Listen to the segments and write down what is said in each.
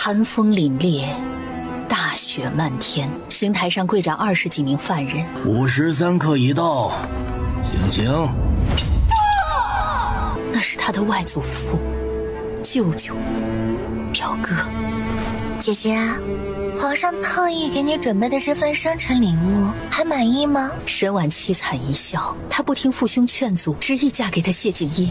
寒风凛冽，大雪漫天，刑台上跪着20几名犯人。53刻已到，行刑。那是他的外祖父、舅舅、表哥。姐姐，皇上特意给你准备的这份生辰礼物，还满意吗？沈婉凄惨一笑，她不听父兄劝阻，执意嫁给他谢景烨，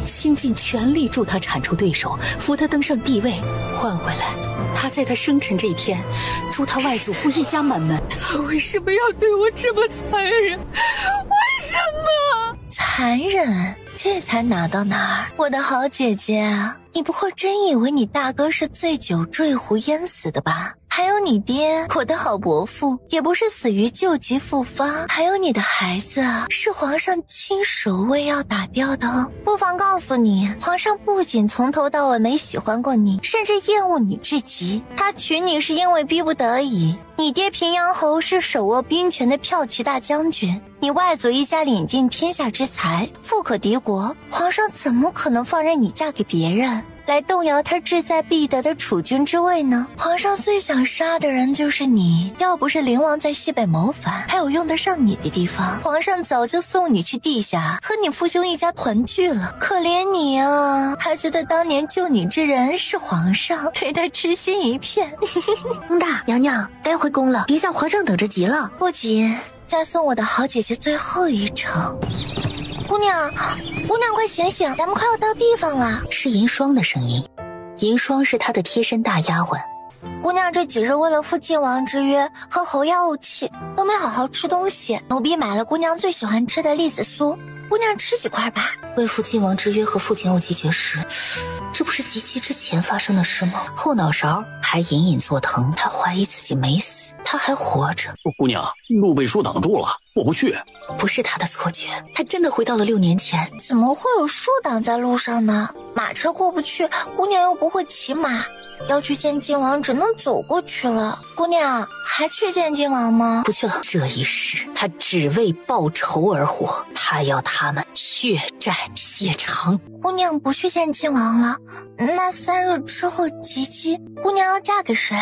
倾尽全力助他铲除对手，扶他登上帝位，换回来他在他生辰这一天助他外祖父一家满门。他为什么要对我这么残忍？为什么？残忍？这才哪到哪儿？我的好姐姐，你不会真以为你大哥是醉酒坠湖淹死的吧？还有你爹，我的好伯父，也不是死于旧疾复发。还有你的孩子，是皇上亲手喂药打掉的哦。不妨告诉你，皇上不仅从头到尾没喜欢过你，甚至厌恶你至极。他娶你是因为逼不得已。你爹平阳侯是手握兵权的骠骑大将军，你外祖一家领尽天下之财，富可敌国，皇上怎么可能放任你嫁给别人，来动摇他志在必得的储君之位呢？皇上最想杀的人就是你，要不是灵王在西北谋反，还有用得上你的地方，皇上早就送你去地下和你父兄一家团聚了。可怜你啊，还觉得当年救你之人是皇上，对他痴心一片。公大娘娘该回宫了，陛下皇上等着急了。不急，再送我的好姐姐最后一程。姑娘，姑娘快醒醒，咱们快要到地方了。是银霜的声音，银霜是她的贴身大丫鬟。姑娘这几日为了赴晋王之约和侯耀怄气，都没好好吃东西，奴婢买了姑娘最喜欢吃的栗子酥，姑娘吃几块吧。为赴晋王之约和父亲怄气绝食，这不是及笄之前发生的事吗？后脑勺还隐隐作疼，她怀疑自己没死，她还活着。姑娘，路被树挡住了，过不去。不是她的错觉，她真的回到了6年前。怎么会有树挡在路上呢？马车过不去，姑娘又不会骑马，要去见晋王只能走过去了。姑娘还去见晋王吗？不去了，这一世她只为报仇而活，她要他们血债血偿。姑娘不去见晋王了，那3日之后及笄，姑娘要嫁给谁？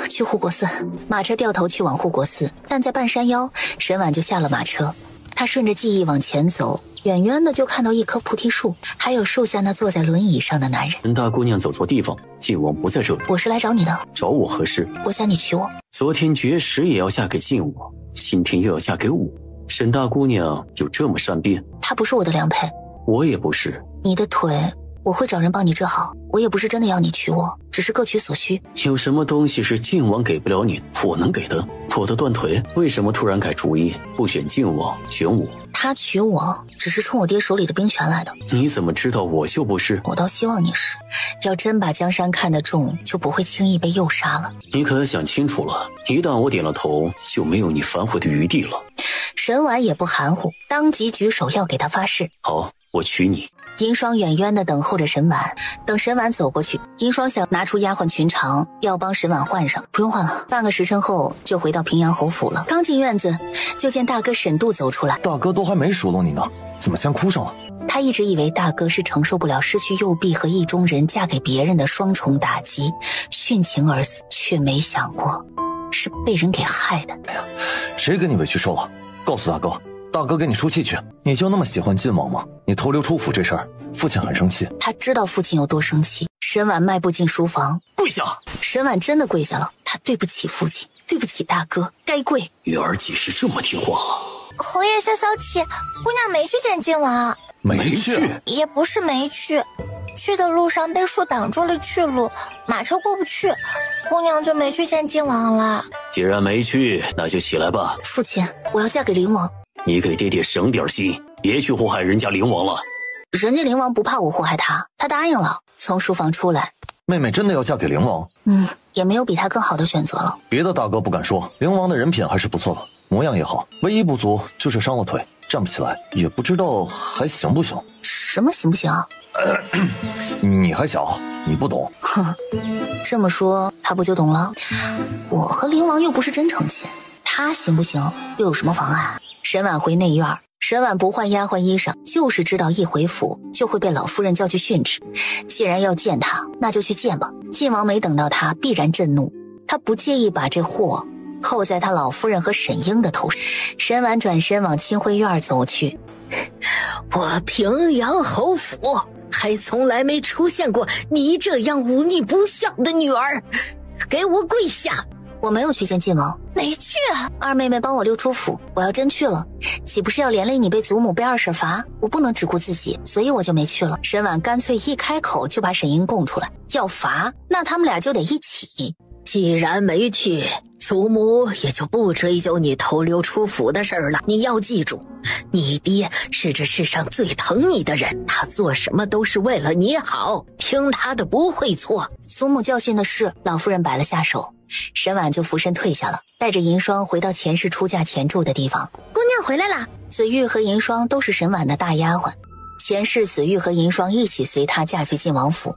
去护国寺。马车掉头去往护国寺，但在半山腰，沈婉就下了马车。她顺着记忆往前走，远远的就看到一棵菩提树，还有树下那坐在轮椅上的男人。沈大姑娘走错地方，晋王不在这里。我是来找你的。找我何事？我想你娶我。昨天绝食也要嫁给晋王，今天又要嫁给我，沈大姑娘就这么善变？他不是我的良配。我也不是。你的腿我会找人帮你治好，我也不是真的要你娶我，只是各取所需。有什么东西是晋王给不了你，我能给的？我的断腿为什么突然改主意，不选晋王选我？他娶我只是冲我爹手里的兵权来的。你怎么知道我就不是？我倒希望你是，要真把江山看得重，就不会轻易被诱杀了。你可想清楚了，一旦我点了头，就没有你反悔的余地了。沈婉也不含糊，当即举手要给他发誓。好，我娶你。银霜远远地等候着沈婉，等沈婉走过去，银霜想拿出丫鬟裙长，要帮沈婉换上。不用换了，半个时辰后就回到平阳侯府了。刚进院子，就见大哥沈度走出来。大哥都还没数落你呢，怎么先哭上了？他一直以为大哥是承受不了失去右臂和意中人嫁给别人的双重打击，殉情而死，却没想过是被人给害的。哎呀，谁给你委屈受了？告诉大哥，大哥给你出气去。你就那么喜欢晋王吗？你偷溜出府这事儿，父亲很生气。他知道父亲有多生气。沈婉迈步进书房，跪下。沈婉真的跪下了，他对不起父亲，对不起大哥，该跪。玉儿几时这么听话了？侯爷消消气，姑娘没去见晋王。没去？也不是没去，去的路上被树挡住了去路，马车过不去，姑娘就没去见晋王了。既然没去，那就起来吧。父亲，我要嫁给灵王。你给爹爹省点心，别去祸害人家灵王了。人家灵王不怕我祸害他，他答应了。从书房出来，妹妹真的要嫁给灵王？也没有比他更好的选择了。别的大哥不敢说，灵王的人品还是不错的，模样也好，唯一不足就是伤了腿，站不起来，也不知道还行不行。什么行不行？你还小，你不懂。哼，这么说他不就懂了？我和灵王又不是真成亲，他行不行又有什么妨碍？沈婉回内院，沈婉不换丫鬟衣裳，就是知道一回府就会被老夫人叫去训斥。既然要见他，那就去见吧。晋王没等到他，必然震怒，他不介意把这祸扣在他老夫人和沈英的头上。沈婉转身往清辉院走去。我平阳侯府还从来没出现过你这样忤逆不孝的女儿，给我跪下！我没有去见晋王。没去啊？二妹妹帮我溜出府，我要真去了，岂不是要连累你被祖母被二婶罚？我不能只顾自己，所以我就没去了。沈婉干脆一开口就把沈英供出来，要罚，那他们俩就得一起。既然没去，祖母也就不追究你偷溜出府的事儿了。你要记住，你爹是这世上最疼你的人，他做什么都是为了你好，听他的不会错。祖母教训的是，老夫人摆了下手，沈婉就俯身退下了，带着银霜回到前世出嫁前住的地方。姑娘回来啦！紫玉和银霜都是沈婉的大丫鬟，前世紫玉和银霜一起随她嫁去晋王府，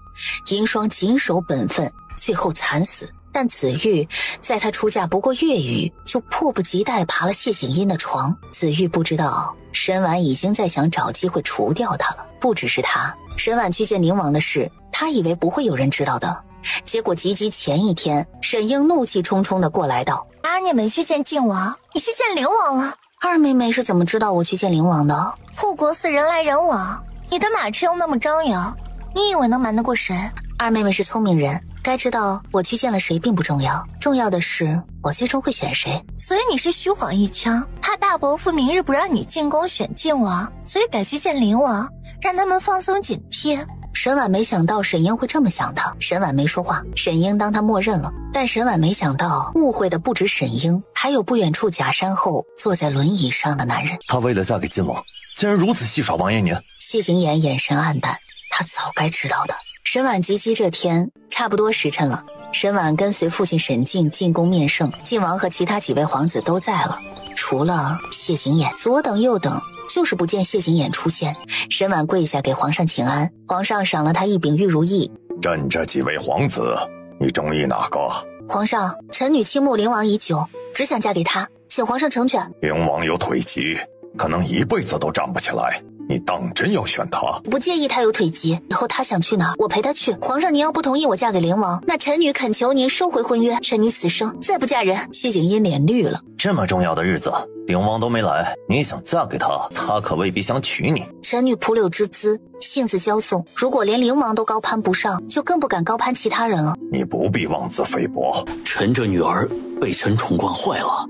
银霜谨守本分，最后惨死。但紫玉在她出嫁不过月余，就迫不及待爬了谢景英的床。紫玉不知道沈婉已经在想找机会除掉她了。不只是她，沈婉去见灵王的事，她以为不会有人知道的，结果及前一天，沈英怒气冲冲地过来道：你没去见晋王，你去见灵王了。二妹妹是怎么知道我去见灵王的？护国寺人来人往，你的马车又那么张扬，你以为能瞒得过谁？二妹妹是聪明人，该知道我去见了谁并不重要，重要的是我最终会选谁。所以你是虚晃一枪，怕大伯父明日不让你进宫选晋王，所以改去见灵王，让他们放松警惕。沈婉没想到沈英会这么想他，沈婉没说话，沈英当他默认了。但沈婉没想到误会的不止沈英，还有不远处假山后坐在轮椅上的男人。她为了嫁给晋王，竟然如此戏耍王爷您。谢景琰眼神黯淡，他早该知道的。沈婉及笄这天差不多时辰了，沈婉跟随父亲沈静进宫面圣，晋王和其他几位皇子都在了，除了谢景琰。左等右等，就是不见谢景琰出现。沈婉跪下给皇上请安，皇上赏了他一柄玉如意。朕这几位皇子，你中意哪个？皇上，臣女倾慕灵王已久，只想嫁给他，请皇上成全。灵王有腿疾，可能一辈子都站不起来，你当真要选他？不介意他有腿疾，以后他想去哪儿，我陪他去。皇上您要不同意我嫁给灵王，那臣女恳求您收回婚约，臣女此生再不嫁人。谢景英脸绿了。这么重要的日子，灵王都没来，你想嫁给他，他可未必想娶你。臣女蒲柳之姿，性子骄纵，如果连灵王都高攀不上，就更不敢高攀其他人了。你不必妄自菲薄，臣这女儿被臣宠惯坏了。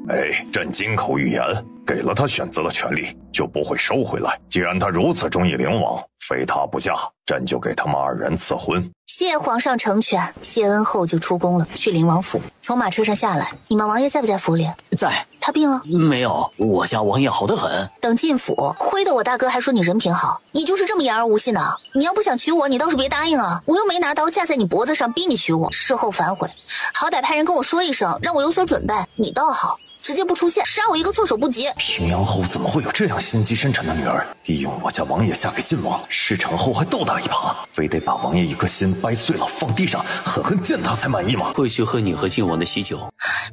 朕金口玉言，给了他选择的权利，就不会收回来。既然他如此中意灵王，非他不嫁，朕就给他们二人赐婚。谢皇上成全。谢恩后就出宫了，去灵王府。从马车上下来，你们王爷在不在府里？在。他病了？没有，我家王爷好得很。等进府，亏得我大哥还说你人品好，你就是这么言而无信的？你要不想娶我，你倒是别答应啊！我又没拿刀架在你脖子上逼你娶我，事后反悔，好歹派人跟我说一声，让我有所准备。你倒好，直接不出现，杀我一个措手不及。平阳侯怎么会有这样心机深沉的女儿？利用我家王爷嫁给晋王，事成后还倒打一耙，非得把王爷一颗心掰碎了放地上，狠狠践踏才满意吗？会去喝你和晋王的喜酒，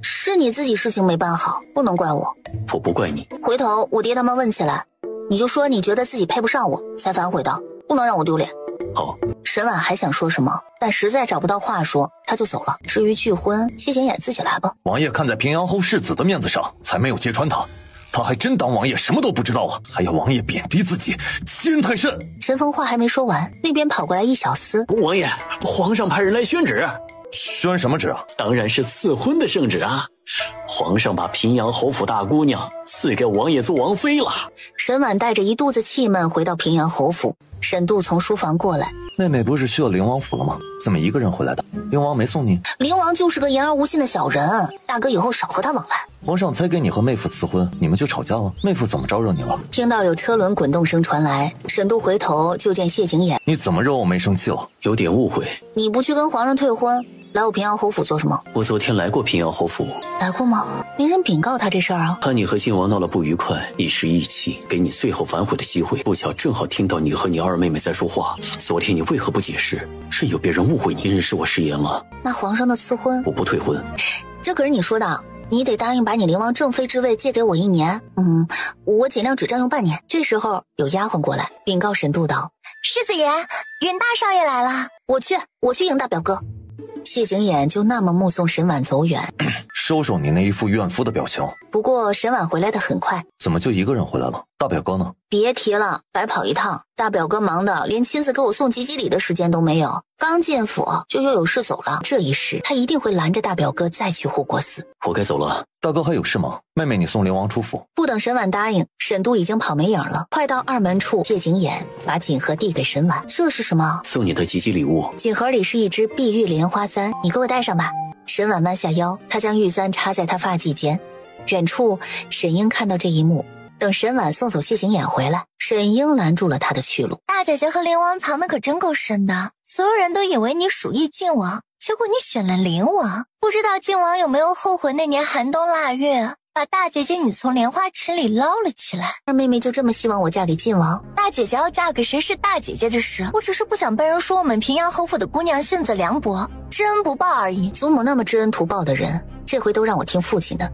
是你自己事情没办好，不能怪我。我不怪你。回头我爹他们问起来，你就说你觉得自己配不上我，才反悔的，不能让我丢脸。好。沈婉还想说什么，但实在找不到话说，他就走了。至于拒婚，谢景琰自己来吧。王爷看在平阳侯世子的面子上，才没有揭穿他。他还真当王爷什么都不知道了，还要王爷贬低自己，欺人太甚。陈峰话还没说完，那边跑过来一小厮。王爷，皇上派人来宣旨。宣什么旨啊？当然是赐婚的圣旨啊！皇上把平阳侯府大姑娘赐给王爷做王妃了。沈婉带着一肚子气闷回到平阳侯府，沈度从书房过来。妹妹不是去了灵王府了吗？怎么一个人回来的？灵王没送你？灵王就是个言而无信的小人，大哥以后少和他往来。皇上才给你和妹夫赐婚，你们就吵架了？妹夫怎么招惹你了？听到有车轮滚动声传来，沈度回头就见谢景琰。你怎么惹我妹生气了？有点误会。你不去跟皇上退婚，来我平阳侯府做什么？我昨天来过平阳侯府。来过吗？没人禀告他这事儿啊。怕你和晋王闹了不愉快，一时意气，给你最后反悔的机会。不巧正好听到你和你二妹妹在说话。昨天你为何不解释？真有别人误会你，认识我食言了。那皇上的赐婚，我不退婚。这可是你说的。你得答应把你灵王正妃之位借给我1年。我尽量只占用半年。这时候有丫鬟过来禀告神都道：世子爷，云大少爷来了。我去迎大表哥。谢景琰就那么目送沈婉走远。收收你那一副怨妇的表情。不过沈婉回来的很快。怎么就一个人回来了？大表哥呢？别提了，白跑一趟。大表哥忙的连亲自给我送吉吉礼的时间都没有，刚进府就又有事走了。这一时他一定会拦着大表哥再去护国寺。我该走了。大哥还有事吗？妹妹你送灵王出府。不等沈婉答应，沈都已经跑没影了。快到二门处，谢景琰把锦盒递给沈婉。这是什么？送你的吉吉礼物。锦盒里是一支碧玉莲花簪，你给我戴上吧。沈婉弯下腰，她将玉簪插在她发髻间。远处沈英看到这一幕，等沈婉送走谢景琰回来，沈英拦住了她的去路。大姐姐和灵王藏的可真够深的，所有人都以为你属意靖王，结果你选了灵王。不知道靖王有没有后悔那年寒冬腊月把大姐姐你从莲花池里捞了起来？二妹妹就这么希望我嫁给靖王？大姐姐要嫁给谁是大姐姐的事，我只是不想被人说我们平阳侯府的姑娘性子凉薄，知恩不报而已。祖母那么知恩图报的人，这回都让我听父亲的，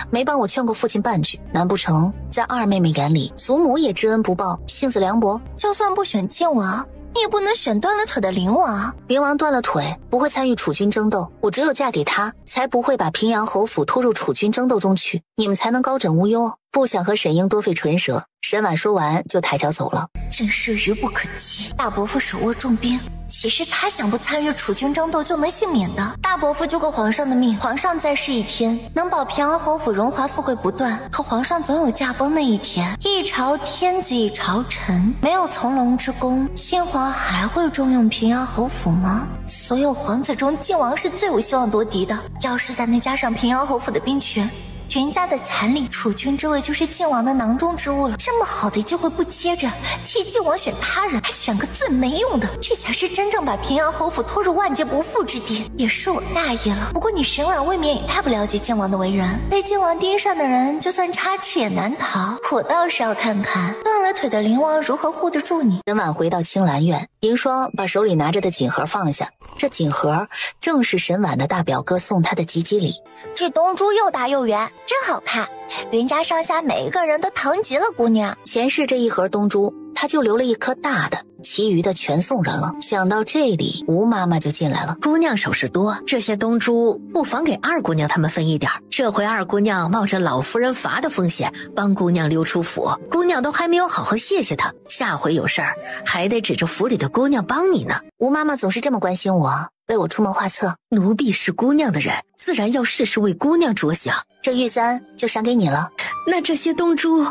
没帮我劝过父亲半句。难不成在二妹妹眼里，祖母也知恩不报，性子凉薄？就算不选靖王，你也不能选断了腿的灵王。灵王断了腿，不会参与楚军争斗，我只有嫁给他，才不会把平阳侯府拖入楚军争斗中去，你们才能高枕无忧。不想和沈英多费唇舌，沈婉说完就抬脚走了。真是愚不可及，大伯父手握重兵，岂是他想不参与楚军争斗就能幸免的？大伯父救过皇上的命，皇上在世一天，能保平阳侯府荣华富贵不断，可皇上总有驾崩那一天。一朝天子一朝臣，没有从龙之功，新皇还会重用平阳侯府吗？所有皇子中，靖王是最有希望夺嫡的，要是再能加上平阳侯府的兵权，袁家的残力，储君之位就是靖王的囊中之物了。这么好的机会不接着，替靖王选他人，还选个最没用的，这才是真正把平阳侯府拖入万劫不复之地。也是我大意了。不过你沈婉未免也太不了解靖王的为人，被靖王盯上的人，就算插翅也难逃。我倒是要看看断了腿的灵王如何护得住你。沈婉回到青兰院，银霜把手里拿着的锦盒放下，这锦盒正是沈婉的大表哥送她的吉吉礼。这东珠又大又圆，真好看，云家上下每一个人都疼极了姑娘。前世这一盒东珠，她就留了一颗大的，其余的全送人了。想到这里，吴妈妈就进来了。姑娘首饰多，这些东珠不妨给二姑娘他们分一点。这回二姑娘冒着老夫人罚的风险帮姑娘溜出府，姑娘都还没有好好谢谢她，下回有事儿还得指着府里的姑娘帮你呢。吴妈妈总是这么关心我，为我出谋划策。奴婢是姑娘的人，自然要事事为姑娘着想。这玉簪就赏给你了。那这些东珠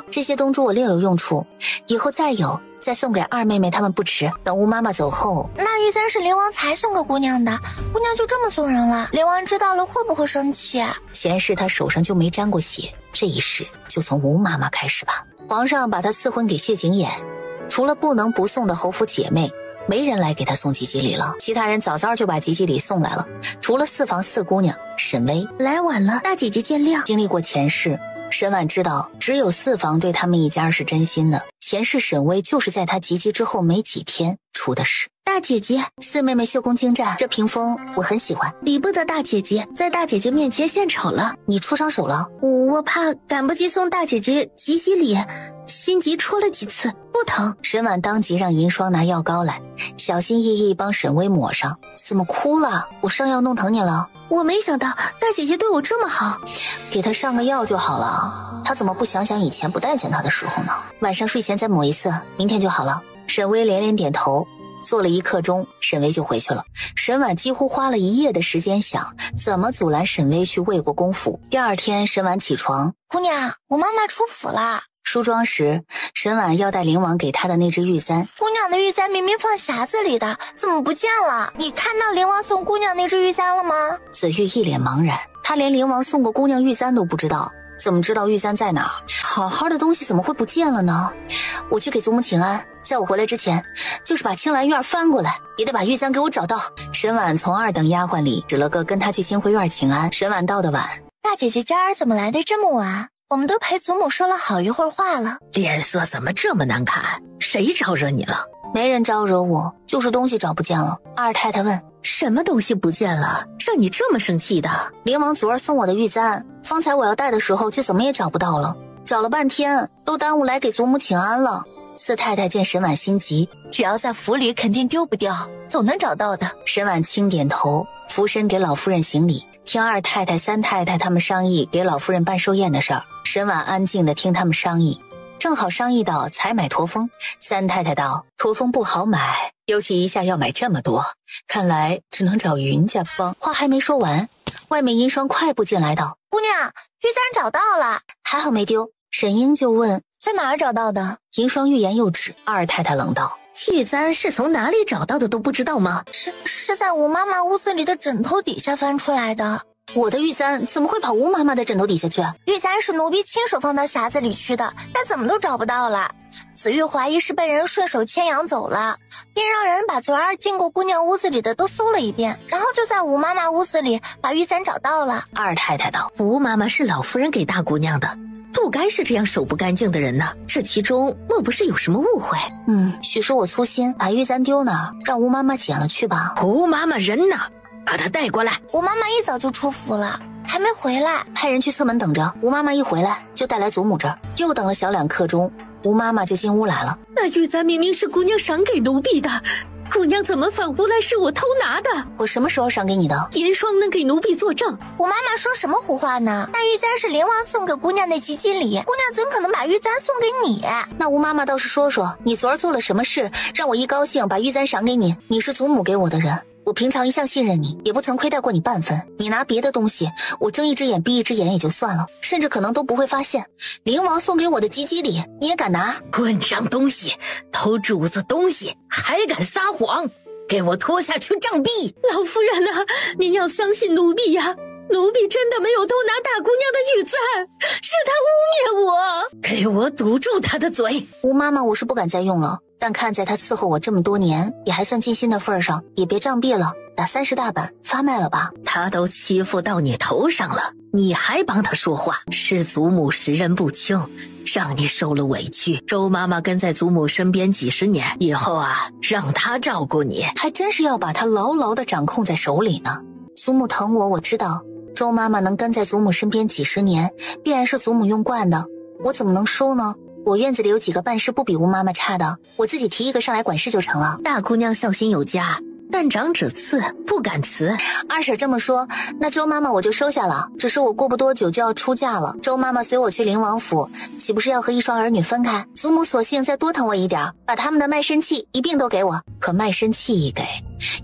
我另有用处，以后再有再送给二妹妹她们不迟。等吴妈妈走后，那玉簪是灵王才送给姑娘的，姑娘就这么送人了，灵王知道了会不会生气啊？前世她手上就没沾过血，这一世就从吴妈妈开始吧。皇上把她赐婚给谢景琰，除了不能不送的侯府姐妹，没人来给她送吉吉礼了。其他人早早就把吉吉礼送来了，除了四房四姑娘沈薇来晚了，大姐姐见谅。经历过前世，沈婉知道只有四房对他们一家是真心的。前世沈薇就是在她及笄之后没几天出的事。大姐姐，四妹妹绣工精湛，这屏风我很喜欢。理不得大姐姐，在大姐姐面前献丑了。你出伤手了？我怕赶不及送大姐姐吉吉礼，心急戳了几次，不疼。沈婉当即让银霜拿药膏来，小心翼翼帮沈薇抹上。怎么哭了？我上药弄疼你了？我没想到大姐姐对我这么好，给她上个药就好了。她怎么不想想以前不待见她的时候呢？晚上睡前再抹一次，明天就好了。沈薇连连点头。做了1刻钟，沈薇就回去了。沈婉几乎花了1夜的时间想怎么阻拦沈薇去魏国公府。第二天沈婉起床，姑娘，我妈妈出府了。梳妆时，沈婉要带灵王给她的那只玉簪。姑娘的玉簪明明放匣子里的，怎么不见了？你看到灵王送姑娘那只玉簪了吗？紫玉一脸茫然，她连灵王送过姑娘玉簪都不知道，怎么知道玉簪在哪儿？好好的东西怎么会不见了呢？我去给祖母请安，在我回来之前，就是把青兰院翻过来，也得把玉簪给我找到。沈婉从2等丫鬟里指了个跟她去清辉院请安。沈婉到的晚，大姐姐今儿怎么来的这么晚？我们都陪祖母说了好一会儿话了。脸色怎么这么难看？谁招惹你了？没人招惹我，就是东西找不见了。二太太问：什么东西不见了，让你这么生气的？灵王昨儿送我的玉簪，方才我要带的时候却怎么也找不到了，找了半天都耽误来给祖母请安了。四太太见沈婉心急，只要在府里肯定丢不掉，总能找到的。沈婉轻点头，俯身给老夫人行礼，听二太太三太太他们商议给老夫人办寿宴的事儿。沈婉安静地听他们商议，正好商议到采买驼峰。三太太道：驼峰不好买，尤其一下要买这么多，看来只能找云家帮。话还没说完，外面银霜快步进来道：姑娘，玉簪找到了，还好没丢。沈英就问：在哪儿找到的？银霜欲言又止。二太太冷道：玉簪是从哪里找到的都不知道吗？是在吴妈妈屋子里的枕头底下翻出来的。我的玉簪怎么会跑吴妈妈的枕头底下去？玉簪是奴婢亲手放到匣子里去的，但怎么都找不到了。子玉怀疑是被人顺手牵羊走了，便让人把昨儿进过姑娘屋子里的都搜了一遍，然后就在吴妈妈屋子里把玉簪找到了。二太太道：吴妈妈是老夫人给大姑娘的，不该是这样手不干净的人呢，这其中莫不是有什么误会？许是我粗心，把玉簪丢哪儿，让吴妈妈捡了去吧。吴妈妈人呢？把她带过来。吴妈妈一早就出府了，还没回来，派人去侧门等着。吴妈妈一回来就带来祖母这儿，又等了小2刻钟，吴妈妈就进屋来了。那玉簪明明是姑娘赏给奴婢的，姑娘怎么反诬来是我偷拿的？我什么时候赏给你的？银霜能给奴婢作证。吴妈妈说什么胡话呢？那玉簪是灵王送给姑娘的吉吉礼，姑娘怎可能把玉簪送给你？那吴妈妈倒是说说，你昨儿做了什么事，让我一高兴把玉簪赏给你？你是祖母给我的人，我平常一向信任你，也不曾亏待过你半分。你拿别的东西，我睁一只眼闭一只眼也就算了，甚至可能都不会发现。灵王送给我的吉吉礼，你也敢拿？混账东西，偷主子东西还敢撒谎，给我拖下去杖毙！老夫人啊，您要相信奴婢呀，奴婢真的没有偷拿大姑娘的玉簪，是她污蔑我，给我堵住她的嘴。吴妈妈我是不敢再用了，但看在她伺候我这么多年，也还算尽心的份上，也别杖毙了，打30大板发卖了吧。她都欺负到你头上了，你还帮她说话，是祖母识人不清，让你受了委屈。周妈妈跟在祖母身边几十年，以后啊，让她照顾你，还真是要把她牢牢地掌控在手里呢。祖母疼我知道，周妈妈能跟在祖母身边几十年，必然是祖母用惯的，我怎么能收呢？我院子里有几个办事不比吴妈妈差的，我自己提一个上来管事就成了。大姑娘孝心有加，但长者赐，不敢辞。二婶这么说，那周妈妈我就收下了，只是我过不多久就要出嫁了，周妈妈随我去灵王府，岂不是要和一双儿女分开？祖母索性再多疼我一点，把他们的卖身契一并都给我。可卖身契一给，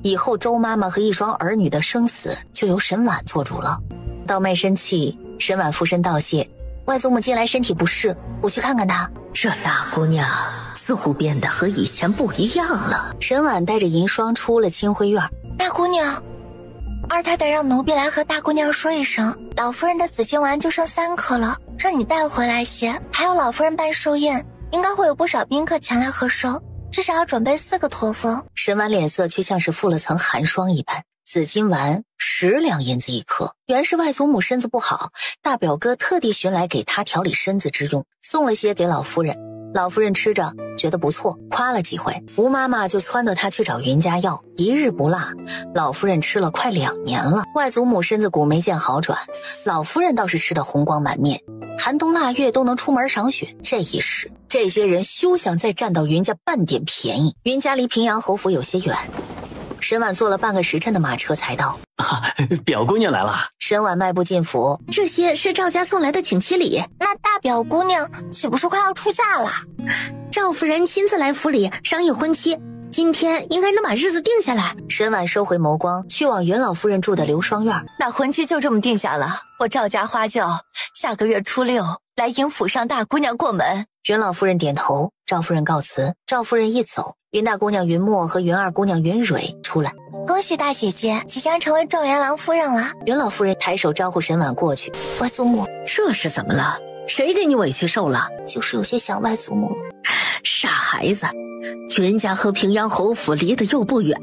以后周妈妈和一双儿女的生死就由沈婉做主了。到卖身契，沈婉俯身道谢，外祖母近来身体不适，我去看看她。这大姑娘似乎变得和以前不一样了。沈婉带着银霜出了清辉院。大姑娘，二太太让奴婢来和大姑娘说一声，老夫人的紫金丸就剩3颗了，让你带回来些。还有老夫人办寿宴，应该会有不少宾客前来贺寿，至少要准备4个驼峰。沈婉脸色却像是覆了层寒霜一般。紫金丸10两银子1颗，原是外祖母身子不好，大表哥特地寻来给她调理身子之用，送了些给老夫人。老夫人吃着觉得不错，夸了几回，吴妈妈就撺掇她去找云家要，一日不落。老夫人吃了快2年了，外祖母身子骨没见好转，老夫人倒是吃得红光满面，寒冬腊月都能出门赏雪。这一时，这些人休想再占到云家半点便宜。云家离平阳侯府有些远，沈婉坐了半个时辰的马车才到。表姑娘来了。沈婉迈步进府，这些是赵家送来的请期礼。那大表姑娘岂不是快要出嫁了？赵夫人亲自来府里商议婚期，今天应该能把日子定下来。沈婉收回眸光，去往云老夫人住的流霜院。那婚期就这么定下了，我赵家花轿下个月初6来迎府上大姑娘过门。云老夫人点头，赵夫人告辞。赵夫人一走，云大姑娘云墨和云二姑娘云蕊出来。恭喜大姐姐即将成为状元郎夫人了。云老夫人抬手招呼沈婉过去。外祖母，这是怎么了？谁给你委屈受了？就是有些想外祖母了。傻孩子，云家和平阳侯府离得又不远，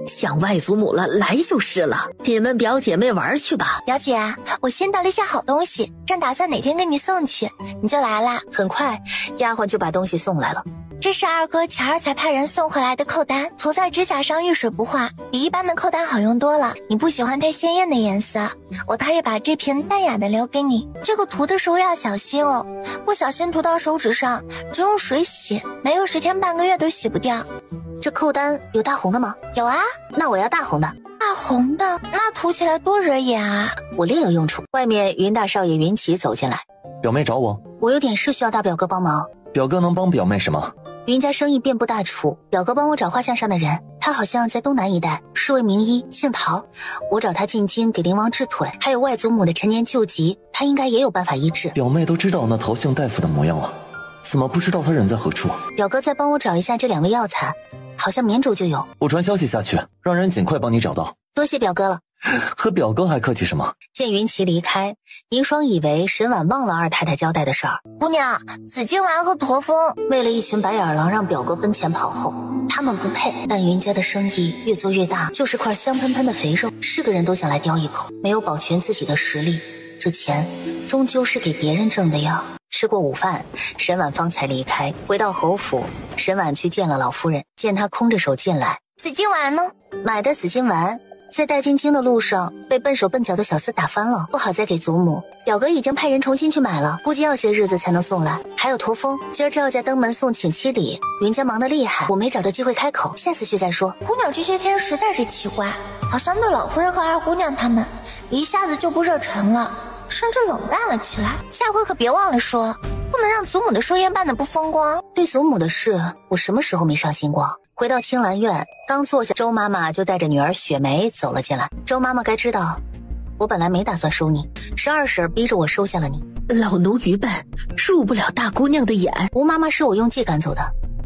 想外祖母了来就是了。你们表姐妹玩去吧。表姐，我先到了一些好东西，正打算哪天给你送去，你就来啦。很快，丫鬟就把东西送来了。这是二哥前儿才派人送回来的扣单，涂在指甲上遇水不化，比一般的扣单好用多了。你不喜欢太鲜艳的颜色，我特意把这瓶淡雅的留给你。这个涂的时候要小心哦，不小心涂到手指上，只用水洗，没有10天半个月都洗不掉。这扣单有大红的吗？有啊，那我要大红的。大红的，那涂起来多惹眼啊！我另有用处。外面云大少爷云奇走进来，表妹找我，我有点事需要大表哥帮忙。表哥能帮表妹什么？云家生意遍布大楚，表哥帮我找画像上的人，他好像在东南一带，是位名医，姓陶。我找他进京给灵王治腿，还有外祖母的陈年旧疾，他应该也有办法医治。表妹都知道那陶姓大夫的模样了，怎么不知道他人在何处？表哥再帮我找一下这2味药材，好像绵州就有。我传消息下去，让人尽快帮你找到。多谢表哥了。和表哥还客气什么？见云奇离开，银霜以为沈婉忘了二太太交代的事儿。姑娘，紫金丸和驼峰为了一群白眼狼让表哥奔前跑后，他们不配。但云家的生意越做越大，就是块香喷喷的肥肉，是个人都想来叼一口。没有保全自己的实力，这钱终究是给别人挣的呀。吃过午饭，沈婉方才离开，回到侯府，沈婉去见了老夫人，见她空着手进来。紫金丸呢？买的紫金丸在带进京的路上被笨手笨脚的小厮打翻了，不好再给祖母。表哥已经派人重新去买了，估计要些日子才能送来。还有驼峰，今儿赵家登门送请妻礼，云家忙得厉害，我没找到机会开口，下次去再说。姑娘这些天实在是奇怪，好像对老夫人和二姑娘他们一下子就不热忱了，甚至冷淡了起来。下回可别忘了说，不能让祖母的寿宴办得不风光。对祖母的事，我什么时候没上心过？回到青兰院，刚坐下，周妈妈就带着女儿雪梅走了进来。周妈妈该知道，我本来没打算收你，是二婶逼着我收下了你。老奴愚笨，入不了大姑娘的眼。吴妈妈是我用计赶走的，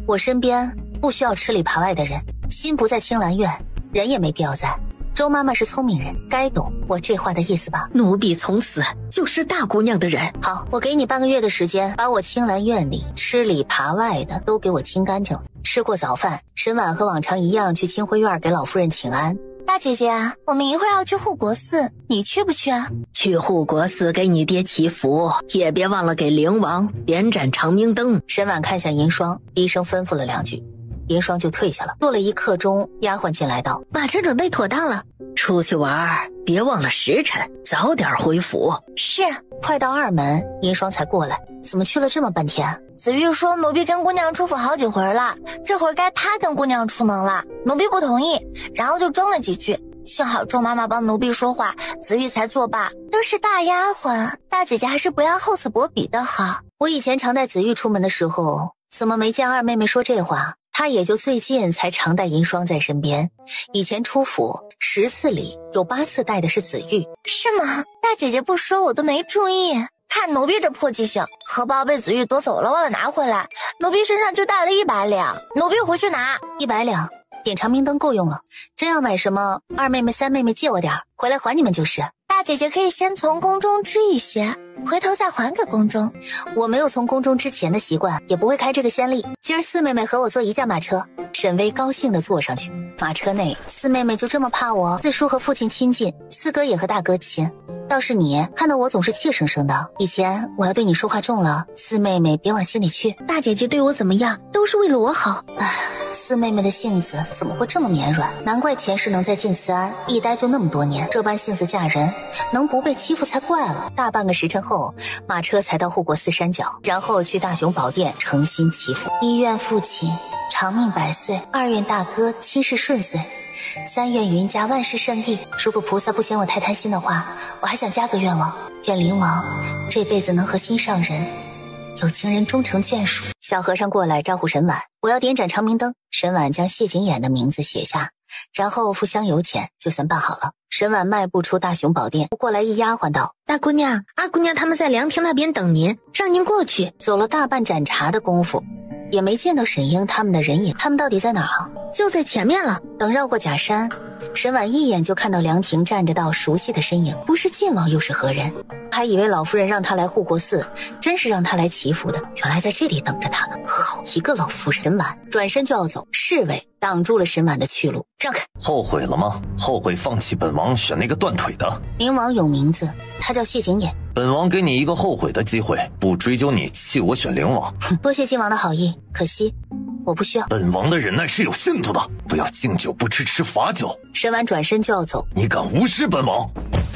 我身边不需要吃里扒外的人，心不在青兰院，人也没必要在。周妈妈是聪明人，该懂我这话的意思吧？奴婢从此就是大姑娘的人。好，我给你半个月的时间，把我青兰院里吃里扒外的都给我清干净了。吃过早饭，沈婉和往常一样去清辉院给老夫人请安。大姐姐，我们一会儿要去护国寺，你去不去啊？去护国寺给你爹祈福，也别忘了给灵王点盏长明灯。沈婉看向银霜，低声吩咐了2句，银霜就退下了。过了1刻钟，丫鬟进来道：马车准备妥当了，出去玩别忘了时辰，早点回府。是。快到2门，银霜才过来。怎么去了这么半天？子玉说奴婢跟姑娘出府好几回了，这回该她跟姑娘出门了，奴婢不同意，然后就争了几句。幸好周妈妈帮奴婢说话，子玉才作罢。都是大丫鬟，大姐姐还是不要厚此薄彼的好。我以前常带子玉出门的时候，怎么没见二妹妹说这话？她也就最近才常带银霜在身边，以前出府10次里有8次带的是子玉。是吗？大姐姐不说我都没注意。看奴婢这破记性，荷包被子玉夺走了，忘了拿回来，奴婢身上就带了100两，奴婢回去拿。100两点长明灯够用了，真要买什么2妹妹3妹妹借我点，回来还你们就是。大姐姐可以先从宫中支一些，回头再还给宫中。我没有从宫中之前的习惯，也不会开这个先例。今儿4妹妹和我坐一架马车，沈巍高兴地坐上去。马车内4妹妹就这么怕我。四叔和父亲亲近，4哥也和大哥亲，倒是你看到我总是怯生生的。以前我要对你说话重了，4妹妹别往心里去。大姐姐对我怎么样都是为了我好。4妹妹的性子怎么会这么绵软？难怪前世能在静思庵一待就那么多年，这般性子嫁人能不被欺负才怪了。大半个时辰后，马车才到护国寺山脚，然后去大雄宝殿诚心祈福。1愿父亲长命百岁，2愿大哥亲事顺遂，3愿云家万事胜意。如果菩萨不嫌我太贪心的话，我还想加个愿望，愿灵王这辈子能和心上人有情人终成眷属。小和尚过来招呼沈婉，我要点盏长明灯。沈婉将谢景琰的名字写下，然后付香油钱，就算办好了。沈婉迈步出大雄宝殿，过来一丫鬟道：大姑娘、二姑娘他们在凉亭那边等您，让您过去。走了大半盏茶的功夫，也没见到沈英他们的人影，他们到底在哪儿啊？就在前面了。等绕过假山，沈婉一眼就看到凉亭站着道熟悉的身影，不是晋王又是何人？还以为老夫人让他来护国寺，真是让他来祈福的，原来在这里等着他呢。好一个老夫人！沈婉转身就要走，侍卫挡住了沈婉的去路，让开！后悔了吗？后悔放弃本王选那个断腿的？宁王有名字，他叫谢景琰。本王给你一个后悔的机会，不追究你弃我选灵王。多谢晋王的好意，可惜我不需要。本王的忍耐是有限度的，不要敬酒不吃吃罚酒。沈婉转身就要走，你敢无视本王？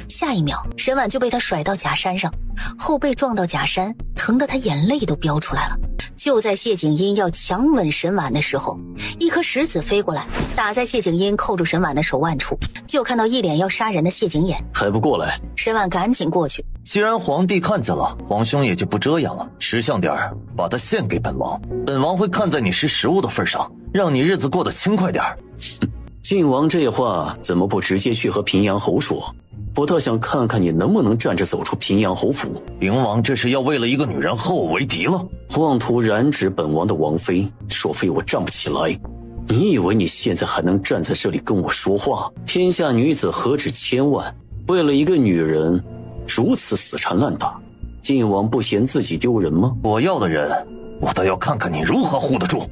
下一秒，沈婉就被他甩到假山上，后背撞到假山，疼得他眼泪都飙出来了。就在谢景英要强吻沈婉的时候，一颗石子飞过来，打在谢景英扣住沈婉的手腕处，就看到一脸要杀人的谢景琰。还不过来！沈婉赶紧过去。既然皇帝看见了，皇兄也就不遮掩了，识相点儿，把它献给本王，本王会看在你是食物的份上，让你日子过得轻快点儿。晋王这话怎么不直接去和平阳侯说？我倒想看看你能不能站着走出平阳侯府。灵王这是要为了一个女人和我为敌了？妄图染指本王的王妃，说非我站不起来。你以为你现在还能站在这里跟我说话？天下女子何止千万，为了一个女人如此死缠烂打，晋王不嫌自己丢人吗？我要的人，我倒要看看你如何护得住。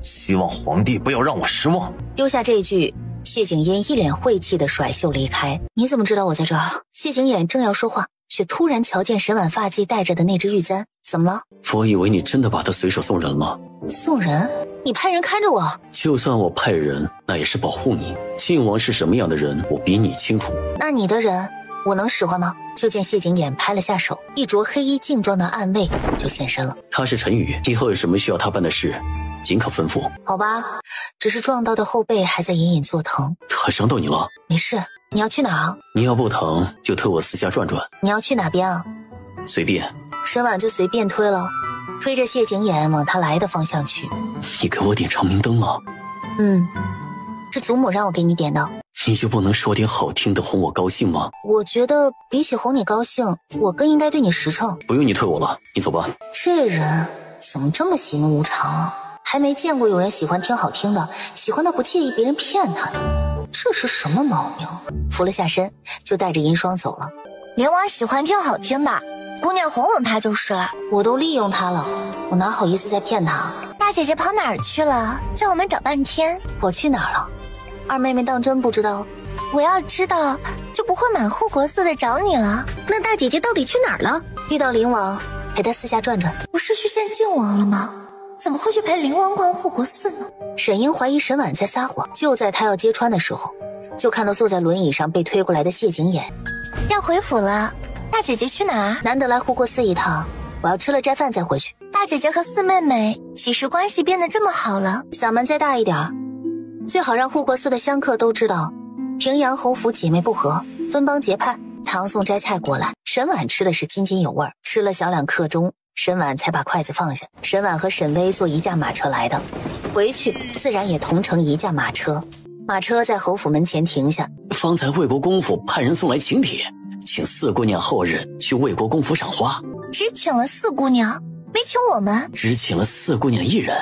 希望皇帝不要让我失望。丢下这句，谢景琰一脸晦气的甩袖离开。你怎么知道我在这儿？谢景琰正要说话，却突然瞧见沈婉发髻戴着的那只玉簪。怎么了？我以为你真的把他随手送人了。送人？你派人看着我？就算我派人，那也是保护你。晋王是什么样的人，我比你清楚。那你的人我能使唤吗？就见谢景琰拍了下手，一着黑衣劲装的暗卫就现身了。他是陈宇，以后有什么需要他办的事，尽可吩咐。好吧，只是撞到的后背还在隐隐作疼。他伤到你了？没事。你要去哪儿啊？你要不疼就推我私下转转。你要去哪边啊？随便。沈婉就随便推了，推着谢景琰往他来的方向去。你给我点长明灯了？是祖母让我给你点的。你就不能说点好听的哄我高兴吗？我觉得比起哄你高兴，我更应该对你实诚。不用你推我了，你走吧。这人怎么这么喜怒无常啊？还没见过有人喜欢听好听的，喜欢到不介意别人骗他的，这是什么毛病？扶了下身，就带着银霜走了。灵王喜欢听好听的，姑娘哄哄他就是了。我都利用他了，我哪好意思再骗他？大姐姐跑哪儿去了？叫我们找半天。我去哪儿了？二妹妹当真不知道？我要知道，就不会满护国寺的找你了。那大姐姐到底去哪儿了？遇到灵王，陪他私下转转。不是去见靖王了吗？怎么会去陪灵王逛护国寺呢？沈英怀疑沈婉在撒谎，就在他要揭穿的时候，就看到坐在轮椅上被推过来的谢景琰。要回府了，大姐姐去哪儿？难得来护国寺一趟，我要吃了斋饭再回去。大姐姐和四妹妹几时关系变得这么好了？嗓门再大一点，最好让护国寺的香客都知道，平阳侯府姐妹不和，分帮结派。唐宋摘菜过来，沈婉吃的是津津有味，吃了小2刻钟，沈婉才把筷子放下。沈婉和沈巍坐一架马车来的，回去自然也同乘一架马车。马车在侯府门前停下。方才魏国公府派人送来请帖，请四姑娘后日去魏国公府赏花。只请了四姑娘，没请我们？只请了四姑娘一人。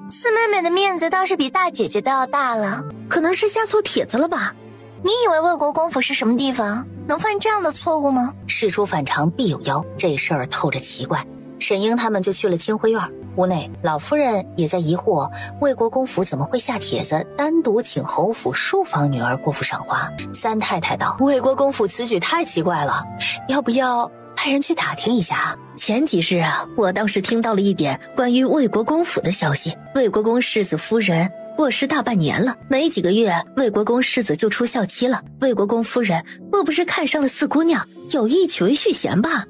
四妹妹的面子倒是比大姐姐都要大了。可能是下错帖子了吧？你以为魏国公府是什么地方，能犯这样的错误吗？事出反常必有妖，这事儿透着奇怪。沈英他们就去了清辉院，屋内老夫人也在疑惑魏国公府怎么会下帖子单独请侯府书房女儿过府赏花。三太太道：魏国公府此举太奇怪了，要不要派人去打听一下？前几日啊，我倒是听到了一点关于魏国公府的消息。魏国公世子夫人过世大半年了，没几个月魏国公世子就出孝期了。魏国公夫人莫不是看上了四姑娘，有意取为续弦吧？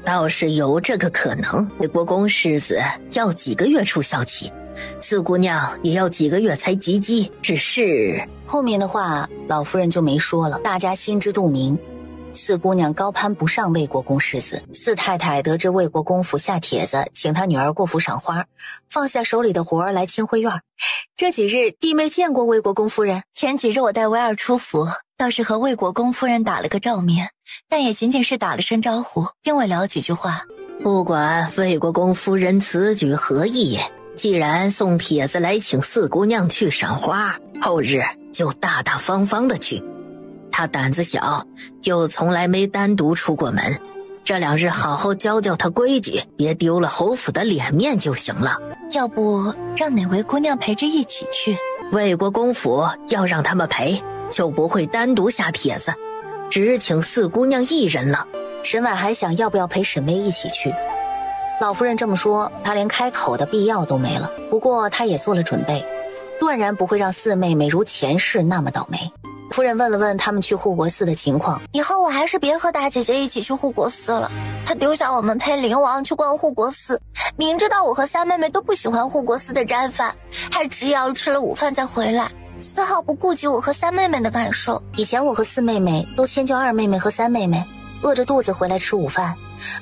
倒是有这个可能。魏国公世子要几个月出孝期，四姑娘也要几个月才及笄，只是后面的话老夫人就没说了，大家心知肚明。四姑娘高攀不上魏国公世子，四太太得知魏国公府下帖子请她女儿过府赏花，放下手里的活儿来清辉院。这几日弟妹见过魏国公夫人？前几日我带威儿出府，倒是和魏国公夫人打了个照面，但也仅仅是打了声招呼，并未聊几句话。不管魏国公夫人此举何意，既然送帖子来请四姑娘去赏花，后日就大大方方的去。他胆子小，又从来没单独出过门，这2日好好教教他规矩，别丢了侯府的脸面就行了。要不让哪位姑娘陪着一起去？魏国公府要让他们陪，就不会单独下帖子，只请4姑娘1人了。沈婉还想要不要陪沈巍一起去，老夫人这么说，她连开口的必要都没了。不过她也做了准备，断然不会让4妹妹如前世那么倒霉。夫人问了问他们去护国寺的情况，以后我还是别和大姐姐一起去护国寺了。她丢下我们陪灵王去逛护国寺，明知道我和3妹妹都不喜欢护国寺的斋饭，还执意要吃了午饭再回来，丝毫不顾及我和3妹妹的感受。以前我和4妹妹都迁就2妹妹和3妹妹，饿着肚子回来吃午饭，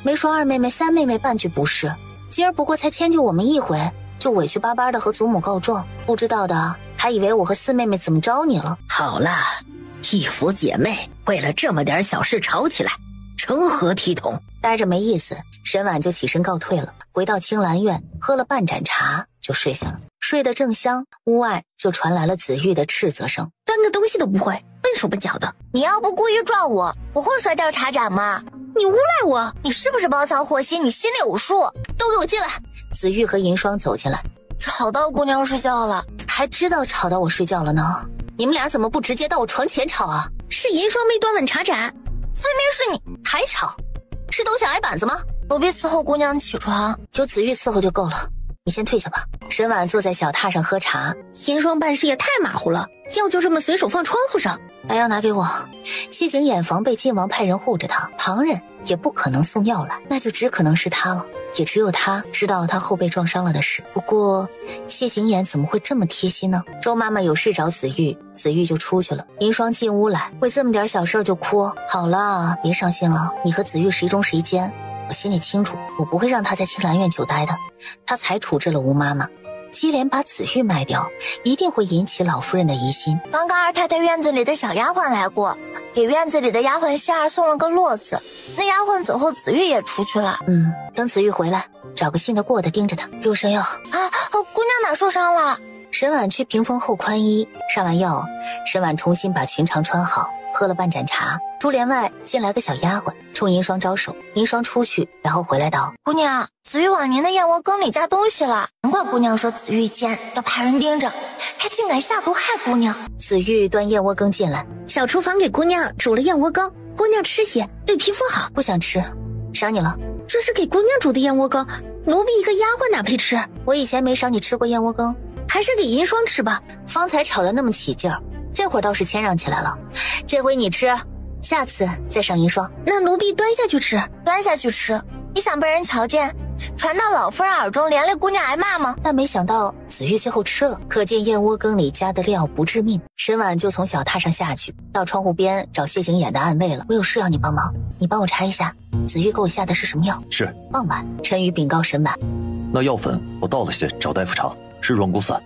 没说2妹妹3妹妹半句不是。今儿不过才迁就我们1回，就委屈巴巴的和祖母告状，不知道的还以为我和4妹妹怎么着你了。好了，一府姐妹为了这么点小事吵起来，成何体统？待着没意思，沈婉就起身告退了，回到青兰院喝了半盏茶就睡下了。睡得正香，屋外就传来了子玉的斥责声：端个东西都不会，笨手笨脚的。你要不故意撞我，我会摔掉茶盏吗？你诬赖我，你是不是包藏祸心？你心里有数。都给我进来！子玉和银霜走进来，吵到姑娘睡觉了，还知道吵到我睡觉了呢？你们俩怎么不直接到我床前吵啊？是银霜没端稳茶盏，分明是你还吵，是都想挨板子吗？不必伺候姑娘起床，有子玉伺候就够了。你先退下吧。沈婉坐在小榻上喝茶，银霜办事也太马虎了，药就这么随手放窗户上。把药拿给我。谢景琰防备晋王派人护着他，旁人也不可能送药来，那就只可能是他了。也只有他知道他后背撞伤了的事。不过谢景琰怎么会这么贴心呢？周妈妈有事找子玉，子玉就出去了。银霜进屋来，为这么点小事就哭。好了，别伤心了，你和子玉谁忠谁奸，我心里清楚，我不会让他在青兰院久待的。他才处置了吴妈妈，接连把子玉卖掉，一定会引起老夫人的疑心。刚刚二太太院子里的小丫鬟来过，给院子里的丫鬟希儿送了个络子。那丫鬟走后，子玉也出去了。等子玉回来，找个信得过的盯着他，给我上药。姑娘哪受伤了？沈婉去屏风后宽衣，上完药，沈婉重新把裙裳穿好，喝了半盏茶。珠帘外进来个小丫鬟，冲银霜招手。银霜出去，然后回来道：姑娘，子玉往您的燕窝羹里加东西了，难怪姑娘说子玉奸，要派人盯着，他竟敢下毒害姑娘。子玉端燕窝羹进来，小厨房给姑娘煮了燕窝羹，姑娘吃些对皮肤好。不想吃，赏你了。这是给姑娘煮的燕窝羹，奴婢一个丫鬟哪配吃？我以前没赏你吃过燕窝羹，还是给银霜吃吧。方才吵得那么起劲儿，这会儿倒是谦让起来了。这回你吃，下次再赏银霜。那奴婢端下去吃。端下去吃，你想被人瞧见，传到老夫人耳中，连累姑娘挨骂吗？但没想到子玉最后吃了，可见燕窝羹里加的料不致命。沈婉就从小榻上下去，到窗户边找谢景琰的暗卫了。我有事要你帮忙，你帮我查一下子玉给我下的是什么药。是。傍晚，陈宇禀告沈婉，那药粉我倒了些，找大夫查，是软骨散，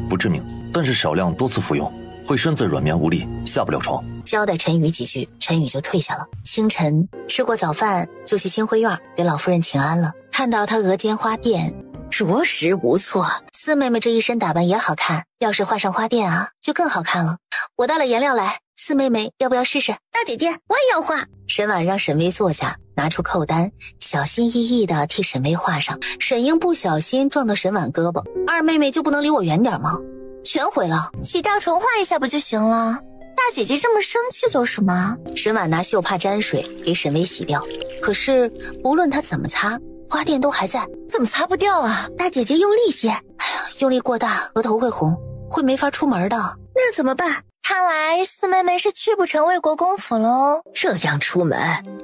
不致命，但是少量多次服用会身子软绵无力，下不了床。交代陈宇几句，陈宇就退下了。清晨吃过早饭，就去清辉院给老夫人请安了。看到她额间花钿，着实不错。四妹妹这一身打扮也好看，要是画上花钿啊，就更好看了。我带了颜料来，四妹妹要不要试试？大姐姐，我也要画。沈婉让沈巍坐下，拿出扣单，小心翼翼地替沈巍画上。沈英不小心撞到沈婉胳膊，二妹妹就不能离我远点吗？全毁了。洗掉重画一下不就行了？大姐姐这么生气做什么？沈婉拿绣帕沾水给沈巍洗掉，可是不论她怎么擦，花钿都还在。怎么擦不掉啊？大姐姐用力些。哎呀，用力过大额头会红，会没法出门的。那怎么办？看来四妹妹是去不成魏国公府喽。这样出门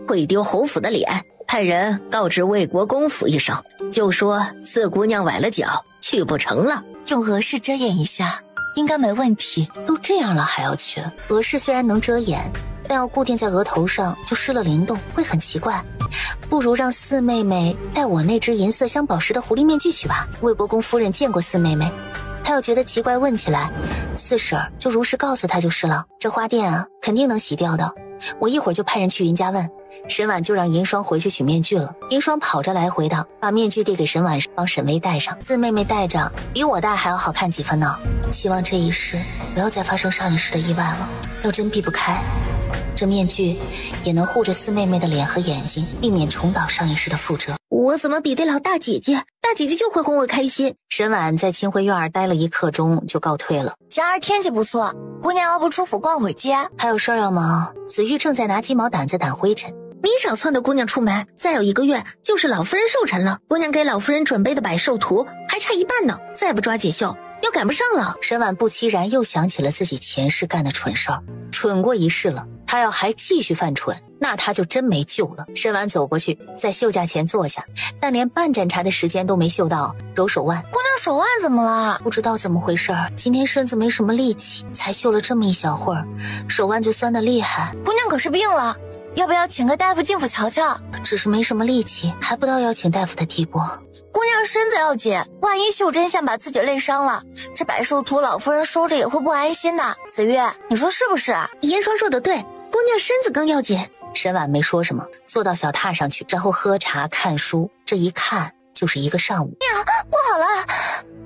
会丢侯府的脸，派人告知魏国公府一声，就说四姑娘崴了脚，去不成了。用额饰遮掩一下应该没问题。都这样了还要去？额饰虽然能遮掩，但要固定在额头上就失了灵动，会很奇怪。不如让四妹妹戴我那只银色镶宝石的狐狸面具去吧。魏国公夫人见过四妹妹，她要觉得奇怪问起来，四婶就如实告诉她就是了。这花钿啊肯定能洗掉的，我一会儿就派人去云家问，沈婉就让银霜回去取面具了。银霜跑着来回的把面具递给沈婉，帮沈薇戴上。四妹妹戴着比我戴还要好看几分呢。希望这一世不要再发生上一世的意外了。要真避不开，这面具也能护着四妹妹的脸和眼睛，避免重蹈上一世的覆辙。我怎么比得了大姐姐？大姐姐就会哄我开心。沈婉在清辉院待了1刻钟就告退了。今儿天气不错，姑娘要不出府逛会街？还有事儿要忙。子玉正在拿鸡毛掸子掸灰尘。你少撺掇姑娘出门，再有1个月就是老夫人寿辰了。姑娘给老夫人准备的百寿图还差一半呢，再不抓紧秀要赶不上了。沈婉不期然又想起了自己前世干的蠢事儿，蠢过一世了，她要还继续犯蠢，那她就真没救了。沈婉走过去，在绣架前坐下，但连半盏茶的时间都没绣到，揉手腕。姑娘手腕怎么了？不知道怎么回事，今天身子没什么力气，才绣了这么一小会儿，手腕就酸得厉害。姑娘可是病了，要不要请个大夫进府瞧瞧？只是没什么力气，还不到要请大夫的地步。姑娘身子要紧，万一绣针线把自己累伤了，这百寿图老夫人收着也会不安心的。子月，你说是不是啊？严霜说的对，姑娘身子更要紧。沈婉没说什么，坐到小榻上去，然后喝茶看书，这一看就是1个上午。呀，不好了，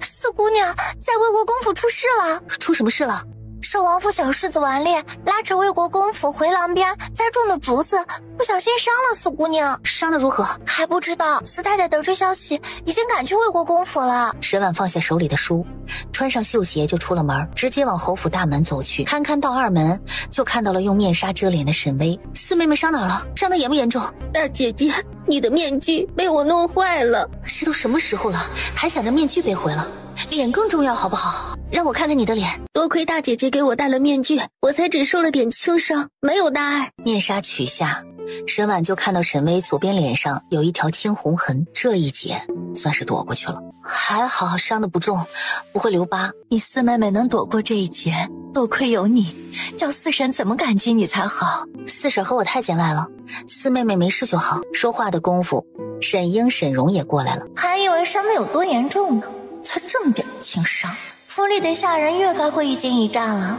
四姑娘在魏国公府出事了。出什么事了？寿王府小世子顽劣拉扯魏国公府回廊边栽种的竹子，不小心伤了四姑娘。伤得如何？还不知道。四太太得知消息，已经赶去魏国公府了。沈婉放下手里的书，穿上绣鞋就出了门，直接往侯府大门走去。堪到2门，就看到了用面纱遮脸的沈薇。四妹妹伤哪儿了？伤得严不严重？大姐姐，你的面具被我弄坏了。这都什么时候了，还想着面具被毁了？脸更重要好不好？让我看看你的脸。多亏大姐姐给我戴了面具，我才只受了点轻伤，没有大碍。面纱取下，沈婉就看到沈薇左边脸上有一条青红痕，这一劫算是躲过去了。还好伤得不重，不会留疤。你四妹妹能躲过这一劫，多亏有你，叫四婶怎么感激你才好。四婶和我太见外了，四妹妹没事就好。说话的功夫，沈英、沈荣也过来了。还以为伤得有多严重呢，才这么点轻伤，府里的下人越发会一惊一乍了。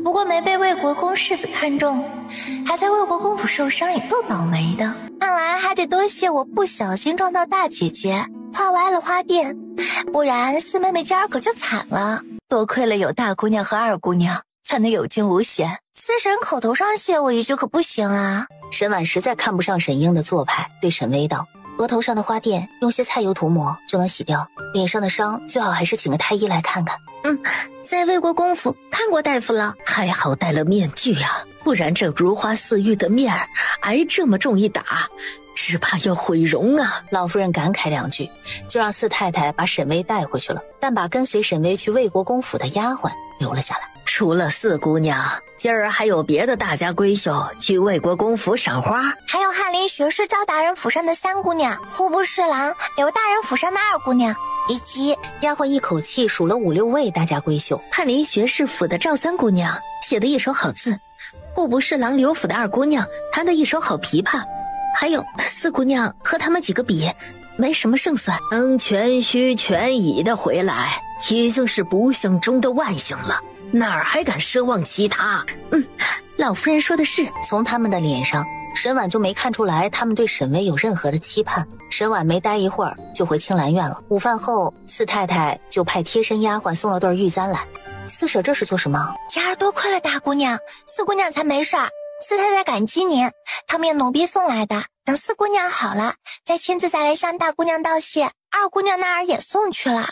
不过没被魏国公世子看中，还在魏国公府受伤，也够倒霉的。看来还得多谢我不小心撞到大姐姐，画歪了花钿，不然四妹妹今儿可就惨了。多亏了有大姑娘和二姑娘，才能有惊无险。四婶口头上谢我一句可不行啊。沈婉实在看不上沈英的做派，对沈薇道：额头上的花钿用些菜油涂抹就能洗掉，脸上的伤最好还是请个太医来看看。在魏国公府看过大夫了，还好戴了面具啊，不然这如花似玉的面儿挨这么重一打，只怕要毁容啊。老夫人感慨2句，就让四太太把沈薇带回去了，但把跟随沈薇去魏国公府的丫鬟留了下来。除了四姑娘，今儿还有别的大家闺秀去魏国公府赏花，还有翰林学士赵大人府上的3姑娘，户部侍郎刘大人府上的2姑娘，以及丫鬟一口气数了5、6位大家闺秀。翰林学士府的赵3姑娘写的一手好字，户部侍郎刘府的2姑娘弹的一手好琵琶，还有4姑娘和他们几个比，没什么胜算。能全虚全已的回来，已经是不幸中的万幸了，哪儿还敢奢望其他？老夫人说的是。从他们的脸上，沈婉就没看出来他们对沈薇有任何的期盼。沈婉没待一会儿就回青兰院了。午饭后，四太太就派贴身丫鬟送了对玉簪来。四婶这是做什么？今儿多亏了大姑娘，四姑娘才没事儿。四太太感激您，他们奴婢送来的，等四姑娘好了，再亲自来向大姑娘道谢。二姑娘那儿也送去了。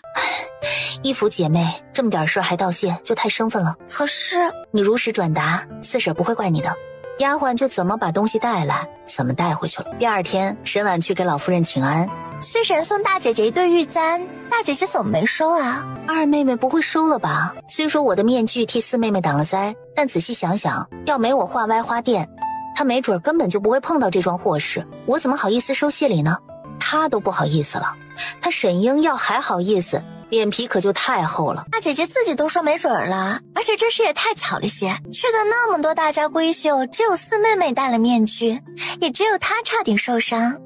一府姐妹这么点事还道谢，就太生分了。可是你如实转达，四婶不会怪你的。丫鬟就怎么把东西带来，怎么带回去了。第2天，沈婉去给老夫人请安。四婶送大姐姐一对玉簪，大姐姐怎么没收啊？二妹妹不会收了吧？虽说我的面具替四妹妹挡了灾，但仔细想想，要没我画歪花钿，她没准根本就不会碰到这桩祸事，我怎么好意思收谢礼呢？她都不好意思了，她沈英要还好意思，脸皮可就太厚了。大姐姐自己都说没准了，而且这事也太巧了些，去的那么多大家闺秀，只有四妹妹戴了面具，也只有她差点受伤。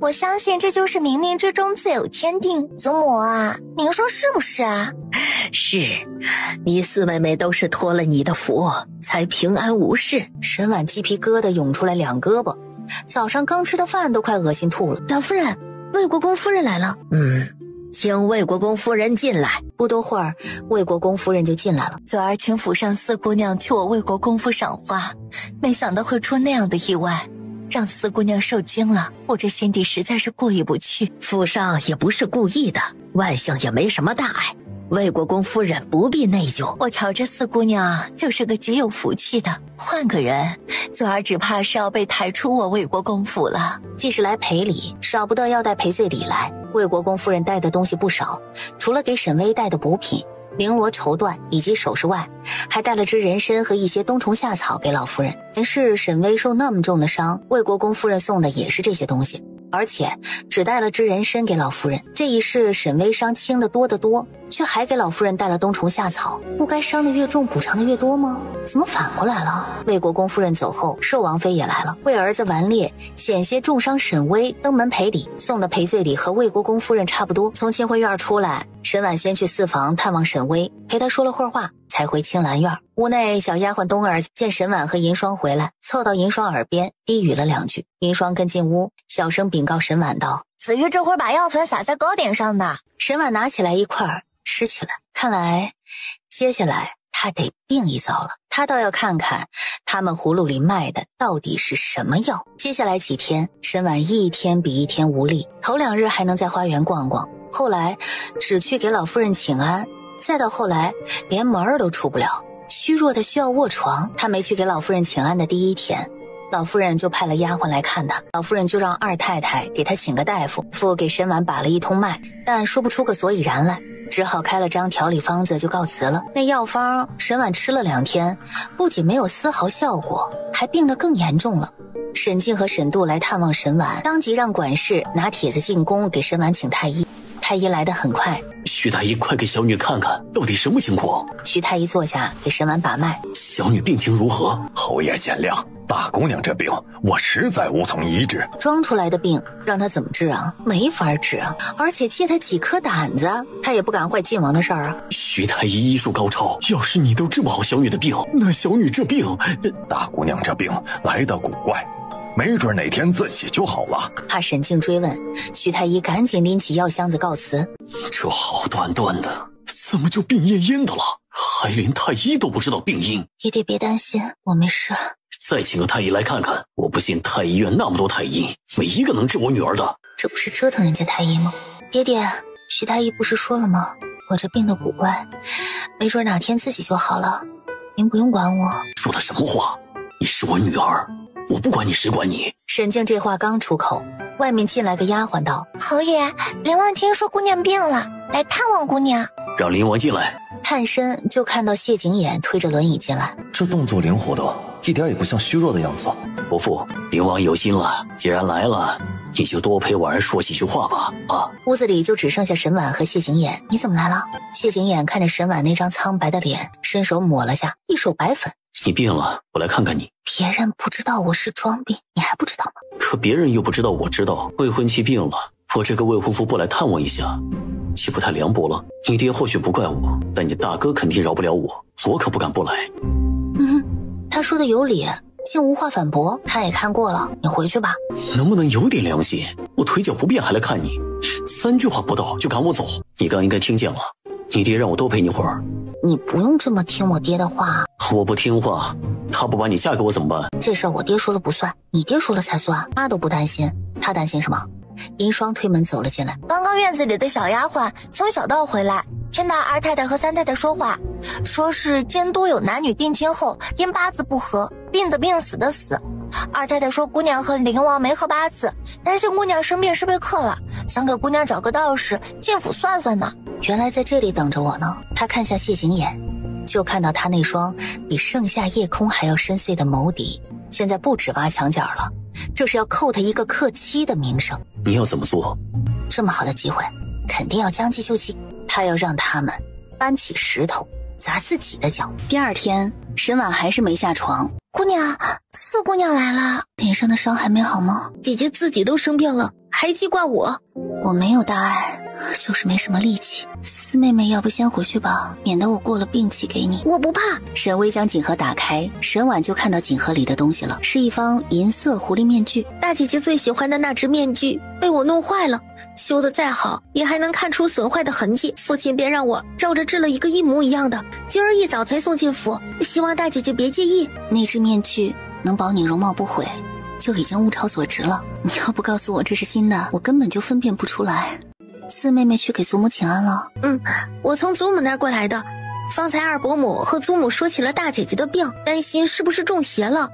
我相信这就是冥冥之中自有天定。祖母啊，您说是不是啊？是，你四妹妹都是托了你的福，才平安无事。沈婉鸡皮疙瘩涌出来2胳膊，早上刚吃的饭都快恶心吐了。老夫人，魏国公夫人来了。请魏国公夫人进来。不多会儿，魏国公夫人就进来了。昨儿请府上四姑娘去我魏国公府赏花，没想到会出那样的意外，让四姑娘受惊了。我这心底实在是过意不去。府上也不是故意的，万幸也没什么大碍。魏国公夫人不必内疚。我瞧这四姑娘就是个极有福气的，换个人，昨儿只怕是要被抬出我魏国公府了。既是来赔礼，少不得要带赔罪礼来。魏国公夫人带的东西不少，除了给沈巍带的补品、绫罗绸缎以及首饰外，还带了只人参和一些冬虫夏草给老夫人。前世沈巍受那么重的伤，魏国公夫人送的也是这些东西，而且只带了只人参给老夫人。这一世沈巍伤轻的多得多，却还给老夫人带了冬虫夏草，不该伤得越重补偿的越多吗？怎么反过来了？魏国公夫人走后，寿王妃也来了，为儿子顽劣险些重伤沈巍登门赔礼，送的赔罪礼和魏国公夫人差不多。从清辉院出来，沈婉先去四房探望沈巍，陪他说了会儿话，才回青兰院。屋内小丫鬟冬儿见沈婉和银霜回来，凑到银霜耳边低语了两句。银霜跟进屋，小声禀告沈婉道：子玉这会儿把药粉撒在糕点上的。沈婉拿起来一块吃起来，看来接下来他得病一遭了。他倒要看看他们葫芦里卖的到底是什么药。接下来几天，沈婉一天比一天无力，头2日还能在花园逛逛，后来只去给老夫人请安，再到后来连门儿都出不了，虚弱的需要卧床。他没去给老夫人请安的第1天，老夫人就派了丫鬟来看他，老夫人就让二太太给他请个大夫，父给沈婉把了一通脉，但说不出个所以然来，只好开了张调理方子就告辞了。那药方沈婉吃了2天，不仅没有丝毫效果，还病得更严重了。沈静和沈度来探望沈婉，当即让管事拿帖子进宫给沈婉请太医。太医来得很快，徐太医，快给小女看看到底什么情况。徐太医坐下给沈婉把脉，小女病情如何？侯爷见谅，大姑娘这病我实在无从医治。装出来的病让他怎么治啊？没法治啊！而且借他几颗胆子，他也不敢坏晋王的事儿啊。徐太医医术高超，要是你都治不好小女的病，那小女这病……大姑娘这病来得古怪，没准哪天自己就好了。怕沈静追问，徐太医赶紧拎起药箱子告辞。这好端端的，怎么就病恹恹的了？还连太医都不知道病因。爹爹别担心，我没事。再请个太医来看看，我不信太医院那么多太医，没一个能治我女儿的。这不是折腾人家太医吗？爹爹，徐太医不是说了吗？我这病的古怪，没准哪天自己就好了，您不用管我。说的什么话？你是我女儿，我不管你谁管你。沈静这话刚出口，外面进来个丫鬟道：侯爷，林王听说姑娘病了，来探望姑娘。让林王进来。探身就看到谢景琰推着轮椅进来，这动作灵活的，一点也不像虚弱的样子。伯父，林王有心了，既然来了，你就多陪婉儿说几句话吧。啊！屋子里就只剩下沈婉和谢景琰。你怎么来了？谢景琰看着沈婉那张苍白的脸，伸手抹了下，一手白粉。你病了，我来看看你。别人不知道我是装病，你还不知道吗？可别人又不知道我知道。未婚妻病了，我这个未婚夫不来探望一下，岂不太凉薄了？你爹或许不怪我，但你大哥肯定饶不了我，我可不敢不来。他说的有理，竟无话反驳。他也看过了，你回去吧。能不能有点良心？我腿脚不便还来看你，3句话不到就赶我走，你刚应该听见了。你爹让我多陪你会儿。你不用这么听我爹的话。我不听话，他不把你嫁给我怎么办？这事儿我爹说了不算，你爹说了才算。妈都不担心，他担心什么？银霜推门走了进来。刚刚院子里的小丫鬟从小道回来，听到二太太和三太太说话，说是监督有男女定亲后因八字不合，病的病死的死。二太太说姑娘和灵王没合八字，担心姑娘生病是被克了，想给姑娘找个道士进府算算呢。原来在这里等着我呢。他看向谢景琰，就看到他那双比盛夏夜空还要深邃的眸底，现在不止挖墙角了，这是要扣他一个克妻的名声。你要怎么做？这么好的机会，肯定要将计就计。他要让他们搬起石头砸自己的脚。第2天，沈婉还是没下床。姑娘，四姑娘来了。脸上的伤还没好吗？姐姐自己都生病了，还记挂我？我没有大碍，就是没什么力气。四妹妹，要不先回去吧，免得我过了病期给你。我不怕。沈巍将锦盒打开，沈婉就看到锦盒里的东西了，是一方银色狐狸面具。大姐姐最喜欢的那只面具被我弄坏了，修得再好也还能看出损坏的痕迹。父亲便让我照着制了一个一模一样的，今儿一早才送进府，希望大姐姐别介意。那只面具能保你容貌不毁，就已经物超所值了。你要不告诉我这是新的，我根本就分辨不出来。四妹妹去给祖母请安了。我从祖母那儿过来的。方才二伯母和祖母说起了大姐姐的病，担心是不是中邪了，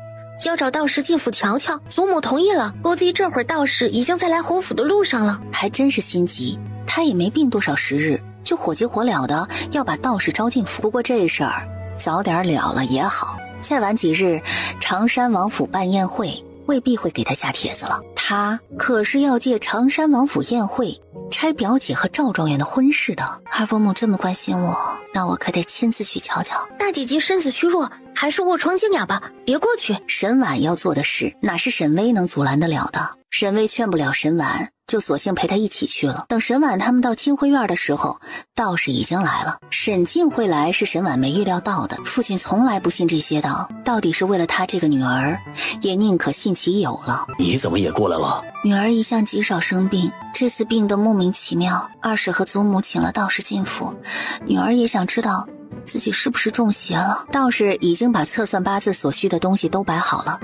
要找道士进府瞧瞧。祖母同意了，估计这会儿道士已经在来洪府的路上了。还真是心急，他也没病多少时日，就火急火燎的要把道士招进府。不过这事儿早点了了也好，再晚几日常山王府办宴会，未必会给他下帖子了。他可是要借常山王府宴会拆表姐和赵状元的婚事的。二伯母这么关心我，那我可得亲自去瞧瞧。大姐姐身子虚弱，还是卧床静养吧，别过去。沈婉要做的事，哪是沈巍能阻拦得了的？沈巍劝不了沈婉，就索性陪他一起去了。等沈婉他们到金辉院的时候，道士已经来了。沈静会来是沈婉没预料到的，父亲从来不信这些的，到底是为了他这个女儿，也宁可信其有了。你怎么也过来了？女儿一向极少生病，这次病得莫名其妙。二婶和祖母请了道士进府，女儿也想知道自己是不是中邪了。道士已经把测算八字所需的东西都摆好了。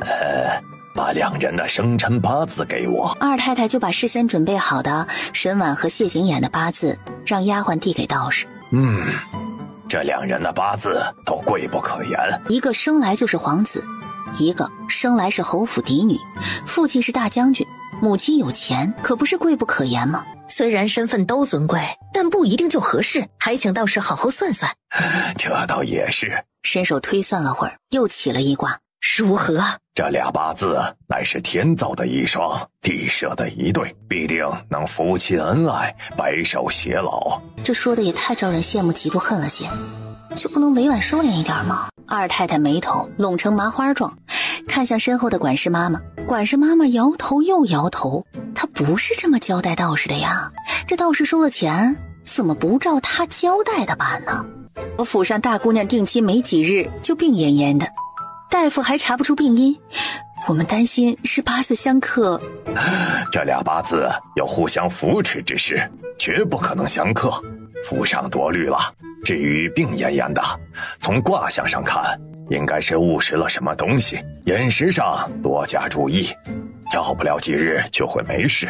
把两人的生辰八字给我。二太太就把事先准备好的沈婉和谢景琰的八字让丫鬟递给道士。这两人的八字都贵不可言，一个生来就是皇子，一个生来是侯府嫡女，父亲是大将军，母亲有钱，可不是贵不可言吗？虽然身份都尊贵，但不一定就合适，还请道士好好算算。这倒也是。伸手推算了会儿，又起了一卦。如何？这俩八字乃是天造的一双，地设的一对，必定能夫妻恩爱，白首偕老。这说的也太招人羡慕嫉妒恨了些，就不能委婉收敛一点吗？二太太眉头拢成麻花状，看向身后的管事妈妈。管事妈妈摇头又摇头，她不是这么交代道士的呀，这道士收了钱，怎么不照她交代的办呢？我府上大姑娘定亲没几日就病恹恹的，大夫还查不出病因，我们担心是八字相克。这俩八字有互相扶持之势，绝不可能相克，府上多虑了。至于病恹恹的，从卦象上看，应该是误食了什么东西，饮食上多加注意，要不了几日就会没事。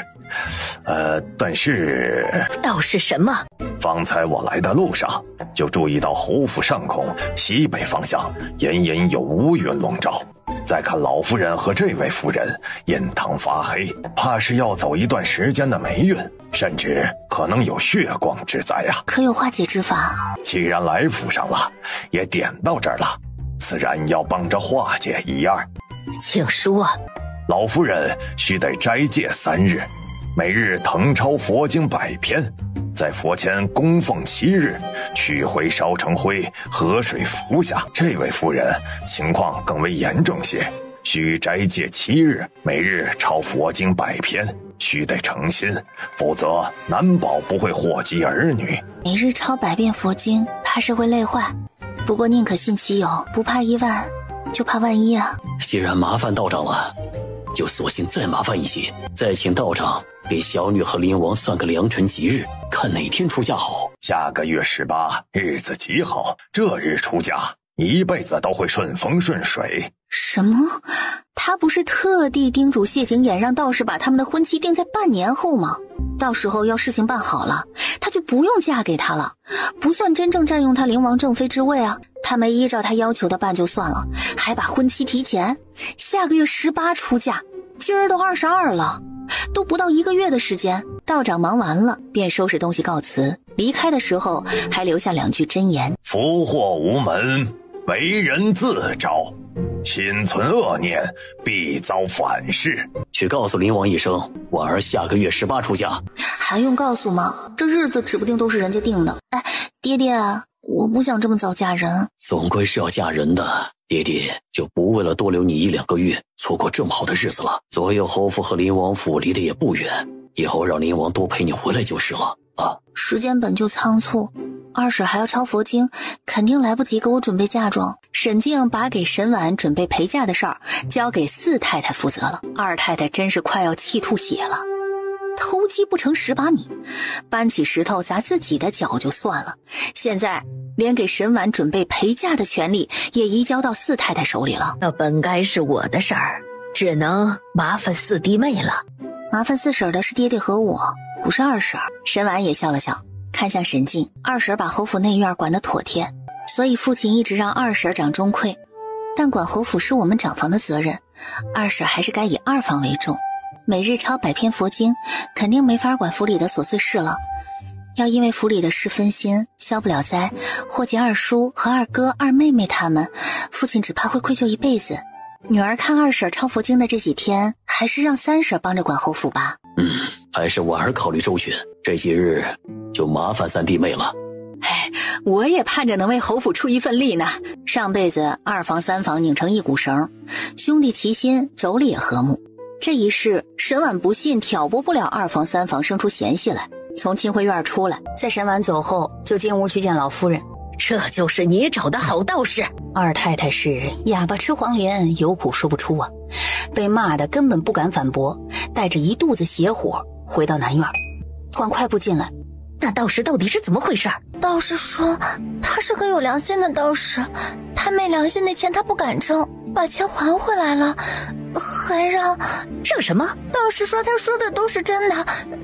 但是道士什么？方才我来的路上就注意到侯府上空西北方向隐隐有乌云笼罩，再看老夫人和这位夫人印堂发黑，怕是要走一段时间的霉运，甚至可能有血光之灾呀。可有化解之法？既然来府上了，也点到这儿了，自然要帮着化解一二。请说。老夫人须得斋戒3日，每日誊抄佛经100篇，在佛前供奉7日，取回烧成灰，河水服下。这位夫人情况更为严重些，需斋戒7日，每日抄佛经100篇，须得诚心，否则难保不会祸及儿女。每日抄100遍佛经，怕是会累坏，不过宁可信其有，不怕一万，就怕万一啊。既然麻烦道长了，就索性再麻烦一些，再请道长给小女和林王算个良辰吉日，看哪天出嫁好。下个月18日子极好，这日出嫁，一辈子都会顺风顺水。什么？他不是特地叮嘱谢景琰让道士把他们的婚期定在半年后吗？到时候要事情办好了，他就不用嫁给他了，不算真正占用他灵王正妃之位啊。他没依照他要求的办就算了，还把婚期提前，下个月18出嫁，今儿都22了，都不到1个月的时间。道长忙完了便收拾东西告辞，离开的时候还留下2句真言：福祸无门，为人自招，心存恶念，必遭反噬。去告诉林王一声，婉儿下个月18出嫁。还用告诉吗？这日子指不定都是人家定的。哎，爹爹，我不想这么早嫁人。总归是要嫁人的，爹爹就不为了多留你1-2个月，错过这么好的日子了。左右侯府和林王府离得也不远，以后让林王多陪你回来就是了啊。时间本就仓促，二婶还要抄佛经，肯定来不及给我准备嫁妆。沈静把给沈婉准备陪嫁的事儿交给四太太负责了，二太太真是快要气吐血了。偷鸡不成蚀把米，搬起石头砸自己的脚就算了，现在连给沈婉准备陪嫁的权利也移交到四太太手里了。那本该是我的事儿，只能麻烦四弟妹了。麻烦四婶的是爹爹和我，不是二婶。沈婉也笑了笑，看向沈静，二婶把侯府内院管得妥帖，所以父亲一直让二婶掌中馈，但管侯府是我们长房的责任，二婶还是该以二房为重。每日抄100篇佛经，肯定没法管府里的琐碎事了。要因为府里的事分心，消不了灾，祸及二叔和二哥、二妹妹他们，父亲只怕会愧疚一辈子。女儿看二婶抄佛经的这几天，还是让三婶帮着管侯府吧。还是婉儿考虑周全，这些日就麻烦三弟妹了。我也盼着能为侯府出一份力呢。上辈子二房三房拧成一股绳，兄弟齐心，妯娌也和睦。这一世沈婉不信挑拨不了二房三房生出嫌隙来，从清辉院出来，在沈婉走后就进屋去见老夫人。这就是你找的好道士。二太太是哑巴吃黄连，有苦说不出啊，被骂得根本不敢反驳，带着一肚子邪火回到南院，缓快步进来。那道士到底是怎么回事？道士说他是个有良心的道士，他没良心的钱他不敢挣，把钱还回来了，还让什么？道士说他说的都是真的，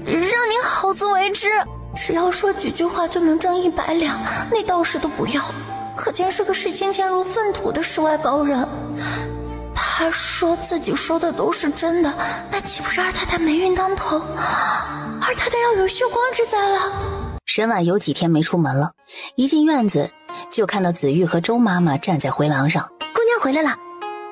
让您好自为之，只要说几句话就能挣100两，那道士都不要，可见是个视金钱如粪土的世外高人。他说自己说的都是真的，那岂不是二太太霉运当头？二太太要有血光之灾了。沈婉有几天没出门了，一进院子就看到紫玉和周妈妈站在回廊上。姑娘回来了，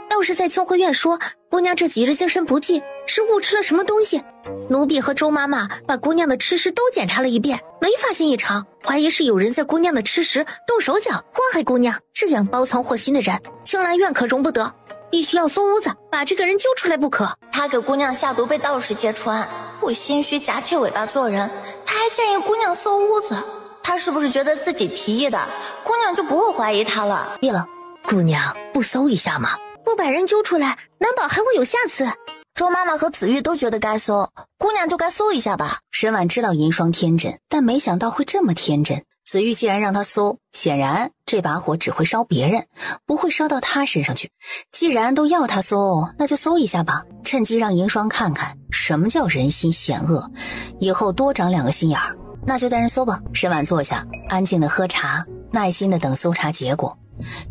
道士在清辉院说姑娘这几日精神不济，是误吃了什么东西。奴婢和周妈妈把姑娘的吃食都检查了一遍，没发现异常，怀疑是有人在姑娘的吃食动手脚祸害姑娘。这样包藏祸心的人，青兰院可容不得，必须要搜屋子，把这个人揪出来不可。他给姑娘下毒被道士揭穿，不心虚夹起尾巴做人，他还建议姑娘搜屋子，他是不是觉得自己提议的，姑娘就不会怀疑他了？闭了，姑娘不搜一下吗？不把人揪出来，难保还会有下次。周妈妈和紫玉都觉得该搜，姑娘就该搜一下吧。沈婉知道银霜天真，但没想到会这么天真。紫玉既然让她搜，显然这把火只会烧别人，不会烧到她身上去。既然都要她搜，那就搜一下吧，趁机让银霜看看什么叫人心险恶，以后多长2个心眼儿。那就带人搜吧。沈婉坐下，安静的喝茶，耐心的等搜查结果。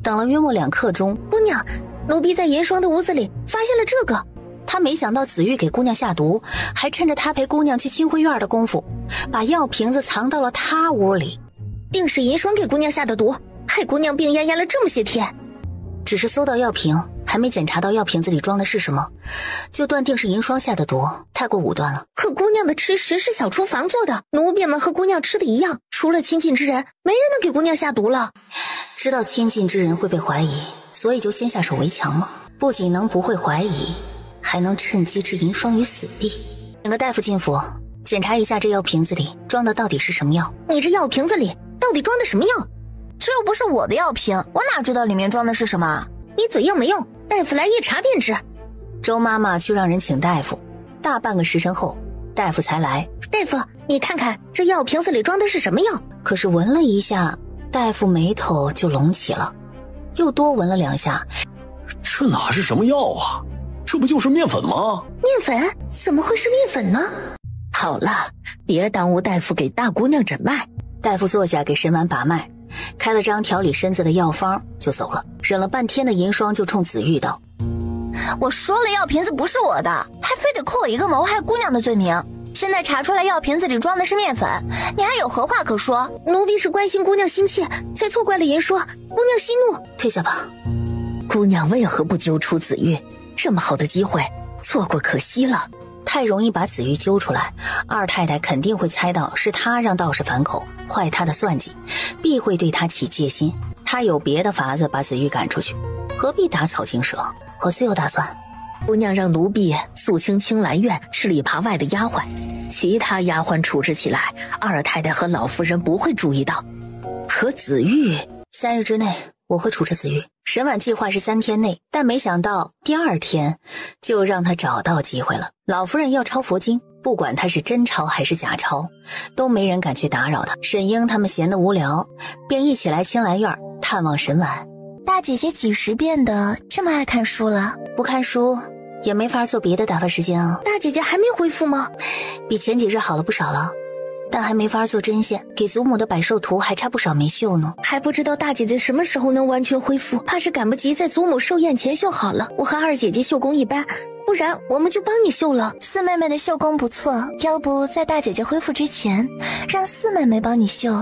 等了约莫2刻钟，姑娘，奴婢在银霜的屋子里发现了这个。他没想到紫玉给姑娘下毒，还趁着他陪姑娘去清辉院的功夫，把药瓶子藏到了他屋里。定是银霜给姑娘下的毒，害姑娘病恹恹了这么些天。只是搜到药瓶，还没检查到药瓶子里装的是什么，就断定是银霜下的毒，太过武断了。可姑娘的吃食是小厨房做的，奴婢们和姑娘吃的一样，除了亲近之人，没人能给姑娘下毒了。知道亲近之人会被怀疑，所以就先下手为强吗？不仅能不会怀疑，还能趁机置银霜于死地。请个大夫进府检查一下这药瓶子里装的到底是什么药。你这药瓶子里到底装的什么药？这又不是我的药瓶，我哪知道里面装的是什么？你嘴硬没用，大夫来一查便知。周妈妈去让人请大夫，大半个时辰后大夫才来。大夫，你看看这药瓶子里装的是什么药？可是闻了一下，大夫眉头就隆起了，又多闻了2下。这哪是什么药啊？这不就是面粉吗？面粉？怎么会是面粉呢？好了，别耽误大夫给大姑娘诊脉。大夫坐下给沈婉把脉，开了张调理身子的药方就走了。忍了半天的银霜就冲紫玉道：我说了药瓶子不是我的，还非得扣我一个谋害姑娘的罪名，现在查出来药瓶子里装的是面粉，你还有何话可说？奴婢是关心姑娘心切，才错怪了银霜，姑娘息怒。退下吧。姑娘为何不揪出紫玉？这么好的机会错过可惜了。太容易把紫玉揪出来，二太太肯定会猜到是她让道士反口，坏她的算计，必会对她起戒心。她有别的法子把紫玉赶出去，何必打草惊蛇？我自有打算。姑娘让奴婢肃清青兰院吃里扒外的丫鬟，其他丫鬟处置起来，二太太和老夫人不会注意到。可紫玉，3日之内我会处置紫玉。沈婉计划是3天内，但没想到第2天就让他找到机会了。老夫人要抄佛经，不管他是真抄还是假抄，都没人敢去打扰他。沈英他们闲得无聊，便一起来青兰院探望沈婉。大姐姐几时变得这么爱看书了？不看书也没法做别的打发时间啊。大姐姐还没恢复吗？比前几日好了不少了，但还没法做针线，给祖母的百寿图还差不少没绣呢。还不知道大姐姐什么时候能完全恢复，怕是赶不及在祖母寿宴前绣好了。我和二姐姐绣工一般，不然我们就帮你绣了。四妹妹的绣工不错，要不在大姐姐恢复之前，让四妹妹帮你绣。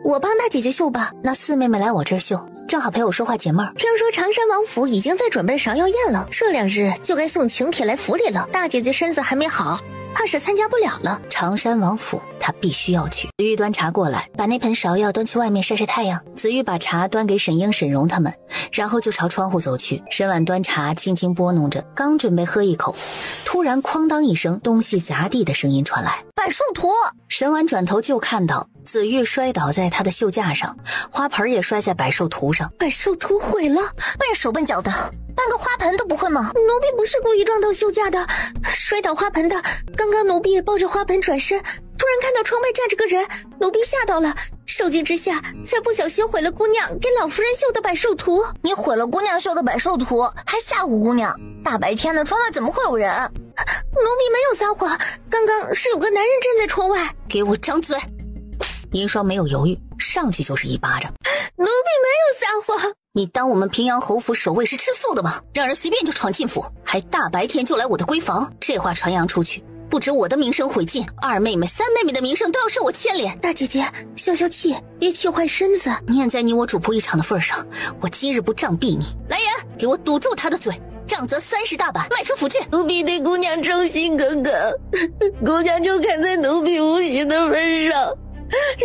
我帮大姐姐绣吧。那四妹妹来我这儿绣，正好陪我说话解闷儿。听说常山王府已经在准备芍药宴了，这2日就该送请帖来府里了。大姐姐身子还没好，怕是参加不了了。常山王府她必须要去。紫玉端茶过来，把那盆芍药端去外面晒晒太阳。紫玉把茶端给沈英、沈荣他们，然后就朝窗户走去。沈婉端茶轻轻拨弄着，刚准备喝一口，突然哐当一声东西砸地的声音传来。百寿图！沈婉转头就看到紫玉摔倒在她的绣架上，花盆也摔在百寿图上。百寿图毁了！笨手笨脚的，搬个花盆都不会吗？奴婢不是故意撞到绣架的，摔倒花盆的。刚刚奴婢抱着花盆转身，突然看到窗外站着个人，奴婢吓到了，受惊之下才不小心毁了姑娘给老夫人绣的百寿图。你毁了姑娘绣的百寿图，还吓唬姑娘？大白天的，窗外怎么会有人？奴婢没有撒谎，刚刚是有个男人站在窗外。给我张嘴！银霜没有犹豫，上去就是一巴掌。奴婢没有撒谎。你当我们平阳侯府守卫是吃素的吗？让人随便就闯进府，还大白天就来我的闺房，这话传扬出去，不止我的名声毁尽，二妹妹、三妹妹的名声都要受我牵连。大姐姐，消消气，别气坏身子。念在你我主仆一场的份上，我今日不杖毙你。来人，给我堵住他的嘴，杖责30大板，迈出府去。奴婢对姑娘忠心耿耿，姑娘就看在奴婢无情的份上，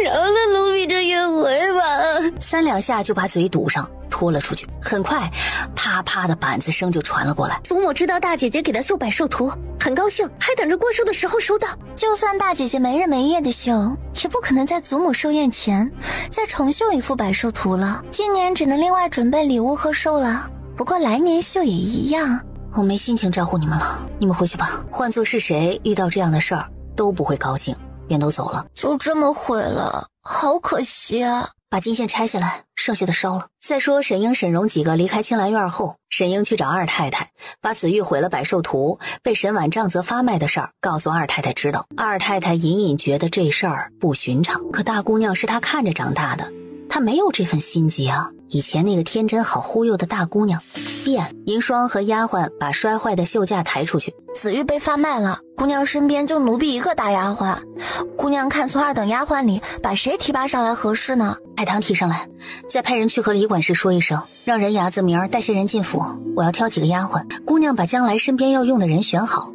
饶了奴婢这一回吧。3两下就把嘴堵上，拖了出去。很快，啪啪的板子声就传了过来。祖母知道大姐姐给她绣百寿图，很高兴，还等着过寿的时候收到。就算大姐姐没日没夜的绣，也不可能在祖母寿宴前再重绣一幅百寿图了。今年只能另外准备礼物贺寿了，不过来年绣也一样。我没心情招呼你们了，你们回去吧。换做是谁遇到这样的事儿都不会高兴，便都走了。就这么毁了，好可惜啊。把金线拆下来，剩下的烧了。再说沈英、沈荣几个离开青兰院后，沈英去找二太太，把紫玉毁了百寿图，被沈婉杖责发卖的事儿告诉二太太知道。二太太隐隐觉得这事儿不寻常，可大姑娘是她看着长大的，她没有这份心机啊。以前那个天真好忽悠的大姑娘变。银霜和丫鬟把摔坏的绣架抬出去。紫玉被发卖了，姑娘身边就奴婢一个大丫鬟，姑娘看从2等丫鬟里把谁提拔上来合适呢？派堂提上来，再派人去和李管事说一声，让人牙子明儿带些人进府，我要挑几个丫鬟。姑娘把将来身边要用的人选好，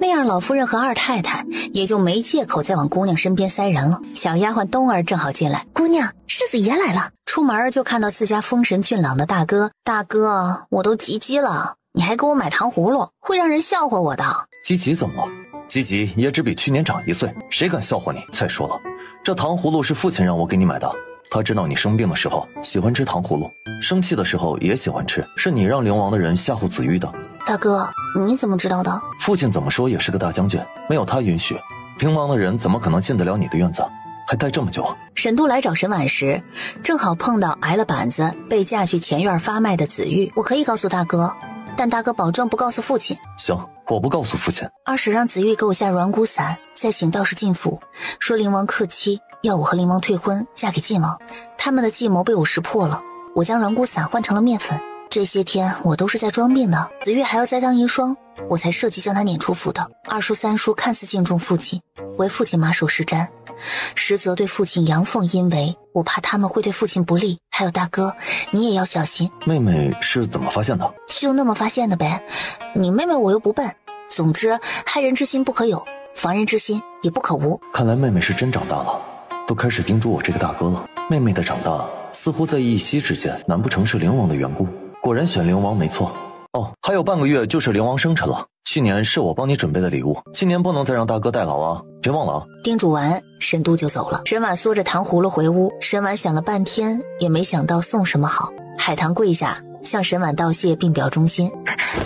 那样老夫人和二太太也就没借口再往姑娘身边塞人了。小丫鬟冬儿正好进来，姑娘，世子爷来了。出门就看到自家风神俊朗的大哥。大哥，我都及笄了，你还给我买糖葫芦，会让人笑话我的。吉吉怎么了？吉吉也只比去年长1岁，谁敢笑话你？再说了，这糖葫芦是父亲让我给你买的，他知道你生病的时候喜欢吃糖葫芦，生气的时候也喜欢吃，是你让灵王的人吓唬紫玉的。大哥，你怎么知道的？父亲怎么说也是个大将军，没有他允许，灵王的人怎么可能进得了你的院子，还待这么久？沈都来找沈婉时，正好碰到挨了板子被嫁去前院发卖的紫玉。我可以告诉大哥，但大哥保证不告诉父亲。行，我不告诉父亲。二使让紫玉给我下软骨散，再请道士进府，说灵王克妻，要我和灵王退婚，嫁给晋王。他们的计谋被我识破了，我将软骨散换成了面粉。这些天我都是在装病的，紫玉还要栽赃银霜，我才设计将他撵出府的。二叔三叔看似敬重父亲，为父亲马首是瞻，实则对父亲阳奉阴违，我怕他们会对父亲不利。还有大哥，你也要小心。妹妹是怎么发现的？就那么发现的呗，你妹妹我又不笨。总之，害人之心不可有，防人之心也不可无。看来妹妹是真长大了，都开始叮嘱我这个大哥了。妹妹的长大似乎在一夕之间，难不成是灵王的缘故？果然选灵王没错。哦，还有半个月就是灵王生辰了。去年是我帮你准备的礼物，今年不能再让大哥代劳啊，别忘了啊。叮嘱完，沈都就走了。沈婉嗦着糖葫芦回屋，沈婉想了半天，也没想到送什么好。海棠跪下向沈婉道谢，并表忠心。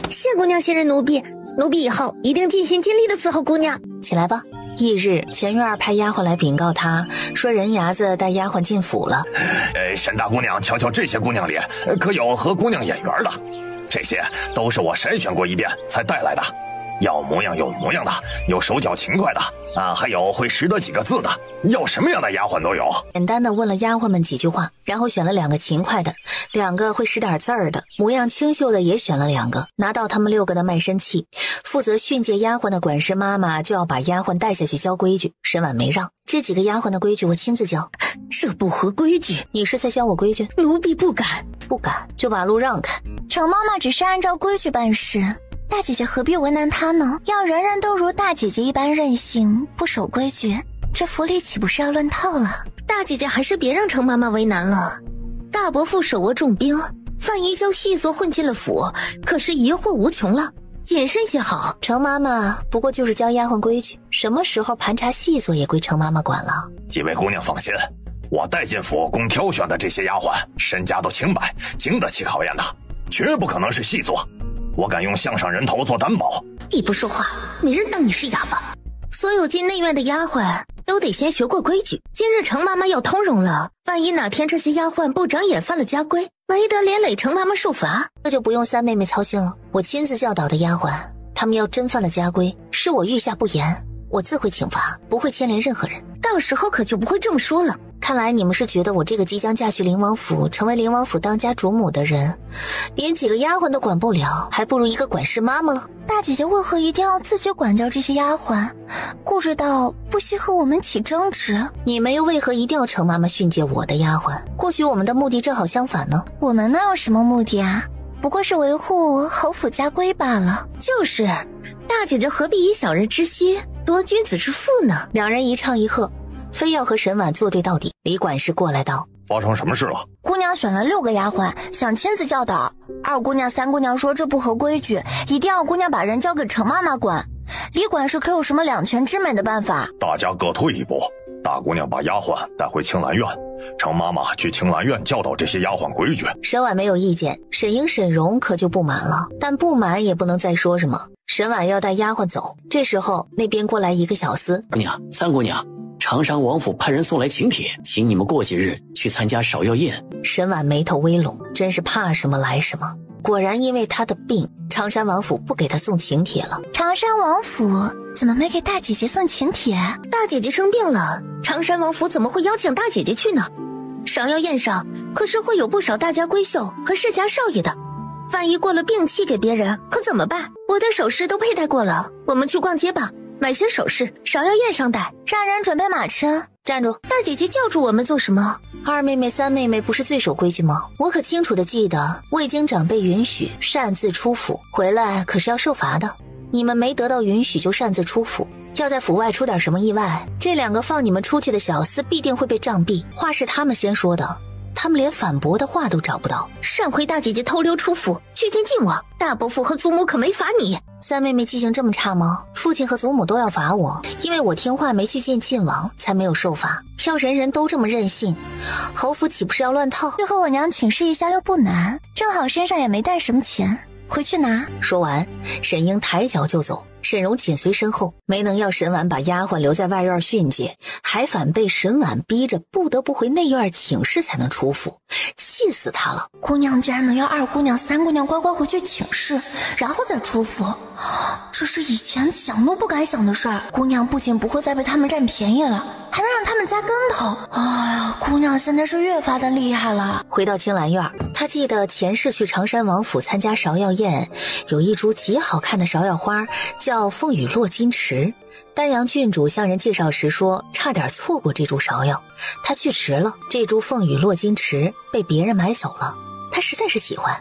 谢姑娘信任奴婢，奴婢以后一定尽心尽力的伺候姑娘。起来吧。翌日，前院派丫鬟来禀告他说，人牙子带丫鬟进府了。沈大姑娘，瞧瞧这些姑娘里，可有和姑娘眼缘的？这些都是我筛选过一遍才带来的，要模样有模样的，有手脚勤快的啊，还有会识得几个字的，要什么样的丫鬟都有。简单的问了丫鬟们几句话，然后选了2个勤快的，2个会识点字儿的，模样清秀的也选了2个，拿到他们6个的卖身契。负责训诫丫鬟的管事妈妈就要把丫鬟带下去教规矩，沈婉没让。这几个丫鬟的规矩我亲自教。这不合规矩。你是在教我规矩？奴婢不敢。不敢就把路让开。程妈妈只是按照规矩办事，大姐姐何必为难她呢？要人人都如大姐姐一般任性不守规矩，这府里岂不是要乱套了？大姐姐还是别让程妈妈为难了。大伯父手握重兵，万一将细作混进了府，可是疑惑无穷了，谨慎些好。程妈妈不过就是教丫鬟规矩，什么时候盘查细作也归程妈妈管了。几位姑娘放心，我带进府供挑选的这些丫鬟，身家都清白，经得起考验的，绝不可能是细作。我敢用项上人头做担保。你不说话，没人当你是哑巴。所有进内院的丫鬟都得先学过规矩。今日程妈妈要通融了，万一哪天这些丫鬟不长眼犯了家规，没得连累程妈妈受罚。那就不用三妹妹操心了，我亲自教导的丫鬟，她们要真犯了家规，是我御下不严，我自会请罚，不会牵连任何人。到时候可就不会这么说了。看来你们是觉得我这个即将嫁去灵王府，成为灵王府当家主母的人，连几个丫鬟都管不了，还不如一个管事妈妈了。大姐姐为何一定要自己管教这些丫鬟，顾着到不惜和我们起争执？你们又为何一定要程妈妈训诫我的丫鬟？或许我们的目的正好相反呢。我们哪有什么目的啊？不过是维护侯府家规罢了。就是，大姐姐何必以小人之心夺君子之腹呢？两人一唱一和，非要和沈婉作对到底。李管事过来道：发生什么事了？姑娘选了6个丫鬟，想亲自教导。2姑娘、3姑娘说这不合规矩，一定要姑娘把人交给程妈妈管。李管事可有什么两全之美的办法？大家各退一步，大姑娘把丫鬟带回青兰院，程妈妈去青兰院教导这些丫鬟规矩。沈婉没有意见，沈英、沈荣可就不满了，但不满也不能再说什么。沈婉要带丫鬟走，这时候那边过来一个小厮：姑娘、3姑娘，长山王府派人送来请帖，请你们过几日去参加芍药宴。沈婉眉头微拢，真是怕什么来什么。果然因为她的病，长山王府不给她送请帖了。长山王府怎么没给大姐姐送请帖？大姐姐生病了，长山王府怎么会邀请大姐姐去呢？芍药宴上可是会有不少大家闺秀和世家少爷的，万一过了病气给别人可怎么办？我的首饰都佩戴过了，我们去逛街吧，买些首饰，芍药宴上戴。让人准备马车。站住！大姐姐叫住我们做什么？2妹妹、3妹妹不是最守规矩吗？我可清楚的记得，未经长辈允许擅自出府，回来可是要受罚的。你们没得到允许就擅自出府，要在府外出点什么意外，这2个放你们出去的小厮必定会被杖毙。话是他们先说的，他们连反驳的话都找不到。上回大姐姐偷溜出府，去见晋王，大伯父和祖母可没罚你。3妹妹记性这么差吗？父亲和祖母都要罚我，因为我听话没去见晋王，才没有受罚。要人人都这么任性，侯府岂不是要乱套？去和我娘请示一下又不难，正好身上也没带什么钱，回去拿。说完，沈英抬脚就走，沈荣紧随身后，没能要沈婉把丫鬟留在外院训诫，还反被沈婉逼着不得不回内院请示才能出府，气死他了。姑娘竟然能要2姑娘、3姑娘乖乖回去请示，然后再出府，这是以前想都不敢想的事儿。姑娘不仅不会再被他们占便宜了，还能让他们栽跟头。哎呀，姑娘现在是越发的厉害了。回到青兰院，她记得前世去长山王府参加芍药宴，有一株极好看的芍药花叫风雨落金池。丹阳郡主向人介绍时说，差点错过这株芍药，她去迟了，这株风雨落金池被别人买走了。她实在是喜欢，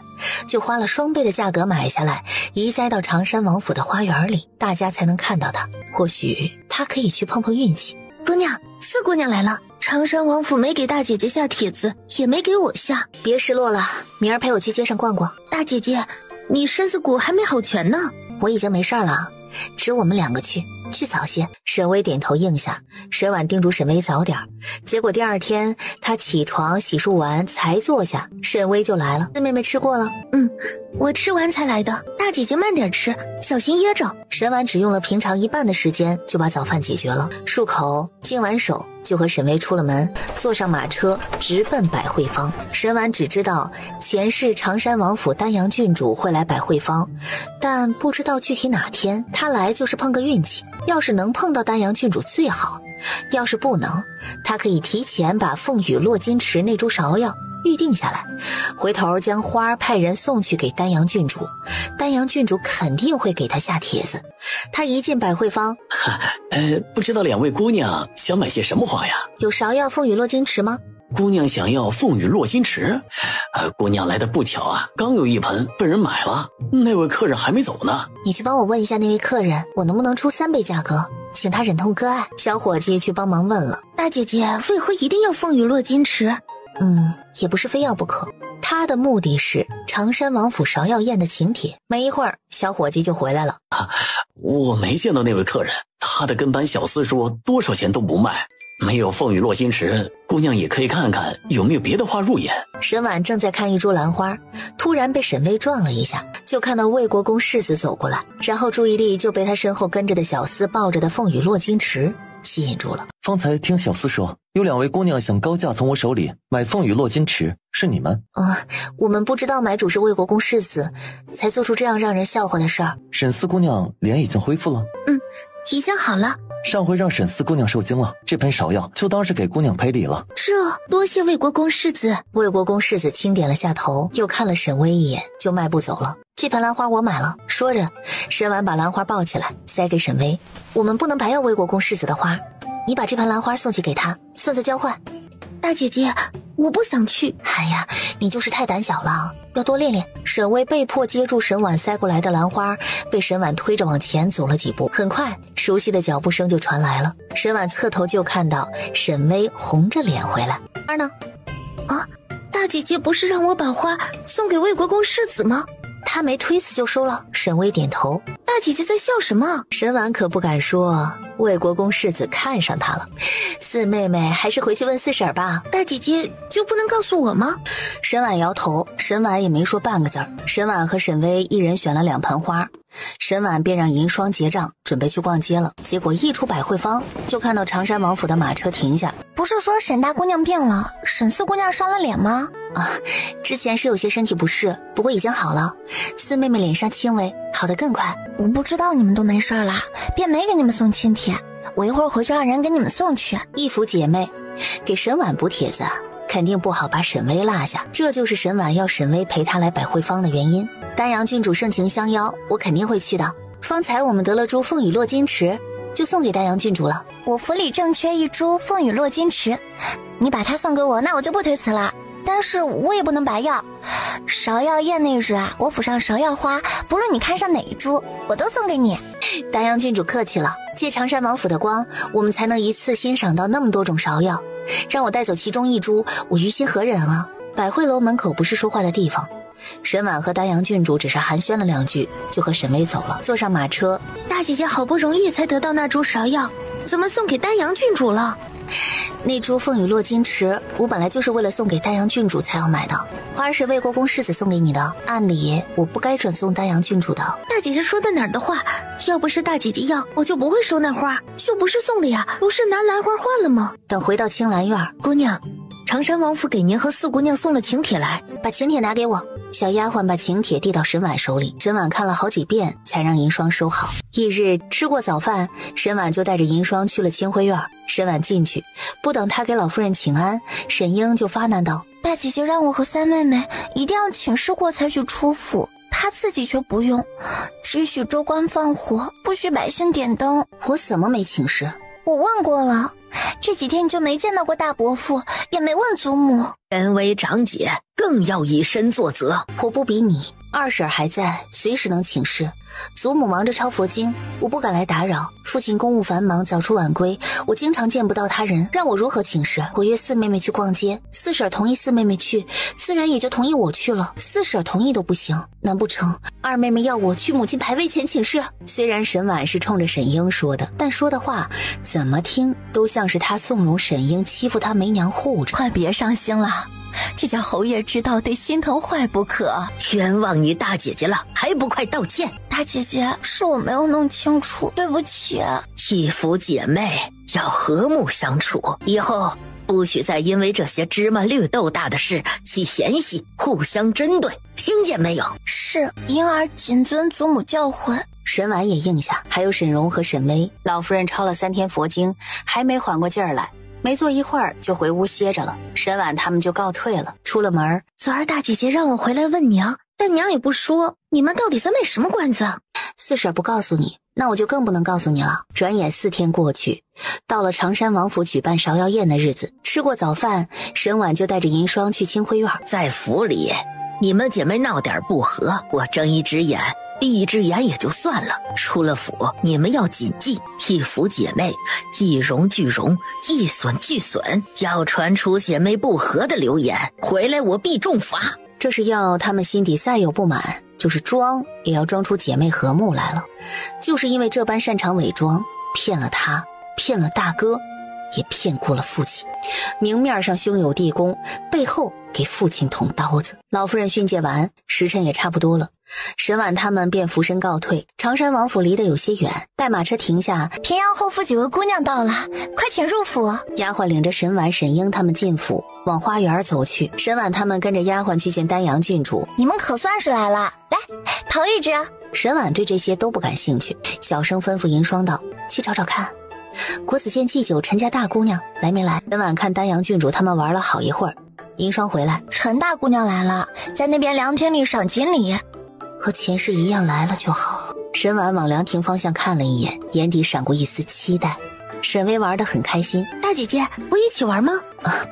就花了双倍的价格买下来，移栽到长山王府的花园里，大家才能看到她。或许她可以去碰碰运气。姑娘，4姑娘来了。长山王府没给大姐姐下帖子，也没给我下。别失落了，明儿陪我去街上逛逛。大姐姐，你身子骨还没好全呢。我已经没事了，只我们2个去早些。沈巍点头应下，沈婉叮嘱沈巍早点。结果第2天他起床洗漱完才坐下，沈巍就来了。四妹妹吃过了？我吃完才来的，大姐姐慢点吃，小心噎着。沈婉只用了平常1半的时间就把早饭解决了，漱口净完手就和沈巍出了门，坐上马车直奔百惠坊。沈婉只知道前世常山王府丹阳郡主会来百惠坊，但不知道具体哪天。他来就是碰个运气，要是能碰到丹阳郡主最好，要是不能，他可以提前把凤羽落金池那株芍药预定下来，回头将花派人送去给丹阳郡主，丹阳郡主肯定会给他下帖子。他一进百惠坊，不知道2位姑娘想买些什么花呀？有芍药凤羽落金池吗？姑娘想要凤羽落金池？姑娘来的不巧啊，刚有1盆被人买了，那位客人还没走呢。你去帮我问一下那位客人，我能不能出3倍价格，请他忍痛割爱。小伙计去帮忙问了。大姐姐为何一定要凤羽落金池？也不是非要不可，他的目的是常山王府芍药宴的请帖。没一会儿，小伙计就回来了。我没见到那位客人，他的跟班小厮说多少钱都不卖。没有凤羽落金池，姑娘也可以看看有没有别的花入眼。沈婉正在看一株兰花，突然被沈巍撞了一下，就看到魏国公世子走过来，然后注意力就被他身后跟着的小厮抱着的凤羽落金池吸引住了。方才听小厮说，有2位姑娘想高价从我手里买凤羽落金池，是你们？我们不知道买主是魏国公世子，才做出这样让人笑话的事儿。沈四姑娘脸已经恢复了？已经好了。上回让沈四姑娘受惊了，这盆芍药就当是给姑娘赔礼了。这多谢魏国公世子。魏国公世子轻点了下头，又看了沈巍一眼，就迈步走了。这盆兰花我买了。说着，沈婉把兰花抱起来塞给沈巍。我们不能白要魏国公世子的花，你把这盆兰花送去给他，算作交换。大姐姐，我不想去。哎呀，你就是太胆小了，要多练练。沈巍被迫接住沈婉塞过来的兰花，被沈婉推着往前走了几步。很快，熟悉的脚步声就传来了。沈婉侧头就看到沈巍红着脸回来。花呢？大姐姐不是让我把花送给魏国公世子吗？他没推辞就收了。沈巍点头。大姐姐在笑什么？沈婉可不敢说魏国公世子看上他了。四妹妹还是回去问四婶吧。大姐姐就不能告诉我吗？沈婉摇头，沈婉也没说半个字儿。沈婉和沈巍一人选了2盆花，沈婉便让银霜结账，准备去逛街了。结果一出百惠坊，就看到常山王府的马车停下。不是说沈大姑娘病了，沈四姑娘伤了脸吗？之前是有些身体不适，不过已经好了。四妹妹脸上轻微，好得更快。我不知道你们都没事啦，便没给你们送请帖。我一会儿回去让人给你们送去。义府姐妹给沈婉补帖子，肯定不好把沈巍落下，这就是沈婉要沈巍陪她来百惠坊的原因。丹阳郡主盛情相邀，我肯定会去的。方才我们得了株凤羽落金池，就送给丹阳郡主了。我府里正缺一株凤羽落金池，你把它送给我，那我就不推辞了。但是我也不能白要，芍药宴那日啊，我府上芍药花，不论你看上哪一株，我都送给你。丹阳郡主客气了，借常山王府的光，我们才能一次欣赏到那么多种芍药。让我带走其中一株，我于心何忍啊？百惠楼门口不是说话的地方。沈婉和丹阳郡主只是寒暄了2句，就和沈巍走了，坐上马车。大姐姐好不容易才得到那株芍药，怎么送给丹阳郡主了？那株凤羽落金池，我本来就是为了送给丹阳郡主才要买的，花是魏国公世子送给你的，按理我不该转送丹阳郡主的。大姐姐说的哪儿的话？要不是大姐姐要，我就不会收那花，就不是送的呀，不是拿兰花换了吗？等回到青兰院，姑娘，常山王府给您和四姑娘送了请帖来，把请帖拿给我。小丫鬟把请帖递到沈婉手里，沈婉看了好几遍，才让银霜收好。翌日吃过早饭，沈婉就带着银霜去了清辉院。沈婉进去，不等她给老夫人请安，沈英就发难道：大姐姐让我和三妹妹一定要请示过才许出府，她自己却不用，只许州官放火，不许百姓点灯。我怎么没请示？我问过了，这几天你就没见到过大伯父，也没问祖母。身为长姐，更要以身作则。我不比你，二婶还在，随时能请示。祖母忙着抄佛经，我不敢来打扰。父亲公务繁忙，早出晚归，我经常见不到他人，让我如何请示？我约四妹妹去逛街，四婶同意四妹妹去，自然也就同意我去了。四婶同意都不行，难不成二妹妹要我去母亲牌位前请示？虽然沈婉是冲着沈英说的，但说的话怎么听都像是她纵容沈英欺负她没娘护着。快别伤心了，这叫侯爷知道得心疼坏不可。冤枉你大姐姐了，还不快道歉？大姐姐，是我没有弄清楚，对不起。义府姐妹要和睦相处，以后不许再因为这些芝麻绿豆大的事起嫌隙，互相针对，听见没有？是，银儿谨遵祖母教诲。沈婉也应下，还有沈荣和沈薇。老夫人抄了3天佛经，还没缓过劲儿来，没坐一会儿就回屋歇着了。沈婉他们就告退了。出了门，昨儿大姐姐让我回来问娘，但娘也不说，你们到底在卖什么关子？四婶不告诉你，那我就更不能告诉你了。转眼4天过去，到了常山王府举办芍药宴的日子，吃过早饭，沈婉就带着银霜去清辉院。在府里，你们姐妹闹点不和，我睁一只眼闭一只眼也就算了，出了府你们要谨记，一府姐妹一荣俱荣，一损俱损，要传出姐妹不和的流言，回来我必重罚。这是要他们心底再有不满，就是装也要装出姐妹和睦来了。就是因为这般擅长伪装，骗了他，骗了大哥，也骗过了父亲。明面上兄友弟恭，背后给父亲捅刀子。老夫人训诫完，时辰也差不多了，沈婉他们便俯身告退。常山王府离得有些远，待马车停下，平阳后府几位姑娘到了，快请入府。丫鬟领着沈婉、沈英他们进府，往花园走去。沈婉他们跟着丫鬟去见丹阳郡主。你们可算是来了，来头一只。沈婉对这些都不感兴趣，小声吩咐银霜道：去找找看，国子监祭酒陈家大姑娘来没来？沈婉看丹阳郡主他们玩了好一会儿，银霜回来，陈大姑娘来了，在那边凉亭里赏锦鲤。和前世一样来了就好。沈婉往凉亭方向看了一眼，眼底闪过一丝期待。沈薇玩得很开心。大姐姐，不一起玩吗？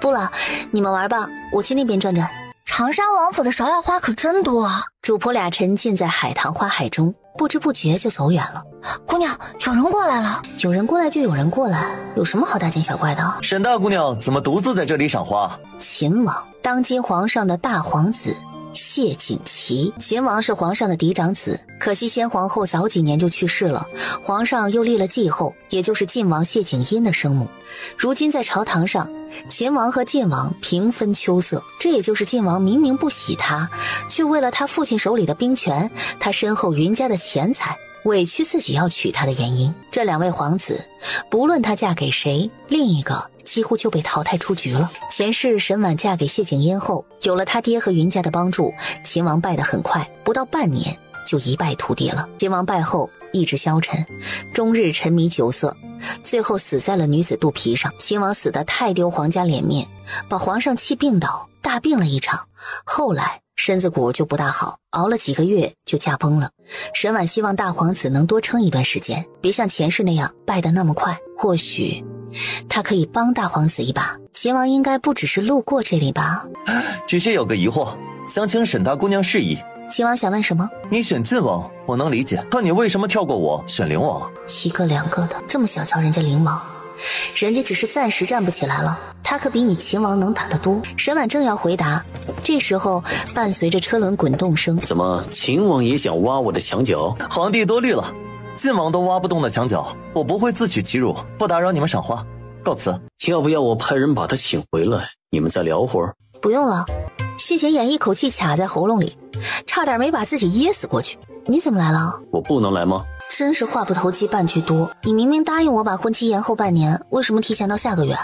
不了，你们玩吧，我去那边转转。常山王府的芍药花可真多啊！主仆俩沉浸在海棠花海中，不知不觉就走远了。姑娘，有人过来了。有人过来就有人过来，有什么好大惊小怪的？沈大姑娘怎么独自在这里赏花？秦王，当今皇上的大皇子谢景祺。秦王是皇上的嫡长子，可惜先皇后早几年就去世了，皇上又立了继后，也就是晋王谢景殷的生母。如今在朝堂上，秦王和晋王平分秋色，这也就是晋王明明不喜他，却为了他父亲手里的兵权，他身后云家的钱财，委屈自己要娶她的原因。这2位皇子，不论她嫁给谁，另一个几乎就被淘汰出局了。前世沈婉嫁给谢景殷后，有了他爹和云家的帮助，秦王败得很快，不到半年就一败涂地了。秦王败后意志消沉，终日沉迷酒色，最后死在了女子肚皮上。秦王死得太丢皇家脸面，把皇上气病倒，大病了一场，后来身子骨就不大好，熬了几个月就驾崩了。沈婉希望大皇子能多撑一段时间，别像前世那样败得那么快，或许他可以帮大皇子一把。秦王应该不只是路过这里吧？只是有个疑惑，想请沈大姑娘示意。秦王想问什么？你选晋王我能理解，可你为什么跳过我选灵王？一个两个的，这么小瞧人家灵王，人家只是暂时站不起来了，他可比你秦王能打得多。沈婉正要回答，这时候伴随着车轮滚动声，怎么秦王也想挖我的墙角？皇帝多虑了，晋王都挖不动的墙角，我不会自取其辱，不打扰你们赏花，告辞。要不要我派人把他请回来，你们再聊会儿？不用了。谢贤言一口气卡在喉咙里，差点没把自己噎死过去。你怎么来了？我不能来吗？真是话不投机半句多，你明明答应我把婚期延后半年，为什么提前到下个月？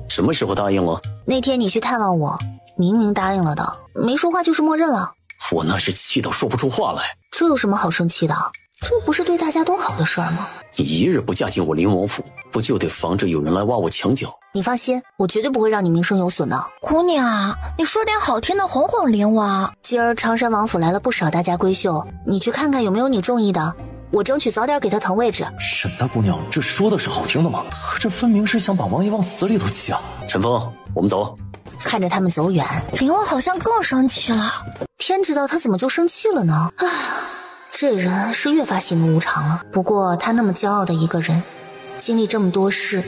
什么时候答应了？那天你去探望我，明明答应了的，没说话就是默认了。我那是气到说不出话来。这有什么好生气的？这不是对大家都好的事儿吗？你一日不嫁进我灵王府，不就得防着有人来挖我墙角？你放心，我绝对不会让你名声有损的。姑娘，你说点好听的哄哄灵王。今儿常山王府来了不少大家闺秀，你去看看有没有你中意的。我争取早点给他腾位置。沈大姑娘，这说的是好听的吗？她这分明是想把王爷往死里头气啊！陈峰，我们走。看着他们走远，林王好像更生气了。天知道他怎么就生气了呢？啊，这人是越发喜怒无常了。不过他那么骄傲的一个人，经历这么多事，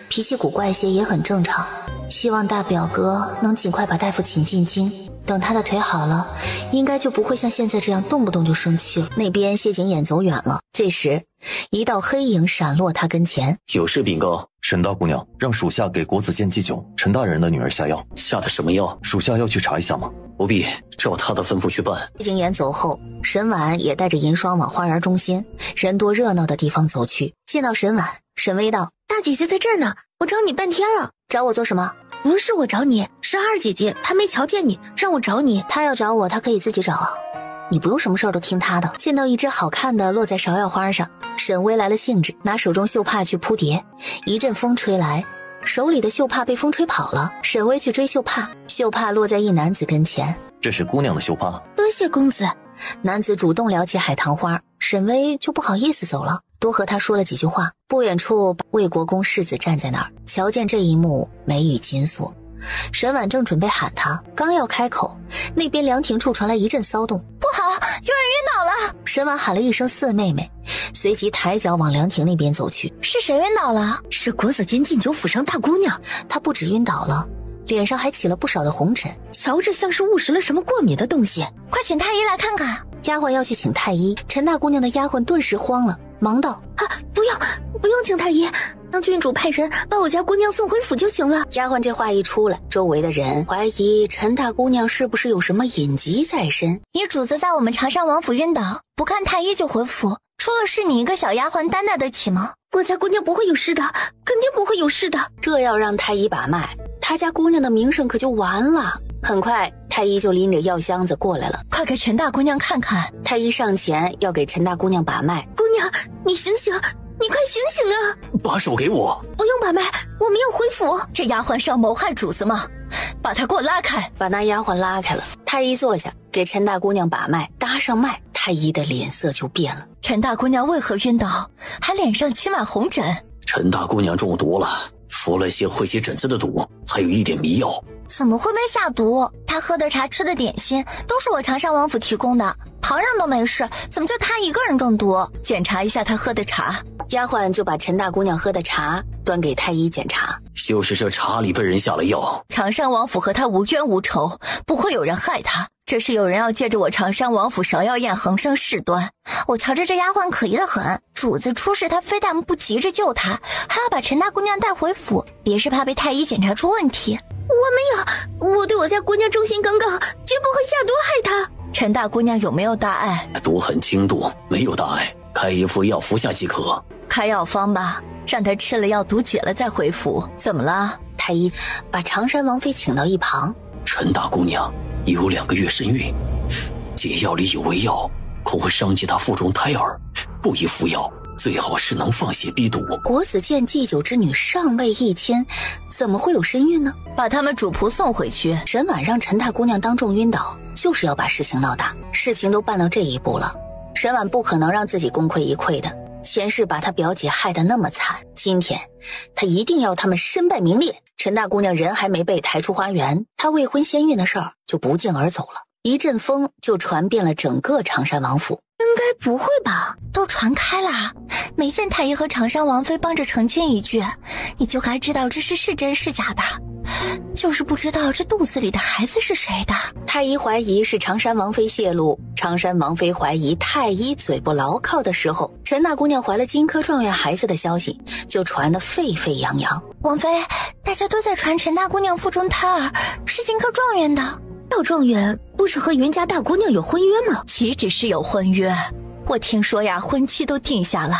脾气古怪些也很正常。希望大表哥能尽快把大夫请进京，等他的腿好了，应该就不会像现在这样动不动就生气了。那边谢景琰走远了，这时一道黑影闪落他跟前。有事禀告。沈大姑娘，让属下给国子监祭酒陈大人的女儿下药。下的什么药？属下要去查一下吗？不必，照他的吩咐去办。谢景琰走后，沈婉也带着银霜往花园中心人多热闹的地方走去。见到沈婉，沈巍道：大姐姐在这儿呢，我找你半天了。找我做什么？不是我找你，是二姐姐，她没瞧见你，让我找你。她要找我，她可以自己找啊，你不用什么事儿都听她的。见到一只好看的落在芍药花上，沈巍来了兴致，拿手中绣帕去扑蝶。一阵风吹来，手里的绣帕被风吹跑了。沈巍去追绣帕，绣帕落在一男子跟前。这是姑娘的绣帕。多谢公子。男子主动聊起海棠花，沈巍就不好意思走了，多和他说了几句话。不远处，魏国公世子站在那儿，瞧见这一幕，眉宇紧锁。沈婉正准备喊他，刚要开口，那边凉亭处传来一阵骚动。不好，有人晕倒了！沈婉喊了一声四妹妹，随即抬脚往凉亭那边走去。是谁晕倒了？是国子监禁酒府上大姑娘。她不止晕倒了，脸上还起了不少的红疹，瞧着像是误食了什么过敏的东西。快请太医来看看。丫鬟要去请太医，陈大姑娘的丫鬟顿时慌了，忙道：啊，不用请太医，让郡主派人把我家姑娘送回府就行了。丫鬟这话一出来，周围的人怀疑陈大姑娘是不是有什么隐疾在身。你主子在我们长沙王府晕倒，不看太医就回府，出了事你一个小丫鬟担待得起吗？我家姑娘不会有事的，肯定不会有事的。这要让太医把脉，他家姑娘的名声可就完了。很快太医就拎着药箱子过来了，快给陈大姑娘看看。太医上前要给陈大姑娘把脉。姑娘，你醒醒，你快醒醒啊！把手给我。不用把脉，我们要回府。这丫鬟是要谋害主子吗？把她给我拉开。把那丫鬟拉开了。太医坐下，给陈大姑娘把脉，搭上脉，太医的脸色就变了。陈大姑娘为何晕倒，还脸上起满红疹？陈大姑娘中毒了，服了些会起疹子的毒，还有一点迷药。怎么会被下毒？她喝的茶吃的点心都是我长沙王府提供的，旁人都没事，怎么就她一个人中毒？检查一下她喝的茶。丫鬟就把陈大姑娘喝的茶端给太医检查。就是这茶里被人下了药。长山王府和她无冤无仇，不会有人害她，这是有人要借着我长山王府芍药宴横生事端。我瞧着这丫鬟可疑得很，主子出事，她非但不急着救她，还要把陈大姑娘带回府，别是怕被太医检查出问题。我没有，我对我家姑娘忠心耿耿，绝不会下毒害她。陈大姑娘有没有大碍？毒很轻度，没有大碍，开一副药服下即可。开药方吧，让她吃了药毒解了再回府。怎么了？太医把长山王妃请到一旁。陈大姑娘有2个月身孕，解药里有味药，恐会伤及她腹中胎儿，不宜服药，最好是能放血逼毒。国子监祭酒之女尚未一千，怎么会有身孕呢？把他们主仆送回去。沈婉让陈大姑娘当众晕倒，就是要把事情闹大。事情都办到这一步了，沈婉不可能让自己功亏一篑的。前世把她表姐害得那么惨，今天她一定要他们身败名裂。陈大姑娘人还没被抬出花园，她未婚先孕的事儿就不胫而走了，一阵风就传遍了整个长山王府。应该不会吧？都传开了，没见太医和长山王妃帮着澄清一句，你就该知道这事是真是假的，就是不知道这肚子里的孩子是谁的。太医怀疑是长山王妃泄露，长山王妃怀疑太医嘴不牢靠的时候，陈大姑娘怀了金科状元孩子的消息就传得沸沸扬扬。王妃，大家都在传陈大姑娘腹中胎儿是金科状元的。赵状元不是和云家大姑娘有婚约吗？岂止是有婚约，我听说呀，婚期都定下了，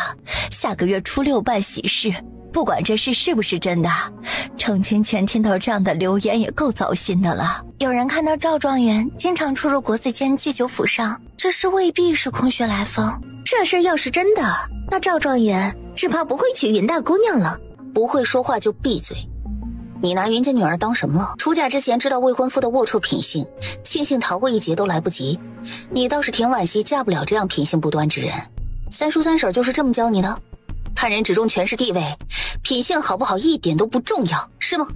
下个月初6办喜事。不管这事是不是真的，成亲前听到这样的流言也够糟心的了。有人看到赵状元经常出入国子监祭酒府上，这事未必是空穴来风。这事要是真的，那赵状元只怕不会娶云大姑娘了。不会说话就闭嘴。你拿云家女儿当什么了？出嫁之前知道未婚夫的龌龊品性，庆幸逃过一劫都来不及。你倒是挺惋惜嫁不了这样品性不端之人。三叔三婶就是这么教你的？看人只重权势地位，品性好不好一点都不重要，是吗？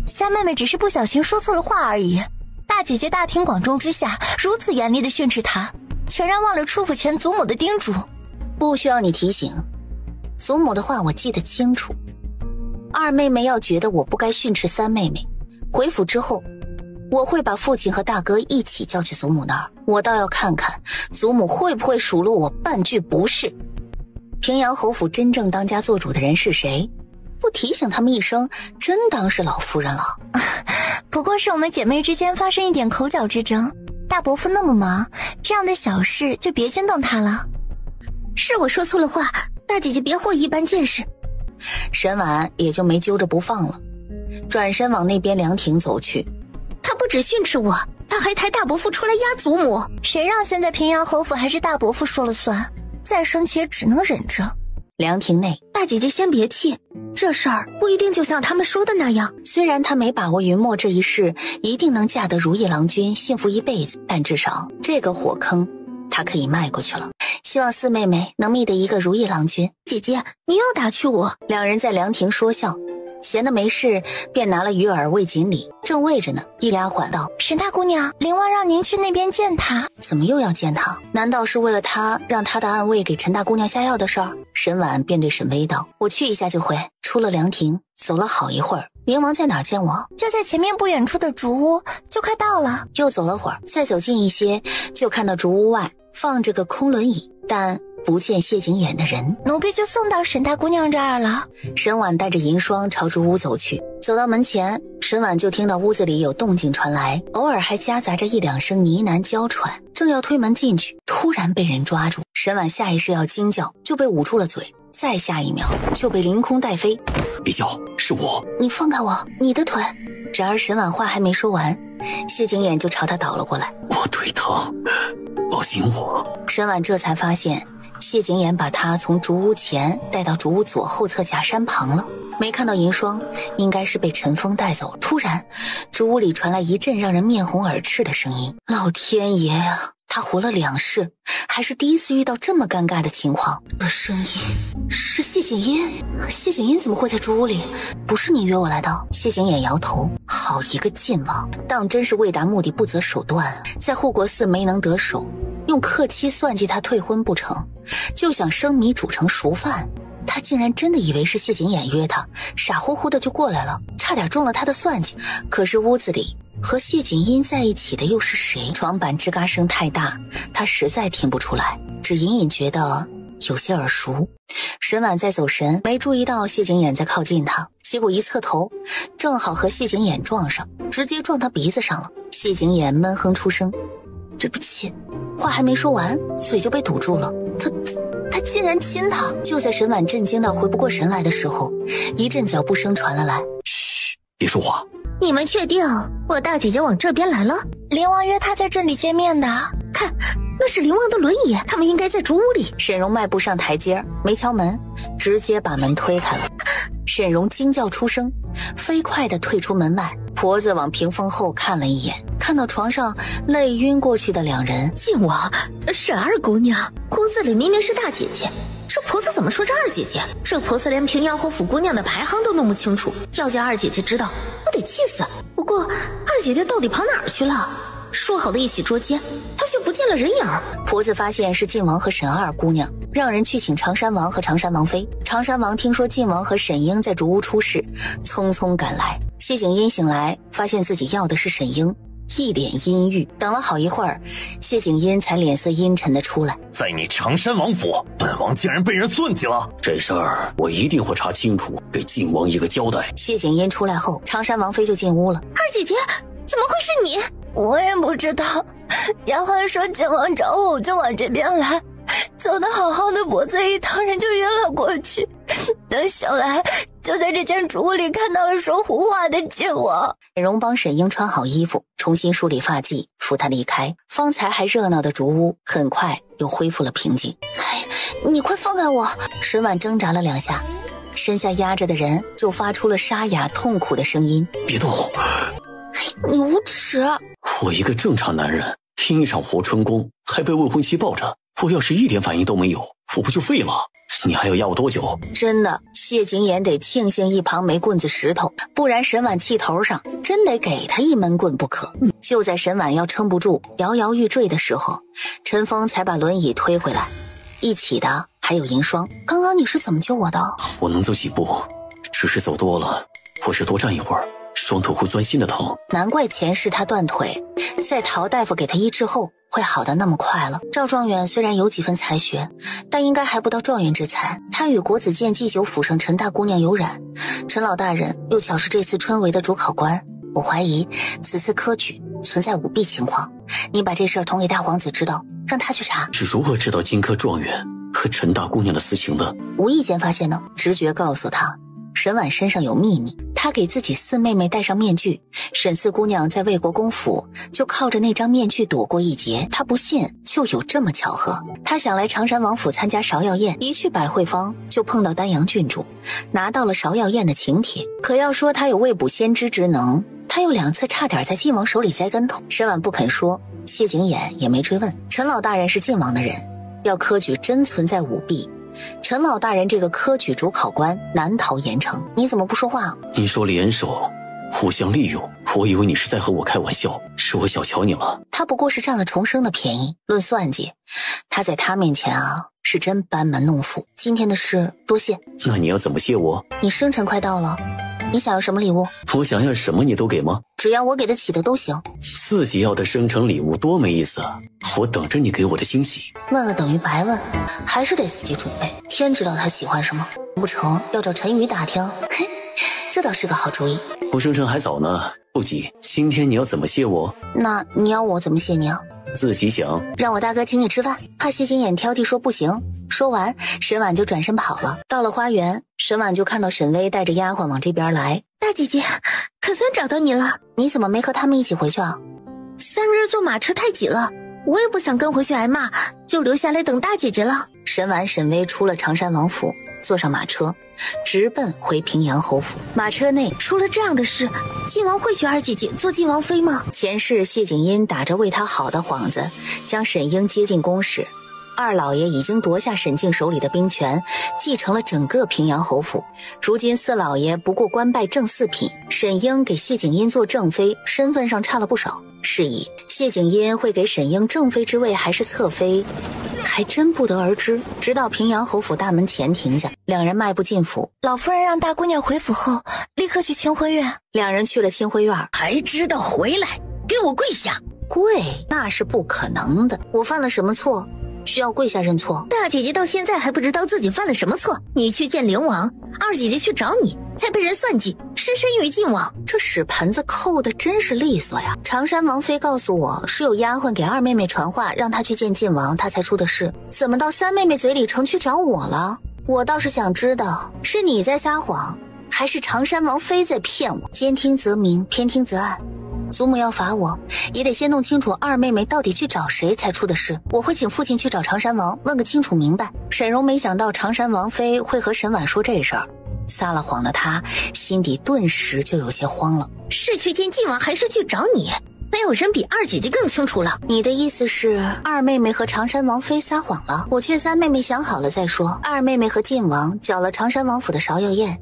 三妹妹只是不小心说错了话而已。大姐姐大庭广众之下如此严厉地训斥她，全然忘了出府前祖母的叮嘱。不需要你提醒，祖母的话我记得清楚。二妹妹要觉得我不该训斥三妹妹，回府之后我会把父亲和大哥一起叫去祖母那儿，我倒要看看祖母会不会数落我半句不是。平阳侯府真正当家做主的人是谁？不提醒他们一声，真当是老夫人了。不过是我们姐妹之间发生一点口角之争，大伯父那么忙，这样的小事就别惊动他了。是我说错了话，大姐姐别或一般见识。沈婉也就没揪着不放了，转身往那边凉亭走去。他不止训斥我，他还抬大伯父出来压祖母。谁让现在平阳侯府还是大伯父说了算，再生气也只能忍着。凉亭内，大姐姐先别气，这事儿不一定就像他们说的那样。虽然她没把握云墨这一世一定能嫁得如意郎君，幸福一辈子，但至少这个火坑她可以迈过去了。希望四妹妹能觅得一个如意郎君。姐姐，你又打趣我。两人在凉亭说笑，闲得没事便拿了鱼饵喂锦鲤，正喂着呢，一丫鬟道：沈大姑娘，灵王让您去那边见他。怎么又要见他？难道是为了他让他的暗卫给陈大姑娘下药的事儿？沈婉便对沈微道：我去一下就回。出了凉亭，走了好一会儿，灵王在哪儿见我？就在前面不远处的竹屋，就快到了。又走了会儿，再走近一些，就看到竹屋外放着个空轮椅，但不见谢景琰的人。奴婢就送到沈大姑娘这儿了。沈婉带着银霜朝竹屋走去，走到门前，沈婉就听到屋子里有动静传来，偶尔还夹杂着一两声呢喃娇喘。正要推门进去，突然被人抓住。沈婉下意识要惊叫，就被捂住了嘴，再下一秒就被凌空带飞。别叫，是我！你放开我，你的腿！然而沈婉话还没说完，谢景琰就朝他倒了过来。我腿疼，抱紧我！沈婉这才发现谢景琰把他从竹屋前带到竹屋左后侧假山旁了，没看到银霜，应该是被陈风带走了。突然竹屋里传来一阵让人面红耳赤的声音。老天爷呀，他活了2世，还是第一次遇到这么尴尬的情况。这声音是谢景音，谢景音怎么会在竹屋里？不是你约我来的？谢景琰摇头，好一个晋王，当真是为达目的不择手段，在护国寺没能得手，用克期算计他退婚不成，就想生米煮成熟饭。他竟然真的以为是谢景琰约他，傻乎乎的就过来了，差点中了他的算计。可是屋子里和谢景音在一起的又是谁？床板吱嘎声太大，他实在听不出来，只隐隐觉得有些耳熟。沈婉在走神，没注意到谢景琰在靠近他，结果一侧头，正好和谢景琰撞上，直接撞他鼻子上了。谢景琰闷哼出声：对不起。话还没说完，嘴就被堵住了。他竟然亲他！就在沈婉震惊到回不过神来的时候，一阵脚步声传了来。嘘，别说话。你们确定我大姐姐往这边来了？灵王约她在这里见面的。看，那是灵王的轮椅，他们应该在竹屋里。沈荣迈步上台阶，没敲门，直接把门推开了。沈荣惊叫出声，飞快地退出门外。婆子往屏风后看了一眼，看到床上累晕过去的2人。晋王，沈二姑娘，屋子里明明是大姐姐，这婆子怎么说是二姐姐？这婆子连平阳侯府姑娘的排行都弄不清楚，要叫二姐姐知道，我得气死。不过二姐姐到底跑哪儿去了？说好的一起捉奸，她却不见了人影儿。婆子发现是晋王和沈二姑娘，让人去请常山王和常山王妃。常山王听说晋王和沈英在竹屋出事，匆匆赶来。谢景音醒来，发现自己要的是沈英，一脸阴郁。等了好一会儿，谢景音才脸色阴沉的出来。在你常山王府，本王竟然被人算计了，这事儿我一定会查清楚，给晋王一个交代。谢景音出来后，常山王妃就进屋了。二姐姐，怎么会是你？我也不知道，丫鬟说晋王找我就往这边来，走得好好的，脖子一疼，人就晕了过去。等醒来，就在这间竹屋里看到了说胡话的晋王。沈荣帮沈英穿好衣服，重新梳理发髻，扶她离开。方才还热闹的竹屋很快又恢复了平静。哎，你快放开我！沈婉挣扎了2下，身下压着的人就发出了沙哑痛苦的声音：别动！你无耻！我一个正常男人，听一场活春宫，还被未婚妻抱着，我要是一点反应都没有，我不就废了？你还要压我多久？真的，谢景琰得庆幸一旁没棍子石头，不然沈婉气头上真得给他一闷棍不可。就在沈婉要撑不住摇摇欲坠的时候，陈峰才把轮椅推回来，一起的还有银霜。刚刚你是怎么救我的？我能走几步，只是走多了，或是多站一会儿，双腿会钻心的疼。难怪前世他断腿，在陶大夫给他医治后会好得那么快了。赵状元虽然有几分才学，但应该还不到状元之才。他与国子监祭酒府上陈大姑娘有染，陈老大人又巧是这次春闱的主考官，我怀疑此次科举存在舞弊情况。你把这事儿捅给大皇子知道，让他去查。是如何知道荆轲状元和陈大姑娘的私情的？无意间发现呢，直觉告诉他沈婉身上有秘密。他给自己四妹妹戴上面具，沈四姑娘在魏国公府就靠着那张面具躲过一劫。他不信就有这么巧合。他想来常山王府参加芍药宴，一去百会坊就碰到丹阳郡主，拿到了芍药宴的请帖。可要说他有未卜先知之能，他有2次差点在晋王手里栽跟头。沈婉不肯说，谢景琰也没追问。陈老大人是晋王的人，要科举真存在舞弊，陈老大人这个科举主考官难逃严惩。你怎么不说话？你说联手互相利用，我以为你是在和我开玩笑，是我小瞧你了。他不过是占了重生的便宜，论算计，他在他面前啊是真班门弄斧。今天的事多谢。那你要怎么谢我？你生辰快到了，你想要什么礼物？我想要什么你都给吗？只要我给得起的都行。自己要的生辰礼物多没意思啊！我等着你给我的惊喜。问了等于白问，还是得自己准备。天知道他喜欢什么，不成要找陈宇打听。嘿，这倒是个好主意。我生辰还早呢，不急。今天你要怎么谢我？那你要我怎么谢你啊？自己想。让我大哥请你吃饭。怕谢景琰挑剔说不行。说完，沈婉就转身跑了。到了花园，沈婉就看到沈薇带着丫鬟往这边来。大姐姐，可算找到你了。你怎么没和他们一起回去啊？3个人坐马车太挤了，我也不想跟回去挨骂，就留下来等大姐姐了。沈婉、沈薇出了常山王府，坐上马车，直奔回平阳侯府。马车内出了这样的事，晋王会许二姐姐做晋王妃吗？前世谢景英打着为他好的幌子，将沈英接进宫室。二老爷已经夺下沈静手里的兵权，继承了整个平阳侯府。如今四老爷不过官拜正四品，沈英给谢景英做正妃，身份上差了不少。是以谢景英会给沈英正妃之位还是侧妃，还真不得而知。直到平阳侯府大门前停下，两人迈步进府。老夫人让大姑娘回府后立刻去清辉院。两人去了清辉院，还知道回来，给我跪下！跪？那是不可能的。我犯了什么错需要跪下认错？大姐姐到现在还不知道自己犯了什么错。你去见灵王，二姐姐去找你，才被人算计，失身于晋王。这屎盆子扣的真是利索呀！常山王妃告诉我是有丫鬟给二妹妹传话，让她去见晋王，她才出的事。怎么到三妹妹嘴里成去找我了？我倒是想知道，是你在撒谎，还是常山王妃在骗我？兼听则明，偏听则暗。祖母要罚我，也得先弄清楚二妹妹到底去找谁才出的事。我会请父亲去找常山王，问个清楚明白。沈荣没想到常山王妃会和沈婉说这事儿，撒了谎的她心底顿时就有些慌了。是去见晋王还是去找你？没有人比二姐姐更清楚了。你的意思是二妹妹和常山王妃撒谎了？我劝三妹妹想好了再说。二妹妹和晋王搅了常山王府的芍药宴，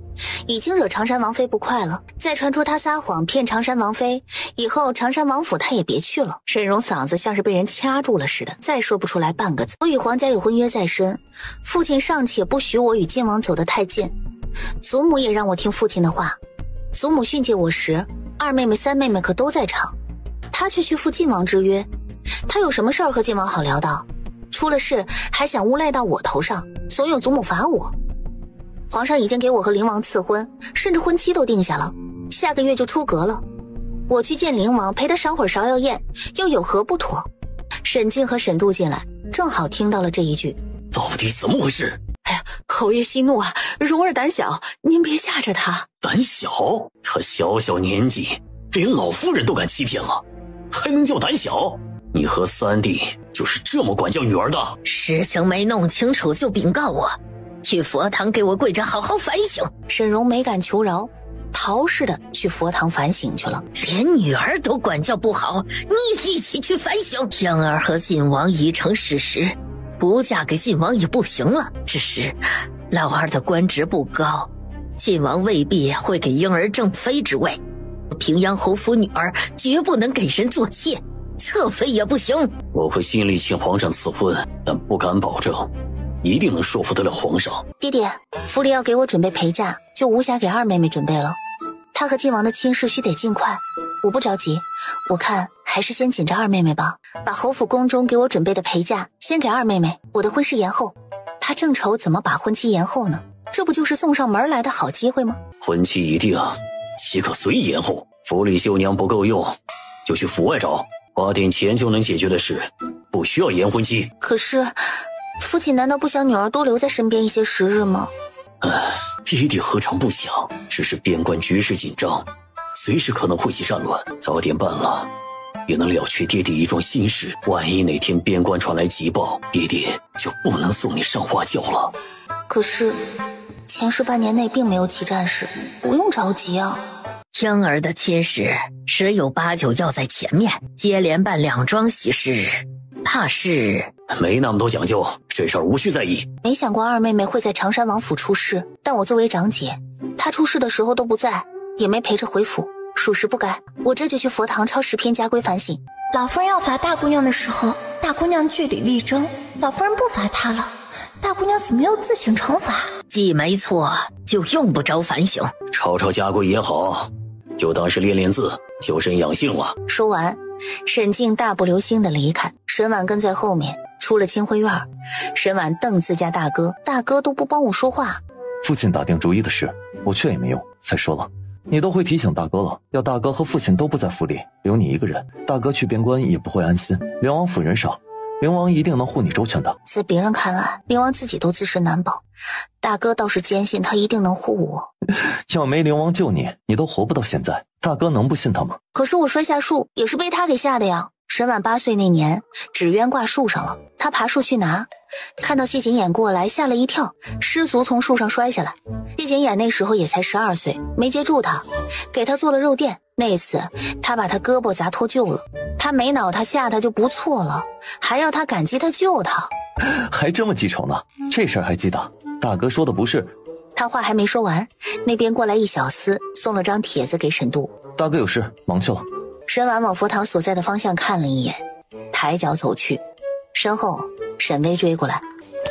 已经惹常山王妃不快了，再传出她撒谎骗常山王妃，以后常山王府她也别去了。沈荣嗓子像是被人掐住了似的，再说不出来半个字。我与皇家有婚约在身，父亲尚且不许我与晋王走得太近，祖母也让我听父亲的话。祖母训诫我时，二妹妹三妹妹可都在场，她却去赴晋王之约。她有什么事儿和晋王好聊的？出了事还想诬赖到我头上，怂恿祖母罚我。皇上已经给我和灵王赐婚，甚至婚期都定下了，下个月就出阁了。我去见灵王，陪他赏会芍药宴，又有何不妥？沈静和沈度进来，正好听到了这一句。到底怎么回事？哎呀，侯爷息怒啊，蓉儿胆小，您别吓着她。胆小？她小小年纪，连老夫人都敢欺骗了，还能叫胆小？你和三弟就是这么管教女儿的？事情没弄清楚就禀告我，去佛堂给我跪着好好反省。沈荣没敢求饶，逃似的去佛堂反省去了。连女儿都管教不好，你也一起去反省。天儿和晋王已成事实，不嫁给晋王也不行了。只是老二的官职不高，晋王未必会给婴儿正妃之位。平阳侯府女儿绝不能给人做妾，侧妃也不行。我会尽力请皇上赐婚，但不敢保证一定能说服得了皇上。爹爹，府里要给我准备陪嫁，就无暇给二妹妹准备了。她和晋王的亲事须得尽快，我不着急，我看还是先紧着二妹妹吧。把侯府宫中给我准备的陪嫁先给二妹妹，我的婚事延后。她正愁怎么把婚期延后呢，这不就是送上门来的好机会吗？婚期一定，岂可随意延后？府里绣娘不够用，就去府外找，花点钱就能解决的事，不需要延婚期。可是父亲难道不想女儿多留在身边一些时日吗？爹爹何尝不想，只是边关局势紧张，随时可能会起战乱，早点办了也能了却爹爹一桩心事。万一哪天边关传来急报，爹爹就不能送你上花轿了。可是前世半年内并没有起战事，不用着急啊。婴儿的亲事十有八九要在前面，接连办两桩喜事，怕是没那么多讲究，这事儿无需在意。没想过二妹妹会在常山王府出事，但我作为长姐，她出事的时候都不在，也没陪着回府，属实不该。我这就去佛堂抄10篇家规反省。老夫人要罚大姑娘的时候，大姑娘据理力争，老夫人不罚她了，大姑娘怎么又自行惩罚？既没错，就用不着反省。抄家规也好，就当是练练字，修身养性了。说完，沈静大步流星地离开，沈婉跟在后面。出了清辉院，沈婉瞪自家大哥，大哥都不帮我说话。父亲打定主意的事，我劝也没用。再说了，你都会提醒大哥了，要大哥和父亲都不在府里，留你一个人，大哥去边关也不会安心。灵王府人少，灵王一定能护你周全的。在别人看来，灵王自己都自身难保，大哥倒是坚信他一定能护我。要没灵王救你，你都活不到现在，大哥能不信他吗？可是我摔下树也是被他给吓的呀。沈婉8岁那年，纸鸢挂树上了，他爬树去拿，看到谢景琰过来，吓了一跳，失足从树上摔下来。谢景琰那时候也才12岁，没接住他，给他做了肉垫。那次他把他胳膊砸脱臼了，他没恼他吓他就不错了，还要他感激他救他，还这么记仇呢？这事儿还记得？大哥说的不是？他话还没说完，那边过来一小厮，送了张帖子给沈度。大哥有事，忙去了。沈婉往佛堂所在的方向看了一眼，抬脚走去，身后沈薇追过来。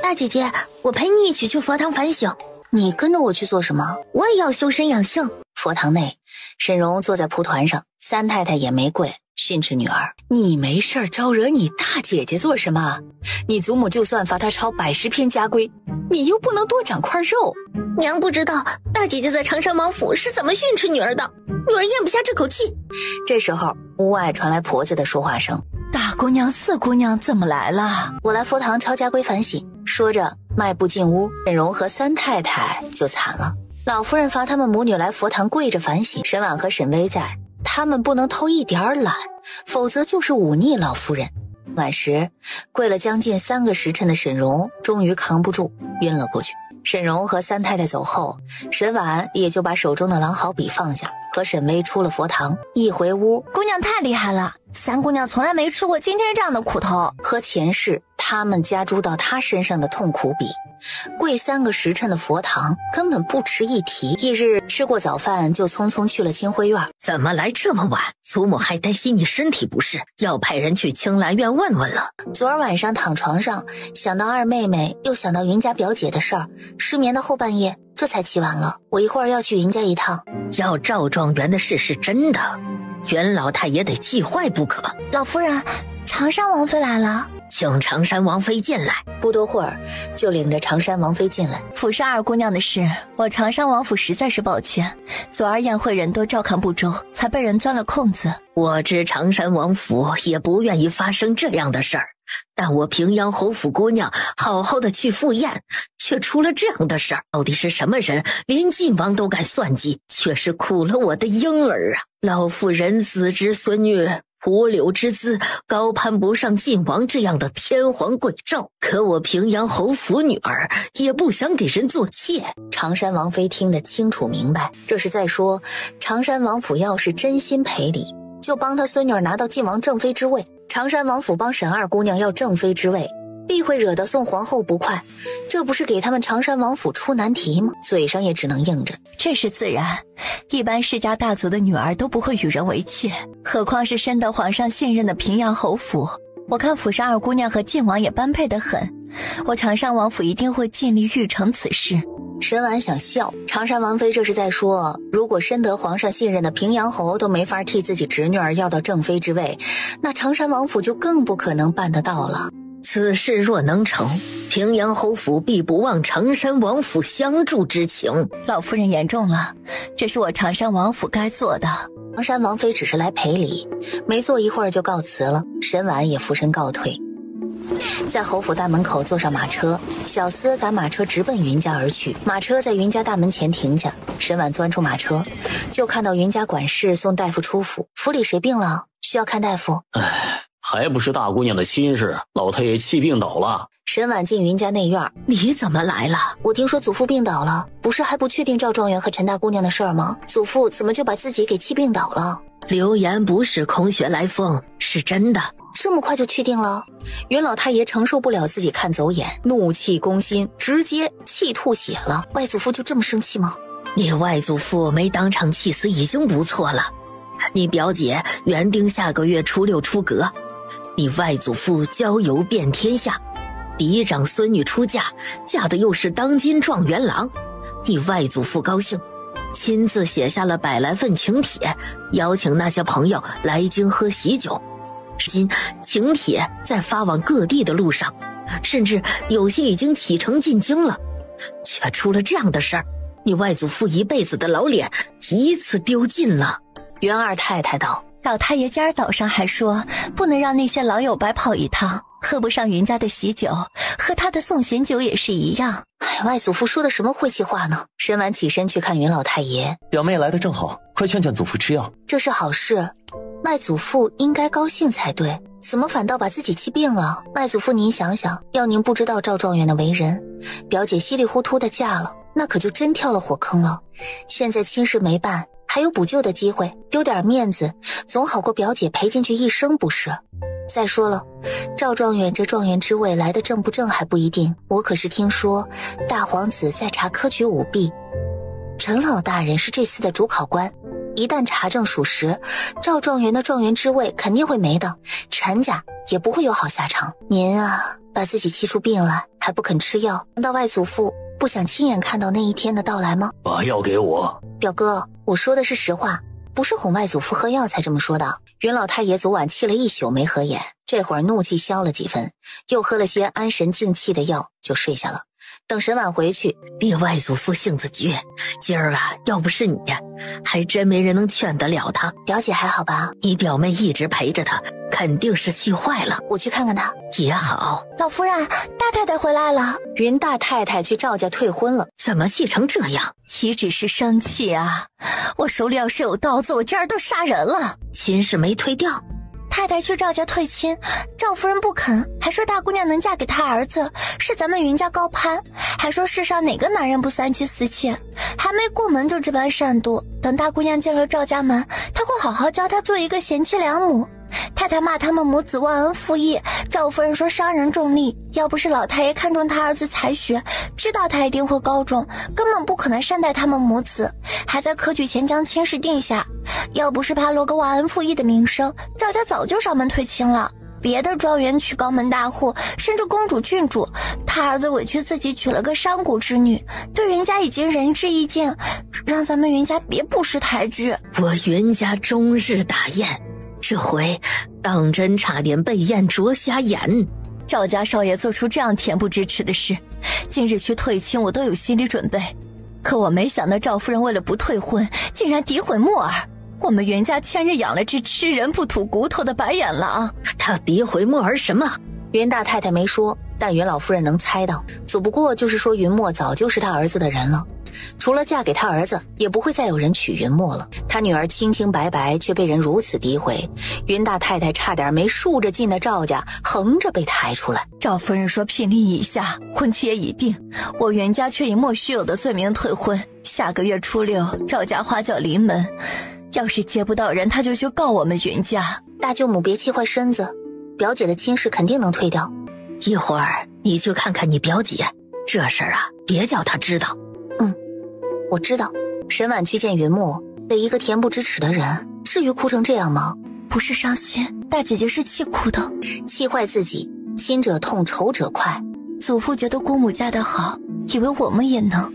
大姐姐，我陪你一起去佛堂反省。你跟着我去做什么？我也要修身养性。佛堂内，沈荣坐在蒲团上，三太太也没跪，训斥女儿：你没事招惹你大姐姐做什么？你祖母就算罚她抄110篇家规，你又不能多长块肉。娘不知道大姐姐在长山王府是怎么训斥女儿的，女儿咽不下这口气。这时候屋外传来婆子的说话声：大姑娘四姑娘怎么来了？我来佛堂抄家规反省。说着迈步进屋，沈荣和三太太就惨了。老夫人罚他们母女来佛堂跪着反省，沈婉和沈薇在，他们不能偷一点懒，否则就是忤逆老夫人。晚时跪了将近3个时辰的沈荣终于扛不住，晕了过去。沈荣和三太太走后，沈婉也就把手中的狼毫笔放下，和沈薇出了佛堂。一回屋，姑娘太厉害了，三姑娘从来没吃过今天这样的苦头。和前世他们加诸到她身上的痛苦比，跪3个时辰的佛堂根本不值一提。翌日吃过早饭，就匆匆去了清辉院。怎么来这么晚？祖母还担心你身体不适，要派人去青兰院问问了。昨儿晚上躺床上，想到二妹妹，又想到云家表姐的事儿，失眠到后半夜，这才起晚了。我一会儿要去云家一趟。要赵状元的事是真的，袁老太也得气坏不可。老夫人，长山王妃来了，请长山王妃进来。不多会儿就领着长山王妃进来。府上二姑娘的事，我长山王府实在是抱歉，昨儿宴会人多照看不周，才被人钻了空子。我知长山王府也不愿意发生这样的事儿，但我平阳侯府姑娘好好的去赴宴，却出了这样的事儿。到底是什么人，连晋王都敢算计，却是苦了我的婴儿啊！老妇人子之孙女，蒲柳之姿，高攀不上晋王这样的天皇贵胄，可我平阳侯府女儿也不想给人做妾。长山王妃听得清楚明白，这是在说长山王府要是真心赔礼，就帮他孙女儿拿到晋王正妃之位。长山王府帮沈二姑娘要正妃之位，必会惹得宋皇后不快，这不是给他们常山王府出难题吗？嘴上也只能应着。这是自然，一般世家大族的女儿都不会与人为妾，何况是深得皇上信任的平阳侯府。我看府上二姑娘和晋王也般配得很，我常山王府一定会尽力预成此事。沈婉想笑，常山王妃这是在说，如果深得皇上信任的平阳侯都没法替自己侄女儿要到正妃之位，那常山王府就更不可能办得到了。此事若能成，平阳侯府必不忘常山王府相助之情。老夫人言重了，这是我常山王府该做的。常山王妃只是来赔礼，没坐一会儿就告辞了，沈婉也俯身告退。在侯府大门口坐上马车，小厮赶马车直奔云家而去。马车在云家大门前停下，沈婉钻出马车，就看到云家管事送大夫出府。府里谁病了？需要看大夫？还不是大姑娘的亲事，老太爷气病倒了。沈婉进云家内院。你怎么来了？我听说祖父病倒了，不是还不确定赵状元和陈大姑娘的事儿吗？祖父怎么就把自己给气病倒了？流言不是空穴来风，是真的。这么快就确定了？云老太爷承受不了自己看走眼，怒气攻心，直接气吐血了。外祖父就这么生气吗？你外祖父没当场气死已经不错了。你表姐原定下个月初6出阁，你外祖父交游遍天下，嫡长孙女出嫁，嫁的又是当今状元郎。你外祖父高兴，亲自写下了100来份请帖，邀请那些朋友来京喝喜酒。至今请帖在发往各地的路上，甚至有些已经启程进京了，却出了这样的事儿，你外祖父一辈子的老脸一次丢尽了。袁二太太道：老太爷今儿早上还说不能让那些老友白跑一趟，喝不上云家的喜酒，喝他的送贤酒也是一样。外祖父说的什么晦气话呢？沈婉起身去看云老太爷。表妹来得正好，快劝劝祖父吃药。这是好事，外祖父应该高兴才对，怎么反倒把自己气病了？外祖父您想想，要您不知道赵状元的为人，表姐稀里糊涂的嫁了，那可就真跳了火坑了。现在亲事没办，还有补救的机会，丢点面子总好过表姐赔进去一生不是？再说了，赵状元这状元之位来得正不正还不一定，我可是听说大皇子在查科举舞弊，陈老大人是这次的主考官，一旦查证属实，赵状元的状元之位肯定会没的，陈家也不会有好下场。您啊，把自己气出病来还不肯吃药，难道外祖父不想亲眼看到那一天的到来吗？把药给我。表哥，我说的是实话，不是哄外祖父喝药才这么说的。云老太爷昨晚气了一宿没合眼，这会儿怒气消了几分，又喝了些安神静气的药就睡下了。等沈婉回去，你外祖父性子倔，今儿啊，要不是你，还真没人能劝得了他。表姐还好吧？你表妹一直陪着他，肯定是气坏了。我去看看他也好。老夫人，大太太回来了。云大太太去赵家退婚了，怎么气成这样？岂止是生气啊，我手里要是有刀子，我今儿都杀人了。亲事没退掉，太太去赵家退亲，赵夫人不肯，还说大姑娘能嫁给他儿子是咱们云家高攀，还说世上哪个男人不三妻四妾，还没过门就这般善妒，等大姑娘进了赵家门，他会好好教她做一个贤妻良母。太太骂他们母子忘恩负义，赵夫人说伤人重利，要不是老太爷看中他儿子才学，知道他一定会高中，根本不可能善待他们母子，还在科举前将亲事定下，要不是怕落个忘恩负义的名声，赵家早就上门退亲了。别的状元娶高门大户，甚至公主郡主，他儿子委屈自己娶了个商贾之女，对云家已经仁至义尽，让咱们云家别不识抬举。我云家终日打雁，这回当真差点被雁啄瞎眼。赵家少爷做出这样恬不知耻的事，今日去退亲我都有心理准备，可我没想到赵夫人为了不退婚，竟然诋毁墨儿。我们袁家前日养了只吃人不吐骨头的白眼狼。他诋毁墨儿什么？云大太太没说，但云老夫人能猜到，只不过就是说云墨早就是他儿子的人了，除了嫁给他儿子，也不会再有人娶云墨了。他女儿清清白白，却被人如此诋毁，云大太太差点没竖着进的赵家，横着被抬出来。赵夫人说聘礼已下，婚期也已定，我袁家却以莫须有的罪名退婚，下个月初6赵家花轿临门，要是接不到人，他就去告我们云家。大舅母别气坏身子，表姐的亲事肯定能退掉。一会儿你去看看你表姐，这事儿啊，别叫她知道。我知道。沈婉去见云墨，对一个恬不知耻的人，至于哭成这样吗？不是伤心，大姐姐是气哭的，气坏自己，亲者痛，仇者快。祖父觉得姑母嫁得好，以为我们也能。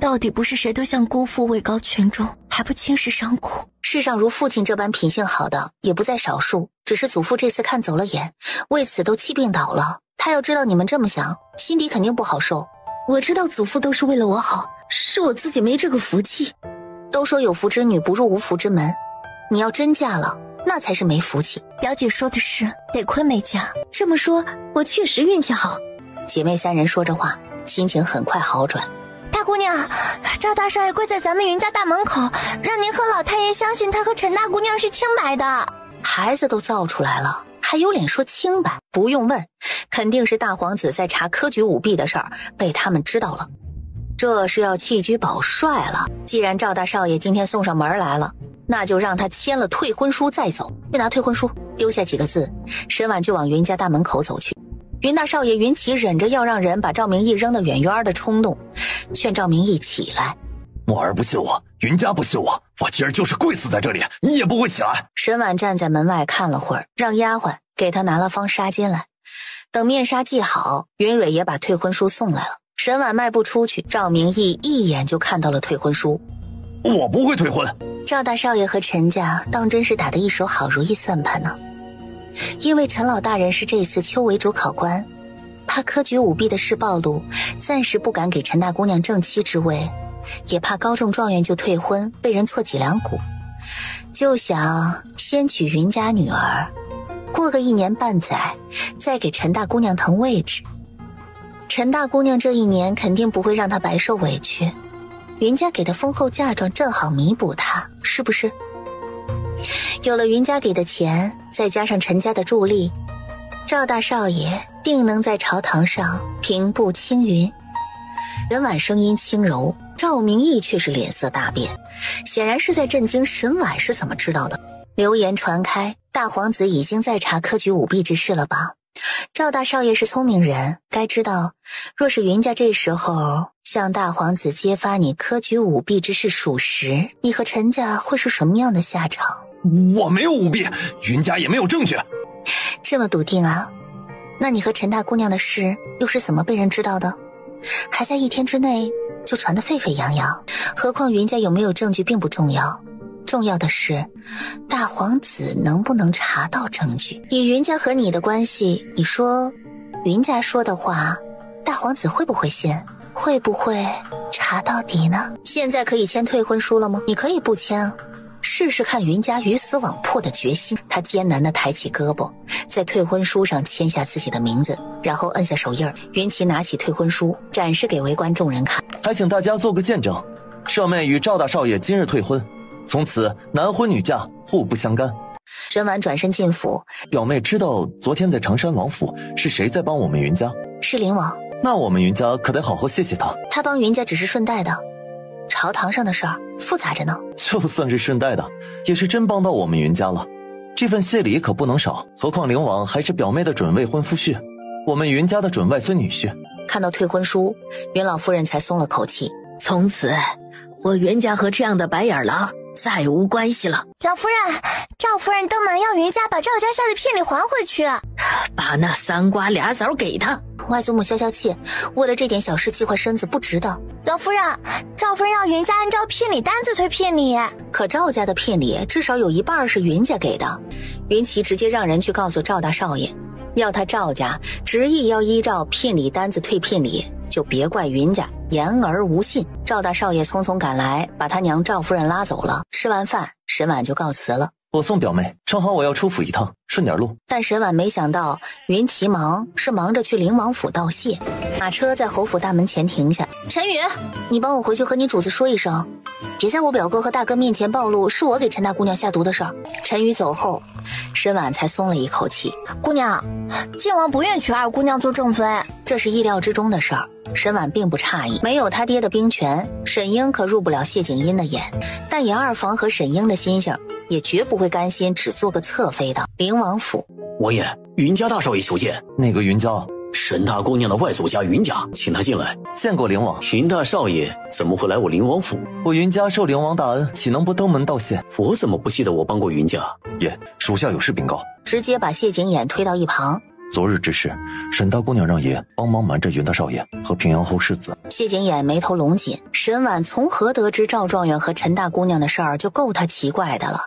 到底不是谁都像姑父位高权重，还不轻视伤苦。世上如父亲这般品性好的也不在少数，只是祖父这次看走了眼，为此都气病倒了。他要知道你们这么想，心底肯定不好受。我知道祖父都是为了我好，是我自己没这个福气。都说有福之女不入无福之门，你要真嫁了，那才是没福气。表姐说的是，得亏没嫁。这么说，我确实运气好。姐妹三人说着话，心情很快好转。大姑娘，赵大少爷跪在咱们云家大门口，让您和老太爷相信他和陈大姑娘是清白的。孩子都造出来了，还有脸说清白？不用问，肯定是大皇子在查科举舞弊的事儿，被他们知道了。这是要弃车保帅了。既然赵大少爷今天送上门来了，那就让他签了退婚书再走。去拿退婚书，丢下几个字，沈婉就往云家大门口走去。云大少爷云奇忍着要让人把赵明义扔得远远的冲动，劝赵明义起来。墨儿不信我，云家不信我，我今儿就是跪死在这里，你也不会起来。沈婉站在门外看了会儿，让丫鬟给他拿了方纱巾来。等面纱系好，云蕊也把退婚书送来了。沈婉迈步出去，赵明义一眼就看到了退婚书。我不会退婚。赵大少爷和陈家当真是打得一手好如意算盘呢。因为陈老大人是这次秋闱主考官，怕科举舞弊的事暴露，暂时不敢给陈大姑娘正妻之位，也怕高中状元就退婚被人挫脊梁骨，就想先娶云家女儿，过个1年半载，再给陈大姑娘腾位置。陈大姑娘这1年肯定不会让她白受委屈，云家给的丰厚嫁妆正好弥补她，是不是？有了云家给的钱，再加上陈家的助力，赵大少爷定能在朝堂上平步青云。沈婉声音轻柔，赵明义却是脸色大变，显然是在震惊沈婉是怎么知道的。流言传开，大皇子已经在查科举舞弊之事了吧？赵大少爷是聪明人，该知道，若是云家这时候向大皇子揭发你科举舞弊之事属实，你和陈家会是什么样的下场？我没有舞弊，云家也没有证据。这么笃定啊？那你和陈大姑娘的事又是怎么被人知道的？还在1天之内就传得沸沸扬扬，何况云家有没有证据并不重要，重要的是大皇子能不能查到证据。以云家和你的关系，你说云家说的话大皇子会不会信？会不会查到底呢？现在可以签退婚书了吗？你可以不签啊，试试看云家鱼死网破的决心。他艰难地抬起胳膊，在退婚书上签下自己的名字，然后摁下手印。云奇拿起退婚书展示给围观众人看，还请大家做个见证，舍妹与赵大少爷今日退婚，从此男婚女嫁，互不相干。沈婉转身进府。表妹知道昨天在常山王府是谁在帮我们云家？是灵王。那我们云家可得好好谢谢他。他帮云家只是顺带的，朝堂上的事儿复杂着呢。就算是顺带的，也是真帮到我们云家了，这份谢礼可不能少。何况灵王还是表妹的准未婚夫婿，我们云家的准外孙女婿。看到退婚书，云老夫人才松了口气。从此我云家和这样的白眼狼再无关系了。老夫人，赵夫人登门要云家把赵家下的聘礼还回去，把那3瓜2枣给他。外祖母消消气，为了这点小事气坏身子不值得。老夫人，赵夫人要云家按照聘礼单子退聘礼。可赵家的聘礼至少有1半是云家给的。云奇直接让人去告诉赵大少爷，要他赵家执意要依照聘礼单子退聘礼，就别怪云家言而无信。赵大少爷匆匆赶来，把他娘赵夫人拉走了。吃完饭，沈婉就告辞了。我送表妹，正好我要出府一趟，顺点路。但沈婉没想到云奇是忙着去灵王府道谢。马车在侯府大门前停下。陈宇，你帮我回去和你主子说一声，别在我表哥和大哥面前暴露是我给陈大姑娘下毒的事儿。陈宇走后，沈婉才松了一口气。姑娘，晋王不愿娶二姑娘做正妃，这是意料之中的事儿。沈婉并不诧异，没有他爹的兵权，沈英可入不了谢景英的眼。但以二房和沈英的心性，也绝不会甘心只做个侧妃的。灵王府，王爷，云家大少爷求见。那个云娇，沈大姑娘的外祖家云家，请她进来。见过灵王。云大少爷怎么会来我灵王府？我云家受灵王大恩，岂能不登门道谢？我怎么不记得我帮过云家？爷，属下有事禀告。直接把谢景琰推到一旁。昨日之事，沈大姑娘让爷帮忙瞒着云大少爷和平阳侯世子。谢景琰眉头拢紧，沈婉从何得知赵状元和陈大姑娘的事儿，就够他奇怪的了，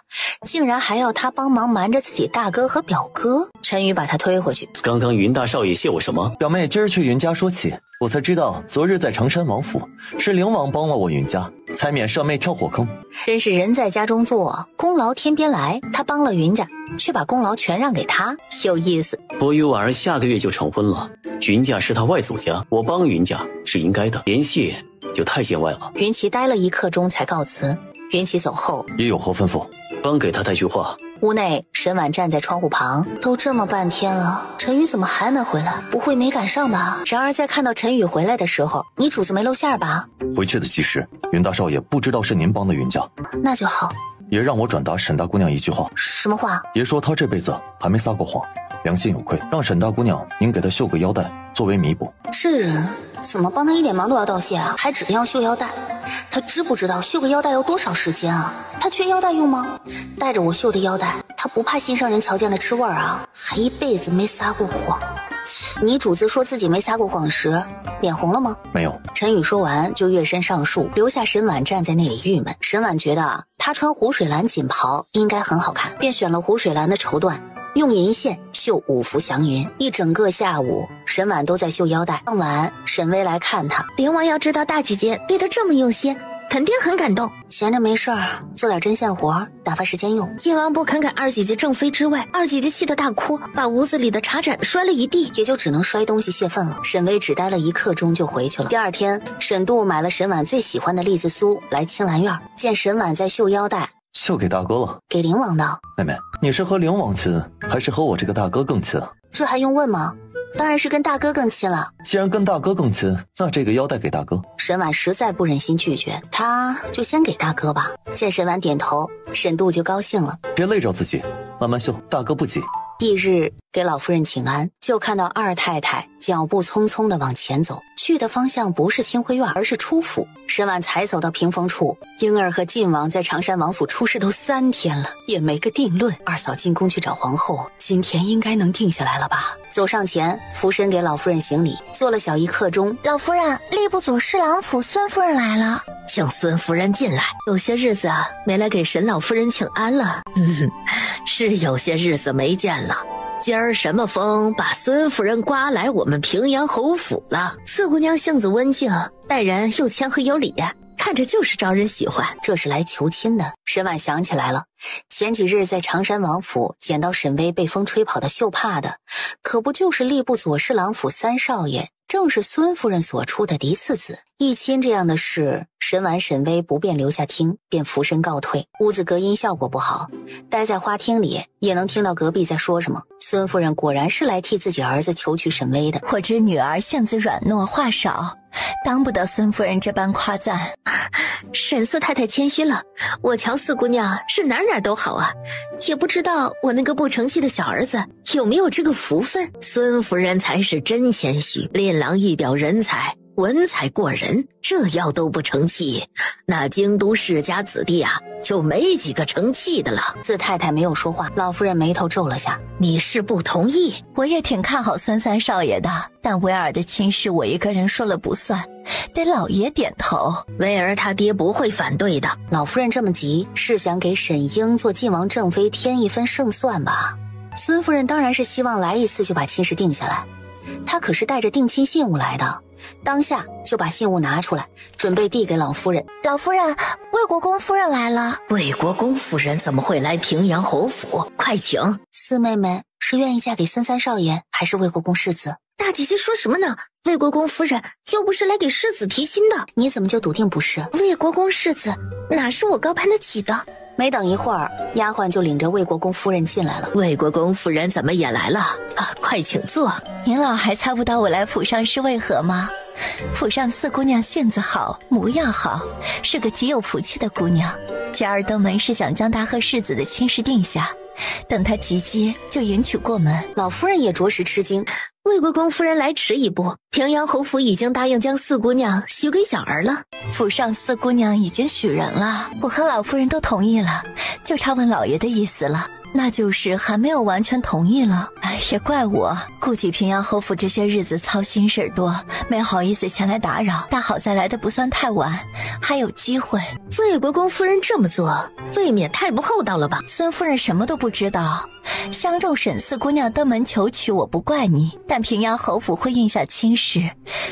竟然还要他帮忙瞒着自己大哥和表哥。陈宇把他推回去。刚刚云大少爷谢我什么？表妹今儿去云家说起，我才知道昨日在常山王府是灵王帮了我云家，才免上妹跳火坑。真是人在家中坐，功劳天边来。他帮了云家，却把功劳全让给他，有意思。我与婉儿下个月就成婚了，云家是他外祖家，我帮云家是应该的，连谢就太见外了。云奇待了一刻钟才告辞。云奇走后，爷有何吩咐？帮给他带句话。屋内，沈婉站在窗户旁。都这么半天了，陈宇怎么还没回来？不会没赶上吧？然而在看到陈宇回来的时候，你主子没露馅吧？回去的及时，云大少爷不知道是您帮的云家。那就好。爷让我转达沈大姑娘一句话。什么话？爷说他这辈子还没撒过谎，良心有愧，让沈大姑娘您给他绣个腰带作为弥补。这人怎么帮他一点忙都要道谢啊？还指定要绣腰带？他知不知道绣个腰带要多少时间啊？他缺腰带用吗？带着我绣的腰带，他不怕心上人瞧见了吃味儿啊？还一辈子没撒过谎。你主子说自己没撒过谎时，脸红了吗？没有。陈宇说完就跃身上树，留下沈婉站在那里郁闷。沈婉觉得她穿湖水蓝锦袍应该很好看，便选了湖水蓝的绸缎，用银线绣五福祥云。一整个下午，沈婉都在绣腰带。傍晚，沈巍来看她，灵王要知道大姐姐对她这么用心，肯定很感动。闲着没事儿做点针线活，打发时间用。晋王不肯给二姐姐正妃之位，二姐姐气得大哭，把屋子里的茶盏摔了一地，也就只能摔东西泄愤了。沈巍只待了一刻钟就回去了。第二天，沈度买了沈婉最喜欢的栗子酥来青兰院，见沈婉在绣腰带，绣给大哥了。给灵王的。妹妹，你是和灵王亲，还是和我这个大哥更亲啊？这还用问吗？当然是跟大哥更亲了。既然跟大哥更亲，那这个腰带给大哥。沈婉实在不忍心拒绝，他就先给大哥吧。见沈婉点头，沈度就高兴了。别累着自己，慢慢绣，大哥不急。翌日给老夫人请安，就看到二太太脚步匆匆地往前走，去的方向不是清辉院，而是出府。沈婉才走到屏风处，婴儿和晋王在常山王府出事都3天了，也没个定论。二嫂进宫去找皇后，今天应该能定下来了吧？走上前，俯身给老夫人行礼，坐了小一刻钟。老夫人，吏部左侍郎府孙夫人来了，请孙夫人进来。有些日子没来给沈老夫人请安了。是有些日子没见了。今儿什么风把孙夫人刮来我们平阳侯府了？四姑娘性子温静，待人又谦和有礼，看着就是招人喜欢。这是来求亲的。沈婉想起来了，前几日在常山王府捡到沈巍被风吹跑的绣帕的，可不就是吏部左侍郎府三少爷，正是孙夫人所出的嫡次子。议亲这样的事，沈婉沈巍不便留下听，便俯身告退。屋子隔音效果不好，待在花厅里也能听到隔壁在说什么。孙夫人果然是来替自己儿子求娶沈巍的。我知女儿性子软糯，话少，当不得孙夫人这般夸赞。沈四太太谦虚了，我瞧四姑娘是哪哪都好啊，也不知道我那个不成器的小儿子有没有这个福分。孙夫人才是真谦虚，令郎一表人才，文采过人，这要都不成器，那京都世家子弟啊，就没几个成器的了。四太太没有说话，老夫人眉头皱了下。你是不同意？我也挺看好孙三少爷的，但威尔的亲事我一个人说了不算，得老爷点头。威尔他爹不会反对的。老夫人这么急，是想给沈英做晋王正妃添一分胜算吧？孙夫人当然是希望来一次就把亲事定下来，她可是带着定亲信物来的。当下就把信物拿出来，准备递给老夫人。老夫人，魏国公夫人来了。魏国公夫人怎么会来平阳侯府？快请。四妹妹是愿意嫁给孙三少爷，还是魏国公世子？大姐姐说什么呢？魏国公夫人又不是来给世子提亲的。你怎么就笃定不是？魏国公世子哪是我高攀得起的？没等一会儿，丫鬟就领着魏国公夫人进来了。魏国公夫人怎么也来了啊？快请坐。您老还猜不到我来府上是为何吗？府上四姑娘性子好，模样好，是个极有福气的姑娘。今儿登门是想将她和世子的亲事定下，等他及笄，就迎娶过门。老夫人也着实吃惊。魏国公夫人来迟一步，平阳侯府已经答应将四姑娘许给小儿了。府上四姑娘已经许人了，我和老夫人都同意了，就差问老爷的意思了。那就是还没有完全同意了。哎，也怪我顾及平阳侯府这些日子操心事儿多，没好意思前来打扰。但好在来的不算太晚，还有机会。魏国公夫人这么做，未免太不厚道了吧？孙夫人什么都不知道。相中沈四姑娘登门求娶，我不怪你，但平阳侯府会印下亲事，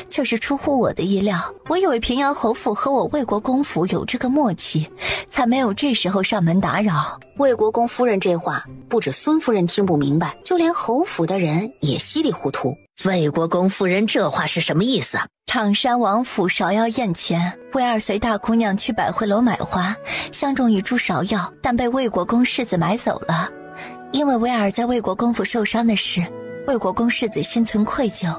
却是出乎我的意料。我以为平阳侯府和我魏国公府有这个默契，才没有这时候上门打扰。魏国公夫人这话，不止孙夫人听不明白，就连侯府的人也稀里糊涂。魏国公夫人这话是什么意思？常山王府芍药宴前，魏二随大姑娘去百惠楼买花，相中一株芍药，但被魏国公世子买走了。因为威尔在魏国公府受伤的事，魏国公世子心存愧疚，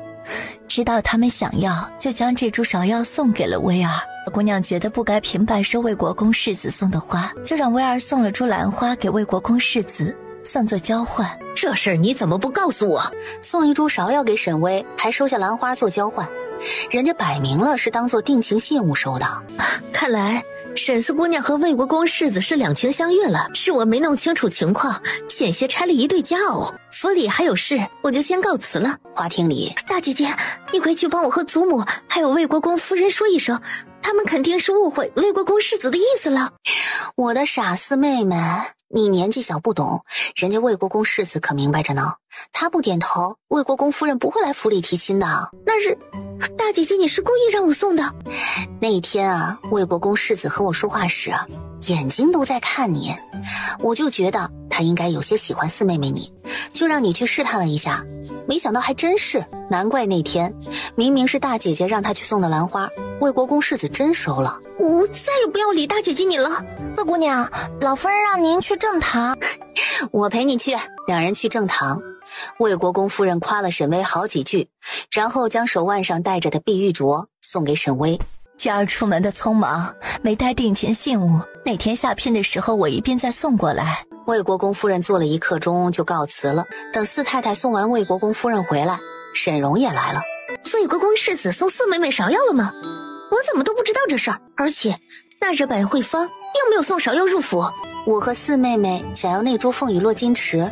知道他们想要，就将这株芍药送给了威尔。姑娘觉得不该平白收魏国公世子送的花，就让威尔送了株兰花给魏国公世子，算作交换。这事儿你怎么不告诉我？送一株芍药给沈巍，还收下兰花做交换，人家摆明了是当做定情信物收的。看来沈四姑娘和魏国公世子是两情相悦了，是我没弄清楚情况，险些拆了一对佳偶。府里还有事，我就先告辞了。花厅里，大姐姐，你回去帮我和祖母还有魏国公夫人说一声，他们肯定是误会魏国公世子的意思了。我的傻四妹妹，你年纪小不懂，人家魏国公世子可明白着呢。他不点头，魏国公夫人不会来府里提亲的。那是大姐姐，你是故意让我送的？那一天啊，魏国公世子和我说话时啊，眼睛都在看你，我就觉得他应该有些喜欢四妹妹你，就让你去试探了一下。没想到还真是，难怪那天明明是大姐姐让他去送的兰花，魏国公世子真收了。我再也不要理大姐姐你了。四姑娘，老夫人让您去正堂。我陪你去。两人去正堂，魏国公夫人夸了沈巍好几句，然后将手腕上戴着的碧玉镯送给沈巍。今儿出门的匆忙，没带定情信物，哪天下聘的时候我一并再送过来。魏国公夫人坐了一刻钟就告辞了。等四太太送完魏国公夫人回来，沈荣也来了。魏国公世子送四妹妹芍药了吗？我怎么都不知道这事儿？而且那日百惠坊又没有送芍药入府。我和四妹妹想要那株凤羽落金池，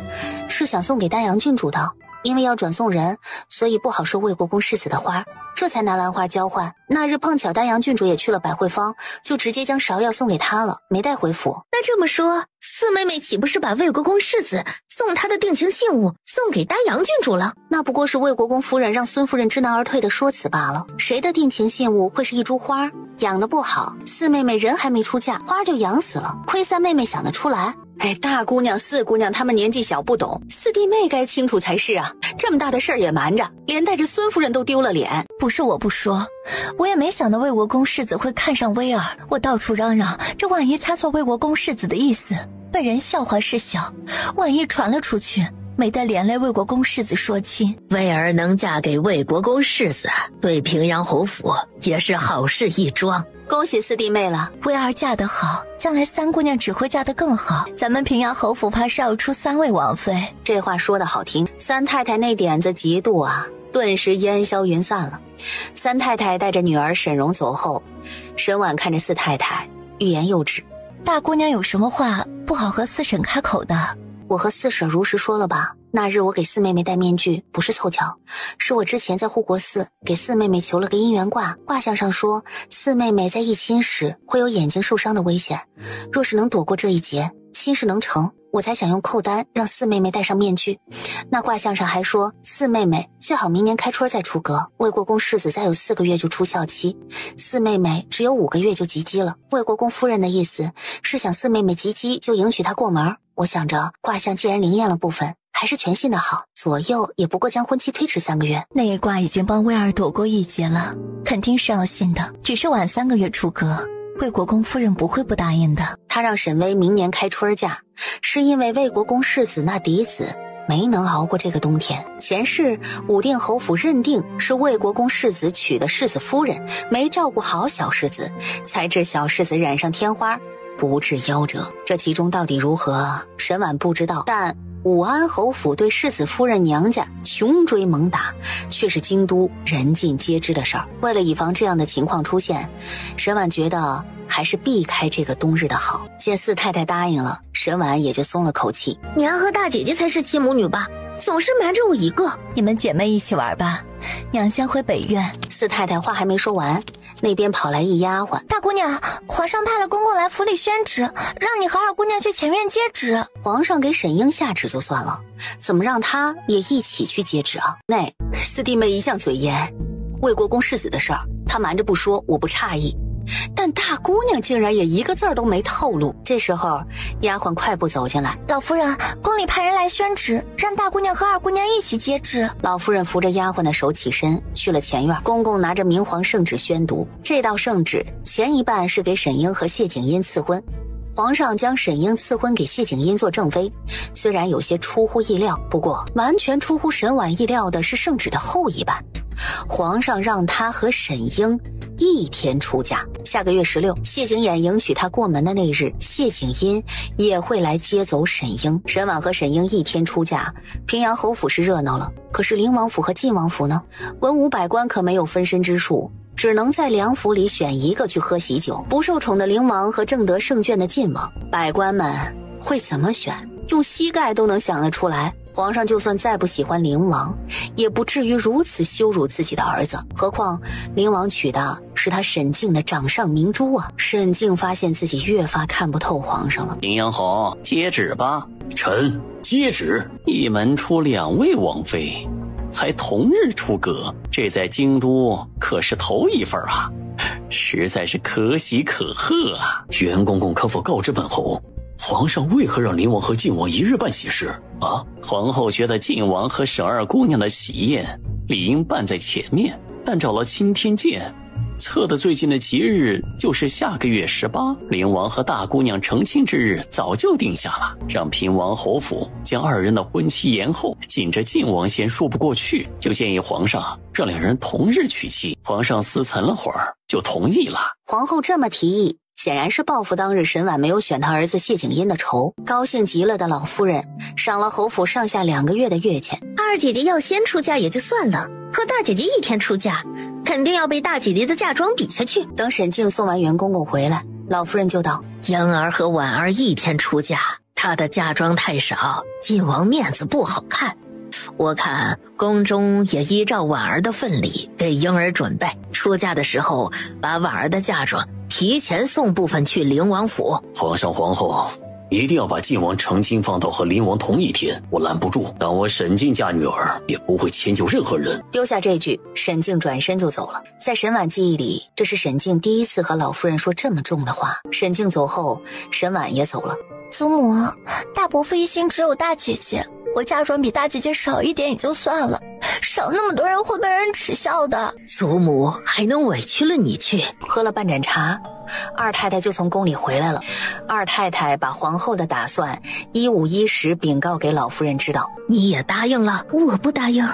是想送给丹阳郡主的，因为要转送人，所以不好收魏国公世子的花，这才拿兰花交换。那日碰巧丹阳郡主也去了百惠坊，就直接将芍药送给她了，没带回府。那这么说，四妹妹岂不是把魏国公世子送她的定情信物送给丹阳郡主了？那不过是魏国公夫人让孙夫人知难而退的说辞罢了。谁的定情信物会是一株花？养得不好，四妹妹人还没出嫁，花就养死了。亏三妹妹想得出来。哎，大姑娘四姑娘她们年纪小不懂，四弟妹该清楚才是啊！这么大的事儿也瞒着，连带着孙夫人都丢了脸。不是我不说，我也没想到魏国公世子会看上威尔，我到处嚷嚷，这万一猜错魏国公世子的意思，被人笑话是小，万一传了出去，没得连累魏国公世子说亲。威儿能嫁给魏国公世子，对平阳侯府也是好事一桩。恭喜四弟妹了，威儿嫁得好，将来三姑娘只会嫁得更好。咱们平阳侯府怕是要出3位王妃。这话说得好听，三太太那点子嫉妒啊，顿时烟消云散了。三太太带着女儿沈荣走后，沈婉看着四太太，欲言又止。大姑娘有什么话不好和四婶开口的？我和四婶如实说了吧，那日我给四妹妹戴面具不是凑巧，是我之前在护国寺给四妹妹求了个姻缘卦，卦象上说四妹妹在议亲时会有眼睛受伤的危险，若是能躲过这一劫，亲事能成，我才想用扣单让四妹妹戴上面具。那卦象上还说四妹妹最好明年开春再出阁，魏国公世子再有4个月就出孝期，四妹妹只有5个月就及笄了。魏国公夫人的意思是想四妹妹及笄就迎娶她过门。我想着卦象既然灵验了部分，还是全信的好，左右也不过将婚期推迟3个月。那一卦已经帮威尔躲过一劫了，肯定是要信的，只是晚3个月出阁，魏国公夫人不会不答应的。他让沈巍明年开春嫁，是因为魏国公世子那嫡子没能熬过这个冬天。前世武定侯府认定是魏国公世子娶的世子夫人没照顾好小世子，才致小世子染上天花。不致夭折。这其中到底如何，沈婉不知道，但武安侯府对世子夫人娘家穷追猛打，却是京都人尽皆知的事儿。为了以防这样的情况出现，沈婉觉得还是避开这个冬日的好。见四太太答应了，沈婉也就松了口气。娘和大姐姐才是亲母女吧？总是瞒着我一个。你们姐妹一起玩吧，娘先回北院。四太太话还没说完，那边跑来一丫鬟。大姑娘，皇上派了公公来府里宣旨，让你和二姑娘去前院接旨。皇上给沈英下旨就算了，怎么让她也一起去接旨啊？那四弟妹一向嘴严，魏国公世子的事儿她瞒着不说，我不诧异，但大姑娘竟然也一个字儿都没透露。这时候丫鬟快步走进来。老夫人，宫里派人来宣旨，让大姑娘和二姑娘一起接旨。老夫人扶着丫鬟的手起身去了前院。公公拿着明皇圣旨宣读。这道圣旨前一半是给沈英和谢景音赐婚，皇上将沈英赐婚给谢景音做正妃，虽然有些出乎意料，不过完全出乎沈婉意料的是圣旨的后一半，皇上让她和沈英一天出嫁。下个月16，谢景琰迎娶她过门的那日，谢景音也会来接走沈英。沈婉和沈英一天出嫁，平阳侯府是热闹了，可是灵王府和晋王府呢？文武百官可没有分身之术，只能在两府里选一个去喝喜酒。不受宠的灵王和正得圣眷的晋王，百官们会怎么选？用膝盖都能想得出来。皇上就算再不喜欢灵王，也不至于如此羞辱自己的儿子。何况灵王娶的是他沈静的掌上明珠啊！沈静发现自己越发看不透皇上了。林阳侯，接旨吧。臣接旨。一门出2位王妃，还同日出阁，这在京都可是头一份啊，实在是可喜可贺啊！袁公公可否告知本侯，皇上为何让灵王和晋王一日办喜事啊？皇后觉得晋王和沈二姑娘的喜宴理应办在前面，但找了钦天监，测的最近的吉日就是下个月18，灵王和大姑娘成亲之日早就定下了，让平王侯府将2人的婚期延后。紧着晋王嫌说不过去，就建议皇上让2人同日娶妻。皇上思忖了会儿，就同意了。皇后这么提议，显然是报复当日沈婉没有选他儿子谢景音的仇。高兴极了的老夫人赏了侯府上下2个月的月钱。二姐姐要先出嫁也就算了，和大姐姐一天出嫁，肯定要被大姐姐的嫁妆比下去。等沈静送完袁公公回来，老夫人就道：英儿和婉儿一天出嫁，她的嫁妆太少，晋王面子不好看。我看宫中也依照婉儿的份例给英儿准备，出嫁的时候把婉儿的嫁妆提前送部分去灵王府。皇上皇后一定要把晋王成亲放到和灵王同一天，我拦不住。但我沈静嫁女儿也不会迁就任何人。丢下这句，沈静转身就走了。在沈婉记忆里，这是沈静第一次和老夫人说这么重的话。沈静走后，沈婉也走了。祖母，大伯父一心只有大姐姐，我嫁妆比大姐姐少一点也就算了，少那么多人会被人耻笑的。祖母还能委屈了你去？喝了半盏茶，二太太就从宫里回来了。二太太把皇后的打算一五一十禀告给老夫人知道。你也答应了？我不答应，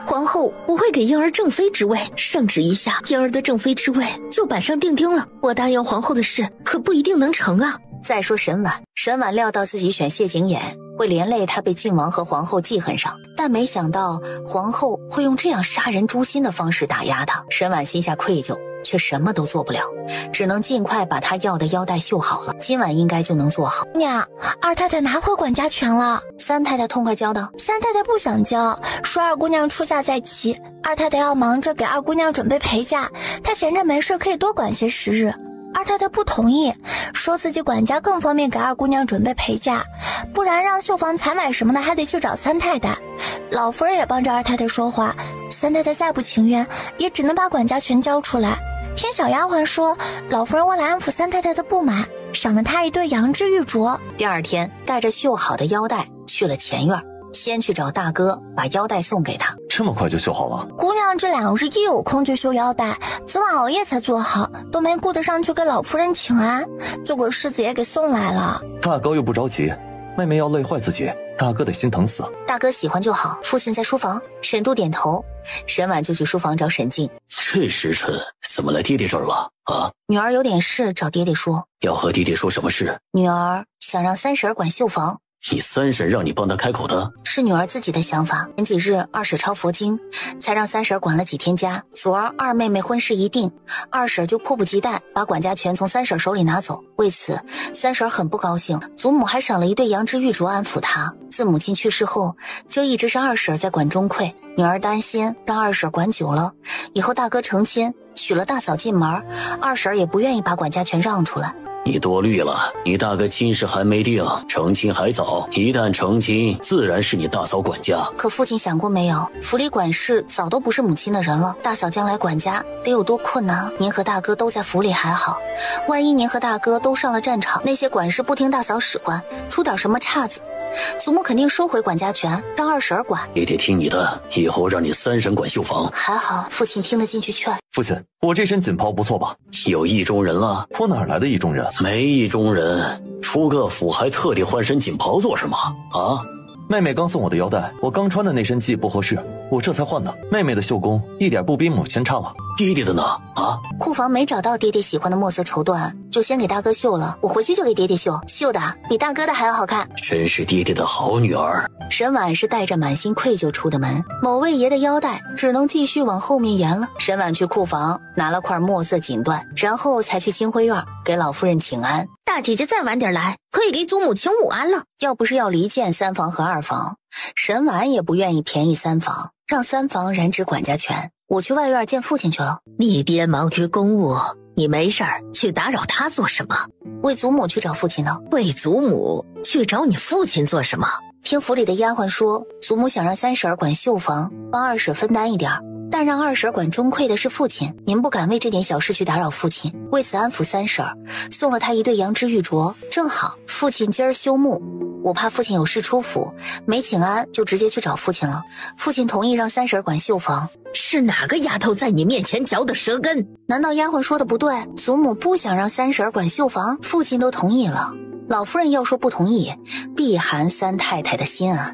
皇后不会给婴儿正妃之位，圣旨一下，婴儿的正妃之位就板上钉钉了。我答应皇后的事可不一定能成啊。再说沈婉料到自己选谢景琰会连累她被晋王和皇后记恨上，但没想到皇后会用这样杀人诛心的方式打压她。沈婉心下愧疚，却什么都做不了，只能尽快把她要的腰带绣好了，今晚应该就能做好。娘，二太太拿回管家权了。三太太痛快交道。三太太不想交，说二姑娘出嫁在即，二太太要忙着给二姑娘准备陪嫁，她闲着没事可以多管些时日。二太太不同意，说自己管家更方便给二姑娘准备陪嫁，不然让绣房采买什么的还得去找三太太。老夫人也帮着二太太说话，三太太再不情愿，也只能把管家权交出来。听小丫鬟说，老夫人为了安抚三太太的不满，赏了她一对羊脂玉镯。第二天，带着绣好的腰带去了前院，先去找大哥把腰带送给他。这么快就绣好了？姑娘这2日一有空就绣腰带，昨晚熬夜才做好，都没顾得上去给老夫人请安，就给世子爷给送来了。大哥又不着急，妹妹要累坏自己，大哥得心疼死。大哥喜欢就好，父亲在书房。沈都点头，沈婉就去书房找沈静。这时辰怎么来爹爹这儿了？啊？女儿有点事找爹爹说。要和爹爹说什么事？女儿想让三婶管绣房。你三婶让你帮她开口的？是女儿自己的想法。前几日二婶抄佛经，才让三婶管了几天家。昨儿二妹妹婚事一定，二婶就迫不及待把管家权从三婶手里拿走。为此，三婶很不高兴，祖母还赏了一对羊脂玉镯安抚她。自母亲去世后，就一直是二婶在管钟馗。女儿担心让二婶管久了，以后大哥成亲娶了大嫂进门，二婶也不愿意把管家权让出来。你多虑了，你大哥亲事还没定，成亲还早，一旦成亲，自然是你大嫂管家。可父亲想过没有，府里管事早都不是母亲的人了，大嫂将来管家得有多困难？您和大哥都在府里还好，万一您和大哥都上了战场，那些管事不听大嫂使唤，出点什么岔子，祖母肯定收回管家权，让二婶管。也得听你的，以后让你三婶管绣房。还好父亲听得进去劝。父亲，我这身锦袍不错吧？有意中人了？我哪来的意中人？没意中人，出个府还特地换身锦袍做什么啊？妹妹刚送我的腰带，我刚穿的那身系不合适，我这才换的。妹妹的绣工一点不比母亲差了。爹爹的呢？啊？库房没找到爹爹喜欢的墨色绸缎，就先给大哥绣了。我回去就给爹爹绣，绣的比大哥的还要好看。真是爹爹的好女儿。沈婉是带着满心愧疚出的门，某位爷的腰带只能继续往后面延了。沈婉去库房拿了块墨色锦缎，然后才去清辉院给老夫人请安。大姐姐再晚点来，可以给祖母请午安了。要不是要离间三房和二房，沈婉也不愿意便宜三房，让三房染指管家权。我去外院见父亲去了。你爹忙于公务，你没事儿去打扰他做什么？为祖母去找父亲呢。为祖母去找你父亲做什么？听府里的丫鬟说，祖母想让三婶管绣房，帮二婶分担一点，但让二婶管钟馗的是父亲，您不敢为这点小事去打扰父亲，为此安抚三婶，送了他一对羊脂玉镯。正好父亲今儿休沐，我怕父亲有事出府，没请安就直接去找父亲了。父亲同意让三婶管绣房。是哪个丫头在你面前嚼的舌根？难道丫鬟说的不对？祖母不想让三婶管绣房，父亲都同意了，老夫人要说不同意，必寒三太太的心啊。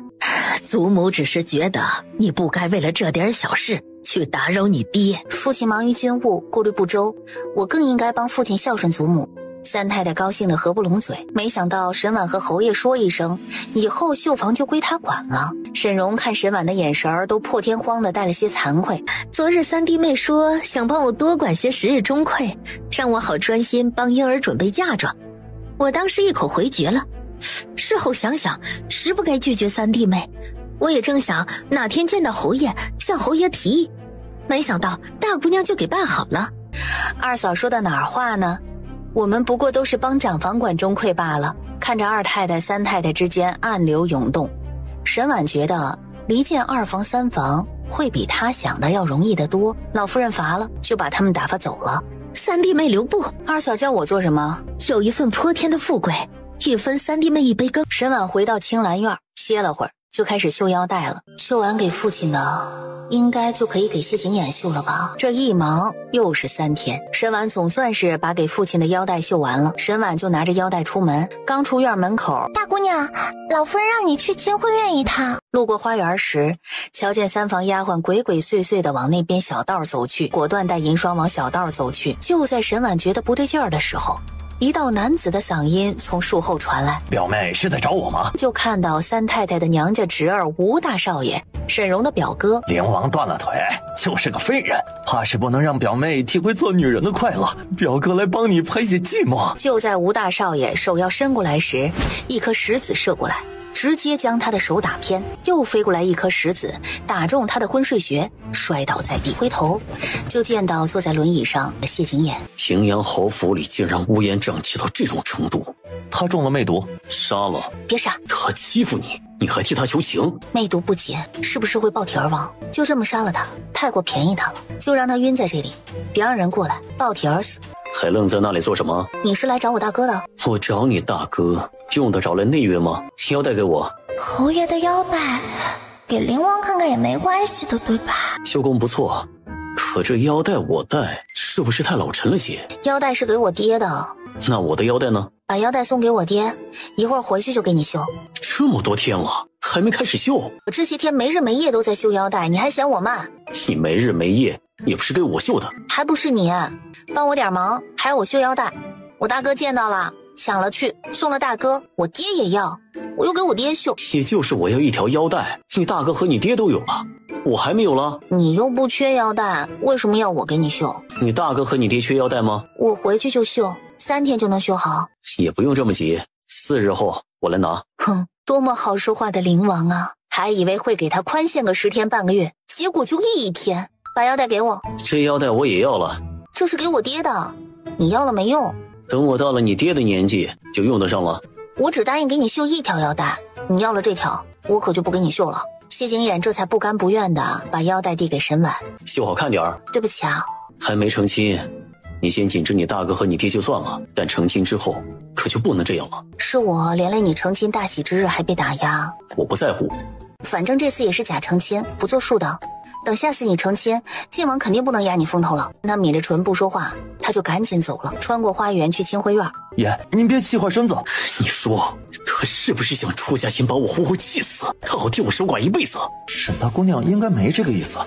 祖母只是觉得你不该为了这点小事去打扰你爹。父亲忙于军务，顾虑不周，我更应该帮父亲孝顺祖母。三太太高兴得合不拢嘴，没想到沈婉和侯爷说一声，以后绣房就归他管了。沈荣看沈婉的眼神儿都破天荒的带了些惭愧。昨日三弟妹说想帮我多管些时日钟馗，让我好专心帮婴儿准备嫁妆，我当时一口回绝了。事后想想，实不该拒绝三弟妹。我也正想哪天见到侯爷向侯爷提议，没想到大姑娘就给办好了。二嫂说的哪儿话呢？我们不过都是帮长房管钟馗罢了。看着二太太三太太之间暗流涌动，沈婉觉得离间二房三房会比她想的要容易得多。老夫人乏了，就把他们打发走了。三弟妹留步。二嫂叫我做什么？有一份泼天的富贵，欲分三弟妹一杯羹。沈婉回到青兰院歇了会儿，就开始绣腰带了。绣完给父亲的，应该就可以给谢景琰绣了吧。这一忙又是3天，沈婉总算是把给父亲的腰带绣完了。沈婉就拿着腰带出门，刚出院门口，大姑娘，老夫人让你去清辉院一趟。路过花园时，瞧见三房丫鬟鬼鬼祟祟地往那边小道走去，果断带银霜往小道走去。就在沈婉觉得不对劲儿的时候，一道男子的嗓音从树后传来：“表妹是在找我吗？”就看到三太太的娘家侄儿吴大少爷，沈荣的表哥。灵王断了腿，就是个废人，怕是不能让表妹体会做女人的快乐。表哥来帮你排解寂寞。就在吴大少爷手要伸过来时，一颗石子射过来，直接将他的手打偏，又飞过来一颗石子，打中他的昏睡穴，摔倒在地。回头就见到坐在轮椅上的谢景琰。荥阳侯府里竟然乌烟瘴气到这种程度，他中了魅毒，杀了。别傻，他欺负你，你还替他求情？魅毒不解，是不是会爆体而亡？就这么杀了他，太过便宜他了，就让他晕在这里，别让人过来爆体而死。还愣在那里做什么？你是来找我大哥的？我找你大哥，用得着来内院吗？腰带给我。侯爷的腰带，给灵王看看也没关系的，对吧？绣工不错，可这腰带我戴是不是太老沉了些？腰带是给我爹的。那我的腰带呢？把腰带送给我爹，一会儿回去就给你绣。这么多天了，还没开始绣？我这些天没日没夜都在绣腰带，你还嫌我慢？你没日没夜，也不是给我绣的。还不是你，帮我点忙，还要我绣腰带。我大哥见到了，抢了去，送了大哥，我爹也要，我又给我爹绣。也就是我要一条腰带，你大哥和你爹都有了，我还没有了。你又不缺腰带，为什么要我给你绣？你大哥和你爹缺腰带吗？我回去就绣，3天就能绣好。也不用这么急，4日后我来拿。哼，多么好说话的灵王啊！还以为会给他宽限个10天半个月，结果就1天。把腰带给我。这腰带我也要了。这是给我爹的，你要了没用。等我到了你爹的年纪，就用得上了。我只答应给你绣1条腰带，你要了这条，我可就不给你绣了。谢景琰这才不甘不愿的把腰带递给沈婉。绣好看点儿。对不起啊。还没成亲，你先紧着你大哥和你爹就算了，但成亲之后可就不能这样了。是我连累你成亲大喜之日还被打压。我不在乎，反正这次也是假成亲，不作数的。等下次你成亲，晋王肯定不能压你风头了。他抿着唇不说话，他就赶紧走了，穿过花园去清辉院。爷，您别气坏身子。你说他是不是想出家前把我活活气死，他好替我守寡一辈子？沈大姑娘应该没这个意思，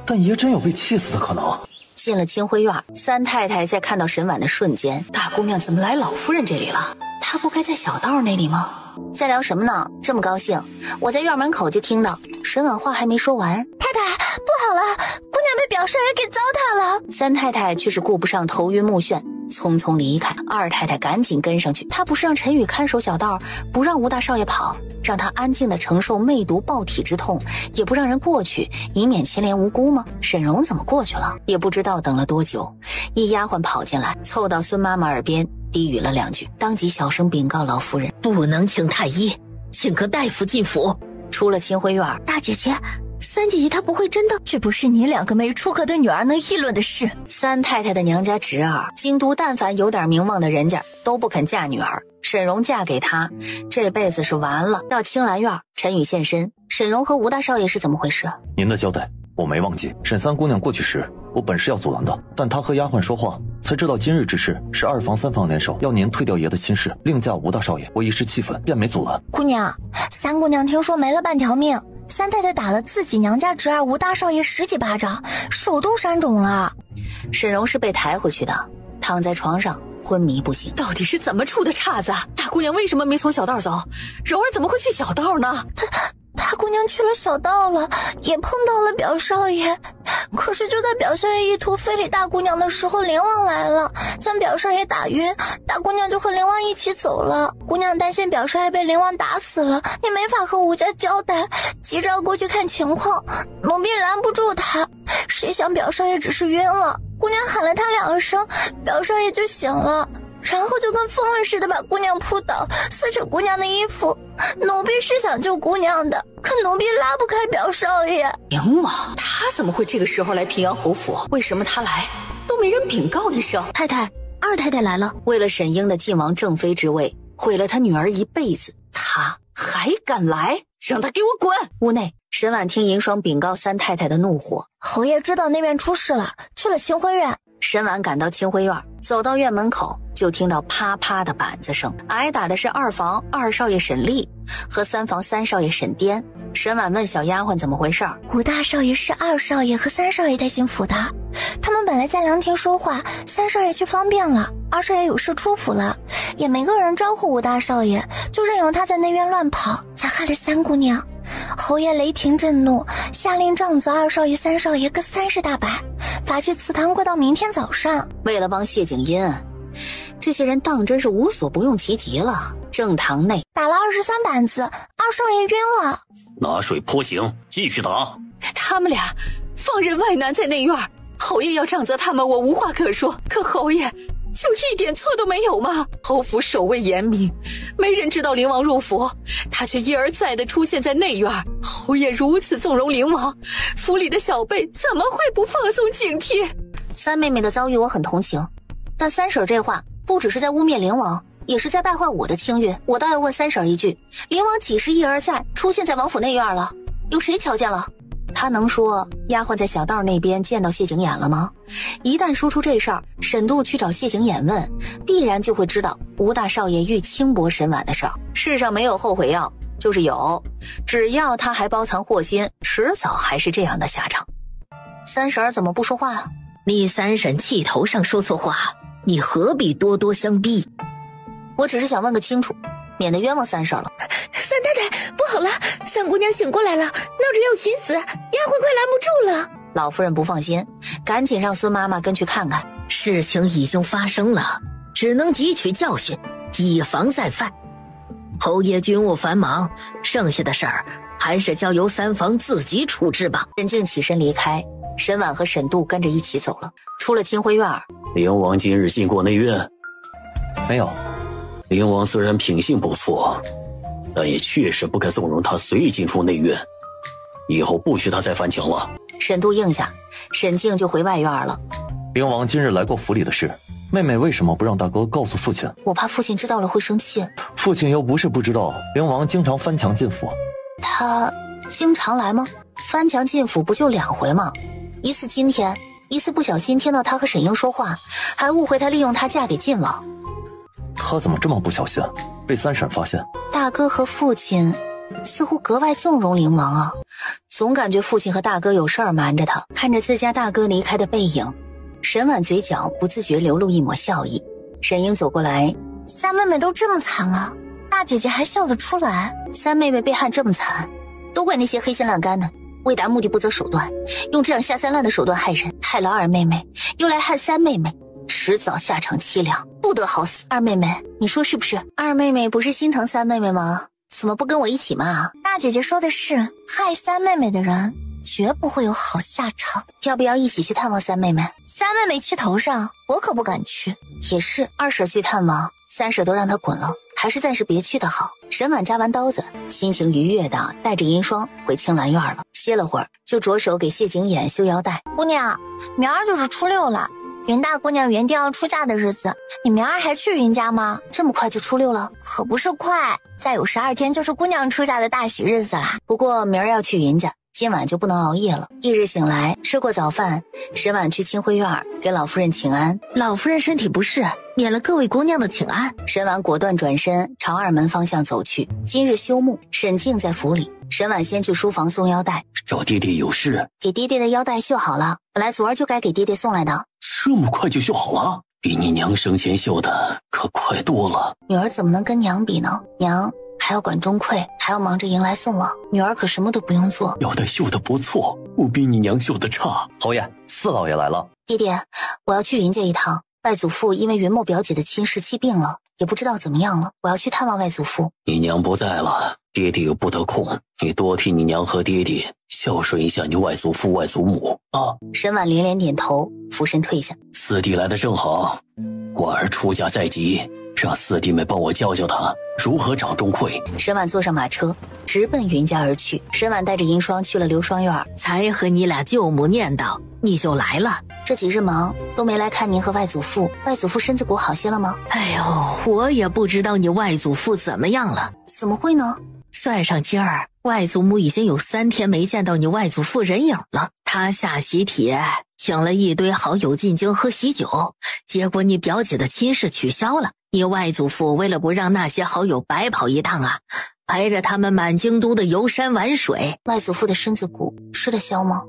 但爷真有被气死的可能。进了清辉院，三太太在看到沈婉的瞬间，大姑娘怎么来老夫人这里了？她不该在小道那里吗？在聊什么呢？这么高兴，我在院门口就听到。沈婉话还没说完，太太不好了，姑娘被表少爷给糟蹋了。三太太却是顾不上头晕目眩，匆匆离开。二太太赶紧跟上去，她不是让陈宇看守小道，不让吴大少爷跑，让他安静地承受魅毒爆体之痛，也不让人过去，以免牵连无辜吗？沈荣怎么过去了？也不知道等了多久，一丫鬟跑进来，凑到孙妈妈耳边低语了2句，当即小声禀告老夫人，不能请太医，请个大夫进府。出了清辉院，大姐姐，三姐姐她不会真的？这不是你2个没出阁的女儿能议论的事。三太太的娘家侄儿，京都但凡有点名望的人家都不肯嫁女儿，沈荣嫁给他，这辈子是完了。到青兰院，陈宇现身，沈荣和吴大少爷是怎么回事？您的交代我没忘记。沈三姑娘过去时，我本是要阻拦的，但她和丫鬟说话，才知道今日之事是2房3房联手，要您退掉爷的亲事，另嫁吴大少爷。我一时气愤，便没阻拦。姑娘，三姑娘听说没了半条命，三太太打了自己娘家侄儿吴大少爷10几巴掌，手都闪肿了。沈荣是被抬回去的，躺在床上昏迷不醒。到底是怎么出的岔子？大姑娘为什么没从小道走？柔儿怎么会去小道呢？大姑娘去了小道了，也碰到了表少爷。可是就在表少爷意图非礼大姑娘的时候，灵王来了，将表少爷打晕，大姑娘就和灵王一起走了。姑娘担心表少爷被灵王打死了，也没法和吴家交代，急着要过去看情况，奴婢拦不住他。谁想表少爷只是晕了，姑娘喊了他2声，表少爷就醒了，然后就跟疯了似的把姑娘扑倒，撕扯姑娘的衣服。奴婢是想救姑娘的，可奴婢拉不开表少爷。灵王，他怎么会这个时候来平阳侯府？为什么他来都没人禀告一声？太太，二太太来了。为了沈英的晋王正妃之位，毁了他女儿一辈子，他还敢来？让他给我滚！屋内，沈婉听银霜禀告三太太的怒火。侯爷知道那边出事了，去了清辉院。沈婉赶到清辉院，走到院门口，就听到啪啪的板子声。挨打的是2房2少爷沈丽和3房3少爷沈颠。沈婉问小丫鬟怎么回事。吴大少爷是2少爷和3少爷带进府的，他们本来在凉亭说话，3少爷去方便了，2少爷有事出府了，也没个人招呼吴大少爷，就任由他在内院乱跑，才害了3姑娘。侯爷雷霆震怒，下令杖责2少爷3少爷各30大板，罚去祠堂跪到明天早上。为了帮谢景音，这些人当真是无所不用其极了。正堂内打了23板子，2少爷晕了。拿水泼醒，继续打。他们俩放任外男在内院，侯爷要杖责他们，我无话可说。可侯爷就一点错都没有吗？侯府守卫严明，没人知道灵王入府，他却一而再地出现在内院。侯爷如此纵容灵王，府里的小辈怎么会不放松警惕？三妹妹的遭遇我很同情，但三婶这话不只是在污蔑灵王，也是在败坏我的清誉。我倒要问三婶一句，灵王几时一而再出现在王府内院了？有谁瞧见了？他能说丫鬟在小道那边见到谢景琰了吗？一旦说出这事儿，沈度去找谢景琰问，必然就会知道吴大少爷欲轻薄沈婉的事儿。世上没有后悔药，就是有，只要他还包藏祸心，迟早还是这样的下场。三婶怎么不说话啊？你三婶气头上说错话，你何必多多相逼？我只是想问个清楚，免得冤枉三婶了。三太太，不好了，三姑娘醒过来了，闹着要寻死，丫鬟快拦不住了。老夫人不放心，赶紧让孙妈妈跟去看看。事情已经发生了，只能汲取教训，以防再犯。侯爷军务繁忙，剩下的事儿还是交由三房自己处置吧。沈静起身离开，沈婉和沈度跟着一起走了。出了清辉院，灵王今日进过内院？没有。灵王虽然品性不错，但也确实不该纵容他随意进出内院，以后不许他再翻墙了。沈度应下，沈静就回外院了。灵王今日来过府里的事，妹妹为什么不让大哥告诉父亲？我怕父亲知道了会生气。父亲又不是不知道，灵王经常翻墙进府。他经常来吗？翻墙进府不就2回吗？一次今天，一次不小心听到他和沈英说话，还误会他利用她嫁给晋王。他怎么这么不小心，被三婶发现？大哥和父亲似乎格外纵容灵王啊，总感觉父亲和大哥有事儿瞒着他。看着自家大哥离开的背影，沈婉嘴角不自觉流露一抹笑意。沈英走过来，三妹妹都这么惨了，大姐姐还笑得出来？三妹妹被害这么惨，都怪那些黑心烂干的，为达目的不择手段，用这样下三滥的手段害人，害了二妹妹，又来害三妹妹，迟早下场凄凉，不得好死。二妹妹，你说是不是？二妹妹不是心疼三妹妹吗？怎么不跟我一起骂？大姐姐说的是，害三妹妹的人绝不会有好下场。要不要一起去探望三妹妹？三妹妹气头上，我可不敢去。也是，二婶去探望，三婶都让她滚了，还是暂时别去的好。沈婉扎完刀子，心情愉悦的带着银霜回青兰院了。歇了会儿，就着手给谢景琰修腰带。姑娘，明儿就是初6了，云大姑娘原定要出嫁的日子，你明儿还去云家吗？这么快就初6了？可不是快，再有12天就是姑娘出嫁的大喜日子啦。不过明儿要去云家，今晚就不能熬夜了。翌日醒来，吃过早饭，沈婉去清辉院给老夫人请安。老夫人身体不适，免了各位姑娘的请安。沈婉果断转身朝二门方向走去。今日休沐，沈静在府里，沈婉先去书房送腰带。找爹爹有事？给爹爹的腰带绣好了，本来昨儿就该给爹爹送来的。这么快就绣好了？比你娘生前绣的可快多了。女儿怎么能跟娘比呢？娘还要管钟馗，还要忙着迎来送往，女儿可什么都不用做。腰带绣的不错，不比你娘绣的差。侯爷，四老爷来了。爹爹，我要去云家一趟。外祖父因为云墨表姐的亲事气病了，也不知道怎么样了，我要去探望外祖父。你娘不在了，爹爹又不得空，你多替你娘和爹爹孝顺一下你外祖父外祖母啊。沈婉连连点头，俯身退下。四弟来的正好，婉儿出嫁在即，让四弟妹帮我教教他如何找钟馗。沈婉坐上马车，直奔云家而去。沈婉带着银霜去了流霜院，才和你俩舅母念叨，你就来了。这几日忙，都没来看您和外祖父。外祖父身子骨好些了吗？哎呦，我也不知道你外祖父怎么样了。怎么会呢？算上今儿，外祖母已经有3天没见到你外祖父人影了。他下喜帖请了一堆好友进京喝喜酒，结果你表姐的亲事取消了。你外祖父为了不让那些好友白跑一趟啊，陪着他们满京都的游山玩水。外祖父的身子骨吃得消吗？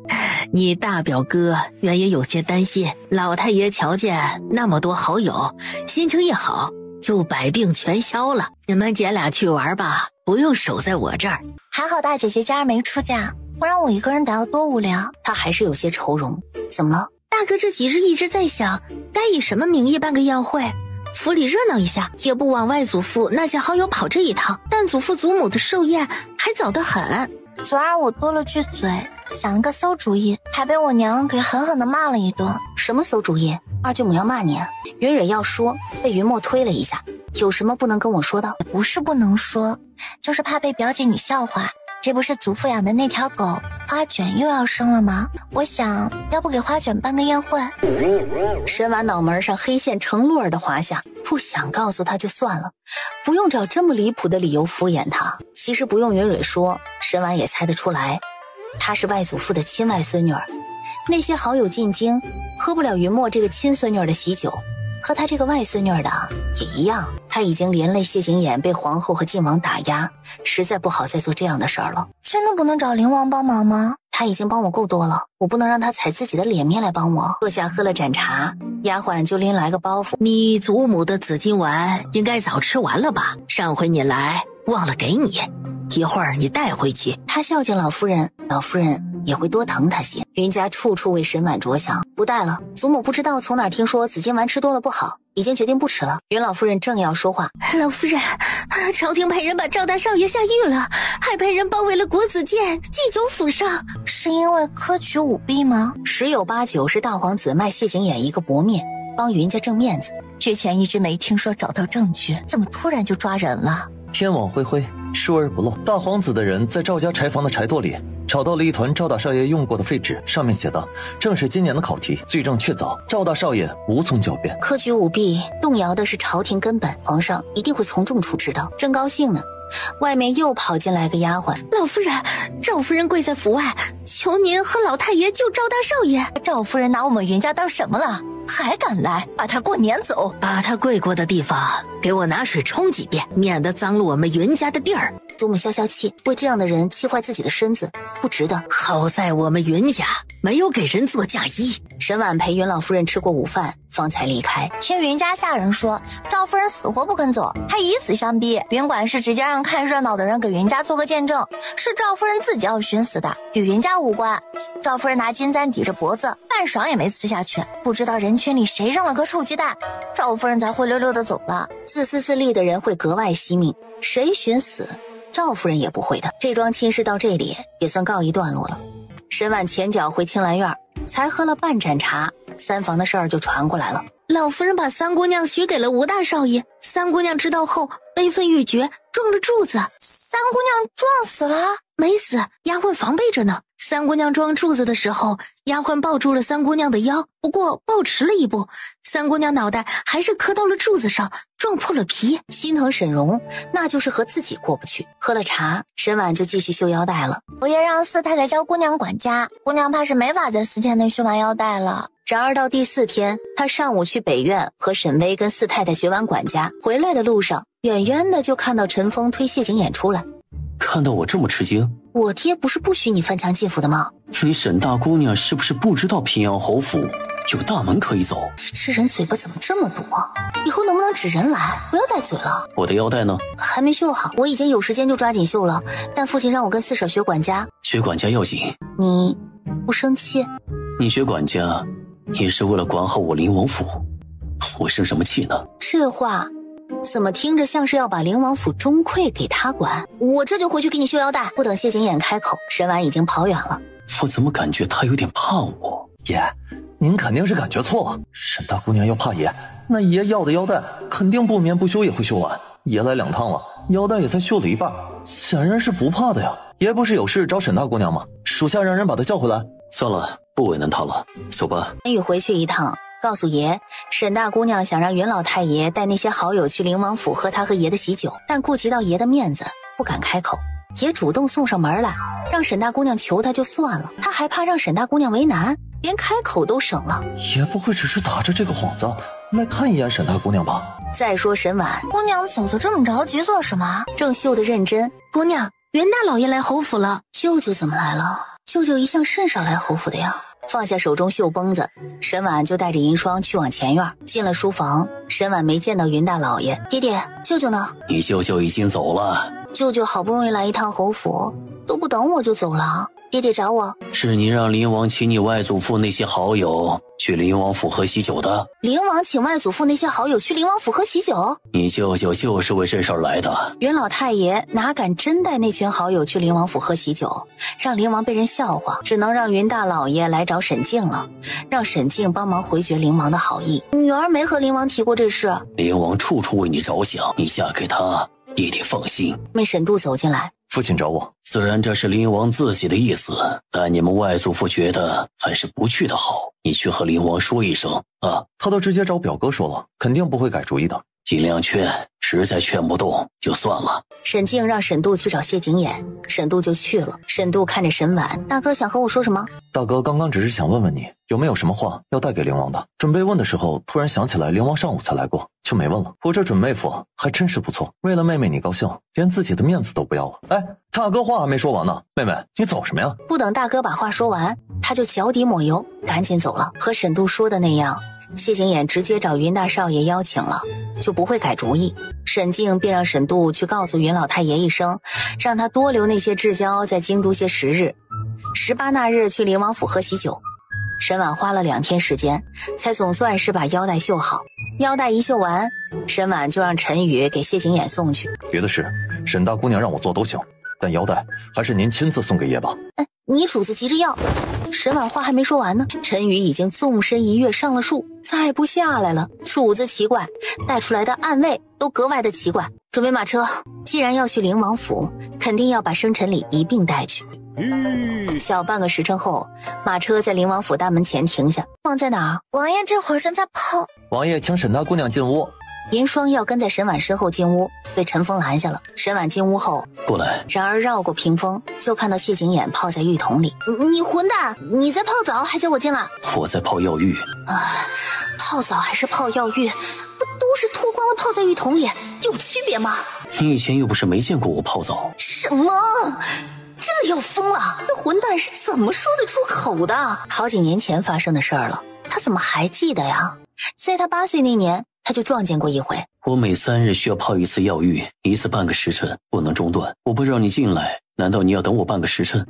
你大表哥原也有些担心，老太爷瞧见那么多好友，心情一好就百病全消了。你们姐俩去玩吧，不用守在我这儿。还好大姐姐今儿没出嫁，不然我一个人得要多无聊。她还是有些愁容。怎么了？大哥这几日一直在想该以什么名义办个宴会，府里热闹一下，也不枉外祖父那些好友跑这一趟。但祖父祖母的寿宴还早得很，昨儿我多了句嘴，想了个馊主意，还被我娘给狠狠地骂了一顿。什么馊主意？二舅母要骂你？云蕊要说，被云墨推了一下。有什么不能跟我说的？不是不能说，就是怕被表姐你笑话。这不是祖父养的那条狗花卷又要生了吗？我想要不给花卷办个宴会。沈婉脑门上黑线成摞儿的滑下，不想告诉他就算了，不用找这么离谱的理由敷衍他。其实不用云蕊说，沈婉也猜得出来，她是外祖父的亲外孙女儿。那些好友进京喝不了云墨这个亲孙女儿的喜酒，和他这个外孙女的也一样，他已经连累谢景琰被皇后和靖王打压，实在不好再做这样的事儿了。真的不能找灵王帮忙吗？他已经帮我够多了，我不能让他踩自己的脸面来帮我。坐下喝了盏茶，丫鬟就拎来个包袱。你祖母的紫金丸应该早吃完了吧？上回你来忘了给你，一会儿你带回去。他孝敬老夫人，老夫人也会多疼他些。云家处处为沈婉着想，不带了。祖母不知道从哪儿听说紫金丸吃多了不好，已经决定不吃了。云老夫人正要说话，老夫人，朝廷派人把赵大少爷下狱了，还派人包围了国子监，祭酒府上。是因为科举舞弊吗？十有八九是大皇子卖谢景琰一个薄面，帮云家挣面子。之前一直没听说找到证据，怎么突然就抓人了？天网恢恢，疏而不漏。大皇子的人在赵家柴房的柴垛里找到了一团赵大少爷用过的废纸，上面写的正是今年的考题，罪证确凿，赵大少爷无从狡辩。科举舞弊动摇的是朝廷根本，皇上一定会从重处置的。正高兴呢，外面又跑进来个丫鬟。老夫人，赵夫人跪在府外，求您和老太爷救赵大少爷。赵夫人拿我们云家当什么了？还敢来？把他给我撵走！把他跪过的地方给我拿水冲几遍，免得脏了我们云家的地儿。祖母消消气，为这样的人气坏自己的身子，不值得。好在我们云家没有给人做嫁衣。沈婉陪云老夫人吃过午饭，方才离开。听云家下人说，赵夫人死活不肯走，还以死相逼。云管事直接让看热闹的人给云家做个见证，是赵夫人自己要寻死的，与云家无关。赵夫人拿金簪抵着脖子，半晌也没撕下去。不知道人群里谁扔了颗臭鸡蛋，赵夫人才灰溜溜的走了。自私自利的人会格外惜命，谁寻死赵夫人也不会的。这桩亲事到这里也算告一段落了。沈婉前脚回青兰院，才喝了半盏茶，三房的事儿就传过来了。老夫人把三姑娘许给了吴大少爷，三姑娘知道后悲愤欲绝，撞了柱子。三姑娘撞死了？没死，丫鬟防备着呢。三姑娘撞柱子的时候，丫鬟抱住了三姑娘的腰，不过抱迟了一步，三姑娘脑袋还是磕到了柱子上，撞破了皮。心疼沈荣，那就是和自己过不去。喝了茶，沈婉就继续绣腰带了。我也让四太太教姑娘管家，姑娘怕是没法在4天内绣完腰带了。然而到第4天，她上午去北院和沈薇跟四太太学完管家，回来的路上，远远的就看到陈峰推谢景琰出来。看到我这么吃惊？我爹不是不许你翻墙进府的吗？你沈大姑娘是不是不知道平阳侯府有大门可以走？这人嘴巴怎么这么毒啊？以后能不能指人来，不要带嘴了。我的腰带呢？还没绣好，我已经有时间就抓紧绣了，但父亲让我跟四婶学管家。学管家要紧。你不生气？你学管家也是为了管好我灵王府，我生什么气呢？这话怎么听着像是要把灵王府中馈给他管？我这就回去给你绣腰带。不等谢景琰开口，沈婉已经跑远了。我怎么感觉他有点怕我？爷，您肯定是感觉错了。沈大姑娘要怕爷，那爷要的腰带肯定不眠不休也会绣完。爷来2趟了，腰带也才绣了一半，显然是不怕的呀。爷不是有事找沈大姑娘吗？属下让人把她叫回来。算了，不为难她了，走吧。陈宇回去一趟，告诉爷，沈大姑娘想让云老太爷带那些好友去灵王府喝他和爷的喜酒，但顾及到爷的面子，不敢开口。爷主动送上门来，让沈大姑娘求他就算了，他还怕让沈大姑娘为难，连开口都省了。爷不会只是打着这个幌子来看一眼沈大姑娘吧？再说沈婉姑娘走得这么着急做什么？正绣得认真。姑娘，袁大老爷来侯府了。舅舅怎么来了？舅舅一向甚少来侯府的呀。放下手中绣绷子，沈婉就带着银霜去往前院。进了书房，沈婉没见到云大老爷。爹爹，舅舅呢？你舅舅已经走了。舅舅好不容易来一趟侯府，都不等我就走了。爹爹找我，是你让灵王请你外祖父那些好友去灵王府喝喜酒的。灵王请外祖父那些好友去灵王府喝喜酒？你舅舅就是为这事儿来的。云老太爷哪敢真带那群好友去灵王府喝喜酒，让灵王被人笑话，只能让云大老爷来找沈静了，让沈静帮忙回绝灵王的好意。女儿没和灵王提过这事。灵王处处为你着想，你嫁给他，爹爹放心。妹沈度走进来，父亲找我。虽然这是灵王自己的意思，但你们外祖父觉得还是不去的好。你去和灵王说一声啊。他都直接找表哥说了，肯定不会改主意的。尽量劝，实在劝不动就算了。沈静让沈度去找谢景琰，沈度就去了。沈度看着沈婉，大哥想和我说什么？大哥刚刚只是想问问你有没有什么话要带给灵王的。准备问的时候，突然想起来灵王上午才来过，就没问了。我这准妹夫还真是不错，为了妹妹你高兴，连自己的面子都不要了。哎，大哥话还没说完呢，妹妹你走什么呀？不等大哥把话说完，他就脚底抹油，赶紧走了。和沈度说的那样，谢景琰直接找云大少爷邀请了，就不会改主意。沈静便让沈度去告诉云老太爷一声，让他多留那些至交在京都些时日。18那日去灵王府喝喜酒，沈婉花了2天时间，才总算是把腰带绣好。腰带一绣完，沈婉就让陈宇给谢景琰送去。别的事，沈大姑娘让我做都行，但腰带还是您亲自送给爷吧。你主子急着要。沈婉话还没说完呢，陈宇已经纵身一跃上了树，再不下来了。主子奇怪，带出来的暗卫都格外的奇怪。准备马车，既然要去灵王府，肯定要把生辰礼一并带去。小半个时辰后，马车在灵王府大门前停下。王在哪儿？王爷这会儿正在泡。王爷请沈大姑娘进屋。银双要跟在沈婉身后进屋，被陈峰拦下了。沈婉进屋后过来，然而绕过屏风，就看到谢景琰泡在浴桶里。你混蛋，你在泡澡还叫我进来？我在泡药浴。泡澡还是泡药浴，不都是脱光了泡在浴桶里，有区别吗？你以前又不是没见过我泡澡。什么？真的要疯了，这混蛋是怎么说得出口的？好几年前发生的事儿了，他怎么还记得呀？在他8岁那年，他就撞见过一回。我每3日需要泡一次药浴，一次半个时辰，不能中断。我不让你进来，难道你要等我半个时辰？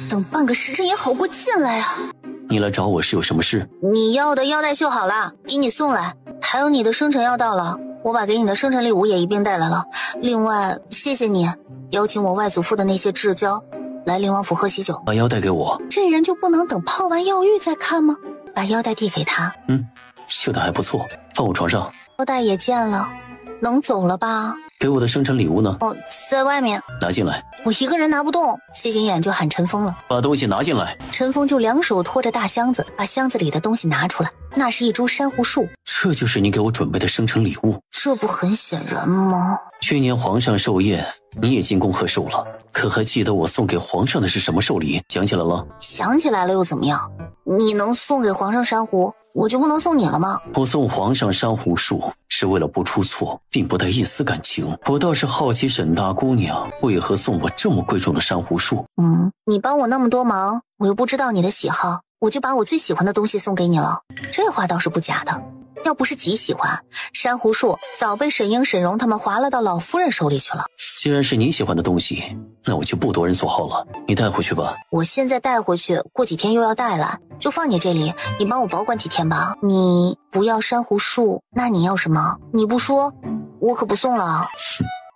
等半个时辰也好过进来啊。你来找我是有什么事？你要的腰带绣好了，给你送来。还有你的生辰要到了，我把给你的生辰礼物也一并带来了。另外，谢谢你邀请我外祖父的那些至交来灵王府喝喜酒。把腰带给我。这人就不能等泡完药浴再看吗？把腰带递给他。绣的还不错，放我床上。腰带也见了，能走了吧？给我的生辰礼物呢？在外面。拿进来。我一个人拿不动。谢景琰就喊陈峰了，把东西拿进来。陈峰就2手拖着大箱子，把箱子里的东西拿出来。那是一株珊瑚树。这就是你给我准备的生辰礼物？这不很显然吗？去年皇上寿宴，你也进宫贺寿了，可还记得我送给皇上的是什么寿礼？想起来了？想起来了又怎么样？你能送给皇上珊瑚，我就不能送你了吗？我送皇上珊瑚树是为了不出错，并不带一丝感情。我倒是好奇沈大姑娘为何送我这么贵重的珊瑚树。你帮我那么多忙，我又不知道你的喜好，我就把我最喜欢的东西送给你了。这话倒是不假的。要不是极喜欢，珊瑚树早被沈英、沈荣他们划了到老夫人手里去了。既然是你喜欢的东西，那我就不夺人所好了，你带回去吧。我现在带回去，过几天又要带来，就放你这里，你帮我保管几天吧。你不要珊瑚树，那你要什么？你不说，我可不送了。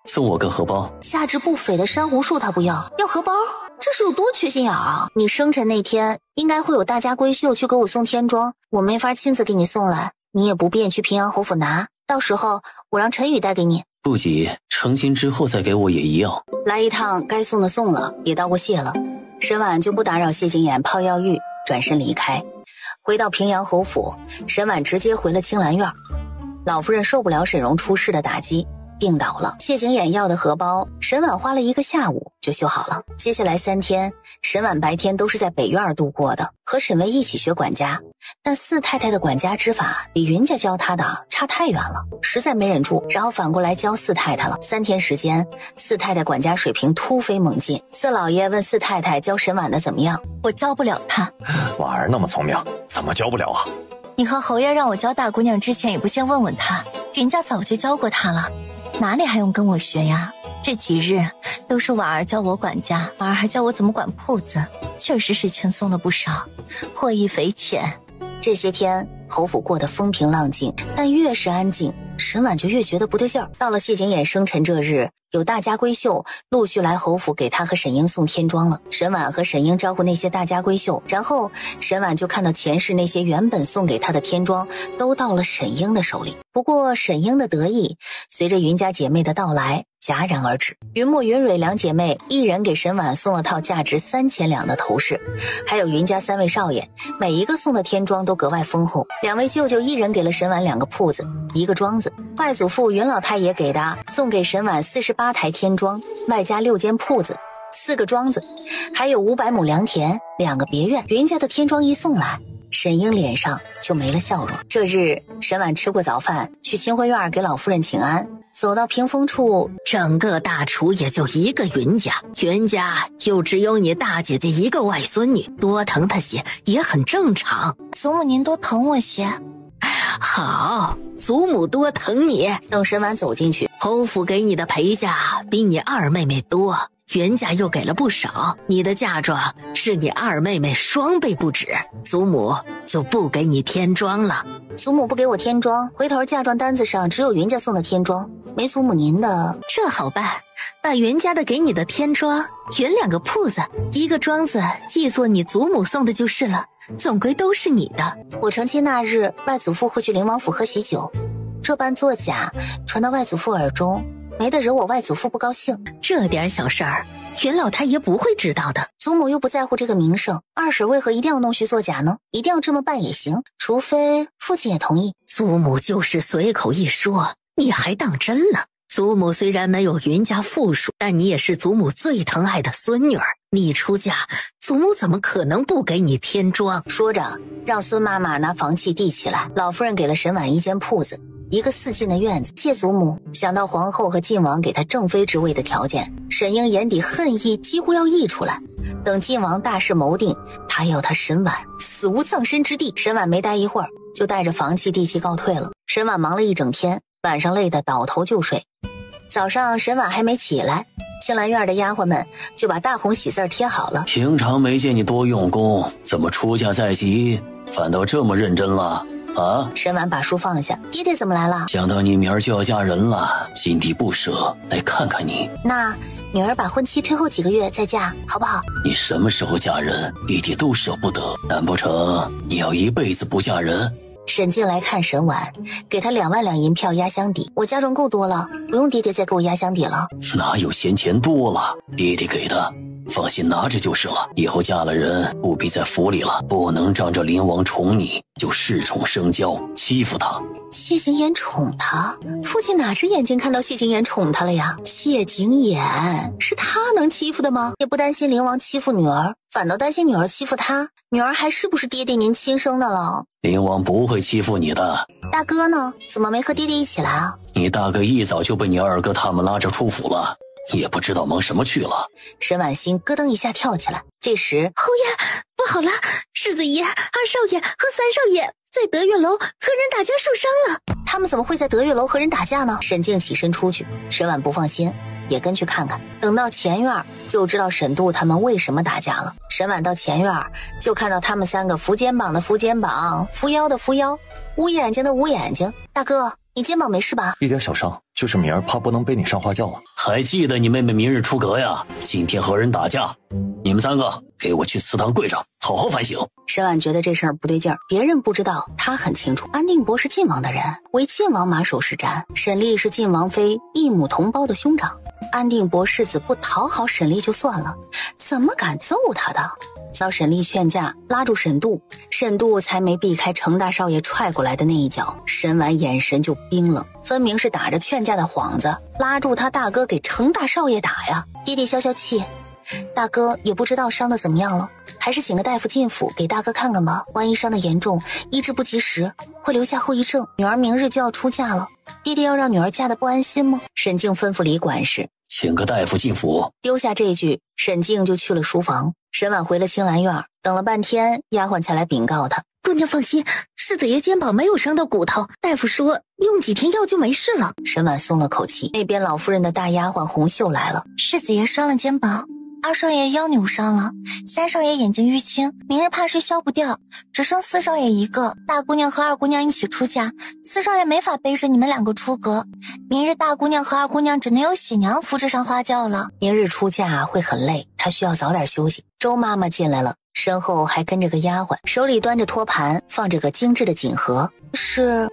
送我个荷包。价值不菲的珊瑚树他不要，要荷包？这是有多缺心眼啊！你生辰那天应该会有大家闺秀去给我送天装，我没法亲自给你送来，你也不便去平阳侯府拿，到时候我让陈宇带给你。不急，成亲之后再给我也一样。来一趟，该送的送了，也道过谢了。沈婉就不打扰谢景琰泡药浴，转身离开。回到平阳侯府，沈婉直接回了青兰院。老夫人受不了沈荣出事的打击，病倒了。谢景琰要的荷包，沈婉花了1个下午就绣好了。接下来3天，沈婉白天都是在北院度过的，和沈巍一起学管家。但四太太的管家之法比云家教她的差太远了，实在没忍住，然后反过来教四太太了。3天时间，四太太管家水平突飞猛进。四老爷问四太太教沈婉的怎么样？我教不了她。婉儿那么聪明，怎么教不了啊？你和侯爷让我教大姑娘之前，也不先问问她，人家早就教过她了，哪里还用跟我学呀？这几日都是婉儿教我管家，婉儿还教我怎么管铺子，确实是轻松了不少，获益匪浅。这些天侯府过得风平浪静，但越是安静，沈婉就越觉得不对劲儿。到了谢景琰生辰这日，有大家闺秀陆续来侯府给她和沈英送天装了。沈婉和沈英招呼那些大家闺秀，然后沈婉就看到前世那些原本送给她的天装都到了沈英的手里。不过沈英的得意随着云家姐妹的到来戛然而止。云墨、云蕊两姐妹一人给沈婉送了套价值3000两的头饰，还有云家3位少爷，每一个送的天装都格外丰厚。2位舅舅一人给了沈婉2个铺子1个庄子，外祖父云老太爷给的送给沈婉48台天装，外加6间铺子4个庄子，还有500亩良田2个别院。云家的天装一送来，沈英脸上就没了笑容。这日沈婉吃过早饭，去清辉院给老夫人请安，走到屏风处，整个大厨也就一个云家，云家又只有你大姐姐一个外孙女，多疼她些也很正常。祖母您多疼我些。好，祖母多疼你。等沈婉走进去，侯府给你的陪嫁比你二妹妹多，袁家又给了不少，你的嫁妆是你二妹妹双倍不止，祖母就不给你添妆了。祖母不给我添妆，回头嫁妆单子上只有云家送的添妆，没祖母您的。这好办，把袁家的给你的添妆，原2个铺子1个庄子记作你祖母送的就是了，总归都是你的。我成亲那日，外祖父会去灵王府喝喜酒，这般作假传到外祖父耳中，没得惹我外祖父不高兴。这点小事儿，袁老太爷不会知道的。祖母又不在乎这个名声，二婶为何一定要弄虚作假呢？一定要这么办也行，除非父亲也同意。祖母就是随口一说，你还当真了？祖母虽然没有云家富庶，但你也是祖母最疼爱的孙女儿。你出嫁，祖母怎么可能不给你添妆？说着，让孙妈妈拿房契递起来。老夫人给了沈婉1间铺子，1个4进的院子。谢祖母。想到皇后和晋王给她正妃之位的条件，沈英眼底恨意几乎要溢出来。等晋王大事谋定，他要他沈婉死无葬身之地。沈婉没待一会儿，就带着房契递契告退了。沈婉忙了一整天，晚上累得倒头就睡。早上沈婉还没起来，青兰院的丫鬟们就把大红喜字贴好了。平常没见你多用功，怎么出嫁在即反倒这么认真了啊？沈婉把书放下，爹爹怎么来了？想到你明儿就要嫁人了，心底不舍，来看看你。那女儿把婚期推后几个月再嫁，好不好？你什么时候嫁人，爹爹都舍不得，难不成你要一辈子不嫁人？沈静来看沈婉，给他2万两银票压箱底。我嫁妆够多了，不用爹爹再给我压箱底了。哪有嫌钱多了，爹爹给的，放心拿着就是了。以后嫁了人不必在府里了，不能仗着灵王宠你就恃宠生骄，欺负他。谢景琰宠他？父亲哪只眼睛看到谢景琰宠他了呀？谢景琰是他能欺负的吗？也不担心灵王欺负女儿，反倒担心女儿欺负他。女儿还是不是爹爹您亲生的了？灵王不会欺负你的。大哥呢？怎么没和爹爹一起来啊？你大哥一早就被你二哥他们拉着出府了，也不知道忙什么去了。沈婉心咯噔一下跳起来。这时，侯爷，不好了，世子爷、二少爷和三少爷在德月楼和人打架受伤了。他们怎么会在德月楼和人打架呢？沈静起身出去，沈婉不放心，也跟去看看。等到前院就知道沈度他们为什么打架了。沈婉到前院就看到他们3个扶肩膀的扶肩膀，扶腰的扶腰，捂眼睛的捂眼睛。大哥，你肩膀没事吧？一点小伤，就是明儿怕不能背你上花轿了。还记得你妹妹明日出阁呀？今天和人打架，你们3个给我去祠堂跪着，好好反省。沈婉觉得这事儿不对劲儿，别人不知道，他很清楚。安定伯是晋王的人，为晋王马首是瞻。沈丽是晋王妃异母同胞的兄长，安定伯世子不讨好沈丽就算了，怎么敢揍他的？遭沈丽劝架，拉住沈度，沈度才没避开程大少爷踹过来的那一脚。沈婉眼神就冰冷，分明是打着劝架的幌子，拉住他大哥给程大少爷打呀。爹爹消消气，大哥也不知道伤得怎么样了，还是请个大夫进府给大哥看看吧，万一伤得严重，医治不及时，会留下后遗症。女儿明日就要出嫁了，爹爹要让女儿嫁得不安心吗？沈静吩咐李管事请个大夫进府。丢下这句，沈静就去了书房。沈婉回了青兰院，等了半天，丫鬟才来禀告她。姑娘放心，世子爷肩膀没有伤到骨头，大夫说用几天药就没事了。沈婉松了口气。那边老夫人的大丫鬟红袖来了。世子爷伤了肩膀，二少爷腰扭伤了，三少爷眼睛淤青，明日怕是消不掉，只剩四少爷一个。大姑娘和二姑娘一起出嫁，四少爷没法背着你们2个出阁，明日大姑娘和二姑娘只能由喜娘扶着上花轿了。明日出嫁会很累，她需要早点休息。周妈妈进来了，身后还跟着个丫鬟，手里端着托盘，放着个精致的锦盒。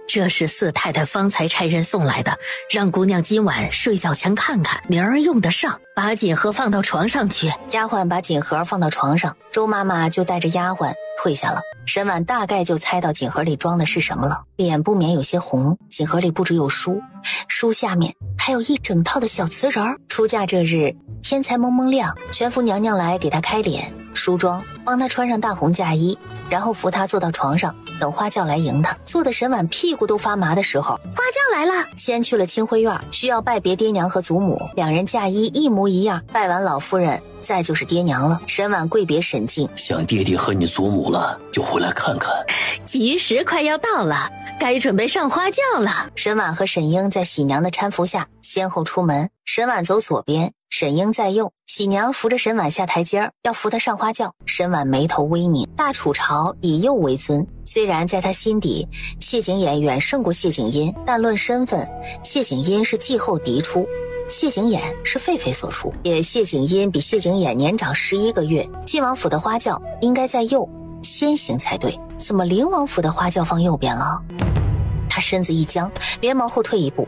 这是四太太方才差人送来的，让姑娘今晚睡觉前看看，明儿用得上。把锦盒放到床上去。丫鬟把锦盒放到床上，周妈妈就带着丫鬟退下了。沈婉大概就猜到锦盒里装的是什么了，脸不免有些红。锦盒里不只有书，书下面还有一整套的小瓷人儿。出嫁这日，天才蒙蒙亮，全福娘娘来给她开脸梳妆，帮她穿上大红嫁衣，然后扶她坐到床上，等花轿来迎她。坐的沈婉屁股都发麻的时候，花轿来了。先去了清辉院，需要拜别爹娘和祖母，两人嫁衣一模一样。拜完老夫人，再就是爹娘了。沈婉跪别沈静，想爹爹和你祖母了，就回来看看。吉时快要到了，该准备上花轿了。沈婉和沈英在喜娘的搀扶下先后出门，沈婉走左边，沈英在右。喜娘扶着沈婉下台阶，要扶她上花轿。沈婉眉头微拧，大楚朝以右为尊，虽然在她心底谢景琰远胜过谢景殷，但论身份，谢景殷是继后嫡出，谢景琰是狒狒所出，也谢景殷比谢景琰年长11个月。晋王府的花轿应该在右先行才对，怎么灵王府的花轿放右边了？他身子一僵，连忙后退一步。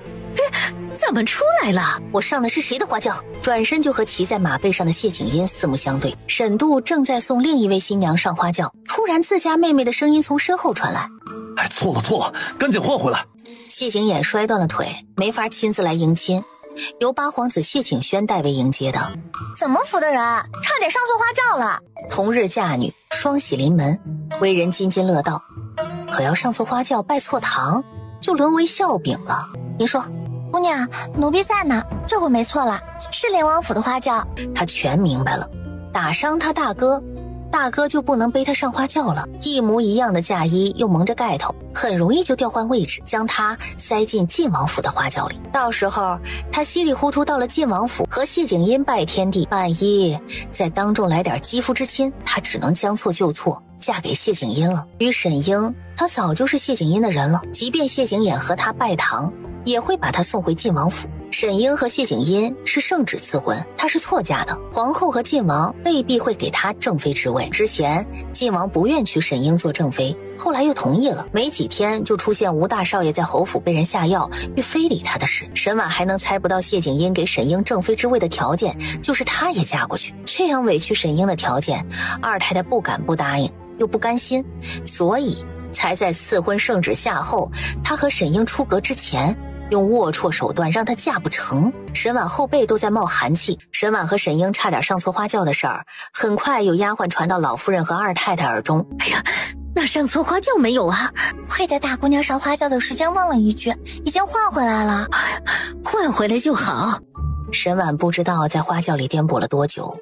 怎么出来了？我上的是谁的花轿？转身就和骑在马背上的谢景殷四目相对。沈度正在送另一位新娘上花轿，突然自家妹妹的声音从身后传来：哎，错了，赶紧换回来。谢景琰摔断了腿，没法亲自来迎亲，由八皇子谢景轩代为迎接的。怎么府的人差点上错花轿了？同日嫁女，双喜临门，为人津津乐道。可要上错花轿拜错堂，就沦为笑柄了。你说姑娘，奴婢在呢，这回没错了，是灵王府的花轿。他全明白了，打伤他大哥，大哥就不能背他上花轿了。一模一样的嫁衣又蒙着盖头，很容易就调换位置，将他塞进晋王府的花轿里。到时候他稀里糊涂到了晋王府和谢景殷拜天地，万一再当众来点肌肤之亲，他只能将错就错，嫁给谢景殷了。与沈英，他早就是谢景殷的人了，即便谢景琰和他拜堂，也会把他送回晋王府。沈英和谢景殷是圣旨赐婚，他是错嫁的，皇后和晋王未必会给他正妃之位。之前晋王不愿娶沈英做正妃，后来又同意了，没几天就出现吴大少爷在侯府被人下药，又非礼他的事。沈婉还能猜不到谢景殷给沈英正妃之位的条件就是他也嫁过去，这样委屈沈英的条件，二太太不敢不答应，又不甘心，所以才在赐婚圣旨下后，他和沈英出阁之前用龌龊手段让她嫁不成。沈婉后背都在冒寒气，沈婉和沈英差点上错花轿的事儿，很快有丫鬟传到老夫人和二太太耳中。哎呀，那上错花轿没有啊？亏得大姑娘上花轿的时间忘了一句，已经换回来了。换回来就好。沈婉不知道在花轿里颠簸了多久，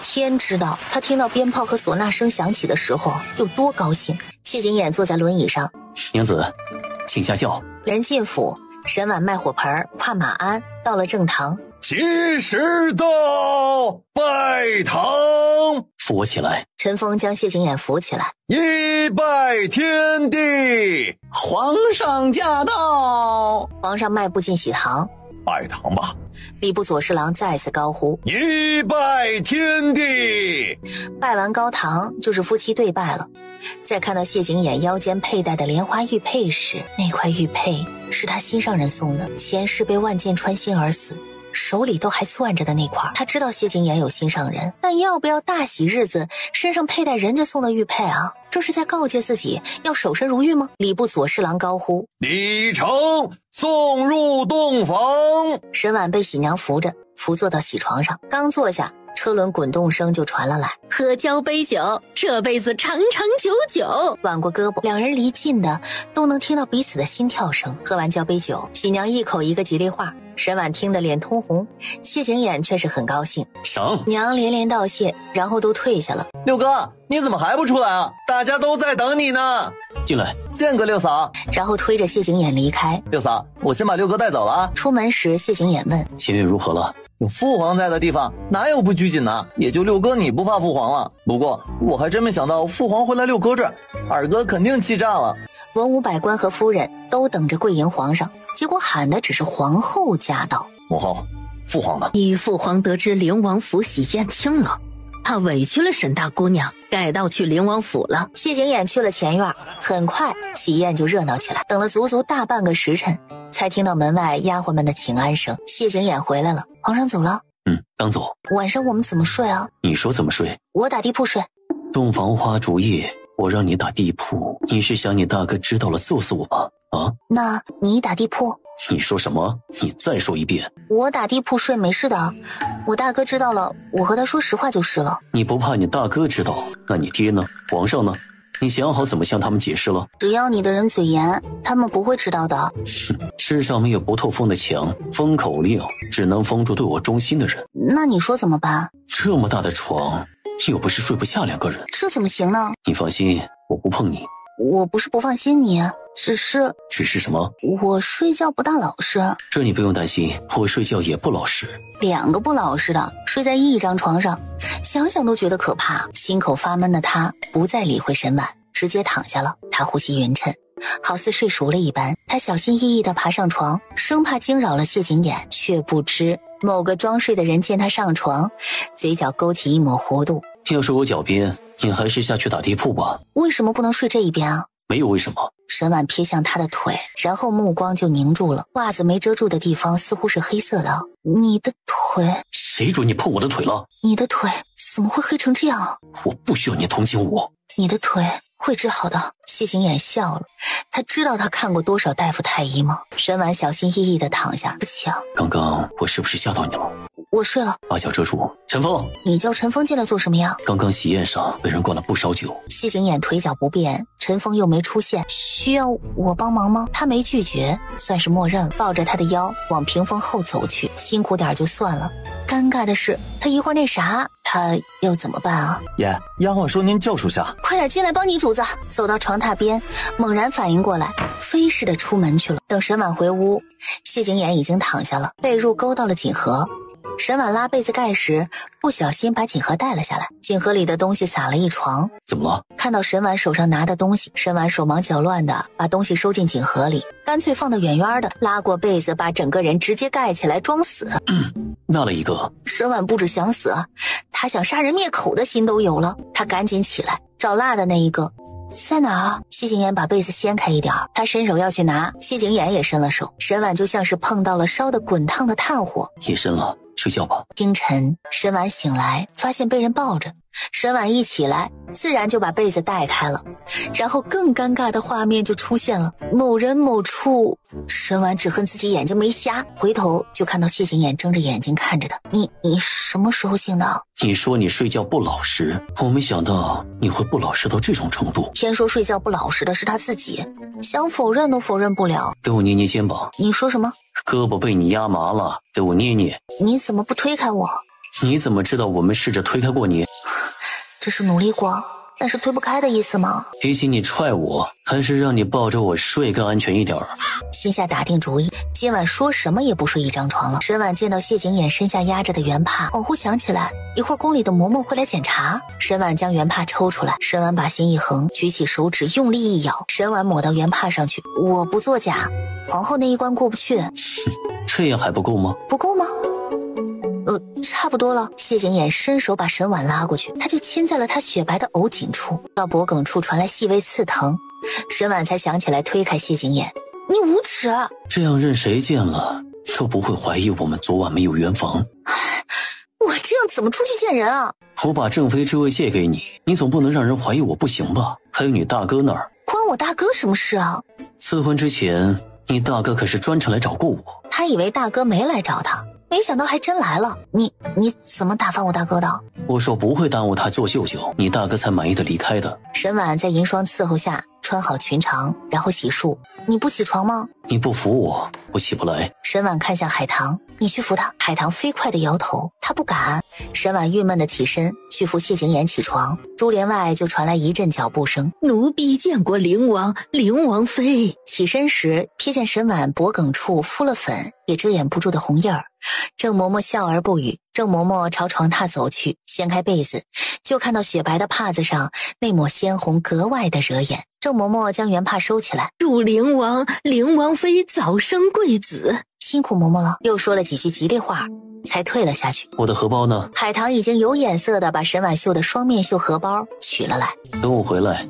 天知道她听到鞭炮和唢呐声响起的时候有多高兴。谢景琰坐在轮椅上，娘子，请下轿。人进府，沈婉迈火盆跨马鞍到了正堂。吉时到，拜堂。扶我起来。陈峰将谢景琰扶起来。一拜天地，皇上驾到。皇上迈步进喜堂。拜堂吧。礼部左侍郎再次高呼：一拜天地。拜完高堂就是夫妻对拜了。在看到谢景琰腰间佩戴的莲花玉佩时，那块玉佩是他心上人送的，前世被万箭穿心而死，手里都还攥着的那块。他知道谢景琰有心上人，但要不要大喜日子身上佩戴人家送的玉佩啊？这是在告诫自己要守身如玉吗？礼部左侍郎高呼：礼成，送入洞房。沈婉被喜娘扶着，扶坐到喜床上，刚坐下，车轮滚动声就传了来。喝交杯酒，这辈子长长久久。挽过胳膊，两人离近的都能听到彼此的心跳声。喝完交杯酒，喜娘一口一个吉利话，沈婉听得脸通红，谢景琰却是很高兴。赏。娘连连道谢，然后都退下了。六哥，你怎么还不出来啊？大家都在等你呢。进来。见过六嫂。然后推着谢景琰离开。六嫂，我先把六哥带走了啊。出门时，谢景琰问：前面如何了？有父皇在的地方哪有不拘谨呢？也就六哥你不怕父皇了。不过我还真没想到父皇会来六哥这儿，二哥肯定气炸了。文武百官和夫人都等着跪迎皇上，结果喊的只是皇后驾到。母后，父皇呢？你父皇得知灵王府喜宴轻了，怕委屈了沈大姑娘，改道去灵王府了。谢景琰去了前院，很快喜宴就热闹起来。等了足足大半个时辰，才听到门外丫鬟们的请安声。谢景琰回来了，皇上走了。刚走。晚上我们怎么睡啊？你说怎么睡？我打地铺睡。洞房花烛夜，我让你打地铺，你是想你大哥知道了揍死我吧？啊？那你打地铺？你说什么？你再说一遍。我打地铺睡没事的，我大哥知道了，我和他说实话就是了。你不怕你大哥知道？那你爹呢？皇上呢？你想好怎么向他们解释了？只要你的人嘴严，他们不会知道的。世上没有不透风的墙，封口令只能封住对我忠心的人。那你说怎么办？这么大的床，又不是睡不下2个人。这怎么行呢？你放心，我不碰你。我不是不放心你，只是什么？我睡觉不大老实。这你不用担心，我睡觉也不老实。2个不老实的睡在一张床上，想想都觉得可怕。心口发闷的他不再理会沈婉，直接躺下了。他呼吸匀称，好似睡熟了一般。他小心翼翼地爬上床，生怕惊扰了谢景琰，却不知某个装睡的人见他上床，嘴角勾起一抹弧度。要是我脚边，你还是下去打地铺吧。为什么不能睡这一边啊？没有为什么。沈婉瞥向他的腿，然后目光就凝住了。袜子没遮住的地方似乎是黑色的。你的腿？谁准你碰我的腿了？你的腿怎么会黑成这样？我不需要你同情我。你的腿会治好的。谢景琰笑了，他知道他看过多少大夫太医吗？沈婉小心翼翼地躺下，不起啊。刚刚我是不是吓到你了？我睡了。把脚遮住。陈峰，你叫陈峰进来做什么呀？刚刚喜宴上被人灌了不少酒。谢景琰腿脚不便，陈峰又没出现，需要我帮忙吗？他没拒绝，算是默认了，抱着他的腰往屏风后走去。辛苦点就算了，尴尬的是他一会儿那啥，他要怎么办啊？爷，丫鬟说您叫属下。快点进来帮你主子。走到床榻边，猛然反应过来，飞似的出门去了。等沈婉回屋，谢景琰已经躺下了，被褥勾到了锦盒。沈婉拉被子盖时，不小心把锦盒带了下来，锦盒里的东西撒了一床。怎么了？看到沈婉手上拿的东西，沈婉手忙脚乱的把东西收进锦盒里，干脆放得远远的，拉过被子把整个人直接盖起来装死。那了一个。沈婉不止想死，他想杀人灭口的心都有了。他赶紧起来找辣的那一个在哪儿？谢景琰把被子掀开一点，他伸手要去拿，谢景琰也伸了手。沈婉就像是碰到了烧得滚烫的炭火。夜深了，睡觉吧。清晨，沈婉醒来，发现被人抱着。沈婉一起来，自然就把被子带开了，然后更尴尬的画面就出现了。某人某处，沈婉只恨自己眼睛没瞎，回头就看到谢景琰睁着眼睛看着他。你什么时候醒的？你说你睡觉不老实，我没想到你会不老实到这种程度。偏说睡觉不老实的是他自己，想否认都否认不了。给我捏捏肩膀。你说什么？胳膊被你压麻了，给我捏捏。你怎么不推开我？你怎么知道我们试着推开过你？这是努力过，但是推不开的意思吗？比起你踹我，还是让你抱着我睡更安全一点。心下打定主意，今晚说什么也不睡一张床了。沈婉见到谢景琰身下压着的圆帕，恍惚想起来一会儿宫里的嬷嬷会来检查。沈婉将圆帕抽出来，沈婉把心一横，举起手指用力一咬，沈婉抹到圆帕上去。我不作假，皇后那一关过不去。这样还不够吗？不够吗？差不多了。谢景琰伸手把沈婉拉过去，他就亲在了她雪白的藕颈处，到脖颈处传来细微刺疼。沈婉才想起来推开谢景琰。你无耻！这样任谁见了都不会怀疑我们昨晚没有圆房。我这样怎么出去见人啊？我把正妃之位借给你，你总不能让人怀疑我不行吧？还有你大哥那儿，关我大哥什么事啊？赐婚之前，你大哥可是专程来找过我。他以为大哥没来找他，没想到还真来了。你怎么打发我大哥的？我说不会耽误他做舅舅，你大哥才满意的离开的。沈婉在银霜伺候下穿好裙裳，然后洗漱。你不起床吗？你不扶我，我起不来。沈婉看向海棠，你去扶他。海棠飞快地摇头，他不敢。沈婉郁闷地起身去扶谢景琰起床，珠帘外就传来一阵脚步声。奴婢见过灵王，灵王妃。起身时瞥见沈婉脖颈处敷了粉，也遮掩不住的红印儿。郑嬷嬷笑而不语。郑嬷嬷朝床榻走去，掀开被子，就看到雪白的帕子上那抹鲜红格外的惹眼。郑嬷嬷将原帕收起来。祝灵王、灵王妃早生贵子。辛苦嬷嬷了，又说了几句吉利话。才退了下去。我的荷包呢？海棠已经有眼色的把沈婉秀的双面绣荷包取了来。等我回来，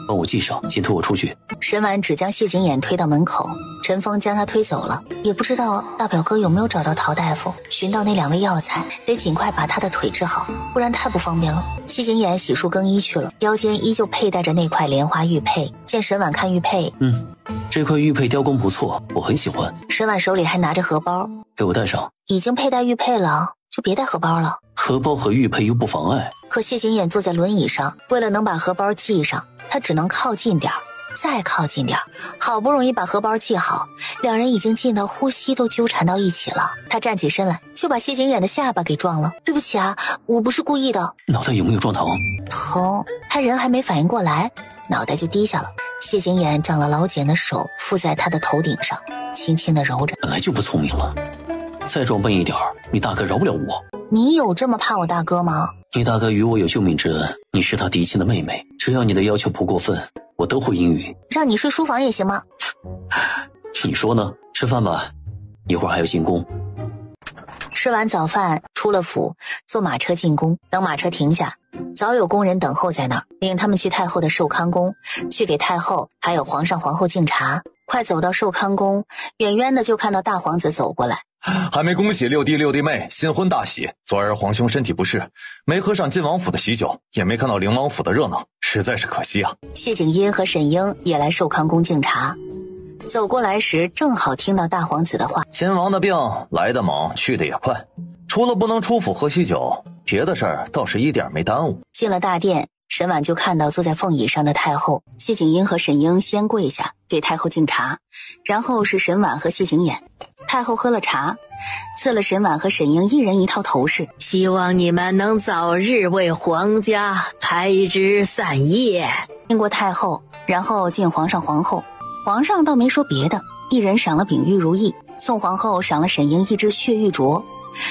帮我系上，先推我出去。沈婉只将谢景琰推到门口，陈峰将他推走了。也不知道大表哥有没有找到陶大夫，寻到那2味药材，得尽快把他的腿治好，不然太不方便了。谢景琰洗漱更衣去了，腰间依旧佩戴着那块莲花玉佩。见沈婉看玉佩，这块玉佩雕工不错，我很喜欢。沈婉手里还拿着荷包，给我戴上。已经佩戴玉佩了，就别带荷包了。荷包和玉佩又不妨碍。可谢景琰坐在轮椅上，为了能把荷包系上，他只能靠近点儿，再靠近点儿。好不容易把荷包系好，两人已经近到呼吸都纠缠到一起了。他站起身来，就把谢景琰的下巴给撞了。对不起啊，我不是故意的。脑袋有没有撞疼？疼。他人还没反应过来，脑袋就低下了。谢景琰长了老茧的手附在他的头顶上，轻轻地揉着。本来就不聪明了，再装笨一点，你大哥饶不了我。你有这么怕我大哥吗？你大哥与我有救命之恩，你是他嫡亲的妹妹，只要你的要求不过分，我都会应允。让你睡书房也行吗？你说呢？吃饭吧，一会儿还要进宫。吃完早饭，出了府，坐马车进宫。等马车停下，早有宫人等候在那儿，领他们去太后的寿康宫，去给太后还有皇上皇后敬茶。快走到寿康宫，远远的就看到大皇子走过来。还没恭喜六弟六弟妹新婚大喜，昨儿皇兄身体不适，没喝上晋王府的喜酒，也没看到灵王府的热闹，实在是可惜啊。谢景英和沈英也来寿康宫敬茶，走过来时正好听到大皇子的话：秦王的病来得猛，去得也快，除了不能出府喝喜酒，别的事儿倒是一点没耽误。进了大殿，沈婉就看到坐在凤椅上的太后。谢景英和沈英先跪下给太后敬茶，然后是沈婉和谢景琰。太后喝了茶，赐了沈婉和沈英一人一套头饰，希望你们能早日为皇家开枝散叶。经过太后，然后敬皇上皇后。皇上倒没说别的，一人赏了秉玉如意，宋皇后赏了沈英一只血玉镯，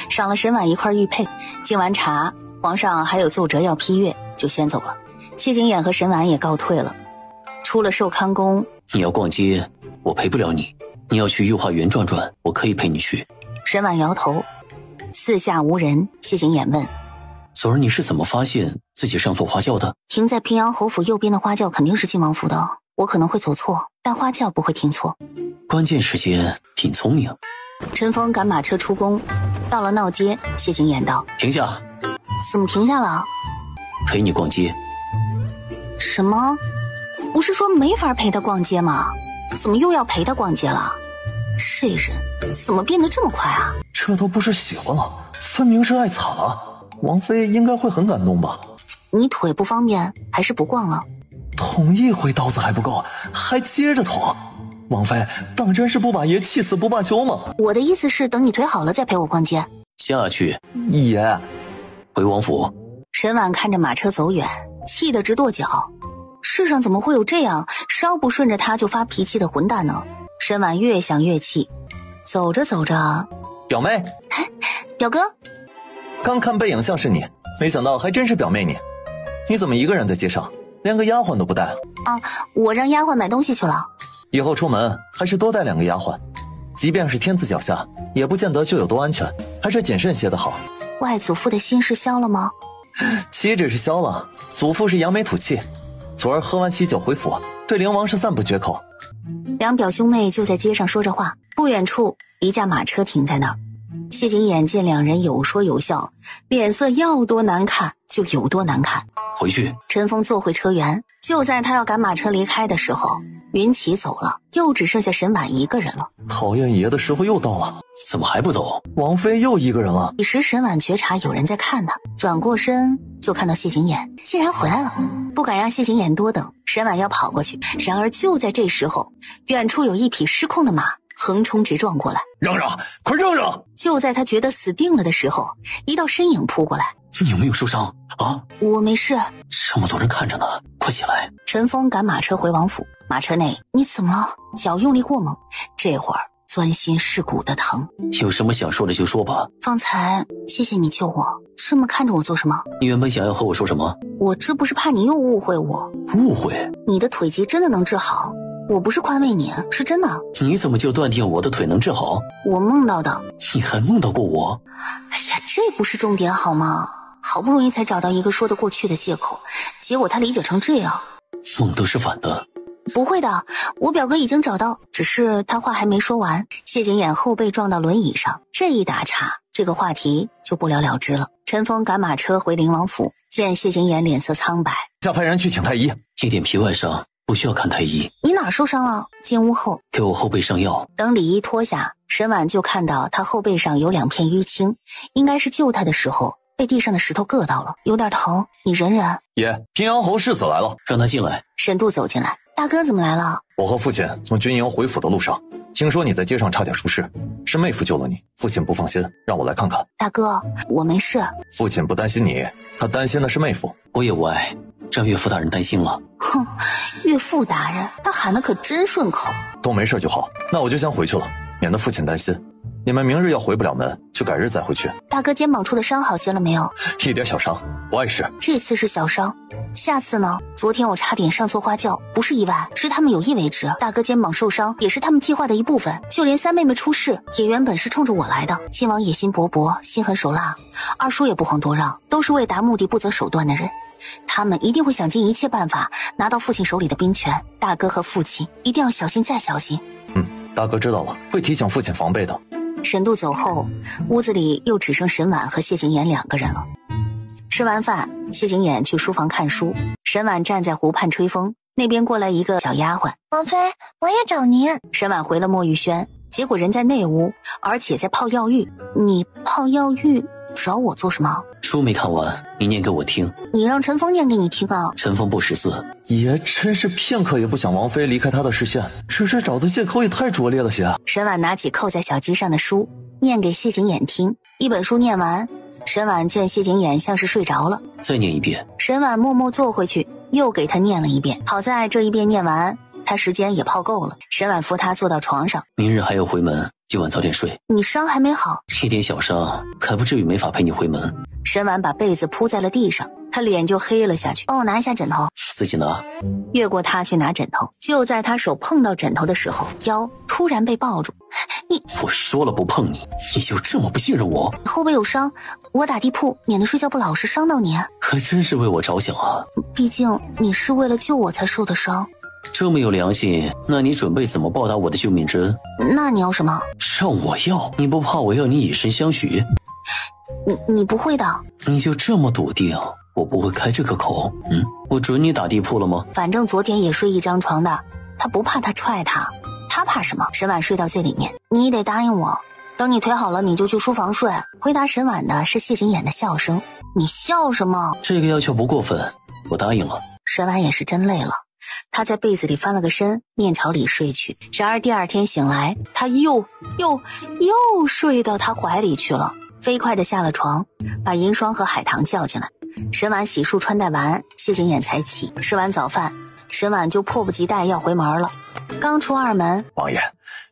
赏了沈婉一块玉佩。敬完茶，皇上还有奏折要批阅，就先走了。谢景琰和沈婉也告退了。出了寿康宫，你要逛街，我陪不了你。你要去御花园转转，我可以陪你去。沈婉摇头。四下无人，谢景琰问：昨儿你是怎么发现自己上错花轿的？停在平阳侯府右边的花轿肯定是晋王府的，我可能会走错，但花轿不会停错。关键时间挺聪明。陈峰赶马车出宫，到了闹街，谢景琰道：停下。怎么停下了？陪你逛街。什么？不是说没法陪他逛街吗？怎么又要陪他逛街了？这人怎么变得这么快啊？这都不是喜欢了，分明是爱惨了。王妃应该会很感动吧？你腿不方便，还是不逛了？捅一回刀子还不够，还接着捅。王妃当真是不把爷气死不罢休吗？我的意思是等你腿好了再陪我逛街。下去。爷，回王府。沈婉看着马车走远，气得直跺脚。世上怎么会有这样稍不顺着他就发脾气的混蛋呢？沈婉越想越气，走着走着，表妹，表哥，刚看背影像是你，没想到还真是表妹你。你怎么一个人在街上，连个丫鬟都不带？啊，我让丫鬟买东西去了。以后出门还是多带2个丫鬟，即便是天子脚下，也不见得就有多安全，还是谨慎些的好。外祖父的心事消了吗？岂止是消了，祖父是扬眉吐气。昨儿喝完喜酒回府，对灵王是赞不绝口。两表兄妹就在街上说着话，不远处一架马车停在那儿。谢景琰见两人有说有笑，脸色要多难看就有多难看。回去。陈峰坐回车辕，就在他要赶马车离开的时候，云起走了，又只剩下沈婉一个人了。考验爷的时候又到了，怎么还不走？王妃又一个人了。彼时沈婉觉察有人在看他，转过身就看到谢景琰竟然回来了，不敢让谢景琰多等，沈婉要跑过去，然而就在这时候，远处有一匹失控的马横冲直撞过来。让让，快让让！就在他觉得死定了的时候，一道身影扑过来。你有没有受伤啊？我没事。这么多人看着呢，快起来！陈峰赶马车回王府，马车内，你怎么了？脚用力过猛，这会儿钻心蚀骨的疼。有什么想说的就说吧。方才谢谢你救我，这么看着我做什么？你原本想要和我说什么？我这不是怕你又误会我。误会？你的腿疾真的能治好，我不是宽慰你，是真的。你怎么就断定我的腿能治好？我梦到的。你还梦到过我？这不是重点好吗？好不容易才找到一个说得过去的借口，结果他理解成这样。梦都是反的。不会的，我表哥已经找到，只是他话还没说完，谢景琰后背撞到轮椅上，这一打岔，这个话题就不了了之了。陈峰赶马车回灵王府，见谢景琰脸色苍白，下派人去请太医。一点皮外伤，不需要看太医。你哪受伤了？进屋后给我后背上药。等礼衣脱下，沈婉就看到他后背上有2片淤青，应该是救他的时候被地上的石头硌到了，有点疼，你忍忍。爷，平阳侯世子来了，让他进来。沈度走进来，大哥怎么来了？我和父亲从军营回府的路上，听说你在街上差点出事，是妹夫救了你，父亲不放心，让我来看看。大哥，我没事。父亲不担心你，他担心的是妹夫。我也无碍，让岳父大人担心了。哼，岳父大人，他喊的可真顺口。都没事就好，那我就先回去了，免得父亲担心。你们明日要回不了门，就改日再回去。大哥肩膀处的伤好些了没有？一点小伤，不碍事。这次是小伤，下次呢？昨天我差点上错花轿，不是意外，是他们有意为之。大哥肩膀受伤也是他们计划的一部分，就连三妹妹出事也原本是冲着我来的。亲王野心勃勃，心狠手辣，二叔也不遑多让，都是为达目的不择手段的人。他们一定会想尽一切办法拿到父亲手里的兵权。大哥和父亲一定要小心再小心。大哥知道了，会提醒父亲防备的。沈度走后，屋子里又只剩沈婉和谢景琰2个人了。吃完饭，谢景琰去书房看书，沈婉站在湖畔吹风。那边过来一个小丫鬟，王妃，王爷找您。沈婉回了莫玉轩，结果人在内屋，而且在泡药浴。你泡药浴找我做什么？书没看完，你念给我听。你让陈峰念给你听啊。陈峰不识字。爷真是片刻也不想王妃离开他的视线，只是找的借口也太拙劣了些。沈婉拿起扣在小鸡上的书，念给谢景琰听。一本书念完，沈婉见谢景琰像是睡着了，再念一遍。沈婉默默坐回去，又给他念了一遍。好在这一遍念完，他时间也泡够了。沈婉扶他坐到床上。明日还要回门，今晚早点睡。你伤还没好？一点小伤，可不至于没法陪你回门。沈婉把被子铺在了地上，他脸就黑了下去。帮我拿一下枕头。自己拿。越过他去拿枕头，就在他手碰到枕头的时候，腰突然被抱住。我说了不碰你，你就这么不信任我？后背有伤，我打地铺，免得睡觉不老实伤到你。可真是为我着想啊！毕竟你是为了救我才受的伤。这么有良心，那你准备怎么报答我的救命之恩？那你要什么？让我要？你不怕我要你以身相许？你不会的。你就这么笃定我不会开这个口？我准你打地铺了吗？反正昨天也睡一张床的，他不怕他踹他，他怕什么？沈婉睡到最里面，你得答应我，等你腿好了你就去书房睡。回答沈婉的是谢景琰的笑声。你笑什么？这个要求不过分，我答应了。沈婉也是真累了，他在被子里翻了个身，面朝里睡去。然而第二天醒来，他又睡到他怀里去了，飞快地下了床，把银霜和海棠叫进来。沈婉洗漱穿戴完，谢景琰才起。吃完早饭，沈婉就迫不及待要回门了。刚出二门，王爷，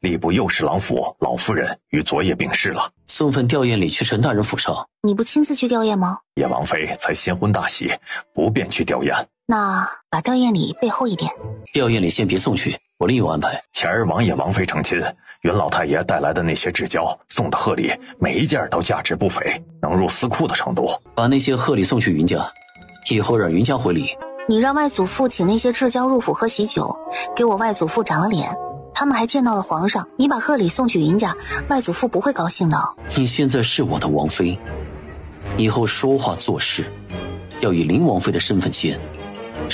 吏部右侍郎府老夫人于昨夜病逝了，送份吊唁礼去陈大人府上。你不亲自去吊唁吗？叶王妃才新婚大喜，不便去吊唁。那把吊唁礼备厚一点。吊唁礼先别送去，我另有安排。前儿王爷王妃成亲，袁老太爷带来的那些纸胶送的贺礼，每一件都价值不菲，能入司库的程度。把那些贺礼送去云家，以后让云家回礼。你让外祖父请那些至交入府喝喜酒，给我外祖父长了脸，他们还见到了皇上。你把贺礼送去云家，外祖父不会高兴的。你现在是我的王妃，以后说话做事要以林王妃的身份先，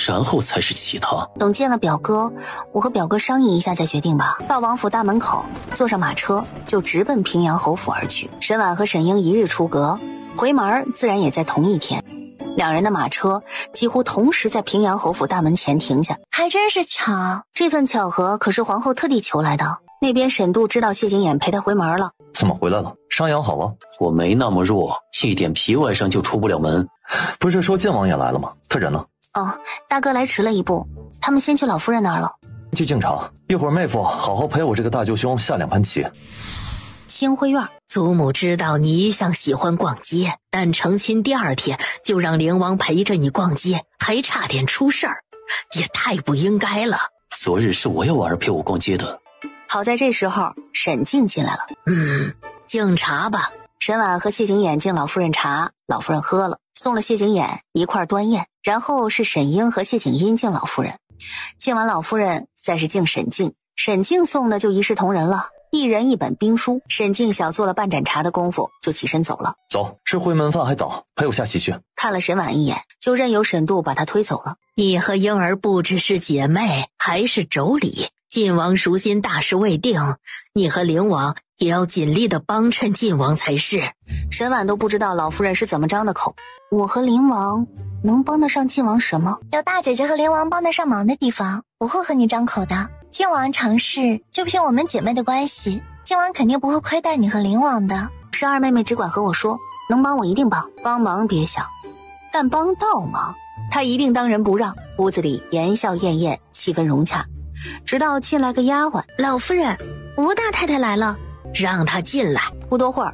然后才是其他。等见了表哥，我和表哥商议一下再决定吧。到王府大门口，坐上马车就直奔平阳侯府而去。沈婉和沈英一日出阁，回门自然也在同一天。两人的马车几乎同时在平阳侯府大门前停下，还真是巧。这份巧合可是皇后特地求来的。那边沈度知道谢景琰陪他回门了。怎么回来了？伤养好了？我没那么弱，一点皮外伤就出不了门。不是说剑王也来了吗？他人呢？哦，大哥来迟了一步，他们先去老夫人那儿了。去敬茶，一会儿妹夫好好陪我这个大舅兄下2盘棋。清辉院，祖母知道你一向喜欢逛街，但成亲第2天就让灵王陪着你逛街，还差点出事儿，也太不应该了。昨日是我要婉儿陪我逛街的。好在这时候沈静进来了。敬茶吧。沈婉和谢景琰敬老夫人茶，老夫人喝了，送了谢景琰一块端砚，然后是沈英和谢景英敬老夫人，敬完老夫人再是敬沈静，沈静送的就一视同仁了，一人一本兵书。沈静小做了半盏茶的功夫就起身走了。走，吃回门饭还早，陪我下棋去。看了沈婉一眼，就任由沈度把他推走了。你和婴儿不知是姐妹还是妯娌，晋王赎心大事未定，你和灵王也要尽力的帮衬晋王才是。沈婉都不知道老夫人是怎么张的口。我和灵王能帮得上晋王什么？有大姐姐和灵王帮得上忙的地方，不会和你张口的。晋王成事，就凭我们姐妹的关系，晋王肯定不会亏待你和灵王的。是二妹妹只管和我说，能帮我一定帮，帮忙别想，但帮倒忙，她一定当仁不让。屋子里言笑晏晏，气氛融洽，直到进来个丫鬟。老夫人，吴大太太来了，让她进来。不多会儿，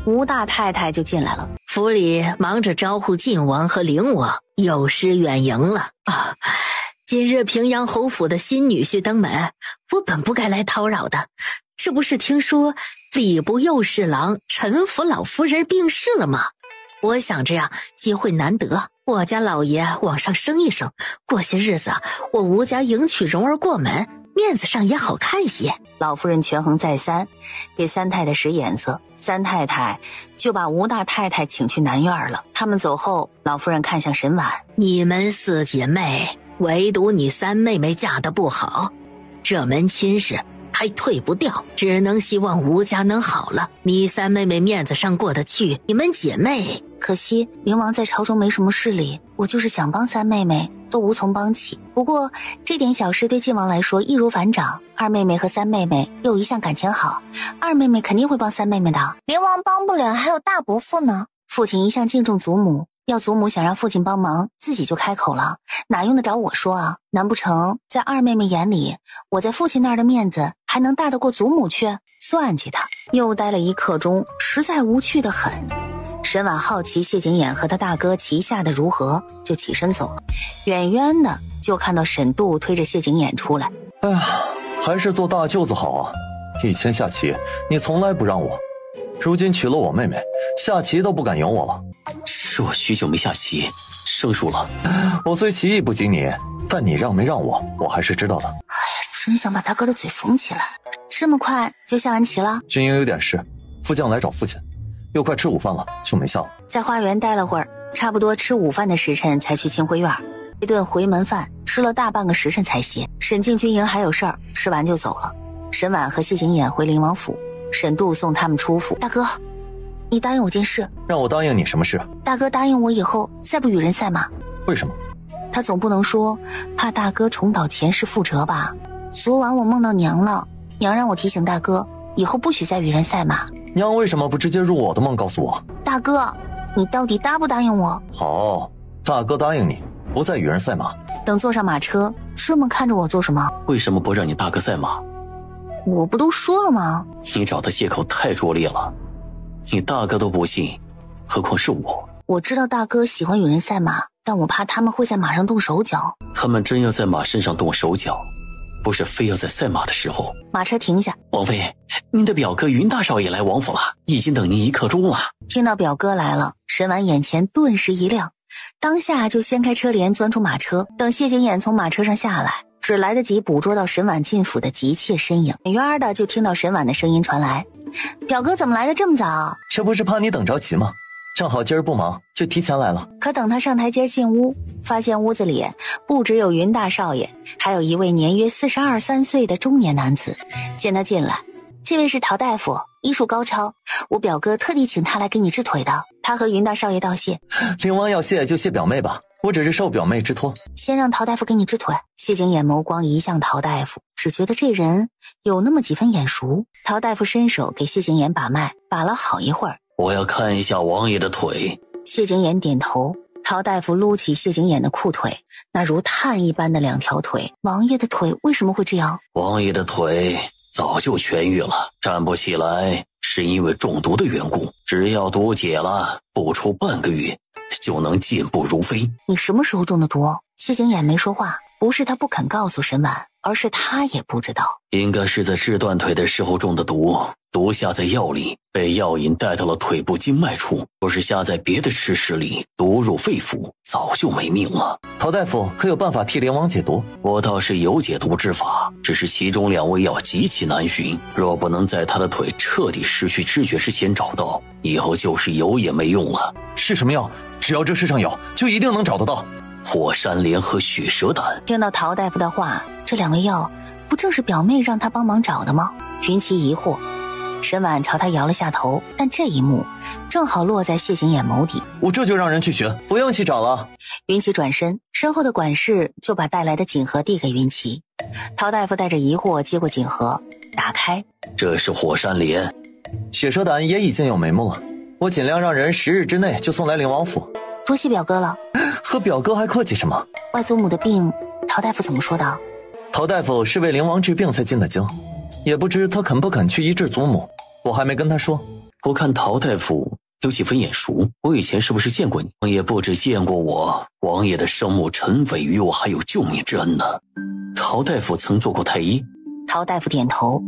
吴大太太就进来了。府里忙着招呼晋王和灵王，有失远迎了啊！今日平阳侯府的新女婿登门，我本不该来叨扰的。这不是听说礼部右侍郎陈府老夫人病逝了吗？我想着呀，机会难得，我家老爷往上升一升，过些日子我吴家迎娶蓉儿过门，面子上也好看些。老夫人权衡再三，给三太太使眼色，三太太就把吴大太太请去南院了。他们走后，老夫人看向沈婉，你们四姐妹，唯独你三妹妹嫁得不好，这门亲事还退不掉，只能希望吴家能好了。你三妹妹面子上过得去，你们姐妹可惜灵王在朝中没什么势力，我就是想帮三妹妹都无从帮起。不过这点小事对晋王来说易如反掌，二妹妹和三妹妹又一向感情好，二妹妹肯定会帮三妹妹的。灵王帮不了，还有大伯父呢。父亲一向敬重祖母，要祖母想让父亲帮忙，自己就开口了，哪用得着我说啊？难不成在二妹妹眼里，我在父亲那儿的面子还能大得过祖母去？算计他。又待了一刻钟，实在无趣的很。沈婉好奇谢景琰和他大哥棋下的如何，就起身走了。远远的就看到沈度推着谢景琰出来。哎呀，还是做大舅子好啊！以前下棋你从来不让我，如今娶了我妹妹，下棋都不敢赢我了。是我许久没下棋，生疏了。我虽棋艺不及你，但你让没让我，我还是知道的。哎呀，真想把大哥的嘴缝起来。这么快就下完棋了？军营有点事，副将来找父亲，又快吃午饭了，就没下了。在花园待了会儿，差不多吃午饭的时辰才去清辉院。一顿回门饭吃了大半个时辰才歇。沈静军营还有事儿，吃完就走了。沈婉和谢景琰回灵王府，沈度送他们出府。大哥，你答应我件事。让我答应你什么事？大哥答应我以后再不与人赛马。为什么？他总不能说怕大哥重蹈前世覆辙吧？昨晚我梦到娘了，娘让我提醒大哥以后不许再与人赛马。娘为什么不直接入我的梦告诉我？大哥，你到底答不答应我？好，大哥答应你不再与人赛马。等坐上马车，这么看着我做什么？为什么不让你大哥赛马？我不都说了吗？你找的借口太拙劣了，你大哥都不信，何况是我。我知道大哥喜欢与人赛马，但我怕他们会在马上动手脚。他们真要在马身上动手脚，不是非要在赛马的时候。马车停下。王妃，您的表哥云大少爷来王府了，已经等您一刻钟了。听到表哥来了，沈婉眼前顿时一亮，当下就掀开车帘钻出马车。等谢景琰从马车上下来，只来得及捕捉到沈婉进府的急切身影，远远的就听到沈婉的声音传来：表哥怎么来的这么早？这不是怕你等着急吗？正好今儿不忙，就提前来了。可等他上台阶进屋，发现屋子里不只有云大少爷，还有一位年约42、3岁的中年男子。见他进来，这位是陶大夫，医术高超，我表哥特地请他来给你治腿的。他和云大少爷道谢。灵王要谢就谢表妹吧，我只是受表妹之托。先让陶大夫给你治腿。谢景琰眸光移向陶大夫，只觉得这人有那么几分眼熟。陶大夫伸手给谢景琰把脉，把了好一会儿。我要看一下王爷的腿。谢景琰点头。陶大夫撸起谢景琰的裤腿，那如炭一般的2条腿。王爷的腿为什么会这样？王爷的腿早就痊愈了，站不起来是因为中毒的缘故，只要毒解了，不出半个月就能健步如飞。你什么时候中的毒？谢景琰没说话，不是他不肯告诉沈婉，而是他也不知道，应该是在治断腿的时候中的毒，毒下在药里，被药引带到了腿部经脉处，若是下在别的吃食里，毒入肺腑，早就没命了。陶大夫可有办法替灵王解毒？我倒是有解毒之法，只是其中2味药极其难寻，若不能在他的腿彻底失去知觉之前找到，以后就是有也没用了。是什么药？只要这世上有，就一定能找得到。火山莲和血蛇胆。听到陶大夫的话，这2味药不正是表妹让他帮忙找的吗？云奇疑惑，沈婉朝他摇了下头，但这一幕正好落在谢景琰眸底。我这就让人去寻，不用去找了。云奇转身，身后的管事就把带来的锦盒递给云奇。陶大夫带着疑惑接过锦盒，打开，这是火山莲，血蛇胆也已经有眉目了，我尽量让人10日之内就送来灵王府。多谢表哥了。和表哥还客气什么？外祖母的病，陶大夫怎么说的？陶大夫是为灵王治病才进的京，也不知他肯不肯去医治祖母，我还没跟他说。我看陶大夫有几分眼熟，我以前是不是见过你？我也不止见过我，王爷的生母陈伟与我还有救命之恩呢。陶大夫曾做过太医？陶大夫点头，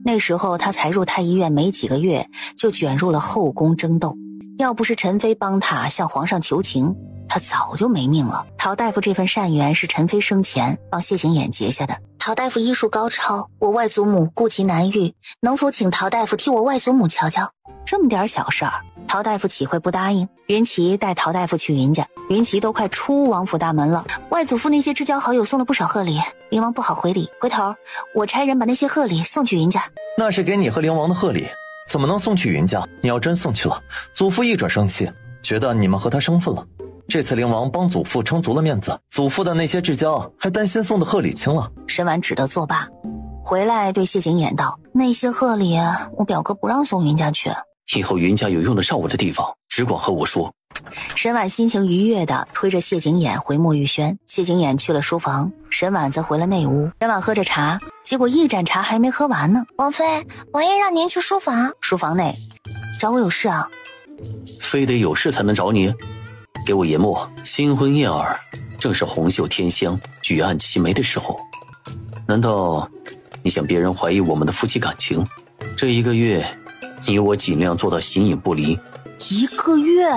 那时候他才入太医院没几个月，就卷入了后宫争斗，要不是陈妃帮他向皇上求情，他早就没命了。陶大夫这份善缘是陈妃生前帮谢景琰结下的。陶大夫医术高超，我外祖母顾及难愈，能否请陶大夫替我外祖母瞧瞧？这么点小事儿，陶大夫岂会不答应？云奇带陶大夫去云家，云奇都快出王府大门了，外祖父那些至交好友送了不少贺礼，灵王不好回礼，回头我差人把那些贺礼送去云家。那是给你和灵王的贺礼，怎么能送去云家？你要真送去了，祖父一准生气，觉得你们和他生分了。这次灵王帮祖父撑足了面子，祖父的那些至交还担心送的贺礼轻了。沈婉只得作罢，回来对谢景琰道：那些贺礼我表哥不让送云家去，以后云家有用得上我的地方，只管和我说。沈婉心情愉悦地推着谢景琰回墨玉轩，谢景琰去了书房，沈婉则回了内屋。沈婉喝着茶，结果一盏茶还没喝完呢。王妃，王爷让您去书房。书房内，找我有事啊？非得有事才能找你？给我研墨，新婚燕尔，正是红袖添香、举案齐眉的时候。难道你想别人怀疑我们的夫妻感情？这1个月，你我尽量做到形影不离。1个月？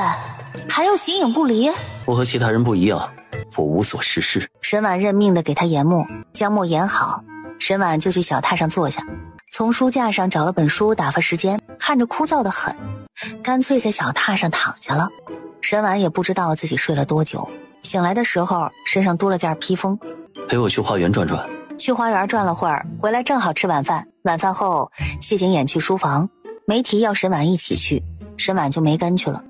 还要形影不离？我和其他人不一样，我无所事事。沈婉认命地给他研墨，将墨研好，沈婉就去小榻上坐下，从书架上找了本书打发时间，看着枯燥得很，干脆在小榻上躺下了。沈婉也不知道自己睡了多久，醒来的时候身上多了件披风。陪我去花园转转。去花园转了会儿，回来正好吃晚饭。晚饭后，谢景琰去书房，没提要沈婉一起去，沈婉就没跟去了。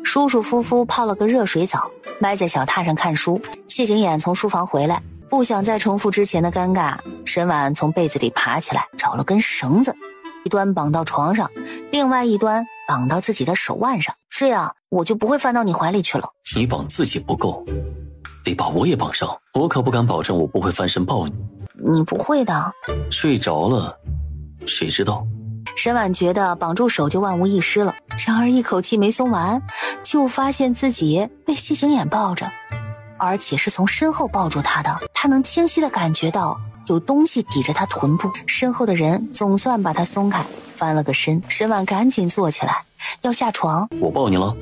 舒舒服服泡了个热水澡，歪在小榻上看书。谢景琰从书房回来，不想再重复之前的尴尬，沈婉从被子里爬起来，找了根绳子，一端绑到床上，另外一端绑到自己的手腕上，这样我就不会翻到你怀里去了。你绑自己不够，得把我也绑上，我可不敢保证我不会翻身抱你。你不会的。睡着了，谁知道？沈婉觉得绑住手就万无一失了，然而一口气没松完，就发现自己被谢景琰抱着，而且是从身后抱住他的。他能清晰地感觉到有东西抵着他臀部，身后的人总算把他松开，翻了个身。沈婉赶紧坐起来要下床。我抱你了？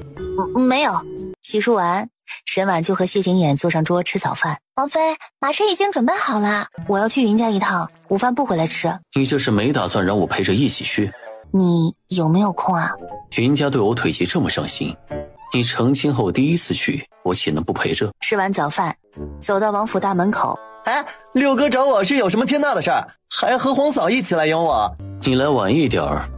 没有。洗漱完，沈婉就和谢景琰坐上桌吃早饭。王妃，马车已经准备好了，我要去云家一趟，午饭不回来吃。你这是没打算让我陪着一起去？你有没有空啊？云家对我腿疾这么上心，你成亲后第1次去，我岂能不陪着？吃完早饭，走到王府大门口。哎，六哥找我是有什么天大的事儿，还和皇嫂一起来迎我？你来晚一点儿，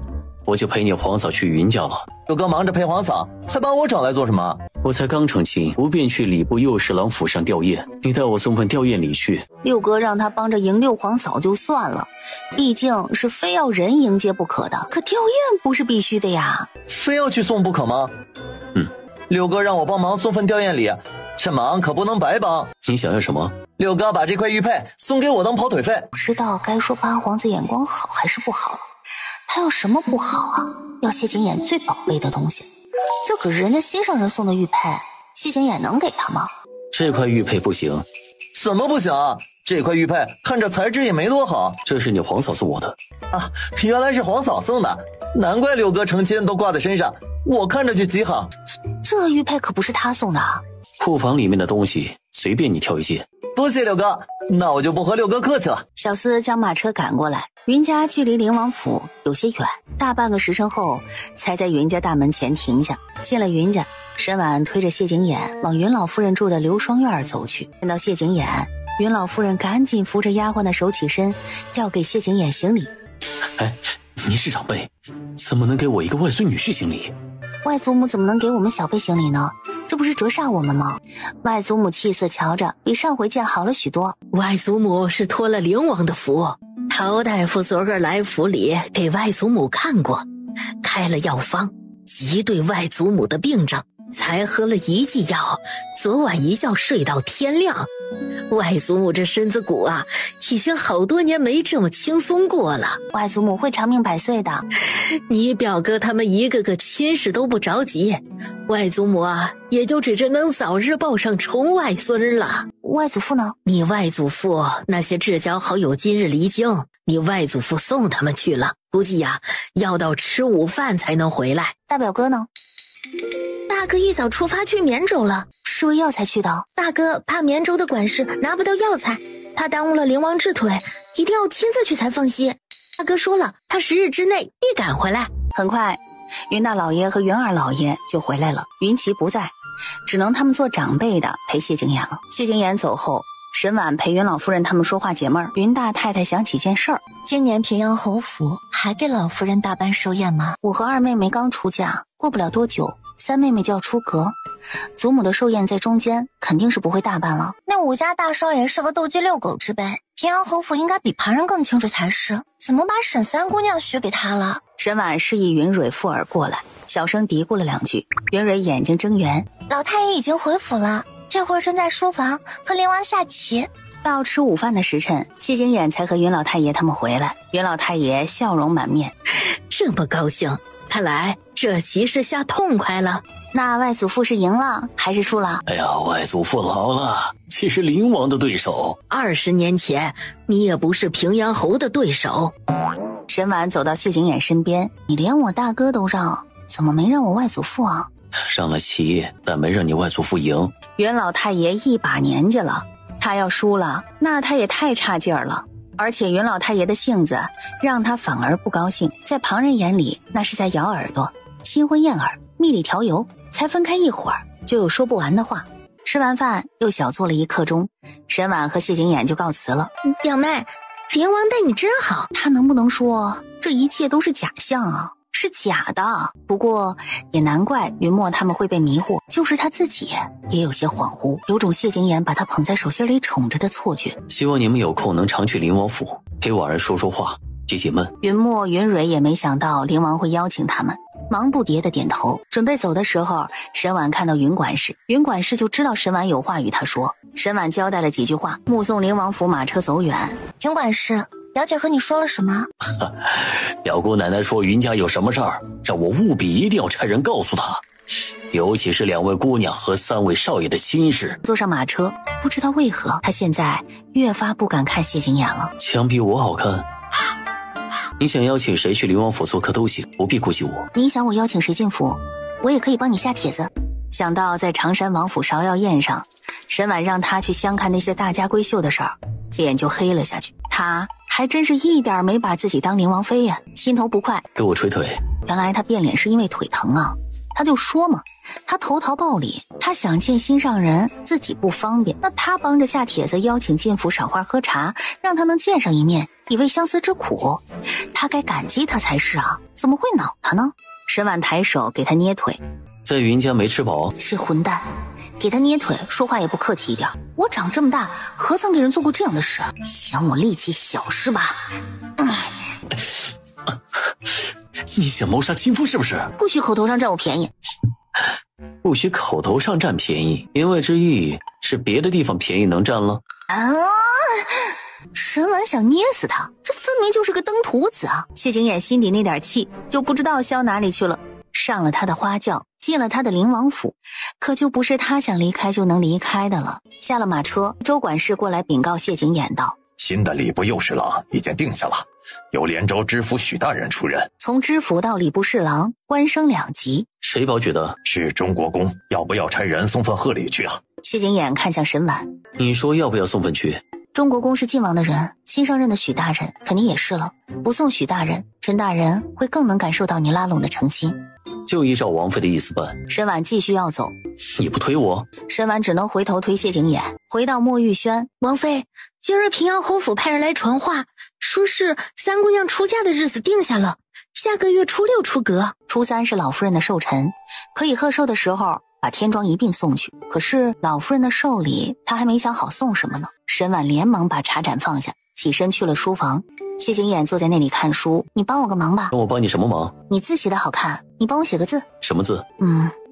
我就陪你皇嫂去云家了。六哥忙着陪皇嫂，还把我找来做什么？我才刚成亲，不便去礼部右侍郎府上吊唁，你带我送份吊唁礼去。六哥让他帮着迎六皇嫂就算了，毕竟是非要人迎接不可的，可吊唁不是必须的呀。非要去送不可吗？六哥让我帮忙送份吊唁礼，这忙可不能白帮。你想要什么？六哥把这块玉佩送给我当跑腿费。不知道该说八皇子眼光好还是不好了，他有什么不好啊？要谢景琰最宝贝的东西，这可是人家心上人送的玉佩，谢景琰能给他吗？这块玉佩不行。怎么不行？这块玉佩看着材质也没多好。这是你皇嫂送我的啊，原来是皇嫂送的，难怪六哥成亲都挂在身上，我看着就极好。这玉佩可不是他送的啊。库房里面的东西随便你挑一件。多谢六哥，那我就不和六哥客气了。小厮将马车赶过来，云家距离灵王府有些远，大半个时辰后才在云家大门前停下。进了云家，沈婉推着谢景琰往云老夫人住的流霜院走去。见到谢景琰，云老夫人赶紧扶着丫鬟的手起身，要给谢景琰行礼。哎，您是长辈，怎么能给我一个外孙女婿行礼？外祖母怎么能给我们小辈行礼呢？这不是折煞我们吗？外祖母气色瞧着比上回见好了许多。外祖母是托了灵王的福，陶大夫昨儿来府里给外祖母看过，开了药方，急对外祖母的病症，才喝了一剂药，昨晚一觉睡到天亮。外祖母这身子骨啊，已经好多年没这么轻松过了。外祖母会长命百岁的。你表哥他们一个个亲事都不着急，外祖母啊，也就指着能早日抱上重外孙了。外祖父呢？你外祖父那些至交好友今日离京，你外祖父送他们去了，估计呀，要到吃午饭才能回来。大表哥呢？大哥一早出发去绵州了，是为药材去的。大哥怕绵州的管事拿不到药材，怕耽误了灵王治腿，一定要亲自去才放心。大哥说了，他10日之内必赶回来。很快，云大老爷和云二老爷就回来了，云奇不在，只能他们做长辈的陪谢景琰了。谢景琰走后，沈婉陪云老夫人他们说话解闷儿。云大太太想起件事儿，今年平阳侯府还给老夫人大办寿宴吗？我和二妹妹刚出嫁，过不了多久，三妹妹就要出阁，祖母的寿宴在中间，肯定是不会大办了。那我家大少爷是个斗鸡遛狗之辈，平阳侯府应该比旁人更清楚才是，怎么把沈三姑娘许给他了？沈婉示意云蕊附耳过来，小声嘀咕了2句。云蕊眼睛睁圆，老太爷已经回府了，这会儿正在书房和灵王下棋。到吃午饭的时辰，谢景琰才和云老太爷他们回来。云老太爷笑容满面，这么高兴，看来这棋是下痛快了。那外祖父是赢了还是输了？哎呀，外祖父老了，岂是灵王的对手？20年前，你也不是平阳侯的对手。沈婉走到谢景琰身边，你连我大哥都让，怎么没让我外祖父啊？让了棋，但没让你外祖父赢。云老太爷一把年纪了，他要输了，那他也太差劲儿了。而且云老太爷的性子让他反而不高兴，在旁人眼里那是在咬耳朵，新婚燕尔，蜜里调油，才分开一会儿就有说不完的话。吃完饭又小坐了1刻钟，沈婉和谢景琰就告辞了。表妹，灵王待你真好。他能不能说这一切都是假象啊？是假的。不过也难怪云墨他们会被迷惑，就是他自己也有些恍惚，有种谢景琰把他捧在手心里宠着的错觉。希望你们有空能常去灵王府陪婉儿说说话，解解闷。云墨云蕊也没想到灵王会邀请他们，忙不迭的点头。准备走的时候，沈婉看到云管事，云管事就知道沈婉有话与他说。沈婉交代了几句话，目送灵王府马车走远。云管事，表姐和你说了什么？表姑奶奶说云家有什么事儿，让我务必一定要差人告诉她，尤其是2位姑娘和3位少爷的亲事。坐上马车，不知道为何他现在越发不敢看谢景琰了。枪比我好看，你想邀请谁去灵王府做客都行，不必顾忌我。你想我邀请谁进府，我也可以帮你下帖子。想到在常山王府芍药宴上，沈婉让他去相看那些大家闺秀的事儿，脸就黑了下去。他还真是一点没把自己当灵王妃呀，心头不快。给我捶腿。原来他变脸是因为腿疼啊，他就说嘛，他投桃报李，他想见心上人，自己不方便，那他帮着下帖子邀请进府赏花喝茶，让他能见上一面，以慰相思之苦，他该感激他才是啊，怎么会恼他呢？沈婉抬手给他捏腿。在云家没吃饱，这混蛋给他捏腿，说话也不客气一点。我长这么大何曾给人做过这样的事？嫌我力气小是吧？你想谋杀亲夫是不是？不许口头上占我便宜。不许口头上占便宜，言外之意是别的地方便宜能占了啊！沈婉想捏死他，这分明就是个登徒子啊！谢景琰心底那点气就不知道消哪里去了，上了他的花轿，进了他的灵王府，可就不是他想离开就能离开的了。下了马车，州管事过来禀告谢景琰道：新的礼部右侍郎已经定下了，由连州知府许大人出任。从知府到礼部侍郎，官升2级。谁保举的？是中国公，要不要差人送份贺礼去啊？谢景琰看向沈婉，你说要不要送份去？中国公是晋王的人，新上任的许大人肯定也是了。不送许大人，陈大人会更能感受到你拉拢的诚心。就依照王妃的意思办。沈婉继续要走，你不推我？沈婉只能回头推谢景琰。回到莫玉轩，王妃，今日平阳侯府派人来传话，说是三姑娘出嫁的日子定下了，下个月初6出阁。初3是老夫人的寿辰，可以贺寿的时候把天妆一并送去。可是老夫人的寿礼，她还没想好送什么呢。沈婉连忙把茶盏放下，起身去了书房。谢景琰坐在那里看书，你帮我个忙吧。我帮你什么忙？你字写得好看，你帮我写个字。什么字？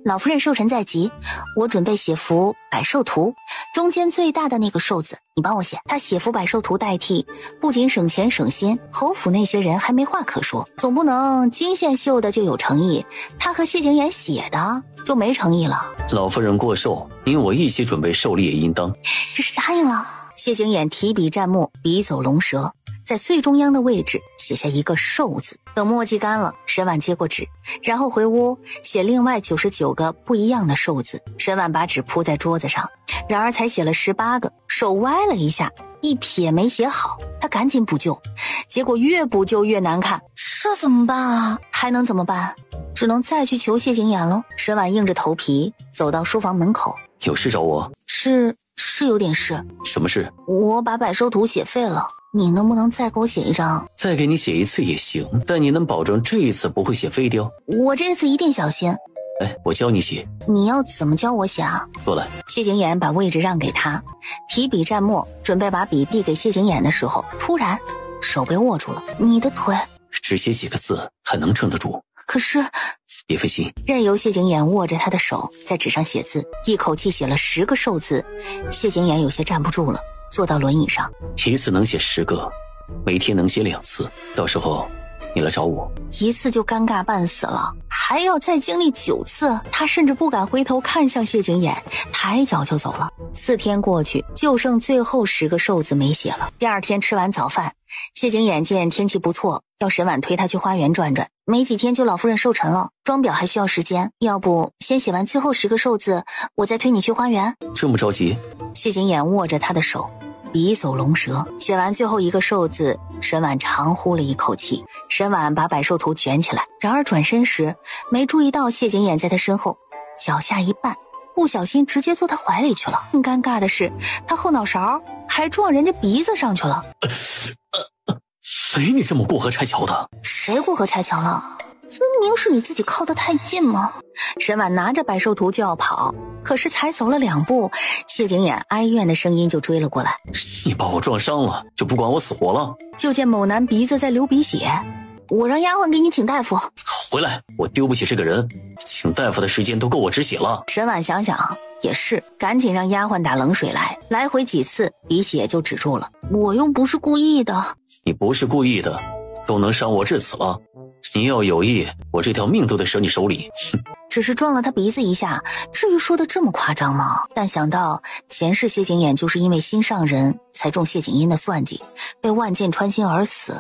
老夫人寿辰在即，我准备写幅百寿图，中间最大的那个寿字，你帮我写。他写幅百寿图代替，不仅省钱省心，侯府那些人还没话可说。总不能金线绣的就有诚意，他和谢景琰写的就没诚意了。老夫人过寿，你我一起准备寿礼也应当。这是答应了。谢景琰提笔蘸墨，笔走龙蛇，在最中央的位置写下一个寿字。等墨迹干了，沈婉接过纸，然后回屋写另外99个不一样的寿字。沈婉把纸铺在桌子上，然而才写了18个，手歪了一下，一撇没写好。他赶紧补救，结果越补救越难看。这怎么办啊？还能怎么办？只能再去求谢景琰喽。沈婉硬着头皮走到书房门口。有事找我？是有点事。什么事？我把百寿图写废了，你能不能再给我写一张？再给你写一次也行，但你能保证这一次不会写废掉？我这次一定小心。我教你写。你要怎么教我写啊？过来。谢景琰把位置让给他，提笔蘸墨，准备把笔递给谢景琰的时候，突然手被握住了。你的腿只写几个字还能撑得住？可是别费心，任由谢景琰握着他的手在纸上写字，一口气写了10个寿字。谢景琰有些站不住了，坐到轮椅上。一次能写10个，每天能写2次，到时候你来找我。一次就尴尬半死了，还要再经历9次，他甚至不敢回头看向谢景琰，抬脚就走了。4天过去，就剩最后10个寿字没写了。第2天吃完早饭，谢景琰见天气不错，要沈婉推他去花园转转。没几天就老夫人寿辰了，装裱还需要时间，要不先写完最后10个寿字，我再推你去花园。这么着急？谢景琰握着他的手，笔走龙蛇，写完最后一个寿字，沈婉长呼了一口气。沈婉把百寿图卷起来，然而转身时没注意到谢景琰在他身后，脚下一绊，不小心直接坐他怀里去了。更尴尬的是，他后脑勺还撞人家鼻子上去了。没你这么过河拆桥的。谁过河拆桥了？分明是你自己靠得太近嘛。沈婉拿着百寿图就要跑，可是才走了2步，谢景琰哀怨的声音就追了过来。你把我撞伤了，就不管我死活了？就见某男鼻子在流鼻血，我让丫鬟给你请大夫。回来，我丢不起这个人，请大夫的时间都够我止血了。沈婉想想也是，赶紧让丫鬟打冷水来，来回几次鼻血就止住了。我又不是故意的。你不是故意的，都能伤我至此了，你要有意，我这条命都得折你手里。只是撞了他鼻子一下，至于说的这么夸张吗？但想到前世谢景琰就是因为心上人才中谢景阴的算计，被万箭穿心而死，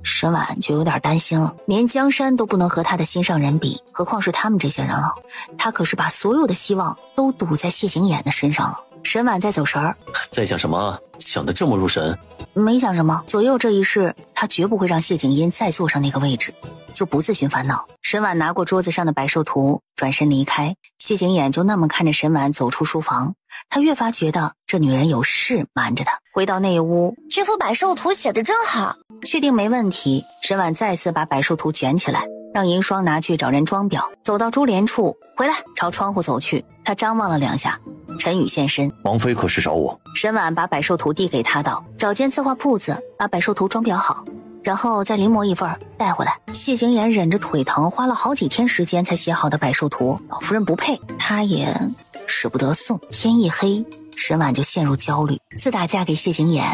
沈婉就有点担心了。连江山都不能和他的心上人比，何况是他们这些人了。他可是把所有的希望都赌在谢景琰的身上了。沈婉在走神儿，在想什么？想得这么入神？没想什么，左右这一世，他绝不会让谢景阴再坐上那个位置，就不自寻烦恼。沈婉拿过桌子上的百寿图，转身离开。谢景琰就那么看着沈婉走出书房，他越发觉得这女人有事瞒着他。回到内屋，这幅百寿图写得真好，确定没问题，沈婉再次把百寿图卷起来，让银霜拿去找人装裱。走到珠帘处，回来朝窗户走去，他张望了2下，陈宇现身。王妃可是找我？沈婉把百寿图递给他道，找间字画铺子把百寿图装裱好，然后再临摹一份带回来。谢景琰忍着腿疼，花了好几天时间才写好的百寿图，老夫人不配，他也舍不得送。天一黑，沈婉就陷入焦虑。自打嫁给谢景琰，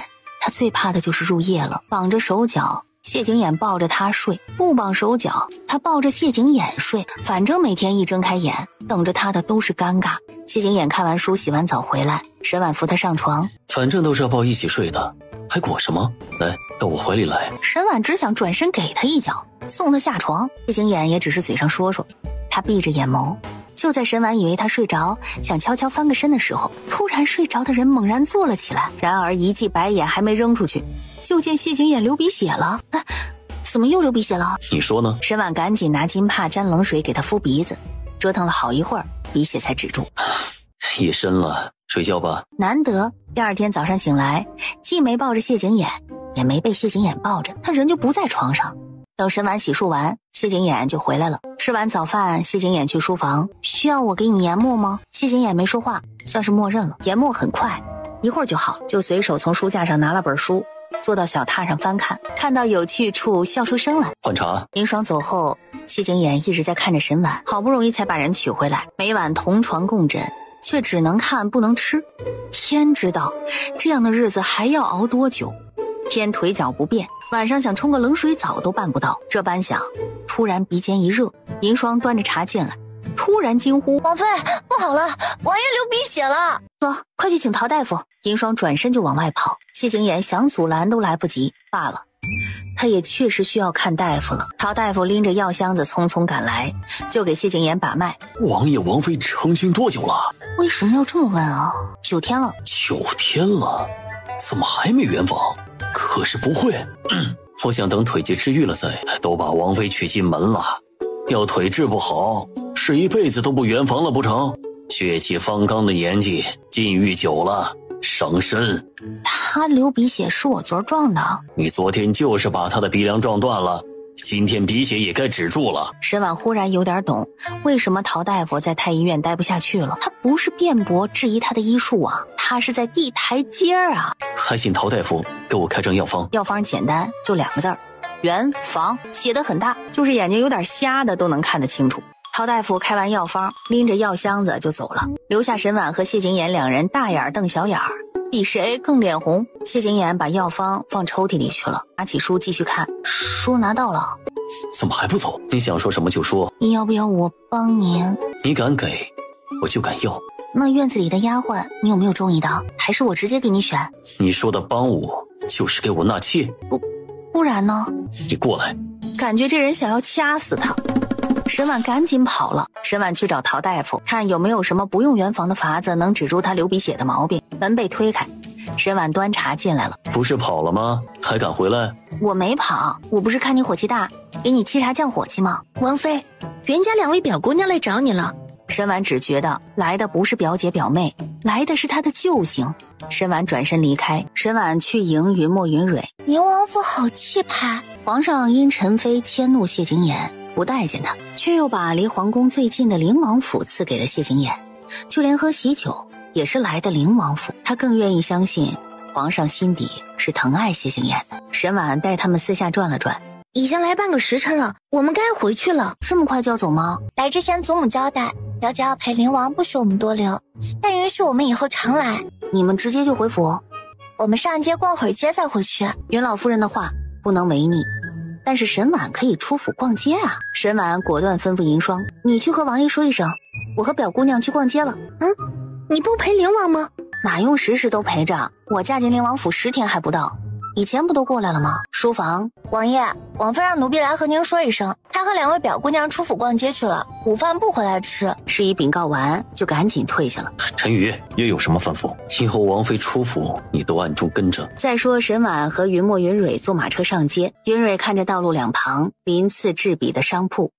她最怕的就是入夜了，绑着手脚谢景琰抱着他睡，不绑手脚，他抱着谢景琰睡，反正每天一睁开眼，等着他的都是尴尬。谢景琰看完书洗完澡回来，沈婉扶他上床，反正都是要抱一起睡的，还裹什么？来，到我怀里来。沈婉只想转身给他一脚，送他下床。谢景琰也只是嘴上说说，他闭着眼眸。就在沈婉以为他睡着，想悄悄翻个身的时候，突然睡着的人猛然坐了起来，然而一记白眼还没扔出去，就见谢景琰流鼻血了。怎么又流鼻血了？你说呢？沈婉赶紧拿巾帕沾冷水给他敷鼻子，折腾了好一会儿，鼻血才止住。夜深了，睡觉吧。难得第二天早上醒来，既没抱着谢景琰，也没被谢景琰抱着，他人就不在床上。等沈婉洗漱完，谢景琰就回来了。吃完早饭，谢景琰去书房，需要我给你研墨吗？谢景琰没说话，算是默认了。研墨很快，一会儿就好，就随手从书架上拿了本书，坐到小榻上翻看，看到有趣处笑出声来。换茶。林爽走后，谢景琰一直在看着沈婉，好不容易才把人娶回来，每晚同床共枕，却只能看不能吃。天知道这样的日子还要熬多久，偏腿脚不便，晚上想冲个冷水澡都办不到。这般想，突然鼻尖一热，银霜端着茶进来，突然惊呼：王妃，不好了，王爷流鼻血了！走，快去请陶大夫。银霜转身就往外跑，谢景琰想阻拦都来不及，罢了，他也确实需要看大夫了。陶大夫拎着药箱子匆匆赶来，就给谢景琰把脉。王爷王妃成亲多久了？为什么要这么问啊？9天了。9天了，怎么还没圆房？可是不会，我想等腿疾治愈了再，都把王妃娶进门了。要腿治不好，是一辈子都不圆房了不成？血气方刚的年纪，禁欲久了伤身。他流鼻血是我昨儿撞的。你昨天就是把他的鼻梁撞断了，今天鼻血也该止住了。沈婉忽然有点懂为什么陶大夫在太医院待不下去了。他不是辩驳质疑他的医术啊，他是在递台阶啊。还请陶大夫给我开张药方。药方简单，就2个字儿：圆房。写得很大，就是眼睛有点瞎的都能看得清楚。陶大夫开完药方，拎着药箱子就走了，留下沈婉和谢景琰2人大眼瞪小眼儿，比谁更脸红。谢景琰把药方放抽屉里去了，拿起书继续看。书拿到了。怎么还不走？你想说什么就说。你要不要我帮您？你敢给，我就敢要。那院子里的丫鬟你有没有中意的？还是我直接给你选？你说的帮我就是给我纳妾？不然呢？你过来。感觉这人想要掐死他。沈婉赶紧跑了。沈婉去找陶大夫，看有没有什么不用圆房的法子能止住他流鼻血的毛病。门被推开，沈婉端茶进来了。不是跑了吗？还敢回来？我没跑，我不是看你火气大，给你沏茶降火气吗？王妃，袁家2位表姑娘来找你了。沈婉只觉得来的不是表姐表妹，来的是她的救星。沈婉转身离开。沈婉去迎云墨云蕊。宁王府好气派。皇上因陈妃迁怒谢景琰，不待见他，却又把离皇宫最近的灵王府赐给了谢景琰，就连喝喜酒也是来的灵王府。他更愿意相信皇上心底是疼爱谢景琰的。沈婉带他们私下转了转。已经来半个时辰了，我们该回去了。这么快就要走吗？来之前祖母交代，表姐要陪灵王，不许我们多留，但允许我们以后常来。你们直接就回府？我们上街逛会儿街再回去。袁老夫人的话不能违逆，但是沈婉可以出府逛街啊。沈婉果断吩咐银霜，你去和王爷说一声，我和表姑娘去逛街了。你不陪灵王吗？哪用时时都陪着，我嫁进灵王府10天还不到，以前不都过来了吗？书房。王爷，王妃让奴婢来和您说一声，她和2位表姑娘出府逛街去了，午饭不回来吃。事宜禀告完就赶紧退下了。陈宇也有什么吩咐？以后王妃出府你都暗中跟着。再说沈婉和云墨云蕊坐马车上街，云蕊看着道路两旁鳞次栉比的商铺，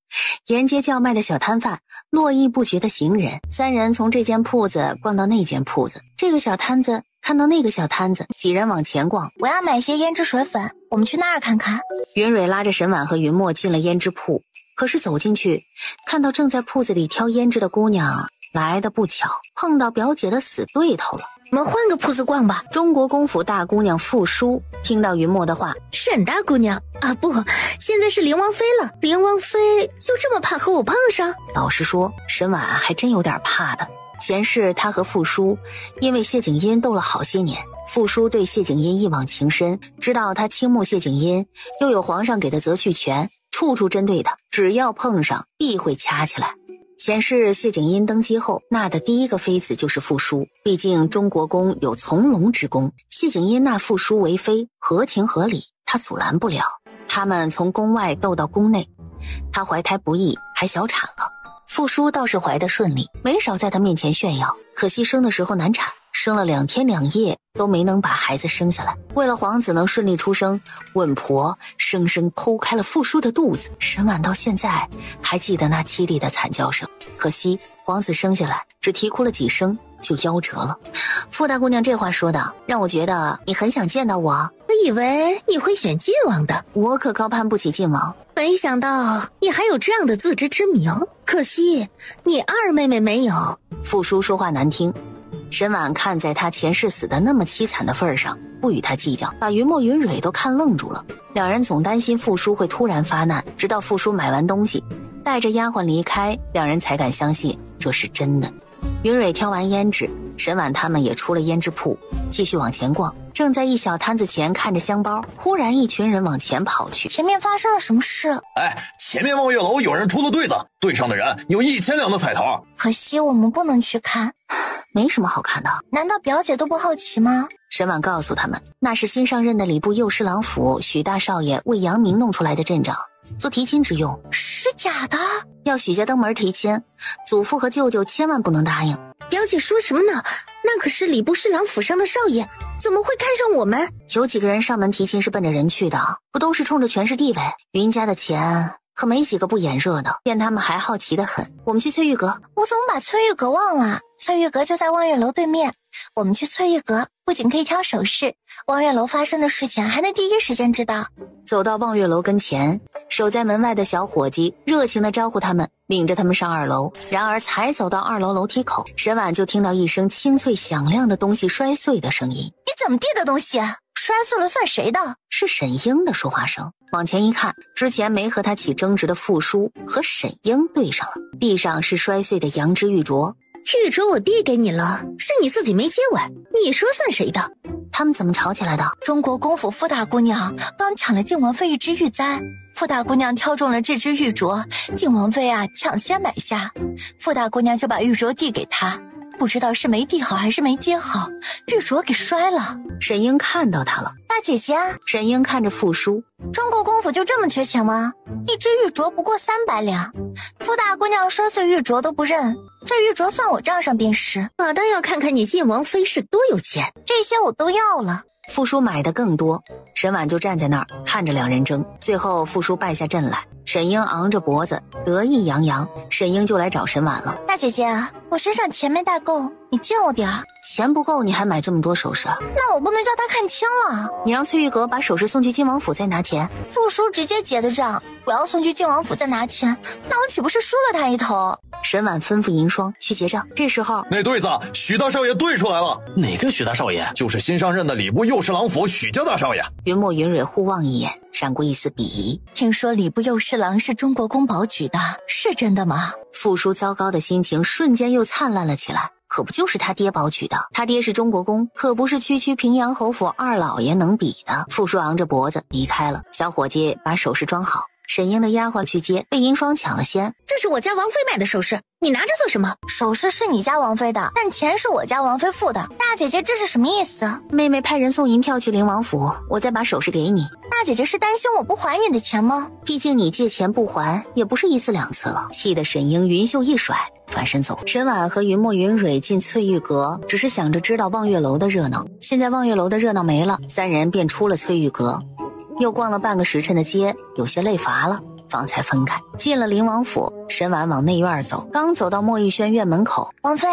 沿街叫卖的小摊贩，络绎不绝的行人，3人从这间铺子逛到那间铺子，这个小摊子看到那个小摊子，几人往前逛。我要买些胭脂水粉，我们去那儿看看。云蕊拉着沈婉和云墨进了胭脂铺，可是走进去，看到正在铺子里挑胭脂的姑娘，来的不巧碰到表姐的死对头了。我们换个铺子逛吧。中国公府大姑娘傅淑听到云墨的话，沈大姑娘啊，不，现在是灵王妃了。灵王妃就这么怕和我碰上？老实说，沈婉还真有点怕的。前世他和傅叔因为谢景音斗了好些年，傅叔对谢景音一往情深，知道他倾慕谢景音，又有皇上给的择婿权，处处针对他，只要碰上必会掐起来。前世谢景音登基后纳的第一个妃子就是傅叔，毕竟中国公有从龙之功，谢景音纳傅叔为妃合情合理，他阻拦不了。他们从宫外斗到宫内，他怀胎不易，还小产了。傅叔倒是怀得顺利，没少在他面前炫耀，可惜生的时候难产，生了2天2夜都没能把孩子生下来。为了皇子能顺利出生，稳婆生生剖开了傅叔的肚子。沈婉到现在还记得那凄厉的惨叫声，可惜皇子生下来只啼哭了几声就夭折了。傅大姑娘这话说的让我觉得你很想见到我。我以为你会选晋王的，我可高攀不起晋王，没想到你还有这样的自知之明，可惜你二妹妹没有。傅叔说话难听，沈婉看在他前世死的那么凄惨的份上，不与他计较，把云墨云蕊都看愣住了。两人总担心傅叔会突然发难，直到傅叔买完东西带着丫鬟离开，两人才敢相信这是真的。云蕊挑完胭脂，沈婉他们也出了胭脂铺，继续往前逛。正在一小摊子前看着香包，忽然一群人往前跑去。前面发生了什么事？哎，前面望月楼有人出了对子，对上的人有1000两的彩头。可惜我们不能去看，没什么好看的。难道表姐都不好奇吗？沈婉告诉他们，那是新上任的礼部右侍郎府许大少爷为杨明弄出来的阵仗，做提亲之用。是假的？要许家登门提亲，祖父和舅舅千万不能答应。表姐说什么呢？那可是礼部侍郎府上的少爷，怎么会看上我们？有几个人上门提亲是奔着人去的，不都是冲着权势地位？云家的钱可没几个不眼热的，见他们还好奇得很。我们去翠玉阁。我怎么把翠玉阁忘了？翠玉阁就在望月楼对面，我们去翠玉阁不仅可以挑首饰，望月楼发生的事情还能第一时间知道。走到望月楼跟前，守在门外的小伙计热情地招呼他们，领着他们上2楼。然而才走到2楼楼梯口，沈婉就听到一声清脆响亮的东西摔碎的声音。你怎么地的东西？摔碎了算谁的？是沈英的说话声。往前一看，之前没和他起争执的傅叔和沈英对上了，地上是摔碎的羊脂玉镯。玉镯我递给你了，是你自己没接完，你说算谁的？他们怎么吵起来的？中国公府傅大姑娘刚抢了靖王妃一只玉簪，傅大姑娘挑中了这只玉镯，靖王妃抢先买下，傅大姑娘就把玉镯递给她，不知道是没递好还是没接好，玉镯给摔了。沈英看到她了。大姐姐。沈英看着傅叔，中国公府就这么缺钱吗？一只玉镯不过300两，傅大姑娘摔碎玉镯都不认，这玉镯算我账上便是。我倒要看看你晋王妃是多有钱。这些我都要了。傅叔买的更多，沈婉就站在那儿看着两人争。最后傅叔败下阵来，沈英昂着脖子得意洋洋，沈英就来找沈婉了。大姐姐，我身上钱没带够，你借我点儿。钱不够你还买这么多首饰？那我不能叫他看清了。你让翠玉阁把首饰送去晋王府再拿钱。傅叔直接结的账，我要送去晋王府再拿钱，那我岂不是输了他一头？沈婉吩咐银霜去结账。这时候那对子许大少爷对出来了。哪个许大少爷？就是新上任的礼部右侍郎府许家大少爷。云墨云蕊互望一眼，闪过一丝鄙夷。听说礼部右侍郎是中国公保举的，是真的吗？傅叔糟糕的心情瞬间又灿烂了起来，可不就是他爹保举的？他爹是中国公，可不是区区平阳侯府二老爷能比的。傅叔昂着脖子离开了，小伙计把首饰装好，沈英的丫鬟去接，被银霜抢了先。这是我家王妃买的首饰，你拿着做什么？首饰是你家王妃的，但钱是我家王妃付的。大姐姐这是什么意思？妹妹派人送银票去灵王府，我再把首饰给你。大姐姐是担心我不还你的钱吗？毕竟你借钱不还也不是1次2次了。气得沈英云袖一甩，转身走。沈婉和云墨云蕊进翠玉阁，只是想着知道望月楼的热闹。现在望月楼的热闹没了，三人便出了翠玉阁，又逛了半个时辰的街，有些累乏了，方才分开。进了灵王府，沈婉往内院走，刚走到莫玉轩院门口，王妃，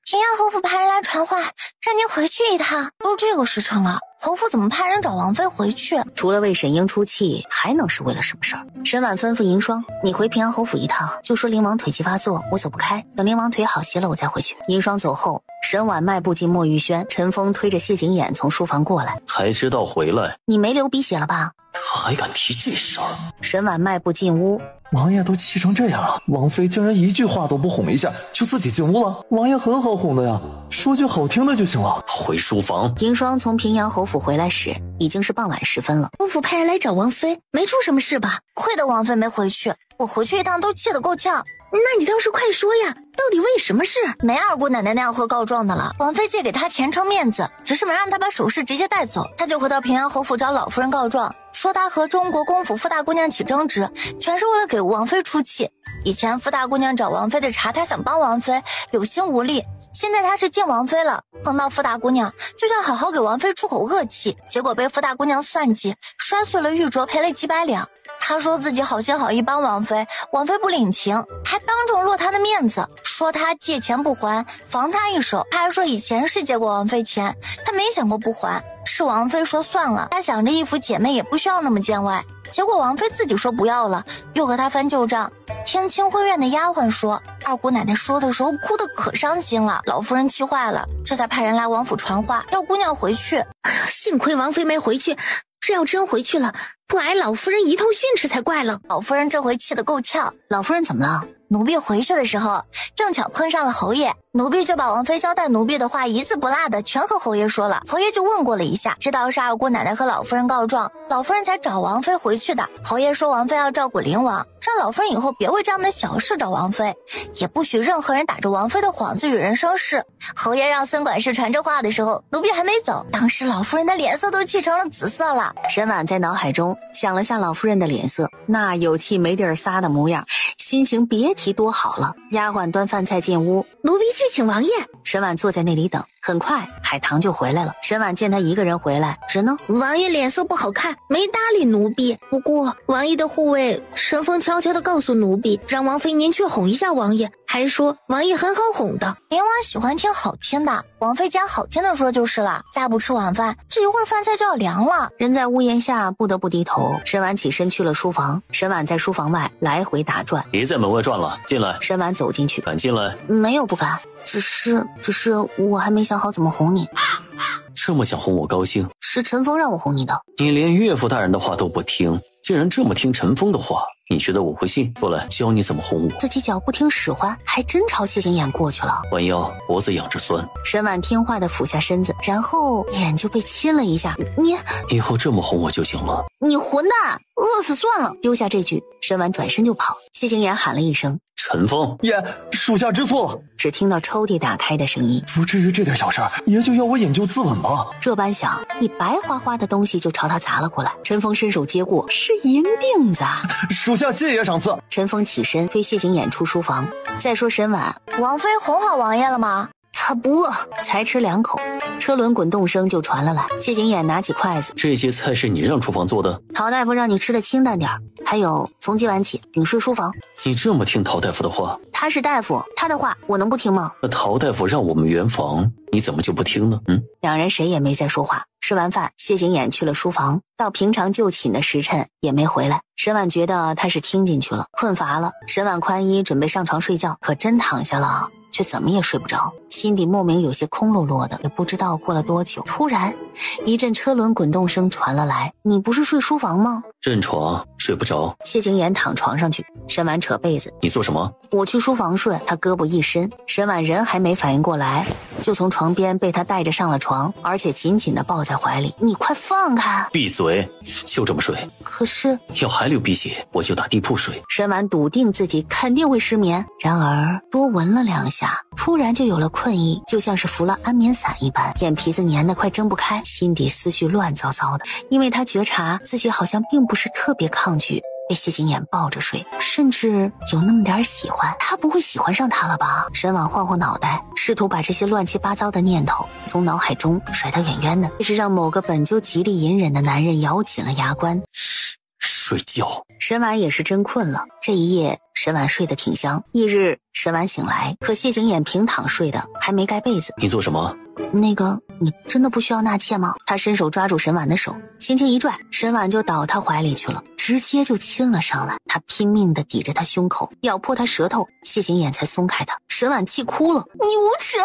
平阳侯府派人来传话，让您回去一趟。都这个时辰了，侯府怎么派人找王妃回去？除了为沈英出气，还能是为了什么事儿？沈婉吩咐银霜，你回平阳侯府一趟，就说灵王腿疾发作，我走不开，等灵王腿好些了我再回去。银霜走后，沈婉迈步进莫玉轩，陈峰推着谢景琰从书房过来。还知道回来？你没流鼻血了吧？他还敢提这事儿？沈婉迈步进屋，王爷都气成这样了，王妃竟然一句话都不哄一下就自己进屋了。王爷很好哄的呀，说句好听的就行了。回书房。银霜从平阳侯府回来时已经是傍晚时分了。侯府派人来找王妃，没出什么事吧？亏得王妃没回去，我回去一趟都气得够呛。那你倒是快说呀，到底为什么事？没二姑奶奶那样会告状的了。王妃借给他钱撑面子，只是没让他把首饰直接带走，他就回到平阳侯府找老夫人告状，说他和中国公府傅大姑娘起争执，全是为了给王妃出气。以前傅大姑娘找王妃的茬，他想帮王妃，有心无力。现在他是见王妃了，碰到傅大姑娘就想好好给王妃出口恶气，结果被傅大姑娘算计，摔碎了玉镯，赔了几百两。他说自己好心好意帮王妃，王妃不领情，还当众落他的面子，说他借钱不还，防他一手。他还说以前是借过王妃钱，他没想过不还，是王妃说算了，他想着义父姐妹也不需要那么见外。结果王妃自己说不要了，又和他翻旧账。听清辉院的丫鬟说，二姑奶奶说的时候哭得可伤心了，老夫人气坏了，这才派人来王府传话，要姑娘回去。幸亏王妃没回去，这要真回去了，不挨老夫人一通训斥才怪了。老夫人这回气得够呛。老夫人怎么了？奴婢回去的时候正巧碰上了侯爷，奴婢就把王妃交代奴婢的话一字不落的全和侯爷说了。侯爷就问过了一下，知道是二姑奶奶和老夫人告状，老夫人才找王妃回去的。侯爷说王妃要照顾灵王，让老夫人以后别为这样的小事找王妃，也不许任何人打着王妃的幌子与人生事。侯爷让孙管事传这话的时候，奴婢还没走，当时老夫人的脸色都气成了紫色了。沈婉在脑海中想了下老夫人的脸色，那有气没地儿撒的模样，心情别提多好了。丫鬟端饭菜进屋，奴婢去请王爷。沈婉坐在那里等，很快海棠就回来了。沈婉见他一个人回来，直呢。王爷脸色不好看，没搭理奴婢。不过王爷的护卫陈峰悄悄地告诉奴婢，让王妃您去哄一下王爷，还说王爷很好哄的。灵王喜欢听好听的，王妃将好听的说就是了。再不吃晚饭，这一会儿饭菜就要凉了。人在屋檐下不得不低头。沈婉起身去了书房，沈婉在书房外来回打转。别在门外转了，进来。沈婉走进去，敢进来？没有不敢，只是我还没想好怎么哄你。这么想哄我高兴？是陈峰让我哄你的。你连岳父大人的话都不听，竟然这么听陈峰的话，你觉得我会信？过来，教你怎么哄我。自己脚不听使唤，还真朝谢景琰过去了。弯腰，脖子仰着酸。沈婉听话的俯下身子，然后脸就被亲了一下。你以后这么哄我就行了。你混蛋，饿死算了。丢下这句，沈婉转身就跑。谢景琰喊了一声陈峰，爷，属下知错了。只听到抽屉打开的声音。不至于这点小事爷就要我引咎自刎吧？这般想，一白花花的东西就朝他砸了过来。陈峰伸手接过，是银锭子。属下谢爷赏赐。陈峰起身推谢景琰出书房。再说沈婉，王妃哄好王爷了吗？他不饿，才吃2口，车轮滚动声就传了来。谢景琰拿起筷子，这些菜是你让厨房做的？陶大夫让你吃的清淡点，还有从今晚起你睡书房。你这么听陶大夫的话？他是大夫，他的话我能不听吗？那陶大夫让我们圆房，你怎么就不听呢？两人谁也没再说话。吃完饭，谢景琰去了书房，到平常就寝的时辰也没回来。沈婉觉得他是听进去了，困乏了。沈婉宽衣准备上床睡觉，可真躺下了却怎么也睡不着，心底莫名有些空落落的，也不知道过了多久。突然一阵车轮滚动声传了来。你不是睡书房吗？认床，睡不着。谢景琰躺床上去，沈婉扯被子。你做什么？我去书房睡。他胳膊一伸，沈婉人还没反应过来，就从床边被他带着上了床，而且紧紧地抱在怀里。你快放开！闭嘴！就这么睡。可是要还流鼻血，我就打地铺睡。沈婉笃定自己肯定会失眠，然而多闻了2下，突然就有了困意，就像是服了安眠散一般，眼皮子粘得快睁不开，心底思绪乱糟糟的。因为他觉察自己好像并不是特别抗拒被谢景琰抱着睡，甚至有那么点喜欢。他不会喜欢上他了吧？沈婉晃晃脑袋，试图把这些乱七八糟的念头从脑海中甩得远远的，这是让某个本就极力隐忍的男人咬紧了牙关。睡觉。沈婉也是真困了，这一夜沈婉睡得挺香。翌日沈婉醒来，可谢景琰平躺睡的，还没盖被子。你做什么？那个，你真的不需要纳妾吗？他伸手抓住沈婉的手，轻轻一拽，沈婉就倒他怀里去了，直接就亲了上来。他拼命地抵着他胸口，咬破他舌头，谢景琰才松开他。沈婉气哭了：“你无耻！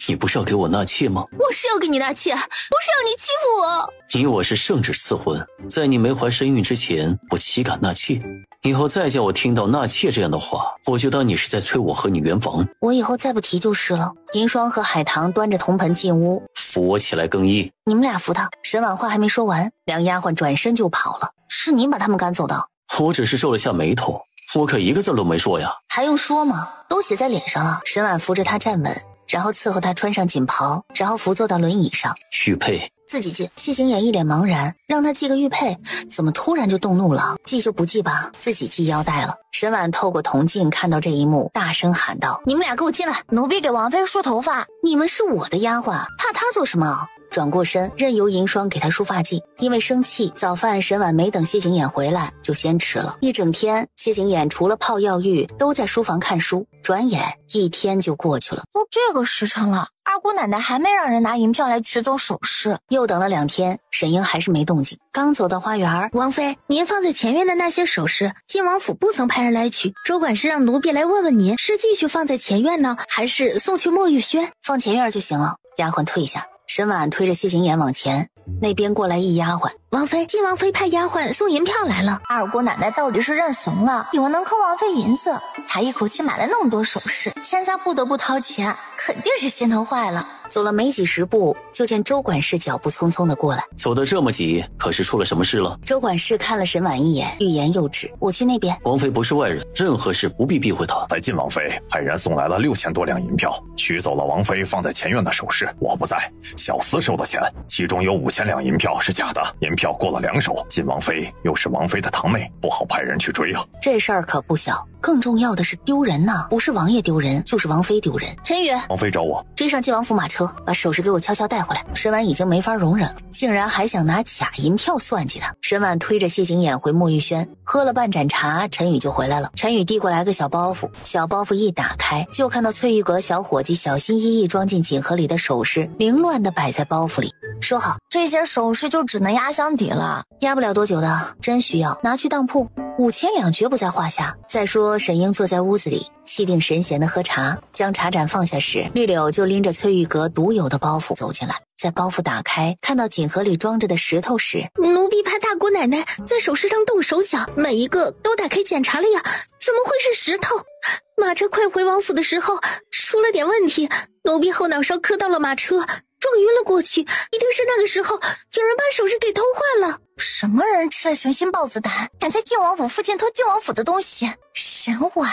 你不是要给我纳妾吗？我是要给你纳妾，不是要你欺负我。你我是圣旨赐婚，在你没怀身孕之前，我岂敢纳妾？以后再叫我听到纳妾这样的话，我就当你是在催我和你圆房。我以后再不提就是了。”银霜和海棠端着铜盆进屋，扶我起来更衣。你们俩扶他。沈婉话还没说完，两丫鬟转身就跑了。是你把他们赶走的？我只是皱了下眉头，我可一个字都没说呀。还用说吗？都写在脸上了。沈婉扶着他站稳，然后伺候他穿上锦袍，然后扶坐到轮椅上。玉佩自己系。谢景琰一脸茫然，让他系个玉佩，怎么突然就动怒了？系就不系吧，自己系腰带了。沈婉透过铜镜看到这一幕，大声喊道：“你们俩给我进来！奴婢给王妃梳头发。”你们是我的丫鬟，怕他做什么？转过身，任由银霜给他梳发髻。因为生气，早饭沈婉没等谢景琰回来就先吃了。一整天，谢景琰除了泡药浴，都在书房看书。转眼一天就过去了。都这个时辰了，二姑奶奶还没让人拿银票来取走首饰。又等了2天，沈英还是没动静。刚走到花园，王妃，您放在前院的那些首饰，晋王府不曾派人来取，周管事让奴婢来问问您，是继续放在前院呢，还是送去墨玉轩？放前院就行了。丫鬟退下。沈婉推着谢景琰往前，那边过来一丫鬟：“王妃，晋王妃派丫鬟送银票来了。”二姑奶奶到底是认怂了，以为能坑王妃银子，才一口气买了那么多首饰，现在不得不掏钱，肯定是心疼坏了。走了没几十步，就见周管事脚步匆匆的过来。走得这么急，可是出了什么事了？周管事看了沈婉一眼，欲言又止。我去那边。王妃不是外人，任何事不必避讳她。在晋王妃派人送来了6000多两银票，取走了王妃放在前院的首饰。我不在，小厮收的钱，其中有5000两银票是假的，银票过了2手。晋王妃又是王妃的堂妹，不好派人去追啊。这事儿可不小，更重要的是丢人呐，不是王爷丢人，就是王妃丢人。陈宇，王妃找我，追上晋王府马车，把首饰给我悄悄带回来。沈婉已经没法容忍了，竟然还想拿假银票算计他。沈婉推着谢景琰回墨玉轩，喝了半盏茶，陈宇就回来了。陈宇递过来个小包袱，小包袱一打开，就看到翠玉阁小伙计小心翼翼装进锦盒里的首饰，凌乱地摆在包袱里。说好，这些首饰就只能压箱底了，压不了多久的，真需要拿去当铺，5000两绝不在话下。再说沈英坐在屋子里，气定神闲地喝茶，将茶盏放下时，绿柳就拎着翠玉阁独有的包袱走进来。在包袱打开，看到锦盒里装着的石头时，奴婢怕大姑奶奶在首饰上动手脚，每一个都打开检查了呀，怎么会是石头？马车快回王府的时候出了点问题，奴婢后脑勺磕到了马车，撞晕了过去，一定是那个时候有人把首饰给偷坏了。什么人吃了雄心豹子胆，敢在晋王府附近偷晋王府的东西？沈婉，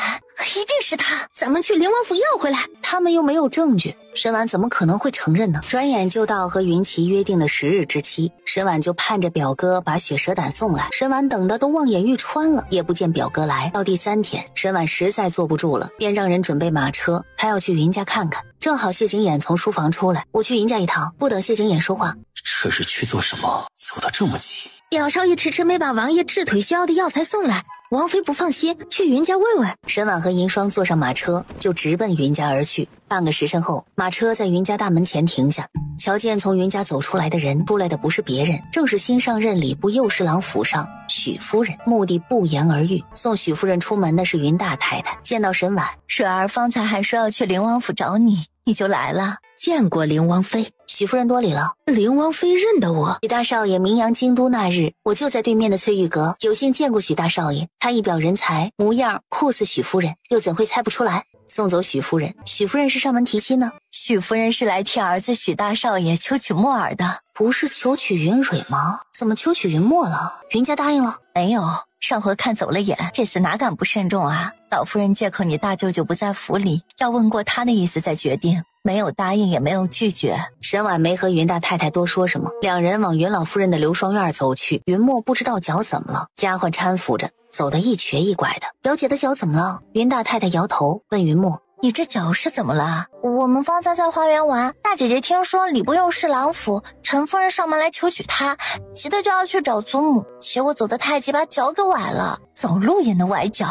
一定是他。咱们去灵王府要回来。他们又没有证据，沈婉怎么可能会承认呢？转眼就到和云奇约定的10日之期，沈婉就盼着表哥把血蛇胆送来。沈婉等的都望眼欲穿了，也不见表哥来。到第3天，沈婉实在坐不住了，便让人准备马车，她要去云家看看。正好谢景琰从书房出来，我去云家一趟。不等谢景琰说话，这是去做什么？走得这么急。表少爷迟迟没把王爷治腿需要的药材送来，王妃不放心，去云家问问。沈婉和银霜坐上马车，就直奔云家而去。半个时辰后，马车在云家大门前停下，瞧见从云家走出来的人，出来的不是别人，正是新上任礼部右侍郎府上许夫人。目的不言而喻。送许夫人出门的是云大太太，见到沈婉，水儿方才还说要去灵王府找你，你就来了。见过灵王妃。许夫人多礼了。灵王妃认得我。许大少爷名扬京都那日，我就在对面的翠玉阁，有幸见过许大少爷。他一表人才，模样酷似许夫人，又怎会猜不出来？送走许夫人，许夫人是上门提亲呢？许夫人是来替儿子许大少爷求娶墨儿的。不是求娶云蕊吗？怎么求娶云墨了？云家答应了？没有，上回看走了眼，这次哪敢不慎重啊？老夫人借口你大舅舅不在府里，要问过他的意思再决定，没有答应也没有拒绝。沈婉没和云大太太多说什么，两人往云老夫人的流霜院走去。云墨不知道脚怎么了，丫鬟搀扶着，走得一瘸一拐的。表姐的脚怎么了？云大太太摇头，问云墨：你这脚是怎么了？我们方才在花园玩，大姐姐听说礼部右侍郎府陈夫人上门来求娶她，急得就要去找祖母，结果走得太急，把脚给崴了，走路也能崴脚。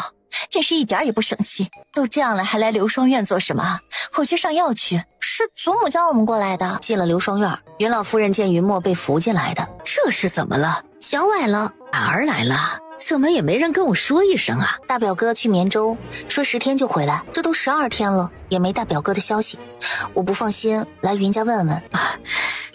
真是一点也不省心。都这样了，还来流双院做什么？回去上药去。是祖母叫我们过来的。进了流双院，云老夫人见云墨被扶进来的，这是怎么了？脚崴了。哪儿来了？怎么也没人跟我说一声啊？大表哥去绵州，说10天就回来，这都12天了，也没大表哥的消息。我不放心，来云家问问。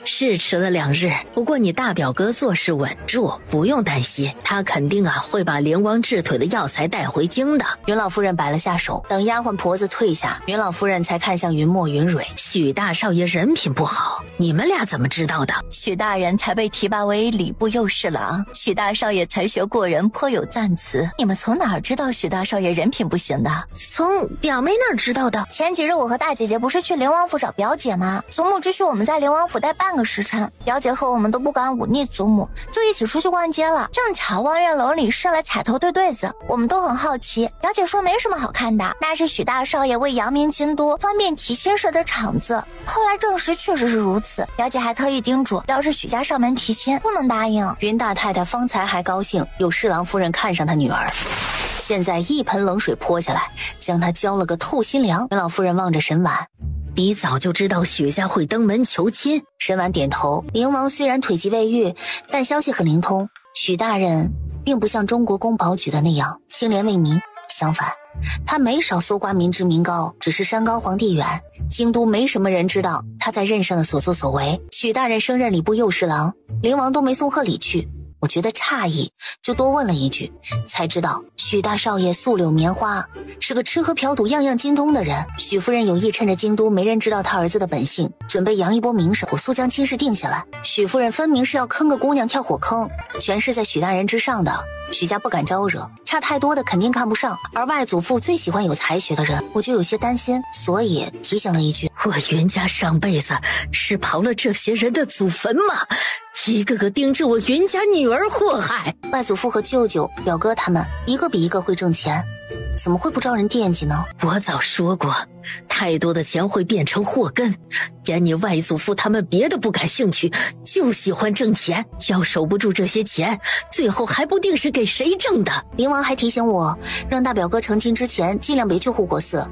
是迟了2日，不过你大表哥做事稳住，不用担心，他肯定会把灵王治腿的药材带回京的。云老夫人摆了下手，等丫鬟婆子退下，云老夫人才看向云墨云蕊。许大少爷人品不好，你们俩怎么知道的？许大人才被提拔为礼部右侍郎，许大少爷才学过人，颇有赞词。你们从哪儿知道许大少爷人品不行的？从表妹那儿知道的。前几日我和大姐姐不是去灵王府找表姐吗？祖母只许我们在灵王府待半个时辰，表姐和我们都不敢忤逆祖母，就一起出去逛街了。正巧望月楼里设了彩头对子，我们都很好奇。表姐说没什么好看的，那是许大少爷为扬名京都方便提亲设的场子。后来证实确实是如此，表姐还特意叮嘱，要是许家上门提亲，不能答应。云大太太方才还高兴有侍郎夫人看上她女儿，现在一盆冷水泼下来，将她浇了个透心凉。云老夫人望着沈婉，你早就知道许家会登门求亲。沈婉点头。灵王虽然腿疾未愈，但消息很灵通。许大人并不像中国宫保举的那样清廉为民，相反，他没少搜刮民脂民膏，只是山高皇帝远，京都没什么人知道他在任上的所作所为。许大人升任礼部右侍郎，灵王都没送贺礼去，我觉得诧异，就多问了一句，才知道许大少爷素柳棉花，是个吃喝嫖赌样样精通的人。许夫人有意趁着京都没人知道他儿子的本性，准备扬一波名声，火速将亲事定下来。许夫人分明是要坑个姑娘跳火坑，权势在许大人之上的，许家不敢招惹，差太多的肯定看不上。而外祖父最喜欢有才学的人，我就有些担心，所以提醒了一句，我云家上辈子是刨了这些人的祖坟吗？一个个盯着我云家女儿祸害。外祖父和舅舅表哥他们一个比一个会挣钱，怎么会不招人惦记呢？我早说过，太多的钱会变成祸根，连你外祖父他们别的不感兴趣，就喜欢挣钱，要守不住这些钱，最后还不定是给谁挣的。灵王还提醒我，让大表哥成亲之前尽量别去护国寺，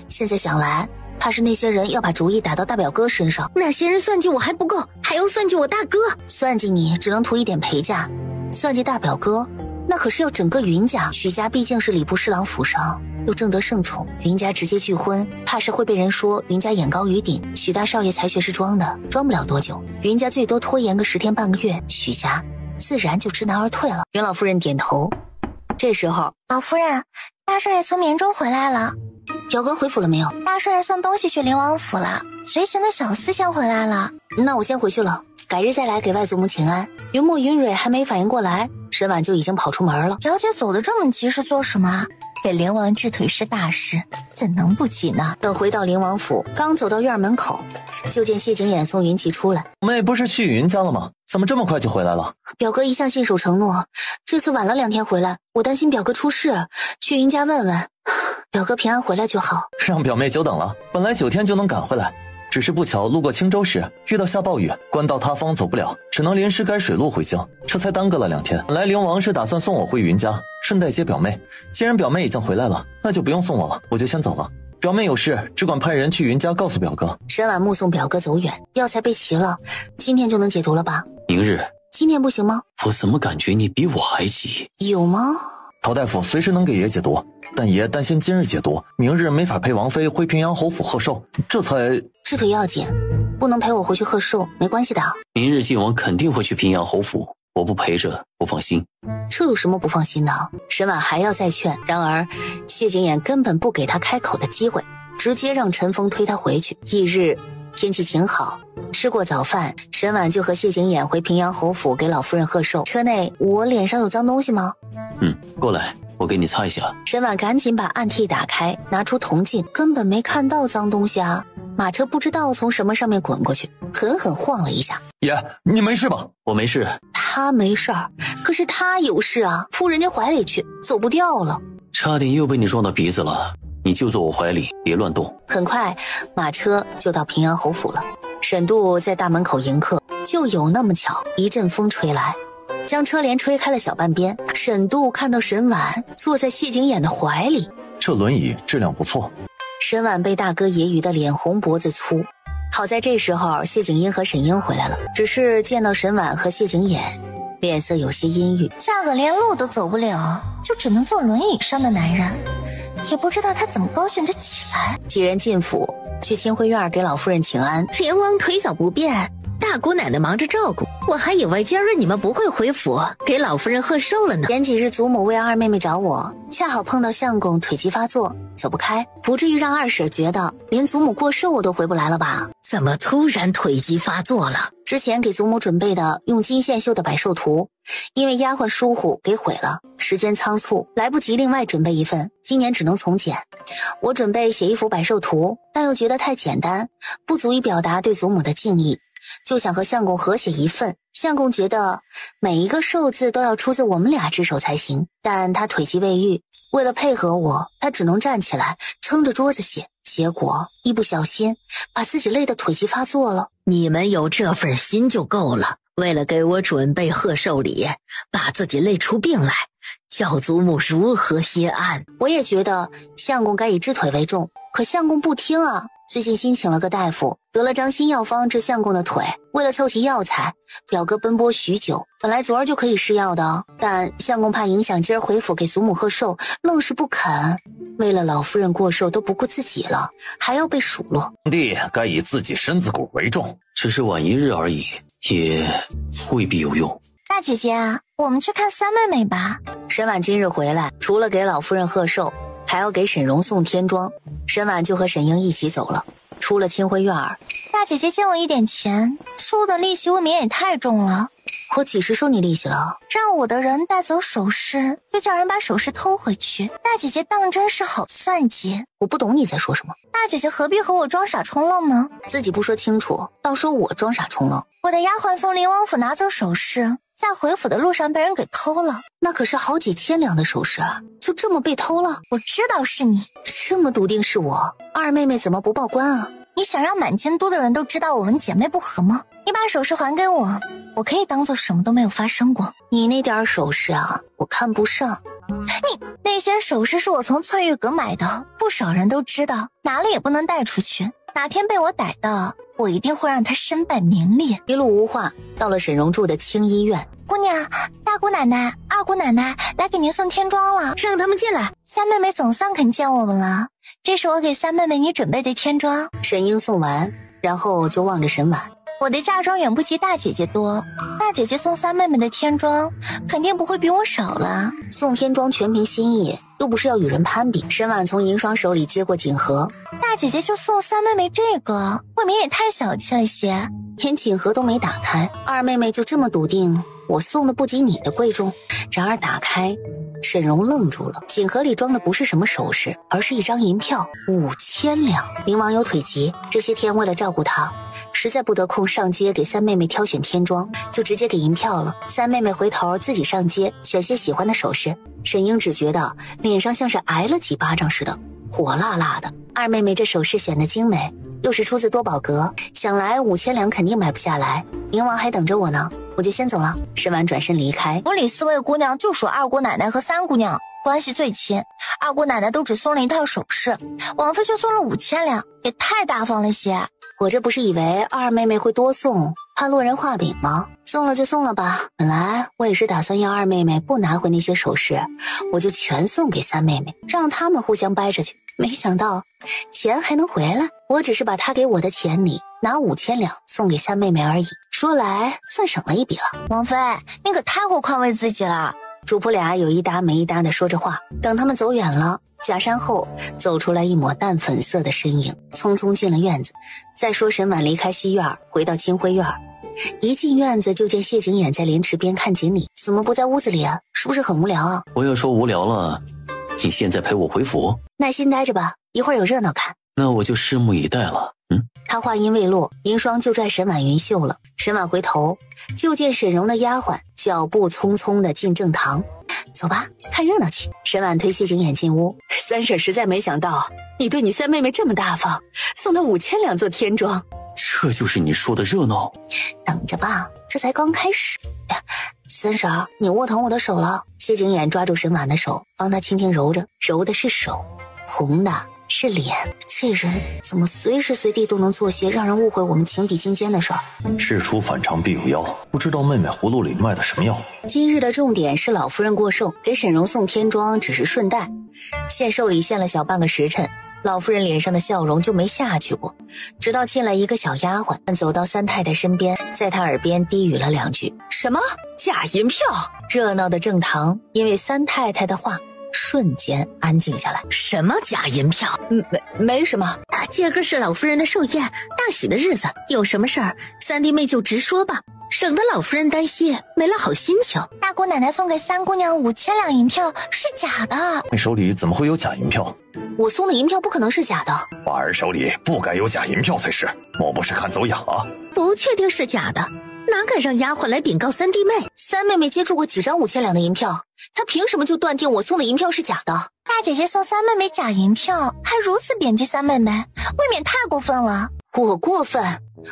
现在想来怕是那些人要把主意打到大表哥身上。那些人算计我还不够，还要算计我大哥。算计你只能图一点陪嫁，算计大表哥那可是要整个云家。许家毕竟是礼部侍郎府上，又正得圣宠，云家直接拒婚，怕是会被人说云家眼高于顶。许大少爷才学是装的，装不了多久，云家最多拖延个10天半个月，许家自然就知难而退了。云老夫人点头。这时候，老夫人，大少爷从绵州回来了。表哥回府了没有？大少爷送东西去灵王府了，随行的小厮先回来了。那我先回去了，改日再来给外祖母请安。云墨云蕊还没反应过来，沈婉就已经跑出门了。表姐走得这么急是做什么？给灵王治腿是大事，怎能不急呢？等回到灵王府，刚走到院门口，就见谢景琰送云琪出来。妹不是去云家了吗？怎么这么快就回来了？表哥一向信守承诺，这次晚了2天回来，我担心表哥出事，去云家问问。表哥平安回来就好。让表妹久等了，本来9天就能赶回来，只是不巧路过青州时遇到下暴雨，官道塌方走不了，只能临时改水路回京，这才耽搁了2天。本来灵王是打算送我回云家，顺带接表妹，既然表妹已经回来了，那就不用送我了，我就先走了。表妹有事只管派人去云家告诉表哥。沈婉目送表哥走远，药材被齐了，今天就能解毒了吧？明日。今天不行吗？我怎么感觉你比我还急？有吗？陶大夫随时能给爷解毒，但爷担心今日解毒，明日没法陪王妃回平阳侯府贺寿，这才……治腿要紧，不能陪我回去贺寿，没关系的。明日晋王肯定会去平阳侯府，我不陪着不放心。这有什么不放心的？沈婉还要再劝，然而谢景琰根本不给他开口的机会，直接让陈峰推他回去。翌日天气晴好，吃过早饭，沈婉就和谢景琰回平阳侯府给老夫人贺寿。车内，我脸上有脏东西吗？过来，我给你擦一下。沈婉赶紧把暗屉打开，拿出铜镜，根本没看到脏东西啊。马车不知道从什么上面滚过去，狠狠晃了一下。爷，你没事吧？我没事。他没事儿，可是他有事啊，扑人家怀里去，走不掉了。差点又被你撞到鼻子了，你就坐我怀里，别乱动。很快，马车就到平阳侯府了。沈度在大门口迎客，就有那么巧，一阵风吹来，将车帘吹开了小半边。沈度看到沈婉坐在谢景琰的怀里，这轮椅质量不错。沈婉被大哥揶揄的脸红脖子粗，好在这时候谢景英和沈英回来了，只是见到沈婉和谢景琰，脸色有些阴郁。嫁个连路都走不了，就只能坐轮椅上的男人，也不知道他怎么高兴着起来。几人进府，去清辉院给老夫人请安。连王腿脚不便，大姑奶奶忙着照顾，我还以为今儿你们不会回府给老夫人贺寿了呢。前几日祖母为二妹妹找我，恰好碰到相公腿疾发作，走不开，不至于让二婶觉得连祖母过寿我都回不来了吧？怎么突然腿疾发作了？之前给祖母准备的用金线绣的百寿图，因为丫鬟疏忽给毁了，时间仓促，来不及另外准备一份，今年只能从简。我准备写一幅百寿图，但又觉得太简单，不足以表达对祖母的敬意，就想和相公合写一份。相公觉得每一个寿字都要出自我们俩之手才行，但他腿疾未愈，为了配合我，他只能站起来撑着桌子写，结果一不小心把自己累得腿疾发作了。你们有这份心就够了，为了给我准备贺寿礼，把自己累出病来，叫祖母如何心安？我也觉得相公该以治腿为重，可相公不听啊。最近新请了个大夫，得了张新药方治相公的腿，为了凑齐药材，表哥奔波许久，本来昨儿就可以试药的，但相公怕影响今儿回府给祖母贺寿，愣是不肯。为了老夫人过寿都不顾自己了，还要被数落。皇帝该以自己身子骨为重，只是晚一日而已，也未必有用。大姐姐，我们去看三妹妹吧。沈婉今日回来，除了给老夫人贺寿，还要给沈荣送天妆。沈婉就和沈英一起走了，出了清辉院儿。大姐姐借我一点钱，收的利息未免也太重了。我几时收你利息了？让我的人带走首饰，又叫人把首饰偷回去。大姐姐当真是好算计。我不懂你在说什么。大姐姐何必和我装傻充愣呢？自己不说清楚，倒说我装傻充愣。我的丫鬟从林王府拿走首饰，在回府的路上被人给偷了。那可是好几千两的首饰啊，就这么被偷了？我知道是你，这么笃定是我，二妹妹怎么不报官啊？你想让满京都的人都知道我们姐妹不和吗？你把首饰还给我，我可以当做什么都没有发生过。你那点首饰啊，我看不上。你那些首饰是我从翠玉阁买的，不少人都知道，拿了也不能带出去。哪天被我逮到，我一定会让他身败名裂。一路无话，到了沈荣住的清医院。姑娘，大姑奶奶、二姑奶奶来给您送天妆了，让他们进来。三妹妹总算肯见我们了，这是我给三妹妹你准备的天妆。沈英送完，然后就望着沈婉。我的嫁妆远不及大姐姐多，大姐姐送三妹妹的天妆肯定不会比我少了。送天妆全凭心意，又不是要与人攀比。沈婉从银霜手里接过锦盒，大姐姐就送三妹妹这个，未免也太小气了些。连锦盒都没打开，二妹妹就这么笃定我送的不及你的贵重？然而打开，沈荣愣住了。锦盒里装的不是什么首饰，而是一张银票，5000两。林王有腿疾，这些天为了照顾他，实在不得空上街给三妹妹挑选天妆，就直接给银票了。三妹妹回头自己上街选些喜欢的首饰，沈英只觉得脸上像是挨了几巴掌似的，火辣辣的。二妹妹这首饰选得精美，又是出自多宝阁，想来5000两肯定买不下来。宁王还等着我呢，我就先走了。沈婉转身离开。府里4位姑娘就属二姑奶奶和三姑娘关系最亲，二姑奶奶都只送了一套首饰，王妃却送了5000两，也太大方了些。我这不是以为二妹妹会多送，怕落人话柄吗？送了就送了吧，本来我也是打算要二妹妹不拿回那些首饰，我就全送给三妹妹，让他们互相掰着去。没想到钱还能回来，我只是把她给我的钱里拿5000两送给三妹妹而已，说来算省了一笔了。王妃，你可太会宽慰自己了。主仆俩有一搭没一搭的说着话，等他们走远了，假山后走出来一抹淡粉色的身影，匆匆进了院子。再说沈婉离开西院，回到清辉院，一进院子就见谢景琰在莲池边看锦鲤。怎么不在屋子里啊？是不是很无聊啊？我要说无聊了，你现在陪我回府？耐心待着吧，一会儿有热闹看。那我就拭目以待了。他话音未落，银霜就拽沈婉云袖了。沈婉回头就见沈荣的丫鬟脚步匆匆地进正堂。走吧，看热闹去。沈婉推谢景琰进屋。三婶实在没想到你对你三妹妹这么大方，送她5000两做天妆。这就是你说的热闹？等着吧，这才刚开始。三婶，你握疼我的手了。谢景琰抓住沈婉的手，帮她轻轻揉着，揉的是手，红的是脸。这人怎么随时随地都能做些让人误会我们情比金坚的事儿？事出反常必有妖，不知道妹妹葫芦里卖的什么药。今日的重点是老夫人过寿，给沈荣送天妆只是顺带，献寿礼献了小半个时辰，老夫人脸上的笑容就没下去过，直到进来一个小丫鬟，走到三太太身边，在她耳边低语了2句：“什么假银票？”热闹的正堂因为三太太的话瞬间安静下来。什么假银票？没什么。今个是老夫人的寿宴，大喜的日子，有什么事儿三弟妹就直说吧，省得老夫人担心没了好心情。大姑奶奶送给三姑娘5000两银票是假的，你手里怎么会有假银票？我送的银票不可能是假的。婉儿手里不该有假银票才是，莫不是看走眼了？不确定是假的，哪敢让丫鬟来禀告三弟妹？三妹妹接触过几张5000两的银票，她凭什么就断定我送的银票是假的？大姐姐送三妹妹假银票，还如此贬低三妹妹，未免太过分了。我过分？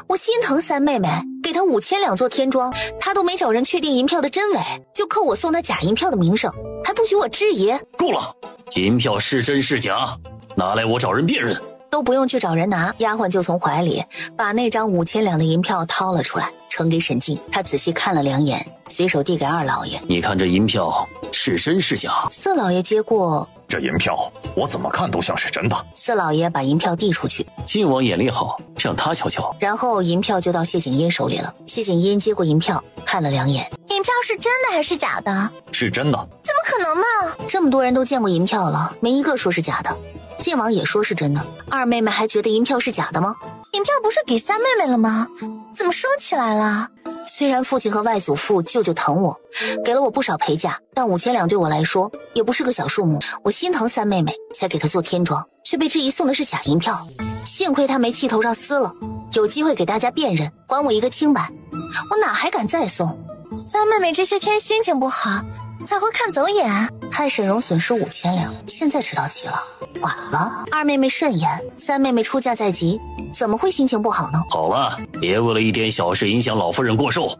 我心疼三妹妹，给她5000两做天妆，她都没找人确定银票的真伪，就扣我送她假银票的名声，还不许我质疑。够了，银票是真是假，拿来我找人辨认。都不用去找人拿，丫鬟就从怀里把那张5000两的银票掏了出来，呈给沈静。她仔细看了2眼，随手递给二老爷。你看这银票是真是假？四老爷接过，这银票我怎么看都像是真的。四老爷把银票递出去，晋王眼力好，让他瞧瞧。然后银票就到谢景英手里了。谢景英接过银票，看了2眼。银票是真的还是假的？是真的。怎么可能嘛？这么多人都见过银票了，没一个说是假的。晋王也说是真的，二妹妹还觉得银票是假的吗？银票不是给三妹妹了吗？怎么收起来了？虽然父亲和外祖父、舅舅疼我，给了我不少陪嫁，但5000两对我来说也不是个小数目。我心疼三妹妹，才给她做天妆，却被质疑送的是假银票。幸亏她没气头上撕了，有机会给大家辨认，还我一个清白。我哪还敢再送？三妹妹这些天心情不好，才会看走眼，害沈荣损失5000两，现在知道急了，晚了。二妹妹慎言，三妹妹出嫁在即，怎么会心情不好呢？好了，别为了一点小事影响老夫人过寿。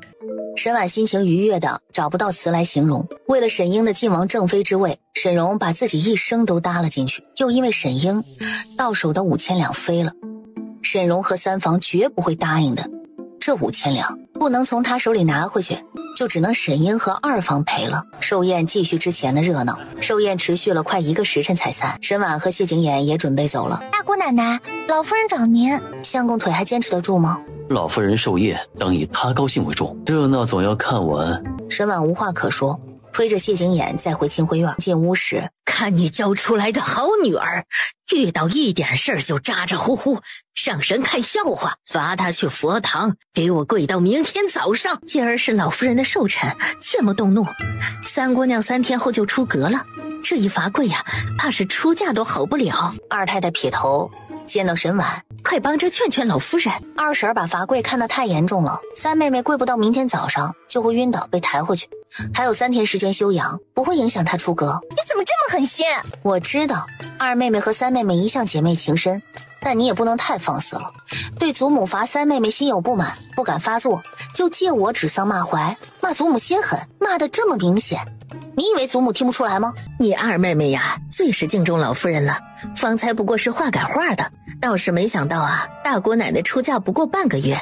沈婉心情愉悦的找不到词来形容。为了沈英的晋王正妃之位，沈荣把自己一生都搭了进去，又因为沈英到手的5000两飞了，沈荣和三房绝不会答应的。这5000两不能从他手里拿回去，就只能沈英和二房赔了。寿宴继续之前的热闹，寿宴持续了快1个时辰才散。沈婉和谢景琰也准备走了。大姑奶奶，老夫人找您。相公腿还坚持得住吗？老夫人寿宴当以她高兴为重，热闹总要看完。沈婉无话可说，推着谢景琰再回清辉院。进屋时，看你教出来的好女儿，遇到一点事儿就咋咋呼呼，上神看笑话。罚她去佛堂，给我跪到明天早上。今儿是老夫人的寿辰，切莫动怒。三姑娘3天后就出阁了，这一罚跪呀，怕是出嫁都好不了。二太太撇头见到沈婉，快帮着劝劝老夫人。二婶把罚跪看得太严重了，三妹妹跪不到明天早上就会晕倒被抬回去，还有3天时间休养，不会影响她出阁。你怎么这么狠心？我知道二妹妹和三妹妹一向姐妹情深，但你也不能太放肆了。对祖母罚三妹妹心有不满，不敢发作，就借我指桑骂槐，骂祖母心狠，骂得这么明显，你以为祖母听不出来吗？你二妹妹呀，最是敬重老夫人了，方才不过是话赶话的，倒是没想到啊，大姑奶奶出嫁不过半个月，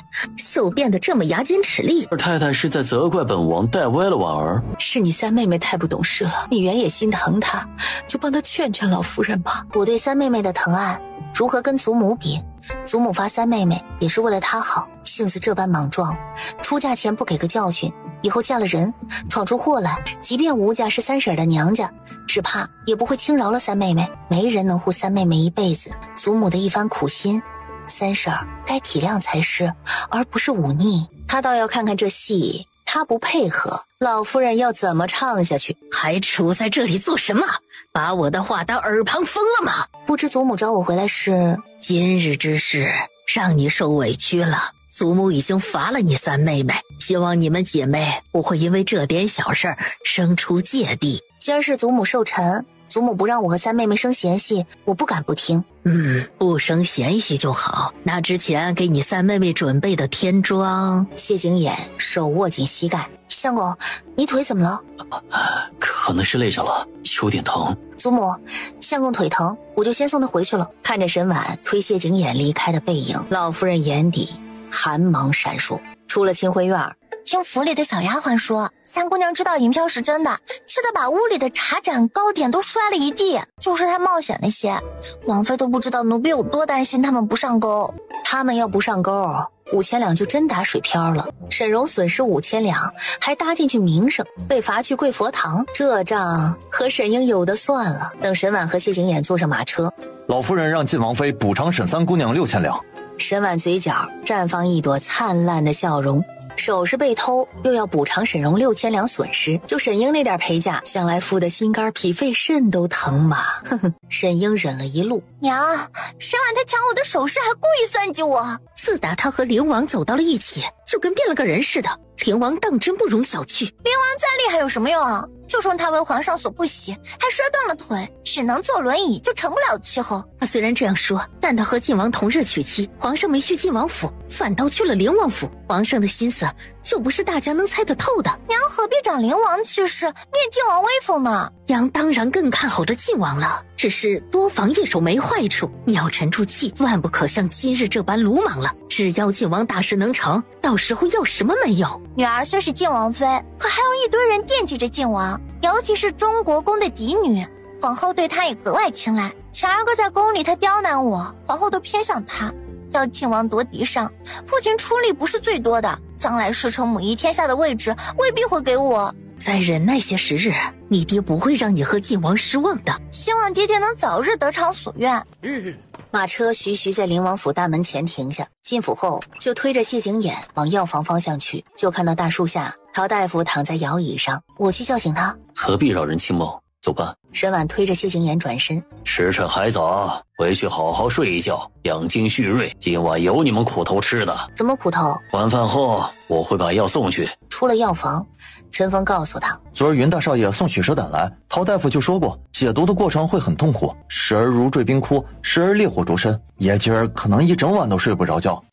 就变得这么牙尖齿利。二太太是在责怪本王带歪了婉儿。是你三妹妹太不懂事了，你原也心疼她，就帮她劝劝老夫人吧。我对三妹妹的疼爱如何跟祖母比？祖母罚三妹妹也是为了她好，性子这般莽撞，出嫁前不给个教训，以后嫁了人闯出祸来，即便吴家是三婶的娘家，只怕也不会轻饶了三妹妹。没人能护三妹妹一辈子，祖母的一番苦心，三婶该体谅才是，而不是忤逆。她倒要看看这戏，她不配合，老夫人要怎么唱下去？还杵在这里做什么？把我的话当耳旁风了吗？不知祖母找我回来是今日之事，让你受委屈了。祖母已经罚了你三妹妹，希望你们姐妹不会因为这点小事生出芥蒂。今儿是祖母寿辰，祖母不让我和三妹妹生嫌隙，我不敢不听。不生嫌隙就好。那之前给你三妹妹准备的天妆。谢景琰手握紧膝盖，相公，你腿怎么了？可能是累着了，有点疼。祖母，相公腿疼，我就先送他回去了。看着沈婉推谢景琰离开的背影，老夫人眼底寒芒闪烁。出了清辉院，听府里的小丫鬟说，三姑娘知道银票是真的，气得把屋里的茶盏糕点都摔了一地，就是太冒险了些。王妃都不知道奴婢有多担心他们不上钩。他们要不上钩，5000两就真打水漂了。沈荣损失5000两，还搭进去名声，被罚去跪佛堂，这账和沈英有的算了。等沈婉和谢景琰坐上马车，老夫人让晋王妃补偿沈三姑娘6000两。沈婉嘴角绽放一朵灿烂的笑容，首饰被偷，又要补偿沈荣6000两损失，就沈英那点陪嫁，想来付的心肝脾肺肾都疼嘛。呵呵，沈英忍了一路。娘，沈婉她抢我的首饰，还故意算计我。自打他和灵王走到了一起，就跟变了个人似的。灵王当真不容小觑。灵王再厉害有什么用啊？就说他为皇上所不喜，还摔断了腿，只能坐轮椅，就成不了气候。他虽然这样说，但他和晋王同日娶妻，皇上没去晋王府，反倒去了灵王府。皇上的心思就不是大家能猜得透的。娘何必长灵王气势，灭晋王威风呢？娘当然更看好这晋王了，只是多防一手没坏处。你要沉住气，万不可像今日这般鲁莽了。只要晋王大事能成，到时候要什么没有。女儿虽是晋王妃，可还有一堆人惦记着晋王，尤其是中国公的嫡女，皇后对她也格外青睐。前2个在宫里她刁难我，皇后都偏向她。要晋王夺嫡上，父亲出力不是最多的，将来世承母仪天下的位置未必会给我。再忍耐些时日，你爹不会让你和晋王失望的。希望爹爹能早日得偿所愿。马车徐徐在灵王府大门前停下，进府后就推着谢景琰往药房方向去，就看到大树下陶大夫躺在摇椅上。我去叫醒他。何必扰人清梦？走吧。沈婉推着谢景琰转身。时辰还早，回去好好睡一觉，养精蓄锐。今晚有你们苦头吃的。什么苦头？晚饭后我会把药送去。出了药房，陈峰告诉他，昨儿云大少爷送血蛇胆来，陶大夫就说过，解毒的过程会很痛苦，时而如坠冰窟，时而烈火灼身，爷今儿可能一整晚都睡不着觉。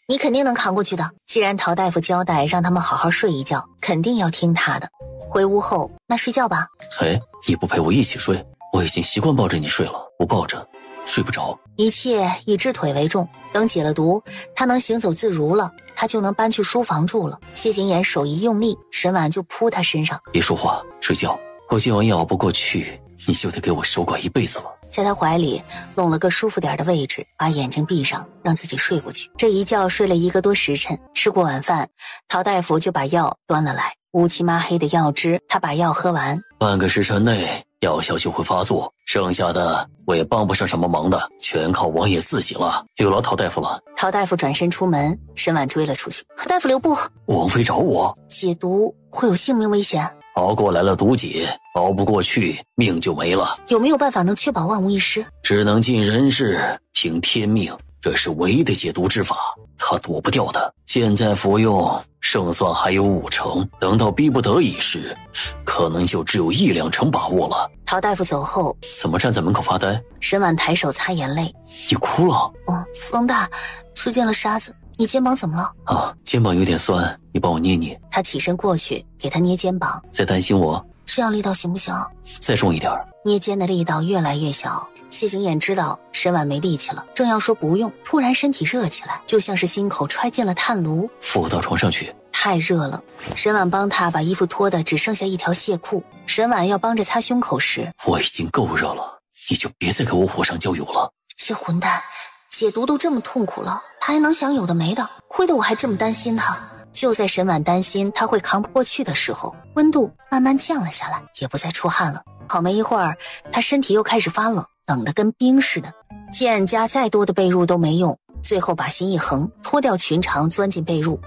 你肯定能扛过去的。既然陶大夫交代让他们好好睡一觉，肯定要听他的。回屋后，那睡觉吧。哎，你不陪我一起睡？我已经习惯抱着你睡了，不抱着睡不着。一切以治腿为重，等解了毒，他能行走自如了，他就能搬去书房住了。谢景琰手一用力，沈婉就扑他身上。别说话，睡觉。我今晚也熬不过去，你就得给我守寡一辈子了。在他怀里拢了个舒服点的位置，把眼睛闭上，让自己睡过去。这一觉睡了1个多时辰，吃过晚饭，陶大夫就把药端了来，乌漆麻黑的药汁，他把药喝完。半个时辰内药效就会发作，剩下的我也帮不上什么忙的，全靠王爷自己了。有劳陶大夫了。陶大夫转身出门，沈婉追了出去。大夫留步！王妃找我。解毒会有性命危险。熬过来了毒解，熬不过去命就没了。有没有办法能确保万无一失？只能尽人事，听天命，这是唯一的解毒之法，他躲不掉的。现在服用，胜算还有5成，等到逼不得已时，可能就只有1-2成把握了。陶大夫走后，怎么站在门口发呆？沈婉抬手擦眼泪。你哭了？风大，吃进了沙子。你肩膀怎么了？啊，肩膀有点酸，你帮我捏捏。他起身过去，给他捏肩膀。在担心我？这样力道行不行？再重一点。捏肩的力道越来越小。谢景琰知道沈婉没力气了，正要说不用，突然身体热起来，就像是心口揣进了炭炉。扶我到床上去。太热了。沈婉帮他把衣服脱的只剩下一条亵裤。沈婉要帮着擦胸口时，我已经够热了，你就别再给我火上浇油了。这混蛋，解毒都这么痛苦了，他还能想有的没的，亏得我还这么担心他。就在沈婉担心他会扛不过去的时候，温度慢慢降了下来，也不再出汗了。好没一会儿，他身体又开始发冷，冷得跟冰似的。见加再多的被褥都没用，最后把心一横，脱掉裙长，钻进被褥，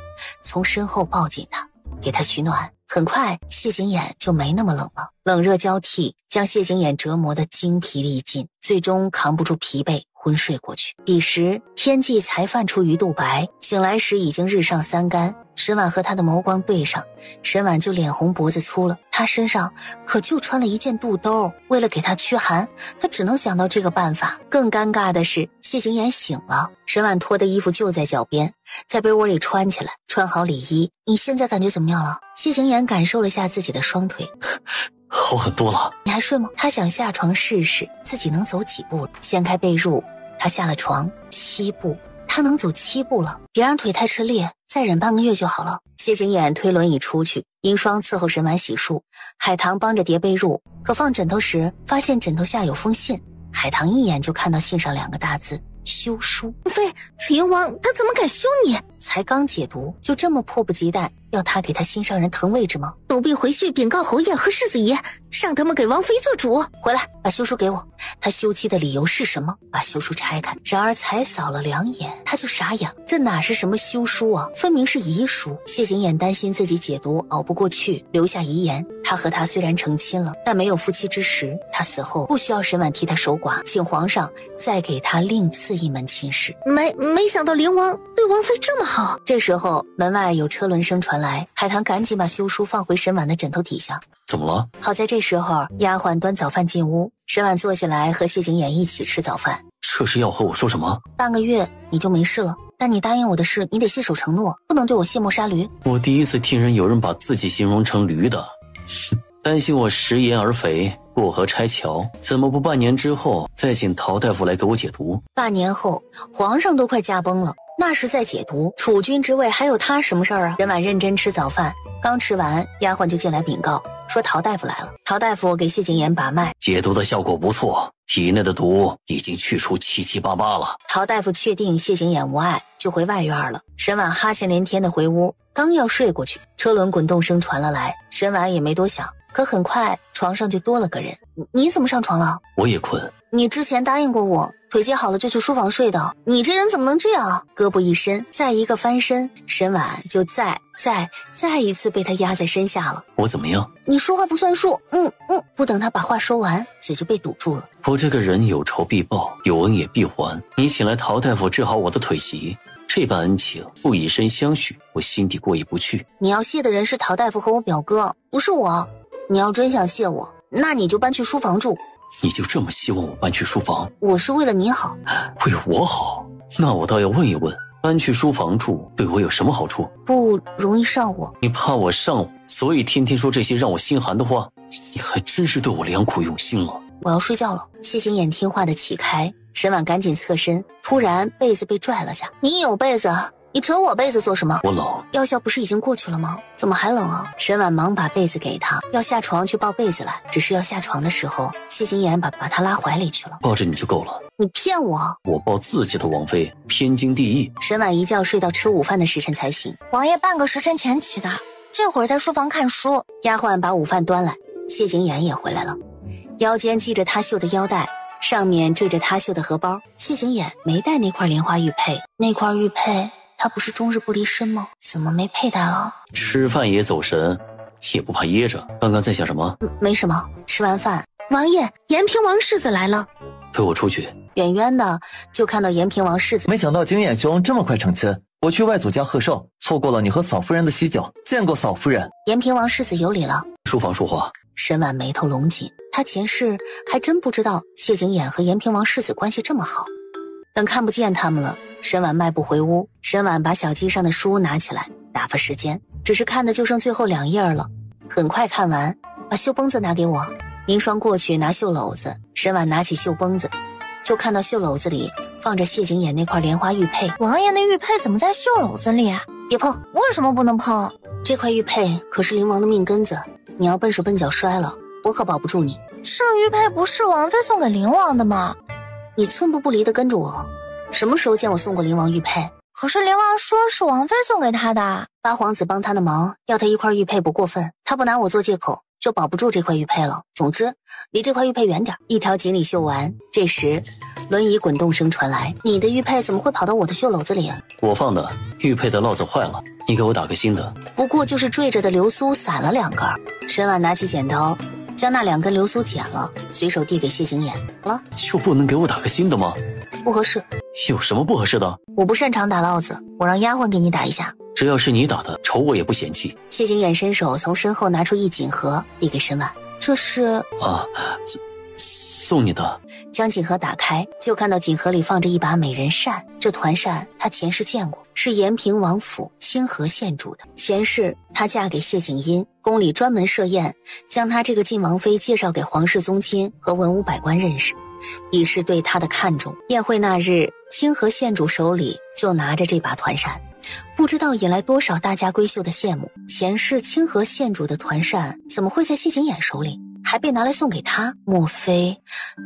从身后抱紧他，给他取暖。很快，谢景琰就没那么冷了，冷热交替，将谢景琰折磨得精疲力尽，最终扛不住疲惫，昏睡过去。彼时天际才泛出鱼肚白，醒来时已经日上3竿。沈婉和他的眸光对上，沈婉就脸红脖子粗了。他身上可就穿了一件肚兜，为了给他驱寒，他只能想到这个办法。更尴尬的是，谢景琰醒了，沈婉脱的衣服就在脚边，在被窝里穿起来，穿好里衣。你现在感觉怎么样了？谢景琰感受了下自己的双腿，好很多了。你还睡吗？他想下床试试自己能走几步了。掀开被褥，他下了床7步，他能走7步了。别让腿太吃力，再忍半个月就好了。谢景琰推轮椅出去，殷霜伺候沈婉洗漱，海棠帮着叠被褥，可放枕头时发现枕头下有封信。海棠一眼就看到信上2个大字：休书。非灵王他怎么敢休你？才刚解毒，就这么迫不及待要他给他心上人腾位置吗？奴婢回去禀告侯爷和世子爷，让他们给王妃做主。回来，把休书给我。他休妻的理由是什么？把休书拆开，然而才扫了2眼，他就傻眼，这哪是什么休书啊，分明是遗书。谢景琰担心自己解毒熬不过去，留下遗言。他和他虽然成亲了，但没有夫妻之实。他死后不需要沈婉替他守寡，请皇上再给他另赐一门亲事。没想到灵王对王妃这么好。这时候门外有车轮声传来，海棠赶紧把休书放回沈婉的枕头底下。怎么了？好在这时候丫鬟端早饭进屋，沈婉坐下来和谢景琰一起吃早饭。这是要和我说什么？半个月你就没事了，但你答应我的事你得信守承诺，不能对我卸磨杀驴。我第一次听人有人把自己形容成驴的。担心我食言而肥，过河拆桥，怎么不半年之后再请陶大夫来给我解毒？半年后皇上都快驾崩了，那是在解毒，储君之位还有他什么事儿啊？沈婉认真吃早饭，刚吃完丫鬟就进来禀告说陶大夫来了。陶大夫给谢景琰把脉，解毒的效果不错，体内的毒已经去除七七八八了。陶大夫确定谢景琰无碍，就回外院了。沈婉哈欠连天的回屋，刚要睡过去，车轮滚动声传了来，沈婉也没多想，可很快床上就多了个人。你怎么上床了？我也困。你之前答应过我，腿接好了就去书房睡的，你这人怎么能这样？胳膊一伸，再一个翻身，沈婉就再一次被他压在身下了。我怎么样？你说话不算数。不等他把话说完，嘴就被堵住了。我这个人有仇必报，有恩也必还。你请来陶大夫治好我的腿疾，这般恩情不以身相许，我心底过意不去。你要谢的人是陶大夫和我表哥，不是我。你要真想谢我，那你就搬去书房住。你就这么希望我搬去书房？我是为了你好。为我好？那我倒要问一问，搬去书房住对我有什么好处？不容易上火。你怕我上火，所以天天说这些让我心寒的话？你还真是对我良苦用心了。我要睡觉了。谢景琰听话的起开，沈婉赶紧侧身，突然被子被拽了下。你有被子？你扯我被子做什么？我冷。药效不是已经过去了吗？怎么还冷啊？沈婉忙把被子给他，要下床去抱被子来。只是要下床的时候，谢景琰把他拉怀里去了。抱着你就够了。你骗我！我抱自己的王妃，天经地义。沈婉一觉睡到吃午饭的时辰才醒。王爷半个时辰前起的，这会儿在书房看书。丫鬟把午饭端来，谢景琰也回来了，腰间系着他绣的腰带，上面缀着他绣的荷包。谢景琰没带那块莲花玉佩，那块玉佩他不是终日不离身吗？怎么没佩戴了？吃饭也走神，也不怕噎着。刚刚在想什么？没什么。吃完饭，王爷，延平王世子来了。陪我出去。远远的就看到延平王世子。没想到景琰兄这么快成亲，我去外祖家贺寿，错过了你和嫂夫人的喜酒。见过嫂夫人。延平王世子有礼了。书房说话。沈婉眉头拢紧，他前世还真不知道谢景琰和延平王世子关系这么好。等看不见他们了，沈婉迈步回屋。沈婉把小机上的书拿起来打发时间，只是看的就剩最后2页了，很快看完。把绣绷子拿给我。银霜过去拿绣篓子，沈婉拿起绣绷子，就看到绣篓子里放着谢景琰那块莲花玉佩。王爷的玉佩怎么在绣篓子里？别碰！为什么不能碰？这块玉佩可是灵王的命根子，你要笨手笨脚摔了，我可保不住你。这玉佩不是王妃送给灵王的吗？你寸步不离的跟着我，什么时候见我送过灵王玉佩？可是灵王说是王妃送给他的。八皇子帮他的忙，要他一块玉佩不过分，他不拿我做借口，就保不住这块玉佩了。总之，离这块玉佩远点。一条锦鲤绣完，这时轮椅滚动声传来。你的玉佩怎么会跑到我的绣篓子里？我放的，玉佩的烙子坏了，你给我打个新的。不过就是缀着的流苏散了2根。沈婉拿起剪刀，将那2根流苏剪了，随手递给谢景琰了。就不能给我打个新的吗？不合适。有什么不合适的？我不擅长打烙子，我让丫鬟给你打一下。只要是你打的，酬我也不嫌弃。谢景琰伸手从身后拿出一锦盒，递给沈婉。这是送你的。将锦盒打开，就看到锦盒里放着一把美人扇。这团扇他前世见过，是延平王府清河县主的。前世她嫁给谢景阴，宫里专门设宴，将她这个晋王妃介绍给皇室宗亲和文武百官认识，以示对她的看重。宴会那日，清河县主手里就拿着这把团扇，不知道引来多少大家闺秀的羡慕。前世清河县主的团扇怎么会在谢景琰手里，还被拿来送给他？莫非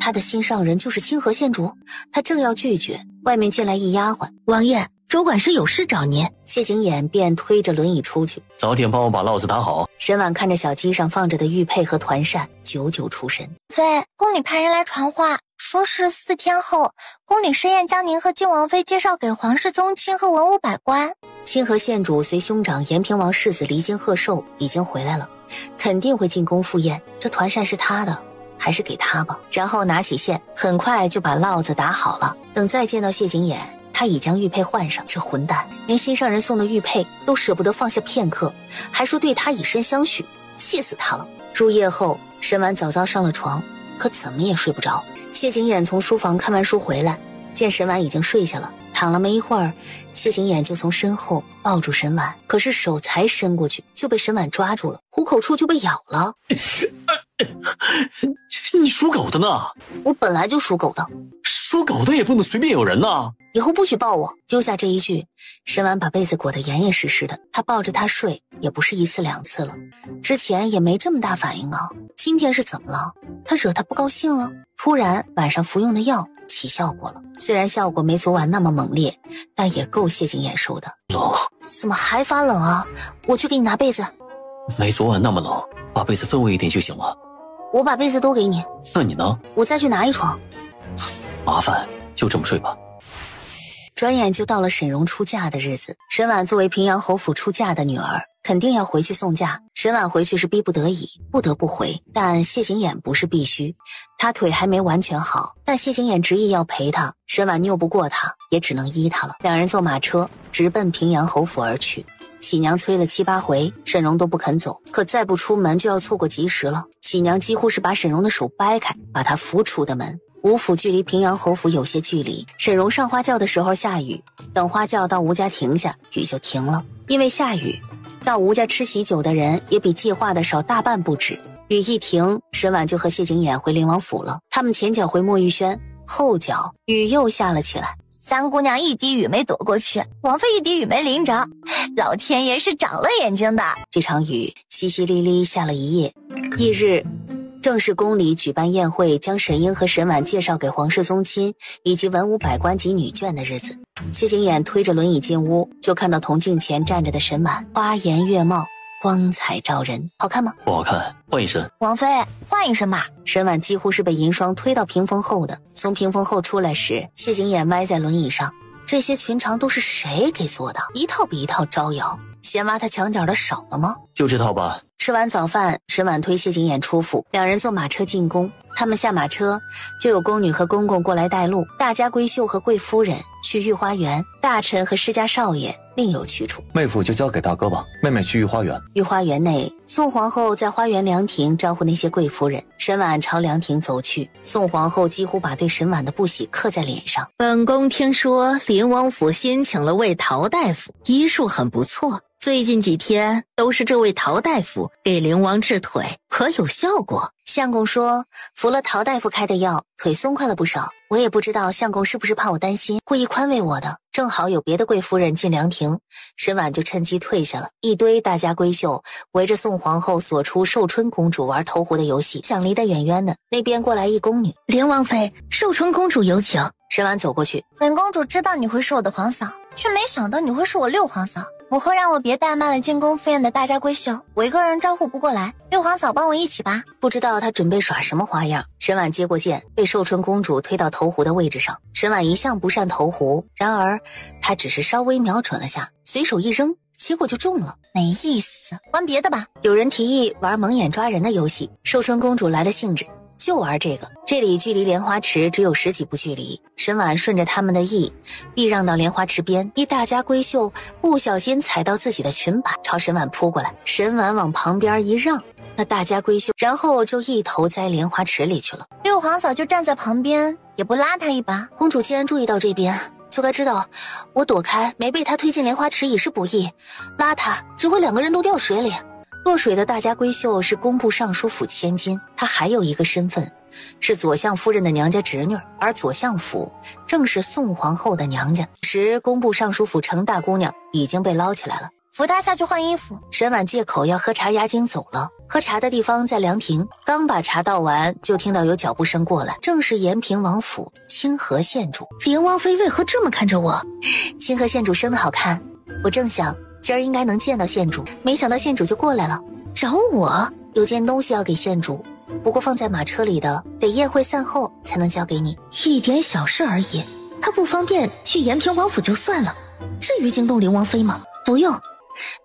他的心上人就是清河县主？他正要拒绝，外面进来一丫鬟：“王爷，主管是有事找您。”谢景琰便推着轮椅出去。早点帮我把烙子打好。沈婉看着小机上放着的玉佩和团扇，久久出神。妃，宫里派人来传话，说是4天后，宫里设宴将您和晋王妃介绍给皇室宗亲和文武百官。清河县主随兄长延平王世子离京贺寿已经回来了，肯定会进宫赴宴。这团扇是他的，还是给他吧。然后拿起线，很快就把烙子打好了。等再见到谢景琰，他已将玉佩换上。这混蛋连心上人送的玉佩都舍不得放下片刻，还说对他以身相许，气死他了。入夜后，沈婉早早上了床，可怎么也睡不着。谢景琰从书房看完书回来，见沈婉已经睡下了，躺了没一会儿，谢景琰就从身后抱住沈婉，可是手才伸过去就被沈婉抓住了，虎口处就被咬了。你属狗的呢？我本来就属狗的。属狗的也不能随便咬人呐。以后不许抱我。丢下这一句，沈婉把被子裹得严严实实的。他抱着她睡也不是1次2次了，之前也没这么大反应啊。今天是怎么了？他惹他不高兴了？突然晚上服用的药起效果了，虽然效果没昨晚那么猛烈，但也够谢景琰受的。冷？怎么还发冷啊？我去给你拿被子。没昨晚那么冷，把被子分我一点就行了。我把被子都给你。那你呢？我再去拿一床。麻烦，就这么睡吧。转眼就到了沈荣出嫁的日子。沈婉作为平阳侯府出嫁的女儿，肯定要回去送嫁。沈婉回去是逼不得已，不得不回，但谢景琰不是必须。他腿还没完全好，但谢景琰执意要陪他，沈婉拗不过他，也只能依他了。两人坐马车直奔平阳侯府而去。喜娘催了7、8回，沈荣都不肯走，可再不出门就要错过吉时了。喜娘几乎是把沈荣的手掰开，把他扶出的门。吴府距离平阳侯府有些距离，沈荣上花轿的时候下雨，等花轿到吴家停下，雨就停了。因为下雨，到吴家吃喜酒的人也比计划的少大半不止。雨一停，沈婉就和谢景琰回灵王府了。他们前脚回墨玉轩，后脚雨又下了起来。三姑娘一滴雨没躲过去，王妃一滴雨没淋着，老天爷是长了眼睛的。这场雨淅淅沥沥下了一夜。翌日正是宫里举办宴会，将沈英和沈婉介绍给皇室宗亲以及文武百官及女眷的日子。谢景琰推着轮椅进屋，就看到铜镜前站着的沈婉，花颜月貌，光彩照人。好看吗？不好看，换一身。王妃，换一身吧。沈婉几乎是被银霜推到屏风后的。从屏风后出来时，谢景琰歪在轮椅上。这些裙长都是谁给做的？一套比一套招摇，嫌挖他墙角的少了吗？就这套吧。吃完早饭，沈婉推谢景琰出府，两人坐马车进宫。他们下马车，就有宫女和公公过来带路。大家闺秀和贵夫人去御花园，大臣和世家少爷另有去处。妹夫就交给大哥吧，妹妹去御花园。御花园内，宋皇后在花园凉亭招呼那些贵夫人。沈婉朝凉亭走去，宋皇后几乎把对沈婉的不喜刻在脸上。本宫听说灵王府新请了位陶大夫，医术很不错。最近几天都是这位陶大夫给灵王治腿，可有效果？相公说服了陶大夫开的药，腿松快了不少。我也不知道相公是不是怕我担心，故意宽慰我的。正好有别的贵夫人进凉亭，沈婉就趁机退下了。一堆大家闺秀围着宋皇后所出寿春公主玩投壶的游戏，想离得远远的。那边过来一宫女：灵王妃，寿春公主有请。沈婉走过去：本公主知道你会是我的皇嫂，却没想到你会是我六皇嫂。母后让我别怠慢了进宫赴宴的大家闺秀，我一个人招呼不过来，六皇嫂帮我一起吧。不知道她准备耍什么花样。沈婉接过剑，被寿春公主推到投壶的位置上。沈婉一向不善投壶，然而她只是稍微瞄准了下，随手一扔，结果就中了。没意思，玩别的吧。有人提议玩蒙眼抓人的游戏，寿春公主来了兴致，就玩这个。这里距离莲花池只有10几步距离，沈婉顺着他们的意，避让到莲花池边。一大家闺秀不小心踩到自己的裙摆，朝沈婉扑过来。沈婉往旁边一让，那大家闺秀，然后就一头栽莲花池里去了。六皇嫂就站在旁边，也不拉他一把。公主既然注意到这边，就该知道我躲开没被他推进莲花池已是不易，拉他只会两个人都掉水里。落水的大家闺秀是工部尚书府千金，她还有一个身份是左相夫人的娘家侄女，而左相府正是宋皇后的娘家。时工部尚书府程大姑娘已经被捞起来了，扶她下去换衣服。沈婉借口要喝茶压惊走了。喝茶的地方在凉亭，刚把茶倒完，就听到有脚步声过来，正是延平王府清河县主。林王妃为何这么看着我？清河县主生得好看，我正想今儿应该能见到县主，没想到县主就过来了。找我？有件东西要给县主，不过放在马车里的，得宴会散后才能交给你。一点小事而已，他不方便去延平王府就算了，至于惊动林王妃吗？不用。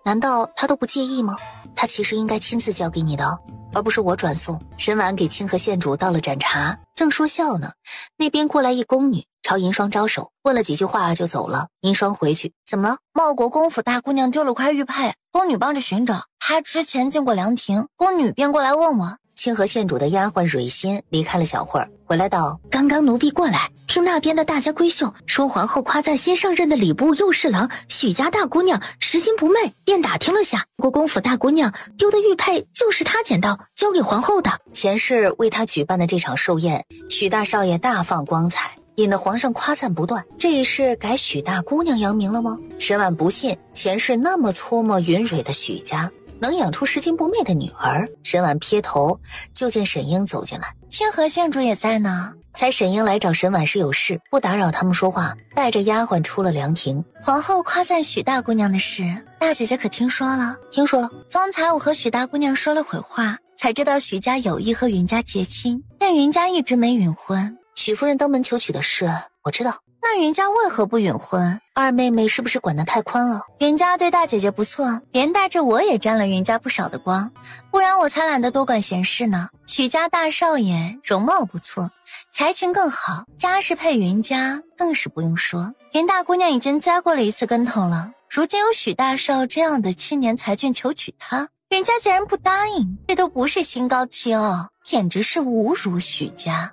难道他都不介意吗？他其实应该亲自交给你的，而不是我转送。沈婉给清河县主倒了盏茶，正说笑呢，那边过来一宫女，朝银霜招手，问了几句话就走了。银霜回去，怎么了？茂国公府大姑娘丢了块玉佩，宫女帮着寻找，她之前进过凉亭，宫女便过来问我。清河县主的丫鬟蕊心离开了小会儿，回来道：刚刚奴婢过来，听那边的大家闺秀说皇后夸赞新上任的礼部右侍郎许家大姑娘拾金不昧，便打听了下，国公府大姑娘丢的玉佩就是她捡到交给皇后的。前世为她举办的这场寿宴，许大少爷大放光彩，引得皇上夸赞不断，这一世改许大姑娘扬名了吗？沈婉不信前世那么粗墨云蕊的许家能养出拾金不昧的女儿。沈婉瞥头就见沈英走进来，清河县主也在呢。猜沈英来找沈婉是有事，不打扰他们说话，带着丫鬟出了凉亭。皇后夸赞许大姑娘的事，大姐姐可听说了？听说了。方才我和许大姑娘说了会话，才知道许家有意和云家结亲，但云家一直没允婚。许夫人登门求娶的事我知道，那云家为何不允婚？二妹妹是不是管得太宽了？云家对大姐姐不错，连带着我也沾了云家不少的光，不然我才懒得多管闲事呢。许家大少爷容貌不错，才情更好，家世配云家更是不用说。云大姑娘已经栽过了一次跟头了，如今有许大少这样的青年才俊求娶她，云家竟然不答应，这都不是心高气傲，简直是侮辱许家。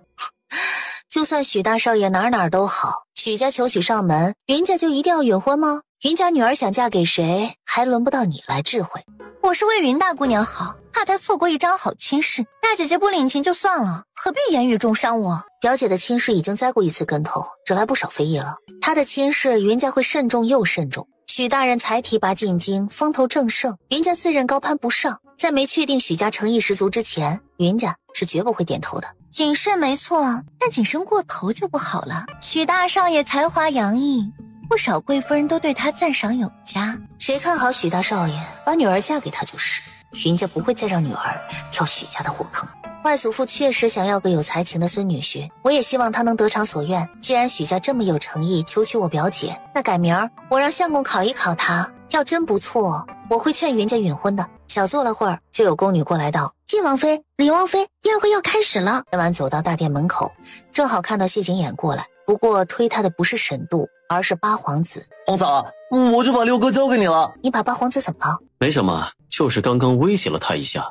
就算许大少爷哪都好，许家求娶上门，云家就一定要允婚吗？云家女儿想嫁给谁，还轮不到你来智慧。我是为云大姑娘好，怕她错过一张好亲事，大姐姐不领情就算了，何必言语重伤我？表姐的亲事已经栽过一次跟头，惹来不少非议了。她的亲事云家会慎重又慎重，许大人才提拔进京，风头正盛，云家自认高攀不上，在没确定许家诚意十足之前，云家是绝不会点头的。谨慎没错，但谨慎过头就不好了。许大少爷才华洋溢，不少贵夫人都对他赞赏有加。谁看好许大少爷，把女儿嫁给他就是。云家不会再让女儿跳许家的火坑。外祖父确实想要个有才情的孙女婿，我也希望他能得偿所愿。既然许家这么有诚意求娶我表姐，那改明儿我让相公考一考他，要真不错，我会劝云家允婚的。小坐了会儿，就有宫女过来道：晋王妃、李王妃，宴会要开始了。夜晚走到大殿门口，正好看到谢景琰过来，不过推他的不是沈度，而是八皇子。皇嫂，我就把六哥交给你了。你把八皇子怎么了？没什么，就是刚刚威胁了他一下。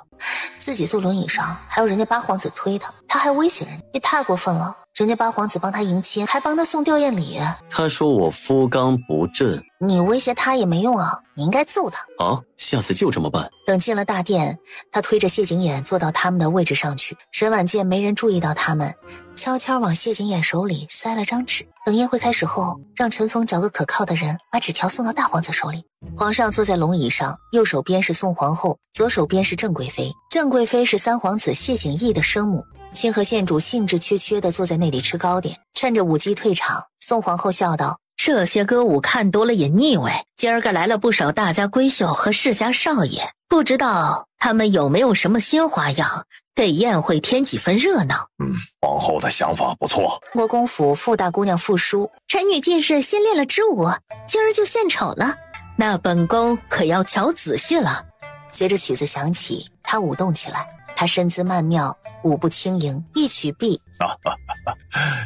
自己坐轮椅上，还有人家八皇子推他，他还威胁人，也太过分了。人家八皇子帮他迎亲，还帮他送吊唁礼。他说我夫刚不振，你威胁他也没用啊，你应该揍他。好，下次就这么办。等进了大殿，他推着谢景琰坐到他们的位置上去。沈婉见没人注意到他们，悄悄往谢景琰手里塞了张纸。等宴会开始后，让陈峰找个可靠的人把纸条送到大皇子手里。皇上坐在龙椅上，右手边是宋皇后，左手边是郑贵妃。郑贵妃是三皇子谢景义的生母。清河县主兴致缺缺地坐在那里吃糕点，趁着舞姬退场，宋皇后笑道：这些歌舞看多了也腻味，今儿个来了不少大家闺秀和世家少爷，不知道他们有没有什么新花样，给宴会添几分热闹。皇后的想法不错。国公府傅大姑娘傅淑，臣女近日新练了支舞，今儿就献丑了，那本宫可要瞧仔细了。随着曲子响起，她舞动起来。她身姿曼妙，舞步轻盈，一曲毕，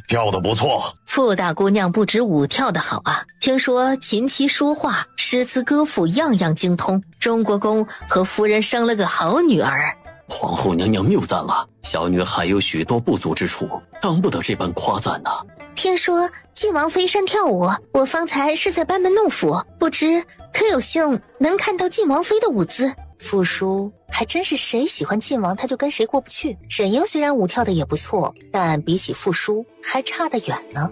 跳得不错。傅大姑娘不止舞跳得好啊，听说琴棋书画、诗词歌赋样样精通。中国公和夫人生了个好女儿。皇后娘娘谬赞了，小女还有许多不足之处，当不得这般夸赞呢。听说晋王妃善跳舞，我方才是在班门弄斧，不知可有幸能看到晋王妃的舞姿？傅叔还真是谁喜欢晋王他就跟谁过不去。沈英虽然舞跳的也不错，但比起傅叔还差得远呢。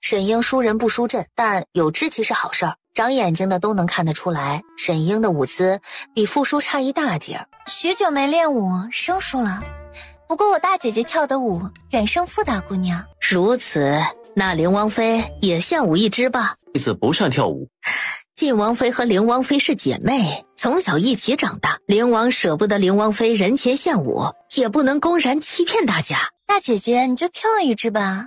沈英输人不输阵，但有志气是好事儿，长眼睛的都能看得出来，沈英的舞姿比傅叔差一大截儿。许久没练舞，生疏了。不过我大姐姐跳的舞远胜傅大姑娘。如此，那凌王妃也献舞一支吧。妹子不善跳舞。晋王妃和凌王妃是姐妹，从小一起长大。凌王舍不得凌王妃人前献舞，也不能公然欺骗大家。大姐姐，你就跳一支吧，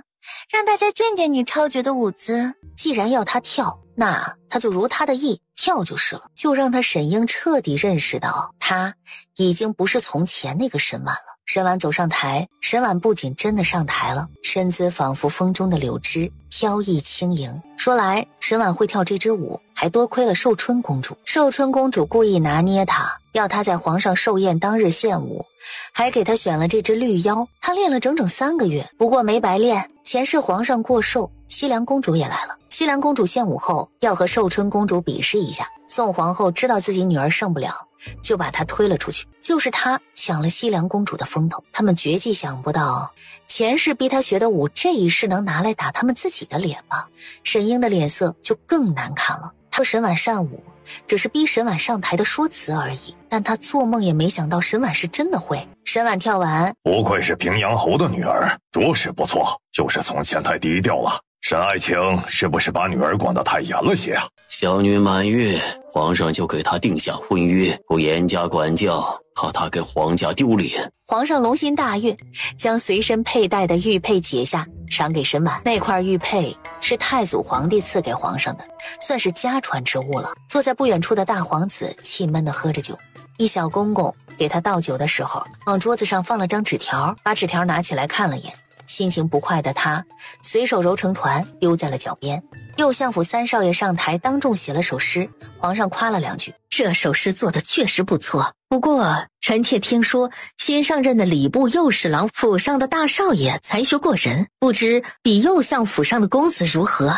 让大家见见你超绝的舞姿。既然要她跳，那她就如她的意，跳就是了。就让她沈英彻底认识到，她已经不是从前那个沈婉了。沈婉走上台，沈婉不仅真的上台了，身姿仿佛风中的柳枝，飘逸轻盈。说来沈婉会跳这支舞，还多亏了寿春公主。寿春公主故意拿捏她，要她在皇上寿宴当日献舞，还给她选了这支绿腰。她练了整整3个月，不过没白练。前世皇上过寿，西凉公主也来了。西凉公主献舞后，要和寿春公主比试一下。宋皇后知道自己女儿胜不了，就把她推了出去。就是她抢了西凉公主的风头。他们绝技想不到，前世逼她学的舞，这一世能拿来打他们自己的脸吧？沈英的脸色就更难看了。她说沈婉善舞，只是逼沈婉上台的说辞而已，但她做梦也没想到沈婉是真的会。沈婉跳完，不愧是平阳侯的女儿，着实不错，就是从前太低调了。沈爱卿是不是把女儿管得太严了些啊？小女满月，皇上就给她定下婚约，不严加管教，怕她给皇家丢脸。皇上龙心大悦，将随身佩戴的玉佩解下，赏给沈婉。那块玉佩是太祖皇帝赐给皇上的，算是家传之物了。坐在不远处的大皇子气闷地喝着酒，一小公公给他倒酒的时候，往桌子上放了张纸条，把纸条拿起来看了眼。心情不快的他随手揉成团丢在了脚边。右相府3少爷上台当众写了首诗，皇上夸了2句，这首诗做的确实不错。不过臣妾听说新上任的礼部右侍郎府上的大少爷才学过人，不知比右相府上的公子如何？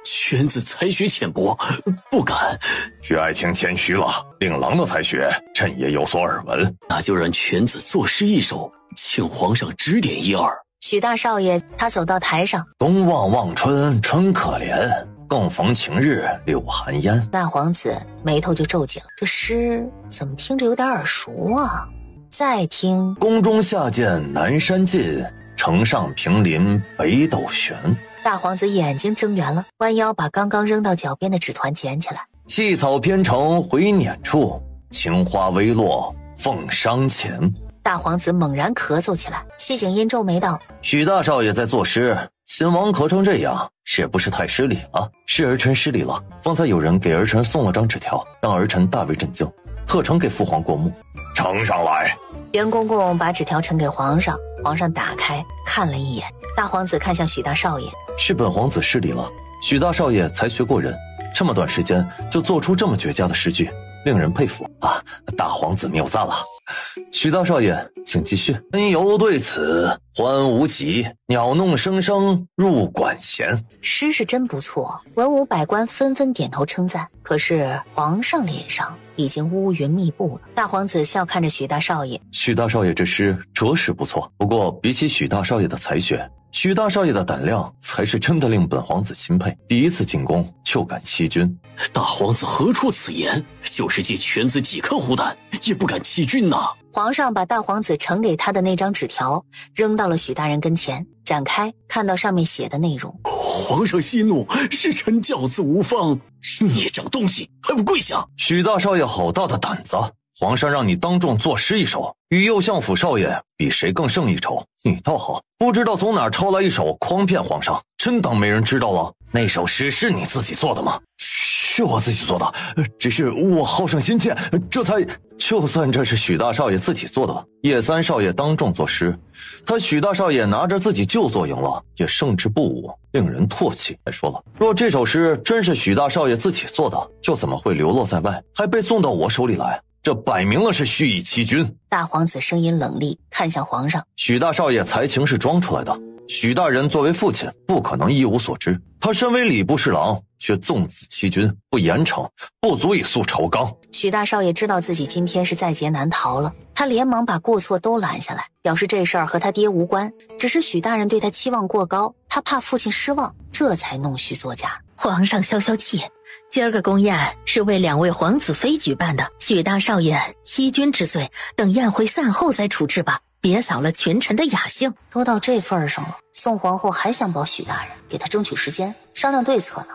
犬子才学浅薄，不敢。许爱卿谦虚了，令郎的才学朕也有所耳闻。那就让犬子作诗一首，请皇上指点1、2。许大少爷他走到台上，东望望春春可怜，更逢晴日柳寒烟。大皇子眉头就皱紧了，这诗怎么听着有点耳熟啊？再听，宫中下见南山尽，城上平临北斗悬。大皇子眼睛睁圆了，弯腰把刚刚扔到脚边的纸团捡起来。细草偏成回辇处，青花微落凤裳前。大皇子猛然咳嗽起来，谢景英皱眉道：许大少爷在作诗，秦王咳成这样，是不是太失礼了？是儿臣失礼了。方才有人给儿臣送了张纸条，让儿臣大为震惊，特呈给父皇过目。呈上来。袁公公把纸条呈给皇上，皇上打开看了一眼。大皇子看向许大少爷：是本皇子失礼了。许大少爷才学过人，这么短时间就做出这么绝佳的诗句，令人佩服啊！大皇子谬赞了。许大少爷请继续。恩犹对此欢无极，鸟弄声声入管弦。诗是真不错，文武百官纷纷点头称赞。可是皇上脸上已经乌云密布了。大皇子笑看着许大少爷：许大少爷这诗着实不错，不过比起许大少爷的才学，许大少爷的胆量才是真的令本皇子钦佩。第一次进宫就敢欺君。大皇子何出此言？就是借犬子几颗虎胆，也不敢欺君呐！皇上把大皇子呈给他的那张纸条扔到了许大人跟前，展开看到上面写的内容。皇上息怒，是臣教子无方，孽长东西，还不跪下！许大少爷好大的胆子！皇上让你当众作诗一首，与右相府少爷比谁更胜一筹。你倒好，不知道从哪儿抄来一首诓骗皇上，真当没人知道了。那首诗是你自己做的吗？是我自己做的，只是我好胜心切，这才……就算这是许大少爷自己做的，叶三少爷当众作诗，他许大少爷拿着自己就做赢了，也胜之不武，令人唾弃。再说了，若这首诗真是许大少爷自己做的，又怎么会流落在外，还被送到我手里来？这摆明了是蓄意欺君。大皇子声音冷厉，看向皇上。许大少爷才情是装出来的，许大人作为父亲不可能一无所知，他身为礼部侍郎却纵子欺君，不严惩，不足以肃朝纲。许大少爷知道自己今天是在劫难逃了，他连忙把过错都揽下来，表示这事儿和他爹无关，只是许大人对他期望过高，他怕父亲失望，这才弄虚作假。皇上消消气，今儿个宫宴是为2位皇子妃举办的，许大少爷欺君之罪，等宴会散后再处置吧，别扫了群臣的雅兴。都到这份上了，宋皇后还想保许大人，给他争取时间，商量对策呢。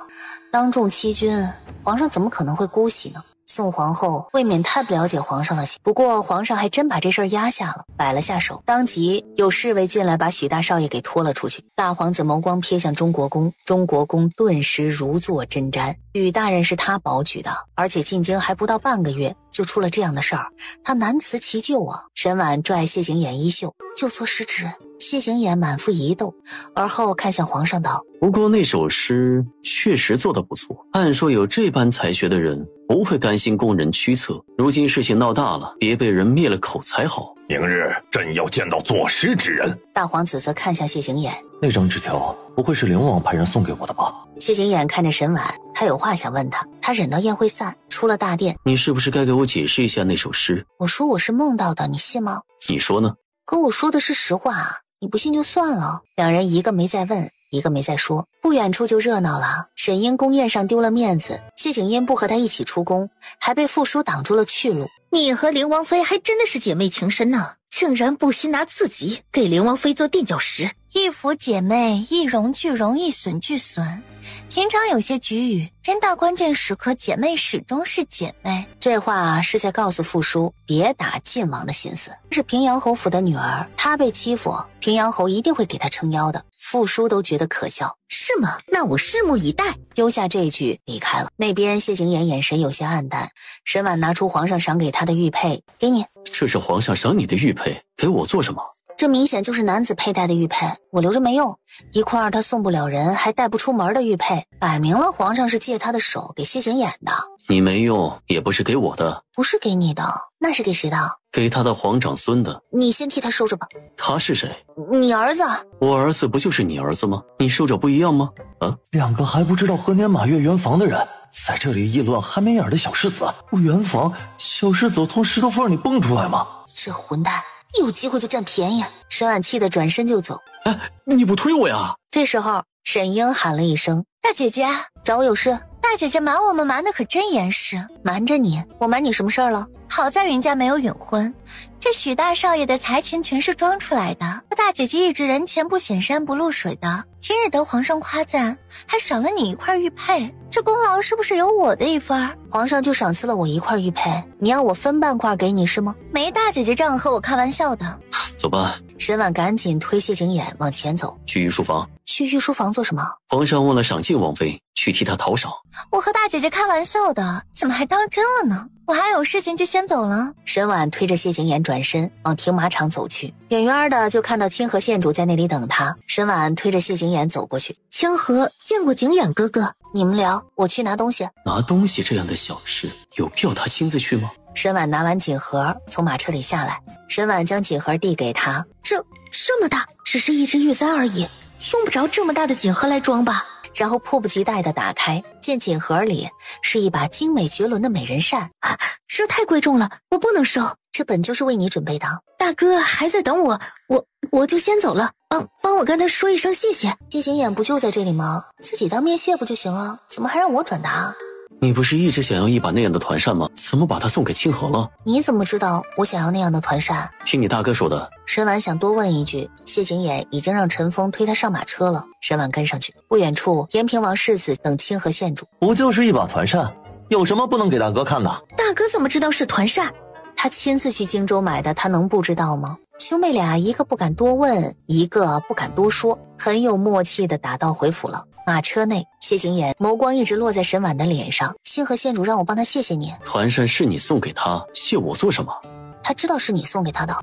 当众欺君，皇上怎么可能会姑息呢？宋皇后未免太不了解皇上了些，不过皇上还真把这事儿压下了，摆了下手，当即有侍卫进来把许大少爷给拖了出去。大皇子眸光瞥向中国公，中国公顿时如坐针毡。许大人是他保举的，而且进京还不到半个月，就出了这样的事儿，他难辞其咎啊！沈婉拽谢景琰衣袖，就错失职。谢景琰满腹疑窦，而后看向皇上道：不过那首诗确实做得不错，按说有这般才学的人不会甘心供人驱策，如今事情闹大了，别被人灭了口才好。明日朕要见到作诗之人。大皇子则看向谢景琰，那张纸条不会是灵王派人送给我的吧？谢景琰看着沈婉，他有话想问他，他忍到宴会散，出了大殿。你是不是该给我解释一下那首诗？我说我是梦到的，你信吗？你说呢？可我说的是实话，你不信就算了。两人一个没再问，一个没再说。不远处就热闹了，沈英宫宴上丢了面子，谢景琰不和他一起出宫，还被傅叔挡住了去路。你和灵王妃还真的是姐妹情深呢，竟然不惜拿自己给灵王妃做垫脚石。一服姐妹，一荣俱荣，一损俱损。平常有些局语，真到关键时刻，姐妹始终是姐妹。这话是在告诉傅叔别打晋王的心思。是平阳侯府的女儿，她被欺负，平阳侯一定会给她撑腰的。傅叔都觉得可笑。是吗？那我拭目以待。丢下这句离开了。那边谢景琰眼神有些暗淡，沈婉拿出皇上赏给他的玉佩，给你。这是皇上赏你的玉佩，给我做什么？这明显就是男子佩戴的玉佩，我留着没用。一块他送不了人还带不出门的玉佩，摆明了皇上是借他的手给谢景琰的。你没用，也不是给我的。不是给你的，那是给谁的？给他的皇长孙的。你先替他收着吧。他是谁？你儿子。我儿子不就是你儿子吗？你收着不一样吗？啊，两个还不知道何年马月圆房的人，在这里议论还没眼的小世子。不圆房，小世子从石头缝里蹦出来吗？这混蛋有机会就占便宜。沈婉气得转身就走。哎，你不推我呀？这时候沈英喊了一声：大姐姐，找我有事？大姐姐瞒我们瞒得可真严实。瞒着你？我瞒你什么事儿了？好在云家没有允婚，这许大少爷的才情全是装出来的。大姐姐一直人前不显山不露水的，今日得皇上夸赞，还赏了你一块玉佩，这功劳是不是有我的一份？皇上就赏赐了我一块玉佩，你要我分半块给你是吗？没大姐姐这样和我开玩笑的。走吧。沈婉赶紧推谢景琰往前走。去御书房。去御书房做什么？皇上忘了赏晋王妃，去替他讨赏。我和大姐姐开玩笑的，怎么还当真了呢？我还有事情就先走了。沈婉推着谢景琰转身往停马场走去，远远的就看到清河县主在那里等他。沈婉推着谢景琰走过去。清河见过景琰哥哥，你们聊，我去拿东西。拿东西这样的小事，有必要他亲自去吗？沈婉拿完锦盒从马车里下来，沈婉将锦盒递给他。这么大，只是一只玉簪而已，用不着这么大的锦盒来装吧。然后迫不及待地打开，见锦盒里是一把精美绝伦的美人扇。这太贵重了，我不能收。这本就是为你准备的。大哥还在等我就先走了，帮我跟他说一声谢谢。谢景琰不就在这里吗？自己当面谢不就行了？怎么还让我转达？你不是一直想要一把那样的团扇吗？怎么把它送给清河了？你怎么知道我想要那样的团扇？听你大哥说的。沈婉想多问一句，谢景琰已经让陈峰推他上马车了。沈婉跟上去，不远处延平王世子等清河县主。不就是一把团扇，有什么不能给大哥看的？大哥怎么知道是团扇？他亲自去荆州买的，他能不知道吗？兄妹俩一个不敢多问，一个不敢多说，很有默契地打道回府了。马车内，谢景琰眸光一直落在沈婉的脸上。清河县主让我帮他谢谢你。团扇是你送给他，谢我做什么？他知道是你送给他的。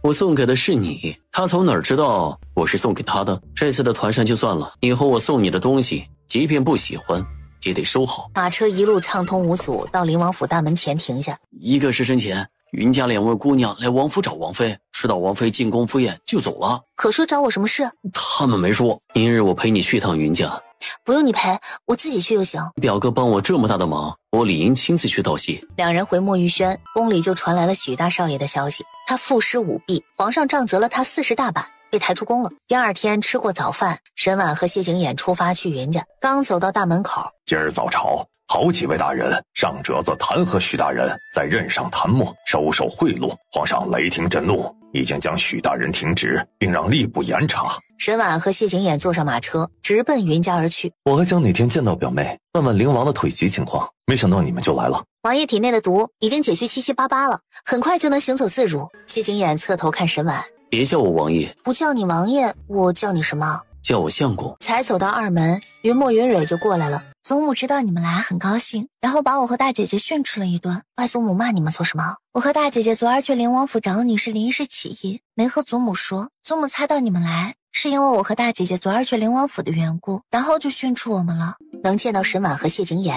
我送给的是你，他从哪儿知道我是送给他的？这次的团扇就算了，以后我送你的东西，即便不喜欢，也得收好。马车一路畅通无阻，到灵王府大门前停下。一个时辰前，云家2位姑娘来王府找王妃，吃到王妃进宫赴宴就走了。可说找我什么事？他们没说。明日我陪你去趟云家。不用你陪，我自己去就行。表哥帮我这么大的忙，我理应亲自去道谢。两人回墨玉轩，宫里就传来了许大少爷的消息，他赋诗舞弊，皇上杖责了他40大板，被抬出宫了。第二天吃过早饭，沈婉和谢景琰出发去云家，刚走到大门口，今儿早朝，好几位大人上折子弹劾许大人在任上贪墨，收受贿赂。皇上雷霆震怒，已经将许大人停职，并让吏部严查。沈婉和谢景琰坐上马车，直奔云家而去。我还想哪天见到表妹，问问灵王的腿疾情况，没想到你们就来了。王爷体内的毒已经解去778了，很快就能行走自如。谢景琰侧头看沈婉，别叫我王爷，不叫你王爷，我叫你什么？叫我相公。才走到二门，云墨云蕊就过来了。祖母知道你们来很高兴，然后把我和大姐姐训斥了一顿。外祖母骂你们做什么？我和大姐姐昨儿去灵王府找你是临时起意，没和祖母说。祖母猜到你们来，是因为我和大姐姐昨儿去灵王府的缘故，然后就训斥我们了。能见到沈婉和谢景琰，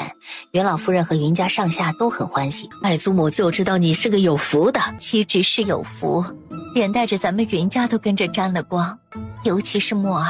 云老夫人和云家上下都很欢喜。外祖母就知道你是个有福的，岂止是有福，连带着咱们云家都跟着沾了光，尤其是墨儿。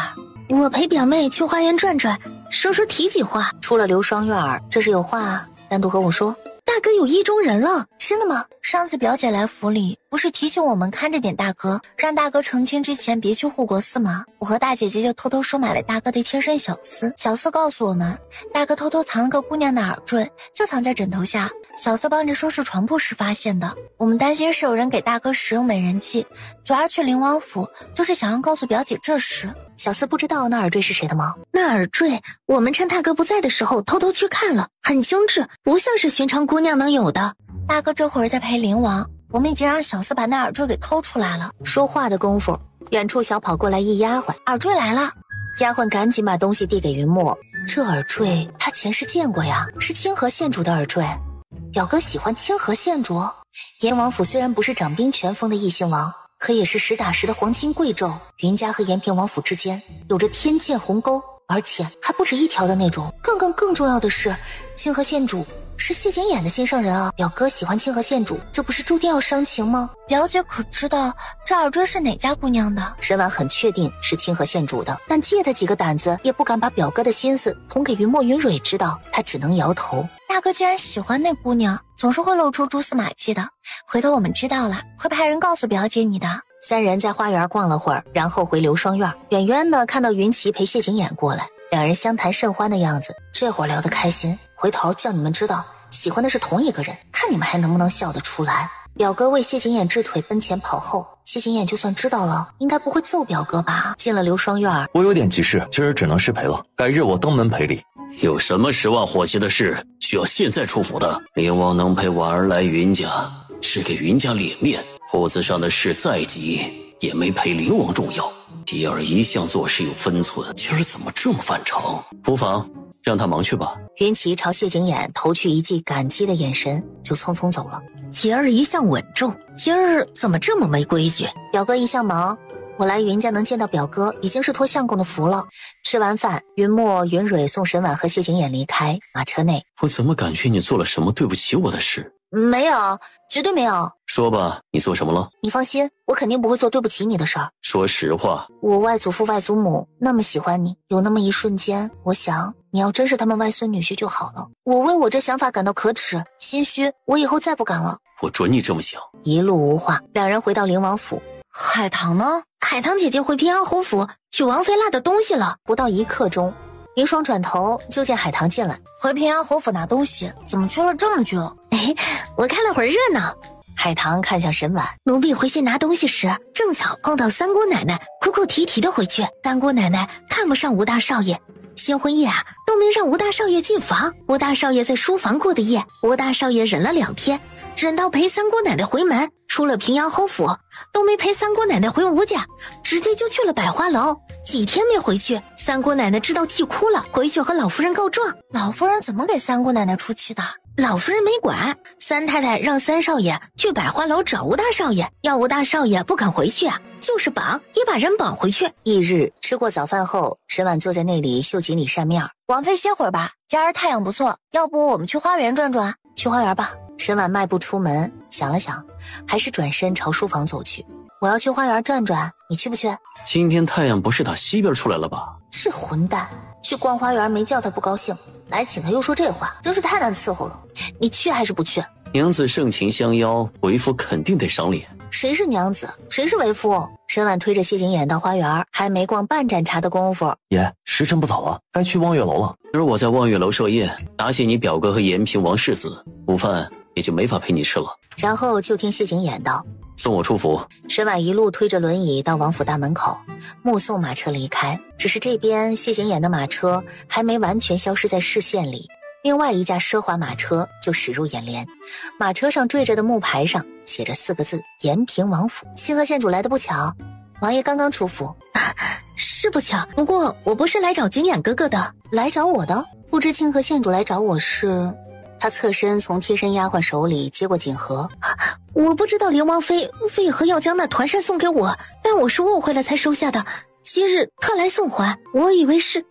我陪表妹去花园转转，说说体己话。出了流霜院，这是有话单独和我说。大哥有意中人了。真的吗？上次表姐来府里，不是提醒我们看着点大哥，让大哥成亲之前别去护国寺吗？我和大姐姐就偷偷收买了大哥的贴身小厮。小厮告诉我们，大哥偷偷藏了个姑娘的耳坠，就藏在枕头下。小厮帮着收拾床铺时发现的。我们担心是有人给大哥使用美人计。昨儿去灵王府，就是想要告诉表姐这事。小厮不知道那耳坠是谁的吗？那耳坠，我们趁大哥不在的时候偷偷去看了，很精致，不像是寻常姑娘能有的。大哥这会儿在陪灵王，我们已经让小厮把那耳坠给偷出来了。说话的功夫，远处小跑过来一丫鬟，耳坠来了。丫鬟赶紧把东西递给云墨。这耳坠他前世见过呀，是清河县主的耳坠。表哥喜欢清河县主。阎王府虽然不是掌兵权风的异姓王，可也是实打实的皇亲贵胄。云家和延平王府之间有着天堑鸿沟，而且还不止一条的那种。更重要的是，清河县主是谢景琰的心上人啊！表哥喜欢清河县主，这不是注定要伤情吗？表姐可知道这耳坠是哪家姑娘的？沈婉很确定是清河县主的，但借他几个胆子也不敢把表哥的心思捅给云墨云蕊知道，他只能摇头。大哥既然喜欢那姑娘，总是会露出蛛丝马迹的。回头我们知道了，会派人告诉表姐你的。三人在花园逛了会儿，然后回流霜院。远远的看到云奇陪谢景琰过来，两人相谈甚欢的样子，这会儿聊得开心，回头叫你们知道喜欢的是同一个人，看你们还能不能笑得出来。表哥为谢景琰治腿奔前跑后，谢景琰就算知道了，应该不会揍表哥吧。进了流霜院，我有点急事，今儿只能失陪了，改日我登门赔礼。有什么10万火急的事需要现在出府的？灵王能陪婉儿来云家，是给云家脸面。铺子上的事再急，也没陪灵王重要。迪儿一向做事有分寸，今儿怎么这么反常？不妨让他忙去吧。云奇朝谢景琰投去一记感激的眼神，就匆匆走了。杰儿一向稳重，今儿怎么这么没规矩？表哥一向忙，我来云家能见到表哥，已经是托相公的福了。吃完饭，云墨、云蕊送沈婉和谢景琰离开。马车内，我怎么感觉你做了什么对不起我的事？没有，绝对没有。说吧，你做什么了？你放心，我肯定不会做对不起你的事儿。说实话，我外祖父外祖母那么喜欢你，有那么一瞬间，我想你要真是他们外孙女婿就好了。我为我这想法感到可耻，心虚，我以后再不敢了。我准你这么想。一路无话，两人回到灵王府。海棠呢？海棠姐姐回平阳侯府取王妃落的东西了。不到1刻钟，林霜转头就见海棠进来。回平阳侯府拿东西，怎么去了这么久？我看了会儿热闹。海棠看向沈婉，奴婢回去拿东西时，正巧碰到三姑奶奶哭哭啼啼的回去。三姑奶奶看不上吴大少爷，新婚夜都没让吴大少爷进房。吴大少爷在书房过的夜，吴大少爷忍了2天，忍到陪三姑奶奶回门，出了平阳侯府都没陪三姑奶奶回吴家，直接就去了百花楼。几天没回去，三姑奶奶知道气哭了，回去和老夫人告状。老夫人怎么给三姑奶奶出气的？老夫人没管，三太太让三少爷去百花楼找吴大少爷，要吴大少爷不肯回去啊，就是绑，也把人绑回去。翌日吃过早饭后，沈婉坐在那里绣锦鲤扇面。王妃歇会儿吧，今儿太阳不错，要不我们去花园转转？去花园吧。沈婉迈步出门，想了想，还是转身朝书房走去。我要去花园转转，你去不去？今天太阳不是打西边出来了吧？这混蛋，去逛花园没叫他不高兴，来请他又说这话，真是太难伺候了。你去还是不去？娘子盛情相邀，为夫肯定得赏脸。谁是娘子，谁是为夫？沈婉推着谢景琰到花园，还没逛半盏茶的功夫。爷，时辰不早了，该去望月楼了。今儿我在望月楼设宴，答谢你表哥和延平王世子，午饭也就没法陪你吃了。然后就听谢景琰道：送我出府。沈婉一路推着轮椅到王府大门口，目送马车离开。只是这边谢景琰的马车还没完全消失在视线里，另外一架奢华马车就驶入眼帘。马车上坠着的木牌上写着4个字：延平王府。清河县主来的不巧，王爷刚刚出府。是不巧，不过我不是来找景琰哥哥的。来找我的？不知清河县主来找我是？他侧身从贴身丫鬟手里接过锦盒。我不知道凌王妃为何要将那团扇送给我，但我是误会了才收下的，今日特来送还。我以为是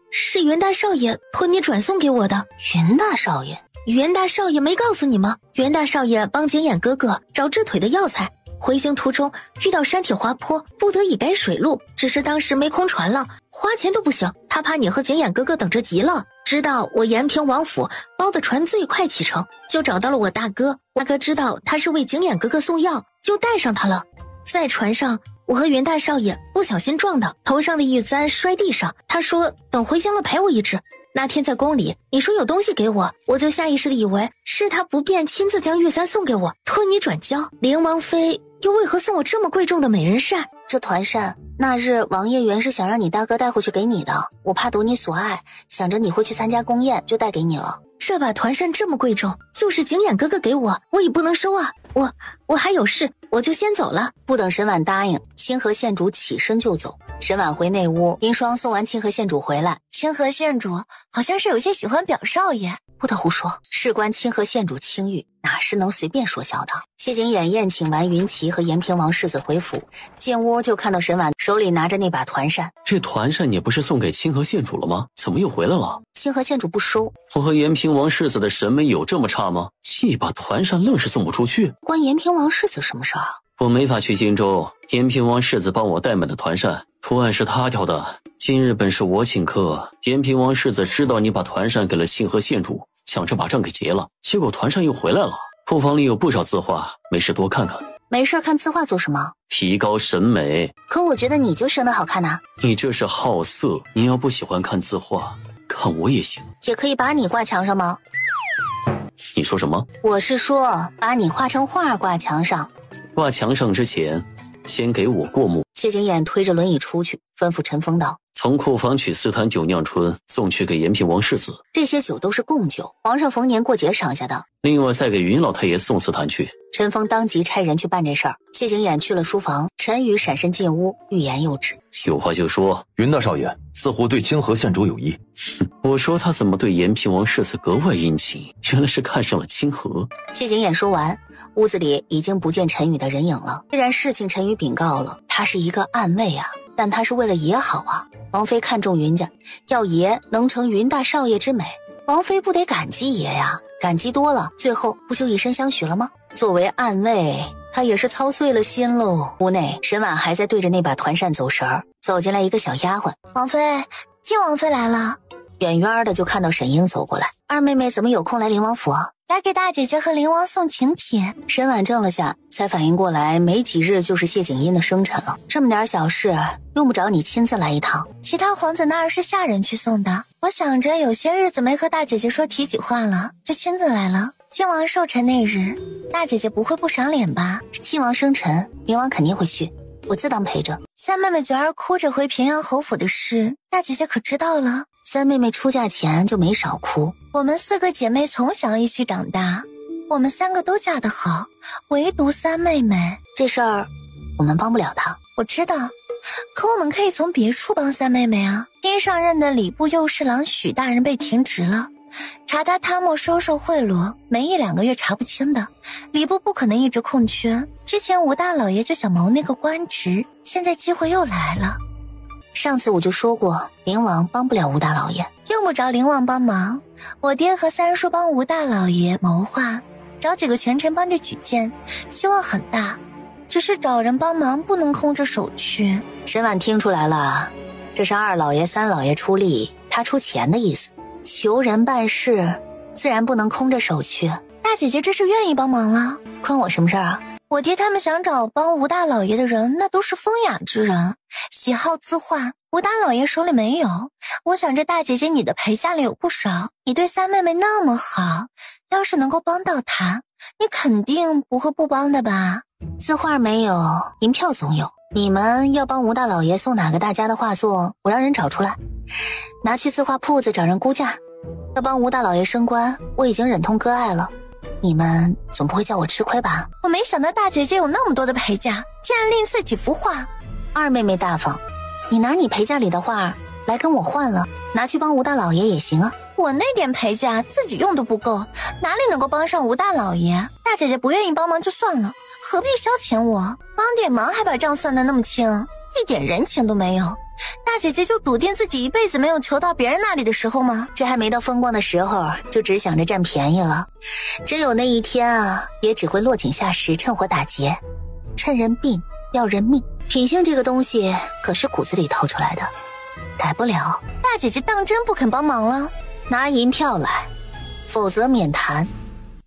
袁大少爷托你转送给我的。袁大少爷？袁大少爷没告诉你吗？袁大少爷帮景琰哥哥找治腿的药材，回行途中遇到山体滑坡，不得已改水路，只是当时没空船了，花钱都不行，他怕你和景琰哥哥等着急了，知道我延平王府包的船最快启程，就找到了我大哥。大哥知道他是为景琰哥哥送药，就带上他了。在船上，我和袁大少爷不小心撞到，头上的玉簪摔地上，他说等回乡了赔我一只。那天在宫里，你说有东西给我，我就下意识的以为是他不便亲自将玉簪送给我，托你转交。凌王妃又为何送我这么贵重的美人扇？这团扇那日王爷原是想让你大哥带回去给你的，我怕夺你所爱，想着你会去参加宫宴，就带给你了。这把团扇这么贵重，就是景琰哥哥给我，我也不能收啊。我还有事，我就先走了。不等沈婉答应，清河县主起身就走。沈婉回内屋，林霜送完清河县主回来。清河县主好像是有些喜欢表少爷。不得胡说，事关清河县主清誉，哪是能随便说笑的。谢景琰宴请完云琪和延平王世子回府，进屋就看到沈婉手里拿着那把团扇。这团扇也不是送给清河县主了吗？怎么又回来了？清河县主不收。我和延平王世子的审美有这么差吗？一把团扇愣是送不出去。关延平王世子什么事啊？我没法去荆州，延平王世子帮我代买的团扇，图案是他挑的。今日本是我请客，延平王世子知道你把团扇给了清河县主，想着把账给结了，结果团扇又回来了。铺房里有不少字画，没事多看看。没事看字画做什么？提高审美。可我觉得你就生得好看呐。你这是好色，你要不喜欢看字画，看我也行。也可以把你挂墙上吗？你说什么？我是说把你画成画挂墙上。挂墙上之前，先给我过目。谢景琰推着轮椅出去，吩咐陈峰道：从库房取4坛酒酿春，送去给延平王世子。这些酒都是贡酒，皇上逢年过节赏下的。另外再给云老太爷送4坛去。陈峰当即差人去办这事儿。谢景琰去了书房，陈宇闪身进屋，欲言又止。有话就说。云大少爷似乎对清河县主有意。我说他怎么对延平王世子格外殷勤，原来是看上了清河。谢景琰说完，屋子里已经不见陈宇的人影了。虽然事情陈宇禀告了，他是一个暗卫啊，但他是为了爷好啊。王妃看中云家，要爷能成云大少爷之美，王妃不得感激爷呀？感激多了，最后不就以身相许了吗？作为暗卫，他也是操碎了心喽。屋内，沈婉还在对着那把团扇走神儿，走进来一个小丫鬟。王妃，靖王妃来了。远远的就看到沈英走过来。二妹妹怎么有空来灵王府？来给大姐姐和灵王送请帖。沈婉怔了下，才反应过来，没几日就是谢景音的生辰了。这么点小事，用不着你亲自来一趟。其他皇子那儿是下人去送的，我想着有些日子没和大姐姐说提起话了，就亲自来了。靖王寿辰那日，大姐姐不会不赏脸吧？靖王生辰，灵王肯定会去，我自当陪着。三妹妹昨儿哭着回平阳侯府的事，大姐姐可知道了？三妹妹出嫁前就没少哭。我们4个姐妹从小一起长大，我们3个都嫁得好，唯独三妹妹。这事儿我们帮不了她。我知道，可我们可以从别处帮三妹妹啊。新上任的礼部右侍郎许大人被停职了，查他贪墨收受贿赂，没1-2个月查不清的，礼部不可能一直空缺，之前吴大老爷就想谋那个官职，现在机会又来了。上次我就说过，灵王帮不了吴大老爷，用不着灵王帮忙。我爹和三叔帮吴大老爷谋划，找几个权臣帮着举荐，希望很大。只是找人帮忙不能空着手去。沈婉听出来了，这是二老爷三老爷出力，他出钱的意思。求人办事自然不能空着手去。大姐姐这是愿意帮忙了，关我什么事儿啊？我爹他们想找帮吴大老爷的人，那都是风雅之人，喜好字画，吴大老爷手里没有。我想这大姐姐你的陪嫁里有不少，你对三妹妹那么好，要是能够帮到她，你肯定不会不帮的吧？字画没有，银票总有。你们要帮吴大老爷送哪个大家的画作，我让人找出来，拿去字画铺子找人估价。要帮吴大老爷升官，我已经忍痛割爱了，你们总不会叫我吃亏吧？我没想到大姐姐有那么多的陪嫁，竟然吝啬几幅画。二妹妹大方，你拿你陪嫁里的画来跟我换了，拿去帮吴大老爷也行啊。我那点陪嫁自己用都不够，哪里能够帮上吴大老爷？大姐姐不愿意帮忙就算了，何必消遣我？帮点忙还把账算得那么清，一点人情都没有。大姐姐就笃定自己一辈子没有求到别人那里的时候吗？这还没到风光的时候，就只想着占便宜了。真有那一天啊，也只会落井下石，趁火打劫，趁人病要人命。品性这个东西可是骨子里透出来的，改不了。大姐姐当真不肯帮忙了？拿银票来，否则免谈。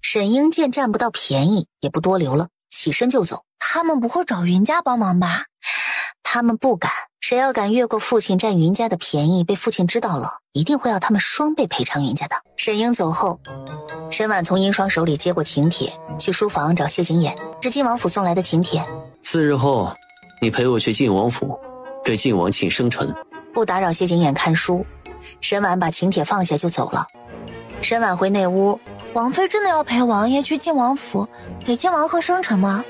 沈英见占不到便宜，也不多留了，起身就走。他们不会找云家帮忙吧？他们不敢，谁要敢越过父亲占云家的便宜，被父亲知道了，一定会要他们双倍赔偿云家的。沈英走后，沈婉从殷霜手里接过请帖，去书房找谢景琰，是晋王府送来的请帖。4日后，你陪我去晋王府，给晋王庆生辰。不打扰谢景琰看书，沈婉把请帖放下就走了。沈婉回内屋，王妃真的要陪王爷去晋王府，给晋王贺生辰吗？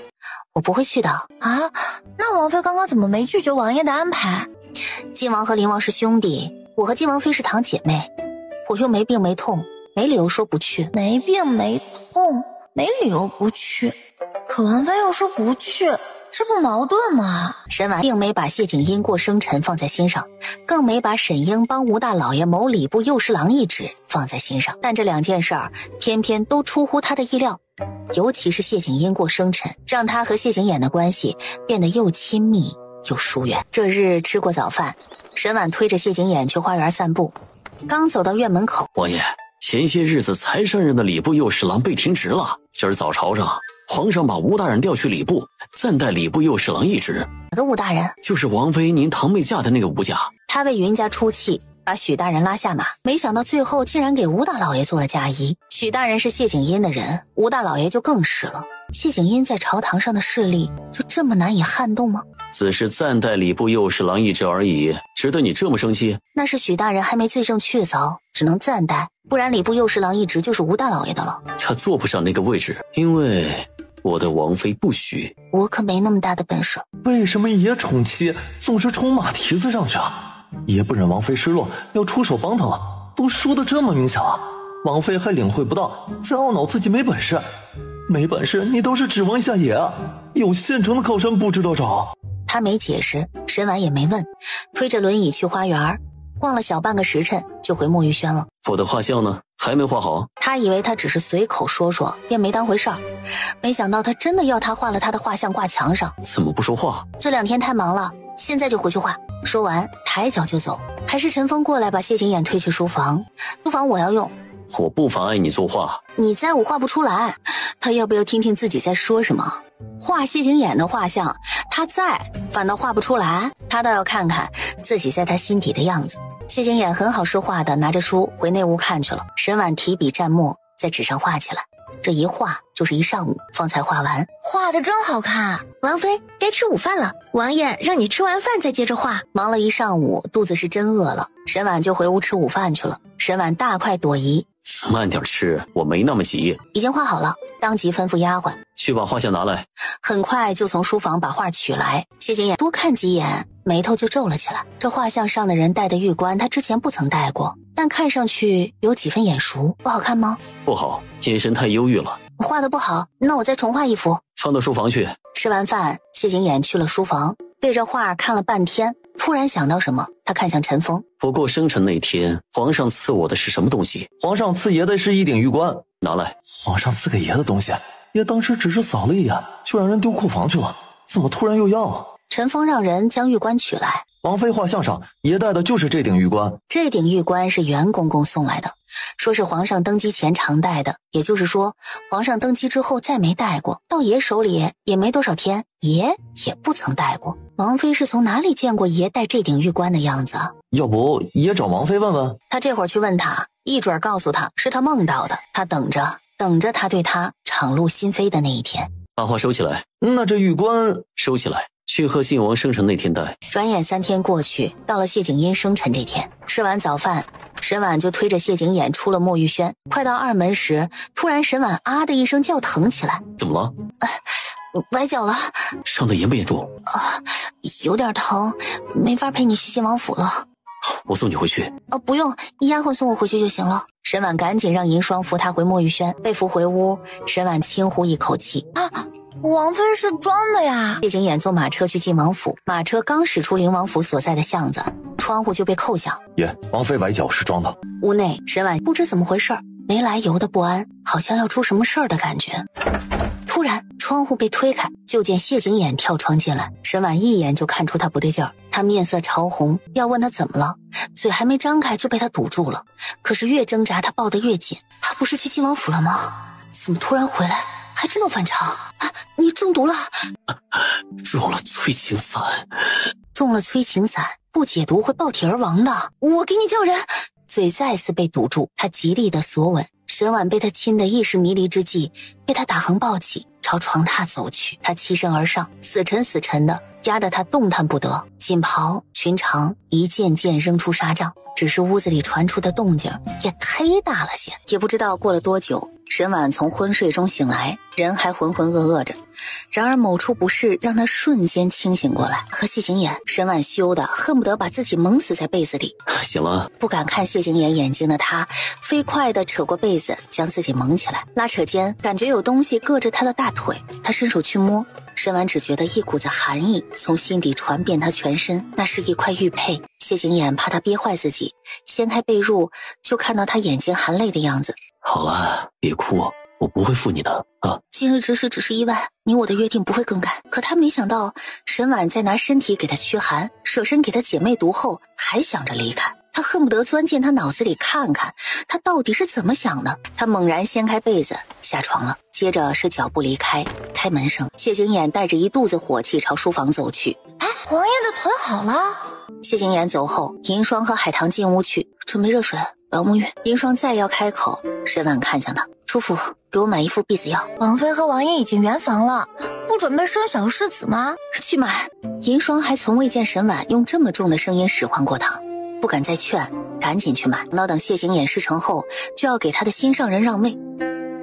我不会去的。啊，那王妃刚刚怎么没拒绝王爷的安排？晋王和灵王是兄弟，我和晋王妃是堂姐妹，我又没病没痛，没理由说不去。没病没痛，没理由不去，可王妃又说不去，这不矛盾吗？沈婉并没把谢景英过生辰放在心上，更没把沈英帮吴大老爷谋礼部右侍郎一职放在心上，但这两件事儿偏偏都出乎他的意料。尤其是谢景英过生辰，让他和谢景琰的关系变得又亲密又疏远。这日吃过早饭，沈婉推着谢景琰去花园散步，刚走到院门口，王爷，前些日子才上任的礼部右侍郎被停职了，今儿早朝上，皇上把吴大人调去礼部，暂代礼部右侍郎一职。哪个吴大人？就是王妃您堂妹嫁的那个吴家。他为云家出气，把许大人拉下马，没想到最后竟然给吴大老爷做了嫁衣。许大人是谢景英的人，吴大老爷就更是了。谢景英在朝堂上的势力就这么难以撼动吗？只是暂代礼部右侍郎一职而已，值得你这么生气？那是许大人还没罪证确凿，只能暂代，不然礼部右侍郎一职就是吴大老爷的了。他坐不上那个位置，因为我的王妃不许。我可没那么大的本事。为什么爷宠妻总是冲马蹄子上去啊？爷不忍王妃失落，要出手帮她了，都说的这么明显了，王妃还领会不到，在懊恼自己没本事。没本事你倒是指望一下爷啊，有现成的靠山不知道找。他没解释，沈婉也没问，推着轮椅去花园，逛了小半个时辰就回墨玉轩了。我的画像呢？还没画好。他以为他只是随口说说，便没当回事儿，没想到他真的要他画了他的画像挂墙上。怎么不说话？这2天太忙了，现在就回去画。说完抬脚就走，还是陈峰过来把谢景琰推去书房。书房我要用。我不妨碍你作画。你在我画不出来，他要不要听听自己在说什么？画谢景琰的画像，他在反倒画不出来，他倒要看看自己在他心底的样子。谢景琰很好说话的拿着书回内屋看去了。沈婉提笔蘸墨在纸上画起来，这一画就是一上午，方才画完。画得真好看。王妃该吃午饭了，王爷让你吃完饭再接着画。忙了一上午，肚子是真饿了，沈婉就回屋吃午饭去了。沈婉大快朵颐，慢点吃，我没那么急。已经画好了，当即吩咐丫鬟去把画像拿来。很快就从书房把画取来。谢景琰多看几眼，眉头就皱了起来。这画像上的人戴的玉冠，他之前不曾戴过，但看上去有几分眼熟。不好看吗？不好，眼神太忧郁了。画的不好，那我再重画一幅。放到书房去。吃完饭，谢景琰去了书房，对着画看了半天，突然想到什么，他看向陈峰。不过生辰那天，皇上赐我的是什么东西？皇上赐爷的是一顶玉冠，拿来。皇上赐给爷的东西，爷当时只是扫了一眼，就让人丢库房去了，怎么突然又要？陈峰让人将玉冠取来。王妃画像上爷戴的就是这顶玉冠。这顶玉冠是袁公公送来的，说是皇上登基前常戴的，也就是说皇上登基之后再没戴过，到爷手里也没多少天，爷也不曾戴过。王妃是从哪里见过爷戴这顶玉冠的样子？要不爷找王妃问问？他这会儿去问他，一准告诉他是他梦到的，他等着他对他敞露心扉的那一天。把画收起来。那这玉冠收起来，去贺信王生辰那天戴。转眼3天过去，到了谢景殷生辰这天，吃完早饭，沈婉就推着谢景琰出了墨玉轩。快到2门时，突然沈婉啊的一声叫疼起来。怎么了？崴脚了。伤得严不严重？有点疼，没法陪你去信王府了。我送你回去。不用，丫鬟送我回去就行了。沈婉赶紧让银霜扶她回墨玉轩。被扶回屋，沈婉轻呼一口气。王妃是装的呀！谢景琰坐马车去晋王府，马车刚驶出灵王府所在的巷子，窗户就被扣响。爷，王妃崴脚是装的。屋内，沈婉不知怎么回事，没来由的不安，好像要出什么事儿的感觉。突然，窗户被推开，就见谢景琰跳窗进来。沈婉一眼就看出他不对劲儿，他面色潮红，要问他怎么了，嘴还没张开就被他堵住了。可是越挣扎，他抱得越紧。他不是去晋王府了吗？怎么突然回来？还这么反常啊！你中毒了？中了催情散。中了催情散，不解毒会爆体而亡的。我给你叫人。嘴再次被堵住，他极力的索吻。沈婉被他亲得意识迷离之际，被他打横抱起，朝床榻走去。他欺身而上，死沉的，压得他动弹不得。锦袍裙长一件件扔出纱帐，只是屋子里传出的动静也忒大了些。也不知道过了多久，沈婉从昏睡中醒来，人还浑浑噩噩着。然而某处不适让他瞬间清醒过来。和谢景琰，沈婉羞得恨不得把自己蒙死在被子里。醒了。不敢看谢景琰眼睛的他，飞快地扯过被子，将自己蒙起来。拉扯间，感觉有东西硌着他的大腿，他伸手去摸，沈婉只觉得一股子寒意从心底传遍他全身，那是一块玉佩。谢景琰怕他憋坏自己，掀开被褥，就看到他眼睛含泪的样子。好了，别哭，我不会负你的啊！今日之事只是意外，你我的约定不会更改。可他没想到，沈婉在拿身体给他驱寒，舍身给他解魅毒后，还想着离开。他恨不得钻进他脑子里看看，他到底是怎么想的。他猛然掀开被子，下床了。接着是脚步离开，开门声。谢景琰带着一肚子火气朝书房走去。皇爷的腿好了。谢景琰走后，银霜和海棠进屋去准备热水，我要沐浴。银霜再要开口，沈婉看向他，出府给我买一副避子药。王妃和王爷已经圆房了，不准备生小世子吗？去买。银霜还从未见沈婉用这么重的声音使唤过他，不敢再劝，赶紧去买。等谢景琰事成后，就要给他的心上人让位，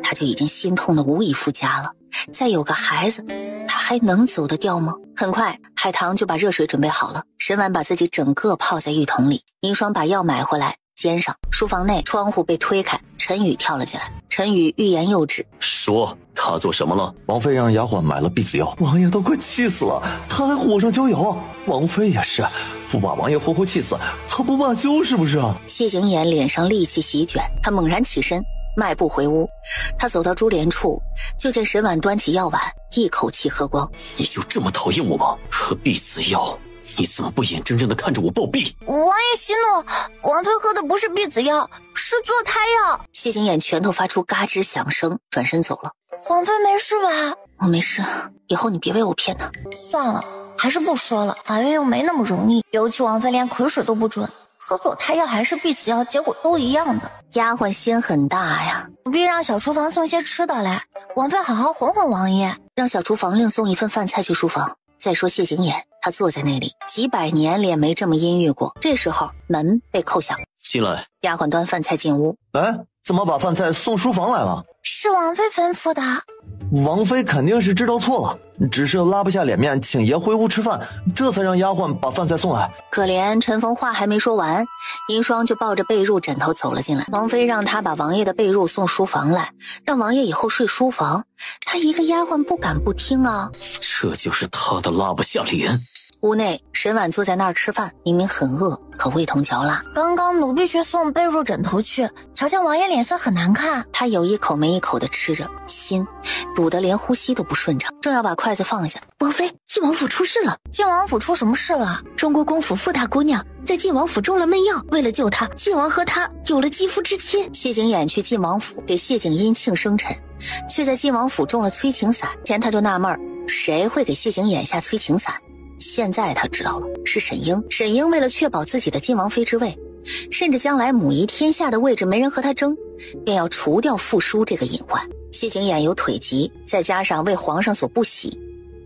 他就已经心痛的无以复加了。再有个孩子，他还能走得掉吗？很快，海棠就把热水准备好了。沈婉把自己整个泡在浴桶里，银霜把药买回来煎上。书房内，窗户被推开，陈宇跳了进来。陈宇欲言又止，说他做什么了？王妃让丫鬟买了避子药，王爷都快气死了，他还火上浇油。王妃也是，不把王爷活活气死，他不罢休是不是啊？谢景琰脸上戾气席卷，他猛然起身，迈步回屋。他走到珠帘处，就见沈婉端起药碗，一口气喝光。你就这么讨厌我吗？喝避子药，你怎么不眼睁睁地看着我暴毙？王爷息怒，王妃喝的不是避子药，是坐胎药。谢景琰拳头发出嘎吱响声，转身走了。皇妃没事吧？我没事，以后你别为我骗他。算了，还是不说了，法院又没那么容易，尤其王妃连癸水都不准，喝左胎药还是避子药，结果都一样的。丫鬟心很大呀，不必让小厨房送些吃的来，王妃好好哄哄王爷。让小厨房另送一份饭菜去书房。再说谢景琰，他坐在那里，几百年脸没这么阴郁过。这时候门被扣响，进来。丫鬟端饭菜进屋。来，怎么把饭菜送书房来了？是王妃吩咐的。王妃肯定是知道错了，只是拉不下脸面请爷回屋吃饭，这才让丫鬟把饭菜送来。可怜陈峰话还没说完，银霜就抱着被褥枕头走了进来。王妃让他把王爷的被褥送书房来，让王爷以后睡书房。他一个丫鬟不敢不听啊。这就是他的拉不下脸。屋内，沈婉坐在那儿吃饭，明明很饿，可味同嚼蜡。刚刚奴婢去送被褥枕头去，瞧见王爷脸色很难看。他有一口没一口的吃着，心堵得连呼吸都不顺畅，正要把筷子放下。王妃，晋王府出事了。晋王府出什么事了？中国公府傅大姑娘在晋王府中了闷药，为了救她，晋王和她有了肌肤之亲。谢景琰去晋王府给谢景殷庆生辰，却在晋王府中了催情散。前他就纳闷谁会给谢景琰下催情散，现在他知道了，是沈英。沈英为了确保自己的晋王妃之位，甚至将来母仪天下的位置没人和他争，便要除掉傅叔这个隐患。谢景琰有腿疾，再加上为皇上所不喜，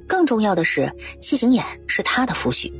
更重要的是谢景琰是他的夫婿。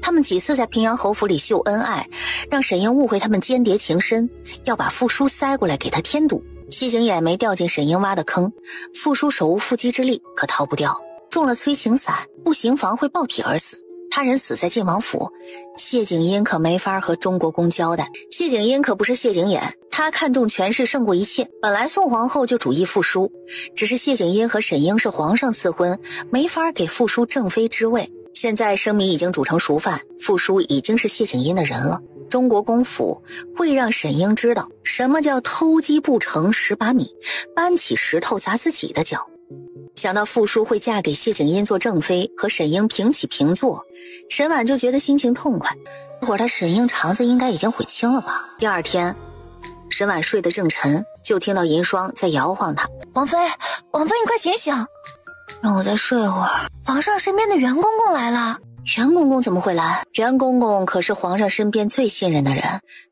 他们几次在平阳侯府里秀恩爱，让沈英误会他们间谍情深，要把傅叔塞过来给他添堵。谢景琰没掉进沈英挖的坑，傅叔手无缚鸡之力，可逃不掉。中了催情散，不行房会爆体而死。他人死在晋王府，谢景殷可没法和中国公交代。谢景殷可不是谢景琰，他看重权势胜过一切。本来宋皇后就主意傅叔，只是谢景殷和沈英是皇上赐婚，没法给傅叔正妃之位。现在生米已经煮成熟饭，傅叔已经是谢景殷的人了。中国公府会让沈英知道什么叫偷鸡不成蚀把米，搬起石头砸自己的脚。想到傅叔会嫁给谢景殷做正妃，和沈英平起平坐，沈婉就觉得心情痛快。这会儿他沈英肠子应该已经悔青了吧。第二天，沈婉睡得正沉，就听到银霜在摇晃他。王妃，王妃，你快醒醒，让我再睡会儿。皇上身边的袁公公来了。袁公公怎么会来？袁公公可是皇上身边最信任的人，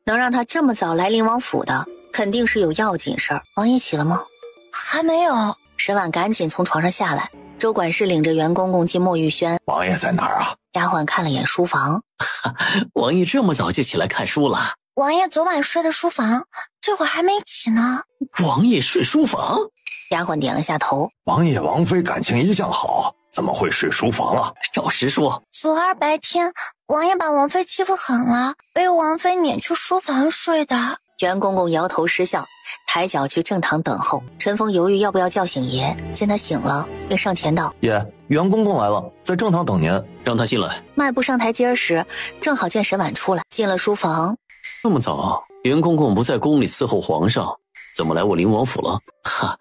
能让他这么早来灵王府的，肯定是有要紧事儿。王爷起了吗？还没有。沈婉赶紧从床上下来，周管事领着袁公公进墨玉轩。王爷在哪儿啊？丫鬟看了眼书房。王爷这么早就起来看书了？王爷昨晚睡的书房，这会儿还没起呢。王爷睡书房？丫鬟点了下头。王爷王妃感情一向好，怎么会睡书房啊？照实说。昨儿白天，王爷把王妃欺负狠了，被王妃撵去书房睡的。袁公公摇头失笑，抬脚去正堂等候。陈峰犹豫要不要叫醒爷，见他醒了，便上前道：爷，袁公公来了，在正堂等您。让他进来。迈步上台阶时，正好见沈婉出来。进了书房。这么早，袁公公不在宫里伺候皇上，怎么来我灵王府了？哈，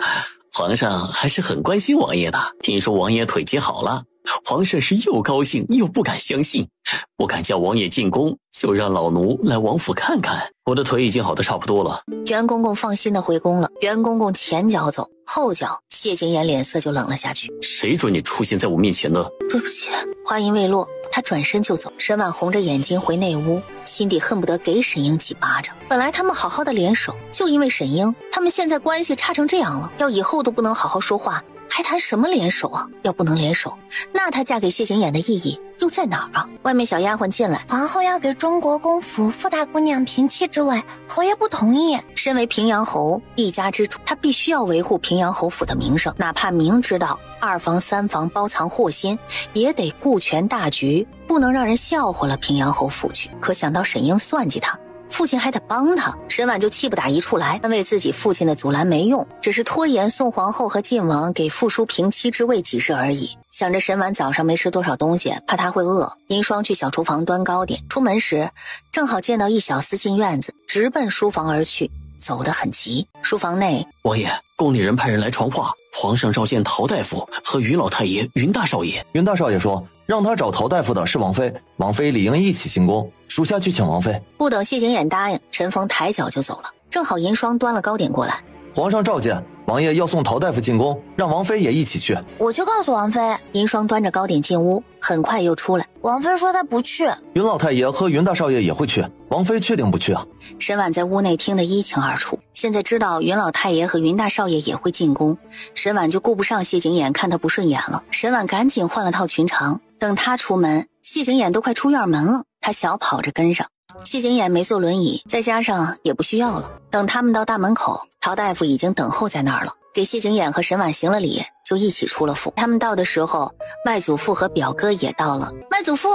皇上还是很关心王爷的。听说王爷腿疾好了，皇上是又高兴又不敢相信，不敢叫王爷进宫，就让老奴来王府看看。我的腿已经好得差不多了。袁公公放心的回宫了。袁公公前脚走，后脚谢景琰脸色就冷了下去。谁准你出现在我面前的？对不起。话音未落，他转身就走。沈婉红着眼睛回内屋，心底恨不得给沈英几巴掌。本来他们好好的联手，就因为沈英，他们现在关系差成这样了，要以后都不能好好说话，还谈什么联手啊？要不能联手，那她嫁给谢景琰的意义又在哪儿啊？外面小丫鬟进来，皇后要给中国公府傅大姑娘平妻之位，侯爷不同意。身为平阳侯一家之主，他必须要维护平阳侯府的名声，哪怕明知道二房三房包藏祸心，也得顾全大局，不能让人笑话了平阳侯府去。可想到沈英算计他，父亲还得帮他，沈婉就气不打一处来。安慰自己父亲的阻拦没用，只是拖延宋皇后和晋王给傅叔平妻之位几日而已。想着沈婉早上没吃多少东西，怕他会饿，银霜去小厨房端糕点。出门时正好见到一小厮进院子，直奔书房而去，走得很急。书房内，王爷，宫里人派人来传话，皇上召见陶大夫和云老太爷、云大少爷。云大少爷说让他找陶大夫的是王妃，王妃理应一起进宫，属下去请王妃。不等谢景琰答应，陈峰抬脚就走了。正好银霜端了糕点过来。皇上召见，王爷要送陶大夫进宫，让王妃也一起去。我去告诉王妃。银霜端着糕点进屋，很快又出来。王妃说她不去。云老太爷和云大少爷也会去，王妃确定不去啊？沈婉在屋内听得一清二楚，现在知道云老太爷和云大少爷也会进宫，沈婉就顾不上谢景琰看他不顺眼了。沈婉赶紧换了套裙裳，等他出门，谢景琰都快出院门了，他小跑着跟上。谢景琰没坐轮椅，再加上也不需要了。等他们到大门口，陶大夫已经等候在那儿了，给谢景琰和沈婉行了礼，就一起出了府。他们到的时候，外祖父和表哥也到了。外祖父，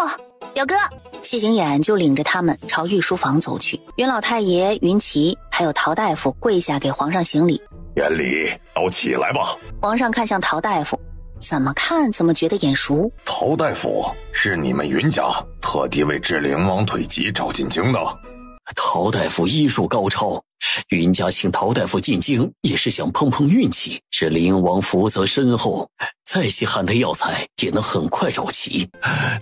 表哥，谢景琰就领着他们朝御书房走去。云老太爷、云奇还有陶大夫跪下给皇上行礼。眼里都起来吧。皇上看向陶大夫，怎么看怎么觉得眼熟。陶大夫是你们云家特地为治灵王腿疾找进京的。陶大夫医术高超，云家请陶大夫进京也是想碰碰运气。这灵王福泽深厚，再稀罕的药材也能很快找齐。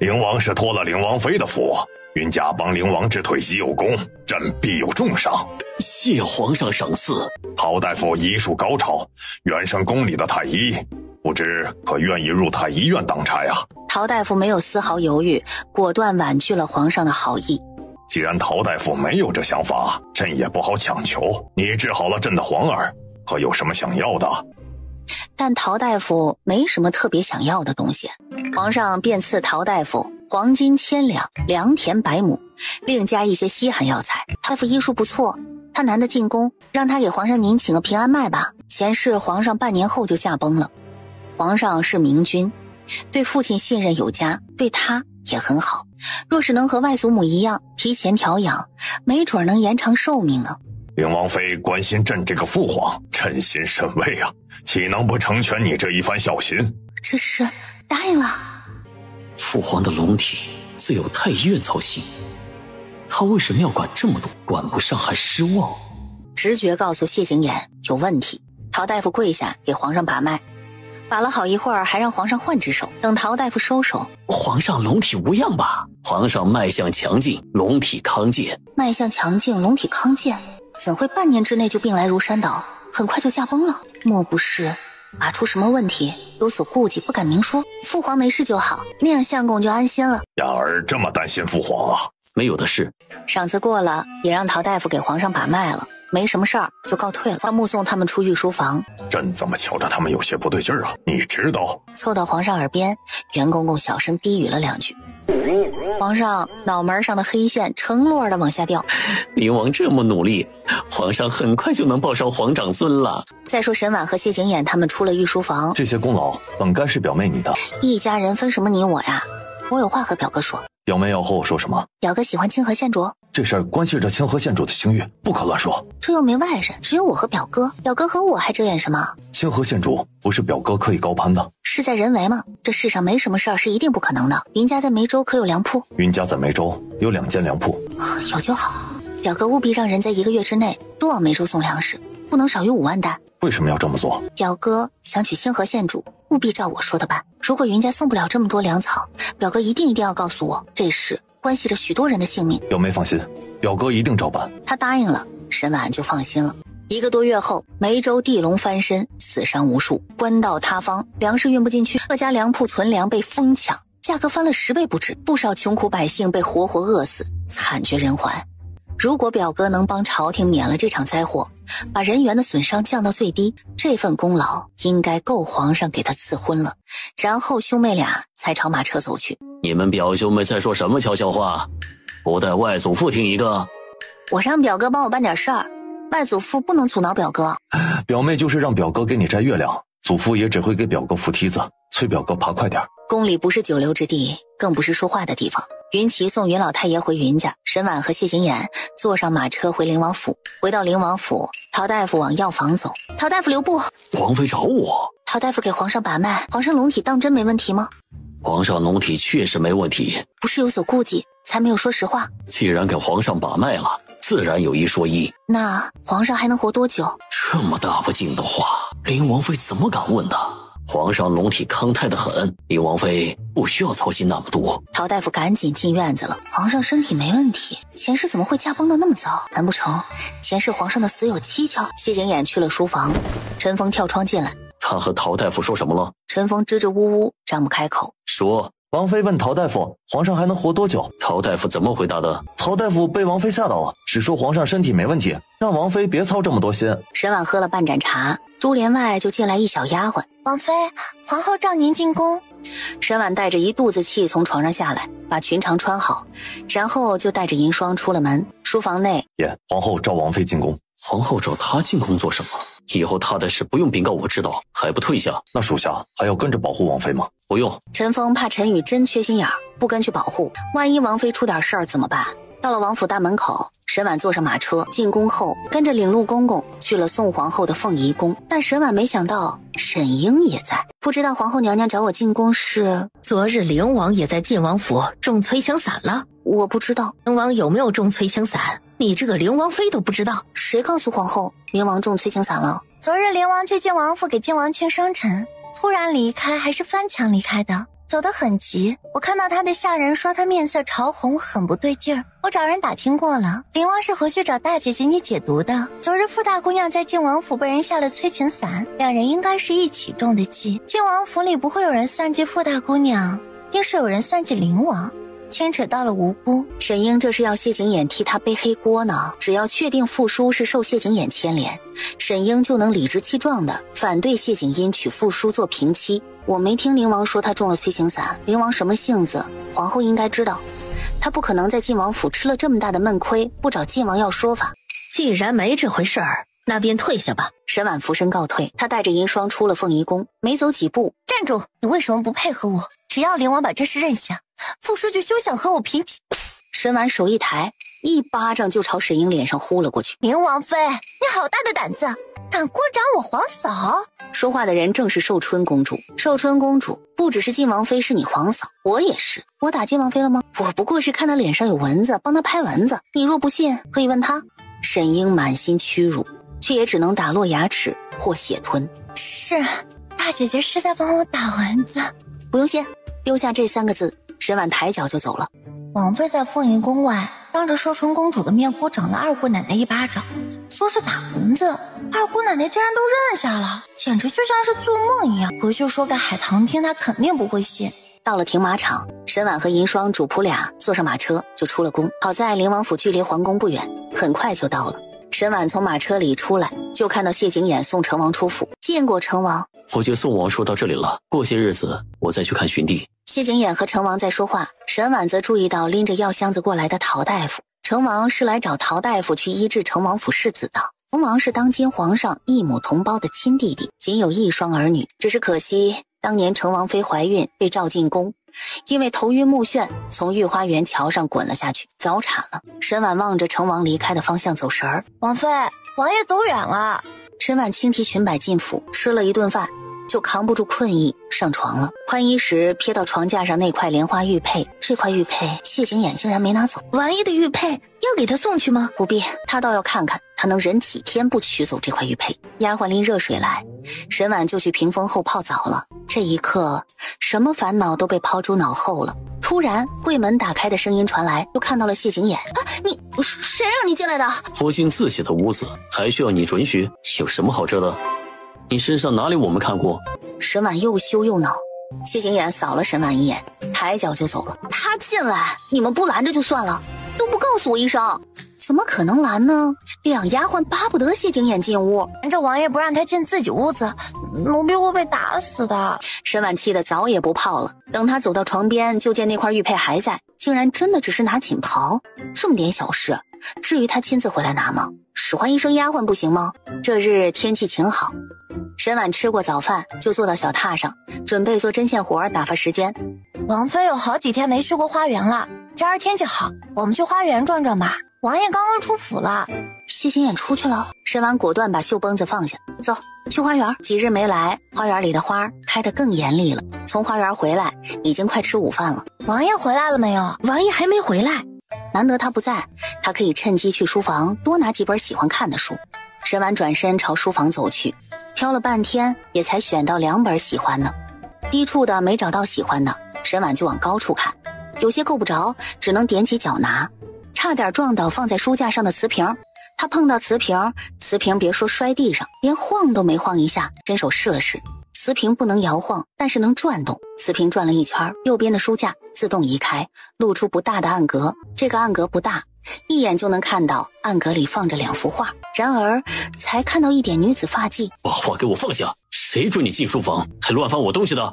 灵王是托了灵王妃的福，云家帮灵王治腿疾有功，朕必有重赏。谢皇上赏赐。陶大夫医术高超，原生宫里的太医，不知可愿意入太医院当差呀？陶大夫没有丝毫犹豫，果断婉拒了皇上的好意。既然陶大夫没有这想法，朕也不好强求。你治好了朕的皇儿，可有什么想要的？但陶大夫没什么特别想要的东西，皇上便赐陶大夫黄金1000两、良田100亩，另加一些稀罕药材。大夫医术不错，他难得进宫，让他给皇上您请个平安脉吧。前世皇上半年后就驾崩了，皇上是明君，对父亲信任有加，对他也很好。若是能和外祖母一样提前调养，没准能延长寿命呢。灵王妃关心朕这个父皇，朕心甚慰啊，岂能不成全你这一番孝心？这是答应了。父皇的龙体自有太医院操心，他为什么要管这么多？管不上还失望。直觉告诉谢景琰有问题。陶大夫跪下给皇上把脉，把了好一会儿，还让皇上换只手。等陶大夫收手，皇上龙体无恙吧？皇上脉象强劲，龙体康健。脉象强劲，龙体康健，怎会半年之内就病来如山倒，很快就驾崩了？莫不是把出什么问题，有所顾忌，不敢明说？父皇没事就好，那样相公就安心了。雅儿这么担心父皇啊？没有的事。赏赐过了，也让陶大夫给皇上把脉了，没什么事儿就告退了。他目送他们出御书房。朕怎么瞧着他们有些不对劲儿啊？你知道？凑到皇上耳边，袁公公小声低语了2句。皇上脑门上的黑线成摞的往下掉。灵王这么努力，皇上很快就能抱上皇长孙了。再说沈婉和谢景琰他们出了御书房，这些功劳本该是表妹你的。一家人分什么你我呀？我有话和表哥说。表妹要和我说什么？表哥喜欢清河县主，这事儿关系着清河县主的声誉，不可乱说。这又没外人，只有我和表哥，表哥和我还遮掩什么？清河县主不是表哥可以高攀的。事在人为嘛，这世上没什么事儿是一定不可能的。云家在梅州可有粮铺？云家在梅州有2间粮铺。有就好，表哥务必让人在1个月之内都往梅州送粮食，不能少于5万担。为什么要这么做？表哥想娶清河县主，务必照我说的办。如果云家送不了这么多粮草，表哥一定要告诉我，这事关系着许多人的性命。表妹放心，表哥一定照办。他答应了，沈婉就放心了。1个多月后，梅州地龙翻身，死伤无数，官道塌方，粮食运不进去，各家粮铺存粮被疯抢，价格翻了10倍不止，不少穷苦百姓被活活饿死，惨绝人寰。如果表哥能帮朝廷免了这场灾祸，把人员的损伤降到最低，这份功劳应该够皇上给他赐婚了。然后兄妹俩才朝马车走去。你们表兄妹在说什么悄悄话？不带外祖父听一个？我让表哥帮我办点事儿，外祖父不能阻挠表哥。表妹就是让表哥给你摘月亮，祖父也只会给表哥扶梯子，催表哥爬快点。宫里不是久留之地，更不是说话的地方。云奇送云老太爷回云家，沈婉和谢景琰坐上马车回灵王府。回到灵王府，陶大夫往药房走。陶大夫留步。王妃找我。陶大夫给皇上把脉，皇上龙体当真没问题吗？皇上龙体确实没问题，不是有所顾忌才没有说实话。既然给皇上把脉了，自然有一说一。那皇上还能活多久？这么大不敬的话，灵王妃怎么敢问的？皇上龙体康泰得很，灵王妃不需要操心那么多。陶大夫赶紧进院子了。皇上身体没问题，前世怎么会驾崩的那么早？难不成前世皇上的死有蹊跷？谢景琰去了书房，陈峰跳窗进来。他和陶大夫说什么了？陈峰支支吾吾，张不开口。说。王妃问陶大夫，皇上还能活多久？陶大夫怎么回答的？陶大夫被王妃吓到了，只说皇上身体没问题，让王妃别操这么多心。沈婉喝了半盏茶，珠帘外就进来一小丫鬟。王妃，皇后召您进宫。沈婉带着一肚子气从床上下来，把裙裳穿好，然后就带着银霜出了门。书房内，爷，皇后召王妃进宫。皇后找她进宫做什么？以后她的事不用禀告我知道，还不退下？那属下还要跟着保护王妃吗？不用。陈峰怕陈宇真缺心眼儿，不跟去保护，万一王妃出点事儿怎么办？到了王府大门口，沈婉坐上马车进宫后，跟着领路公公去了宋皇后的凤仪宫。但沈婉没想到沈英也在，不知道皇后娘娘找我进宫是……昨日灵王也在晋王府中催情散了。我不知道灵王有没有中催情散，你这个灵王妃都不知道？谁告诉皇后灵王中催情散了？昨日灵王去晋王府给晋王庆生辰，突然离开还是翻墙离开的，走得很急。我看到他的下人说他面色潮红，很不对劲儿。我找人打听过了，灵王是回去找大姐姐你解毒的。昨日傅大姑娘在晋王府被人下了催情散，两人应该是一起中的计。晋王府里不会有人算计傅大姑娘，定是有人算计灵王，牵扯到了无辜。沈英这是要谢景琰替他背黑锅呢。只要确定傅叔是受谢景琰牵连，沈英就能理直气壮的反对谢景英娶傅叔做平妻。我没听灵王说他中了催情散，灵王什么性子皇后应该知道，他不可能在晋王府吃了这么大的闷亏不找晋王要说法。既然没这回事儿，那便退下吧。沈婉俯身告退，他带着银霜出了凤仪宫，没走几步，站住！你为什么不配合我？只要灵王把这事认下，傅叔就休想和我平起。沈婉手一抬，一巴掌就朝沈英脸上呼了过去。灵王妃，你好大的胆子，敢过斩我皇嫂！说话的人正是寿春公主。寿春公主不只是晋王妃是你皇嫂，我也是。我打晋王妃了吗？我不过是看她脸上有蚊子，帮她拍蚊子。你若不信，可以问她。沈英满心屈辱，却也只能打落牙齿或血吞。是，大姐姐是在帮我打蚊子。不用谢。丢下这3个字，沈婉抬脚就走了。王妃在凤仪宫外当着寿春公主的面鼓掌了二姑奶奶一巴掌，说是打蚊子，二姑奶奶竟然都认下了，简直就像是做梦一样。回去说给海棠听，她肯定不会信。到了停马场，沈婉和银霜主仆俩坐上马车就出了宫。好在灵王府距离皇宫不远，很快就到了。沈婉从马车里出来，就看到谢景琰送成王出府。见过成王。我就送王叔到这里了，过些日子我再去看巡地。谢景琰和成王在说话，沈婉则注意到拎着药箱子过来的陶大夫。成王是来找陶大夫去医治成王府世子的。成王是当今皇上异母同胞的亲弟弟，仅有1双儿女，只是可惜当年成王妃怀孕被召进宫，因为头晕目眩，从御花园桥上滚了下去，早产了。沈婉望着成王离开的方向走神儿。王妃，王爷走远了。沈婉轻提裙摆进府，吃了一顿饭，就扛不住困意上床了。换衣时瞥到床架上那块莲花玉佩，这块玉佩谢景琰竟然没拿走。王爷的玉佩要给他送去吗？不必，他倒要看看他能忍几天不取走这块玉佩。丫鬟拎热水来，沈婉就去屏风后泡澡了。这一刻什么烦恼都被抛诸脑后了。突然柜门打开的声音传来，又看到了谢景琰。你谁让你进来的？佛心自己的屋子还需要你准许？有什么好遮的？你身上哪里我们看过？沈婉又羞又恼。谢景琰扫了沈婉一眼，抬脚就走了。他进来你们不拦着就算了，都不告诉我一声，怎么可能拦呢？两丫鬟巴不得谢景琰进屋，这王爷不让他进自己屋子，奴婢会被打死的。沈婉气得早也不泡了。等他走到床边，就见那块玉佩还在，竟然真的只是拿锦袍，这么点小事，至于他亲自回来拿吗？使唤一声丫鬟不行吗？这日天气晴好，沈婉吃过早饭，就坐到小榻上，准备做针线活打发时间。王妃有好几天没去过花园了，今儿天气好，我们去花园转转吧。王爷刚刚出府了。谢景琰出去了。沈婉果断把绣绷子放下，走，去花园。几日没来，花园里的花开得更艳丽了。从花园回来，已经快吃午饭了。王爷回来了没有？王爷还没回来。难得他不在，他可以趁机去书房多拿几本喜欢看的书。沈婉转身朝书房走去，挑了半天也才选到2本喜欢的，低处的没找到喜欢的，沈婉就往高处看，有些够不着，只能踮起脚拿，差点撞倒放在书架上的瓷瓶。他碰到瓷瓶别说摔地上，连晃都没晃一下，伸手试了试，瓷瓶不能摇晃，但是能转动。瓷瓶转了一圈，右边的书架自动移开，露出不大的暗格。这个暗格不大，一眼就能看到暗格里放着2幅画，然而才看到一点女子发髻。把画给我放下！谁准你进书房，还乱翻我东西的？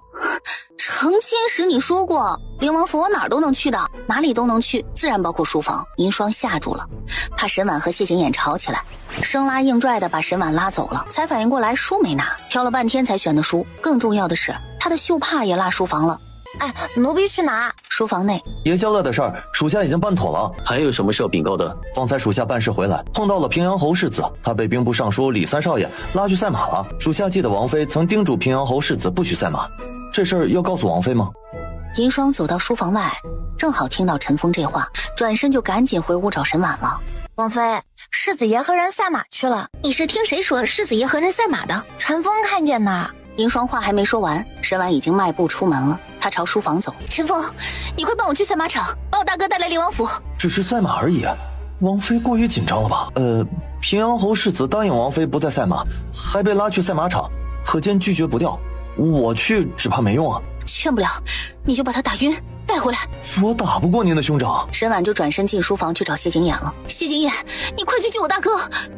成亲时你说过，灵王府我哪儿都能去的，哪里都能去，自然包括书房。银霜吓住了，怕沈婉和谢景琰吵起来，生拉硬拽的把沈婉拉走了，才反应过来书没拿，挑了半天才选的书。更重要的是，他的绣帕也落书房了。哎，奴婢去拿。书房内，爷交代的事儿，属下已经办妥了。还有什么事要禀告的？方才属下办事回来，碰到了平阳侯世子，他被兵部尚书李三少爷拉去赛马了。属下记得王妃曾叮嘱平阳侯世子不许赛马，这事儿要告诉王妃吗？银霜走到书房外，正好听到陈峰这话，转身就赶紧回屋找沈婉了。王妃，世子爷和人赛马去了。你是听谁说世子爷和人赛马的？陈峰看见的。银霜话还没说完，沈婉已经迈步出门了。他朝书房走。陈峰，你快帮我去赛马场，把我大哥带来灵王府。只是赛马而已，王妃过于紧张了吧？平阳侯世子答应王妃不再赛马，还被拉去赛马场，可见拒绝不掉。我去只怕没用啊。劝不了，你就把他打晕带回来。我打不过您的兄长。沈婉就转身进书房去找谢景琰了。谢景琰，你快去救我大哥。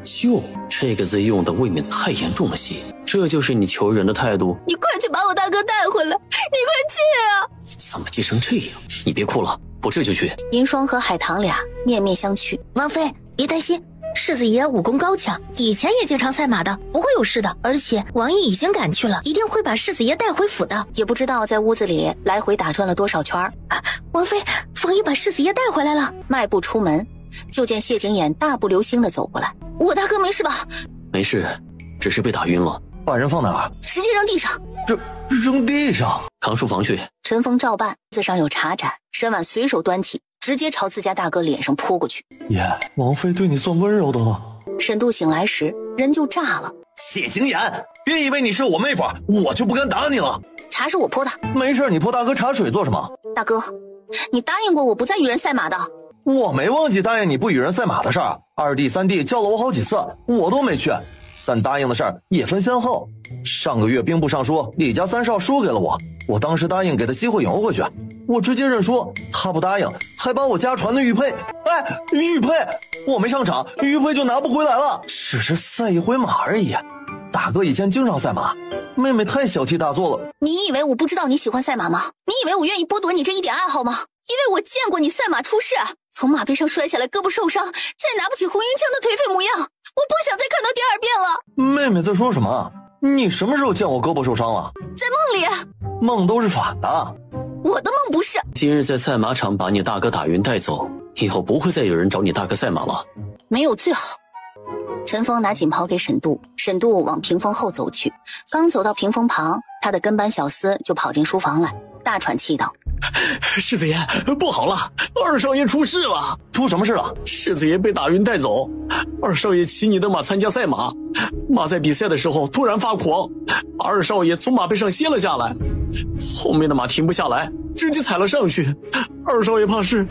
救这个字用的未免太严重了些，这就是你求人的态度？你快去把我大哥带回来，你快去啊！怎么急成这样？你别哭了，我这就去。银霜和海棠俩面面相觑。王妃别担心，世子爷武功高强，以前也经常赛马的，不会有事的。而且王爷已经赶去了，一定会把世子爷带回府的。也不知道在屋子里来回打转了多少圈王妃，王爷把世子爷带回来了。迈步出门，就见谢景琰大步流星地走过来。我大哥没事吧？没事，只是被打晕了。把人放哪儿？直接扔地上。扔地上？扛书房去。陈峰照办，字上有茶盏，沈婉随手端起，直接朝自家大哥脸上扑过去。爷，王妃对你算温柔的了。沈度醒来时，人就炸了。谢景琰，别以为你是我妹夫，我就不敢打你了。茶是我泼的。没事，你泼大哥茶水做什么？大哥，你答应过我不再与人赛马的。我没忘记答应你不与人赛马的事儿，二弟三弟叫了我好几次，我都没去。但答应的事儿也分先后。上个月兵部尚书李家三少输给了我当时答应给他机会赢回去，我直接认输，他不答应，还把我家传的玉佩，玉佩，我没上场，玉佩就拿不回来了。只是赛一回马而已。大哥以前经常赛马，妹妹太小题大做了。你以为我不知道你喜欢赛马吗？你以为我愿意剥夺你这一点爱好吗？因为我见过你赛马出事，从马背上摔下来，胳膊受伤，再拿不起红缨枪的颓废模样，我不想再看到第二遍了。妹妹在说什么？你什么时候见我胳膊受伤了？在梦里。梦都是反的。我的梦不是。今日在赛马场把你大哥打晕带走，以后不会再有人找你大哥赛马了。没有最好。陈峰拿锦袍给沈度，沈度往屏风后走去，刚走到屏风旁，他的跟班小厮就跑进书房来，大喘气道：世子爷，不好了，二少爷出事了。出什么事了？世子爷被打晕带走，二少爷骑你的马参加赛马，马在比赛的时候突然发狂，二少爷从马背上歇了下来，后面的马停不下来，直接踩了上去。二少爷怕是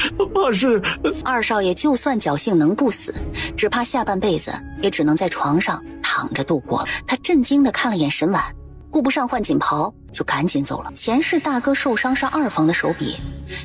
二少爷就算侥幸能不死，只怕下半辈子也只能在床上躺着度过了。他震惊地看了眼沈婉，顾不上换锦袍，就赶紧走了。前世大哥受伤是二房的手笔，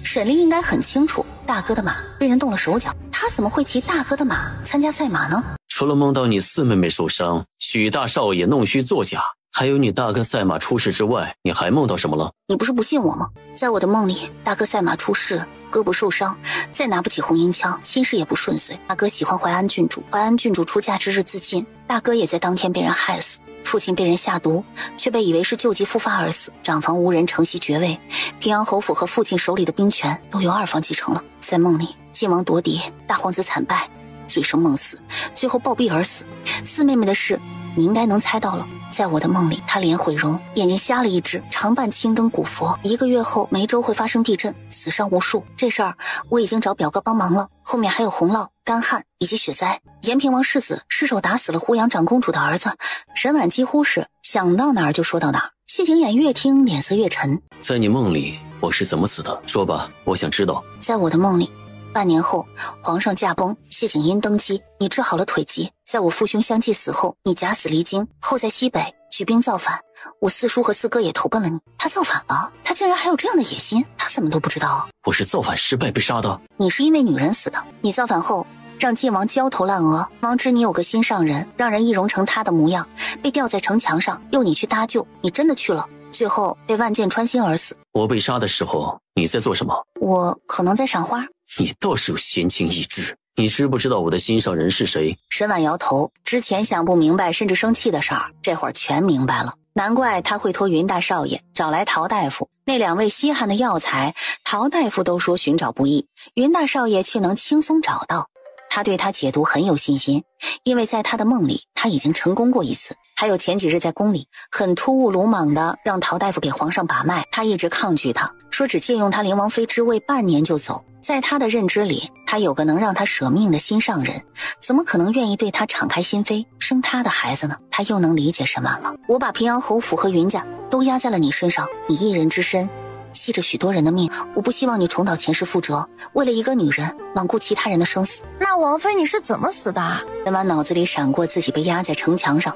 沈丽应该很清楚大哥的马被人动了手脚，他怎么会骑大哥的马参加赛马呢？除了梦到你四妹妹受伤，许大少爷弄虚作假，还有你大哥赛马出事之外，你还梦到什么了？你不是不信我吗？在我的梦里，大哥赛马出事，胳膊受伤，再拿不起红缨枪，亲事也不顺遂。大哥喜欢淮安郡主，淮安郡主出嫁之日自尽，大哥也在当天被人害死。父亲被人下毒，却被以为是旧疾复发而死。长房无人承袭爵位，平阳侯府和父亲手里的兵权都由二房继承了。在梦里，晋王夺嫡，大皇子惨败，醉生梦死，最后暴毙而死。四妹妹的事你应该能猜到了。在我的梦里，她脸毁容，眼睛瞎了一只，常伴青灯古佛。1个月后梅州会发生地震，死伤无数。这事儿我已经找表哥帮忙了，后面还有洪涝、干旱以及雪灾。延平王世子失手打死了胡杨长公主的儿子。沈婉几乎是想到哪儿就说到哪儿。谢景琰越听脸色越沉。在你梦里我是怎么死的？说吧，我想知道。在我的梦里，半年后皇上驾崩，谢景英登基，你治好了腿疾。在我父兄相继死后，你假死离京，后在西北举举兵造反，我四叔和四哥也投奔了你。他造反了，他竟然还有这样的野心，他怎么都不知道？我是造反失败被杀的。你是因为女人死的。你造反后让晋王焦头烂额，王知你有个心上人，让人易容成他的模样，被吊在城墙上，诱你去搭救，你真的去了，最后被万箭穿心而死。我被杀的时候你在做什么？我可能在赏花。你倒是有闲情逸致，你知不知道我的心上人是谁？沈婉摇头，之前想不明白甚至生气的事儿，这会儿全明白了。难怪他会托云大少爷找来陶大夫，那2位稀罕的药材，陶大夫都说寻找不易，云大少爷却能轻松找到。他对他解毒很有信心，因为在他的梦里他已经成功过一次。还有前几日在宫里很突兀鲁莽的让陶大夫给皇上把脉，他一直抗拒他，说只借用他灵王妃之位半年就走。在他的认知里，他有个能让他舍命的心上人，怎么可能愿意对他敞开心扉，生他的孩子呢？他又能理解沈婉了。我把平阳侯府和云家都压在了你身上，你一人之身系着许多人的命，我不希望你重蹈前世覆辙，为了一个女人罔顾其他人的生死。那王妃你是怎么死的？沈婉脑子里闪过自己被压在城墙上，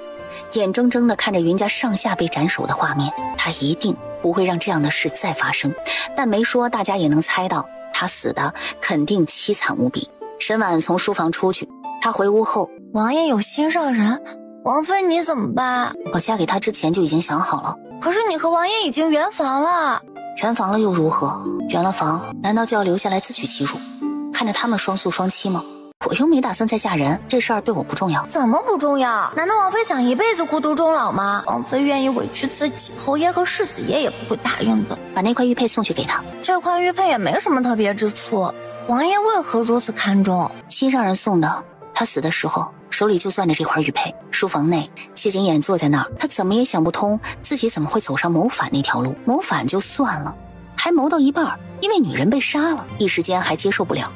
眼睁睁地看着云家上下被斩首的画面，他一定不会让这样的事再发生，但没说大家也能猜到他死的肯定凄惨无比。沈婉从书房出去，他回屋后，王爷有心上人，王妃你怎么办？我嫁给他之前就已经想好了。可是你和王爷已经圆房了。圆房了又如何？圆了房难道就要留下来自取其辱，看着他们双宿双栖吗？我又没打算再嫁人，这事儿对我不重要。怎么不重要？难道王妃想一辈子孤独终老吗？王妃愿意委屈自己，侯爷和世子爷也不会答应的。把那块玉佩送去给他。这块玉佩也没什么特别之处，王爷为何如此看重？心上人送的，他死的时候手里就攥着这块玉佩。书房内，谢景琰坐在那儿，他怎么也想不通自己怎么会走上谋反那条路。谋反就算了，还谋到一半，因为女人被杀了，一时间还接受不了。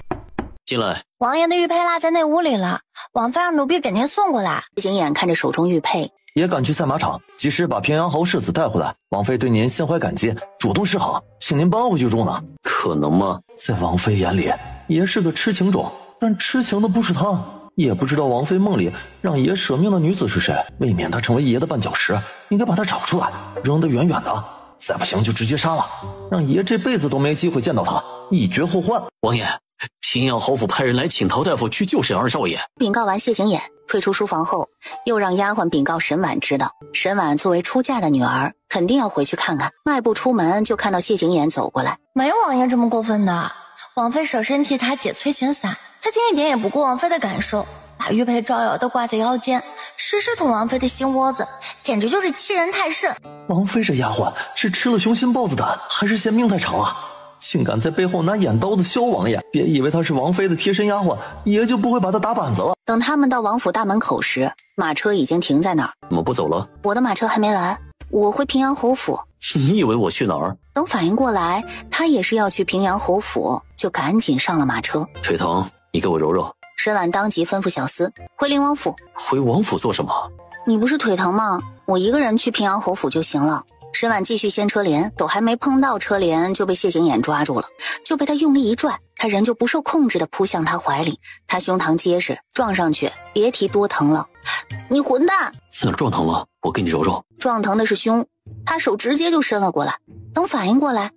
进来。王爷的玉佩落在那屋里了，王妃让奴婢给您送过来。谢景琰看着手中玉佩，也赶去赛马场，及时把平阳侯世子带回来。王妃对您心怀感激，主动示好，请您搬回去住呢。可能吗？在王妃眼里，爷是个痴情种，但痴情的不是他。也不知道王妃梦里让爷舍命的女子是谁，未免她成为爷的绊脚石，应该把她找出来，扔得远远的。再不行就直接杀了，让爷这辈子都没机会见到她，一绝后患。王爷，平阳侯府派人来请陶大夫去救沈二少爷。禀告完谢景琰，退出书房后，又让丫鬟禀告沈婉知道。沈婉作为出嫁的女儿，肯定要回去看看。迈步出门，就看到谢景琰走过来。没有王爷这么过分的，王妃舍身替他解催情散，他竟一点也不顾王妃的感受，把玉佩招摇地挂在腰间，时时捅王妃的心窝子，简直就是欺人太甚。王妃这丫鬟是吃了雄心豹子胆，还是嫌命太长了？竟敢在背后拿眼刀子削王爷，别以为她是王妃的贴身丫鬟，爷就不会把她打板子了。等他们到王府大门口时，马车已经停在那儿。怎么不走了？我的马车还没来，我回平阳侯府。你以为我去哪儿？等反应过来，他也是要去平阳侯府，就赶紧上了马车。腿疼，你给我揉揉。沈婉当即吩咐小厮回灵王府。回王府做什么？你不是腿疼吗？我一个人去平阳侯府就行了。沈婉继续掀车帘，都还没碰到车帘就被谢景琰抓住了，就被他用力一拽，他人就不受控制地扑向他怀里。他胸膛结实，撞上去别提多疼了。你混蛋！哪儿撞疼了？我给你揉揉。撞疼的是胸，他手直接就伸了过来。等反应过来，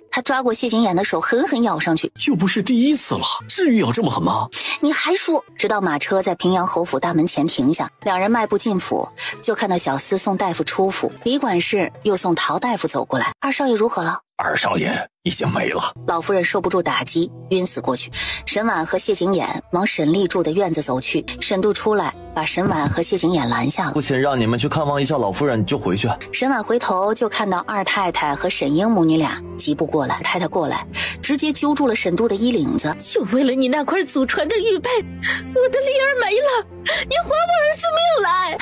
他抓过谢景琰的手，狠狠咬上去。又不是第一次了，至于咬这么狠吗？你还说。直到马车在平阳侯府大门前停下，两人迈步进府，就看到小厮送大夫出府，李管事又送陶大夫走过来。二少爷如何了？二少爷已经没了。老夫人受不住打击，晕死过去。沈婉和谢景琰往沈丽住的院子走去，沈度出来把沈婉和谢景琰拦下了。父亲让你们去看望一下老夫人，就回去。沈婉回头就看到二太太和沈英母女俩急步过来，太太过来直接揪住了沈度的衣领子。就为了你那块祖传的玉佩，我的丽儿没了，你还我儿子命来！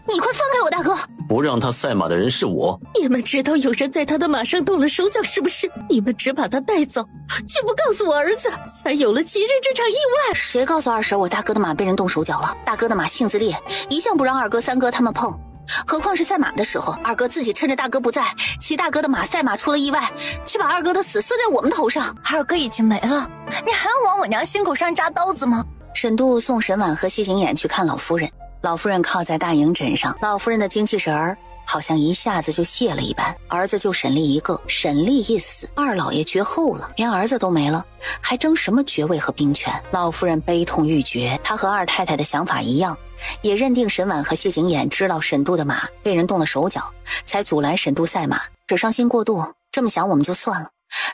你快放开我大哥！不让他赛马的人是我。你们知道有人在他的马上动了手脚是不是？你们只把他带走，却不告诉我儿子，才有了今日这场意外。谁告诉二婶我大哥的马被人动手脚了？大哥的马性子烈，一向不让二哥三哥他们碰，何况是赛马的时候，二哥自己趁着大哥不在，骑大哥的马赛马出了意外，却把二哥的死算在我们的头上。二哥已经没了，你还要往我娘心口上扎刀子吗？沈度送沈婉和谢景琰去看老夫人，老夫人靠在大营枕上，老夫人的精气神儿好像一下子就泄了一般。儿子就沈丽一个，沈丽一死，二老爷绝后了，连儿子都没了，还争什么爵位和兵权？老夫人悲痛欲绝，她和二太太的想法一样，也认定沈婉和谢景琰知道沈度的马被人动了手脚，才阻拦沈度赛马，只伤心过度。这么想我们就算了，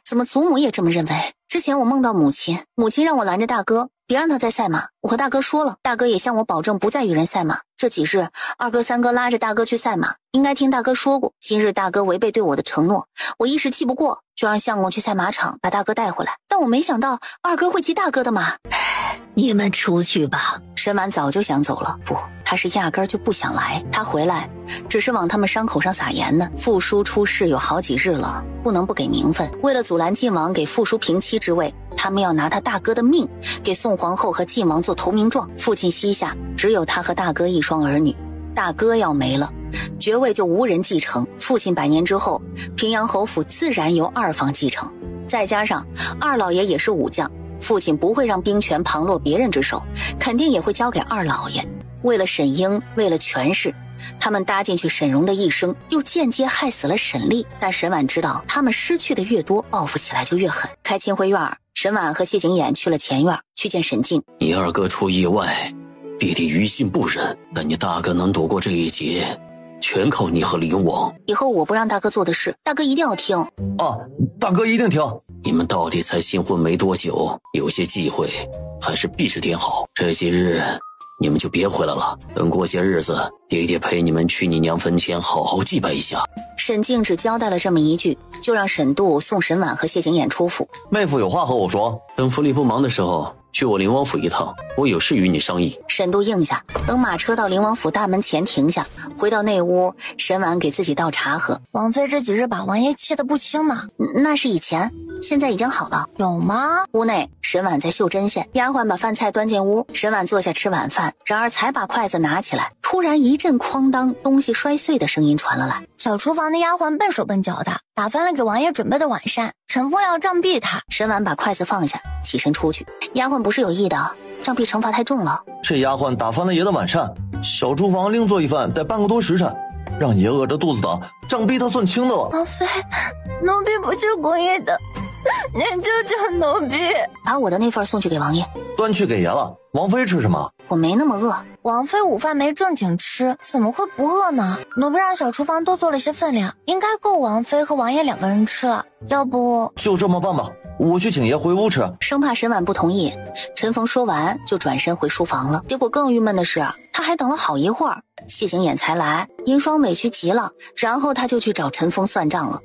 怎么祖母也这么认为？之前我梦到母亲让我拦着大哥，别让他再赛马。我和大哥说了，大哥也向我保证不再与人赛马。这几日二哥三哥拉着大哥去赛马，应该听大哥说过，今日大哥违背对我的承诺，我一时气不过，就让相公去赛马场把大哥带回来。但我没想到二哥会骑大哥的马。你们出去吧。沈婉早就想走了，不，他是压根儿就不想来。他回来只是往他们伤口上撒盐呢。父叔出事有好几日了，不能不给名分。为了阻拦晋王给父叔平妻之位，他们要拿他大哥的命给宋皇后和晋王做投名状。父亲膝下只有他和大哥一双儿女，大哥要没了，爵位就无人继承。父亲100年之后，平阳侯府自然由二房继承，再加上二老爷也是武将，父亲不会让兵权旁落别人之手，肯定也会交给二老爷。为了沈英，为了权势，他们搭进去沈荣的一生，又间接害死了沈丽。但沈婉知道他们失去的越多，报复起来就越狠。开清辉院，沈婉和谢景琰去了前院去见沈静。你二哥出意外，弟弟于心不忍，但你大哥能躲过这一劫，全靠你和灵王。以后我不让大哥做的事，大哥一定要听。啊，大哥一定听。你们到底才新婚没多久，有些忌讳还是避着点好。这些日你们就别回来了，等过些日子，爹爹陪你们去你娘坟前好好祭拜一下。沈静只交代了这么一句，就让沈度送沈婉和谢景琰出府。妹夫有话和我说，等府里不忙的时候，去我灵王府一趟，我有事与你商议。沈度应下，等马车到灵王府大门前停下，回到内屋，沈婉给自己倒茶喝。王妃这几日把王爷气得不轻呢。那是以前，现在已经好了。有吗？屋内，沈婉在绣针线，丫鬟把饭菜端进屋，沈婉坐下吃晚饭。然而才把筷子拿起来，突然一阵哐当，东西摔碎的声音传了来。小厨房的丫鬟笨手笨脚的，打翻了给王爷准备的晚膳。陈峰要杖毙他。沈婉把筷子放下，起身出去。丫鬟不是有意的，杖毙惩罚太重了。这丫鬟打翻了爷的晚膳，小厨房另做一饭得半个多时辰，让爷饿着肚子的，杖毙他算轻的了。王妃，奴婢不是故意的，您救救奴婢。把我的那份送去给王爷。端去给爷了。王妃吃什么？我没那么饿。王妃午饭没正经吃，怎么会不饿呢？奴婢让小厨房多做了些分量，应该够王妃和王爷2个人吃了。要不就这么办吧，我去请爷回屋吃。生怕沈婉不同意，陈逢说完就转身回书房了。结果更郁闷的是，他还等了好一会儿，谢景琰才来。银霜委屈极了，然后他就去找陈逢算账了。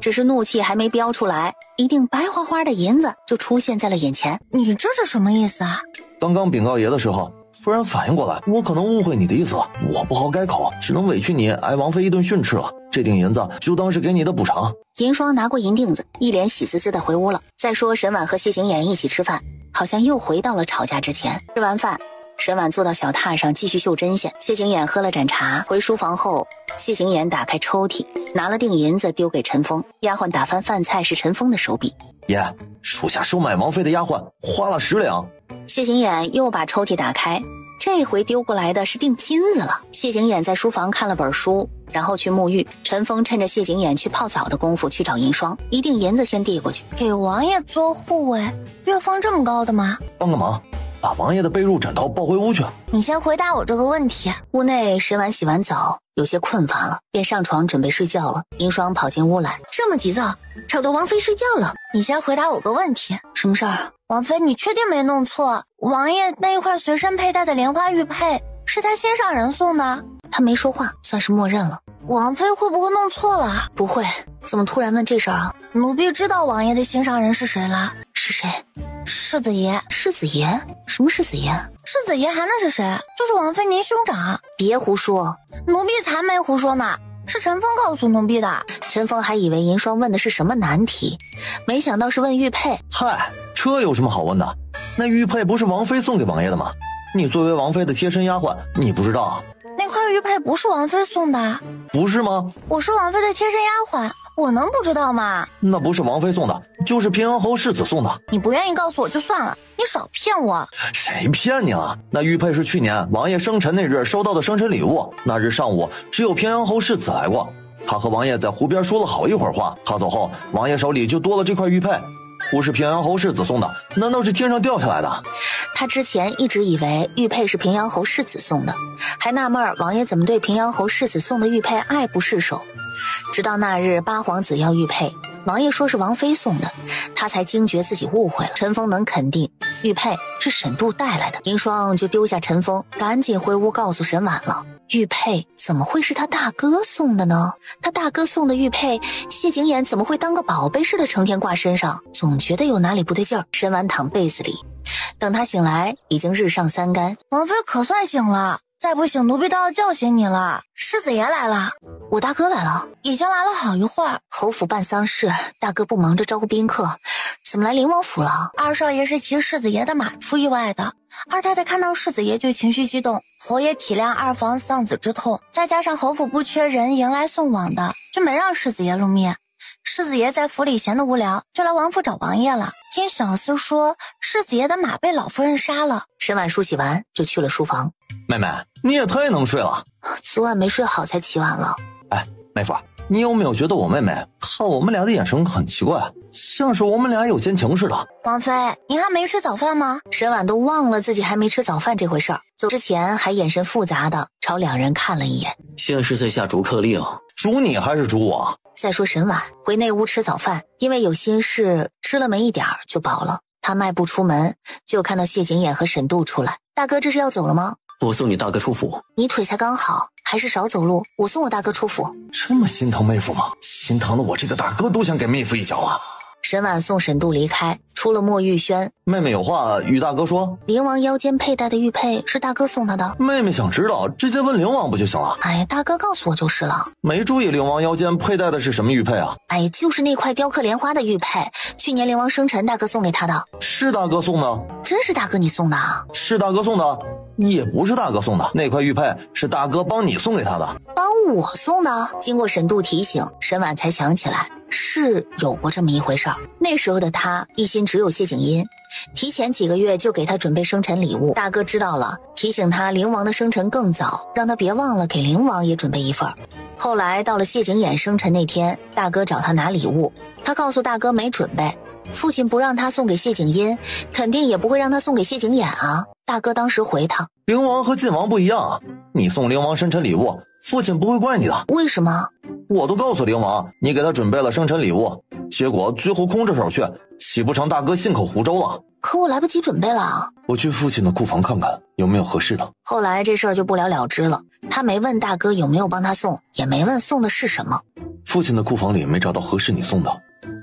只是怒气还没飙出来，一锭白花花的银子就出现在了眼前。你这是什么意思啊？刚刚禀告爷的时候，突然反应过来，我可能误会你的意思了，我不好改口，只能委屈你挨王妃一顿训斥了。这锭银子就当是给你的补偿。银霜拿过银锭子，一脸喜滋滋的回屋了。再说沈婉和谢景琰一起吃饭，好像又回到了吵架之前。吃完饭，沈婉坐到小榻上继续绣针线，谢景琰喝了盏茶。回书房后，谢景琰打开抽屉，拿了锭银子丢给陈峰。丫鬟打翻饭菜是陈峰的手笔。爷，属下收买王妃的丫鬟花了10两。谢景琰又把抽屉打开，这回丢过来的是锭金子了。谢景琰在书房看了本书，然后去沐浴。陈峰趁着谢景琰去泡澡的功夫去找银霜，一锭银子先递过去。给王爷做护卫，月俸这么高的吗？帮个忙，把王爷的被褥枕头抱回屋去。你先回答我这个问题。屋内沈婉洗完澡，有些困乏了，便上床准备睡觉了。银霜跑进屋来，这么急躁，吵得王妃睡觉了。你先回答我个问题。什么事儿？王妃，你确定没弄错？王爷那一块随身佩戴的莲花玉佩是他心上人送的？他没说话，算是默认了。王妃会不会弄错了？不会，怎么突然问这事儿啊？奴婢知道王爷的心上人是谁了。是谁？世子爷。世子爷？什么世子爷？世子爷还能是谁？就是王妃您兄长。别胡说，奴婢才没胡说呢，是陈峰告诉奴婢的。陈峰还以为银霜问的是什么难题，没想到是问玉佩。嗨，这有什么好问的？那玉佩不是王妃送给王爷的吗？你作为王妃的贴身丫鬟，你不知道？那块玉佩不是王妃送的。不是吗？我是王妃的贴身丫鬟，我能不知道吗？那不是王妃送的，就是平阳侯世子送的。你不愿意告诉我就算了，你少骗我。谁骗你了？那玉佩是去年王爷生辰那日收到的生辰礼物，那日上午只有平阳侯世子来过，他和王爷在湖边说了好一会儿话，他走后王爷手里就多了这块玉佩，不是平阳侯世子送的，难道是天上掉下来的？他之前一直以为玉佩是平阳侯世子送的，还纳闷王爷怎么对平阳侯世子送的玉佩爱不释手。直到那日八皇子要玉佩，王爷说是王妃送的，他才惊觉自己误会了。陈峰能肯定玉佩是沈度带来的，银霜就丢下陈峰，赶紧回屋告诉沈婉了。玉佩怎么会是他大哥送的呢？他大哥送的玉佩，谢景琰怎么会当个宝贝似的成天挂身上？总觉得有哪里不对劲儿。沈婉躺被子里，等他醒来已经日上三竿。王妃可算醒了，再不醒奴婢都要叫醒你了。世子爷来了。我大哥来了，已经来了好一会儿。侯府办丧事，大哥不忙着招呼宾客，怎么来灵王府了？二少爷是骑世子爷的马出意外的，二太太看到世子爷就情绪激动，侯爷体谅二房丧子之痛，再加上侯府不缺人迎来送往的，就没让世子爷露面。世子爷在府里闲得无聊，就来王府找王爷了。听小厮说，世子爷的马被老夫人杀了。沈婉梳洗完就去了书房。妹妹，你也太能睡了，昨晚没睡好才起晚了。哎，妹夫，你有没有觉得我妹妹看我们俩的眼神很奇怪，像是我们俩有奸情似的？王妃，您还没吃早饭吗？沈婉都忘了自己还没吃早饭这回事儿，走之前还眼神复杂的朝两人看了一眼。现是在下逐客令。逐你还是逐我？再说沈婉回内屋吃早饭，因为有心事，吃了没一点儿就饱了。他迈步出门，就看到谢景琰和沈度出来。大哥这是要走了吗？我送你大哥出府。你腿才刚好，还是少走路，我送我大哥出府。这么心疼妹夫吗？心疼的我这个大哥都想给妹夫一脚啊。沈婉送沈度离开，出了墨玉轩。妹妹有话与大哥说。灵王腰间佩戴的玉佩是大哥送他的。妹妹想知道，直接问灵王不就行了？哎呀，大哥告诉我就是了。没注意灵王腰间佩戴的是什么玉佩啊？哎，就是那块雕刻莲花的玉佩，去年灵王生辰大哥送给他的。是大哥送的？真是大哥你送的啊？是大哥送的，也不是大哥送的，那块玉佩是大哥帮你送给他的。帮我送的？经过沈度提醒，沈婉才想起来是有过这么一回事儿。那时候的他一心只有谢景音，提前几个月就给他准备生辰礼物。大哥知道了，提醒他灵王的生辰更早，让他别忘了给灵王也准备一份。后来到了谢景琰生辰那天，大哥找他拿礼物，他告诉大哥没准备，父亲不让他送给谢景音，肯定也不会让他送给谢景琰啊。大哥当时回他，灵王和晋王不一样，你送灵王生辰礼物，父亲不会怪你的。为什么？我都告诉灵王你给他准备了生辰礼物，结果最后空着手去，岂不成大哥信口胡诌了？可我来不及准备了。我去父亲的库房看看有没有合适的。后来这事儿就不了了之了，他没问大哥有没有帮他送，也没问送的是什么。父亲的库房里没找到合适你送的，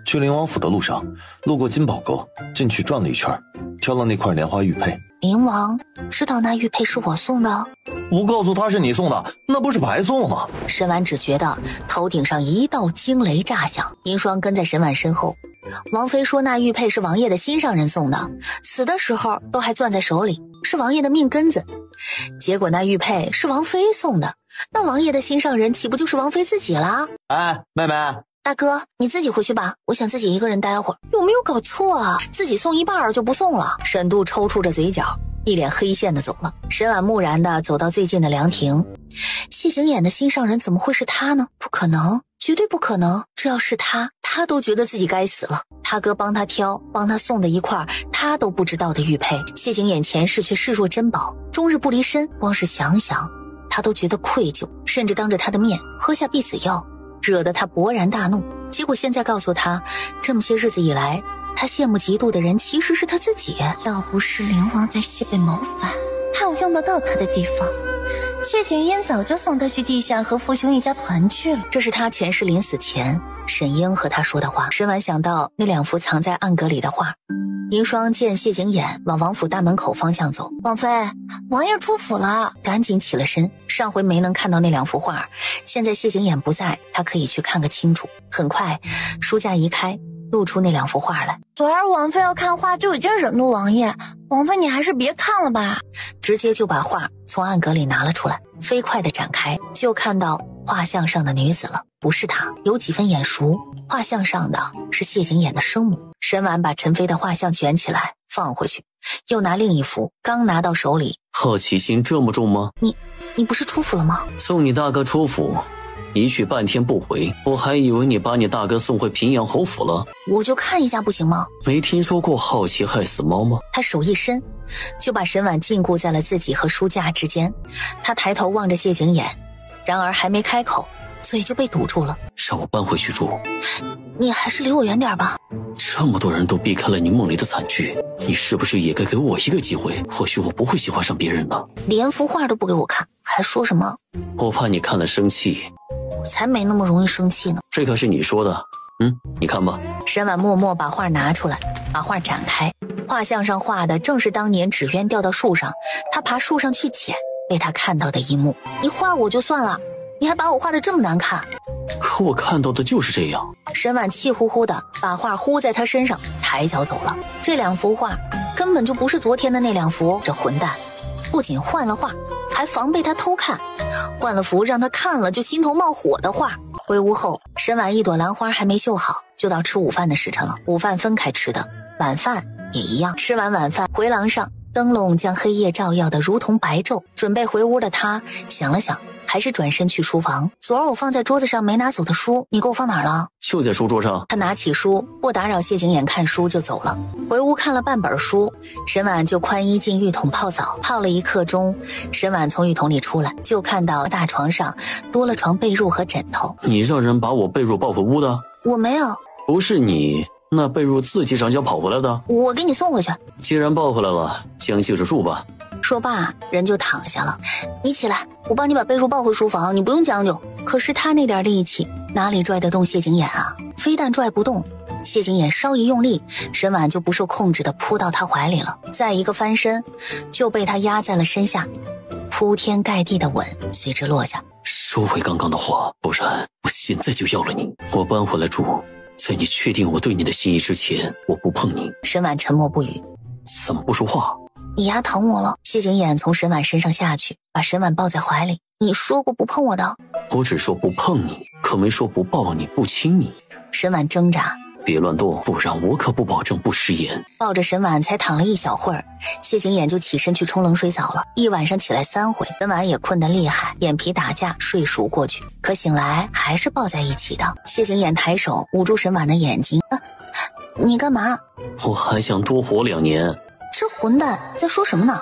去灵王府的路上路过金宝阁，进去转了一圈，挑了那块莲花玉佩。灵王知道那玉佩是我送的？不告诉他是你送的，那不是白送了吗？沈婉只觉得头顶上一道惊雷炸响，银霜跟在沈婉身后。王妃说那玉佩是王爷的心上人送的，死的时候都还攥在手里，是王爷的命根子。结果那玉佩是王妃送的，那王爷的心上人岂不就是王妃自己啦？哎，妹妹，大哥你自己回去吧，我想自己一个人待会儿。有没有搞错啊？自己送一半就不送了。沈度抽搐着嘴角，一脸黑线的走了。沈婉木然的走到最近的凉亭，谢景琰的心上人怎么会是他呢？不可能，绝对不可能。这要是他都觉得自己该死了。他哥帮他挑，帮他送的一块他都不知道的玉佩，谢景琰前世却视若珍宝，终日不离身。光是想想他都觉得愧疚，甚至当着他的面喝下避子药，惹得他勃然大怒。结果现在告诉他，这么些日子以来他羡慕嫉妒的人其实是他自己。要不是灵王在西北谋反，还有用得到他的地方，谢景音早就送他去地下和父兄一家团聚了。这是他前世临死前沈英和他说的话。沈婉想到那两幅藏在暗格里的画。银霜见谢景琰往王府大门口方向走，王妃，王爷出府了，赶紧起了身。上回没能看到那两幅画，现在谢景琰不在，他可以去看个清楚。很快书架一开，露出那两幅画来。昨儿王妃要看画就已经惹怒王爷，王妃你还是别看了吧。直接就把画从暗格里拿了出来，飞快地展开，就看到画像上的女子了，不是她，有几分眼熟。画像上的是谢景琰的生母。沈婉把陈飞的画像卷起来放回去，又拿另一幅，刚拿到手里，好奇心这么重吗？你不是出府了吗？送你大哥出府，一去半天不回，我还以为你把你大哥送回平阳侯府了。我就看一下不行吗？没听说过好奇害死猫吗？他手一伸，就把沈婉禁锢在了自己和书架之间。他抬头望着谢景琰，然而还没开口，嘴就被堵住了。让我搬回去住。你还是离我远点吧。这么多人都避开了你梦里的惨剧，你是不是也该给我一个机会？或许我不会喜欢上别人的。连幅画都不给我看，还说什么？我怕你看了生气。我才没那么容易生气呢。这可是你说的。你看吧。沈婉默默把画拿出来，把画展开。画像上画的正是当年纸鸢掉到树上，他爬树上去捡，被他看到的一幕。你画我就算了，你还把我画得这么难看。可我看到的就是这样。沈婉气呼呼的把画呼在他身上，抬脚走了。这两幅画根本就不是昨天的那两幅。这混蛋不仅换了画，还防备他偷看，换了幅让他看了就心头冒火的画。回屋后，沈婉一朵兰花还没绣好，就到吃午饭的时辰了。午饭分开吃的，晚饭也一样。吃完晚饭，回廊上灯笼将黑夜照耀得如同白昼。准备回屋的他想了想，还是转身去书房。昨儿我放在桌子上没拿走的书，你给我放哪儿了？就在书桌上。他拿起书，不打扰谢景琰看书就走了。回屋看了半本书，沈婉就宽衣进浴桶泡澡。泡了1刻钟，沈婉从浴桶里出来，就看到大床上多了床被褥和枕头。你让人把我被褥抱回屋的？我没有。不是你，那被褥自己长脚跑回来的？我给你送回去。既然抱回来了，将就着住吧。说罢，人就躺下了。你起来，我帮你把被褥抱回书房，你不用将就。可是他那点力气哪里拽得动谢景琰啊？非但拽不动，谢景琰稍一用力，沈婉就不受控制地扑到他怀里了。再一个翻身，就被他压在了身下。铺天盖地的吻随之落下。收回刚刚的话，不然我现在就要了你。我搬回来住，在你确定我对你的心意之前，我不碰你。沈婉沉默不语。怎么不说话？你丫疼我了。谢景琰从沈婉身上下去，把沈婉抱在怀里。你说过不碰我的。我只说不碰你，可没说不抱你不亲你。沈婉挣扎。别乱动，不然我可不保证不食言。抱着沈婉才躺了一小会儿，谢景琰就起身去冲冷水澡了。一晚上起来3回，沈婉也困得厉害，眼皮打架睡熟过去，可醒来还是抱在一起的。谢景琰抬手捂住沈婉的眼睛。你干嘛？我还想多活2年。这混蛋在说什么呢？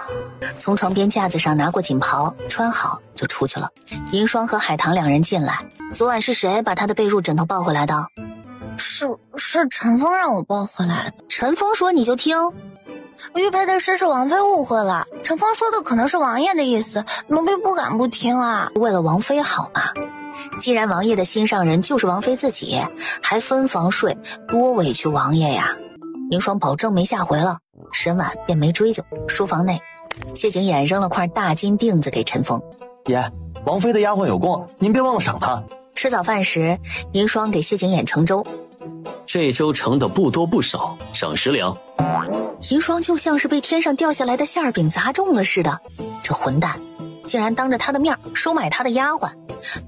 从床边架子上拿过锦袍，穿好就出去了。银霜和海棠2人进来。昨晚是谁把他的被褥枕头抱回来的？是陈峰让我抱回来的。陈峰说你就听？玉佩的事是王妃误会了，陈峰说的可能是王爷的意思，奴婢不敢不听啊。为了王妃好嘛。既然王爷的心上人就是王妃自己，还分房睡，多委屈王爷呀。银霜保证没下回了，沈婉便没追究。书房内，谢景琰扔了块大金锭子给陈峰。爷，王妃的丫鬟有功，您别忘了赏她。吃早饭时，银霜给谢景琰盛粥。这粥盛的不多不少，赏10两。银霜就像是被天上掉下来的馅饼砸中了似的，这混蛋竟然当着他的面收买他的丫鬟，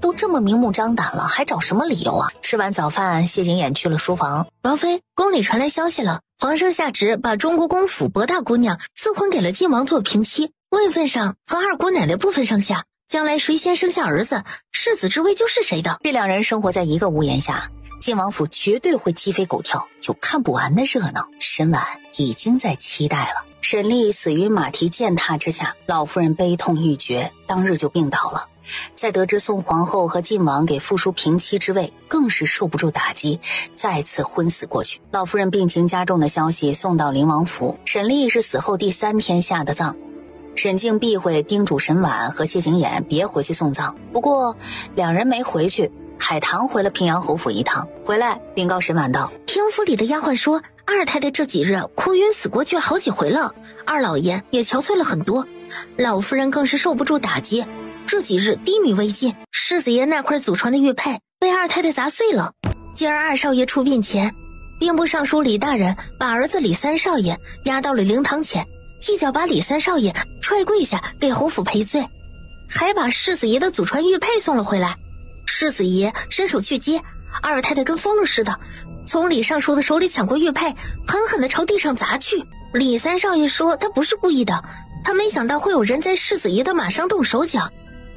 都这么明目张胆了，还找什么理由啊？吃完早饭，谢景琰去了书房。王妃，宫里传来消息了，皇上下旨把中国公府博大姑娘赐婚给了晋王做平妻，位分上和二姑奶奶不分上下，将来谁先生下儿子，世子之位就是谁的。这2人生活在一个屋檐下，晋王府绝对会鸡飞狗跳，有看不完的热闹。沈婉已经在期待了。沈丽死于马蹄践踏之下，老夫人悲痛欲绝，当日就病倒了。在得知宋皇后和晋王给复叔平妻之位，更是受不住打击，再次昏死过去。老夫人病情加重的消息送到宁王府，沈丽是死后第3天下的葬。沈静避讳叮嘱沈婉和谢景琰别回去送葬，不过2人没回去。海棠回了平阳侯府一趟，回来禀告沈婉道：听府里的丫鬟说，二太太这几日哭晕死过去好几回了，二老爷也憔悴了很多，老夫人更是受不住打击，这几日低迷未进，世子爷那块祖传的玉佩被二太太砸碎了。今儿二少爷出殡前，兵部尚书李大人把儿子李3少爷押到了灵堂前，一脚把李3少爷踹跪下给侯府赔罪，还把世子爷的祖传玉佩送了回来。世子爷伸手去接，二太太跟疯了似的，从李尚书的手里抢过玉佩，狠狠地朝地上砸去。李三少爷说他不是故意的，他没想到会有人在世子爷的马上动手脚，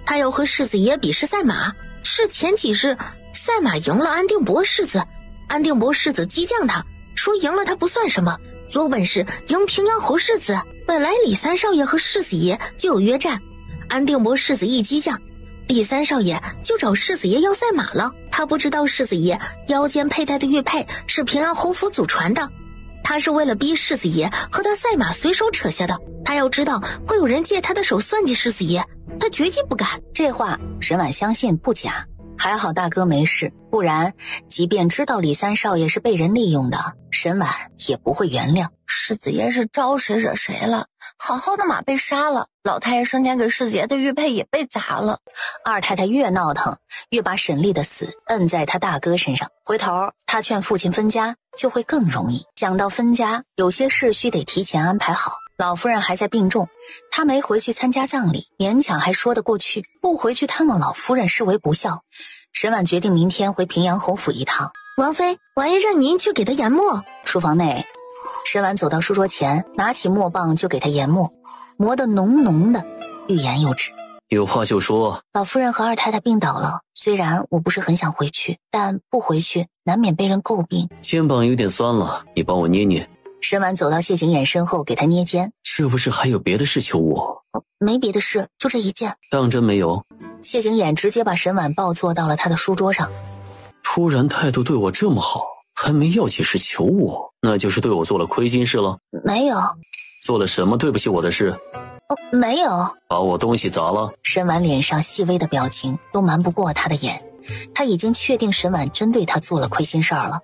他要和世子爷比试赛马。是前几日赛马赢了安定伯世子，安定伯世子激将他，说赢了他不算什么，有本事赢平阳侯世子。本来李三少爷和世子爷就有约战，安定伯世子一激将，李三少爷就找世子爷要赛马了。他不知道世子爷腰间佩戴的玉佩是平阳侯府祖传的，他是为了逼世子爷和他赛马随手扯下的。他要知道会有人借他的手算计世子爷，他绝技不敢。这话沈婉相信不假，还好大哥没事，不然即便知道李三少爷是被人利用的，沈婉也不会原谅。世子爷是招谁惹谁了？好好的马被杀了，老太爷生前给世子爷的玉佩也被砸了。二太太越闹腾，越把沈丽的死摁在他大哥身上。回头他劝父亲分家就会更容易。讲到分家，有些事须得提前安排好。老夫人还在病重，他没回去参加葬礼，勉强还说得过去，不回去探望老夫人视为不孝。沈婉决定明天回平阳侯府一趟。王妃，王爷让您去给他研墨。书房内，沈婉走到书桌前，拿起墨棒就给他研墨，磨得浓浓的，欲言又止。有话就说。老夫人和二太太病倒了，虽然我不是很想回去，但不回去难免被人诟病。肩膀有点酸了，你帮我捏捏。沈婉走到谢景琰身后给他捏肩。是不是还有别的事求我？没别的事，就这一件。当真没有？谢景琰直接把沈婉抱坐到了他的书桌上。突然态度对我这么好，还没要紧事求我，那就是对我做了亏心事了？没有。做了什么对不起我的事？没有。把我东西砸了？沈婉脸上细微的表情都瞒不过他的眼，他已经确定沈婉针对他做了亏心事儿了，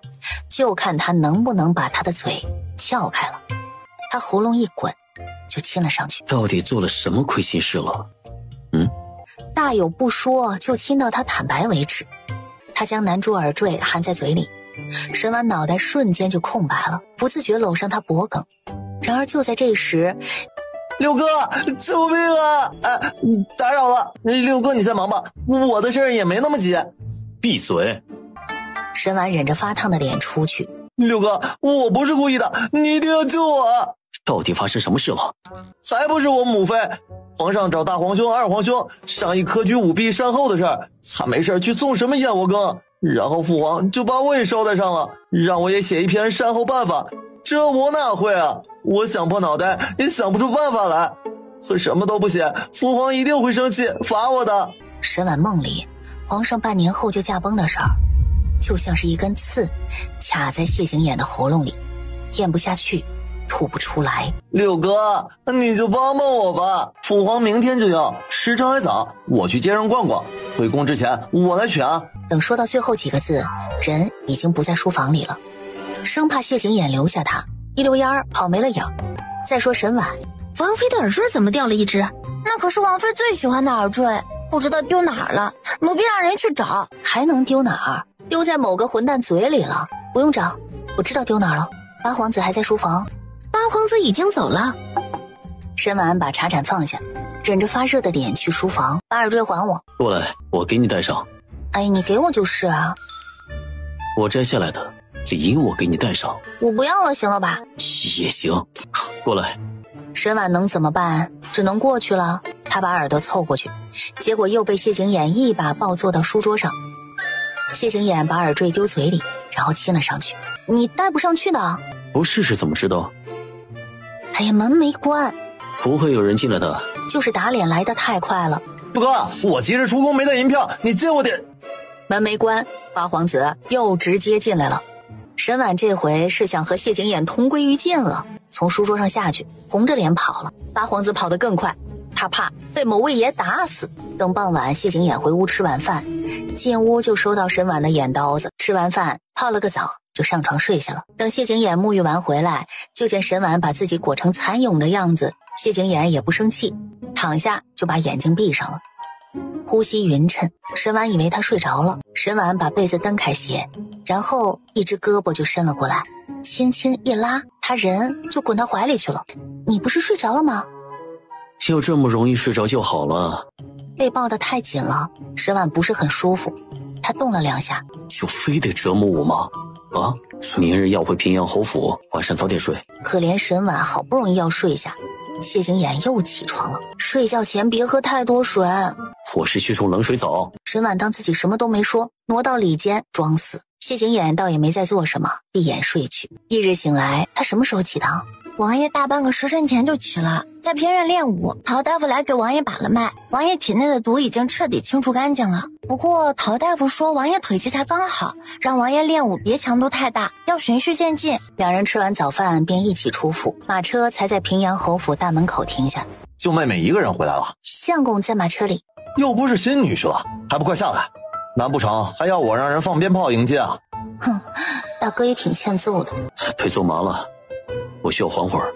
就看他能不能把他的嘴撬开了。他喉咙一滚，就亲了上去。到底做了什么亏心事了？大有不说，就亲到他坦白为止。他将南珠耳坠含在嘴里，沈婉脑袋瞬间就空白了，不自觉搂上他脖颈。然而就在这时，六哥，救命啊！打扰了，六哥你在忙吧，我的事儿也没那么急。闭嘴！沈婉忍着发烫的脸出去。六哥，我不是故意的，你一定要救我！到底发生什么事了？还不是我母妃，皇上找大皇兄、二皇兄商议科举舞弊善后的事儿，他没事去送什么燕窝羹，然后父皇就把我也捎带上了，让我也写一篇善后办法。这我哪会啊？我想破脑袋也想不出办法来，可什么都不写，父皇一定会生气罚我的。沈婉梦里，皇上半年后就驾崩的事儿，就像是一根刺卡在谢景琰的喉咙里，咽不下去，吐不出来。六哥，你就帮帮我吧，父皇明天就要，时辰还早，我去街上逛逛，回宫之前我来取啊。等说到最后几个字，人已经不在书房里了，生怕谢景琰留下他，一溜烟儿跑没了影。再说沈婉，王妃的耳坠怎么掉了一只？那可是王妃最喜欢的耳坠，不知道丢哪儿了，奴婢让人去找。还能丢哪儿？丢在某个混蛋嘴里了。不用找，我知道丢哪儿了。八皇子还在书房。八皇子已经走了。沈婉把茶盏放下，忍着发热的脸去书房，把耳坠还我。过来，我给你戴上。哎，你给我就是啊。我摘下来的，理应我给你戴上。我不要了，行了吧？也行，过来。沈婉能怎么办？只能过去了。他把耳朵凑过去，结果又被谢景琰一把抱坐到书桌上。谢景琰把耳坠丢嘴里，然后亲了上去。你戴不上去的。不试试怎么知道？哎呀，门没关。不会有人进来的。就是打脸来得太快了。不哥，我急着出宫没带银票，你借我点。门没关，八皇子又直接进来了。沈婉这回是想和谢景琰同归于尽了，从书桌上下去，红着脸跑了。八皇子跑得更快，他怕被某位爷打死。等傍晚谢景琰回屋吃晚饭，进屋就收到沈婉的眼刀子。吃完饭泡了个澡就上床睡下了。等谢景琰沐浴完回来，就见沈婉把自己裹成蚕蛹的样子。谢景琰也不生气，躺下就把眼睛闭上了，呼吸匀称。沈婉以为他睡着了，沈婉把被子蹬开些，然后一只胳膊就伸了过来，轻轻一拉，他人就滚到怀里去了。你不是睡着了吗？要这么容易睡着就好了。被抱得太紧了，沈婉不是很舒服，她动了2下。就非得折磨我吗？啊，明日要回平阳侯府，晚上早点睡。可怜沈婉好不容易要睡下，谢景琰又起床了。睡觉前别喝太多水。我是去冲冷水澡。沈婉当自己什么都没说，挪到里间装死。谢景琰倒也没再做什么，闭眼睡去。翌日醒来，他什么时候起的？王爷大半个时辰前就起了，在偏院练武。陶大夫来给王爷把了脉，王爷体内的毒已经彻底清除干净了。不过陶大夫说王爷腿气才刚好，让王爷练武别强度太大，要循序渐进。两人吃完早饭便一起出府，马车才在平阳侯府大门口停下。就妹妹一个人回来了？相公在马车里。又不是新女婿了，还不快下来？难不成还要我让人放鞭炮迎接啊？哼，大哥也挺欠揍的。腿坐麻了，我需要缓会儿。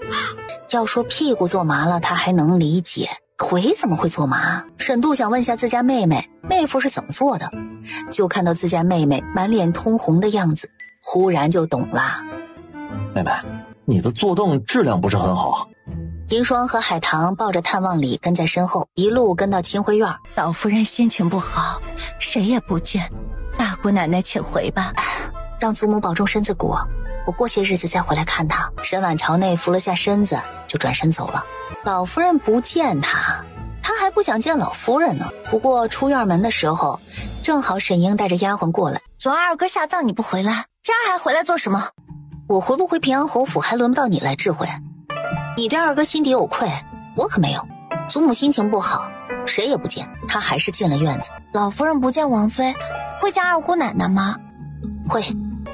要说屁股坐麻了他还能理解，腿怎么会坐麻？沈度想问下自家妹妹妹夫是怎么做的，就看到自家妹妹满脸通红的样子，忽然就懂了。妹妹，你的坐凳质量不是很好。银霜和海棠抱着探望礼跟在身后，一路跟到清辉院。老夫人心情不好，谁也不见，大姑奶奶请回吧。让祖母保重身子骨，我过些日子再回来看她。沈婉朝内扶了下身子，就转身走了。老夫人不见她，她还不想见老夫人呢。不过出院门的时候，正好沈英带着丫鬟过来。昨儿二哥下葬你不回来，今儿还回来做什么？我回不回平阳侯府还轮不到你来智慧。你对二哥心底有愧，我可没有。祖母心情不好，谁也不见，她还是进了院子。老夫人不见王妃，会见二姑奶奶吗？会。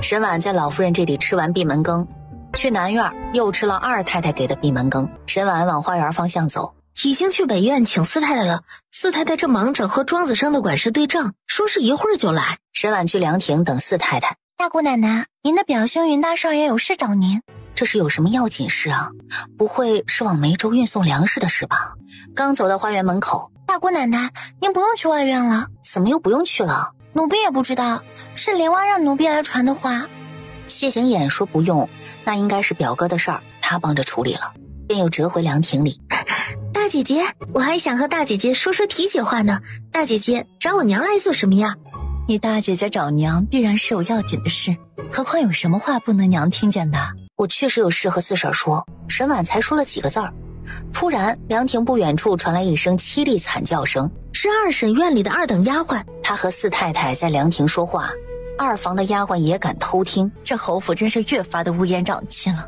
沈婉在老夫人这里吃完闭门羹，去南院又吃了二太太给的闭门羹。沈婉往花园方向走，已经去北院请四太太了。四太太正忙着和庄子生的管事对账，说是一会儿就来。沈婉去凉亭等四太太。大姑奶奶，您的表兄云大少爷有事找您。这是有什么要紧事啊？不会是往梅州运送粮食的事吧？刚走到花园门口，大姑奶奶，您不用去外院了。怎么又不用去了？奴婢也不知道，是林蛙让奴婢来传的话。谢景琰说不用，那应该是表哥的事儿，他帮着处理了，便又折回凉亭里。大姐姐，我还想和大姐姐说说提姐话呢。大姐姐找我娘来做什么呀？你大姐姐找娘必然是有要紧的事，何况有什么话不能娘听见的？我确实有事和四婶说。沈婉才说了几个字儿，突然凉亭不远处传来一声凄厉惨叫声，是二婶院里的二等丫鬟。她和四太太在凉亭说话，二房的丫鬟也敢偷听，这侯府真是越发的乌烟瘴气了。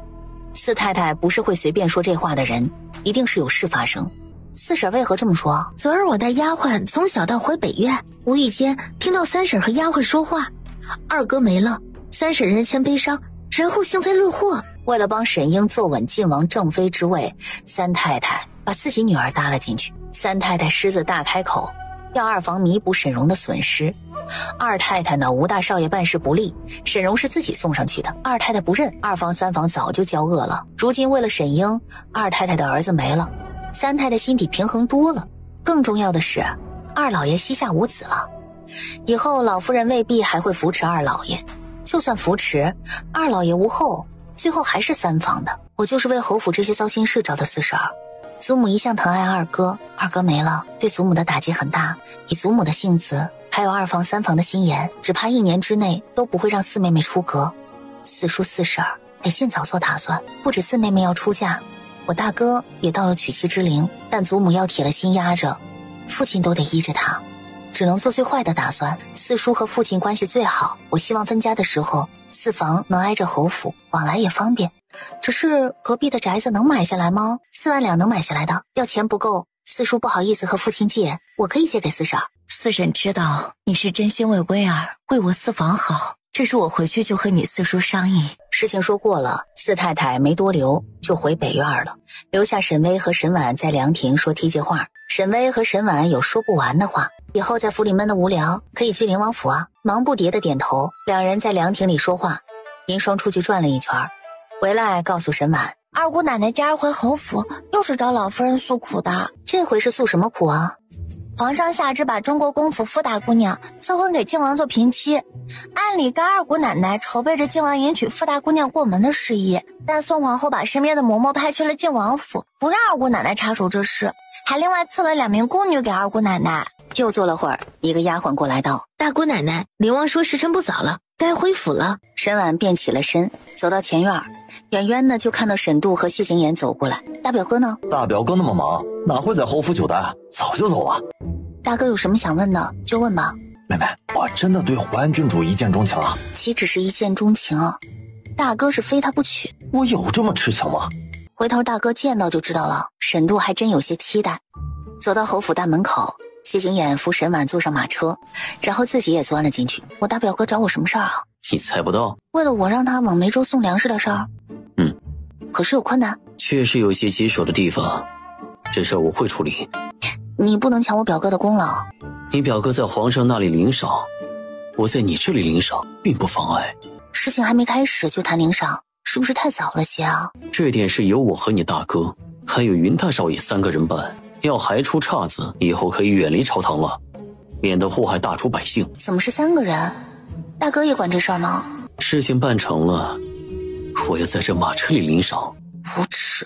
四太太不是会随便说这话的人，一定是有事发生。四婶为何这么说？昨儿我带丫鬟从小道回北院，无意间听到三婶和丫鬟说话，二哥没了，三婶人前悲伤，人后幸灾乐祸。为了帮沈英坐稳晋王正妃之位，三太太把自己女儿搭了进去。三太太狮子大开口，要二房弥补沈荣的损失。二太太呢，吴大少爷办事不力，沈荣是自己送上去的，二太太不认，二房三房早就交恶了。如今为了沈英，二太太的儿子没了，三太太心底平衡多了。更重要的是，二老爷膝下无子了，以后老夫人未必还会扶持二老爷，就算扶持，二老爷无后，最后还是三房的。我就是为侯府这些糟心事找的四婶儿。祖母一向疼爱二哥，二哥没了，对祖母的打击很大。以祖母的性子，还有二房三房的心眼，只怕1年之内都不会让四妹妹出阁。四叔四婶儿得尽早做打算，不止四妹妹要出嫁，我大哥也到了娶妻之龄，但祖母要铁了心压着，父亲都得依着他，只能做最坏的打算。四叔和父亲关系最好，我希望分家的时候，四房能挨着侯府，往来也方便。只是隔壁的宅子能买下来吗？4万两能买下来的，要钱不够，四叔不好意思和父亲借，我可以借给四婶。四婶知道你是真心为威儿，为我四房好，这是我回去就和你四叔商议。事情说过了，四太太没多留，就回北院了，留下沈薇和沈婉在凉亭说梯阶话。沈薇和沈婉有说不完的话，以后在府里闷得无聊，可以去灵王府啊。忙不迭的点头，两人在凉亭里说话。银霜出去转了一圈，回来告诉沈婉，二姑奶奶今儿回侯府，又是找老夫人诉苦的。这回是诉什么苦啊？皇上下旨把中国公府傅大姑娘赐婚给靖王做嫔妻，按理该二姑奶奶筹备着靖王迎娶傅大姑娘过门的事宜，但宋皇后把身边的嬷嬷派去了靖王府，不让二姑奶奶插手这事。还另外赐了2名宫女给二姑奶奶。又坐了会儿，一个丫鬟过来道：“大姑奶奶，灵王说时辰不早了，该回府了。”沈婉便起了身，走到前院，远远的就看到沈度和谢景琰走过来。大表哥呢？大表哥那么忙，哪会在侯府久待？早就走了。大哥有什么想问的就问吧。妹妹，我真的对淮安郡主一见钟情了。岂止是一见钟情啊，大哥是非他不娶。我有这么痴情吗？回头大哥见到就知道了。沈度还真有些期待。走到侯府大门口，谢景琰扶沈婉坐上马车，然后自己也钻了进去。我大表哥找我什么事儿啊？你猜不到。为了我让他往梅州送粮食的事儿。可是有困难。确实有些棘手的地方，这事儿我会处理。你不能抢我表哥的功劳。你表哥在皇上那里领赏，我在你这里领赏并不妨碍。事情还没开始就谈领赏，是不是太早了些啊？这点是由我和你大哥还有云大少爷3个人办，要还出岔子，以后可以远离朝堂了，免得祸害大楚百姓。怎么是3个人？大哥也管这事儿吗？事情办成了，我要在这马车里领赏。无耻！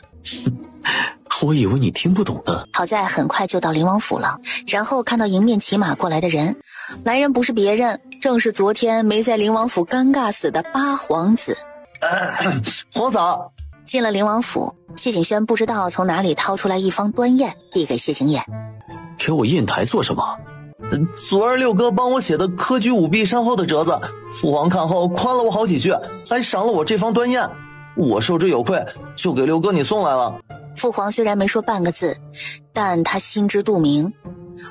我以为你听不懂的。好在很快就到灵王府了，然后看到迎面骑马过来的人，来人不是别人，正是昨天没在灵王府尴尬死的八皇子。皇嫂。进了灵王府，谢景轩不知道从哪里掏出来一方端砚，递给谢景琰。给我砚台做什么？昨儿六哥帮我写的科举舞弊善后的折子，父皇看后夸了我好几句，还赏了我这方端砚。我受之有愧，就给六哥你送来了。父皇虽然没说半个字，但他心知肚明，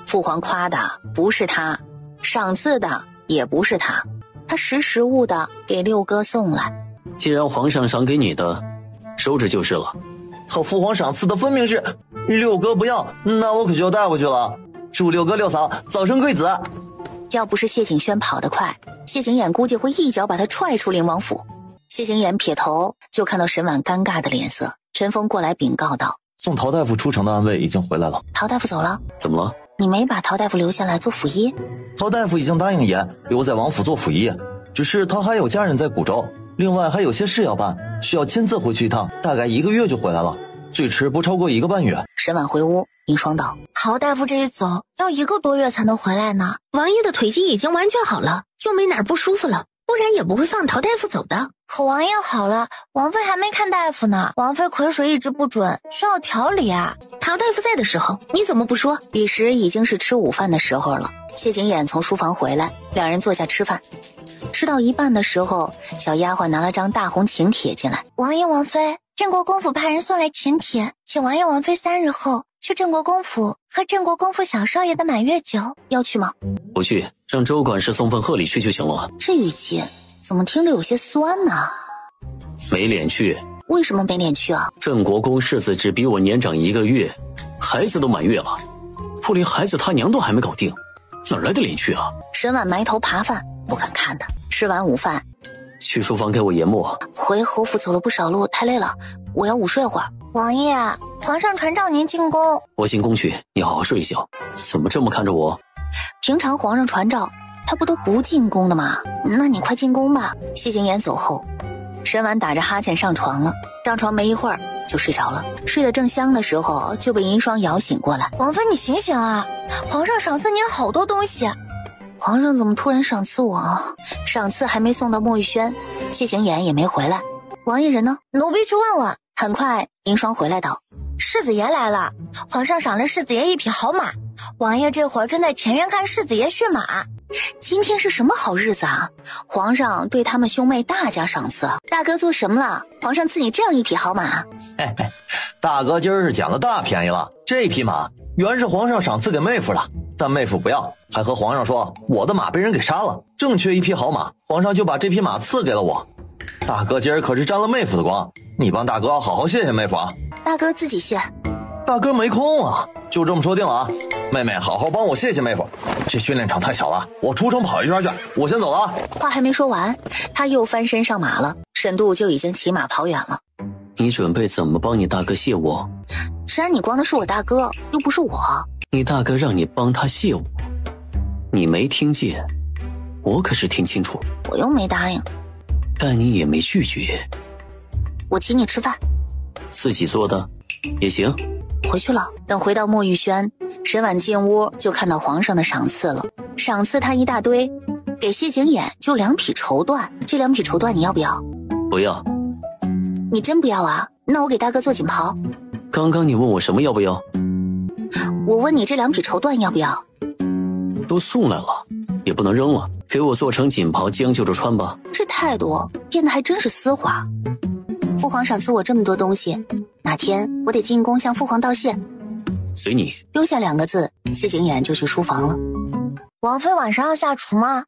父皇夸的不是他，赏赐的也不是他，他识时务的给六哥送来。既然皇上赏给你的，收着就是了。可父皇赏赐的分明是六哥不要，那我可就带回去了。祝六哥六嫂早生贵子。要不是谢景轩跑得快，谢景琰估计会一脚把他踹出灵王府。谢景琰撇头就看到沈婉尴尬的脸色，陈峰过来禀告道：送陶大夫出城的暗卫已经回来了。陶大夫走了？怎么了？你没把陶大夫留下来做辅医？陶大夫已经答应爷留在王府做辅医，只是他还有家人在古州，另外还有些事要办，需要亲自回去一趟，大概1个月就回来了，最迟不超过1个半月。沈婉回屋，银霜道：陶大夫这一走要1个多月才能回来呢。王爷的腿疾已经完全好了，又没哪儿不舒服了，不然也不会放陶大夫走的。可王爷好了，王妃还没看大夫呢，王妃癸水一直不准，需要调理啊。陶大夫在的时候你怎么不说？彼时已经是吃午饭的时候了。谢景琰从书房回来，两人坐下吃饭。吃到一半的时候，小丫鬟拿了张大红请帖进来。王爷王妃，镇国公府派人送来请帖，请王爷王妃3日后去镇国公府喝镇国公府小少爷的满月酒。要去吗？不去，让周管事送份贺礼去就行了。这语气怎么听着有些酸呢？没脸去。为什么没脸去啊？镇国公世子只比我年长1个月，孩子都满月了，我连孩子他娘都还没搞定，哪来的脸去啊？沈婉埋头扒饭，不敢看他。吃完午饭，去书房给我研墨。回侯府走了不少路，太累了，我要午睡会儿。王爷，皇上传召您进宫。我进宫去，你好好睡一觉。怎么这么看着我？平常皇上传召他不都不进宫的吗？那你快进宫吧。谢景琰走后，沈婉打着哈欠上床了，上床没一会儿就睡着了。睡得正香的时候，就被银霜摇醒过来。王妃你醒醒啊，皇上赏赐您好多东西。皇上怎么突然赏赐我？赏赐还没送到墨玉轩，谢景琰也没回来。王爷人呢？奴婢去问问。很快银霜回来道：世子爷来了，皇上赏了世子爷1匹好马，王爷这会儿正在前院看世子爷驯马。今天是什么好日子啊？皇上对他们兄妹大加赏赐。大哥做什么了？皇上赐你这样1匹好马？嘿嘿，大哥今儿是捡了大便宜了。这匹马原是皇上赏赐给妹夫的，但妹夫不要，还和皇上说我的马被人给杀了，正缺1匹好马，皇上就把这匹马赐给了我。大哥今儿可是沾了妹夫的光，你帮大哥好好谢谢妹夫啊。大哥自己谢。大哥没空啊，就这么说定了啊。妹妹好好帮我谢谢妹夫，这训练场太小了，我出城跑一圈去，我先走了啊。话还没说完，他又翻身上马了，沈度就已经骑马跑远了。你准备怎么帮你大哥谢我？扇你光的是我大哥，又不是我。你大哥让你帮他谢我，你没听见，我可是听清楚。我又没答应，但你也没拒绝。我请你吃饭。自己做的也行。回去了。等回到墨玉轩，沈婉进屋就看到皇上的赏赐了，赏赐他一大堆，给谢景琰就2匹绸缎，这2匹绸缎你要不要？不要。你真不要啊？那我给大哥做锦袍。刚刚你问我什么要不要？我问你这2匹绸缎要不要？都送来了，也不能扔了，给我做成锦袍将就着穿吧。这态度变得还真是丝滑。父皇赏赐我这么多东西，哪天我得进宫向父皇道谢。随你。丢下2个字，谢景琰就去书房了。王妃晚上要下厨吗？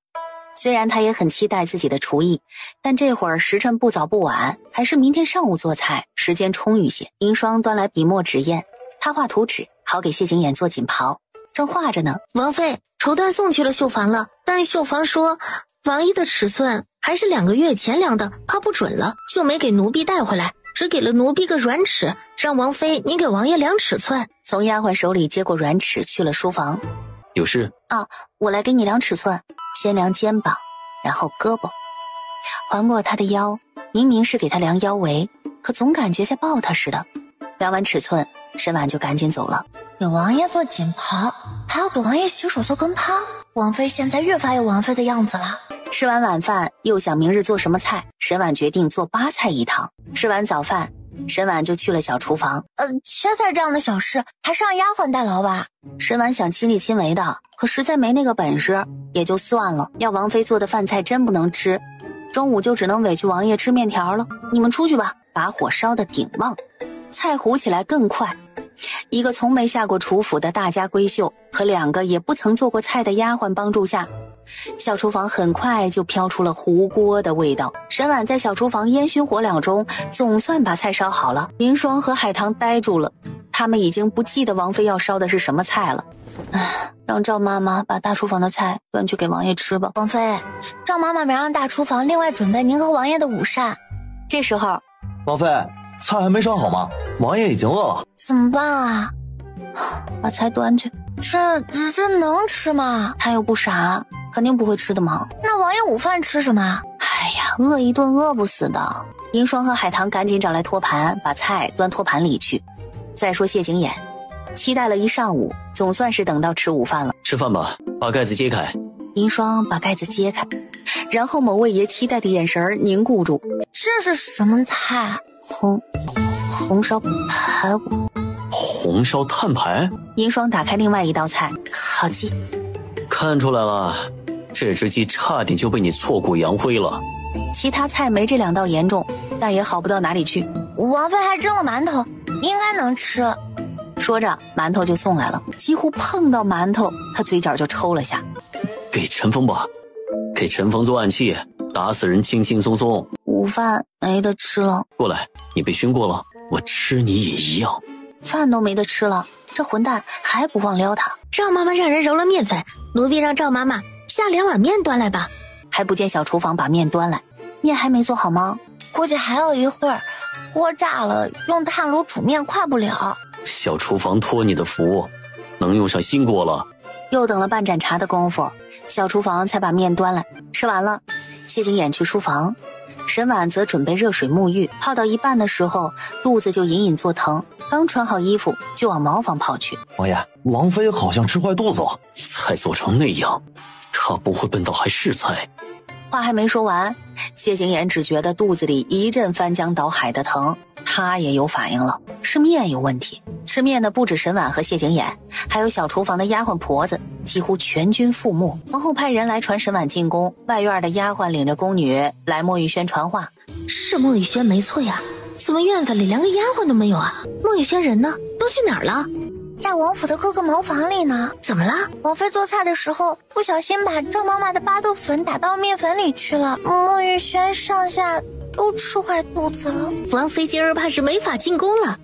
虽然他也很期待自己的厨艺，但这会儿时辰不早不晚，还是明天上午做菜，时间充裕些。银霜端来笔墨纸砚，他画图纸，好给谢景琰做锦袍。正画着呢，王妃，绸缎送去了绣房了，但绣房说王爷的尺寸还是2个月前量的，怕不准了，就没给奴婢带回来，只给了奴婢个软尺，让王妃您给王爷量尺寸。从丫鬟手里接过软尺，去了书房。有事啊，我来给你量尺寸，先量肩膀，然后胳膊，环过他的腰，明明是给他量腰围，可总感觉在抱他似的。量完尺寸，沈婉就赶紧走了。给王爷做锦袍，还要给王爷洗手做羹汤，王妃现在越发有王妃的样子了。吃完晚饭，又想明日做什么菜，沈婉决定做8菜一汤。吃完早饭，沈婉就去了小厨房。切菜这样的小事，还是让丫鬟代劳吧。沈婉想亲力亲为的，可实在没那个本事，也就算了。要王妃做的饭菜真不能吃，中午就只能委屈王爷吃面条了。你们出去吧，把火烧得顶旺，菜糊起来更快。一个从没下过厨府的大家闺秀和2个也不曾做过菜的丫鬟帮助下，小厨房很快就飘出了糊锅的味道。沈婉在小厨房烟熏火燎中，总算把菜烧好了。银霜和海棠呆住了，他们已经不记得王妃要烧的是什么菜了。让赵妈妈把大厨房的菜端去给王爷吃吧。王妃，赵妈妈没让大厨房另外准备您和王爷的午膳。这时候，王妃，菜还没烧好吗？王爷已经饿了。怎么办啊？把菜端去。这能吃吗？他又不傻，肯定不会吃的嘛。那王爷午饭吃什么？哎呀，饿一顿饿不死的。银霜和海棠赶紧找来托盘，把菜端托盘里去。再说谢景琰，期待了一上午，总算是等到吃午饭了。吃饭吧，把盖子揭开。银霜把盖子揭开，然后某位爷期待的眼神凝固住。这是什么菜？红烧排骨。红烧炭排。银霜打开另外一道菜，烤鸡。看出来了，这只鸡差点就被你挫骨扬灰了。其他菜没这2道严重，但也好不到哪里去。王妃还蒸了馒头，应该能吃。说着，馒头就送来了。几乎碰到馒头，他嘴角就抽了下。给陈峰吧，给陈峰做暗器，打死人轻轻松松。午饭没得吃了。过来，你被熏过了，我吃你也一样。饭都没得吃了，这混蛋还不忘撩他。赵妈妈让人揉了面粉，奴婢让赵妈妈下2碗面端来吧。还不见小厨房把面端来，面还没做好吗？估计还有一会儿，锅炸了，用炭炉煮面快不了。小厨房托你的福，能用上新锅了。又等了半盏茶的功夫，小厨房才把面端来。吃完了，谢景琰去书房，沈婉则准备热水沐浴。泡到一半的时候，肚子就隐隐作疼，刚穿好衣服就往茅房跑去。王爷，王妃好像吃坏肚子了。菜做成那样，她不会笨到还是菜。话还没说完，谢景琰只觉得肚子里一阵翻江倒海的疼，他也有反应了，是面有问题。吃面的不止沈婉和谢景琰，还有小厨房的丫鬟婆子，几乎全军覆没。皇后派人来传沈婉进宫，外院的丫鬟领着宫女来墨玉轩传话。是墨玉轩没错呀，怎么院子里连个丫鬟都没有啊？墨玉轩人呢？都去哪儿了？在王府的各个茅房里呢。怎么了？王妃做菜的时候不小心把赵妈妈的巴豆粉打到面粉里去了，墨玉轩上下都吃坏肚子了。王妃今儿怕是没法进宫了。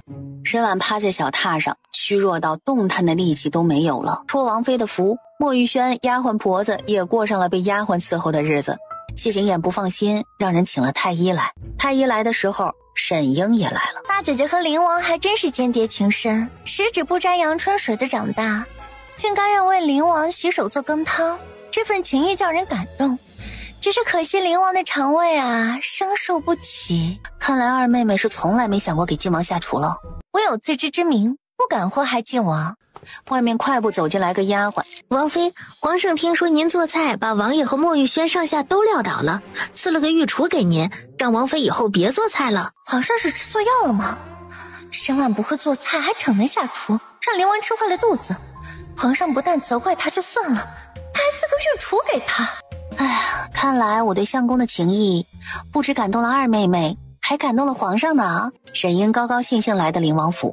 沈婉趴在小榻上，虚弱到动弹的力气都没有了。托王妃的福，墨玉轩丫鬟婆子也过上了被丫鬟伺候的日子。谢景琰不放心，让人请了太医来。太医来的时候，沈英也来了。大姐姐和灵王还真是间谍情深，十指不沾阳春水的长大，竟甘愿为灵王洗手做羹汤，这份情谊叫人感动。只是可惜灵王的肠胃啊，生受不起。看来二妹妹是从来没想过给靖王下厨了。我有自知之明，不敢祸害靖王。外面快步走进来个丫鬟。王妃，皇上听说您做菜把王爷和莫玉轩上下都撂倒了，赐了个御厨给您，让王妃以后别做菜了。皇上是吃错药了吗？沈婉不会做菜还逞能下厨，让灵王吃坏了肚子。皇上不但责怪他就算了，他还赐个御厨给他。哎呀，看来我对相公的情谊不只感动了二妹妹，还感动了皇上呢。沈英高高兴兴来的灵王府，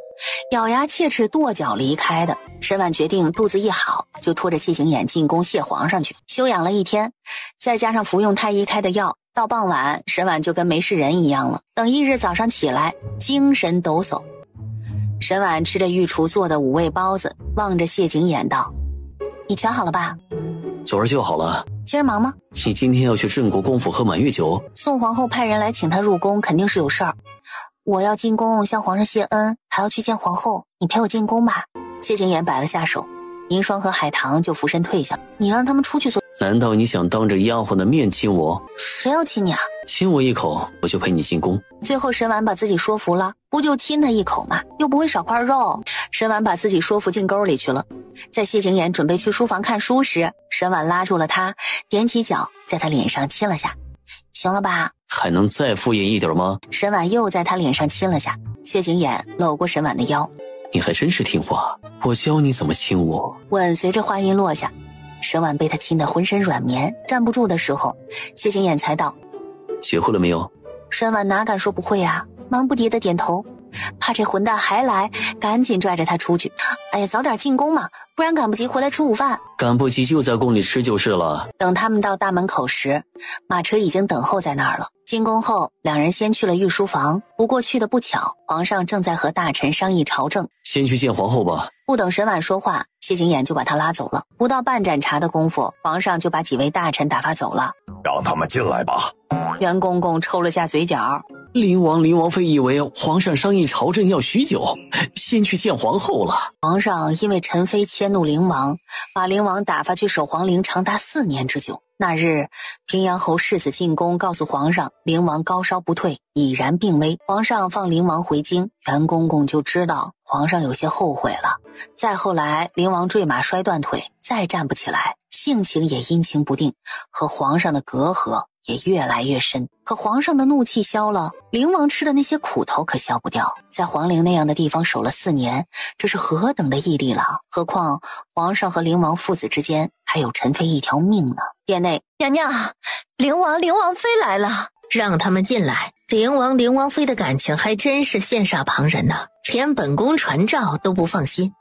咬牙切齿跺脚离开的。沈婉决定肚子一好就拖着谢景琰进宫谢皇上去，休养了一天，再加上服用太医开的药，到傍晚沈婉就跟没事人一样了。等翌日早上起来，精神抖擞。沈婉吃着御厨做的5味包子，望着谢景琰道：你全好了吧？九儿就好了。今儿忙吗？你今天要去镇国公府喝满月酒？宋皇后派人来请她入宫，肯定是有事儿。我要进宫向皇上谢恩，还要去见皇后，你陪我进宫吧。谢景琰摆了下手，银霜和海棠就俯身退下。你让他们出去做。难道你想当着丫鬟的面亲我？谁要亲你啊？亲我一口，我就陪你进宫。最后沈婉把自己说服了，不就亲他一口吗？又不会少块肉。沈婉把自己说服进沟里去了。在谢景琰准备去书房看书时，沈婉拉住了他，踮起脚在他脸上亲了下。行了吧？还能再敷衍一点吗？沈婉又在他脸上亲了下。谢景琰搂过沈婉的腰。你还真是听话，我教你怎么亲我。吻随着话音落下，沈婉被他亲得浑身软绵，站不住的时候，谢景琰才道：学会了没有？沈婉哪敢说不会啊，忙不迭的点头。怕这混蛋还来，赶紧拽着他出去。哎呀，早点进宫嘛，不然赶不及回来吃午饭。赶不及就在宫里吃就是了。等他们到大门口时，马车已经等候在那儿了。进宫后，两人先去了御书房，不过去的不巧，皇上正在和大臣商议朝政。先去见皇后吧。不等沈婉说话，谢景琰就把他拉走了。不到半盏茶的功夫，皇上就把几位大臣打发走了。让他们进来吧。袁公公抽了下嘴角。灵王妃以为皇上商议朝政要许久，先去见皇后了。皇上因为陈妃迁怒灵王，把灵王打发去守皇陵长达4年之久。那日，平阳侯世子进宫告诉皇上，灵王高烧不退，已然病危。皇上放灵王回京，袁公公就知道皇上有些后悔了。再后来，灵王坠马摔断腿，再站不起来，性情也阴晴不定，和皇上的隔阂也越来越深。可皇上的怒气消了，灵王吃的那些苦头可消不掉。在皇陵那样的地方守了4年，这是何等的毅力了！何况皇上和灵王父子之间还有陈妃一条命呢。殿内，娘娘，灵王妃来了。让他们进来。灵王妃的感情还真是羡煞旁人呢，连本宫传召都不放心，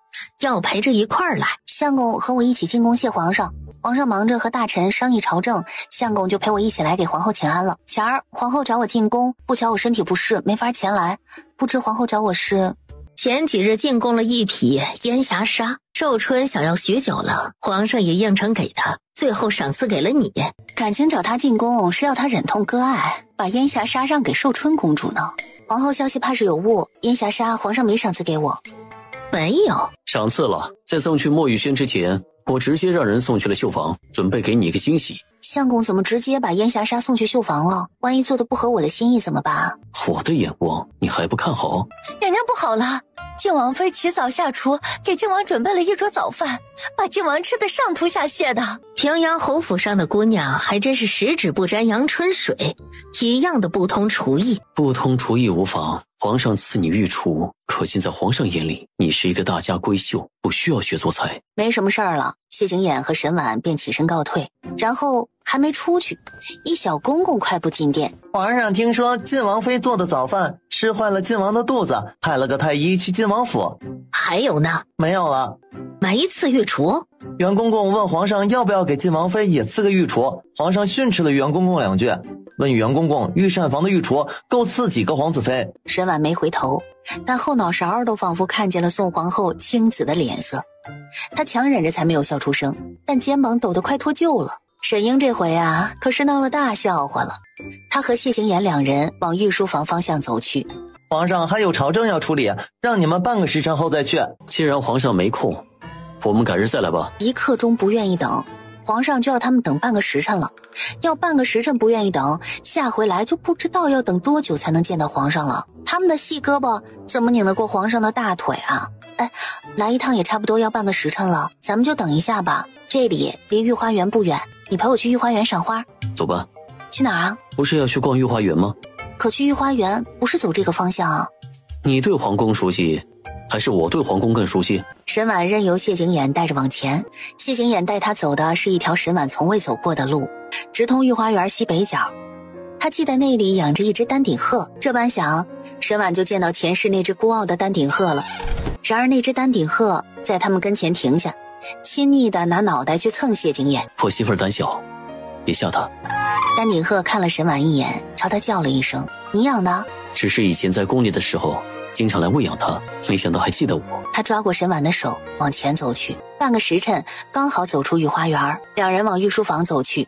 要陪着一块儿来。相公和我一起进宫谢皇上，皇上忙着和大臣商议朝政，相公就陪我一起来给皇后请安了。前儿皇后找我进宫，不巧我身体不适，没法前来，不知皇后找我是？前几日进贡了一匹烟霞纱，寿春想要许久了，皇上也应承给他，最后赏赐给了你。感情找他进宫是要他忍痛割爱，把烟霞纱让给寿春公主呢。皇后消息怕是有误，烟霞纱皇上没赏赐给我。没有赏赐了，在送去莫玉轩之前，我直接让人送去了绣房，准备给你一个惊喜。相公怎么直接把烟霞纱送去绣房了？万一做的不合我的心意怎么办？我的眼光你还不看好？娘娘不好了，靖王妃起早下厨，给靖王准备了一桌早饭，把靖王吃得上吐下泻的。平阳侯府上的姑娘还真是十指不沾阳春水，一样的不通厨艺。不通厨艺无妨，皇上赐你御厨，可见在皇上眼里，你是一个大家闺秀，不需要学做菜。没什么事儿了，谢景琰和沈婉便起身告退，然后还没出去，一小公公快步进殿。皇上听说晋王妃做的早饭吃坏了晋王的肚子，派了个太医去晋王府。还有呢？没有了。没赐御厨？袁公公问皇上要不要给晋王妃也赐个御厨，皇上训斥了袁公公2句，问袁公公御膳房的御厨够赐几个皇子妃。沈婉没回头，但后脑勺都仿佛看见了宋皇后青紫的脸色，她强忍着才没有笑出声，但肩膀抖得快脱臼了。沈英这回啊，可是闹了大笑话了。她和谢景琰2人往御书房方向走去。皇上还有朝政要处理，让你们半个时辰后再去。既然皇上没空，我们改日再来吧。一刻钟不愿意等，皇上就要他们等半个时辰了。要半个时辰不愿意等，下回来就不知道要等多久才能见到皇上了。他们的细胳膊怎么拧得过皇上的大腿啊？哎，来一趟也差不多要半个时辰了，咱们就等一下吧。这里离御花园不远，你陪我去御花园赏花。走吧。去哪儿啊？不是要去逛御花园吗？可去御花园不是走这个方向啊。你对皇宫熟悉，还是我对皇宫更熟悉？沈婉任由谢景琰带着往前，谢景琰带他走的是一条沈婉从未走过的路，直通御花园西北角。他记得那里养着一只丹顶鹤，这般想，沈婉就见到前世那只孤傲的丹顶鹤了。然而那只丹顶鹤在他们跟前停下，亲昵地拿脑袋去蹭谢景琰。我媳妇儿胆小，别吓她。丹顶鹤看了沈婉一眼，朝他叫了一声：“你养的？”只是以前在宫里的时候经常来喂养她，没想到还记得我。他抓过沈婉的手往前走去，半个时辰刚好走出御花园，两人往御书房走去。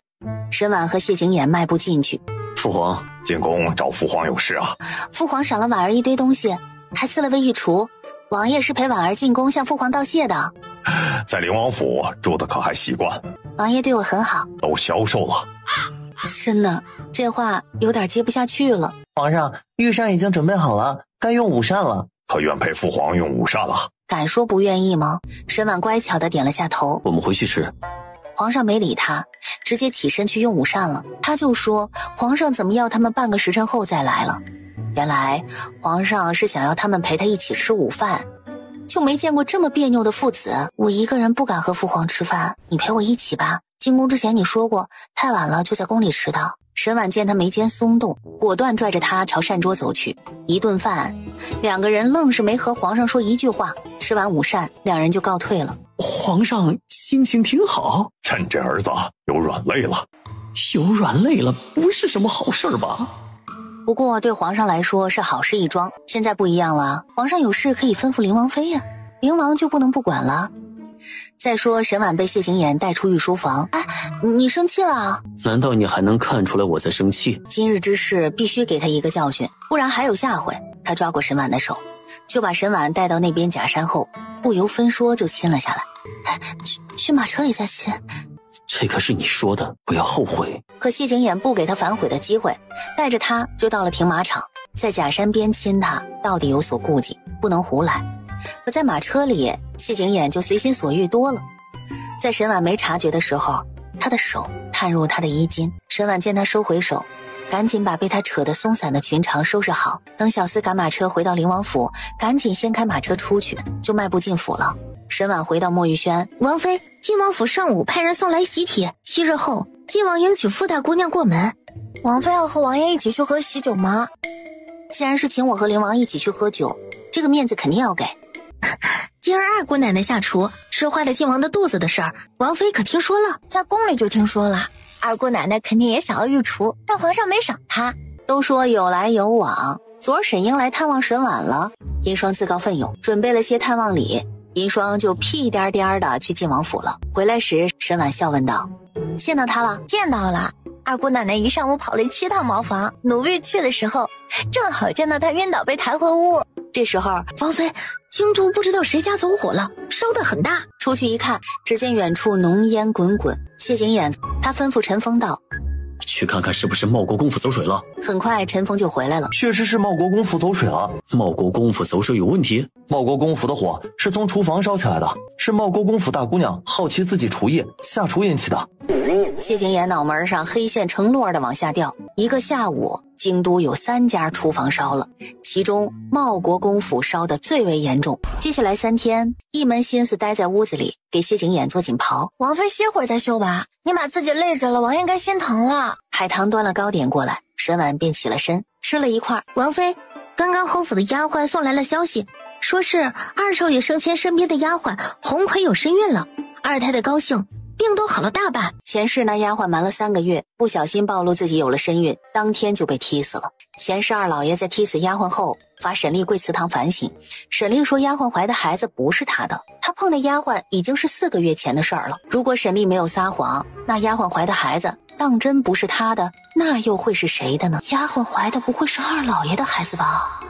沈婉和谢景琰迈步进去。父皇，进宫找父皇有事啊？父皇赏了婉儿一堆东西，还赐了位御厨。王爷是陪婉儿进宫向父皇道谢的。在灵王府住的可还习惯？王爷对我很好。都消瘦了。真的，这话有点接不下去了。皇上，御膳已经准备好了，该用午膳了。可愿陪父皇用午膳了？敢说不愿意吗？沈婉乖巧地点了下头。我们回去吃。皇上没理他，直接起身去用午膳了。他就说皇上怎么要他们半个时辰后再来了。原来皇上是想要他们陪他一起吃午饭，就没见过这么别扭的父子。我一个人不敢和父皇吃饭，你陪我一起吧。进宫之前你说过太晚了就在宫里吃的。沈婉见他眉间松动，果断拽着他朝膳桌走去。一顿饭，两个人愣是没和皇上说一句话。吃完午膳，两人就告退了。皇上心情挺好，趁这儿子有软肋了。有软肋了不是什么好事吧？不过对皇上来说是好事一桩。现在不一样了，皇上有事可以吩咐灵王妃呀，灵王就不能不管了。再说沈婉被谢景琰带出御书房。哎，你生气了？难道你还能看出来我在生气？今日之事必须给他一个教训，不然还有下回。他抓过沈婉的手，就把沈婉带到那边假山后，不由分说就亲了下来。哎，去马车里再亲。这可是你说的，不要后悔。可谢景琰不给他反悔的机会，带着他就到了停马场，在假山边亲他，到底有所顾忌，不能胡来。可在马车里，谢景琰就随心所欲多了。在沈婉没察觉的时候，他的手探入他的衣襟。沈婉见他收回手，赶紧把被他扯得松散的裙长收拾好。等小厮赶马车回到灵王府，赶紧掀开马车出去，就迈步进府了。沈婉回到墨玉轩，王妃，晋王府上午派人送来喜帖，7日后晋王迎娶傅大姑娘过门。王妃要和王爷一起去喝喜酒吗？既然是请我和灵王一起去喝酒，这个面子肯定要给。今儿二姑奶奶下厨，吃坏了晋王的肚子的事儿，王妃可听说了？在宫里就听说了。二姑奶奶肯定也想要御厨，但皇上没赏她。都说有来有往，昨儿沈英来探望沈婉了，银霜自告奋勇，准备了些探望礼。银霜就屁颠颠的去晋王府了。回来时，沈婉笑问道：“见到他了？”见到了。二姑奶奶一上午跑了7趟茅房，奴婢去的时候，正好见到她晕倒被抬回屋。这时候，王妃，京都不知道谁家走火了，烧得很大。出去一看，只见远处浓烟滚滚。谢景琰他吩咐陈峰道：“去看看是不是茂国公府走水了。”很快陈峰就回来了。确实是茂国公府走水了。茂国公府走水有问题？茂国公府的火是从厨房烧起来的，是茂国公府大姑娘好奇自己厨艺下厨引起的。谢景琰脑门上黑线成摞的往下掉。一个下午，京都有3家厨房烧了，其中茂国公府烧得最为严重。接下来3天，一门心思待在屋子里给谢景琰做锦袍。王妃歇会儿再绣吧，你把自己累着了，王爷该心疼了。海棠端了糕点过来，沈婉便起了身，吃了一块。王妃，刚刚侯府的丫鬟送来了消息，说是二少爷生前身边的丫鬟红葵有身孕了，二太太高兴，病都好了大半。前世那丫鬟瞒了3个月，不小心暴露自己有了身孕，当天就被踢死了。前世二老爷在踢死丫鬟后，罚沈丽跪祠堂反省。沈丽说丫鬟怀的孩子不是她的，她碰的丫鬟已经是4个月前的事儿了。如果沈丽没有撒谎，那丫鬟怀的孩子当真不是她的，那又会是谁的呢？丫鬟怀的不会是二老爷的孩子吧？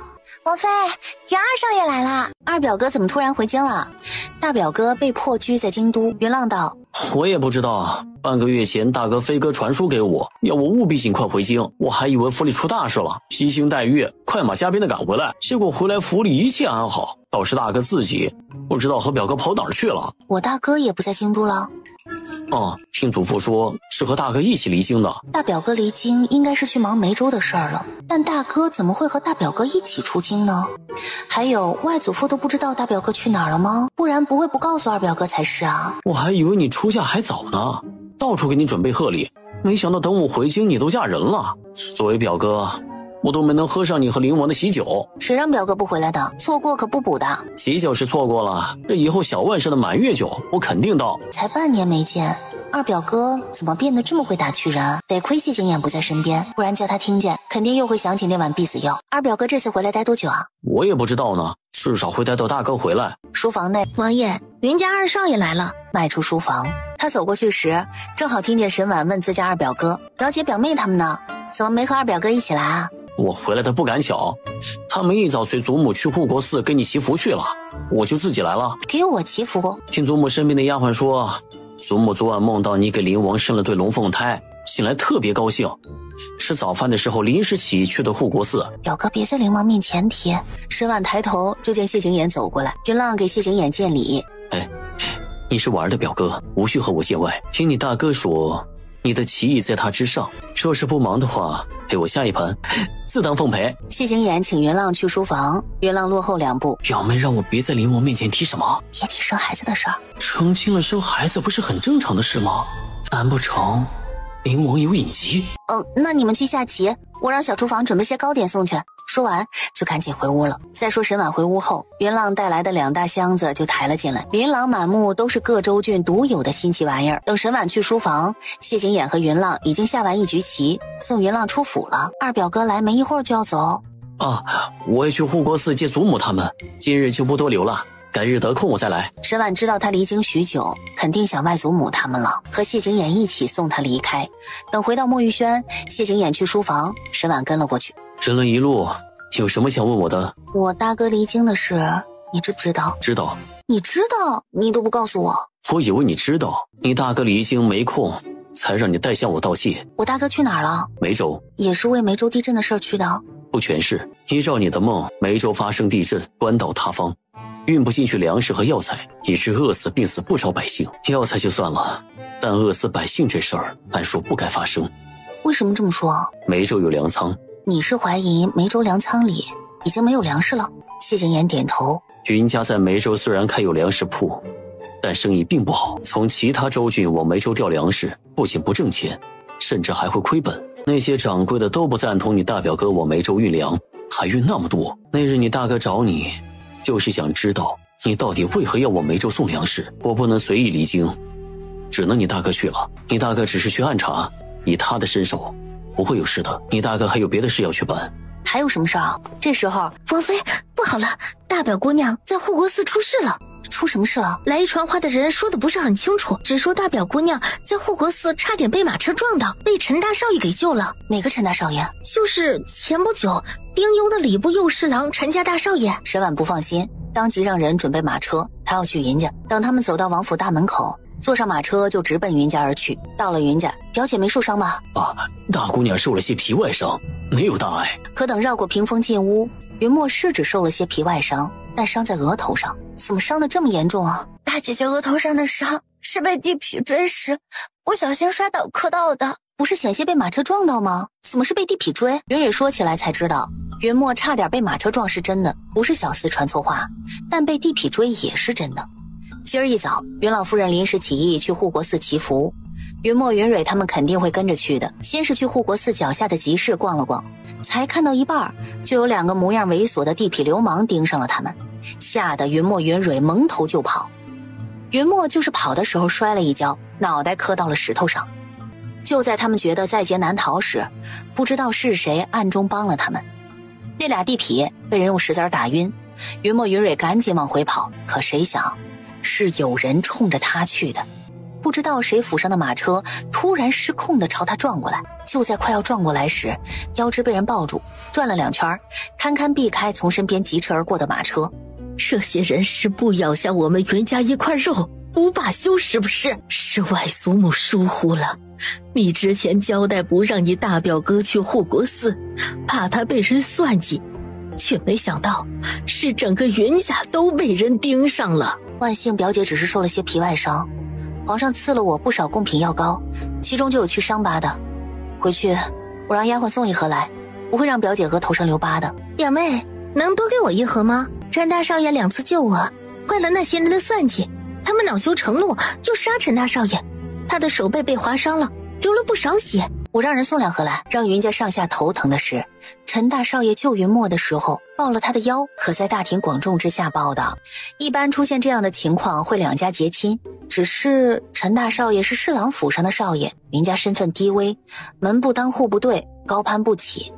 王妃，袁二少爷来了。二表哥怎么突然回京了？大表哥被迫居在京都。云浪道：我也不知道，半个月前大哥飞哥传书给我，要我务必尽快回京，我还以为府里出大事了，披星戴月快马加鞭的赶回来，结果回来府里一切安好，倒是大哥自己不知道和表哥跑哪儿去了。我大哥也不在京都了。听祖父说是和大哥一起离京的。大表哥离京应该是去忙梅州的事儿了，但大哥怎么会和大表哥一起出京呢？还有外祖父都不知道大表哥去哪儿了吗？不然不会不告诉二表哥才是啊。我还以为你出嫁还早呢，到处给你准备贺礼，没想到等我回京你都嫁人了。作为表哥，我都没能喝上你和灵王的喜酒。谁让表哥不回来的？错过可不补的。喜酒是错过了，这以后小万氏的满月酒我肯定到。才半年没见，二表哥怎么变得这么会打趣人？得亏谢景琰不在身边，不然叫他听见肯定又会想起那碗必死药。二表哥这次回来待多久啊？我也不知道呢，至少会待到大哥回来。书房内，王爷，云家二少爷来了。迈出书房，他走过去时正好听见沈婉问自家二表哥：表姐表妹他们呢？怎么没和二表哥一起来啊？我回来的不赶巧，他们一早随祖母去护国寺给你祈福去了，我就自己来了。给我祈福？听祖母身边的丫鬟说，祖母昨晚梦到你给灵王生了对龙凤胎，醒来特别高兴，吃早饭的时候临时起意去的护国寺。表哥别在灵王面前提。沈婉抬头就见谢景琰走过来，云浪给谢景琰见礼。你是婉儿的表哥，无需和我见外。听你大哥说你的棋艺在他之上，若是不忙的话，陪我下一盘，自当奉陪。谢景琰请云浪去书房，云浪落后2步。表妹让我别在灵王面前提什么？别提生孩子的事儿。成亲了生孩子不是很正常的事吗？难不成灵王有隐疾？那你们去下棋，我让小厨房准备些糕点送去。说完就赶紧回屋了。再说沈婉回屋后，云浪带来的2大箱子就抬了进来，琳琅满目，都是各州郡独有的新奇玩意儿。等沈婉去书房，谢景琰和云浪已经下完一局棋，送云浪出府了。二表哥来没一会儿就要走。我也去护国寺接祖母他们，今日就不多留了，改日得空我再来。沈婉知道他离京许久，肯定想外祖母他们了，和谢景琰一起送他离开。等回到墨玉轩，谢景琰去书房，沈婉跟了过去。人了一路，有什么想问我的？我大哥离京的事你知不知道？知道。你知道你都不告诉我。我以为你知道，你大哥离京没空，才让你代向我道谢。我大哥去哪儿了？梅州。也是为梅州地震的事儿去的？不全是，依照你的梦，梅州发生地震，官道塌方，运不进去粮食和药材，以致饿死病死不少百姓。药材就算了，但饿死百姓这事儿按说不该发生。为什么这么说？梅州有粮仓。你是怀疑梅州粮仓里已经没有粮食了？谢景琰点头。云家在梅州虽然开有粮食铺，但生意并不好，从其他州郡往梅州调粮食不仅不挣钱，甚至还会亏本。那些掌柜的都不赞同你大表哥往梅州运粮，还运那么多。那日你大哥找你，就是想知道你到底为何要往梅州送粮食。我不能随意离京，只能你大哥去了。你大哥只是去暗查，以他的身手不会有事的。你大哥还有别的事要去办。还有什么事啊？这时候，王妃，不好了，大表姑娘在护国寺出事了。出什么事了？来意传话的人说的不是很清楚，只说大表姑娘在护国寺差点被马车撞到，被陈大少爷给救了。哪个陈大少爷？就是前不久丁忧的礼部右侍郎陈家大少爷。沈婉不放心，当即让人准备马车，他要去云家。等他们走到王府大门口，坐上马车就直奔云家而去。到了云家，表姐没受伤吧？大姑娘受了些皮外伤，没有大碍。可等绕过屏风进屋，云墨是只受了些皮外伤，但伤在额头上。怎么伤得这么严重啊？大姐姐额头上的伤是被地痞追时不小心摔倒磕到的。不是险些被马车撞到吗？怎么是被地痞追？云蕊说起来才知道，云墨差点被马车撞是真的，不是小厮传错话，但被地痞追也是真的。今儿一早，云老夫人临时起意去护国寺祈福，云墨、云蕊他们肯定会跟着去的。先是去护国寺脚下的集市逛了逛，才看到一半，就有2个模样猥琐的地痞流氓盯上了他们，吓得云墨、云蕊蒙头就跑。云墨就是跑的时候摔了一跤，脑袋磕到了石头上。就在他们觉得在劫难逃时，不知道是谁暗中帮了他们。那俩地痞被人用石子打晕，云墨、云蕊赶紧往回跑，可谁想是有人冲着他去的。不知道谁府上的马车突然失控地朝他撞过来，就在快要撞过来时，腰肢被人抱住，转了2圈，堪堪避开从身边疾驰而过的马车。这些人是不咬下我们云家一块肉不罢休，是不是？是外祖母疏忽了，你之前交代不让你大表哥去护国寺，怕他被人算计，却没想到是整个云家都被人盯上了。万幸表姐只是受了些皮外伤，皇上赐了我不少贡品药膏，其中就有去伤疤的。回去我让丫鬟送一盒来，不会让表姐额头上留疤的。表妹，能多给我一盒吗？陈大少爷2次救我，坏了那些人的算计，他们恼羞成怒就杀陈大少爷，他的手背被划伤了，流了不少血。我让人送2盒来。让云家上下头疼的是，陈大少爷救云墨的时候抱了他的腰，可在大庭广众之下抱的。一般出现这样的情况会2家结亲，只是陈大少爷是侍郎府上的少爷，云家身份低微，门不当户不对，高攀不起。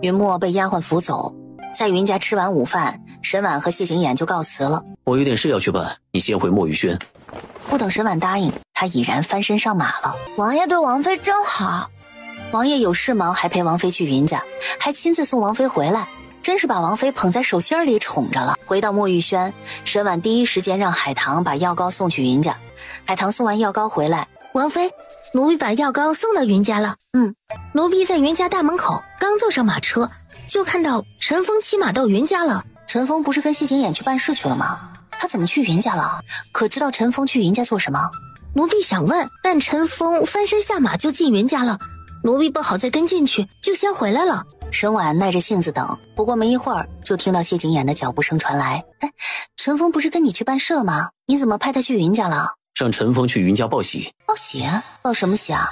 云墨被丫鬟扶走，在云家吃完午饭，沈婉和谢景琰就告辞了。我有点事要去办，你先回墨玉轩。不等沈婉答应，他已然翻身上马了。王爷对王妃真好。王爷有事忙，还陪王妃去云家，还亲自送王妃回来，真是把王妃捧在手心里宠着了。回到墨玉轩，沈婉第一时间让海棠把药膏送去云家。海棠送完药膏回来，王妃，奴婢把药膏送到云家了。奴婢在云家大门口刚坐上马车，就看到陈峰骑马到云家了。陈峰不是跟谢景琰去办事去了吗？他怎么去云家了？可知道陈峰去云家做什么？奴婢想问，但陈峰翻身下马就进云家了，奴婢不好再跟进去，就先回来了。沈婉耐着性子等，不过没一会儿就听到谢景琰的脚步声传来。陈峰不是跟你去办事了吗？你怎么派他去云家了？让陈峰去云家报喜。报喜？报什么喜啊？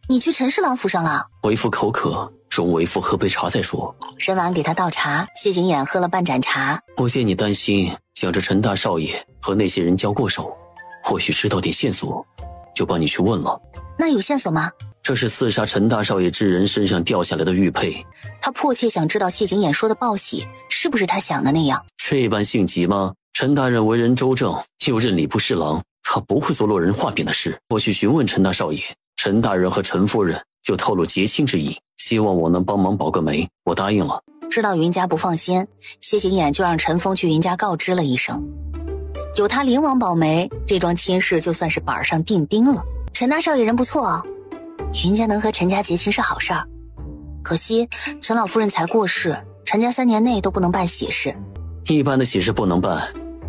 你去陈侍郎府上了？为父口渴，容为父喝杯茶再说。沈婉给他倒茶，谢景琰喝了半盏茶。我见你担心，想着陈大少爷和那些人交过手，或许知道点线索，就帮你去问了。那有线索吗？这是刺杀陈大少爷之人身上掉下来的玉佩。他迫切想知道谢景琰说的报喜是不是他想的那样。这般性急吗？陈大人为人周正，又任礼部侍郎，他不会做落人话柄的事。我去询问陈大少爷，陈大人和陈夫人就透露结亲之意，希望我能帮忙保个媒。我答应了。知道云家不放心，谢景琰就让陈峰去云家告知了一声。有他灵王保媒，这桩亲事就算是板上钉钉了。陈大少爷人不错啊，云家能和陈家结亲是好事儿。可惜陈老夫人才过世，陈家3年内都不能办喜事。一般的喜事不能办，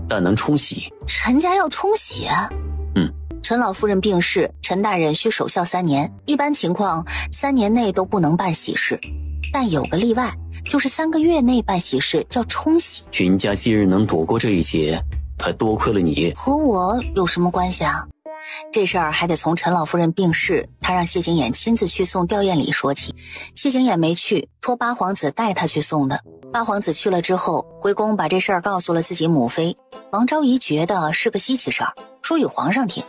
但能冲喜。陈家要冲喜？陈老夫人病逝，陈大人需守孝3年，一般情况3年内都不能办喜事，但有个例外，就是3个月内办喜事叫冲喜。云家今日能躲过这一劫，还多亏了你。和我有什么关系啊？这事儿还得从陈老夫人病逝，他让谢景琰亲自去送吊唁礼说起。谢景琰没去，托八皇子带他去送的。八皇子去了之后，回宫把这事儿告诉了自己母妃。王昭仪觉得是个稀奇事儿，说与皇上听。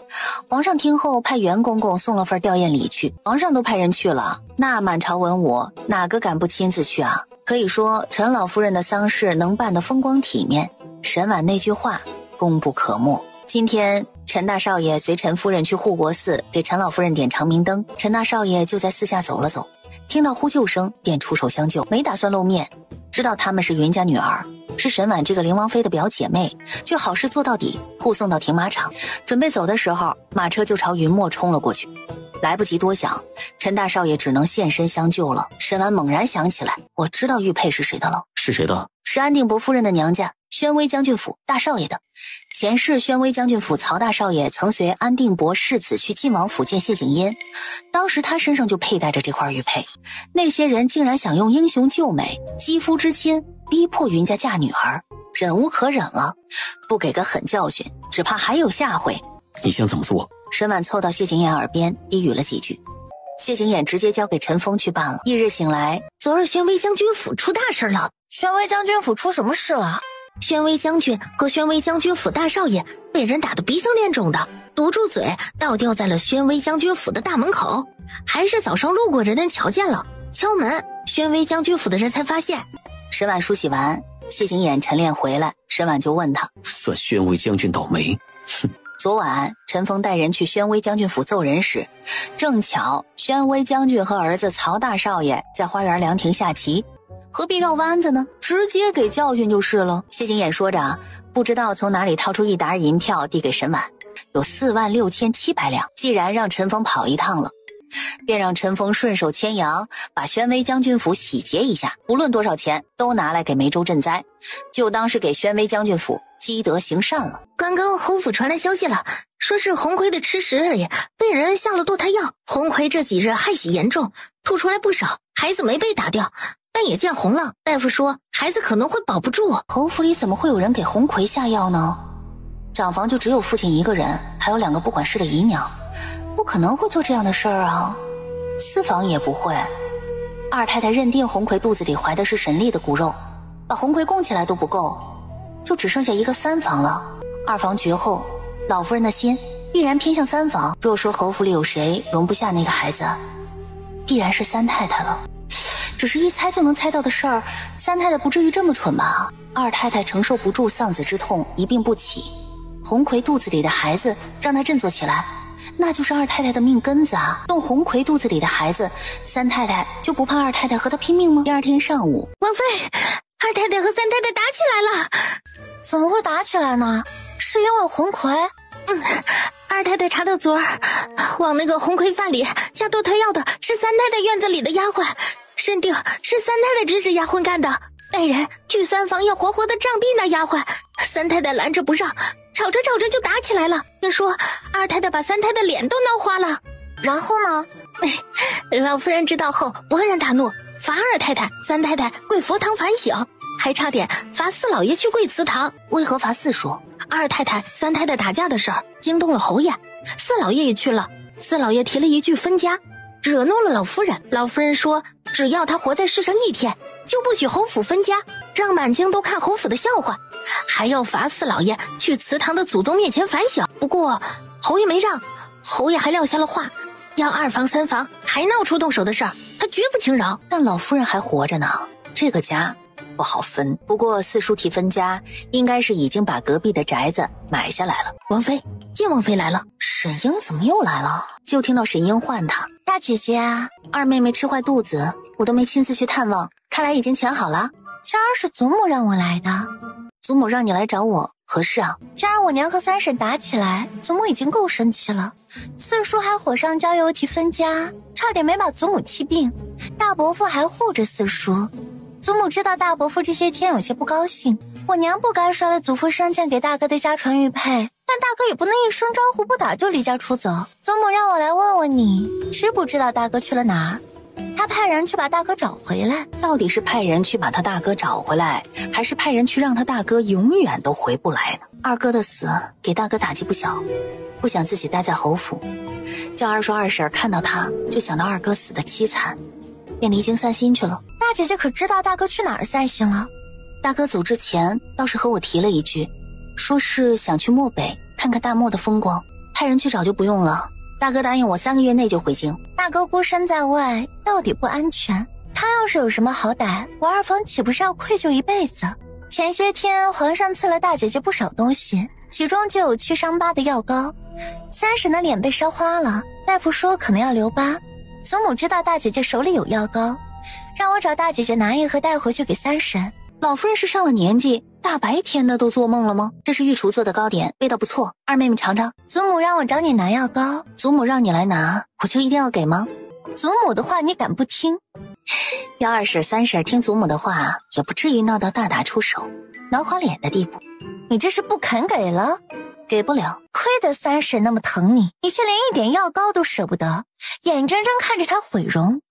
皇上听后派袁公公送了份吊唁礼去，皇上都派人去了，那满朝文武哪个敢不亲自去啊？可以说陈老夫人的丧事能办得风光体面，沈婉那句话功不可没。今天陈大少爷随陈夫人去护国寺给陈老夫人点长明灯，陈大少爷就在寺下走了走，听到呼救声便出手相救，没打算露面，知道他们是云家女儿，是沈婉这个灵王妃的表姐妹，却好事做到底，护送到停马场。准备走的时候，马车就朝云墨冲了过去，来不及多想，陈大少爷只能现身相救了。沈婉猛然想起来，我知道玉佩是谁的了。是谁的？是安定伯夫人的娘家宣威将军府大少爷的。前世宣威将军府曹大少爷曾随安定伯世子去晋王府见谢景嫣，当时他身上就佩戴着这块玉佩。那些人竟然想用英雄救美、肌肤之亲逼迫云家嫁女儿，忍无可忍了，不给个狠教训，只怕还有下回。你想怎么做？沈婉凑到谢景琰耳边低语了几句，谢景琰直接交给陈峰去办了。翌日醒来，昨日宣威将军府出大事了。宣威将军府出什么事了？宣威将军和宣威将军府大少爷被人打得鼻青脸肿的，堵住嘴倒吊在了宣威将军府的大门口。还是早上路过人瞧见了，敲门，宣威将军府的人才发现。沈婉梳洗完，谢景琰晨练回来，沈婉就问他，算宣威将军倒霉。哼。昨晚陈峰带人去宣威将军府奏人时，正巧宣威将军和儿子曹大少爷在花园凉亭下棋，何必绕弯子呢？直接给教训就是了。谢景琰说着，不知道从哪里掏出一沓银票递给沈婉，有46700两。既然让陈峰跑一趟了，便让陈峰顺手牵羊，把宣威将军府洗劫一下，无论多少钱都拿来给梅州赈灾，就当是给宣威将军府积德行善了。刚刚侯府传来消息了，说是红葵的吃食里被人下了堕胎药，红葵这几日害喜严重，吐出来不少，孩子没被打掉，但也见红了。大夫说孩子可能会保不住。侯府里怎么会有人给红葵下药呢？长房就只有父亲一个人，还有2个不管事的姨娘，不可能会做这样的事儿啊。私房也不会。二太太认定红葵肚子里怀的是神力的骨肉，把红葵供起来都不够，就只剩下一个3房了。2房绝后，老夫人的心必然偏向3房。若说侯府里有谁容不下那个孩子，必然是3太太了。只是一猜就能猜到的事儿，3太太不至于这么蠢吧？2太太承受不住丧子之痛，一病不起，红葵肚子里的孩子让她振作起来，那就是2太太的命根子啊！动红葵肚子里的孩子，3太太就不怕2太太和她拼命吗？第2天上午，王妃，2太太和3太太打起来了。怎么会打起来呢？是因为红葵？2太太查到昨儿往那个红葵饭里下堕胎药的是3太太院子里的丫鬟，认定是3太太指使丫鬟干的，带人去3房要活活的杖毙那丫鬟。3太太拦着不让，吵着吵着就打起来了。听说2太太把3太太脸都闹花了。然后呢？老夫人知道后勃然大怒，罚2太太、3太太跪佛堂反省，还差点罚4老爷去跪祠堂。为何罚4说？2太太、3太太打架的事儿惊动了侯爷，4老爷也去了。4老爷提了一句分家，惹怒了老夫人。老夫人说只要他活在世上1天，就不许侯府分家，让满京都看侯府的笑话，还要罚4老爷去祠堂的祖宗面前反省。不过侯爷没让，侯爷还撂下了话，要2房3房还闹出动手的事儿，他绝不轻饶。但老夫人还活着呢，这个家不好分。不过四叔提分家，应该是已经把隔壁的宅子买下来了。王妃，晋王妃来了。沈英怎么又来了？就听到沈英唤她：“大姐姐啊，二妹妹吃坏肚子，我都没亲自去探望，看来已经全好了。今儿是祖母让我来的。祖母让你来找我，何事啊？今儿我娘和3婶打起来，祖母已经够生气了。四叔还火上浇油提分家，差点没把祖母气病。大伯父还护着四叔。祖母知道大伯父这些天有些不高兴，我娘不该摔了祖父生前给大哥的家传玉佩，但大哥也不能一声招呼不打就离家出走。祖母让我来问问你，知不知道大哥去了哪儿？他派人去把大哥找回来。到底是派人去把他大哥找回来，还是派人去让他大哥永远都回不来呢？二哥的死给大哥打击不小，不想自己待在侯府，叫二叔二婶看到他就想到二哥死的凄惨，便离京散心去了。大姐姐可知道大哥去哪儿散心了？大哥走之前倒是和我提了一句，说是想去漠北看看大漠的风光，派人去找就不用了。大哥答应我3个月内就回京。大哥孤身在外，到底不安全。他要是有什么好歹，我二房岂不是要愧疚一辈子？前些天皇上赐了大姐姐不少东西，其中就有去伤疤的药膏。3婶的脸被烧花了，大夫说可能要留疤。祖母知道大姐姐手里有药膏，让我找大姐姐拿一盒带回去给3婶。老夫人是上了年纪，大白天的都做梦了吗？这是御厨做的糕点，味道不错，二妹妹尝尝。祖母让我找你拿药膏。祖母让你来拿，我就一定要给吗？祖母的话你敢不听？要二婶3婶听祖母的话，也不至于闹到大打出手挠花脸的地步。你这是不肯给了？给不了。亏得3婶那么疼你，你却连一点药膏都舍不得，眼睁睁看着她毁容。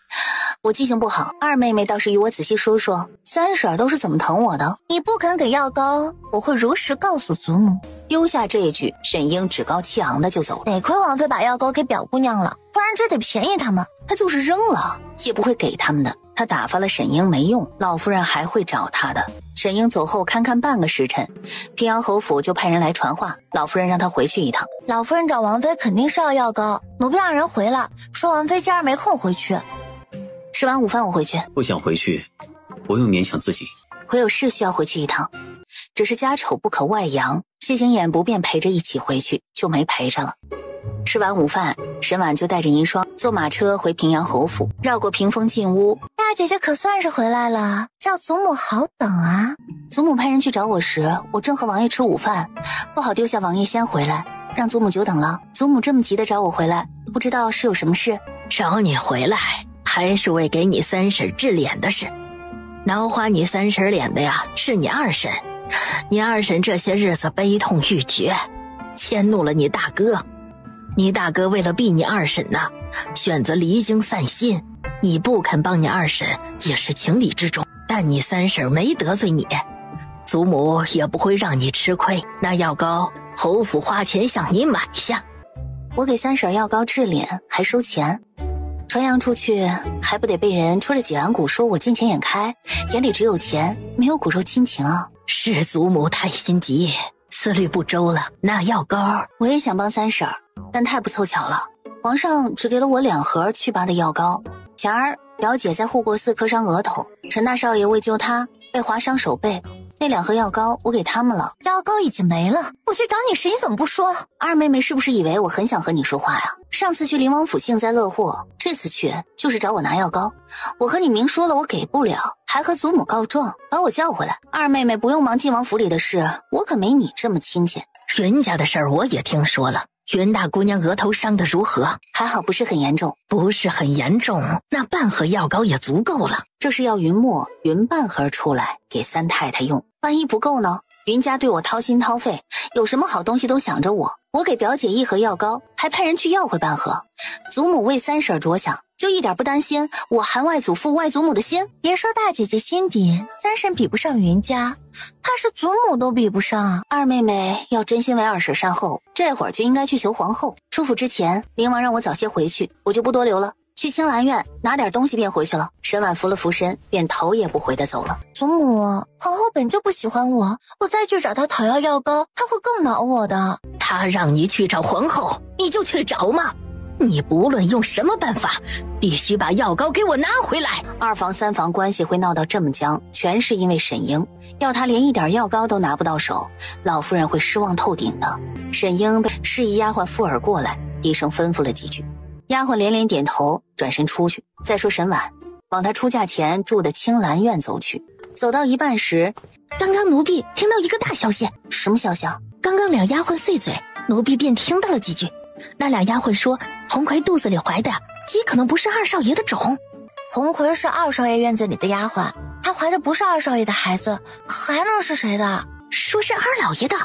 我记性不好，二妹妹倒是与我仔细说说3婶都是怎么疼我的。你不肯给药膏，我会如实告诉祖母。丢下这一句，沈英趾高气昂的就走了。得亏王妃把药膏给表姑娘了，不然这得便宜他们。她就是扔了也不会给他们的。她打发了沈英没用，老夫人还会找她的。沈英走后堪堪半个时辰，平阳侯府就派人来传话，老夫人让她回去一趟。老夫人找王妃肯定是要药膏，奴婢让人回了，说王妃今儿没空回去。吃完午饭我回去。不想回去，不用勉强自己。我有事需要回去一趟，只是家丑不可外扬，谢景琰不便陪着一起回去，就没陪着了。吃完午饭，沈婉就带着银霜坐马车回平阳侯府，绕过屏风进屋。大姐姐可算是回来了，叫祖母好等啊。祖母派人去找我时，我正和王爷吃午饭，不好丢下王爷先回来，让祖母久等了。祖母这么急的找我回来，不知道是有什么事。找你回来还是为给你三婶治脸的事。挠花你三婶脸的呀，是你二婶。你二婶这些日子悲痛欲绝，迁怒了你大哥。你大哥为了避你二婶呢，选择离京散心。你不肯帮你二婶也是情理之中，但你三婶没得罪你，祖母也不会让你吃亏。那药膏侯府花钱向你买下。我给三婶药膏治脸还收钱，传扬出去还不得被人戳着脊梁骨说我见钱眼开，眼里只有钱没有骨肉亲情啊。是祖母太心急，思虑不周了。那药膏我也想帮三婶，但太不凑巧了，皇上只给了我2盒祛疤的药膏。前儿表姐在护国寺磕伤额头，陈大少爷为救她被划伤手背，那2盒药膏我给他们了。药膏已经没了，我去找你时你怎么不说？二妹妹是不是以为我很想和你说话呀？上次去灵王府幸灾乐祸，这次去就是找我拿药膏。我和你明说了我给不了，还和祖母告状，把我叫回来。二妹妹不用忙晋王府里的事，我可没你这么清闲。云家的事儿我也听说了，云大姑娘额头伤得如何？还好不是很严重。不是很严重，那半盒药膏也足够了。这是要云墨匀半盒出来给三太太用，万一不够呢？云家对我掏心掏肺，有什么好东西都想着我。我给表姐1盒药膏，还派人去要回半盒。祖母为三婶着想，就一点不担心我含外祖父外祖母的心。别说大姐姐心底，三婶比不上云家，怕是祖母都比不上。二妹妹要真心为二婶善后，这会儿就应该去求皇后。出府之前，灵王让我早些回去，我就不多留了。去青兰院拿点东西便回去了。沈婉扶了扶身，便头也不回地走了。祖母，皇后本就不喜欢我，我再去找她讨要药膏，她会更恼我的。她让你去找皇后，你就去找吗？你不论用什么办法，必须把药膏给我拿回来。2房3房关系会闹到这么僵，全是因为沈英，要她连一点药膏都拿不到手，老夫人会失望透顶的。沈英被示意丫鬟附耳过来，低声吩咐了几句。丫鬟连连点头，转身出去。再说沈婉往她出嫁前住的青兰院走去，走到一半时，刚刚奴婢听到一个大消息。什么消息啊？刚刚2丫鬟碎嘴，奴婢便听到了几句。那2丫鬟说，红葵肚子里怀的极可能不是二少爷的种。红葵是二少爷院子里的丫鬟，她怀的不是二少爷的孩子，还能是谁的？说是二老爷的。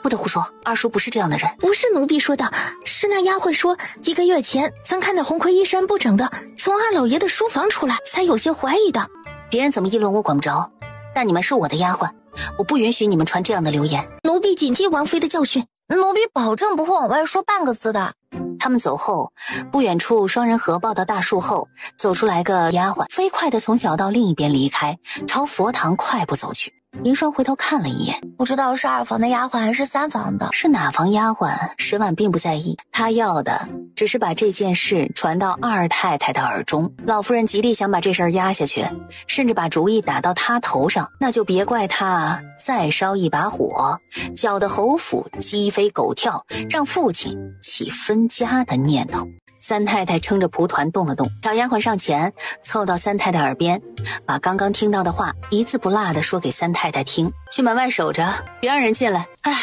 不得胡说，二叔不是这样的人。不是奴婢说的，是那丫鬟说1个月前曾看到红葵衣衫不整的从二老爷的书房出来，才有些怀疑的。别人怎么议论我管不着，但你们是我的丫鬟，我不允许你们传这样的流言。奴婢谨记王妃的教训，奴婢保证不会往外说半个字的。他们走后，不远处双人合抱的大树后走出来个丫鬟，飞快地从小道另一边离开，朝佛堂快步走去。银霜回头看了一眼，不知道是2房的丫鬟还是3房的。是哪房丫鬟，沈婉并不在意，她要的只是把这件事传到二太太的耳中。老夫人极力想把这事儿压下去，甚至把主意打到她头上，那就别怪她再烧一把火，搅得侯府鸡飞狗跳，让父亲起分家的念头。三太太撑着蒲团动了动，小丫鬟上前凑到三太太耳边，把刚刚听到的话一字不落地说给三太太听。去门外守着，别让人进来。哎，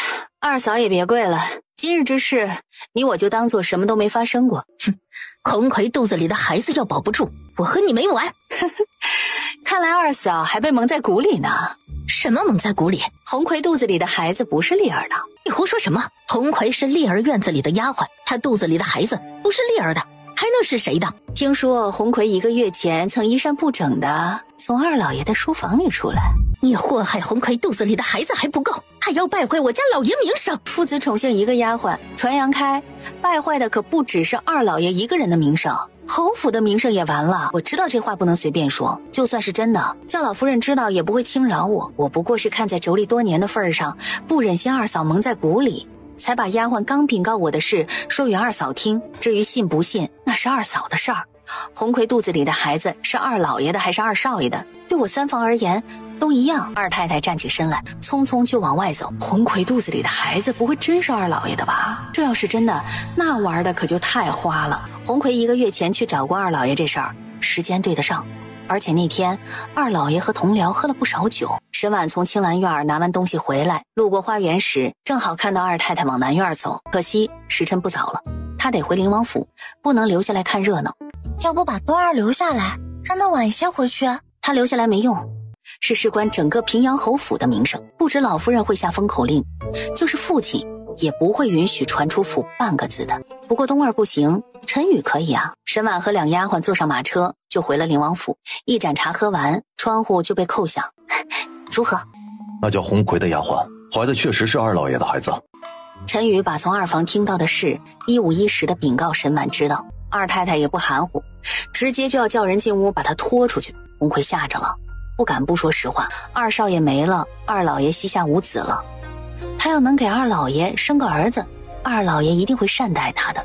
二嫂也别跪了，今日之事你我就当做什么都没发生过。哼，红葵肚子里的孩子要保不住，我和你没完。看来二嫂还被蒙在鼓里呢。什么蒙在鼓里？红葵肚子里的孩子不是丽儿的。你胡说什么？红葵是丽儿院子里的丫鬟，她肚子里的孩子不是丽儿的，还能是谁的？听说红葵1个月前曾衣衫不整的从二老爷的书房里出来。你祸害红葵肚子里的孩子还不够，还要败坏我家老爷名声。父子宠幸1个丫鬟，传扬开，败坏的可不只是二老爷1个人的名声，侯府的名声也完了。我知道这话不能随便说，就算是真的，叫老夫人知道也不会轻饶我。我不过是看在妯娌多年的份上，不忍心二嫂蒙在鼓里，才把丫鬟刚禀告我的事说与二嫂听。至于信不信，那是二嫂的事儿。红葵肚子里的孩子是二老爷的还是二少爷的，对我3房而言都一样。二太太站起身来，匆匆就往外走。红葵肚子里的孩子不会真是二老爷的吧？这要是真的，那玩的可就太花了。红葵1个月前去找过二老爷这事儿，时间对得上。而且那天二老爷和同僚喝了不少酒。沈婉从青兰院拿完东西回来，路过花园时正好看到二太太往南院走，可惜时辰不早了，她得回灵王府，不能留下来看热闹。要不把端儿留下来，让他晚些回去。他留下来没用，是事关整个平阳侯府的名声，不止老夫人会下封口令，就是父亲也不会允许传出府半个字的。不过冬儿不行，陈宇可以啊。沈婉和两丫鬟坐上马车就回了灵王府，一盏茶喝完，窗户就被叩响。如何？那叫红葵的丫鬟怀的确实是二老爷的孩子。陈宇把从二房听到的事一五一十的禀告沈婉知道，二太太也不含糊，直接就要叫人进屋把她拖出去。红葵吓着了，不敢不说实话，二少爷没了，二老爷膝下无子了，他要能给二老爷生个儿子，二老爷一定会善待他的。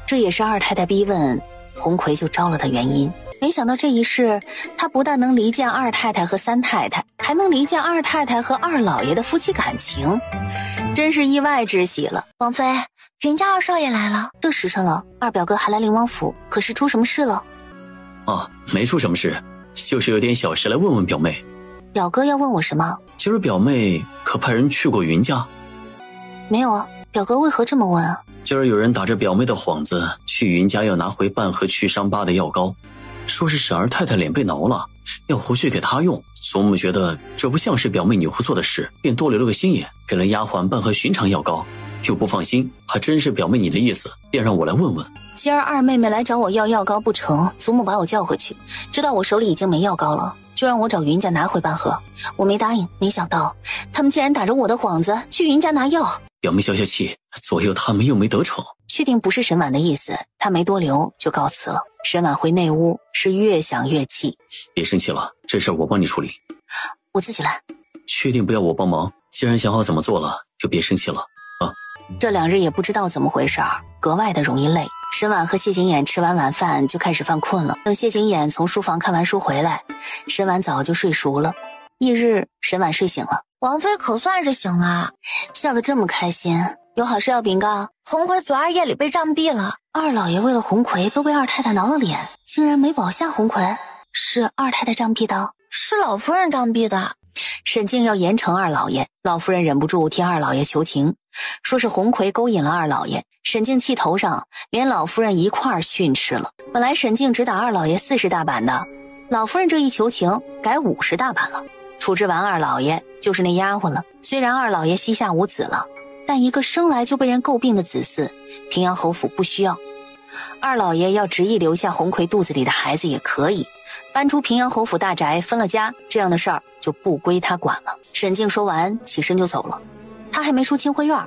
这也是二太太逼问红葵就招了的原因。没想到这一世，他不但能离间二太太和三太太，还能离间二太太和二老爷的夫妻感情，真是意外之喜了。王妃，云家二少爷来了。这时辰了，二表哥还来灵王府，可是出什么事了？没出什么事，就是有点小事来问问表妹。表哥要问我什么？今儿表妹可派人去过云家？没有啊，表哥为何这么问啊？今儿有人打着表妹的幌子去云家要拿回半盒去伤疤的药膏，说是沈二太太脸被挠了，要回去给她用。祖母觉得这不像是表妹女仆做的事，便多留了个心眼，给了丫鬟半盒寻常药膏。又不放心，还真是表妹你的意思，便让我来问问。今儿二妹妹来找我要药膏不成，祖母把我叫回去，知道我手里已经没药膏了，就让我找云家拿回半盒。我没答应，没想到他们竟然打着我的幌子去云家拿药。表妹消消气，左右他们又没得逞。确定不是沈婉的意思，他没多留就告辞了。沈婉回内屋是越想越气。别生气了，这事我帮你处理。我自己来。确定不要我帮忙？既然想好怎么做了，就别生气了啊。这2日也不知道怎么回事，格外的容易累。沈婉和谢景琰吃完晚饭就开始犯困了。等谢景琰从书房看完书回来，沈婉早就睡熟了。翌日，沈婉睡醒了，王妃可算是醒了，笑得这么开心，有好事要禀告。红葵昨儿夜里被杖毙了。二老爷为了红葵都被二太太挠了脸，竟然没保下红葵。是二太太杖毙的？是老夫人杖毙的。沈静要严惩二老爷，老夫人忍不住替二老爷求情，说是红葵勾引了二老爷。沈静气头上连老夫人一块儿训斥了。本来沈静只打二老爷40大板的，老夫人这一求情改50大板了。处置完二老爷就是那丫鬟了。虽然二老爷膝下无子了，但一个生来就被人诟病的子嗣，平阳侯府不需要。二老爷要执意留下红葵肚子里的孩子也可以，搬出平阳侯府大宅分了家，这样的事儿就不归他管了。沈静说完起身就走了。他还没出清辉院，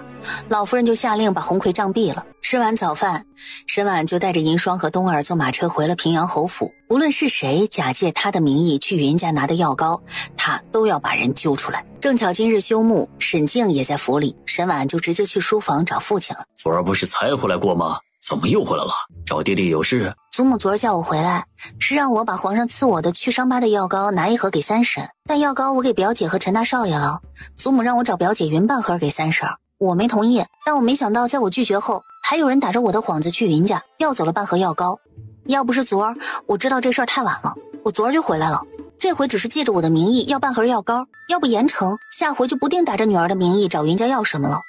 老夫人就下令把红葵杖毙了。吃完早饭，沈婉就带着银霜和冬儿坐马车回了平阳侯府。无论是谁假借他的名义去云家拿的药膏，他都要把人揪出来。正巧今日休沐，沈静也在府里，沈婉就直接去书房找父亲了。昨儿不是才回来过吗？怎么又回来了？找爹爹有事？祖母昨儿叫我回来，是让我把皇上赐我的去伤疤的药膏拿1盒给三婶，但药膏我给表姐和陈大少爷了。祖母让我找表姐匀半盒给三婶，我没同意，但我没想到在我拒绝后，还有人打着我的幌子去云家要走了半盒药膏。要不是昨儿我知道这事儿太晚了，我昨儿就回来了。这回只是借着我的名义要半盒药膏，要不严惩，下回就不定打着女儿的名义找云家要什么了。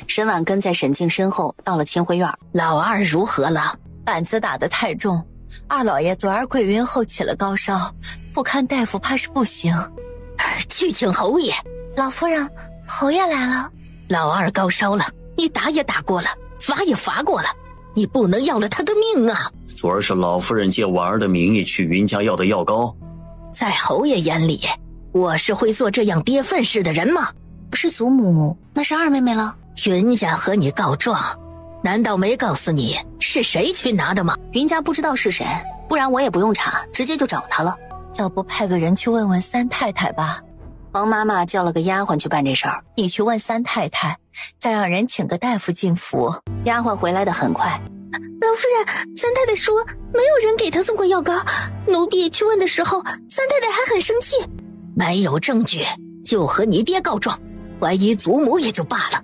沈婉跟在沈静身后到了清辉院。老二如何了？板子打得太重，二老爷昨儿跪晕后起了高烧，不看大夫怕是不行。去请侯爷。老夫人，侯爷来了。老二高烧了，你打也打过了，罚也罚过了，你不能要了他的命啊！昨儿是老夫人借婉儿的名义去云家要的药膏，在侯爷眼里，我是会做这样跌份事的人吗？不是祖母，那是二妹妹了。云家和你告状，难道没告诉你是谁去拿的吗？云家不知道是谁，不然我也不用查，直接就找他了。要不派个人去问问三太太吧。王妈妈叫了个丫鬟去办这事儿，你去问三太太，再让人请个大夫进府。丫鬟回来的很快。老夫人，三太太说没有人给她送过药膏，奴婢去问的时候，三太太还很生气。没有证据就和你爹告状，怀疑祖母也就罢了，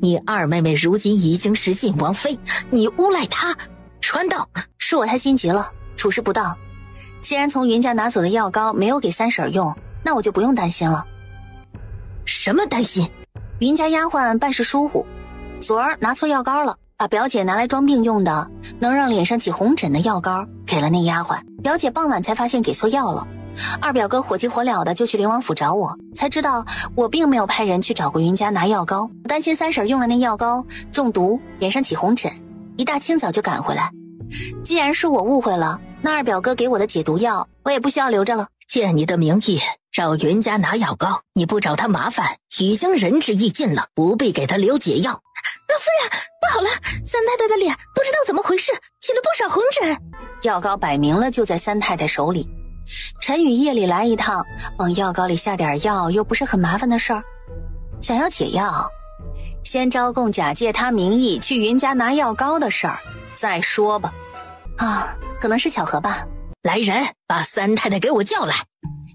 你二妹妹如今已经是晋王妃，你诬赖她传道。是我太心急了，处事不当。既然从云家拿走的药膏没有给三婶用，那我就不用担心了。什么担心？云家丫鬟办事疏忽，昨儿拿错药膏了，把表姐拿来装病用的，能让脸上起红疹的药膏给了那丫鬟。表姐傍晚才发现给错药了，二表哥火急火燎的就去灵王府找我，才知道我并没有派人去找过云家拿药膏，担心三婶用了那药膏中毒，脸上起红疹，一大清早就赶回来。既然是我误会了，那二表哥给我的解毒药我也不需要留着了。借你的名义找云家拿药膏，你不找他麻烦已经仁至义尽了，不必给他留解药。老夫人，不好了，三太太的脸不知道怎么回事，起了不少红疹。药膏摆明了就在三太太手里，陈宇夜里来一趟，往药膏里下点药又不是很麻烦的事儿。想要解药，先招供假借他名义去云家拿药膏的事儿再说吧。啊，可能是巧合吧。来人，把三太太给我叫来。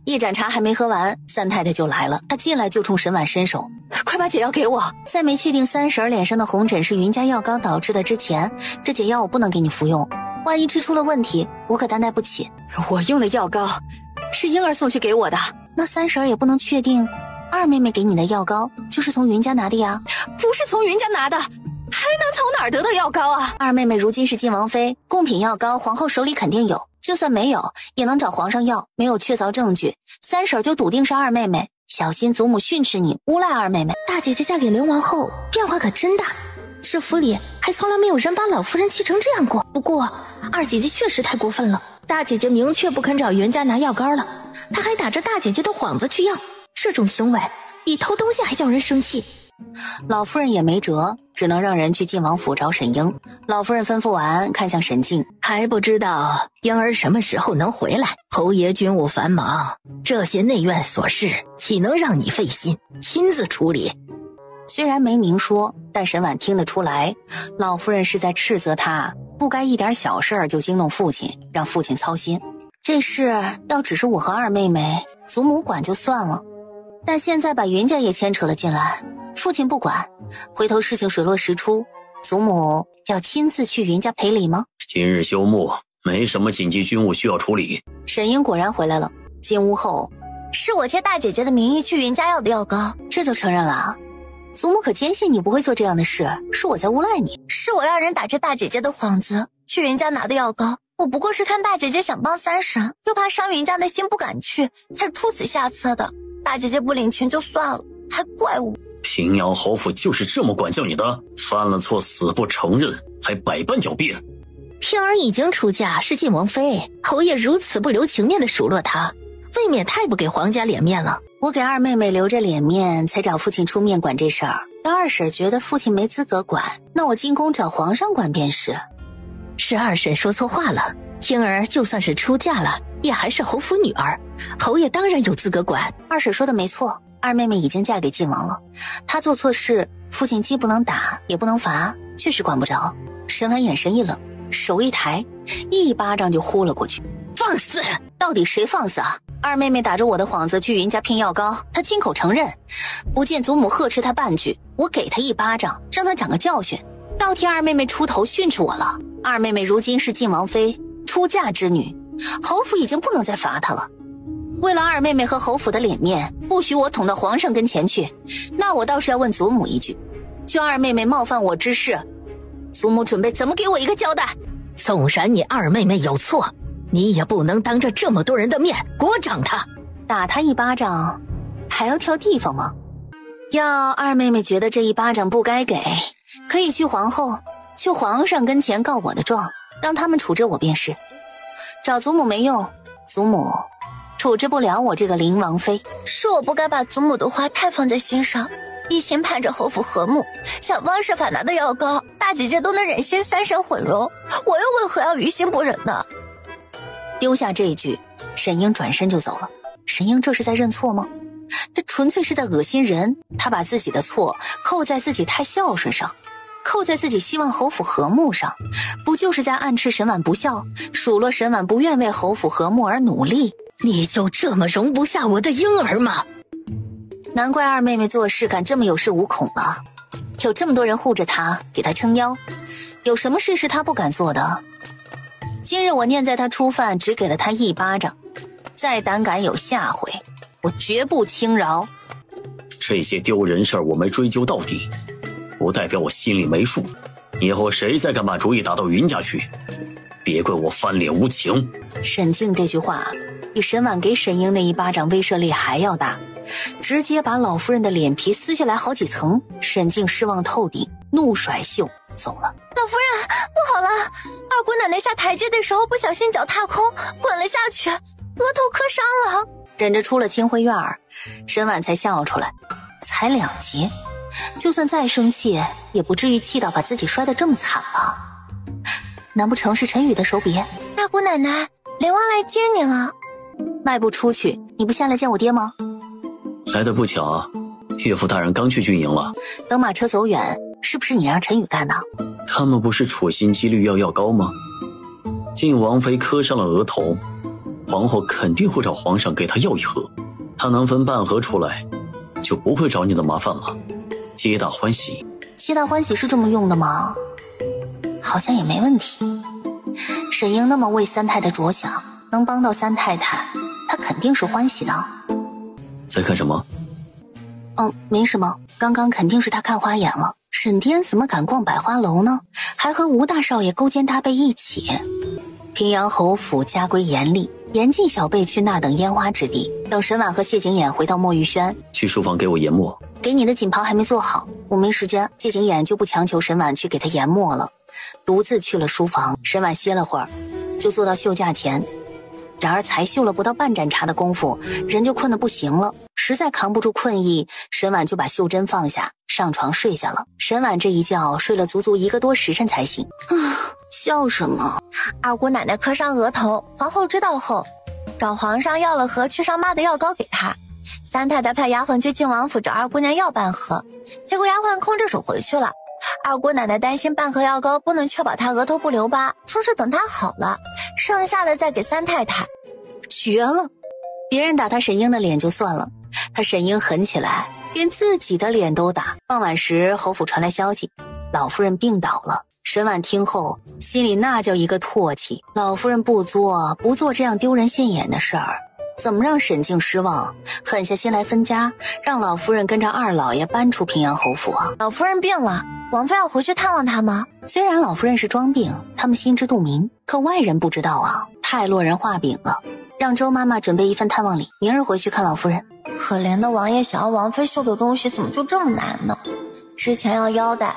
一盏茶还没喝完，三太太就来了。她进来就冲沈婉伸手，快把解药给我。在没确定三婶脸上的红疹是云家药膏导致的之前，这解药我不能给你服用，万一吃出了问题，我可担待不起。我用的药膏是婴儿送去给我的，那三婶也不能确定二妹妹给你的药膏就是从云家拿的呀。不是从云家拿的，还能从哪儿得到药膏啊？二妹妹如今是晋王妃，贡品药膏皇后手里肯定有，就算没有也能找皇上要。没有确凿证据，三婶就笃定是二妹妹，小心祖母训斥你诬赖二妹妹。大姐姐嫁给灵王后变化可真大，这府里还从来没有人把老夫人气成这样过。不过二姐姐确实太过分了，大姐姐明确不肯找袁家拿药膏了，她还打着大姐姐的幌子去要，这种行为比偷东西还叫人生气。老夫人也没辙，只能让人去晋王府找沈英。老夫人吩咐完，看向沈静，还不知道婴儿什么时候能回来。侯爷军务繁忙，这些内院琐事岂能让你费心，亲自处理。虽然没明说，但沈婉听得出来，老夫人是在斥责她不该一点小事儿就惊动父亲，让父亲操心。这事要只是我和二妹妹，祖母管就算了，但现在把云家也牵扯了进来，父亲不管，回头事情水落石出，祖母要亲自去云家赔礼吗？今日休沐，没什么紧急军务需要处理。沈英果然回来了，进屋后，是我借大姐姐的名义去云家要的药膏，这就承认了啊。祖母可坚信你不会做这样的事，是我在诬赖你。是我让人打着大姐姐的幌子去云家拿的药膏，我不过是看大姐姐想帮三婶，又怕伤云家的心不敢去，才出此下策的。大姐姐不领情就算了，还怪我。平阳侯府就是这么管教你的？犯了错死不承认，还百般狡辩。平儿已经出嫁是晋王妃，侯爷如此不留情面的数落她，未免太不给皇家脸面了。我给二妹妹留着脸面，才找父亲出面管这事儿。要二婶觉得父亲没资格管，那我进宫找皇上管便是。是二婶说错话了，平儿就算是出嫁了，也还是侯府女儿，侯爷当然有资格管。二婶说的没错，二妹妹已经嫁给晋王了，她做错事，父亲既不能打也不能罚，确实管不着。沈婉眼神一冷，手一抬，一巴掌就呼了过去。放肆！到底谁放肆啊？二妹妹打着我的幌子去云家骗药膏，她亲口承认，不见祖母呵斥她半句，我给她一巴掌，让她长个教训，倒替二妹妹出头训斥我了。二妹妹如今是晋王妃出嫁之女，侯府已经不能再罚她了。为了二妹妹和侯府的脸面，不许我捅到皇上跟前去，那我倒是要问祖母一句，就二妹妹冒犯我之事，祖母准备怎么给我一个交代？纵然你二妹妹有错，你也不能当着这么多人的面给我掌她。打她一巴掌还要挑地方吗？要二妹妹觉得这一巴掌不该给，可以去皇后去皇上跟前告我的状，让他们处置我便是。找祖母没用，祖母处置不了我这个灵王妃。是我不该把祖母的话太放在心上，一心盼着侯府和睦，想方设法拿的药膏，大姐姐都能忍心三婶毁容，我又为何要于心不忍呢？丢下这一句，沈英转身就走了。沈英这是在认错吗？这纯粹是在恶心人。他把自己的错扣在自己太孝顺上，扣在自己希望侯府和睦上，不就是在暗斥沈婉不孝，数落沈婉不愿为侯府和睦而努力？你就这么容不下我的婴儿吗？难怪二妹妹做事敢这么有恃无恐了，有这么多人护着她，给她撑腰，有什么事是她不敢做的？今日我念在她初犯，只给了她一巴掌，再胆敢有下回，我绝不轻饶。这些丢人事儿我没追究到底，不代表我心里没数。以后谁再敢把主意打到云家去，别怪我翻脸无情。沈静这句话比沈婉给沈英那一巴掌威慑力还要大，直接把老夫人的脸皮撕下来好几层。沈静失望透顶，怒甩袖走了。老夫人，不好了！二姑奶奶下台阶的时候不小心脚踏空，滚了下去，额头磕伤了。忍着出了清辉院儿，沈婉才笑出来。才2级，就算再生气，也不至于气到把自己摔得这么惨吧？难不成是陈宇的手笔？大姑奶奶，灵王来接你了。迈步出去，你不先来见我爹吗？来得不巧啊，岳父大人刚去军营了。等马车走远，是不是你让陈宇干的？他们不是处心积虑要高吗？晋王妃磕伤了额头，皇后肯定会找皇上给她要一盒，她能分半盒出来，就不会找你的麻烦了。皆大欢喜。皆大欢喜是这么用的吗？好像也没问题。沈英那么为三太太着想，能帮到三太太，她肯定是欢喜的。在看什么？哦，没什么，刚刚肯定是她看花眼了。沈颠怎么敢逛百花楼呢？还和吴大少爷勾肩搭背一起。平阳侯府家规严厉，严禁小辈去那等烟花之地。等沈婉和谢景琰回到墨玉轩，去书房给我研墨。给你的锦袍还没做好，我没时间。谢景琰就不强求沈婉去给他研墨了，独自去了书房。沈婉歇了会儿，就坐到绣架前。然而才绣了不到半盏茶的功夫，人就困得不行了，实在扛不住困意，沈婉就把绣针放下，上床睡下了。沈婉这一觉睡了足足1个多时辰才醒。笑什么？二姑奶奶磕伤额头，皇后知道后，找皇上要了盒去伤疤的药膏给她。三太太派丫鬟去靖王府找二姑娘要半盒，结果丫鬟空着手回去了。二姑奶奶担心半盒药膏不能确保她额头不留疤，说是等她好了，剩下的再给三太太。绝了！别人打他沈英的脸就算了，他沈英狠起来，连自己的脸都打。傍晚时，侯府传来消息，老夫人病倒了。沈婉听后，心里那叫一个唾弃。老夫人不做这样丢人现眼的事儿，怎么让沈静失望？狠下心来分家，让老夫人跟着二老爷搬出平阳侯府啊！老夫人病了，王妃要回去探望她吗？虽然老夫人是装病，他们心知肚明，可外人不知道啊，太落人话柄了。让周妈妈准备一份探望礼，明日回去看老夫人。可怜的王爷想要王妃绣的东西怎么就这么难呢？之前要腰带，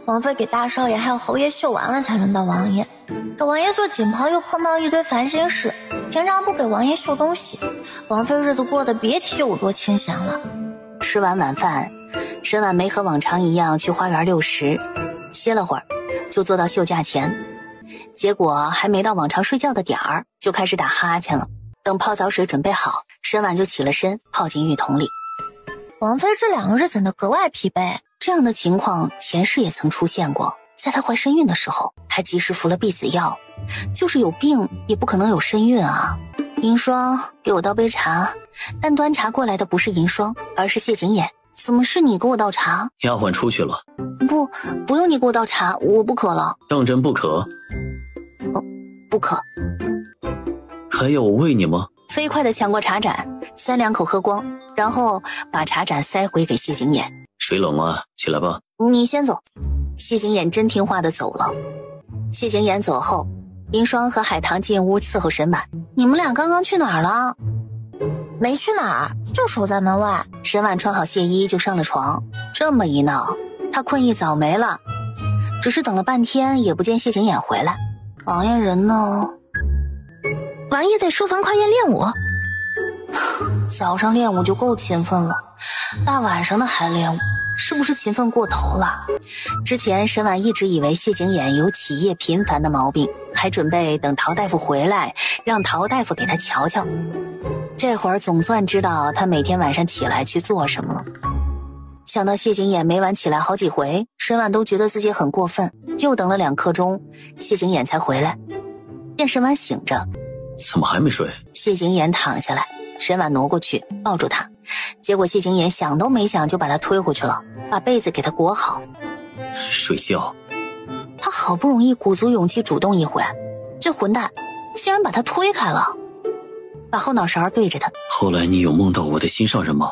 王妃给大少爷还有侯爷绣完了才轮到王爷，给王爷做锦袍又碰到一堆烦心事，平常不给王爷绣东西，王妃日子过得别提有多清闲了。吃完晚饭，沈婉梅和往常一样去花园遛食，歇了会儿就坐到绣架前，结果还没到往常睡觉的点儿，就开始打哈欠了。等泡澡水准备好，沈婉就起了身，泡进浴桶里。王妃这2个日怎的格外疲惫？这样的情况前世也曾出现过，在她怀身孕的时候，还及时服了避子药。就是有病也不可能有身孕啊。银霜，给我倒杯茶。但端茶过来的不是银霜，而是谢景琰。怎么是你给我倒茶？丫鬟出去了。不用你给我倒茶，我不渴了。当真不渴？不渴。还要我喂你吗？飞快地抢过茶盏，3两口喝光，然后把茶盏塞回给谢景琰。水冷了，起来吧。你先走。谢景琰真听话地走了。谢景琰走后，银霜和海棠进屋伺候沈婉。你们俩刚刚去哪儿了？没去哪儿，就守在门外。沈婉穿好亵衣就上了床。这么一闹，她困意早没了，只是等了半天也不见谢景琰回来。王爷人呢？王爷在书房跨院练武。早上练武就够勤奋了，大晚上的还练武，是不是勤奋过头了？之前沈婉一直以为谢景琰有起夜频繁的毛病，还准备等陶大夫回来让陶大夫给他瞧瞧。这会儿总算知道他每天晚上起来去做什么了。想到谢景琰每晚起来好几回，沈婉都觉得自己很过分。又等了2刻钟，谢景琰才回来。见沈婉醒着，怎么还没睡？谢景琰躺下来，沈婉挪过去抱住他，结果谢景琰想都没想就把他推回去了，把被子给他裹好。睡觉。他好不容易鼓足勇气主动一回，这混蛋竟然把他推开了，把后脑勺对着他。后来你有梦到我的心上人吗？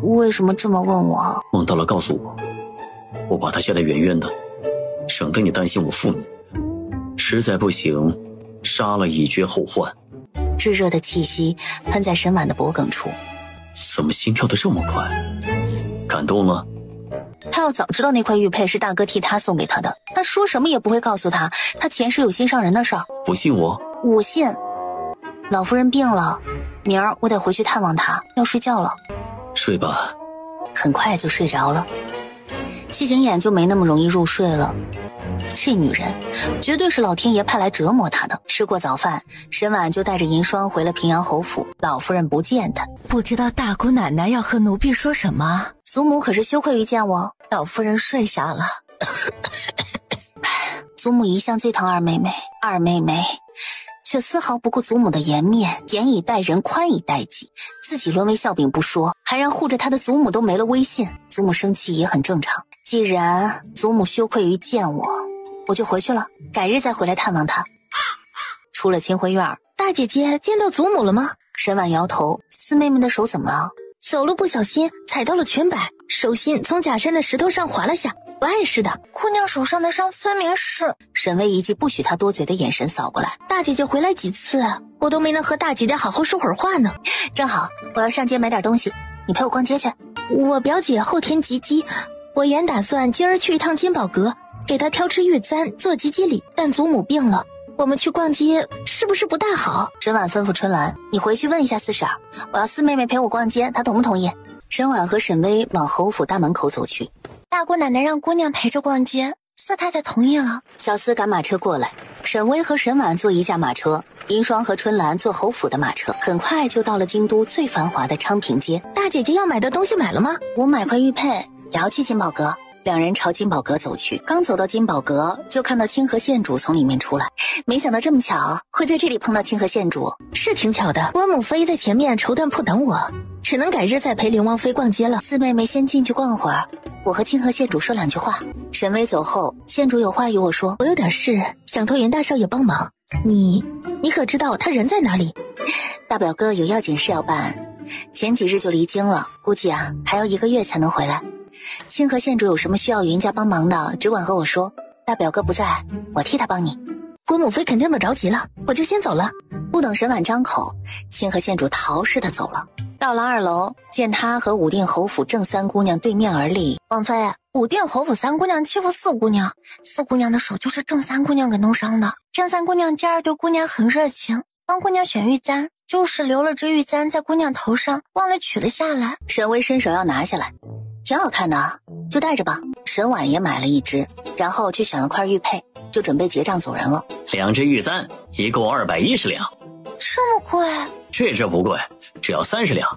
为什么这么问我？梦到了告诉我，我把他吓得远远的。省得你担心我负你。实在不行，杀了以绝后患。炙热的气息喷在沈婉的脖颈处。怎么心跳得这么快？感动了？他要早知道那块玉佩是大哥替他送给他的，他说什么也不会告诉他前世有心上人的事儿。不信我？我信。老夫人病了，明儿我得回去探望她，要睡觉了。睡吧。很快就睡着了。谢景琰就没那么容易入睡了。这女人绝对是老天爷派来折磨她的。吃过早饭，沈婉就带着银霜回了平阳侯府。老夫人不见她，不知道大姑奶奶要和奴婢说什么。祖母可是羞愧于见我。老夫人睡下了。祖母一向最疼二妹妹，二妹妹却丝毫不顾祖母的颜面，严以待人，宽以待己，自己沦为笑柄不说，还让护着她的祖母都没了威信。祖母生气也很正常，既然祖母羞愧于见我，我就回去了，改日再回来探望她。出了清辉院，大姐姐见到祖母了吗？沈婉摇头，四妹妹的手怎么了？走路不小心踩到了裙摆，手心从假山的石头上滑了下，不碍事的。姑娘手上的伤分明是……沈巍一记不许她多嘴的眼神扫过来。大姐姐回来几次，我都没能和大姐姐好好说会儿话呢。正好，我要上街买点东西，你陪我逛街去。我表姐后天及笄，我原打算今儿去一趟金宝阁，给她挑吃玉簪做及笄礼，但祖母病了，我们去逛街是不是不大好？沈婉吩咐春兰，你回去问一下四婶，我要四妹妹陪我逛街，她同不同意？沈婉和沈巍往侯府大门口走去。大姑奶奶让姑娘陪着逛街，四太太同意了。小厮赶马车过来，沈巍和沈婉坐一架马车，银霜和春兰坐侯府的马车，很快就到了京都最繁华的昌平街。大姐姐要买的东西买了吗？我买块玉佩，也要去金宝阁。两人朝金宝阁走去，刚走到金宝阁，就看到清河县主从里面出来。没想到这么巧，会在这里碰到清河县主。是挺巧的，温母妃在前面绸缎铺等我，只能改日再陪凌王妃逛街了。四妹妹先进去逛会儿，我和清河县主说两句话。沈巍走后，县主有话与我说，我有点事想托袁大少爷帮忙。你可知道他人在哪里？大表哥有要紧事要办，前几日就离京了，估计还要1个月才能回来。清河县主有什么需要云家帮忙的，只管和我说。大表哥不在，我替他帮你。国母妃肯定的着急了，我就先走了。不等沈婉张口，清河县主逃似的走了。到了2楼，见他和武定侯府郑三姑娘对面而立。王妃，武定侯府三姑娘欺负四姑娘，四姑娘的手就是郑三姑娘给弄伤的。郑三姑娘今儿对姑娘很热情，帮姑娘选玉簪，就是留了只玉簪在姑娘头上，忘了取了下来。沈巍伸手要拿下来，挺好看的，就带着吧。沈婉也买了一只，然后去选了块玉佩，就准备结账走人了。2只玉簪，一共210两。这么贵？这不贵，只要30两。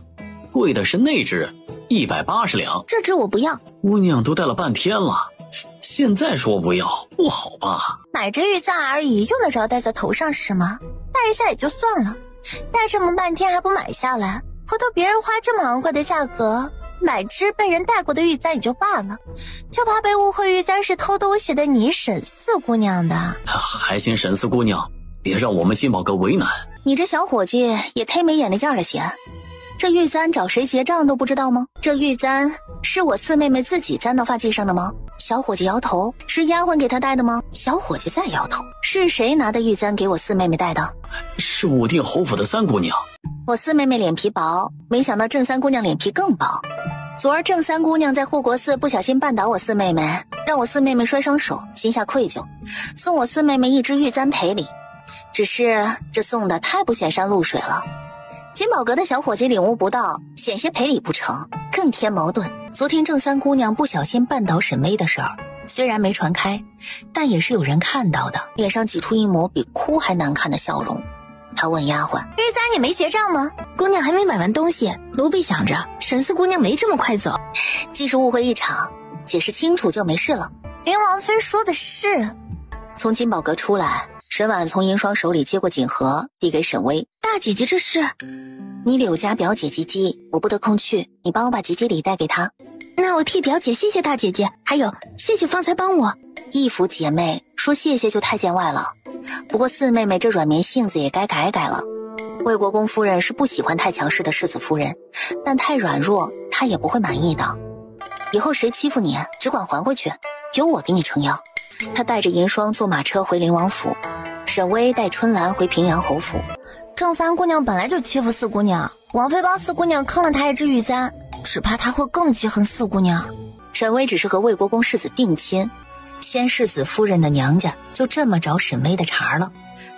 贵的是那只，180两。这只我不要。姑娘都戴了半天了，现在说不要，不好吧？买只玉簪而已，用得着戴在头上是吗？戴一下也就算了，戴这么半天还不买下来，回头别人花这么昂贵的价格买只被人戴过的玉簪也就罢了，就怕被误会玉簪是偷东西的你沈四姑娘的。还请沈四姑娘别让我们金宝阁为难。你这小伙计也忒没眼力劲了些，这玉簪找谁结账都不知道吗？这玉簪是我四妹妹自己簪到发髻上的吗？小伙计摇头。是丫鬟给她戴的吗？小伙计再摇头。是谁拿的玉簪给我四妹妹戴的？是武定侯府的三姑娘。我四妹妹脸皮薄，没想到郑三姑娘脸皮更薄。昨儿郑三姑娘在护国寺不小心绊倒我四妹妹，让我四妹妹摔伤手，心下愧疚，送我四妹妹一只玉簪赔礼。只是这送的太不显山露水了，金宝阁的小伙计领悟不到，险些赔礼不成，更添矛盾。昨天郑三姑娘不小心绊倒沈巍的事儿，虽然没传开，但也是有人看到的，脸上挤出一抹比哭还难看的笑容。他问丫鬟，玉簪你没结账吗？姑娘还没买完东西，奴婢想着沈四姑娘没这么快走，既是误会一场，解释清楚就没事了。林王妃说的是。从金宝阁出来，沈婉从银霜手里接过锦盒，递给沈巍。大姐姐这是？你柳家表姐及笄，我不得空去，你帮我把及笄礼带给她。那我替表姐谢谢大姐姐，还有谢谢方才帮我。义府姐妹说谢谢就太见外了，不过四妹妹这软绵性子也该改改了。魏国公夫人是不喜欢太强势的世子夫人，但太软弱她也不会满意的。以后谁欺负你，只管还回去，由我给你撑腰。他带着银霜坐马车回灵王府，沈巍带春兰回平阳侯府。郑三姑娘本来就欺负四姑娘，王妃帮四姑娘坑了她一只玉簪，只怕她会更记恨四姑娘。沈巍只是和魏国公世子定亲，先世子夫人的娘家就这么找沈巍的茬了。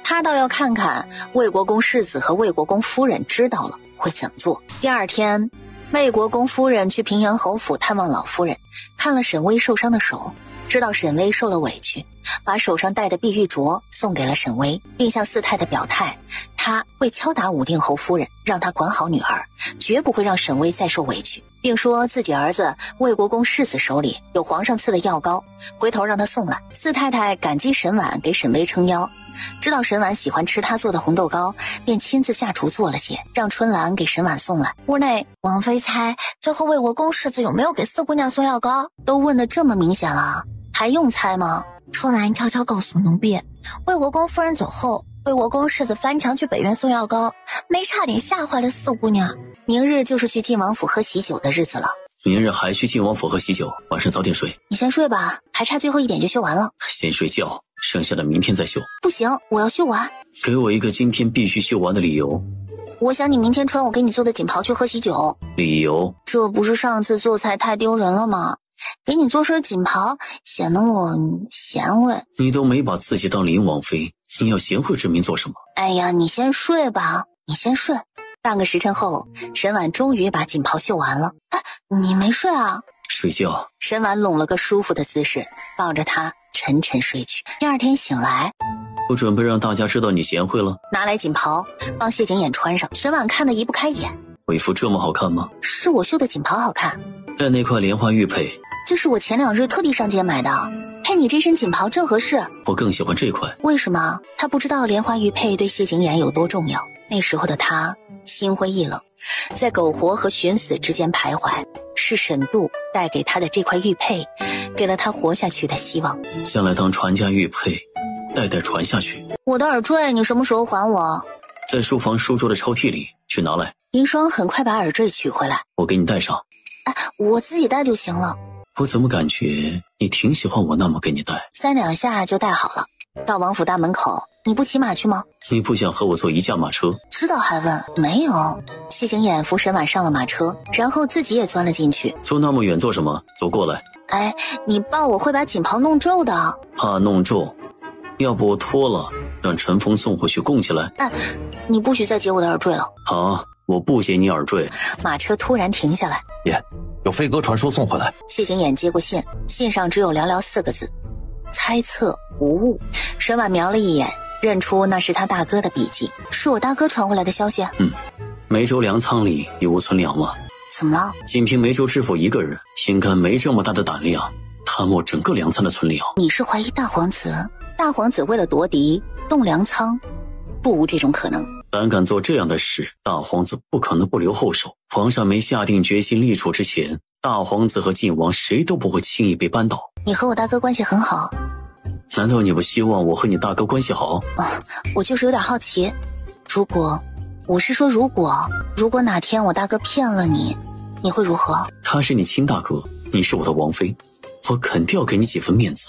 他倒要看看魏国公世子和魏国公夫人知道了会怎么做。第二天，魏国公夫人去平阳侯府探望老夫人，看了沈巍受伤的手，知道沈巍受了委屈，把手上戴的碧玉镯送给了沈巍，并向四太太表态，他会敲打武定侯夫人，让她管好女儿，绝不会让沈巍再受委屈，并说自己儿子魏国公世子手里有皇上赐的药膏，回头让他送来。四太太感激沈婉给沈巍撑腰，知道沈婉喜欢吃他做的红豆糕，便亲自下厨做了些，让春兰给沈婉送来。屋内，王妃猜最后魏国公世子有没有给四姑娘送药膏？都问得这么明显了，还用猜吗？春兰悄悄告诉奴婢，魏国公夫人走后，魏国公世子翻墙去北院送药膏，没差点吓坏了四姑娘。明日就是去晋王府喝喜酒的日子了。明日还去晋王府喝喜酒，晚上早点睡。你先睡吧，还差最后一点就修完了。先睡觉，剩下的明天再修。不行，我要修完。给我一个今天必须修完的理由。我想你明天穿我给你做的锦袍去喝喜酒。理由？这不是上次做菜太丢人了吗？给你做身锦袍，显得我贤惠。你都没把自己当林王妃，你要贤惠之名做什么？哎呀，你先睡吧，你先睡。半个时辰后，沈婉终于把锦袍绣完了。哎，你没睡啊？睡觉。沈婉拢了个舒服的姿势，抱着他沉沉睡去。第二天醒来，我准备让大家知道你贤惠了。拿来锦袍，帮谢景琰穿上。沈婉看得移不开眼。为夫这么好看吗？是我绣的锦袍好看。带那块莲花玉佩，这是我前2日特地上街买的，配你这身锦袍正合适。我更喜欢这块。为什么？他不知道莲花玉佩对谢景琰有多重要。那时候的他心灰意冷，在苟活和寻死之间徘徊，是沈度带给他的这块玉佩，给了他活下去的希望。将来当传家玉佩，代代传下去。我的耳坠你什么时候还我？在书房书桌的抽屉里，去拿来。银霜很快把耳坠取回来。我给你戴上。哎，我自己戴就行了。我怎么感觉你挺喜欢我那么给你戴？3两下就戴好了。到王府大门口，你不骑马去吗？你不想和我坐一架马车？知道还问？没有。谢景琰扶沈婉上了马车，然后自己也钻了进去。坐那么远做什么？走过来。哎，你抱我会把锦袍弄皱的。怕弄皱？要不我脱了，让陈峰送回去供起来。哎，你不许再解我的耳坠了。好，我不解你耳坠。马车突然停下来。爷，有飞鸽传书送回来。谢景琰接过信，信上只有寥寥4个字：猜测无误。沈婉瞄了一眼，认出那是他大哥的笔记，是我大哥传回来的消息。梅州粮仓里已无存粮了。怎么了？仅凭梅州知府一个人，应该没这么大的胆量贪没整个粮仓的存粮。你是怀疑大皇子？大皇子为了夺嫡动粮仓，不无这种可能。胆敢做这样的事，大皇子不可能不留后手。皇上没下定决心立储之前，大皇子和晋王谁都不会轻易被扳倒。你和我大哥关系很好，难道你不希望我和你大哥关系好？我就是有点好奇。如果哪天我大哥骗了你，你会如何？他是你亲大哥，你是我的王妃，我肯定要给你几分面子，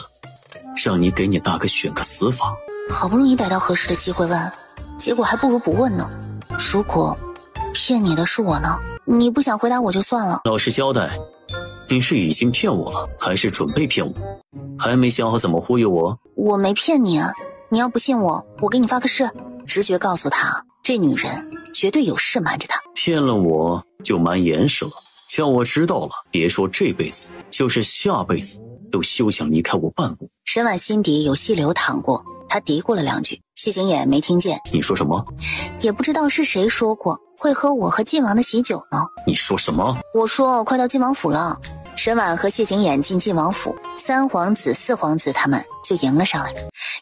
让你给你大哥选个死法。好不容易逮到合适的机会问，结果还不如不问呢。如果骗你的是我呢？你不想回答我就算了。老实交代，你是已经骗我了，还是准备骗我？还没想好怎么忽悠我？我没骗你啊！你要不信我，我给你发个誓。直觉告诉他，这女人绝对有事瞒着他。骗了我就瞒严实了，叫我知道了，别说这辈子，就是下辈子都休想离开我半步。沈婉心底有细流淌过，他嘀咕了2句，谢景琰没听见。你说什么？也不知道是谁说过会喝我和晋王的喜酒呢。你说什么？我说快到晋王府了。沈婉和谢景琰进晋王府，3皇子、4皇子他们就迎了上来。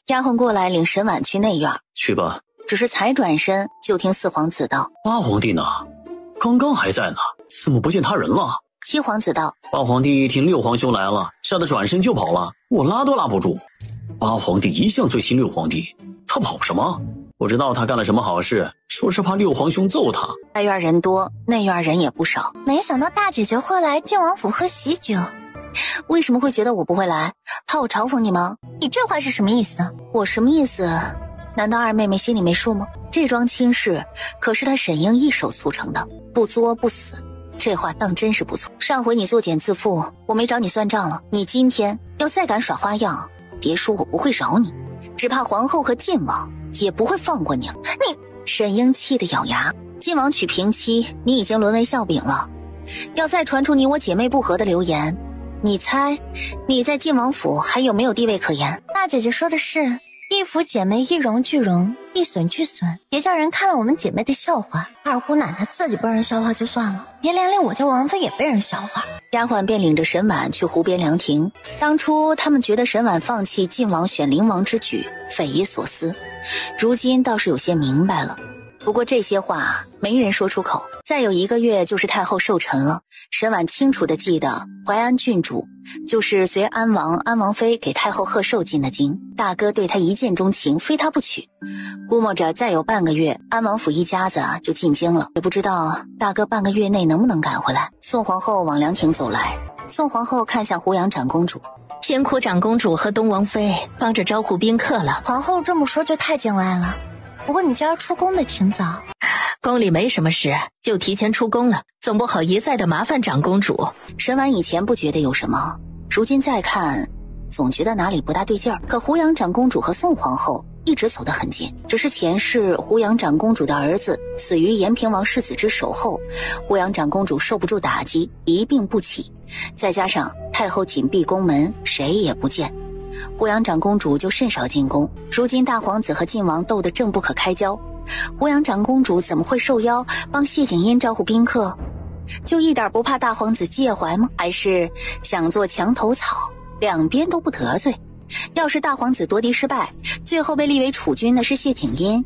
丫鬟过来领沈婉去内院。去吧。只是才转身，就听4皇子道：八皇帝呢？刚刚还在呢，怎么不见他人了？7皇子道：八皇帝一听6皇兄来了，吓得转身就跑了，我拉都拉不住。八皇帝一向最亲6皇帝，他跑什么？不知道他干了什么好事，说是怕6皇兄揍他。外院人多，内院人也不少。没想到大姐姐会来晋王府喝喜酒，为什么会觉得我不会来？怕我嘲讽你吗？你这话是什么意思？我什么意思？难道二妹妹心里没数吗？这桩亲事可是她沈英一手促成的，不作不死，这话当真是不错。上回你作茧自缚，我没找你算账了，你今天要再敢耍花样，别说我不会饶你，只怕皇后和晋王也不会放过你了。你……沈英气得咬牙，晋王娶平妻，你已经沦为笑柄了，要再传出你我姐妹不和的流言，你猜你在晋王府还有没有地位可言？大姐姐说的是，一府姐妹一荣俱荣，一损俱损，别叫人看了我们姐妹的笑话。二姑奶奶自己被人笑话就算了，别连累我家王妃也被人笑话。丫鬟便领着沈婉去湖边凉亭。当初他们觉得沈婉放弃晋王选灵王之举匪夷所思，如今倒是有些明白了。不过这些话没人说出口。再有1个月就是太后寿辰了，沈婉清楚地记得淮安郡主就是随安王妃给太后贺寿进的京，大哥对她一见钟情，非她不娶。估摸着再有半个月，安王府一家子就进京了，也不知道大哥半个月内能不能赶回来。宋皇后往凉亭走来，宋皇后看向胡杨长公主，辛苦长公主和东王妃帮着招呼宾客了。皇后这么说就太见外了，不过你今儿出宫的挺早。宫里没什么事，就提前出宫了，总不好一再的麻烦长公主。沈婉以前不觉得有什么，如今再看总觉得哪里不大对劲儿。可胡杨长公主和宋皇后一直走得很近，只是前世胡杨长公主的儿子死于延平王世子之手后，胡杨长公主受不住打击，一病不起，再加上太后紧闭宫门，谁也不见，胡杨长公主就甚少进宫。如今大皇子和晋王斗得正不可开交，胡杨长公主怎么会受邀帮谢景英招呼宾客？就一点不怕大皇子介怀吗？还是想做墙头草，两边都不得罪？要是大皇子夺嫡失败，最后被立为储君的是谢景英，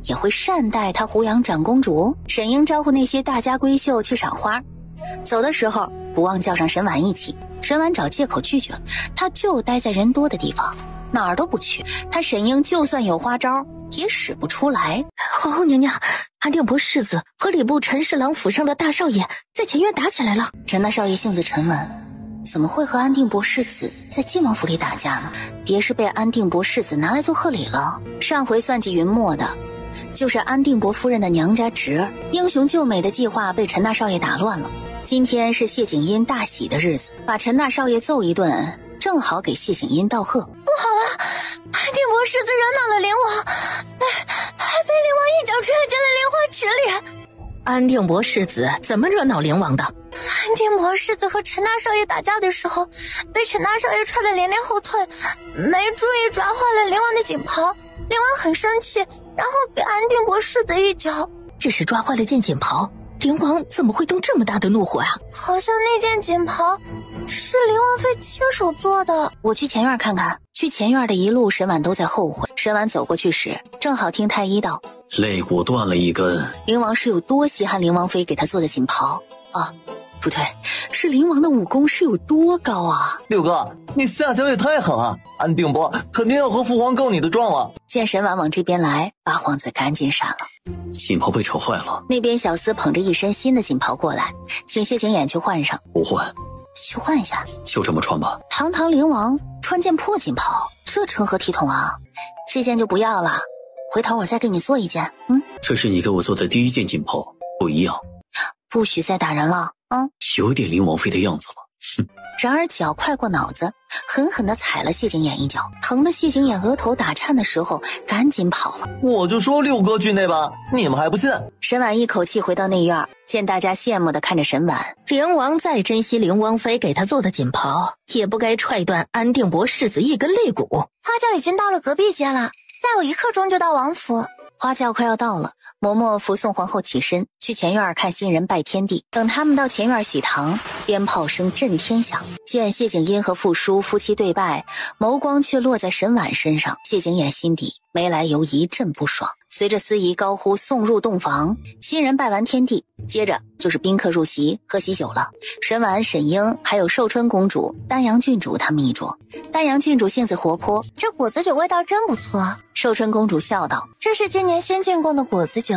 也会善待他胡杨长公主？沈英招呼那些大家闺秀去赏花，走的时候不忘叫上沈婉一起。沈婉找借口拒绝了，她就待在人多的地方，哪儿都不去。她沈英就算有花招也使不出来。皇后娘娘，安定伯世子和礼部陈侍郎府上的大少爷在前院打起来了。陈大少爷性子沉稳，怎么会和安定伯世子在晋王府里打架呢？别是被安定伯世子拿来做贺礼了？上回算计云墨的就是安定伯夫人的娘家侄儿，英雄救美的计划被陈大少爷打乱了。今天是谢景英大喜的日子，把陈大少爷揍一顿，正好给谢景英道贺。不好了，安定伯世子惹恼了灵王，被灵王一脚踹进了莲花池里。安定伯世子怎么惹恼灵王的？安定伯世子和陈大少爷打架的时候，被陈大少爷踹得连连后退，没注意抓坏了灵王的锦袍。灵王很生气，然后给安定伯世子一脚。只是抓坏了件锦袍，灵王怎么会动这么大的怒火啊？好像那件锦袍是灵王妃亲手做的。我去前院看看。去前院的一路，沈婉都在后悔。沈婉走过去时，正好听太医道：肋骨断了一根。灵王是有多稀罕灵王妃给他做的锦袍啊？不对，是灵王的武功是有多高啊！六哥，你下脚也太狠了，安定伯肯定要和父皇告你的状了。见沈婉往这边来，八皇子赶紧闪了。锦袍被扯坏了。那边小厮捧着一身新的锦袍过来，请谢景琰去换上。不换，去换一下，就这么穿吧。堂堂灵王穿件破锦袍，这成何体统啊？这件就不要了，回头我再给你做一件。这是你给我做的第一件锦袍，不一样。不许再打人了啊！有点灵王妃的样子了。哼！然而脚快过脑子，狠狠地踩了谢景琰一脚，疼得谢景琰额头打颤的时候，赶紧跑了。我就说六哥军内吧，你们还不信？沈婉一口气回到内院，见大家羡慕地看着沈婉。灵王再珍惜灵王妃给他做的锦袍，也不该踹断安定伯世子一根肋骨。花轿已经到了隔壁街了，再有1刻钟就到王府。花轿快要到了，嬷嬷扶宋皇后起身，去前院看新人拜天地。等他们到前院喜堂，鞭炮声震天响。见谢景英和傅叔夫妻对拜，眸光却落在沈婉身上。谢景琰心底没来由一阵不爽，随着司仪高呼送入洞房。新人拜完天地，接着就是宾客入席喝喜酒了。沈婉、沈英还有寿春公主、丹阳郡主他们一桌。丹阳郡主性子活泼，这果子酒味道真不错。寿春公主笑道：这是今年新进贡的果子酒，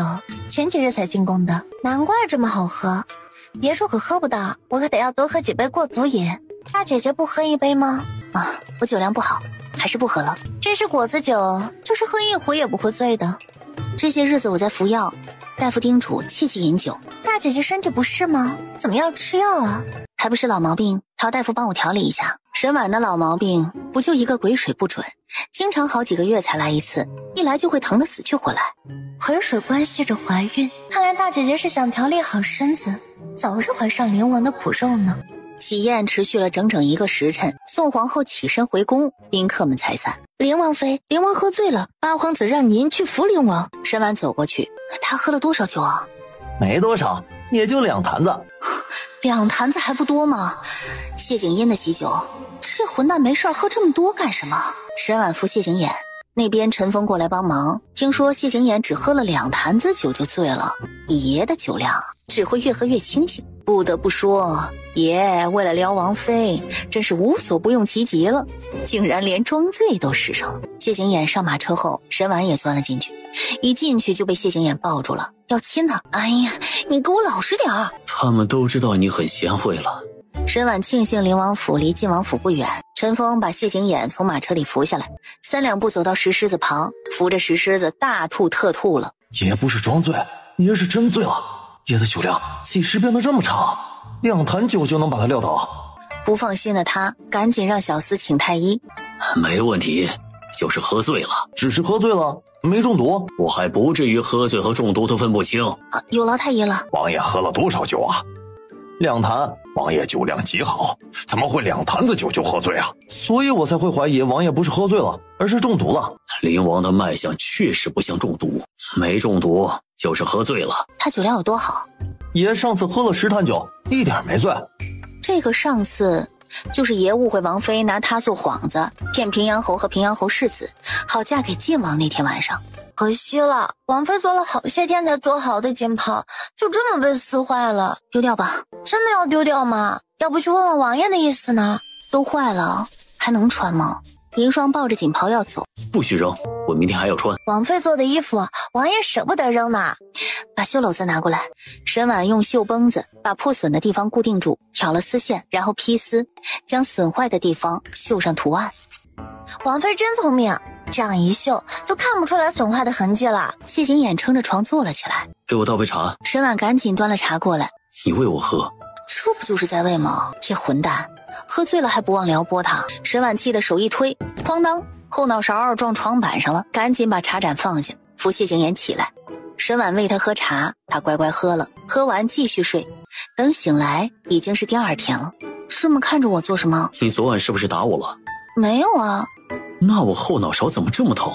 前几日才进贡的，难怪这么好喝。别处可喝不到，我可得要多喝几杯过足瘾。大姐姐不喝一杯吗？啊，我酒量不好，还是不喝了。这是果子酒，就是喝一壶也不会醉的。这些日子我在服药，大夫叮嘱切忌饮酒。大姐姐身体不适吗？怎么要吃药啊？还不是老毛病，陶大夫帮我调理一下。沈婉的老毛病不就一个鬼水不准，经常好几个月才来一次，一来就会疼得死去活来。癸水关系着怀孕，看来大姐姐是想调理好身子，早日怀上灵王的苦肉呢。喜宴持续了整整1个时辰，宋皇后起身回宫，宾客们才散。灵王妃，灵王喝醉了，八皇子让您去扶灵王。沈婉走过去，他喝了多少酒啊？没多少，也就2坛子。2坛子还不多吗？谢景烟的喜酒，这混蛋没事喝这么多干什么？沈婉扶谢景琰，那边陈峰过来帮忙，听说谢景琰只喝了2坛子酒就醉了，以爷的酒量只会越喝越清醒。不得不说，爷为了撩王妃真是无所不用其极了，竟然连装醉都使上了。谢景琰上马车后，沈婉也钻了进去，一进去就被谢景琰抱住了，要亲他。哎呀，你给我老实点儿！他们都知道你很贤惠了。沈婉庆幸灵王府离晋王府不远，陈峰把谢景琰从马车里扶下来，3两步走到石狮子旁，扶着石狮子大吐特吐了。爷不是装醉，爷是真醉了。爷的酒量几时变得这么差？2坛酒就能把他撂倒？不放心的他赶紧让小厮请太医。没问题，就是喝醉了。只是喝醉了，没中毒？我还不至于喝醉和中毒都分不清。有劳太医了。王爷喝了多少酒啊？2坛。王爷酒量极好，怎么会2坛子酒就喝醉啊？所以我才会怀疑王爷不是喝醉了，而是中毒了。灵王的脉象确实不像中毒，没中毒就是喝醉了。他酒量有多好？爷上次喝了10坛酒，一点没醉。这个上次就是爷误会王妃拿他做幌子，骗平阳侯和平阳侯世子，好嫁给晋王那天晚上。可惜了，王妃做了好些天才做好的锦袍，就这么被撕坏了。丢掉吧。真的要丢掉吗？要不去问问王爷的意思呢？都坏了，还能穿吗？银霜抱着锦袍要走。不许扔，我明天还要穿。王妃做的衣服，王爷舍不得扔呢。把绣篓子拿过来。沈婉用绣绷子把破损的地方固定住，挑了丝线，然后披丝，将损坏的地方绣上图案。王妃真聪明，这样一绣就看不出来损坏的痕迹了。谢景琰撑着床坐了起来。给我倒杯茶。沈婉赶紧端了茶过来。你喂我喝。这不就是在喂吗？这混蛋喝醉了还不忘撩拨他。沈婉气的手一推，哐当，后脑勺撞床板上了，赶紧把茶盏放下，扶谢景琰起来。沈婉喂他喝茶，他乖乖喝了，喝完继续睡。等醒来已经是第2天了。这么看着我做什么？你昨晚是不是打我了？没有啊。那我后脑勺怎么这么疼？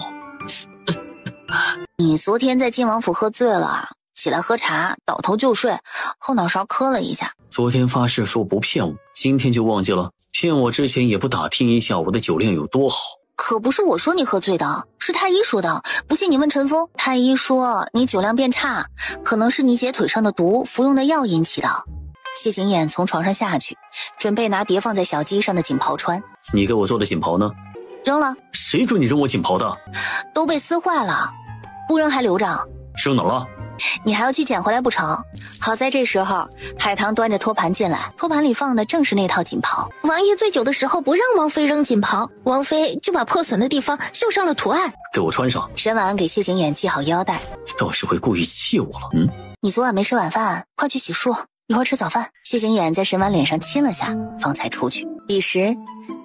你昨天在晋王府喝醉了，起来喝茶，倒头就睡，后脑勺磕了一下。昨天发誓说不骗我，今天就忘记了？骗我之前也不打听一下我的酒量有多好。可不是我说你喝醉的，是太医说的，不信你问陈峰。太医说你酒量变差，可能是你姐腿上的毒服用的药引起的。谢景琰从床上下去，准备拿叠放在小鸡上的锦袍穿。你给我做的锦袍呢？扔了。谁准你扔我锦袍的？都被撕坏了，不扔还留着。扔哪儿了？你还要去捡回来不成？好在这时候海棠端着托盘进来，托盘里放的正是那套锦袍。王爷醉酒的时候不让王妃扔锦袍，王妃就把破损的地方绣上了图案。给我穿上。沈婉给谢景琰系好腰带。倒是会故意气我了。你昨晚没吃晚饭，快去洗漱，一会儿吃早饭。谢景琰在沈婉脸上亲了下，方才出去。彼时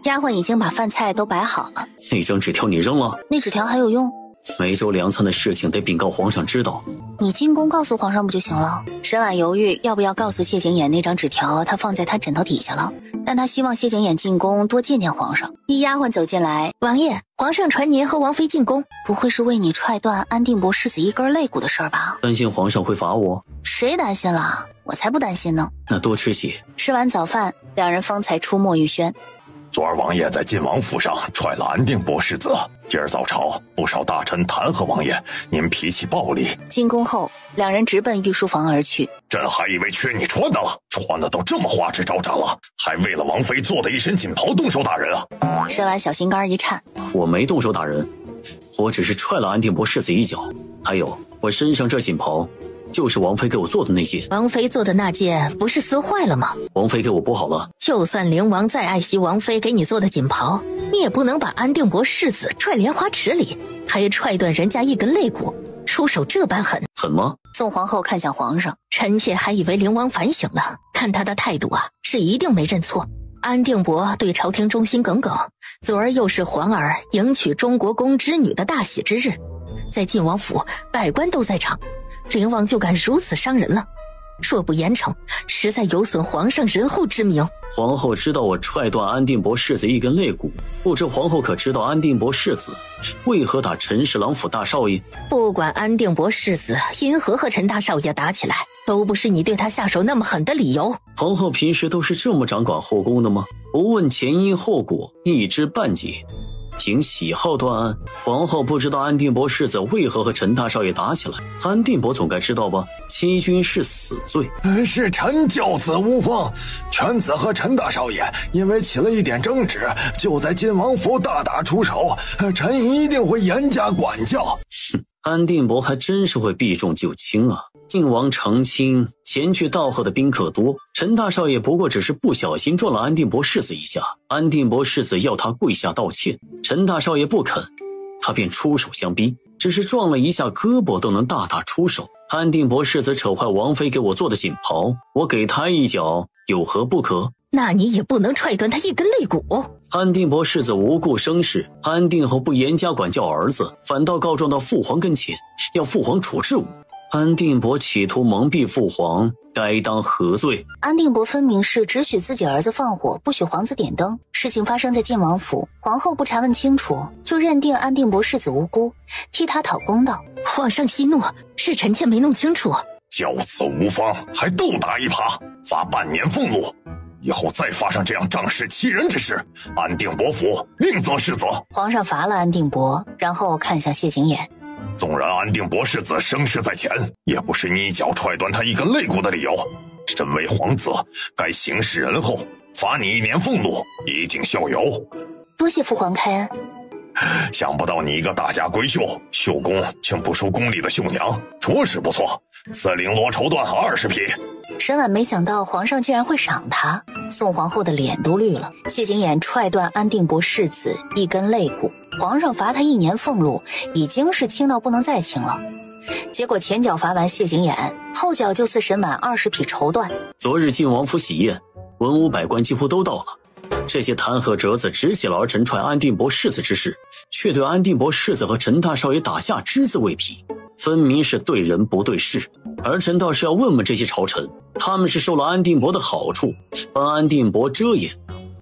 丫鬟已经把饭菜都摆好了。那张纸条你扔了？那纸条还有用？梅州粮仓的事情得禀告皇上知道。你进宫告诉皇上不就行了？沈婉犹豫要不要告诉谢景琰那张纸条他放在他枕头底下了，但他希望谢景琰进宫多见见皇上。一丫鬟走进来。王爷，皇上传您和王妃进宫。不会是为你踹断安定伯世子一根肋骨的事儿吧？担心皇上会罚我？谁担心了？我才不担心呢。那多吃些。吃完早饭，两人方才出墨玉轩。昨儿王爷在晋王府上踹了安定伯世子，今儿早朝不少大臣弹劾王爷，您脾气暴戾。进宫后，两人直奔御书房而去。朕还以为缺你穿的了，穿的都这么花枝招展了，还为了王妃做的一身锦袍动手打人啊！沈婉小心肝一颤，我没动手打人，我只是踹了安定伯世子一脚。还有，我身上这锦袍就是王妃给我做的那件。王妃做的那件不是撕坏了吗？王妃给我剥好了。就算灵王再爱惜王妃给你做的锦袍，你也不能把安定伯世子踹莲花池里，还踹断人家一根肋骨，出手这般狠。狠吗？宋皇后看向皇上，臣妾还以为灵王反省了，看他的态度啊，是一定没认错。安定伯对朝廷忠心耿耿，昨儿又是皇儿迎娶中国公之女的大喜之日，在晋王府百官都在场，灵王就敢如此伤人了，若不严惩，实在有损皇上仁厚之名。皇后知道我踹断安定伯世子一根肋骨，不知皇后可知道安定伯世子为何打陈侍郎府大少爷？不管安定伯世子因何和陈大少爷打起来，都不是你对他下手那么狠的理由。皇后平时都是这么掌管后宫的吗？不问前因后果，一知半解，凭喜好断案。皇后不知道安定伯世子为何和陈大少爷打起来，安定伯总该知道吧？欺君是死罪。是臣教子无方，犬子和陈大少爷因为起了一点争执，就在晋王府大打出手，臣一定会严加管教。安定伯还真是会避重就轻啊！晋王成亲，前去道贺的宾客多，陈大少爷不过只是不小心撞了安定伯世子一下，安定伯世子要他跪下道歉，陈大少爷不肯，他便出手相逼，只是撞了一下胳膊都能大打出手。安定伯世子扯坏王妃给我做的锦袍，我给他一脚有何不可？那你也不能踹断他一根肋骨。安定伯世子无故生事，安定后不严加管教儿子，反倒告状到父皇跟前，要父皇处置我。安定伯企图蒙蔽父皇，该当何罪？安定伯分明是只许自己儿子放火，不许皇子点灯。事情发生在晋王府，皇后不查问清楚，就认定安定伯世子无辜，替他讨公道。皇上息怒，是臣妾没弄清楚。教子无方，还斗打一耙，罚半年俸禄。以后再发生这样仗势欺人之事，安定伯府另择是责。皇上罚了安定伯，然后看向谢景琰。纵然安定伯世子生事在前，也不是你一脚踹断他一根肋骨的理由。身为皇子，该行事仁厚，罚你1年俸禄，以儆效尤。多谢父皇开恩。想不到你一个大家闺秀，绣工竟不输宫里的绣娘，着实不错。此绫罗绸缎20匹。沈婉没想到皇上竟然会赏他，宋皇后的脸都绿了。谢景琰踹断安定伯世子一根肋骨，皇上罚他1年俸禄，已经是轻到不能再轻了。结果前脚罚完谢景琰，后脚就赐沈婉20匹绸缎。昨日晋王府喜宴，文武百官几乎都到了。这些弹劾折子只写了儿臣踹安定伯世子之事，却对安定伯世子和陈大少爷打下只字未提，分明是对人不对事。儿臣倒是要问问这些朝臣，他们是受了安定伯的好处，帮安定伯遮掩，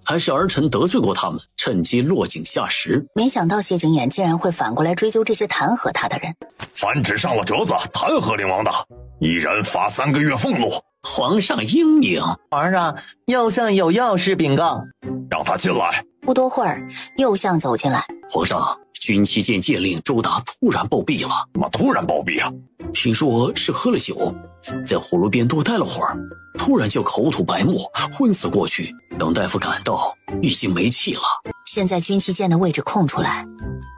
还是儿臣得罪过他们，趁机落井下石？没想到谢景琰竟然会反过来追究这些弹劾他的人。凡指上了折子弹劾灵王的，一人罚3个月俸禄。皇上英明。皇上，右相有要事禀告。让他进来。不多会儿，右相走进来。皇上，军期监剑令周达突然暴毙了。怎么突然暴毙啊？听说是喝了酒，在火炉边多待了会儿，突然就口吐白沫，昏死过去。等大夫赶到，已经没气了。现在军期监的位置空出来，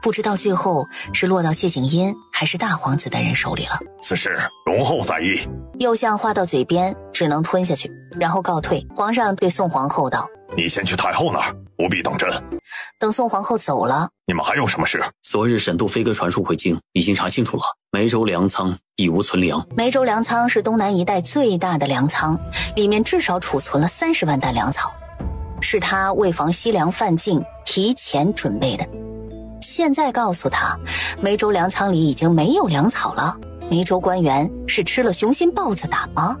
不知道最后是落到谢景殷还是大皇子的人手里了。此事容后再议。右相话到嘴边，只能吞下去，然后告退。皇上对宋皇后道：你先去太后那儿，不必等朕。等宋皇后走了，你们还有什么事？昨日沈度飞鸽传书回京，已经查清楚了，梅州粮仓已无存粮。梅州粮仓是东南一带最大的粮仓，里面至少储存了30万担粮草，是他为防西凉犯境提前准备的。现在告诉他，梅州粮仓里已经没有粮草了。梅州官员是吃了雄心豹子胆吗？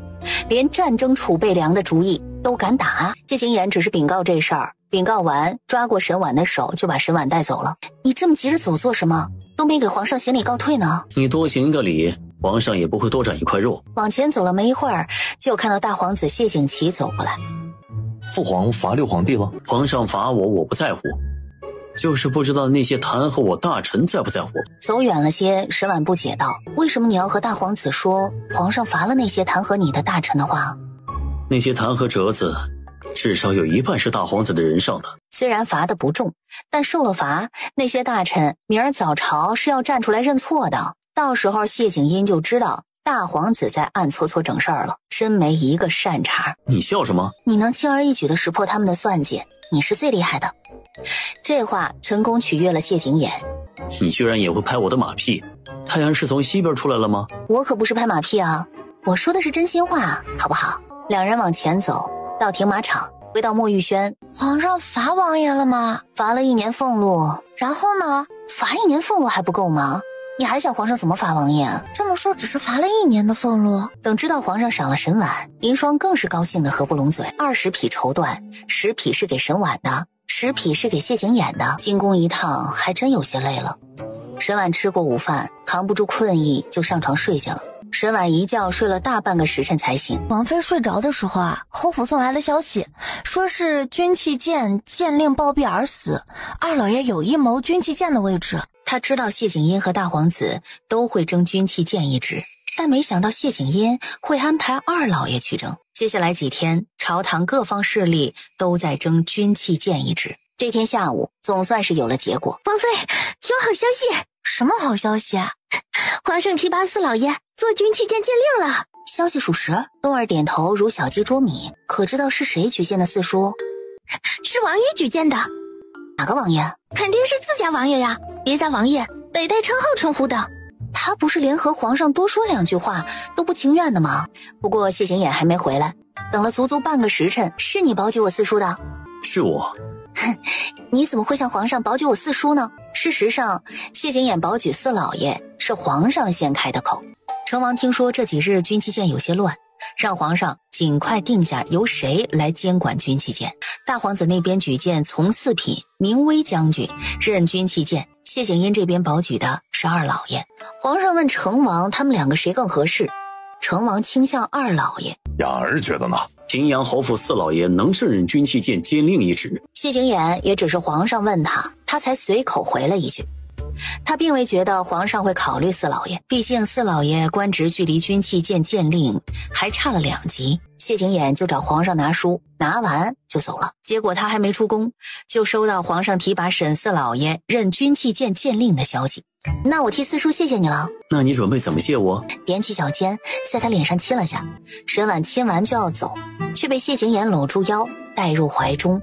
连战争储备粮的主意都敢打？谢景琰只是禀告这事儿，禀告完抓过沈婉的手，就把沈婉带走了。你这么急着走做什么？都没给皇上行礼告退呢。你多行一个礼，皇上也不会多斩一块肉。往前走了没一会儿，就看到大皇子谢景琦走过来。父皇罚六皇帝了？皇上罚我不在乎，就是不知道那些弹劾我大臣在不在乎。走远了些，沈婉不解道：为什么你要和大皇子说皇上罚了那些弹劾你的大臣的话？那些弹劾折子至少有一半是大皇子的人上的。虽然罚的不重，但受了罚，那些大臣明儿早朝是要站出来认错的。到时候谢景殷就知道大皇子在暗搓搓整事儿了，真没一个善茬。你笑什么？你能轻而易举地识破他们的算计，你是最厉害的。这话成功取悦了谢景琰。你居然也会拍我的马屁？太阳是从西边出来了吗？我可不是拍马屁啊，我说的是真心话，好不好？两人往前走，到停马场，回到墨玉轩。皇上罚王爷了吗？罚了1年俸禄。然后呢？罚1年俸禄还不够吗？你还想皇上怎么罚王爷？这么说只是罚了1年的俸禄。等知道皇上赏了沈婉，银霜更是高兴的合不拢嘴。20匹绸缎，10匹是给沈婉的，10匹是给谢景琰的。进宫一趟还真有些累了。沈婉吃过午饭，扛不住困意就上床睡下了。沈婉一觉睡了大半个时辰才醒。王妃睡着的时候啊，侯府送来了消息，说是军器监监令暴毙而死，二老爷有意谋军器监的位置。他知道谢景英和大皇子都会争军器监一职，但没想到谢景英会安排二老爷去争。接下来几天，朝堂各方势力都在争军器监一职。这天下午，总算是有了结果。王妃，有好消息！什么好消息啊？皇上提拔四老爷做军器监监令了。消息属实。冬儿点头如小鸡啄米。可知道是谁举荐的四叔？是王爷举荐的。哪个王爷？肯定是自家王爷呀，别家王爷得带称号称呼的。他不是连和皇上多说2句话都不情愿的吗？不过谢景琰还没回来，等了足足半个时辰。是你保举我四叔的？是我。你怎么会向皇上保举我四叔呢？事实上，谢景琰保举四老爷是皇上先开的口。成王听说这几日军器监有些乱，让皇上尽快定下由谁来监管军器监。大皇子那边举荐从四品明威将军任军器监，谢景英这边保举的是二老爷。皇上问成王他们2个谁更合适，成王倾向二老爷。养儿觉得呢？平阳侯府四老爷能胜任军器监监令一职。谢景琰也只是皇上问他，他才随口回了一句。他并未觉得皇上会考虑四老爷，毕竟四老爷官职距离军器监监令还差了2级。谢景琰就找皇上拿书，拿完就走了。结果他还没出宫，就收到皇上提拔沈四老爷任军器监监令的消息。那我替四叔谢谢你了。那你准备怎么谢我？踮起脚尖在他脸上亲了下。沈婉亲完就要走，却被谢景琰搂住腰带入怀中，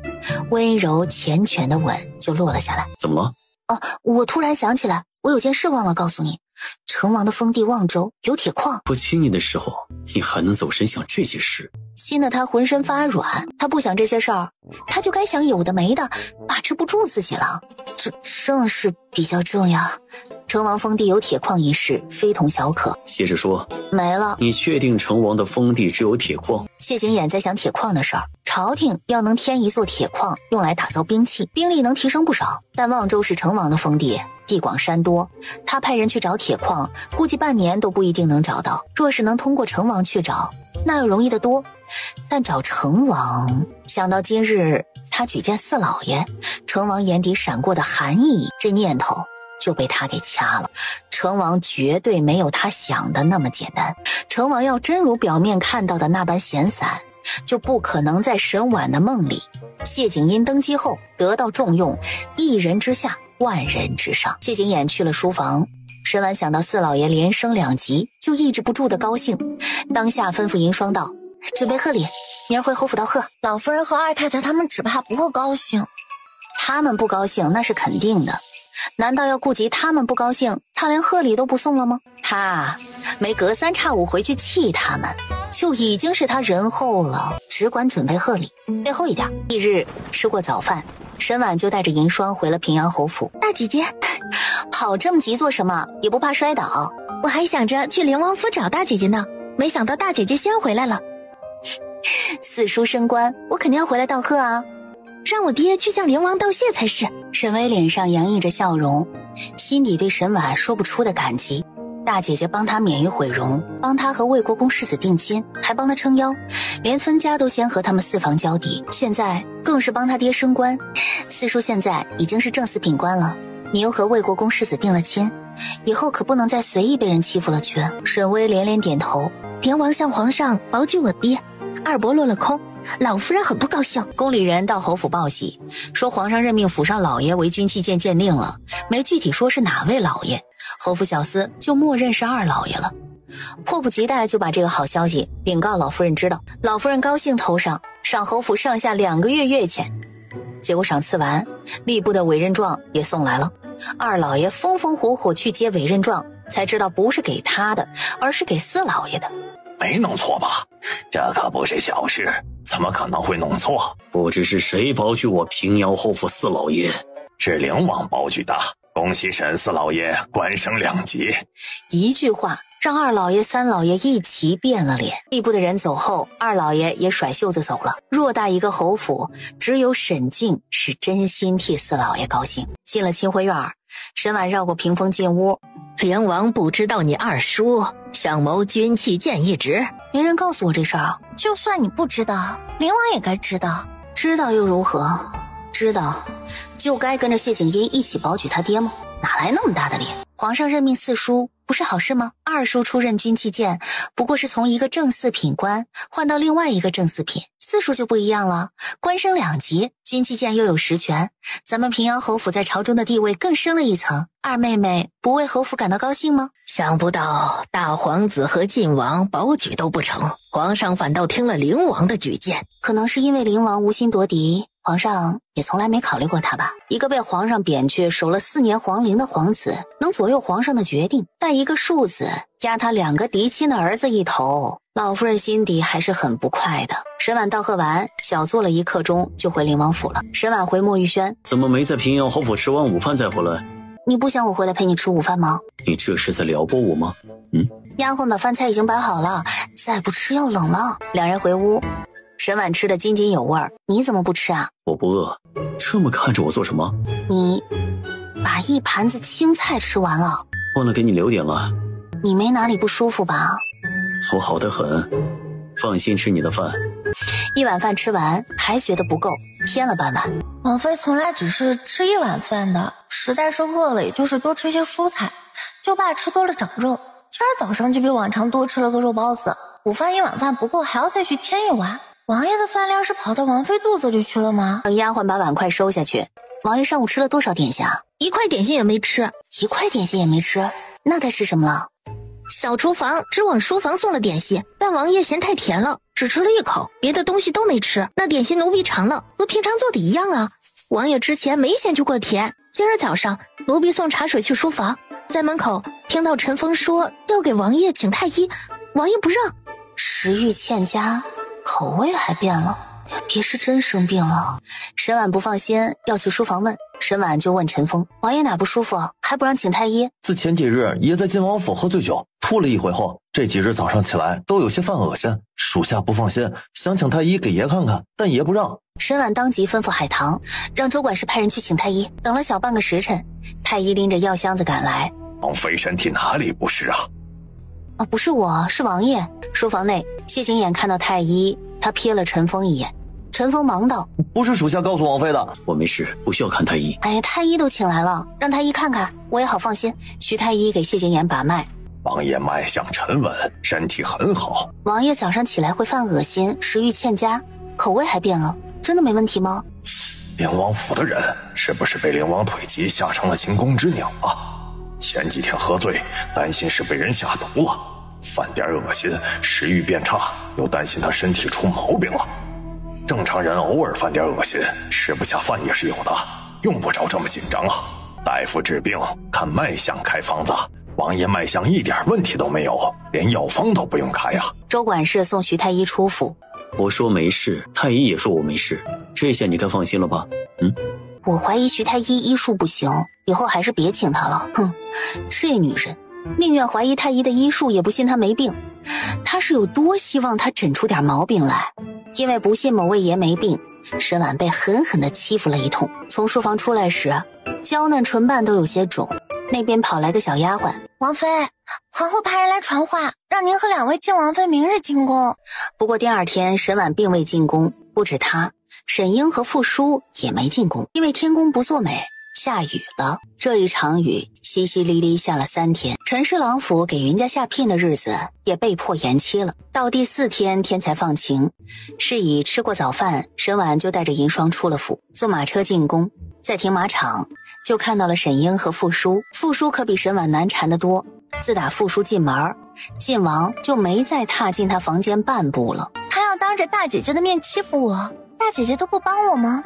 温柔缱绻的吻就落了下来。怎么了？哦，我突然想起来，我有件事忘了告诉你。成王的封地望州有铁矿。不亲你的时候，你还能走神想这些事？亲得他浑身发软。他不想这些事儿，他就该想有的没的，把持不住自己了。这正是比较重要。成王封地有铁矿一事非同小可。接着说。没了。你确定成王的封地只有铁矿？谢景琰在想铁矿的事儿。朝廷要能添一座铁矿，用来打造兵器，兵力能提升不少。但望州是成王的封地，地广山多，他派人去找铁矿，估计半年都不一定能找到。若是能通过成王去找，那又容易得多。但找成王，想到今日他举荐四老爷，成王眼底闪过的寒意，这念头就被他给掐了。成王绝对没有他想的那么简单。成王要真如表面看到的那般闲散，就不可能在沈婉的梦里。谢景英登基后得到重用，一人之下，万人之上。谢景琰去了书房，沈婉想到四老爷连升2级，就抑制不住的高兴，当下吩咐银霜道：准备贺礼，明儿回侯府道贺。老夫人和二太太他们只怕不会高兴。他们不高兴那是肯定的，难道要顾及他们不高兴，他连贺礼都不送了吗？他没隔3差5回去气他们，就已经是他仁厚了，只管准备贺礼，备厚一点。翌日吃过早饭，沈婉就带着银霜回了平阳侯府。大姐姐，跑这么急做什么？也不怕摔倒？我还想着去灵王府找大姐姐呢，没想到大姐姐先回来了。四叔升官，我肯定要回来道贺啊！让我爹去向灵王道谢才是。沈巍脸上洋溢着笑容，心底对沈婉说不出的感激。大姐姐帮他免于毁容，帮他和魏国公世子定亲，还帮他撑腰，连分家都先和他们4房交底，现在更是帮他爹升官。四叔现在已经是正4品官了，你又和魏国公世子定了亲，以后可不能再随意被人欺负了去。沈巍连连点头。灵王向皇上保举我爹，二伯落了空，老夫人很不高兴。宫里人到侯府报喜，说皇上任命府上老爷为军器监监令了，没具体说是哪位老爷。侯府小厮就默认是二老爷了。迫不及待就把这个好消息禀告老夫人知道。老夫人高兴头上，赏侯府上下2个月月钱。结果赏赐完，吏部的委任状也送来了。二老爷风风火火去接委任状，才知道不是给他的，而是给四老爷的。没弄错吧？这可不是小事，怎么可能会弄错？不知是谁保举我平遥侯府四老爷？是灵王保举的，恭喜沈四老爷官升2级。一句话让二老爷三老爷一齐变了脸。吏部的人走后，二老爷也甩袖子走了。偌大一个侯府，只有沈静是真心替四老爷高兴。进了清辉院，沈婉绕过屏风进屋。灵王不知道你二叔想谋军器剑一职，没人告诉我这事儿。就算你不知道，灵王也该知道。知道又如何？知道就该跟着谢景音一起保举他爹吗？哪来那么大的脸？皇上任命四叔不是好事吗？二叔出任军器监，不过是从一个正四品官换到另外一个正四品。四叔就不一样了，官升2级，军器监又有实权，咱们平阳侯府在朝中的地位更升了一层。二妹妹不为侯府感到高兴吗？想不到大皇子和晋王保举都不成，皇上反倒听了灵王的举荐。可能是因为灵王无心夺嫡，皇上也从来没考虑过他吧。一个被皇上贬去守了4年皇陵的皇子，能左右皇上的决定，但一个庶子压他2个嫡亲的儿子一头，老夫人心底还是很不快的。沈婉道贺完，小坐了1刻钟就回灵王府了。沈婉回莫玉轩，怎么没在平遥侯府吃完午饭再回来？你不想我回来陪你吃午饭吗？你这是在撩拨我吗？丫鬟把饭菜已经摆好了，再不吃要冷了。两人回屋，沈婉吃得津津有味儿。你怎么不吃啊？我不饿，这么看着我做什么？你把1盘子青菜吃完了，忘了给你留点了。你没哪里不舒服吧？我好得很，放心吃你的饭。1碗饭吃完还觉得不够，添了半碗。王妃从来只是吃1碗饭的，实在是饿了也就是多吃些蔬菜，就怕吃多了长肉。今儿早上就比往常多吃了个肉包子，午饭1碗饭不够，还要再去添1碗。王爷的饭量是跑到王妃肚子里去了吗？等丫鬟把碗筷收下去，王爷上午吃了多少点心啊？1块点心也没吃。1块点心也没吃，那他吃什么了？小厨房只往书房送了点心，但王爷嫌太甜了，只吃了1口，别的东西都没吃。那点心奴婢尝了，和平常做的一样啊。王爷之前没嫌弃过甜。今儿早上奴婢送茶水去书房，在门口听到陈峰说要给王爷请太医，王爷不让。食欲欠佳，口味还变了，别是真生病了。沈婉不放心，要去书房问。沈婉就问陈峰，王爷哪不舒服，还不让请太医？自前几日爷在晋王府喝醉酒吐了一回后，这几日早上起来都有些犯恶心，属下不放心，想请太医给爷看看，但爷不让。沈婉当即吩咐海棠让周管事派人去请太医。等了小半个时辰，太医拎着药箱子赶来。王妃身体哪里不适啊？不是我，是王爷。书房内，谢景琰看到太医，他瞥了陈峰一眼。陈峰忙道：不是属下告诉王妃的，我没事，不需要看太医。哎呀，太医都请来了，让太医看看，我也好放心。徐太医给谢景琰把脉，王爷脉象沉稳，身体很好。王爷早上起来会犯恶心，食欲欠佳，口味还变了，真的没问题吗？灵王府的人是不是被灵王腿疾吓成了惊弓之鸟啊？前几天喝醉，担心是被人下毒了，犯点恶心，食欲变差，又担心他身体出毛病了。正常人偶尔犯点恶心，吃不下饭也是有的，用不着这么紧张啊。大夫治病看脉象开方子，王爷脉象一点问题都没有，连药方都不用开啊。周管事送徐太医出府，我说没事，太医也说我没事，这下你该放心了吧？我怀疑徐太医医术不行，以后还是别请他了。哼，这女人宁愿怀疑太医的医术，也不信他没病。他是有多希望他诊出点毛病来？因为不信某位爷没病，沈婉被狠狠地欺负了一通。从书房出来时，娇嫩唇瓣都有些肿。那边跑来个小丫鬟：王妃，皇后派人来传话，让您和2位晋王妃明日进宫。不过第2天沈婉并未进宫，不止她，沈英和傅叔也没进宫，因为天公不作美，下雨了。这一场雨淅淅沥沥下了3天，陈氏郎府给云家下聘的日子也被迫延期了。到第4天天才放晴，是以吃过早饭，沈婉就带着银霜出了府，坐马车进宫。在停马场就看到了沈英和傅叔。傅叔可比沈婉难缠得多，自打傅叔进门，晋王就没再踏进他房间半步了。他要当着大姐姐的面欺负我，大姐姐都不帮我吗？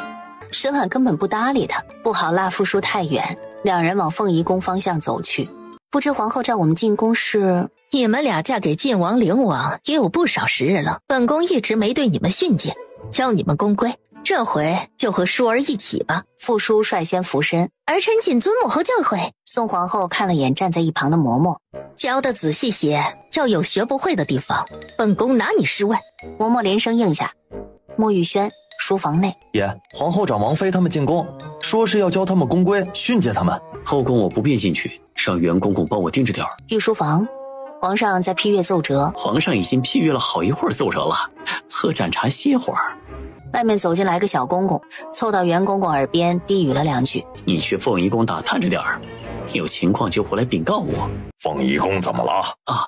沈婉根本不搭理他，不好拉夫叔太远，两人往凤仪宫方向走去。不知皇后召我们进宫是？你们俩嫁给晋王灵王也有不少时日了，本宫一直没对你们训诫，教你们宫规，这回就和淑儿一起吧。傅叔率先俯身，儿臣谨遵母后教诲。宋皇后看了眼站在一旁的嬷嬷，教得仔细些，要有学不会的地方，本宫拿你试问。嬷嬷连声应下。莫玉轩书房内，爷，皇后找王妃他们进宫，说是要教他们宫规，训诫他们。后宫我不便进去，让袁公公帮我盯着点儿。御书房，皇上在批阅奏折。皇上已经批阅了好一会儿奏折了，喝盏茶歇会儿。外面走进来个小公公，凑到袁公公耳边低语了两句：“你去凤仪宫打探着点儿，有情况就回来禀告我。”凤仪宫怎么了？啊，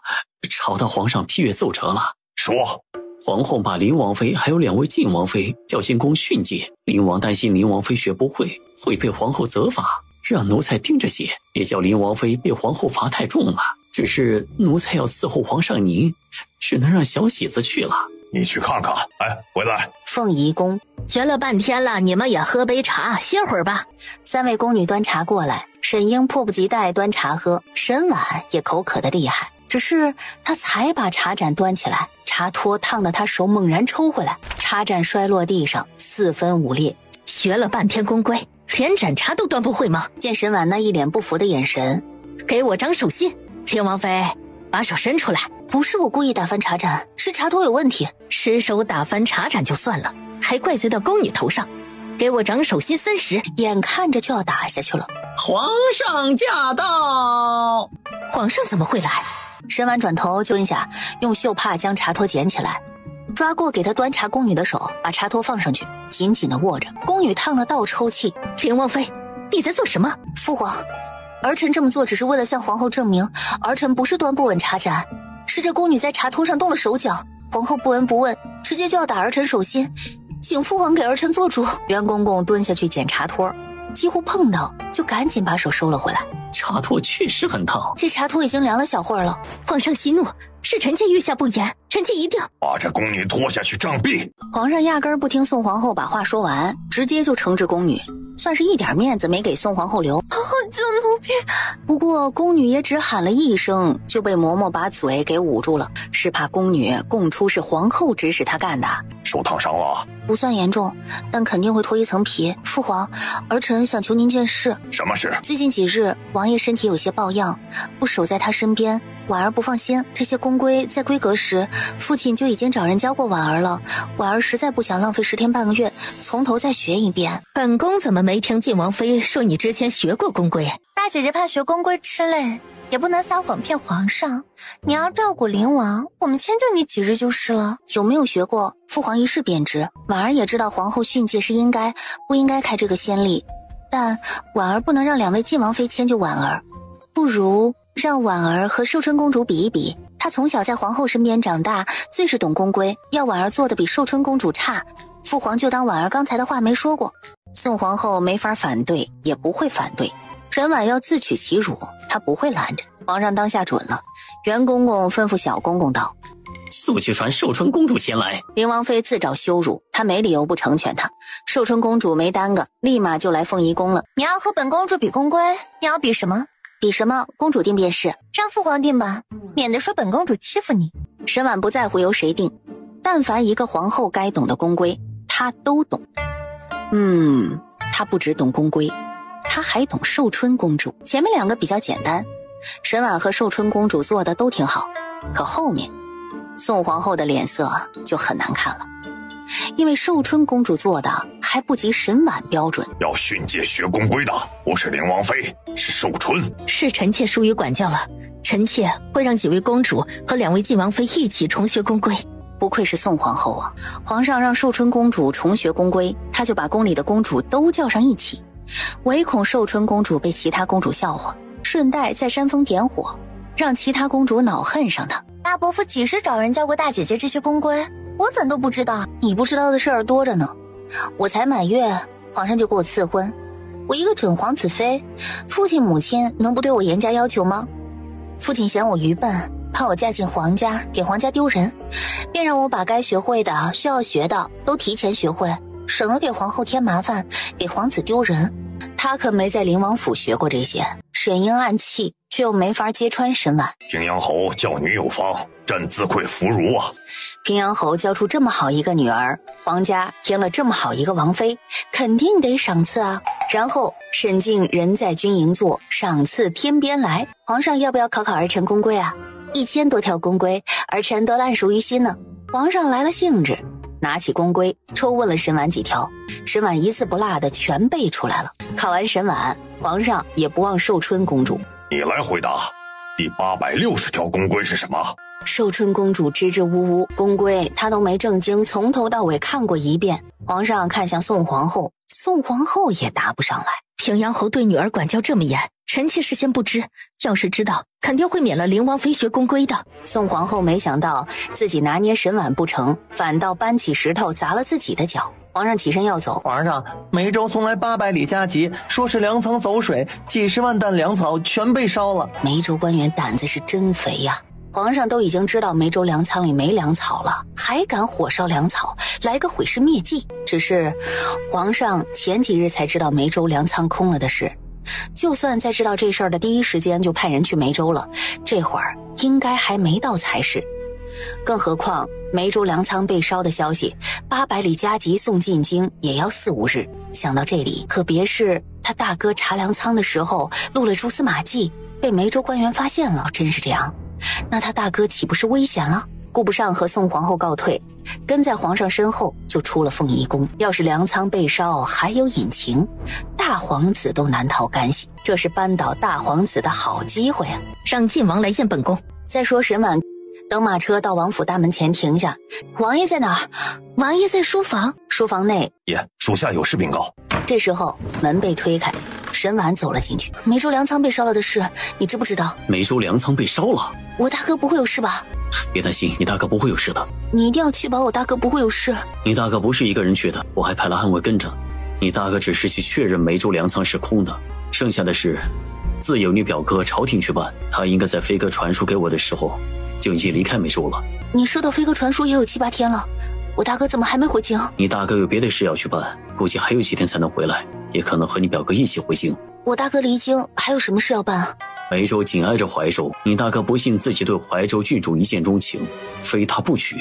朝到皇上批阅奏折了。说。皇后把林王妃还有2位晋王妃叫进宫训诫，林王担心林王妃学不会，会被皇后责罚，让奴才盯着些，别叫林王妃被皇后罚太重了。只是奴才要伺候皇上您，只能让小喜子去了。你去看看。哎，回来。凤仪宫学了半天了，你们也喝杯茶歇会儿吧。3位宫女端茶过来，沈英迫不及待端茶喝，沈婉也口渴的厉害，只是她才把茶盏端起来，茶托烫得她手猛然抽回来，茶盏摔落地上4分5裂。学了半天宫规，连盏茶都端不会吗？见沈婉那一脸不服的眼神，给我长手心。秦王妃，把手伸出来。不是我故意打翻茶盏，是茶托有问题。失手打翻茶盏就算了，还怪罪到宫女头上，给我长手心30。眼看着就要打下去了。皇上驾到！皇上怎么会来？沈婉转头就蹲下，用袖帕将茶托捡起来，抓过给他端茶宫女的手，把茶托放上去，紧紧地握着。宫女烫得倒抽气。林王妃，你在做什么？父皇，儿臣这么做只是为了向皇后证明，儿臣不是端不稳茶盏，是这宫女在茶托上动了手脚，皇后不闻不问，直接就要打儿臣手心，请父皇给儿臣做主。袁公公蹲下去捡茶托，几乎碰到就赶紧把手收了回来。茶托确实很烫，这茶托已经凉了小会儿了。皇上息怒，是臣妾御下不严，臣妾一定把这宫女拖下去杖毙。皇上压根儿不听宋皇后把话说完，直接就惩治宫女，算是一点面子没给宋皇后留。皇后救奴婢。不过宫女也只喊了一声，就被嬷嬷把嘴给捂住了，是怕宫女供出是皇后指使她干的。手烫伤了？不算严重，但肯定会脱一层皮。父皇，儿臣想求您件事。什么事？最近几日王爷身体有些抱恙，不守在他身边，婉儿不放心。这些宫规在规格时，父亲就已经找人教过婉儿了，婉儿实在不想浪费10天半个月，从头再学一遍。本宫怎么没听晋王妃说你之前学过宫规？大姐姐怕学宫规吃累，也不能撒谎骗皇上。你要照顾灵王，我们迁就你几日就是了。有没有学过，父皇一试便知。婉儿也知道皇后训诫是应该，不应该开这个先例，但婉儿不能让2位晋王妃迁就婉儿，不如让婉儿和寿春公主比一比。她从小在皇后身边长大，最是懂宫规，要婉儿做的比寿春公主差，父皇就当婉儿刚才的话没说过。宋皇后没法反对，也不会反对。沈婉要自取其辱，她不会拦着。皇上当下准了，袁公公吩咐小公公道：速去传寿春公主前来。林王妃自找羞辱，她没理由不成全她。寿春公主没耽搁，立马就来凤仪宫了。你要和本公主比宫规，你要比什么？比什么？公主定便是。让父皇定吧，免得说本公主欺负你。沈婉不在乎由谁定，但凡一个皇后该懂的宫规，她都懂。她不只懂宫规，她还懂寿春公主。前面2个比较简单，沈婉和寿春公主做的都挺好，可后面宋皇后的脸色就很难看了，因为寿春公主做的还不及沈婉标准。要训诫学宫规的不是灵王妃，是寿春。是臣妾疏于管教了，臣妾会让几位公主和2位晋王妃一起重学宫规。不愧是宋皇后啊！皇上让寿春公主重学宫规，她就把宫里的公主都叫上一起，唯恐寿春公主被其他公主笑话，顺带再煽风点火，让其他公主恼恨上她。大伯父几时找人教过大姐姐这些宫规？我怎都不知道。你不知道的事儿多着呢。我才满月，皇上就给我赐婚，我一个准皇子妃，父亲母亲能不对我严加要求吗？父亲嫌我愚笨，怕我嫁进皇家给皇家丢人，便让我把该学会的、需要学的都提前学会，省得给皇后添麻烦，给皇子丢人。他可没在灵王府学过这些，沈英暗气，却又没法揭穿沈婉。平阳侯教女有方，朕自愧弗如啊！平阳侯教出这么好一个女儿，皇家添了这么好一个王妃，肯定得赏赐啊。然后沈静人在军营坐，赏赐天边来。皇上要不要考考儿臣宫规啊？1000多条宫规，儿臣都烂熟于心呢。皇上来了兴致，拿起宫规抽问了沈婉几条，沈婉一字不落的全背出来了。考完沈婉，皇上也不忘寿春公主。你来回答，第860条宫规是什么？寿春公主支支吾吾，宫规她都没正经从头到尾看过一遍。皇上看向宋皇后，宋皇后也答不上来。平阳侯对女儿管教这么严，臣妾事先不知，要是知道肯定会免了灵王妃学宫规的。宋皇后没想到自己拿捏沈婉不成，反倒搬起石头砸了自己的脚。皇上起身要走，皇上，梅州送来800里加急，说是粮仓走水，几十万担粮草全被烧了。梅州官员胆子是真肥呀！皇上都已经知道梅州粮仓里没粮草了，还敢火烧粮草，来个毁尸灭迹。只是皇上前几日才知道梅州粮仓空了的事，就算在知道这事儿的第一时间就派人去梅州了，这会儿应该还没到才是。更何况梅州粮仓被烧的消息，800里加急送进京也要4、5日。想到这里，可别是他大哥查粮仓的时候露了蛛丝马迹，被梅州官员发现了，真是这样，那他大哥岂不是危险了？顾不上和宋皇后告退，跟在皇上身后就出了凤仪宫。要是粮仓被烧还有隐情，大皇子都难逃干系，这是扳倒大皇子的好机会啊！让晋王来见本宫。再说沈婉等马车到王府大门前停下，王爷在哪儿？王爷在书房。书房内，爷，属下有事禀告。这时候门被推开，沈婉走了进去。梅州粮仓被烧了的事，你知不知道？梅州粮仓被烧了，我大哥不会有事吧？别担心，你大哥不会有事的。你一定要确保我大哥不会有事。你大哥不是一个人去的，我还派了暗卫跟着。你大哥只是去确认梅州粮仓是空的，剩下的事自有你表哥朝廷去办。他应该在飞鸽传书给我的时候就已经离开梅州了。你收到飞鸽传书也有7、8天了，我大哥怎么还没回京？你大哥有别的事要去办，估计还有几天才能回来，也可能和你表哥一起回京。我大哥离京还有什么事要办啊？梅州紧挨着怀州，你大哥不信自己对怀州郡主一见钟情，非他不娶，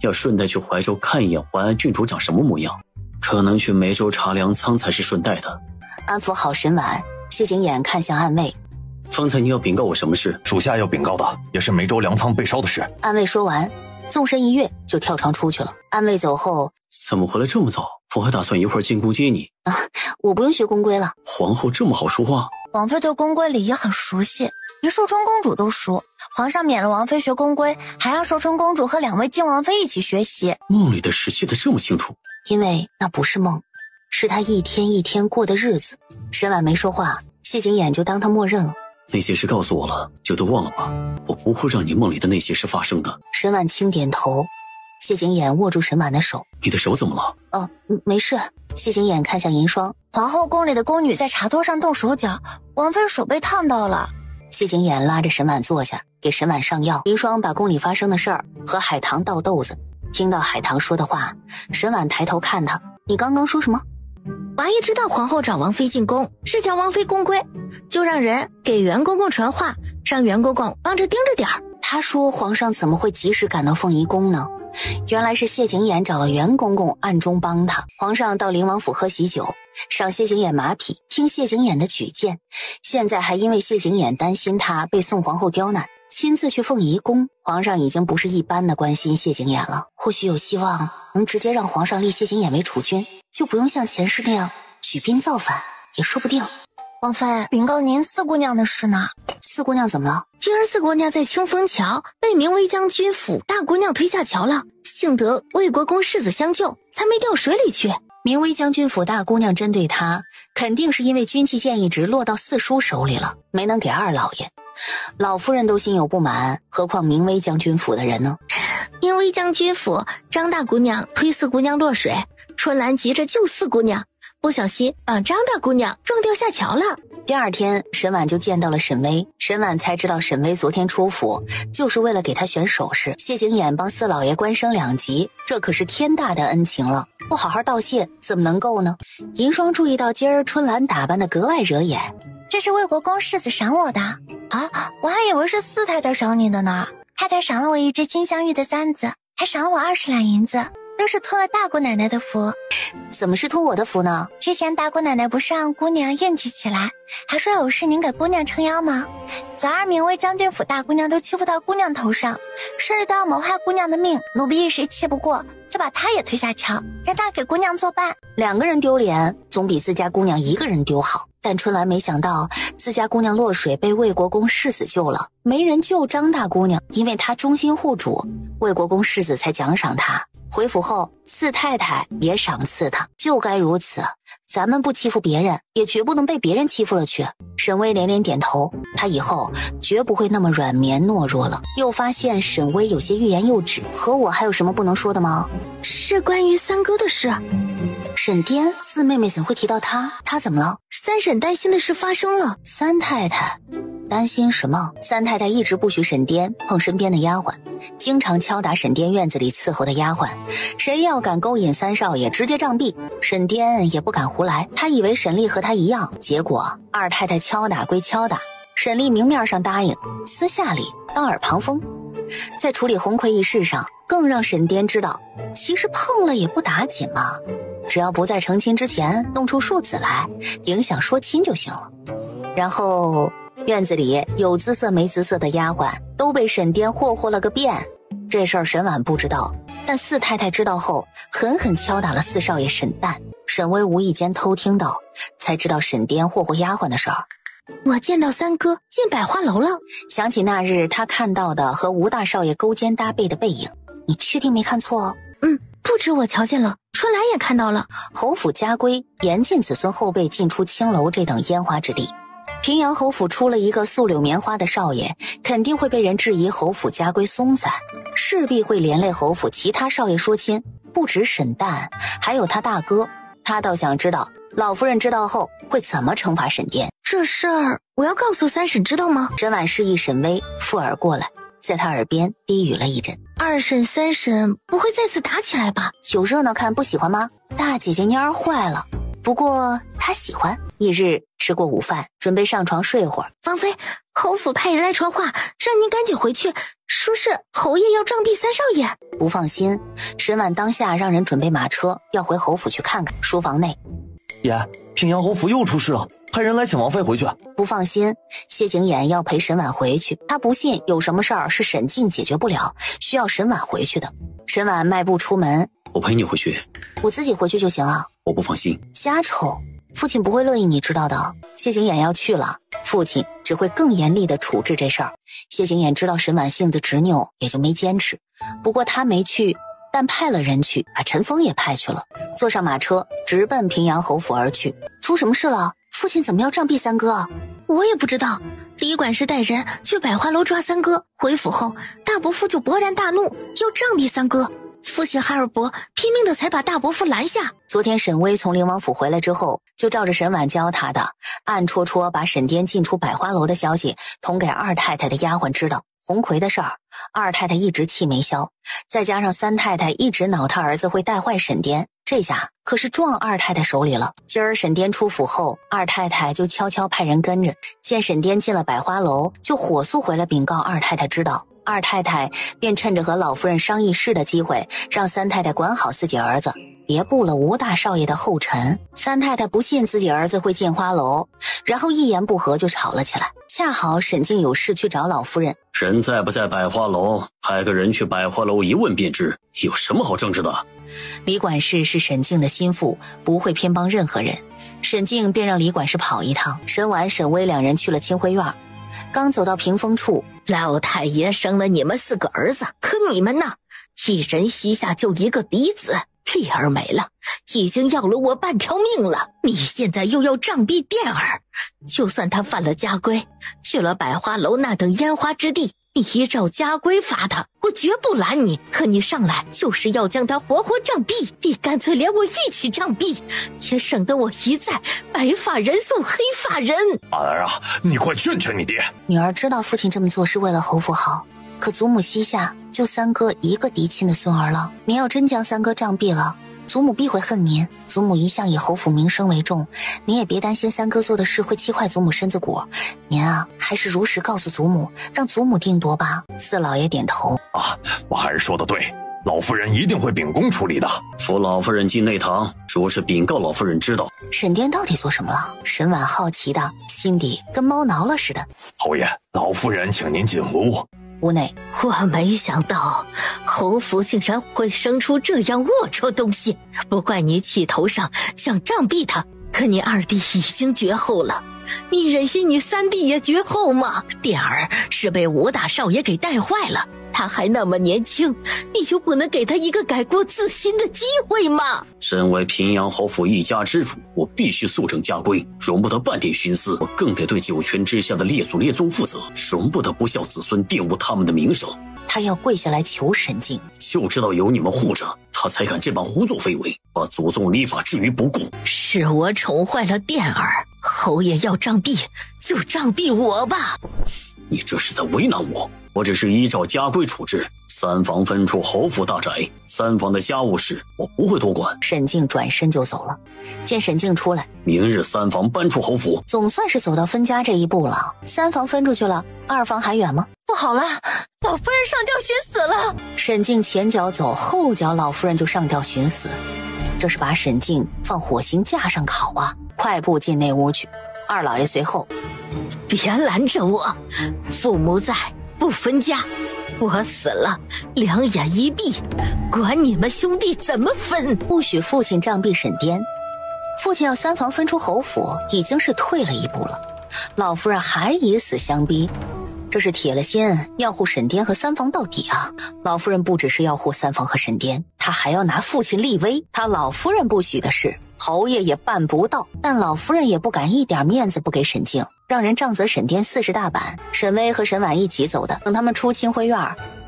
要顺带去怀州看一眼淮安郡主长什么模样，可能去梅州查粮仓才是顺带的。安抚好沈婉，谢景琰看向暗卫，方才你要禀告我什么事？属下要禀告的也是梅州粮仓被烧的事。暗卫说完，纵身一跃就跳床出去了。暗卫走后，怎么回来这么早？我还打算一会儿进宫接你。我不用学宫规了。皇后这么好说话？王妃对宫规礼仪很熟悉，连寿春公主都熟。皇上免了王妃学宫规，还让寿春公主和2位晋王妃一起学习。梦里的事记得这么清楚？因为那不是梦，是他一天一天过的日子。沈婉没说话，谢景琰就当他默认了。那些事告诉我了，就都忘了吧。我不会让你梦里的那些事发生的。沈婉轻点头，谢景琰握住沈婉的手。你的手怎么了？没事。谢景琰看向银霜，皇后宫里的宫女在茶桌上动手脚，王妃手被烫到了。谢景琰拉着沈婉坐下，给沈婉上药。银霜把宫里发生的事儿和海棠倒豆子。听到海棠说的话，沈婉抬头看他，你刚刚说什么？王爷知道皇后找王妃进宫是教王妃宫规，就让人给袁公公传话，让袁公公帮着盯着点儿。他说皇上怎么会及时赶到凤仪宫呢？原来是谢景琰找了袁公公暗中帮他。皇上到灵王府喝喜酒，赏谢景琰马匹，听谢景琰的举荐，现在还因为谢景琰担心他被宋皇后刁难，亲自去凤仪宫。皇上已经不是一般的关心谢景琰了，或许有希望能直接让皇上立谢景琰为储君，就不用像前世那样举兵造反，也说不定。王妃，禀告您4姑娘的事呢。4姑娘怎么了？今儿4姑娘在清风桥被明威将军府大姑娘推下桥了，幸得魏国公世子相救，才没掉水里去。明威将军府大姑娘针对她，肯定是因为军器剑一直落到四叔手里了，没能给二老爷。老夫人都心有不满，何况明威将军府的人呢？明威将军府张大姑娘推4姑娘落水，春兰急着救4姑娘，不小心把张大姑娘撞掉下桥了。第二天，沈婉就见到了沈巍，沈婉才知道沈巍昨天出府就是为了给他选首饰。谢景琰帮四老爷官升2级，这可是天大的恩情了，不好好道谢怎么能够呢？银霜注意到今儿春兰打扮的格外惹眼，这是魏国公世子赏我的啊，我还以为是四太太赏你的呢。太太赏了我一只金镶玉的簪子，还赏了我20两银子，都是托了大姑奶奶的福。怎么是托我的福呢？之前大姑奶奶不是让姑娘硬气起来，还说有事您给姑娘撑腰吗？早2名卫将军府大姑娘都欺负到姑娘头上，甚至都要谋害姑娘的命，奴婢一时气不过，就把她也推下桥，让她给姑娘作伴。2个人丢脸总比自家姑娘1个人丢好。但春兰没想到自家姑娘落水被魏国公世子救了，没人救张大姑娘，因为她忠心护主，魏国公世子才奖赏她。回府后，四太太也赏赐她，就该如此。咱们不欺负别人，也绝不能被别人欺负了去。沈巍连连点头，他以后绝不会那么软绵懦弱了。又发现沈巍有些欲言又止，和我还有什么不能说的吗？是关于三哥的事。沈颠，四妹妹怎会提到他？他怎么了？三婶担心的事发生了。三太太担心什么？三太太一直不许沈颠碰身边的丫鬟，经常敲打沈颠院子里伺候的丫鬟，谁要敢勾引三少爷，直接杖毙。沈颠也不敢胡来，他以为沈丽和他一样，结果二太太敲打归敲打，沈丽明面上答应，私下里当耳旁风。在处理红葵一事上，更让沈颠知道，其实碰了也不打紧嘛，只要不在成亲之前弄出庶子来，影响说亲就行了。然后院子里有姿色没姿色的丫鬟都被沈颠霍霍了个遍，这事儿沈婉不知道，但四太太知道后狠狠敲打了四少爷沈旦。沈巍无意间偷听到，才知道沈颠霍霍丫鬟的事儿。我见到三哥进百花楼了，想起那日他看到的和吴大少爷勾肩搭背的背影，你确定没看错？不止我瞧见了，春兰也看到了。侯府家规严禁子孙后辈进出青楼这等烟花之地，平阳侯府出了一个素柳棉花的少爷，肯定会被人质疑侯府家规松散，势必会连累侯府其他少爷说亲，不止沈旦，还有他大哥。他倒想知道老夫人知道后会怎么惩罚沈颠。这事儿我要告诉三婶知道吗？沈婉示意沈巍附耳过来，在他耳边低语了一阵。二婶三婶不会再次打起来吧？有热闹看不喜欢吗？大姐姐蔫儿坏了，不过她喜欢。翌日吃过午饭，准备上床睡会儿。王妃，侯府派人来传话，让您赶紧回去，说是侯爷要杖毙三少爷。不放心，沈婉当下让人准备马车，要回侯府去看看。书房内，爷，平阳侯府又出事了，派人来请王妃回去。不放心，谢景琰要陪沈婉回去，他不信有什么事儿是沈静解决不了，需要沈婉回去的。沈婉迈步出门，我陪你回去。我自己回去就行了。我不放心，瞎扯，父亲不会乐意你知道的。谢景琰要去了，父亲只会更严厉地处置这事儿。谢景琰知道沈婉性子执拗，也就没坚持。不过他没去，但派了人去，把陈峰也派去了。坐上马车，直奔平阳侯府而去。出什么事了？父亲怎么要杖毙三哥？我也不知道。李管事带人去百花楼抓三哥，回府后大伯父就勃然大怒，要杖毙三哥。父亲哈尔伯拼命的才把大伯父拦下。昨天沈巍从灵王府回来之后，就照着沈婉教他的，暗戳戳把沈颠进出百花楼的消息捅给二太太的丫鬟知道。红葵的事儿，二太太一直气没消，再加上三太太一直恼他儿子会带坏沈颠，这下可是撞二太太手里了。今儿沈颠出府后，二太太就悄悄派人跟着，见沈颠进了百花楼，就火速回来禀告二太太知道。二太太便趁着和老夫人商议事的机会，让三太太管好自己儿子，别步了吴大少爷的后尘。三太太不信自己儿子会进花楼，然后一言不合就吵了起来。恰好沈静有事去找老夫人，人在不在百花楼，派个人去百花楼一问便知，有什么好争执的？李管事是沈静的心腹，不会偏帮任何人。沈静便让李管事跑一趟。沈婉、沈巍两人去了清辉院，刚走到屏风处，老太爷生了你们4个儿子，可你们呢，一人膝下就一个嫡子，丽儿没了，已经要了我半条命了，你现在又要杖毙电儿，就算他犯了家规，去了百花楼那等烟花之地，你依照家规罚他，我绝不拦你。可你上来就是要将他活活杖毙，你干脆连我一起杖毙，也省得我一再白发人送黑发人。儿啊，你快劝劝你爹。女儿知道父亲这么做是为了侯府好，可祖母膝下就三哥一个嫡亲的孙儿了，您要真将三哥杖毙了，祖母必会恨您。祖母一向以侯府名声为重，您也别担心三哥做的事会气坏祖母身子骨。您啊，还是如实告诉祖母，让祖母定夺吧。四老爷点头。啊，婉儿说的对，老夫人一定会秉公处理的。扶老夫人进内堂，说是禀告老夫人知道。沈殿到底做什么了？沈婉好奇的，心底跟猫挠了似的。侯爷，老夫人请您进屋。屋内，我没想到侯府竟然会生出这样龌龊东西，不怪你气头上想杖毙他，可你二弟已经绝后了，你忍心你三弟也绝后吗？电儿是被吴大少爷给带坏了，他还那么年轻，你就不能给他一个改过自新的机会吗？身为平阳侯府一家之主，我必须肃正家规，容不得半点徇私。我更得对九泉之下的列祖列宗负责，容不得不孝子孙玷污他们的名声。他要跪下来求沈静，就知道有你们护着，他才敢这般胡作非为，把祖宗礼法置于不顾。是我宠坏了电儿，侯爷要杖毙就杖毙我吧。你这是在为难我。我只是依照家规处置，三房分出侯府大宅，三房的家务事我不会多管。沈静转身就走了。见沈静出来，明日三房搬出侯府，总算是走到分家这一步了。三房分出去了，二房还远吗？不好了，老夫人上吊寻死了。沈静前脚走，后脚老夫人就上吊寻死，这是把沈静放火刑架上烤啊！快步进内屋去，二老爷随后。别拦着我，父母在，不分家，我死了，两眼一闭，管你们兄弟怎么分。不许父亲杖毙沈颠，父亲要三房分出侯府，已经是退了一步了。老夫人还以死相逼，这是铁了心要护沈颠和三房到底啊！老夫人不只是要护三房和沈颠，她还要拿父亲立威。她老夫人不许的事，侯爷也办不到，但老夫人也不敢一点面子不给沈静，让人杖责沈颠40大板。沈巍和沈婉一起走的，等他们出清辉院，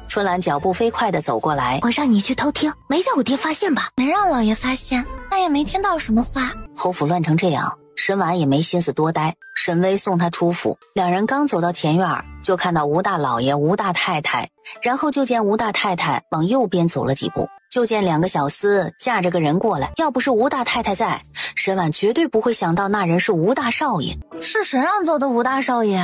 春兰脚步飞快地走过来。我让你去偷听，没叫我爹发现吧？没让老爷发现，但也没听到什么话。侯府乱成这样，沈婉也没心思多待。沈巍送他出府，两人刚走到前院，就看到吴大老爷、吴大太太，然后就见吴大太太往右边走了几步，就见两个小厮架着个人过来。要不是吴大太太在，沈婉绝对不会想到那人是吴大少爷。是谁让走的吴大少爷？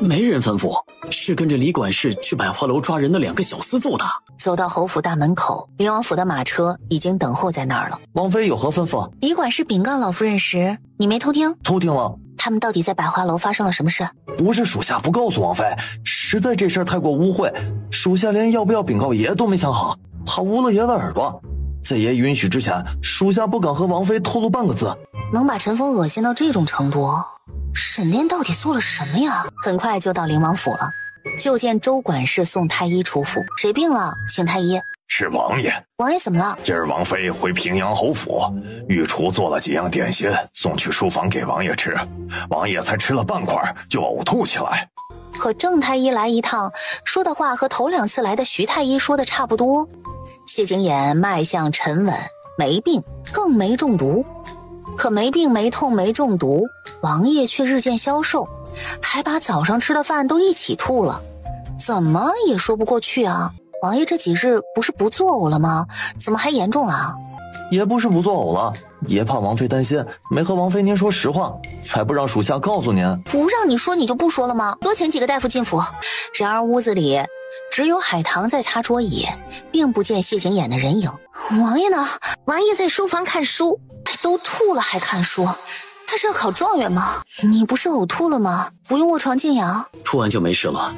没人吩咐，是跟着李管事去百花楼抓人的两个小厮揍的。走到侯府大门口，李王府的马车已经等候在那儿了。王妃有何吩咐？李管事禀告老夫人时，你没偷听？偷听了。他们到底在百花楼发生了什么事？不是属下不告诉王妃，实在这事儿太过污秽，属下连要不要禀告爷都没想好，怕污了爷的耳朵。在爷允许之前，属下不敢和王妃透露半个字。能把陈峰恶心到这种程度，沈炼到底做了什么呀？很快就到灵王府了，就见周管事送太医出府。谁病了？请太医。是王爷。王爷怎么了？今儿王妃回平阳侯府，御厨做了几样点心，送去书房给王爷吃。王爷才吃了半块就呕吐起来。可郑太医来一趟，说的话和头2次来的徐太医说的差不多。谢景琰脉象沉稳，没病，更没中毒。可没病没痛没中毒，王爷却日渐消瘦，还把早上吃的饭都一起吐了，怎么也说不过去啊！王爷这几日不是不作呕了吗？怎么还严重了？也不是不作呕了，也怕王妃担心，没和王妃您说实话，才不让属下告诉您。不让你说你就不说了吗？多请几个大夫进府。然而屋子里只有海棠在擦桌椅，并不见谢景琰的人影。王爷呢？王爷在书房看书。都吐了还看书？他是要考状元吗？你不是呕吐了吗？不用卧床静养？吐完就没事了。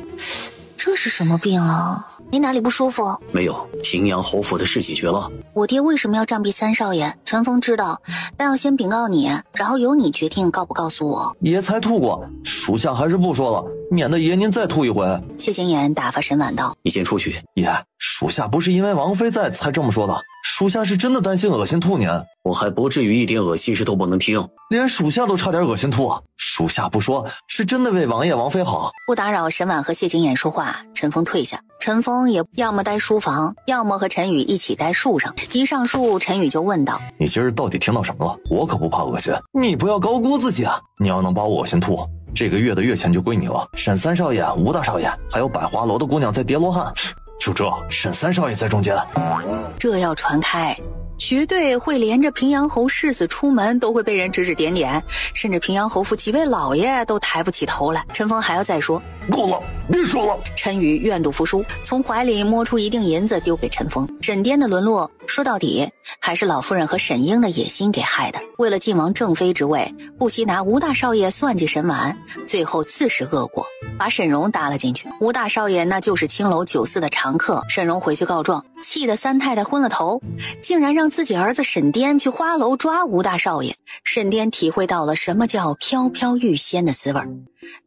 这是什么病啊？你哪里不舒服？没有，平阳侯府的事解决了。我爹为什么要杖毙三少爷？陈峰知道，但要先禀告你，然后由你决定告不告诉我。爷才吐过，属下还是不说了。免得爷您再吐一回。谢景琰打发沈婉道：“你先出去。”爷，属下不是因为王妃在才这么说的，属下是真的担心恶心吐您。我还不至于一点恶心事都不能听，连属下都差点恶心吐。属下不说，是真的为王爷王妃好。不打扰沈婉和谢景琰说话，陈峰退下。陈峰也要么待书房，要么和陈宇一起待树上。一上树，陈宇就问道：“你今儿到底听到什么了？我可不怕恶心。你不要高估自己啊！你要能把我恶心吐，这个月的月钱就归你了。沈三少爷、吴大少爷，还有百花楼的姑娘在叠罗汉，就这，沈三少爷在中间。这要传开，绝对会连着平阳侯世子出门都会被人指指点点，甚至平阳侯府几位老爷都抬不起头来。陈峰还要再说，够了，别说了。陈宇愿赌服输，从怀里摸出一锭银子丢给陈峰。沈颠的沦落，说到底还是老夫人和沈英的野心给害的。为了晋王正妃之位，不惜拿吴大少爷算计沈婉，最后自食恶果，把沈荣搭了进去。吴大少爷那就是青楼酒肆的常客，沈荣回去告状，气得三太太昏了头，竟然让自己儿子沈颠去花楼抓吴大少爷。沈颠体会到了什么叫飘飘欲仙的滋味。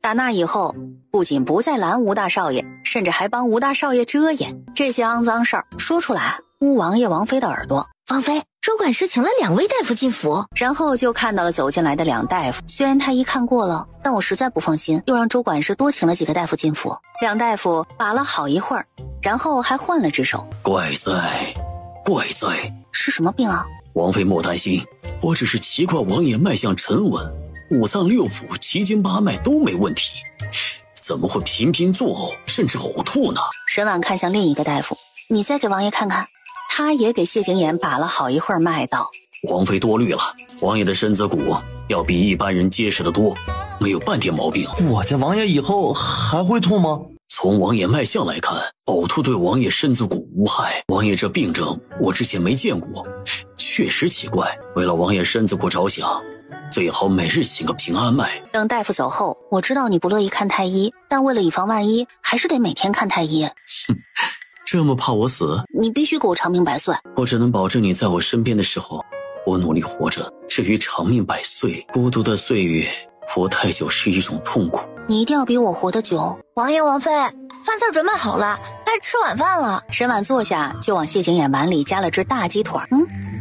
打那以后，不仅不再拦吴大少爷，甚至还帮吴大少爷遮掩。这些肮脏事儿说出来，污王爷王妃的耳朵。王妃，周管事请了2位大夫进府，然后就看到了走进来的2大夫。虽然太医看过了，但我实在不放心，又让周管事多请了几个大夫进府。2大夫把了好一会儿，然后还换了只手。怪哉，是什么病啊？王妃莫担心，我只是奇怪王爷脉象沉稳，5脏6腑7经8脉都没问题，怎么会频频作呕，甚至呕吐呢？沈婉看向另一个大夫：“你再给王爷看看。”他也给谢景琰把了好一会儿脉，道：“王妃多虑了，王爷的身子骨要比一般人结实得多，没有半点毛病。我家王爷以后还会吐吗？从王爷脉象来看，呕吐对王爷身子骨无害。王爷这病症我之前没见过，确实奇怪。为了王爷身子骨着想，最好每日行个平安脉。”等大夫走后，我知道你不乐意看太医，但为了以防万一，还是得每天看太医。这么怕我死？你必须给我长命百岁。我只能保证你在我身边的时候，我努力活着。至于长命百岁，孤独的岁月活太久是一种痛苦。你一定要比我活得久。王爷王妃，饭菜准备好了，该吃晚饭了。沈婉坐下，就往谢景琰碗里夹了只大鸡腿。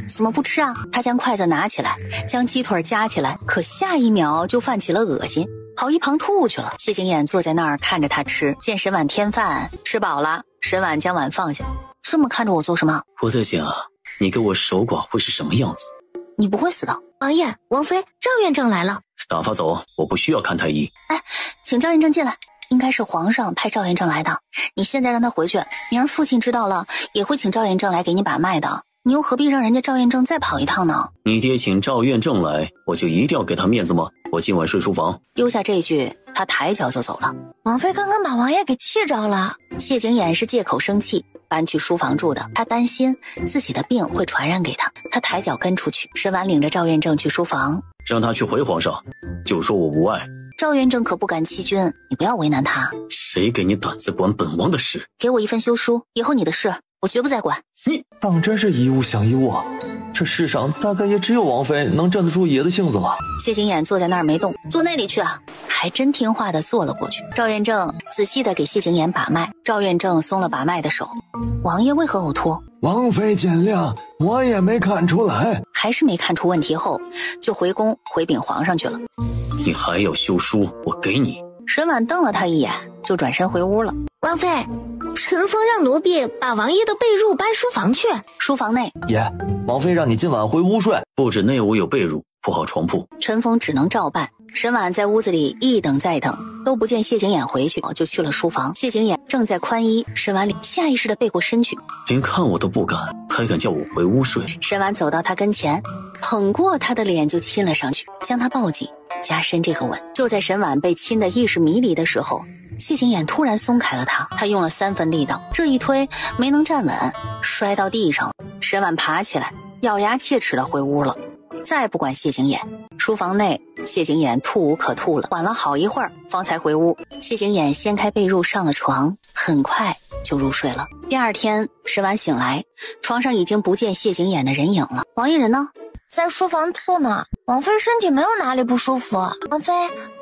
怎么不吃啊？他将筷子拿起来，将鸡腿夹起来，可下一秒就泛起了恶心，跑一旁吐去了。谢景琰坐在那儿看着他吃，见沈婉添饭，吃饱了，沈婉将碗放下。这么看着我做什么？我在想，你给我守寡会是什么样子？你不会死的。王爷王妃，赵院正来了。打发走，我不需要看太医。哎，请赵院正进来。应该是皇上派赵院正来的，你现在让他回去，明儿父亲知道了也会请赵院正来给你把脉的，你又何必让人家赵院正再跑一趟呢？你爹请赵院正来，我就一定要给他面子吗？我今晚睡书房。丢下这句，他抬脚就走了。王妃刚刚把王爷给气着了。谢景琰是借口生气搬去书房住的，他担心自己的病会传染给他，他抬脚跟出去。沈婉领着赵院正去书房，让他去回皇上，就说我无碍。赵院正可不敢欺君，你不要为难他。谁给你胆子管本王的事？给我一份休书，以后你的事我绝不再管。你当真是一物降一物，这世上大概也只有王妃能镇得住爷的性子了。谢景琰坐在那儿没动，坐那里去啊！还真听话的坐了过去。赵院正仔细的给谢景琰把脉，赵院正松了把脉的手。王爷为何呕吐？王妃见谅，我也没看出来。还是没看出问题后，就回宫回禀皇上去了。你还要休书，我给你。沈婉瞪了他一眼，就转身回屋了。王妃，陈峰让奴婢把王爷的被褥搬书房去。书房内，爷，王妃让你今晚回屋睡，不止内屋有被褥，铺好床铺。陈峰只能照办。沈婉在屋子里一等再等，都不见谢景琰回去，就去了书房。谢景琰正在宽衣，沈婉下意识地背过身去，连看我都不敢，还敢叫我回屋睡？沈婉走到他跟前，捧过他的脸就亲了上去，将他抱紧，加深这个吻。就在沈婉被亲的意识迷离的时候，谢景琰突然松开了他，他用了3分力道，这一推没能站稳，摔到地上了。沈婉爬起来，咬牙切齿地回屋了，再不管谢景琰。书房内，谢景琰吐无可吐了，缓了好一会儿方才回屋。谢景琰掀开被褥上了床，很快就入睡了。第二天，沈婉醒来，床上已经不见谢景琰的人影了。王爷人呢？在书房吐呢。王妃身体没有哪里不舒服。王妃，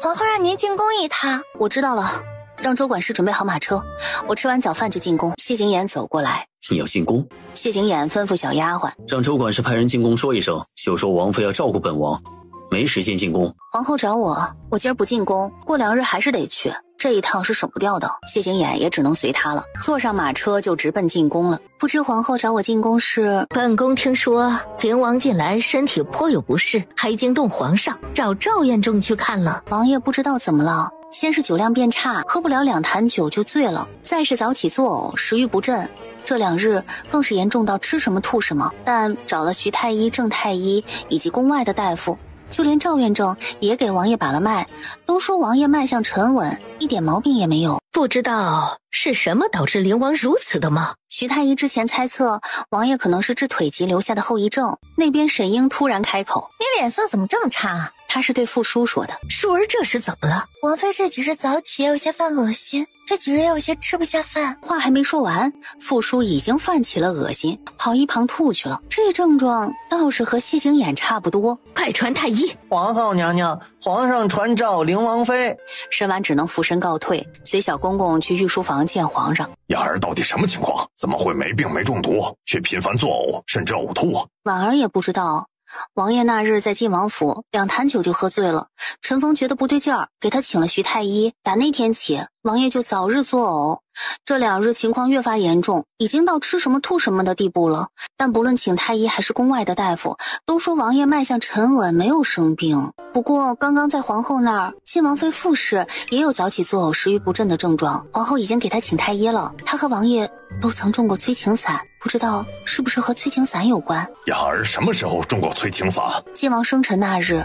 皇后让您进宫一趟。我知道了，让周管事准备好马车，我吃完早饭就进宫。谢景琰走过来，你要进宫？谢景琰吩咐小丫鬟，让周管事派人进宫说一声，就说王妃要照顾本王，没时间进宫。皇后找我今儿不进宫，过2日还是得去，这一趟是省不掉的。谢景琰也只能随他了，坐上马车就直奔进宫了。不知皇后找我进宫是？本宫听说灵王近来身体颇有不适，还惊动皇上，找赵彦中去看了。王爷不知道怎么了，先是酒量变差，喝不了2坛酒就醉了，再是早起作呕，食欲不振，这2日更是严重到吃什么吐什么。但找了徐太医、郑太医以及宫外的大夫，就连赵院正也给王爷把了脉，都说王爷脉象沉稳，一点毛病也没有。不知道是什么导致灵王如此的吗？徐太医之前猜测王爷可能是治腿疾留下的后遗症。那边沈英突然开口，你脸色怎么这么差啊？他是对傅叔说的。淑儿这是怎么了？王妃这几日早起也有些犯恶心，这几日也有些吃不下饭。话还没说完，傅叔已经犯起了恶心，跑一旁吐去了。这症状倒是和谢景琰差不多。快传太医！皇后娘娘，皇上传召灵王妃。申婉只能俯身告退，随小公公去御书房见皇上。雅儿到底什么情况？怎么会没病没中毒，却频繁作呕，甚至呕吐？婉儿也不知道。王爷那日在晋王府2坛酒就喝醉了，陈峰觉得不对劲儿，给他请了徐太医。打那天起，王爷就早日作呕，这2日情况越发严重，已经到吃什么吐什么的地步了。但不论请太医还是宫外的大夫，都说王爷脉象沉稳，没有生病。不过刚刚在皇后那儿，晋王妃傅氏也有早起作呕、食欲不振的症状，皇后已经给他请太医了。他和王爷都曾中过催情散，不知道是不是和催情散有关。雅儿什么时候中过催情散？晋王生辰那日，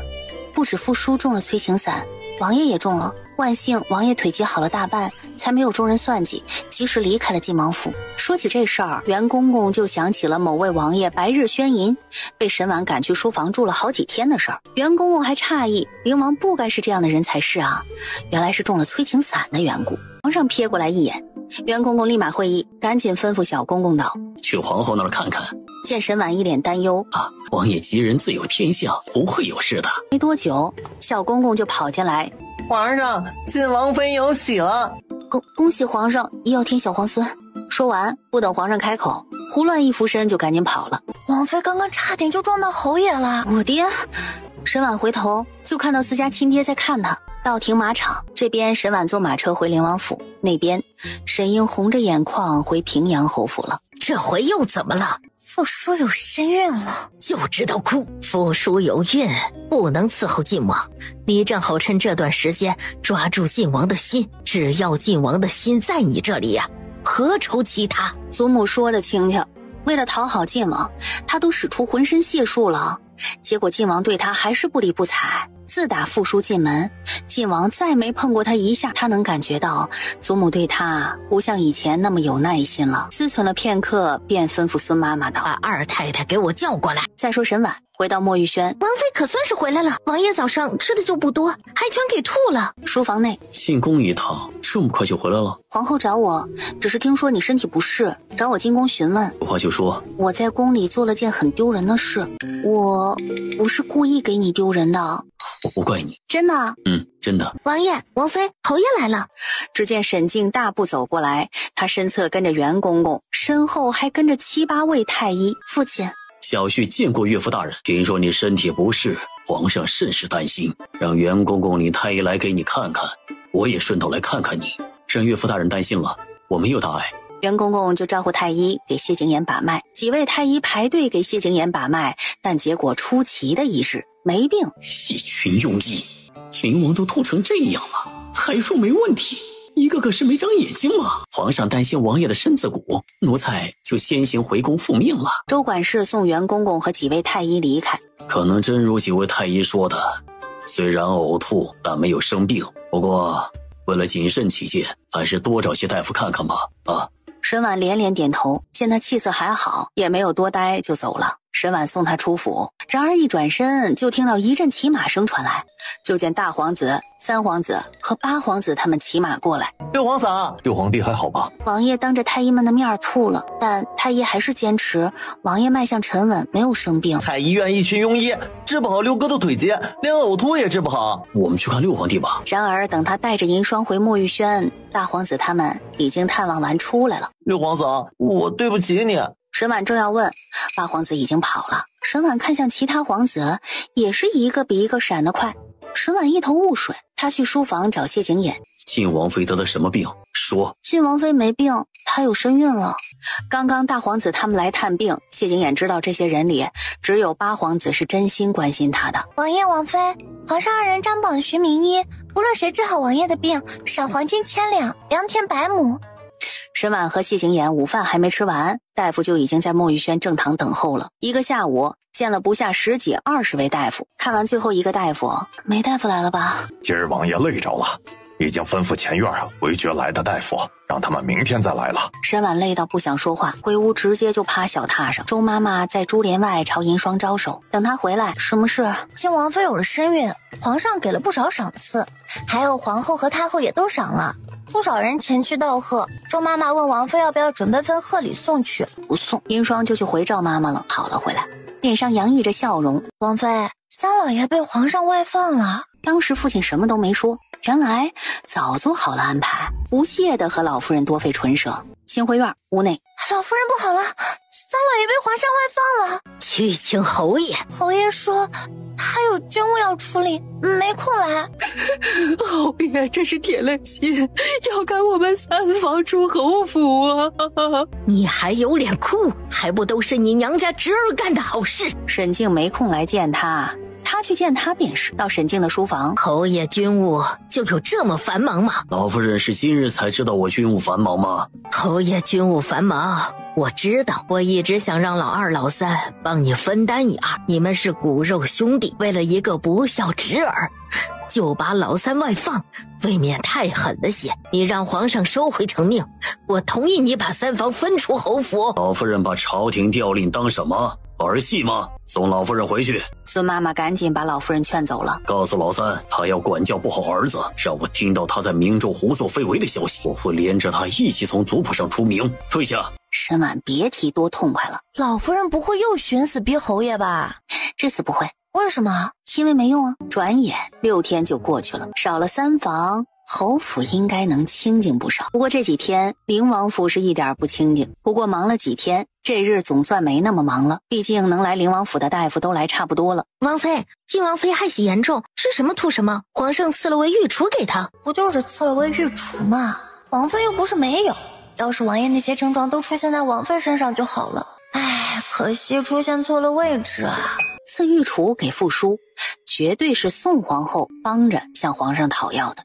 不止傅叔中了催情散，王爷也中了。万幸王爷腿疾好了大半，才没有中人算计，及时离开了晋王府。说起这事儿，袁公公就想起了某位王爷白日宣淫，被沈婉赶去书房住了好几天的事儿。袁公公还诧异，灵王不该是这样的人才是啊，原来是中了催情散的缘故。皇上瞥过来一眼，袁公公立马会意，赶紧吩咐小公公道：去皇后那儿看看。见沈婉一脸担忧啊，王爷吉人自有天相，不会有事的。没多久，小公公就跑进来，皇上，晋王妃有喜了。恭喜皇上医要添小皇孙。说完，不等皇上开口，胡乱一俯身就赶紧跑了。王妃刚刚差点就撞到侯爷了。我爹！沈婉回头就看到自家亲爹在看他。到停马场这边，沈婉坐马车回灵王府，那边沈英红着眼眶回平阳侯府了。这回又怎么了？傅叔有身孕了，就知道哭。傅叔有孕，不能伺候晋王，你正好趁这段时间抓住晋王的心，只要晋王的心在你这里呀，何愁其他？祖母说的轻巧，为了讨好晋王，他都使出浑身解数了，结果晋王对他还是不理不睬。自打傅叔进门，晋王再没碰过他一下，他能感觉到祖母对他不像以前那么有耐心了。思忖了片刻，便吩咐孙妈妈道：把二太太给我叫过来。再说沈婉回到莫玉轩，王妃可算是回来了，王爷早上吃的就不多，还全给吐了。书房内，进宫一趟，这么快就回来了？皇后找我，只是听说你身体不适，找我进宫询问。有话就说。我在宫里做了件很丢人的事，我不是故意给你丢人的。我不怪你，真的？真的。王爷、王妃、侯爷来了。只见沈静大步走过来，他身侧跟着袁公公，身后还跟着7、8位太医。父亲，小婿见过岳父大人，听说你身体不适，皇上甚是担心，让袁公公领太医来给你看看，我也顺道来看看你，让岳父大人担心了，我没有大碍。袁公公就招呼太医给谢景琰把脉，几位太医排队给谢景琰把脉，但结果出奇的一致，没病。细群用意，灵王都吐成这样了，还说没问题，一个个是没长眼睛吗？皇上担心王爷的身子骨，奴才就先行回宫复命了。周管事送袁公公和几位太医离开。可能真如几位太医说的，虽然呕吐，但没有生病。不过为了谨慎起见，还是多找些大夫看看吧。沈婉连连点头，见他气色还好，也没有多待就走了。沈婉送他出府，然而一转身就听到一阵骑马声传来，就见大皇子、三皇子和八皇子他们骑马过来。六皇嫂，六皇帝还好吧？王爷当着太医们的面吐了，但太医还是坚持王爷脉象沉稳，没有生病。太医院一群庸医，治不好六哥的腿疾，连呕吐也治不好。我们去看六皇帝吧。然而等他带着银霜回墨玉轩，大皇子他们已经探望完出来了。六皇嫂，我对不起你。沈婉正要问，八皇子已经跑了。沈婉看向其他皇子，也是一个比一个闪得快。沈婉一头雾水，他去书房找谢景琰。晋王妃得了什么病？说。晋王妃没病，她有身孕了。刚刚大皇子他们来探病，谢景琰知道这些人里只有八皇子是真心关心他的。王爷王妃，皇上二人张榜寻名医，不论谁治好王爷的病，赏黄金1000两，良田100亩。沈婉和谢景琰午饭还没吃完，大夫就已经在墨玉轩正堂等候了。一个下午见了不下10几20位大夫，看完最后一个大夫，没大夫来了吧？今儿王爷累着了，已经吩咐前院回绝来的大夫，让他们明天再来了。沈婉累到不想说话，回屋直接就趴小榻上。周妈妈在珠帘外朝银霜招手，等她回来。什么事？晋王妃有了身孕，皇上给了不少赏赐，还有皇后和太后也都赏了。不少人前去道贺，周妈妈问王妃要不要准备份贺礼送去，不送。银霜就去回赵妈妈了，跑了回来，脸上洋溢着笑容。王妃，三老爷被皇上外放了。当时父亲什么都没说，原来早做好了安排，不屑地和老夫人多费唇舌。清回院屋内，老夫人不好了，三老爷被皇上外放了。去请侯爷。侯爷说他有军务要处理，没空来。侯爷真是铁了心要赶我们三房出侯府啊！你还有脸哭？还不都是你娘家侄儿干的好事？沈静没空来见他，他去见他便是。到沈静的书房，侯爷军务就有这么繁忙吗？老夫人是今日才知道我军务繁忙吗？侯爷军务繁忙，我知道，我一直想让老二老三帮你分担一二，你们是骨肉兄弟，为了一个不孝侄儿，就把老三外放，未免太狠了些。你让皇上收回成命，我同意你把三房分出侯府。老夫人把朝廷调令当什么？儿戏吗？送老夫人回去。孙妈妈赶紧把老夫人劝走了，告诉老三，他要管教不好儿子，让我听到他在明州胡作非为的消息，我会连着他一起从族谱上除名。退下。沈婉别提多痛快了。老夫人不会又寻死逼侯爷吧？这次不会。为什么？因为没用啊。转眼6天就过去了，少了三房，侯府应该能清静不少。不过这几天灵王府是一点不清静，不过忙了几天，这日总算没那么忙了，毕竟能来灵王府的大夫都来差不多了。王妃，晋王妃害喜严重，吃什么吐什么，皇上赐了位御厨给她。不就是赐了位御厨吗？王妃又不是没有，要是王爷那些症状都出现在王妃身上就好了。唉，可惜出现错了位置啊。赐御厨给傅叔，绝对是宋皇后帮着向皇上讨要的。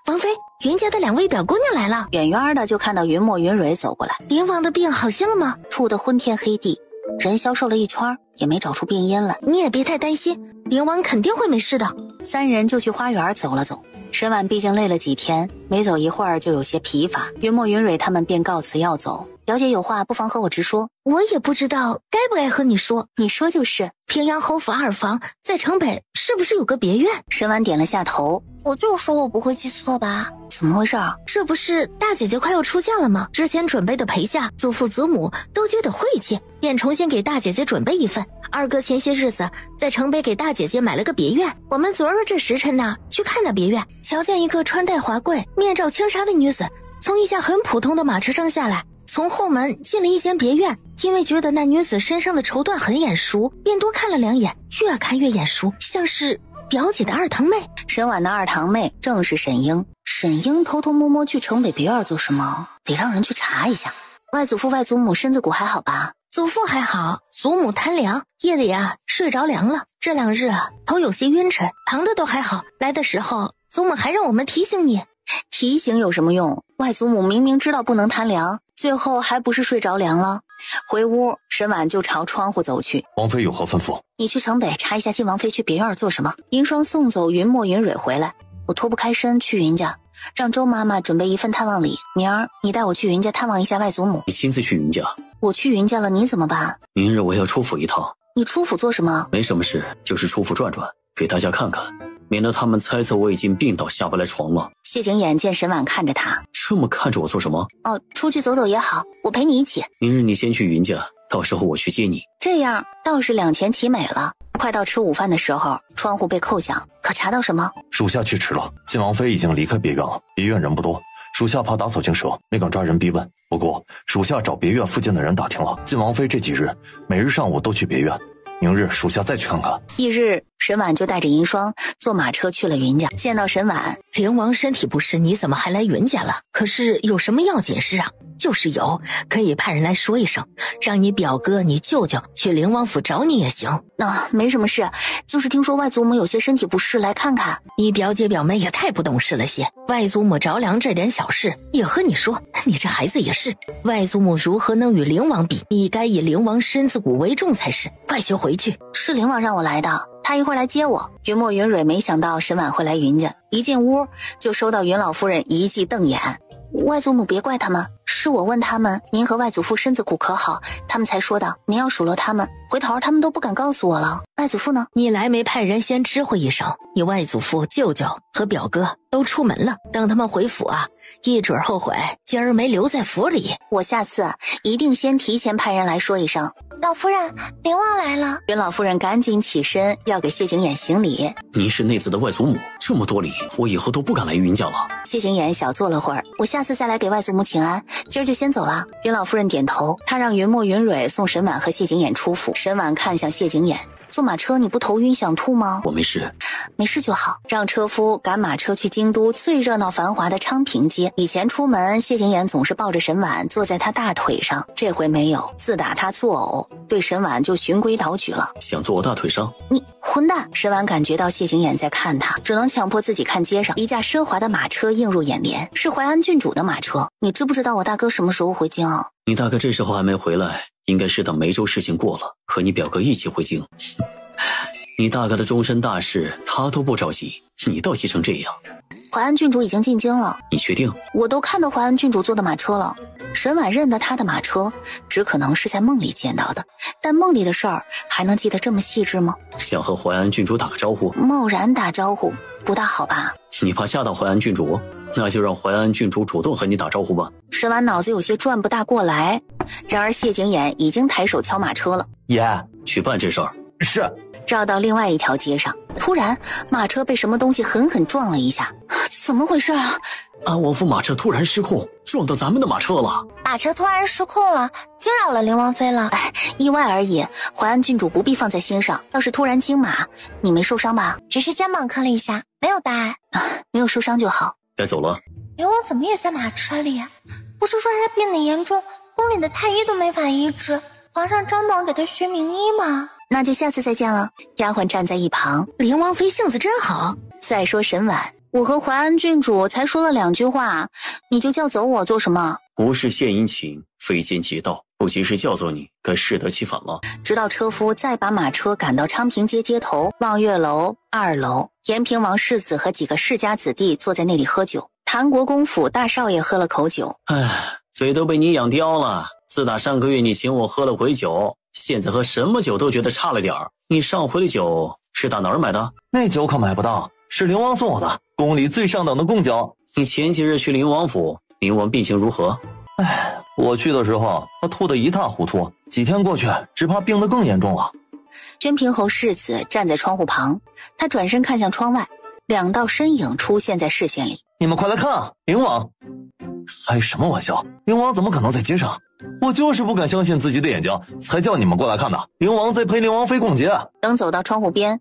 王妃，云家的2位表姑娘来了。远远的就看到云墨云蕊走过来。灵王的病好些了吗？吐得昏天黑地，人消瘦了一圈，也没找出病因来。你也别太担心，灵王肯定会没事的。三人就去花园走了走。沈婉毕竟累了几天，没走一会儿就有些疲乏。云墨云蕊他们便告辞要走。表姐有话不妨和我直说。我也不知道该不该和你说。你说就是。平阳侯府2房在城北是不是有个别院？沈婉点了下头。我就说我不会记错吧。怎么回事啊？这不是大姐姐快要出嫁了吗？之前准备的陪嫁，祖父祖母都觉得晦气，便重新给大姐姐准备一份。二哥前些日子在城北给大姐姐买了个别院，我们昨儿这时辰呢去看那别院，瞧见一个穿戴华贵、面罩轻纱的女子从一架很普通的马车上下来，从后门进了一间别院。因为觉得那女子身上的绸缎很眼熟，便多看了2眼，越看越眼熟，像是表姐的二堂妹。沈婉的二堂妹正是沈英。沈英偷偷摸摸去城北别院做什么？得让人去查一下。外祖父外祖母身子骨还好吧？祖父还好，祖母贪凉，夜里睡着凉了。这2日头有些晕沉，躺的都还好。来的时候祖母还让我们提醒你。提醒有什么用？外祖母明明知道不能贪凉，最后还不是睡着凉了。回屋，沈婉就朝窗户走去。王妃有何吩咐？你去城北查一下晋王妃去别院做什么。银霜送走云墨云蕊回来，我脱不开身去云家，让周妈妈准备一份探望礼。明儿你带我去云家探望一下外祖母。你亲自去云家？我去云家了，你怎么办？明日我要出府一趟，你出府做什么？没什么事，就是出府转转，给大家看看，免得他们猜测我已经病倒下不来床了。谢景琰见沈婉看着他，这么看着我做什么？哦，出去走走也好，我陪你一起。明日你先去云家，到时候我去接你。这样倒是两全其美了。快到吃午饭的时候，窗户被叩响，可查到什么？属下去迟了，晋王妃已经离开别院了，别院人不多，属下怕打草惊蛇，没敢抓人逼问。不过属下找别院附近的人打听了，晋王妃这几日每日上午都去别院，明日属下再去看看。翌日，沈婉就带着银霜坐马车去了云家。见到沈婉，灵王身体不适，你怎么还来云家了？可是有什么要紧事啊？就是有，可以派人来说一声，让你表哥、你舅舅去灵王府找你也行。没什么事，就是听说外祖母有些身体不适，来看看。你表姐表妹也太不懂事了些，外祖母着凉这点小事也和你说，你这孩子也是。外祖母如何能与灵王比？你该以灵王身子骨为重才是。快些回去。是灵王让我来的，他一会儿来接我。云墨云蕊没想到沈婉会来云家，一进屋就收到云老夫人一记瞪眼。外祖母别怪他们，是我问他们您和外祖父身子骨可好，他们才说的您要数落他们，回头他们都不敢告诉我了。外祖父呢？你来没派人先知会一声，你外祖父、舅舅和表哥都出门了，等他们回府啊，一准后悔今儿没留在府里。我下次一定先提前派人来说一声。老夫人，灵王来了。云老夫人赶紧起身要给谢景琰行礼。您是内子的外祖母，这么多礼，我以后都不敢来云家了。谢景琰小坐了会儿，我下次再来给外祖母请安，今儿就先走了。云老夫人点头，她让云墨云蕊送沈婉和谢景琰出府。沈婉看向谢景琰，坐马车你不头晕想吐吗？我没事，没事就好。让车夫赶马车去京都最热闹繁华的昌平街。以前出门，谢景琰总是抱着沈婉坐在他大腿上，这回没有。自打他作呕，对沈婉就循规蹈矩了。想坐我大腿上？你混蛋！沈婉感觉到谢景琰在看他，只能强迫自己看街上一架奢华的马车映入眼帘，是淮安郡主的马车。你知不知道我大哥什么时候回京啊？你大哥这时候还没回来，应该是等梅州事情过了，和你表哥一起回京。你大哥的终身大事他都不着急，你倒急成这样。淮安郡主已经进京了。你确定？我都看到淮安郡主坐的马车了。沈婉认得他的马车，只可能是在梦里见到的，但梦里的事儿还能记得这么细致吗？想和淮安郡主打个招呼？贸然打招呼不大好吧？你怕吓到淮安郡主？那就让淮安郡主主动和你打招呼吧。沈婉脑子有些转不大过来，然而谢景琰已经抬手敲马车了。爷，去办这事儿。是。绕到另外一条街上，突然马车被什么东西狠狠撞了一下。怎么回事啊？安王府马车突然失控，撞到咱们的马车了。马车突然失控了，惊扰了灵王妃了。意外而已，淮安郡主不必放在心上。要是突然惊马，你没受伤吧？只是肩膀磕了一下，没有大碍。没有受伤就好。该走了。灵王怎么也在马车里？不是说他病得严重，宫里的太医都没法医治，皇上张榜给他学名医吗？那就下次再见了。丫鬟站在一旁，灵王妃性子真好。再说沈婉，我和淮安郡主才说了2句话，你就叫走我做什么？无事献殷勤，非奸即盗，不及时叫走你，该适得其反了。直到车夫再把马车赶到昌平街街头望月楼2楼，延平王世子和几个世家子弟坐在那里喝酒。谭国公府大少爷喝了口酒，嘴都被你养刁了。自打上个月你请我喝了回酒，现在喝什么酒都觉得差了点儿。你上回的酒是打哪儿买的？那酒可买不到，是灵王送我的，宫里最上等的贡酒。你前几日去灵王府，灵王病情如何？我去的时候他吐得一塌糊涂，几天过去只怕病得更严重了。宣平侯世子站在窗户旁，他转身看向窗外，2道身影出现在视线里。你们快来看啊，灵王！开什么玩笑，灵王怎么可能在街上？我就是不敢相信自己的眼睛，才叫你们过来看的。灵王在陪灵王妃逛街。等走到窗户边，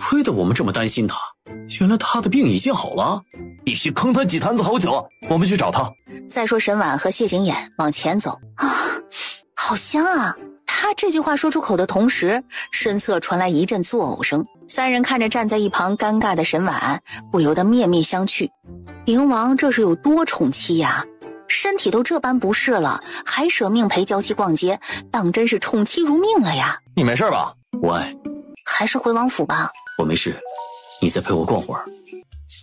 亏得我们这么担心他，原来他的病已经好了。必须坑他几坛子好酒，我们去找他。再说沈婉和谢景琰往前走好香啊！他这句话说出口的同时，身侧传来一阵作呕声。3人看着站在一旁尴尬的沈婉，不由得面面相觑。灵王这是有多宠妻呀？身体都这般不适了，还舍命陪娇妻逛街，当真是宠妻如命了呀。你没事吧？我还是回王府吧。我没事，你再陪我逛会儿。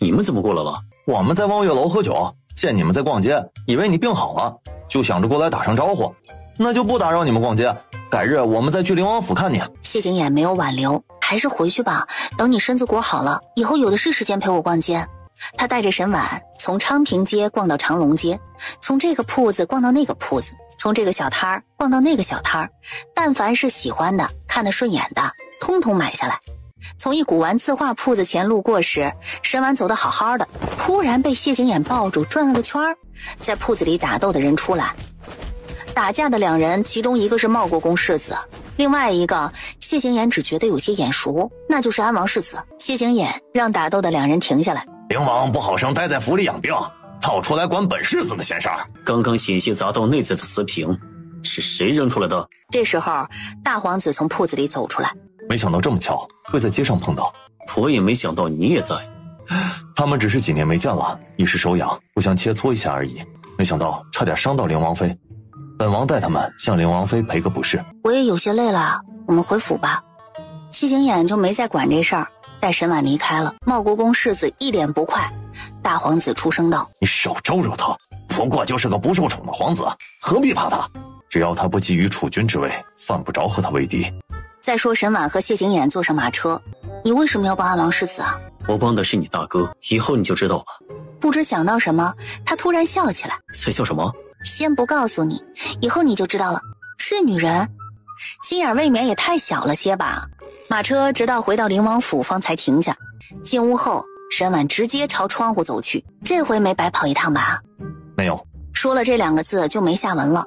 你们怎么过来了？我们在望月楼喝酒，见你们在逛街，以为你病好了，就想着过来打声招呼，那就不打扰你们逛街，改日我们再去灵王府看你。谢景琰没有挽留，还是回去吧，等你身子骨好了，以后有的是时间陪我逛街。他带着沈婉从昌平街逛到长隆街，从这个铺子逛到那个铺子，从这个小摊儿逛到那个小摊儿，但凡是喜欢的看得顺眼的通通买下来。从一古玩字画铺子前路过时，沈婉走得好好的，突然被谢景琰抱住转了个圈儿。在铺子里打斗的人出来，打架的两人其中一个是茂国公世子，另外一个谢景琰只觉得有些眼熟，那就是安王世子。谢景琰让打斗的两人停下来。灵王不好生待在府里养病，套出来管本世子的闲事儿。刚刚险些砸到内子的瓷瓶，是谁扔出来的？这时候大皇子从铺子里走出来。没想到这么巧会在街上碰到，我也没想到你也在。他们只是几年没见了，一时手痒，互相切磋一下而已，没想到差点伤到灵王妃。本王带他们向灵王妃赔个不是。我也有些累了，我们回府吧。谢景琰就没再管这事儿，带沈婉离开了。茂国公世子一脸不快，大皇子出声道：你少招惹他，不过就是个不受宠的皇子，何必怕他？只要他不觊觎储君之位，犯不着和他为敌。再说沈婉和谢景琰坐上马车，你为什么要帮安王世子啊？我帮的是你大哥，以后你就知道了。不知想到什么，他突然笑起来。在笑什么？先不告诉你，以后你就知道了。是女人，心眼未免也太小了些吧。马车直到回到灵王府方才停下。进屋后，沈婉直接朝窗户走去，这回没白跑一趟吧？没有。说了这2个字就没下文了。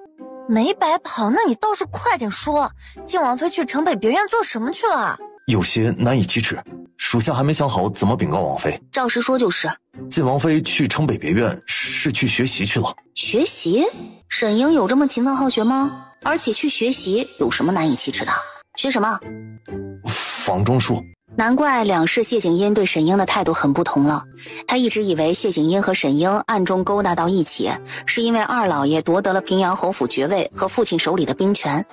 没白跑，那你倒是快点说，晋王妃去城北别院做什么去了？有些难以启齿，属下还没想好怎么禀告王妃。照实说就是。晋王妃去城北别院是去学习去了。学习？沈英有这么勤奋好学吗？而且去学习有什么难以启齿的？学什么？房中术。难怪两世谢景英对沈英的态度很不同了。他一直以为谢景英和沈英暗中勾搭到一起，是因为二老爷夺得了平阳侯府爵位和父亲手里的兵权。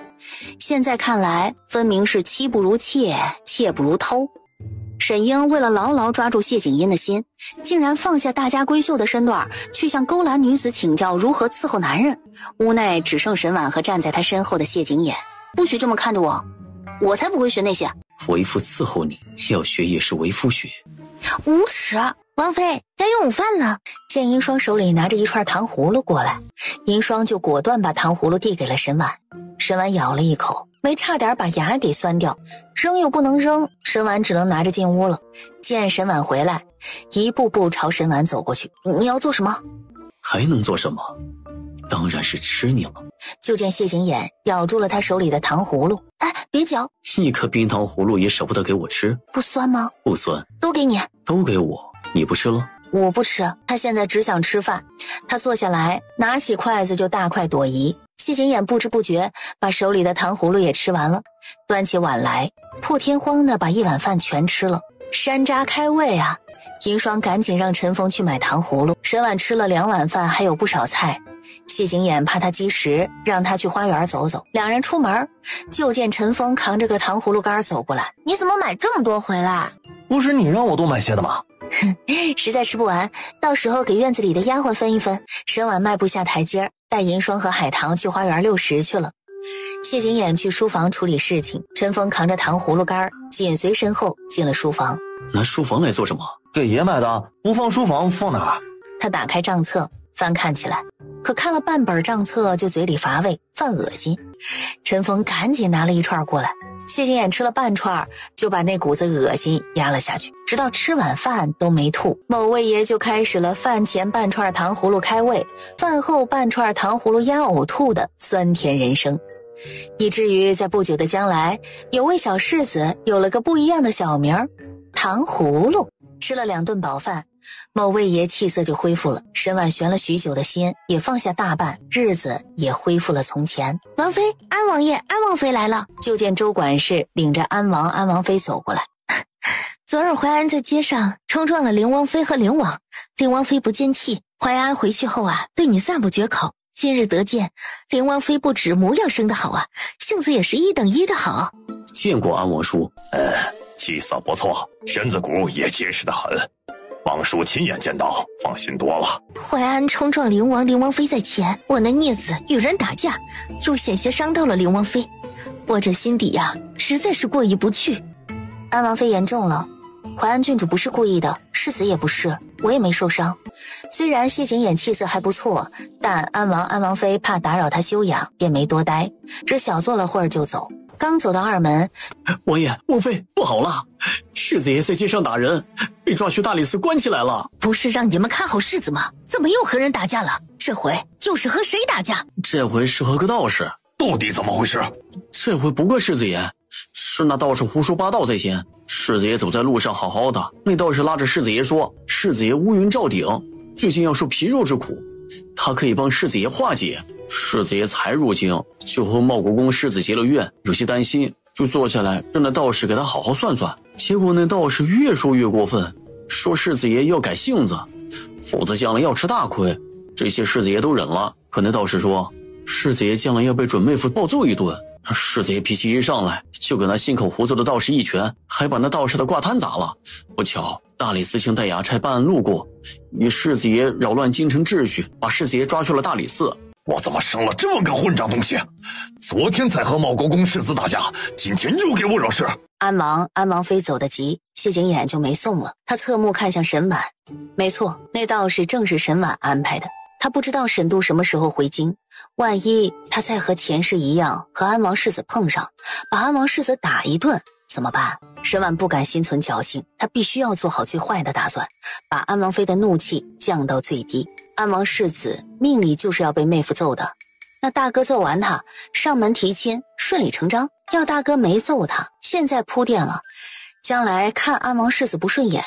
现在看来，分明是妻不如妾，妾不如偷。沈英为了牢牢抓住谢景英的心，竟然放下大家闺秀的身段，去向勾栏女子请教如何伺候男人。屋内只剩沈婉和站在他身后的谢景琰。不许这么看着我，我才不会学那些。为夫伺候你，要学也是为夫学。无耻！王妃，该用午饭了。见银霜手里拿着一串糖葫芦过来，银霜就果断把糖葫芦递给了沈婉。沈婉咬了一口，没差点把牙给酸掉，扔又不能扔，沈婉只能拿着进屋了。见沈婉回来，一步步朝沈婉走过去。你要做什么？还能做什么？当然是吃你了。就见谢景琰咬住了他手里的糖葫芦。哎，别嚼！一颗冰糖葫芦也舍不得给我吃？不酸吗？不酸。都给你。都给我，你不吃了？我不吃，他现在只想吃饭。他坐下来，拿起筷子就大快朵颐。谢景琰不知不觉把手里的糖葫芦也吃完了，端起碗来，破天荒的把一碗饭全吃了。山楂开胃啊！银霜赶紧让陈峰去买糖葫芦。沈婉吃了2碗饭，还有不少菜。谢景琰怕他积食，让他去花园走走。两人出门，就见陈峰扛着个糖葫芦干走过来。你怎么买这么多回来？不是你让我多买些的吗？实在吃不完，到时候给院子里的丫鬟分一分。沈婉迈不下台阶，带银霜和海棠去花园遛食去了。谢景琰去书房处理事情，陈峰扛着糖葫芦干紧随身后进了书房。拿书房来做什么？给爷买的，不放书房放哪儿？他打开账册翻看起来，可看了半本账册就嘴里乏味犯恶心。陈峰赶紧拿了一串过来，谢景琰吃了半串就把那股子恶心压了下去，直到吃晚饭都没吐。某位爷就开始了饭前半串糖葫芦开胃，饭后半串糖葫芦压呕吐的酸甜人生，以至于在不久的将来，有位小世子有了个不一样的小名糖葫芦。吃了2顿饱饭，某位爷气色就恢复了，沈婉悬了许久的心也放下大半，日子也恢复了从前。王妃，安王爷，安王妃来了。就见周管事领着安王、安王妃走过来。昨日淮安在街上冲撞了灵王妃和灵王，灵王妃不见气，淮安回去后对你赞不绝口。今日得见，灵王妃不止模样生得好性子也是1等1的好。见过安王叔。气色不错，身子骨也结实得很。王叔亲眼见到，放心多了。淮安冲撞灵王，灵王妃在前，我那孽子与人打架，又险些伤到了灵王妃。我这心底呀，实在是过意不去。安王妃严重了，淮安郡主不是故意的，世子也不是，我也没受伤。虽然谢景琰气色还不错，但安王妃怕打扰他休养，便没多待，只小坐了会儿就走。刚走到二门，王爷、王妃，不好了！世子爷在街上打人，被抓去大理寺关起来了。不是让你们看好世子吗？怎么又和人打架了？这回又是和谁打架？这回是和个道士。到底怎么回事？这回不怪世子爷，是那道士胡说八道在先。世子爷走在路上好好的，那道士拉着世子爷说，世子爷乌云罩顶，最近要受皮肉之苦，他可以帮世子爷化解。世子爷才入京，就和茂国公世子结了怨，有些担心，就坐下来让那道士给他好好算算。结果那道士越说越过分，说世子爷要改性子，否则将来要吃大亏。这些世子爷都忍了，可那道士说，世子爷将来要被准妹夫暴揍一顿。世子爷脾气一上来，就给那信口胡诌的道士一拳，还把那道士的挂摊砸了。不巧大理寺卿带衙差办案路过，与世子爷扰乱京城秩序，把世子爷抓去了大理寺。我怎么生了这么个混账东西？昨天才和茂国公世子打架，今天又给我惹事。安王妃走得急，谢景琰就没送了。他侧目看向沈婉，没错，那道士正是沈婉安排的。他不知道沈度什么时候回京，万一他再和前世一样和安王世子碰上，把安王世子打一顿怎么办？沈婉不敢心存侥幸，他必须要做好最坏的打算，把安王妃的怒气降到最低。安王世子命里就是要被妹夫揍的，那大哥揍完他，上门提亲，顺理成章。要大哥没揍他，现在铺垫了，将来看安王世子不顺眼，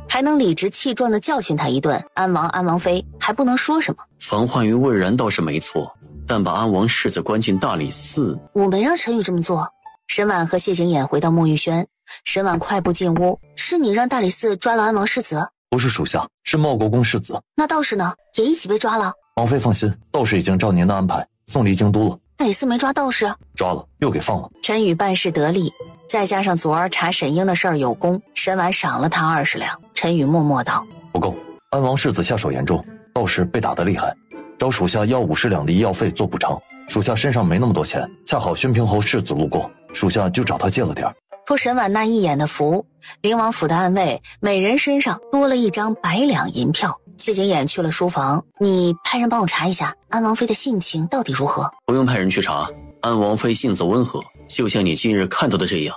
还能理直气壮地教训他一顿，安王妃还不能说什么。防患于未然倒是没错，但把安王世子关进大理寺，我没让陈宇这么做。沈婉和谢景琰回到沐浴轩，沈婉快步进屋，是你让大理寺抓了安王世子？不是属下，是茂国公世子。那道士呢？也一起被抓了？王妃放心，道士已经照您的安排送离京都了。大理寺没抓道士？抓了，又给放了。陈宇办事得力，再加上昨儿查沈英的事儿有功，沈婉赏了他20两。陈宇默默道：不够，安王世子下手严重，道士被打得厉害，找属下要50两的医药费做补偿。属下身上没那么多钱，恰好宣平侯世子路过，属下就找他借了点。托沈婉那一眼的福，灵王府的暗卫每人身上多了1张100两银票。谢景琰去了书房，你派人帮我查一下安王妃的性情到底如何？不用派人去查，安王妃性子温和，就像你今日看到的这样。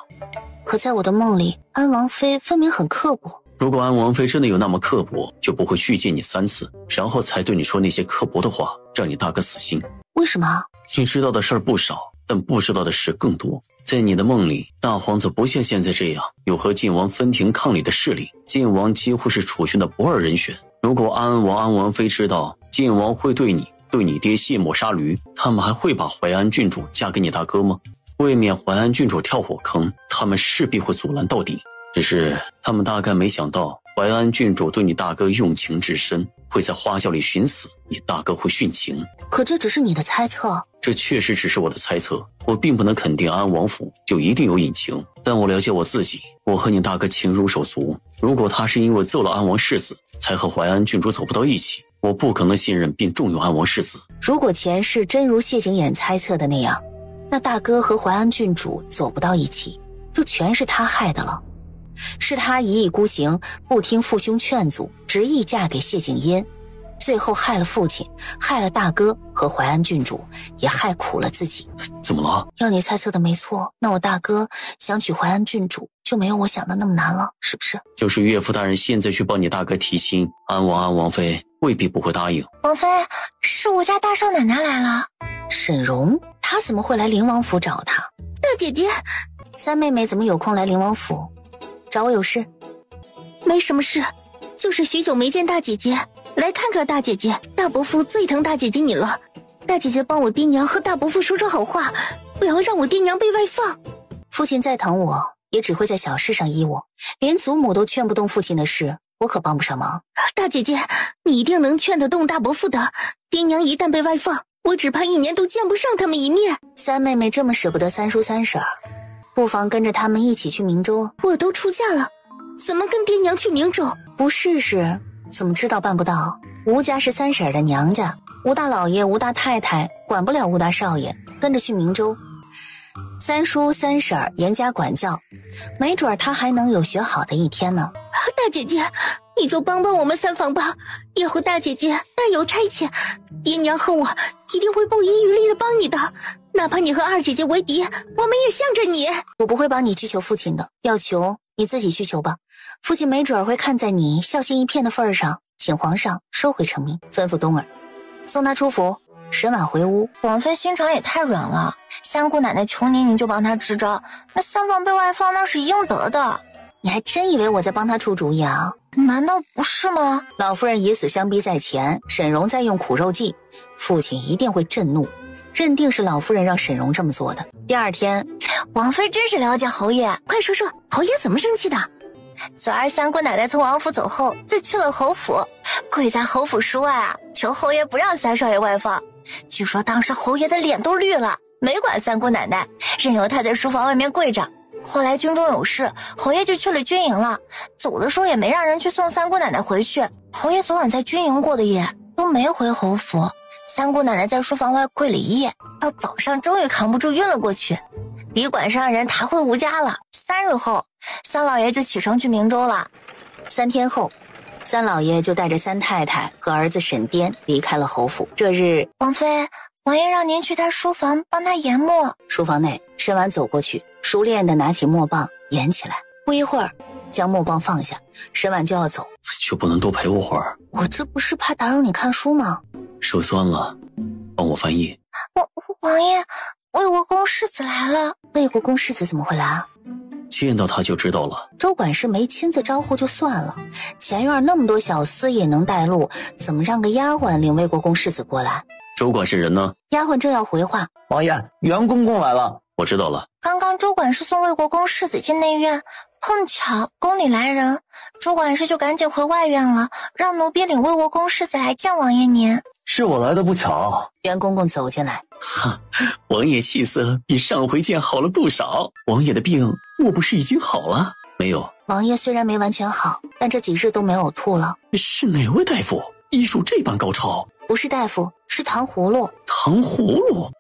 可在我的梦里，安王妃分明很刻薄。如果安王妃真的有那么刻薄，就不会拒见你3次，然后才对你说那些刻薄的话，让你大哥死心。为什么？你知道的事儿不少，但不知道的事更多。在你的梦里，大皇子不像现在这样有和晋王分庭抗礼的势力，晋王几乎是储君的不二人选。如果安王妃知道晋王会对你爹卸磨杀驴，他们还会把淮安郡主嫁给你大哥吗？为免淮安郡主跳火坑，他们势必会阻拦到底。只是他们大概没想到淮安郡主对你大哥用情至深，会在花轿里寻死，你大哥会殉情。可这只是你的猜测。这确实只是我的猜测，我并不能肯定安王府就一定有隐情，但我了解我自己，我和你大哥情如手足。如果他是因为揍了安王世子才和淮安郡主走不到一起，我不可能信任并重用安王世子。如果前世真如谢景琰猜测的那样，那大哥和淮安郡主走不到一起，就全是他害的了。是他一意孤行，不听父兄劝阻，执意嫁给谢景烟，最后害了父亲，害了大哥和淮安郡主，也害苦了自己。怎么了？要你猜测的没错，那我大哥想娶淮安郡主就没有我想的那么难了，是不是？就是岳父大人现在去帮你大哥提亲，安王妃未必不会答应。王妃，是我家大少奶奶来了。沈荣，她怎么会来灵王府找她？大姐姐，三妹妹怎么有空来灵王府？找我有事？没什么事，就是许久没见大姐姐，来看看大姐姐。大伯父最疼大姐姐你了，大姐姐帮我爹娘和大伯父说说好话，不要让我爹娘被外放。父亲再疼我，也只会在小事上依我，连祖母都劝不动父亲的事，我可帮不上忙。大姐姐，你一定能劝得动大伯父的。爹娘一旦被外放，我只怕1年都见不上他们一面。三妹妹这么舍不得三叔三婶，不妨跟着他们一起去明州。我都出嫁了，怎么跟爹娘去明州？不试试怎么知道办不到？吴家是三婶的娘家，吴大老爷吴大太太管不了吴大少爷，跟着去明州，三叔三婶严加管教，没准他还能有学好的一天呢。大姐姐，你就帮帮我们三房吧，以后大姐姐但有差遣，爹娘和我一定会不遗余力的帮你的，哪怕你和二姐姐为敌，我们也向着你。我不会帮你去求父亲的，要求你自己去求吧，父亲没准会看在你孝心一片的份上，请皇上收回成命，吩咐冬儿送他出府。沈婉回屋，王妃心肠也太软了，三姑奶奶求你就帮她支招，那三房被外放那是应得的。你还真以为我在帮他出主意啊？难道不是吗？老夫人以死相逼在前，沈荣在用苦肉计，父亲一定会震怒，认定是老夫人让沈荣这么做的。第二天，王妃真是了解侯爷，快说说侯爷怎么生气的？昨儿三姑奶奶从王府走后，就去了侯府，跪在侯府书外啊，求侯爷不让三少爷外放。据说当时侯爷的脸都绿了，没管三姑奶奶，任由他在书房外面跪着。后来军中有事，侯爷就去了军营了，走的时候也没让人去送三姑奶奶回去。侯爷昨晚在军营过的夜，都没回侯府。三姑奶奶在书房外跪了一夜，到早上终于扛不住晕了过去。李管事让人抬回吴家了。3日后，三老爷就启程去明州了。3天后，三老爷就带着三太太和儿子沈颠离开了侯府。这日，王妃，王爷让您去他书房帮他研墨。书房内，沈婉走过去，熟练地拿起墨棒研起来。不一会儿，将墨棒放下，沈婉就要走。就不能多陪我会儿？我这不是怕打扰你看书吗？手酸了，帮我翻译。王爷，魏国公世子来了。魏国公世子怎么会来啊？见到他就知道了。周管事没亲自招呼就算了，前院那么多小厮也能带路，怎么让个丫鬟领魏国公世子过来？周管事人呢？丫鬟正要回话，王爷，袁公公来了。我知道了。刚刚周管事送魏国公世子进内院，碰巧宫里来人，周管事就赶紧回外院了，让奴婢领魏国公世子来见王爷您。是我来的不巧。袁公公走进来，哈，王爷气色比上回见好了不少。王爷的病莫不是已经好了？没有。王爷虽然没完全好，但这几日都没呕吐了。是哪位大夫？医术这般高超？不是大夫，是糖葫芦。糖葫芦？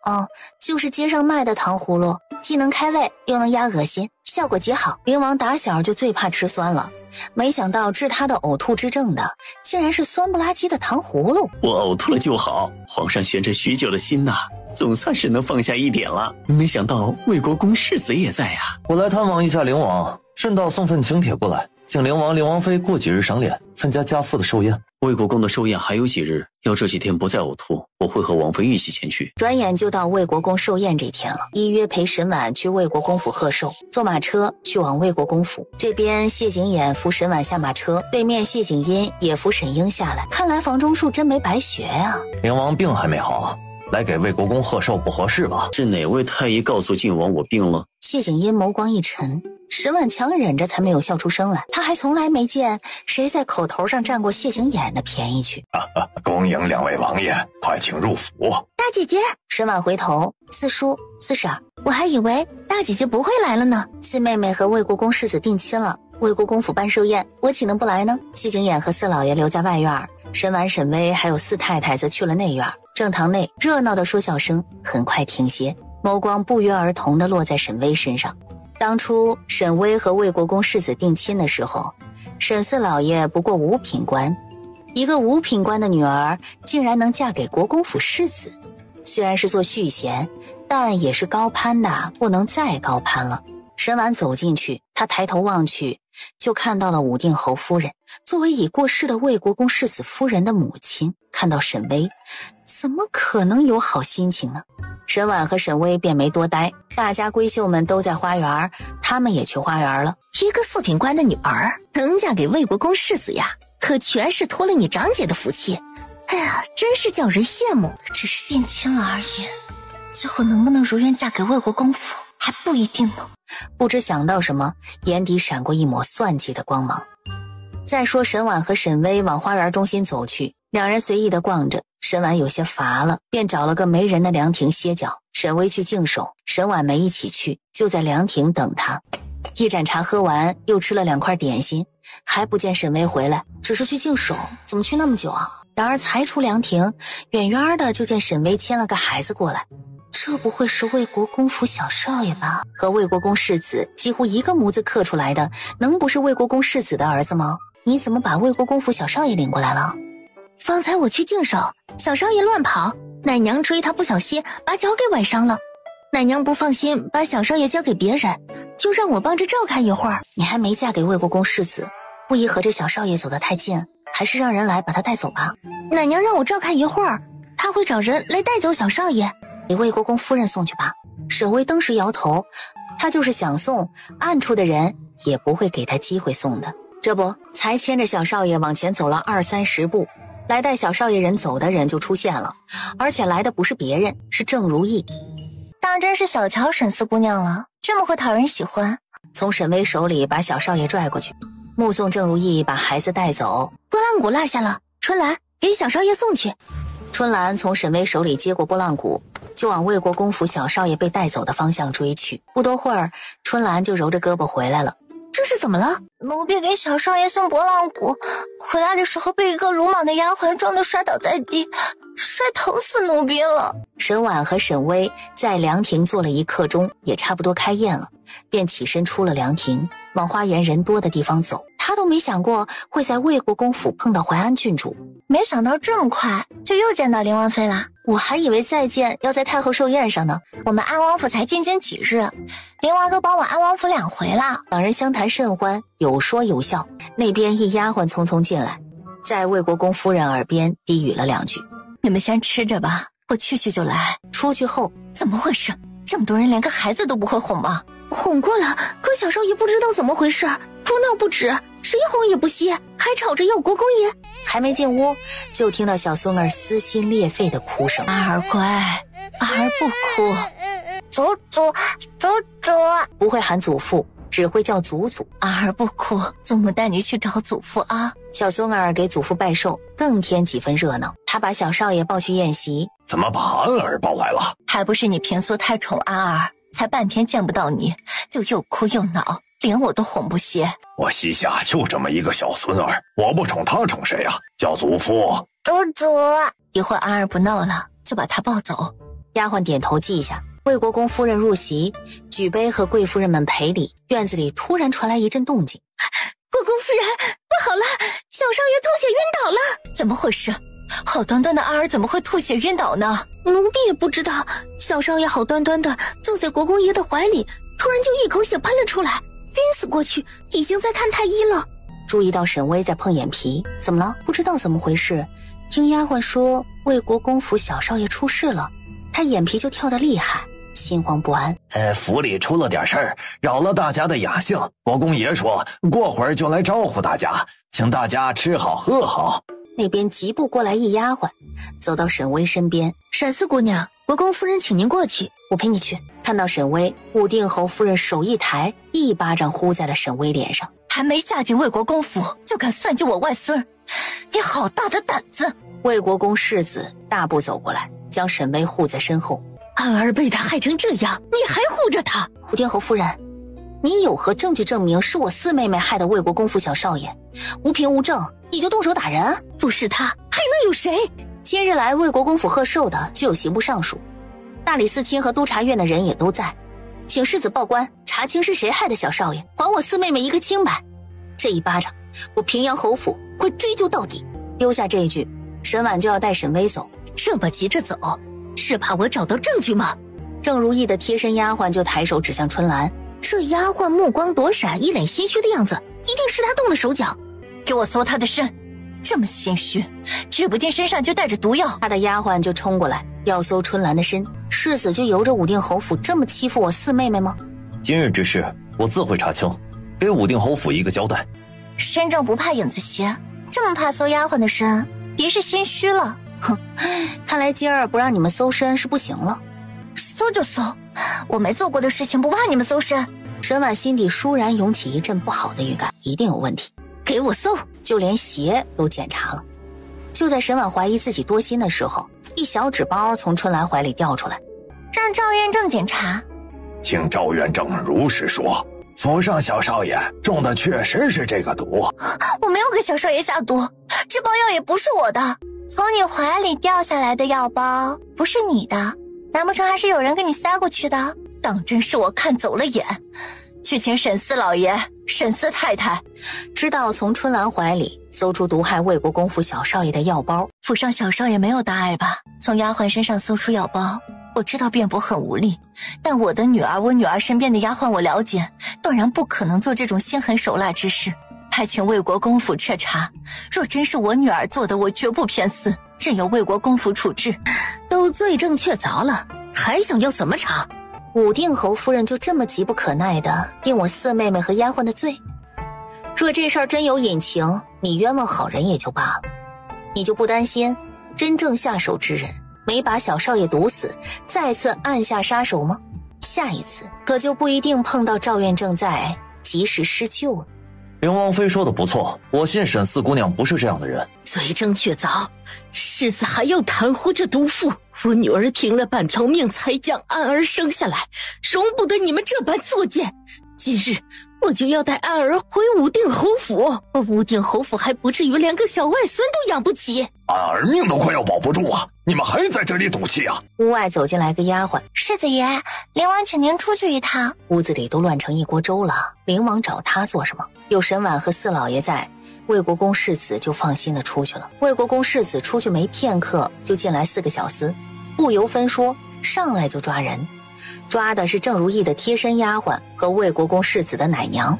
就是街上卖的糖葫芦，既能开胃又能压恶心，效果极好。灵王打小就最怕吃酸了，没想到治他的呕吐之症的竟然是酸不拉几的糖葫芦。我呕吐了就好，皇上悬着许久的心呐，总算是能放下一点了。没想到魏国公世子也在啊。我来探望一下灵王，顺道送份请帖过来，请灵王、灵王妃过几日赏脸，参加家父的寿宴。魏国公的寿宴还有几日，要这几天不再呕吐，我会和王妃一起前去。转眼就到魏国公寿宴这天了，依约陪沈婉去魏国公府贺寿，坐马车去往魏国公府。这边谢景琰扶沈婉下马车，对面谢景阴也扶沈英下来。看来房中术真没白学啊。灵王病还没好，来给魏国公贺寿不合适吧？是哪位太医告诉晋王我病了？谢景阴眸光一沉，沈婉强忍着才没有笑出声来。他还从来没见谁在口头上占过谢景琰的便宜去。恭迎两位王爷，快请入府。大姐姐，沈婉回头，四叔、四婶，我还以为大姐姐不会来了呢。四妹妹和魏国公世子定亲了，魏国公府办寿宴，我岂能不来呢？谢景琰和四老爷留在外院，沈婉、沈薇还有四太太则去了内院。正堂内热闹的说笑声很快停歇，眸光不约而同地落在沈薇身上。当初沈薇和魏国公世子定亲的时候，沈四老爷不过五品官，一个五品官的女儿竟然能嫁给国公府世子，虽然是做续弦，但也是高攀的不能再高攀了。沈婉走进去，她抬头望去，就看到了武定侯夫人，作为已过世的魏国公世子夫人的母亲，看到沈薇，怎么可能有好心情呢？沈婉和沈薇便没多待，大家闺秀们都在花园，他们也去花园了。一个四品官的女儿能嫁给魏国公世子呀，可全是托了你长姐的福气。哎呀，真是叫人羡慕。只是定亲了而已，最后能不能如愿嫁给魏国公府还不一定呢。不知想到什么，眼底闪过一抹算计的光芒。再说沈婉和沈薇往花园中心走去，两人随意的逛着，沈婉有些乏了，便找了个没人的凉亭歇脚。沈薇去净手，沈婉没一起去，就在凉亭等他。一盏茶喝完，又吃了2块点心，还不见沈薇回来，只是去净手，怎么去那么久啊？然而才出凉亭，远远的就见沈薇牵了个孩子过来。这不会是魏国公府小少爷吧？和魏国公世子几乎一个模子刻出来的，能不是魏国公世子的儿子吗？你怎么把魏国公府小少爷领过来了？方才我去净手，小少爷乱跑，奶娘追他不小心把脚给崴伤了。奶娘不放心把小少爷交给别人，就让我帮着照看一会儿。你还没嫁给魏国公世子，不宜和这小少爷走得太近，还是让人来把他带走吧。奶娘让我照看一会儿，他会找人来带走小少爷。给魏国公夫人送去吧。沈巍当时摇头，他就是想送，暗处的人也不会给他机会送的。这不，才牵着小少爷往前走了20-30步，来带小少爷人走的人就出现了，而且来的不是别人，是郑如意。当真是小瞧沈四姑娘了，这么会讨人喜欢。从沈巍手里把小少爷拽过去，目送郑如意把孩子带走。拨浪鼓落下了，春兰给小少爷送去。春兰从沈巍手里接过拨浪鼓，就往魏国公府小少爷被带走的方向追去。不多会儿，春兰就揉着胳膊回来了。这是怎么了？奴婢给小少爷送拨浪鼓，回来的时候被一个鲁莽的丫鬟撞得摔倒在地，摔疼死奴婢了。沈婉和沈巍在凉亭坐了1刻钟，也差不多开宴了，便起身出了凉亭，往花园人多的地方走。他都没想过会在魏国公府碰到淮安郡主，没想到这么快就又见到林王妃啦。我还以为再见要在太后寿宴上呢。我们安王府才进京几日，林王都帮我安王府2回了。两人相谈甚欢，有说有笑。那边一丫鬟匆匆进来，在魏国公夫人耳边低语了2句：你们先吃着吧，我去就来。出去后，怎么回事？这么多人连个孩子都不会哄吧？哄过了，可小少爷不知道怎么回事，哭闹不止，谁哄也不歇，还吵着要国公爷。还没进屋，就听到小孙儿撕心裂肺的哭声。阿儿乖，阿儿不哭。祖祖，不会喊祖父，只会叫祖祖。阿儿不哭，祖母带你去找祖父啊。小孙儿给祖父拜寿，更添几分热闹。他把小少爷抱去宴席。怎么把安儿抱来了？还不是你平素太宠安儿，才半天见不到你，就又哭又闹，连我都哄不歇。我膝下就这么一个小孙儿，我不宠他宠谁啊？叫祖父。祖祖，一会儿安儿不闹了，就把他抱走。丫鬟点头记下。魏国公夫人入席，举杯和贵夫人们赔礼。院子里突然传来一阵动静。国公夫人，不好了，小少爷吐血晕倒了。怎么回事？好端端的安儿怎么会吐血晕倒呢？奴婢也不知道，小少爷好端端的坐在国公爷的怀里，突然就一口血喷了出来，晕死过去，已经在看太医了。注意到沈巍在碰眼皮，怎么了？不知道怎么回事，听丫鬟说魏国公府小少爷出事了，他眼皮就跳得厉害，心慌不安。府里出了点事儿，扰了大家的雅兴。国公爷说过会儿就来招呼大家，请大家吃好喝好。那边疾步过来一丫鬟，走到沈巍身边。沈四姑娘，国公夫人请您过去。我陪你去。看到沈巍，武定侯夫人手一抬，一巴掌呼在了沈巍脸上。还没嫁进魏国公府，就敢算计我外孙，你好大的胆子！魏国公世子大步走过来，将沈巍护在身后。安儿被他害成这样，你还护着他？武定侯夫人，你有何证据证明是我四妹妹害的魏国公府小少爷？无凭无证你就动手打人？不是他，还能有谁？今日来魏国公府贺寿的就有刑部尚书，大理寺卿和督察院的人也都在，请世子报官查清是谁害的小少爷，还我四妹妹一个清白。这一巴掌，我平阳侯府会追究到底。丢下这一句，沈婉就要带沈巍走。这么急着走，是怕我找到证据吗？郑如意的贴身丫鬟就抬手指向春兰，这丫鬟目光躲闪，一脸心虚的样子，一定是她动的手脚。给我搜她的身，这么心虚，指不定身上就带着毒药。他的丫鬟就冲过来要搜春兰的身。世子就由着武定侯府这么欺负我四妹妹吗？今日之事我自会查清，给武定侯府一个交代。身正不怕影子斜，这么怕搜丫鬟的身，别是心虚了。哼，看来今儿不让你们搜身是不行了。搜就搜，我没做过的事情不怕你们搜身。沈婉心底倏然涌起一阵不好的预感，一定有问题。给我搜，就连鞋都检查了。就在沈婉怀疑自己多心的时候，一小纸包从春兰怀里掉出来，让赵院正检查。请赵院正如实说，府上小少爷中的确实是这个毒。我没有给小少爷下毒，这包药也不是我的，从你怀里掉下来的药包不是你的，难不成还是有人给你塞过去的？当真是我看走了眼。去请沈四老爷、沈四太太。知道从春兰怀里搜出毒害魏国公府小少爷的药包，府上小少爷没有大碍吧？从丫鬟身上搜出药包，我知道辩驳很无力，但我的女儿，我女儿身边的丫鬟我了解，断然不可能做这种心狠手辣之事。派遣魏国公府彻查，若真是我女儿做的，我绝不偏私，任由魏国公府处置。都罪证确凿了，还想要怎么查？武定侯夫人就这么急不可耐的定我四妹妹和丫鬟的罪？若这事儿真有隐情，你冤枉好人也就罢了，你就不担心真正下手之人没把小少爷毒死，再次暗下杀手吗？下一次可就不一定碰到赵院正在，及时施救了。林王妃说的不错，我信沈四姑娘不是这样的人。罪证确凿，世子还要袒护这毒妇？我女儿拼了半条命才将安儿生下来，容不得你们这般作践。今日我就要带安儿回武定侯府，武定侯府还不至于连个小外孙都养不起。安儿命都快要保不住啊，你们还在这里赌气啊？屋外走进来个丫鬟，世子爷，灵王请您出去一趟。屋子里都乱成一锅粥了，灵王找他做什么？有沈婉和四老爷在，魏国公世子就放心的出去了。魏国公世子出去没片刻，就进来4个小厮，不由分说，上来就抓人，抓的是郑如意的贴身丫鬟和魏国公世子的奶娘。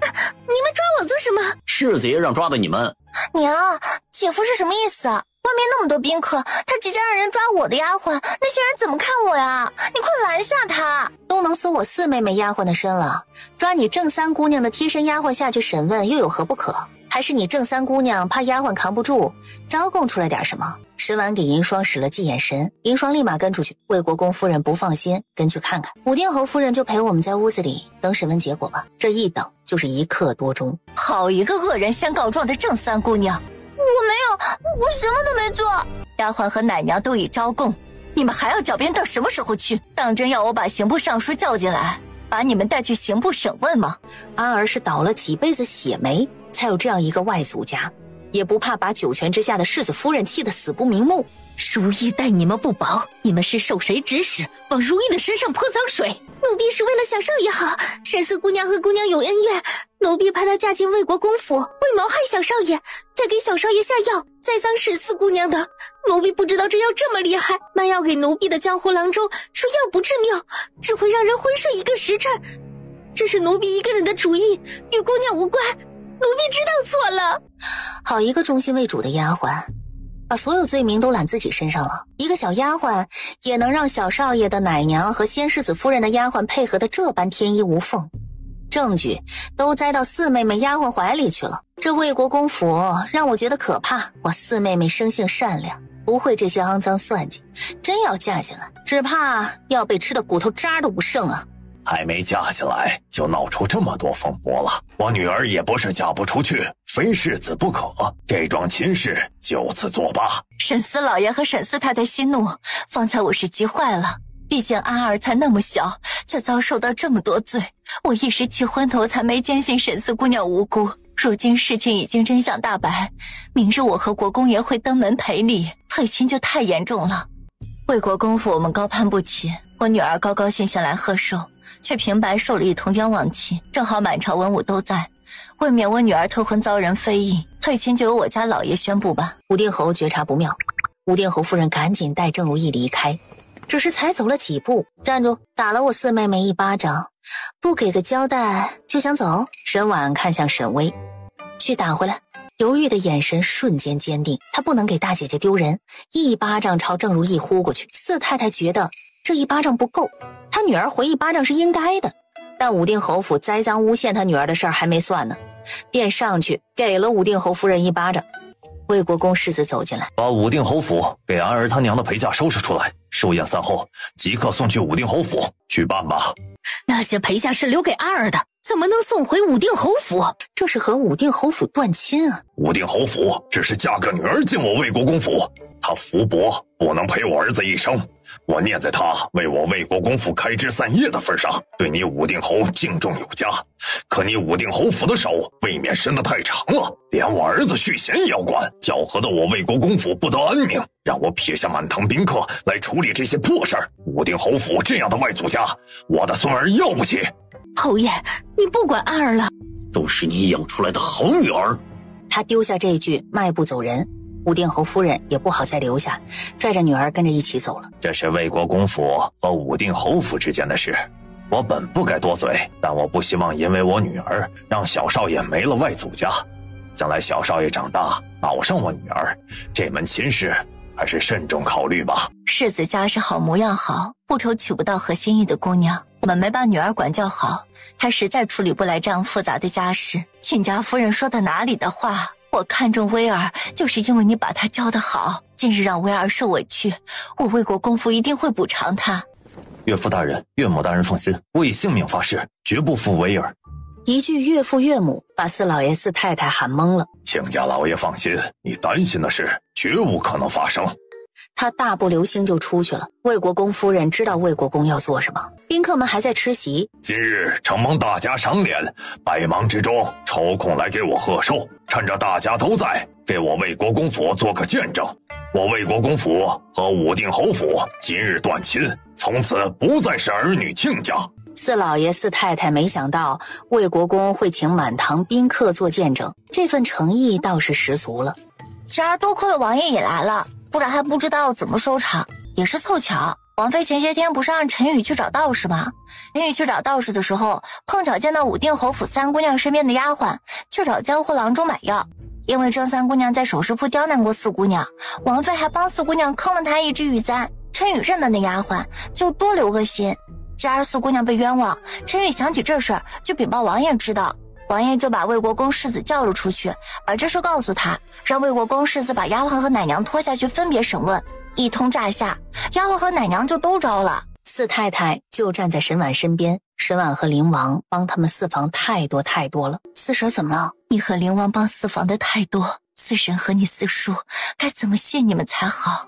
你们抓我做什么？世子爷让抓的你们。娘，姐夫是什么意思？外面那么多宾客，他直接让人抓我的丫鬟，那些人怎么看我呀？你快拦下他！都能搜我四妹妹丫鬟的身了，抓你郑三姑娘的贴身丫鬟下去审问又有何不可？还是你郑三姑娘怕丫鬟扛不住，招供出来点什么？沈婉给银霜使了记眼神，银霜立马跟出去。魏国公夫人不放心，跟去看看。武定侯夫人就陪我们在屋子里等审问结果吧。这一等就是1刻多钟。好一个恶人先告状的郑三姑娘！我没有，我什么都没做。丫鬟和奶娘都已招供，你们还要狡辩到什么时候去？当真要我把刑部尚书叫进来，把你们带去刑部审问吗？安儿是倒了几辈子血霉，才有这样一个外祖家，也不怕把九泉之下的世子夫人气得死不瞑目。如意待你们不薄，你们是受谁指使往如意的身上泼脏水？奴婢是为了小少爷好，沈四姑娘和姑娘有恩怨，奴婢怕她嫁进魏国公府，会谋害小少爷，再给小少爷下药，栽赃沈四姑娘的。奴婢不知道这药这么厉害，卖药给奴婢的江湖郎中说药不致命，只会让人昏睡1个时辰。这是奴婢一个人的主意，与姑娘无关，奴婢知道错了。好一个忠心为主的丫鬟，把所有罪名都揽自己身上了。一个小丫鬟也能让小少爷的奶娘和先世子夫人的丫鬟配合得这般天衣无缝，证据都栽到四妹妹丫鬟怀里去了。这魏国公府让我觉得可怕。我四妹妹生性善良，不会这些肮脏算计，真要嫁进来，只怕要被吃的骨头渣都不剩啊。还没嫁进来就闹出这么多风波了，我女儿也不是嫁不出去，非世子不可，这桩亲事就此作罢。沈四老爷和沈四太太息怒，方才我是急坏了，毕竟安儿才那么小，却遭受到这么多罪，我一时气昏头，才没坚信沈四姑娘无辜。如今事情已经真相大白，明日我和国公爷会登门赔礼，退亲就太严重了。魏国公府我们高攀不起，我女儿高高兴兴来贺寿，却平白受了一通冤枉气，正好满朝文武都在，未免我女儿特婚遭人非议，退亲就由我家老爷宣布吧。武定侯觉察不妙，武定侯夫人赶紧带郑如意离开，只是才走了几步，站住，打了我四妹妹一巴掌，不给个交代就想走？沈婉看向沈巍，去打回来。犹豫的眼神瞬间坚定，她不能给大姐姐丢人，一巴掌朝郑如意呼过去。四太太觉得这一巴掌不够，她女儿回一巴掌是应该的，但武定侯府栽赃诬陷她女儿的事儿还没算呢，便上去给了武定侯夫人一巴掌。魏国公世子走进来，把武定侯府给安儿他娘的陪嫁收拾出来，寿宴散后即刻送去武定侯府去办吧。那些陪嫁是留给安儿的，怎么能送回武定侯府？这是和武定侯府断亲啊！武定侯府只是嫁个女儿进我魏国公府，他福伯不能陪我儿子一生，我念在他为我魏国公府开枝散叶的份上，对你武定侯敬重有加。可你武定侯府的手未免伸得太长了，连我儿子续弦也要管，搅和的我魏国公府不得安宁，让我撇下满堂宾客来处理这些破事儿。武定侯府这样的外祖家，我的孙儿要不起。侯爷，你不管安儿了，都是你养出来的好女儿。他丢下这句，迈步走人。武定侯夫人也不好再留下，拽着女儿跟着一起走了。这是魏国公府和武定侯府之间的事，我本不该多嘴，但我不希望因为我女儿让小少爷没了外祖家。将来小少爷长大闹上我女儿，这门亲事还是慎重考虑吧。世子家是好模样好，不愁娶不到合心意的姑娘。我们没把女儿管教好，她实在处理不来这样复杂的家事。亲家夫人说的哪里的话，我看中威儿就是因为你把她教得好。今日让威儿受委屈，我魏国公府一定会补偿她。岳父大人、岳母大人放心，我以性命发誓，绝不负威儿。一句岳父岳母把四老爷四太太喊懵了。亲家老爷放心，你担心的事绝无可能发生。他大步流星就出去了。魏国公夫人知道魏国公要做什么，宾客们还在吃席。今日承蒙大家赏脸，百忙之中抽空来给我贺寿，趁着大家都在，给我魏国公府做个见证。我魏国公府和武定侯府今日断亲，从此不再是儿女亲家。四老爷四太太没想到魏国公会请满堂宾客做见证，这份诚意倒是十足了。今儿多亏了王爷也来了，不然还不知道怎么收场。也是凑巧，王妃前些天不是让陈宇去找道士吗？陈宇去找道士的时候，碰巧见到武定侯府三姑娘身边的丫鬟去找江湖郎中买药。因为郑三姑娘在首饰铺刁难过四姑娘，王妃还帮四姑娘坑了她一只玉簪。陈宇认得那丫鬟，就多留个心。今儿四姑娘被冤枉，陈宇想起这事儿就禀报王爷知道，王爷就把魏国公世子叫了出去，把这事告诉他，让魏国公世子把丫鬟和奶娘拖下去分别审问。一通诈下，丫鬟和奶娘就都招了。四太太就站在沈婉身边，沈婉和灵王帮他们四房太多了。四婶怎么了？你和灵王帮四房的太多，四婶和你四叔该怎么谢你们才好？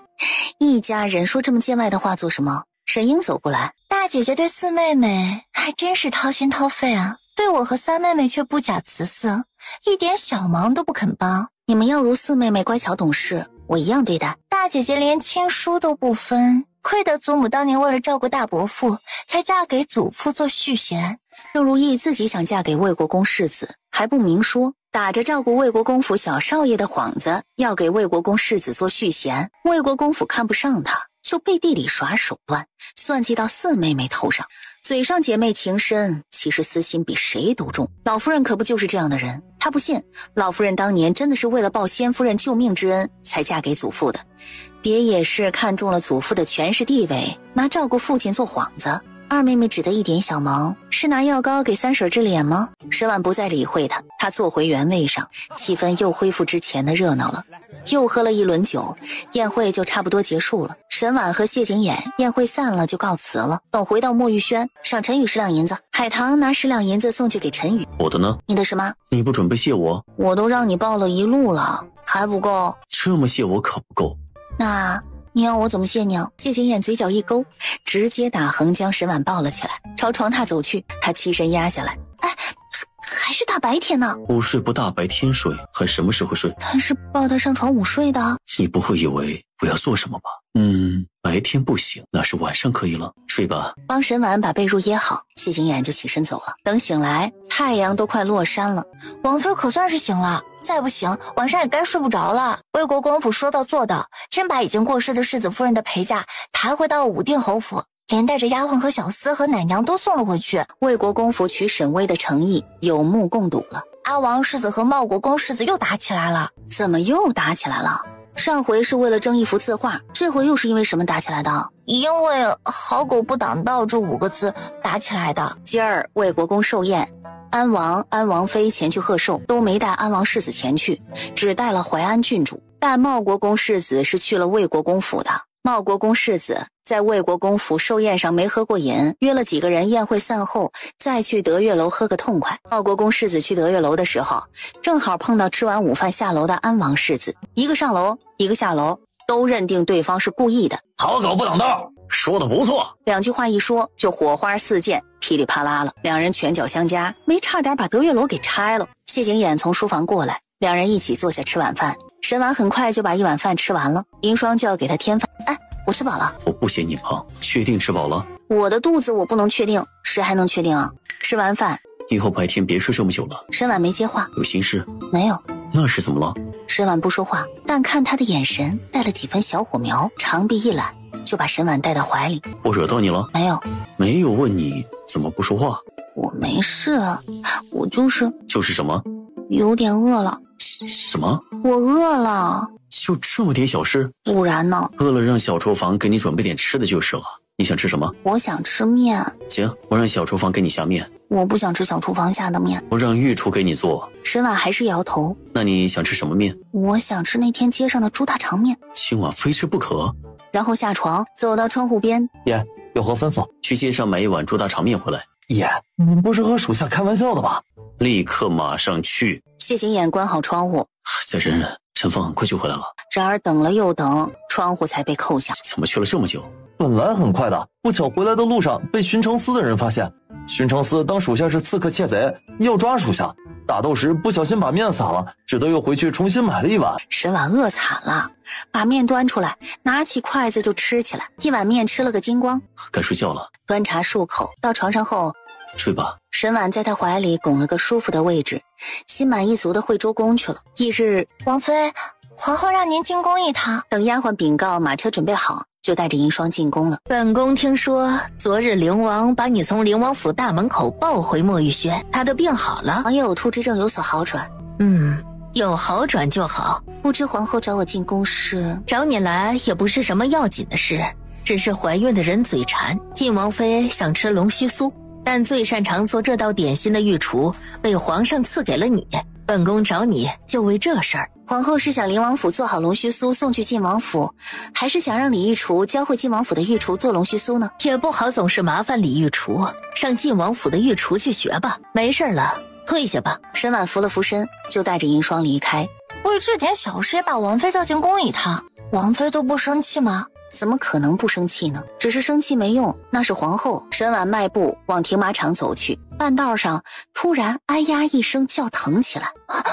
一家人说这么见外的话做什么？沈英走过来，大姐姐对四妹妹还真是掏心掏肺啊，对我和三妹妹却不假辞色，一点小忙都不肯帮。你们要如四妹妹乖巧懂事，我一样对待。大姐姐连亲疏都不分，亏得祖母当年为了照顾大伯父，才嫁给祖父做续弦。郑如意自己想嫁给魏国公世子，还不明说，打着照顾魏国公府小少爷的幌子，要给魏国公世子做续弦。魏国公府看不上他，就背地里耍手段，算计到四妹妹头上。嘴上姐妹情深，其实私心比谁都重。老夫人可不就是这样的人，她不信老夫人当年真的是为了报先夫人救命之恩才嫁给祖父的，别也是看中了祖父的权势地位，拿照顾父亲做幌子。二妹妹只得一点小忙，是拿药膏给三婶治脸吗？沈婉不再理会她，她坐回原位上，气氛又恢复之前的热闹了。又喝了一轮酒，宴会就差不多结束了。沈婉和谢景琰宴会散了就告辞了。等回到莫玉轩，赏陈宇10两银子，海棠拿10两银子送去给陈宇。我的呢？你的什么？你不准备谢我？我都让你抱了一路了，还不够？这么谢我可不够。那你要我怎么谢你啊？谢景琰嘴角一勾，直接打横将沈婉抱了起来，朝床榻走去。他欺身压下来。哎，还是大白天呢。午睡不大白天睡，还什么时候睡？他是抱他上床午睡的。你不会以为我要做什么吧？白天不行，那是晚上可以了。睡吧。帮沈婉把被褥掖好，谢景琰就起身走了。等醒来，太阳都快落山了。王妃可算是醒了，再不醒晚上也该睡不着了。魏国公府说到做到，真把已经过世的世子夫人的陪嫁抬回到武定侯府，连带着丫鬟和小厮和奶娘都送了回去。魏国公府娶沈巍的诚意有目共睹了。阿王世子和茂国公世子又打起来了。怎么又打起来了？上回是为了争一幅字画，这回又是因为什么打起来的？因为好狗不挡道这5个字打起来的。今儿魏国公寿宴，安王、安王妃前去贺寿，都没带安王世子前去，只带了淮安郡主。但茂国公世子是去了魏国公府的。茂国公世子在魏国公府寿宴上没喝过瘾，约了几个人，宴会散后再去德月楼喝个痛快。茂国公世子去德月楼的时候，正好碰到吃完午饭下楼的安王世子，一个上楼一个下楼，都认定对方是故意的。好狗不挡道，说的不错。2句话一说，就火花四溅，噼里啪啦了。2人拳脚相加，没差点把德月楼给拆了。谢景琰从书房过来，2人一起坐下吃晚饭。沈婉很快就把1碗饭吃完了，银霜就要给他添饭。哎，我吃饱了。我不嫌你胖，确定吃饱了？我的肚子我不能确定，谁还能确定啊？吃完饭以后白天别睡这么久了。沈婉没接话。有心事？没有。那是怎么了？沈婉不说话，但看他的眼神带了几分小火苗，长臂一揽就把沈婉带到怀里。我惹到你了？没有。没有问你怎么不说话？我没事啊，我就是什么？有点饿了。什么？我饿了。就这么点小事？不然呢？饿了让小厨房给你准备点吃的就是了。你想吃什么？我想吃面。行，我让小厨房给你下面。我不想吃小厨房下的面。我让御厨给你做。沈婉还是摇头。那你想吃什么面？我想吃那天街上的猪大肠面。今晚非吃不可。然后下床走到窗户边。爷，有何吩咐？去街上买1碗猪大肠面回来。爷，你不是和属下开玩笑的吧？立刻马上去。谢景琰关好窗户。再忍忍，陈凤很快就回来了。然而等了又等，窗户才被扣下。怎么去了这么久？本来很快的，不巧回来的路上被巡城司的人发现。巡城司当属下是刺客窃贼，要抓属下。打斗时不小心把面洒了，只得又回去重新买了1碗。沈婉饿惨了，把面端出来，拿起筷子就吃起来，1碗面吃了个精光。该睡觉了。端茶漱口，到床上后睡吧。沈婉在他怀里拱了个舒服的位置，心满意足的回周公去了。翌日，王妃，皇后让您进宫一趟。等丫鬟禀告马车准备好，就带着银霜进宫了。本宫听说昨日灵王把你从灵王府大门口抱回墨玉轩，他的病好了。王爷呕吐之症有所好转。有好转就好。不知皇后找我进宫是？找你来也不是什么要紧的事，只是怀孕的人嘴馋，晋王妃想吃龙须酥，但最擅长做这道点心的御厨被皇上赐给了你。本宫找你就为这事儿。皇后是想灵王府做好龙须酥送去晋王府，还是想让李御厨教会晋王府的御厨做龙须酥呢？也不好总是麻烦李御厨，上晋王府的御厨去学吧。没事了，退下吧。沈婉扶了扶身，就带着银霜离开。为这点小事也把王妃叫进宫一趟，王妃都不生气吗？怎么可能不生气呢？只是生气没用，那是皇后。沈婉迈步往停马场走去，半道上突然哎呀一声叫疼起来。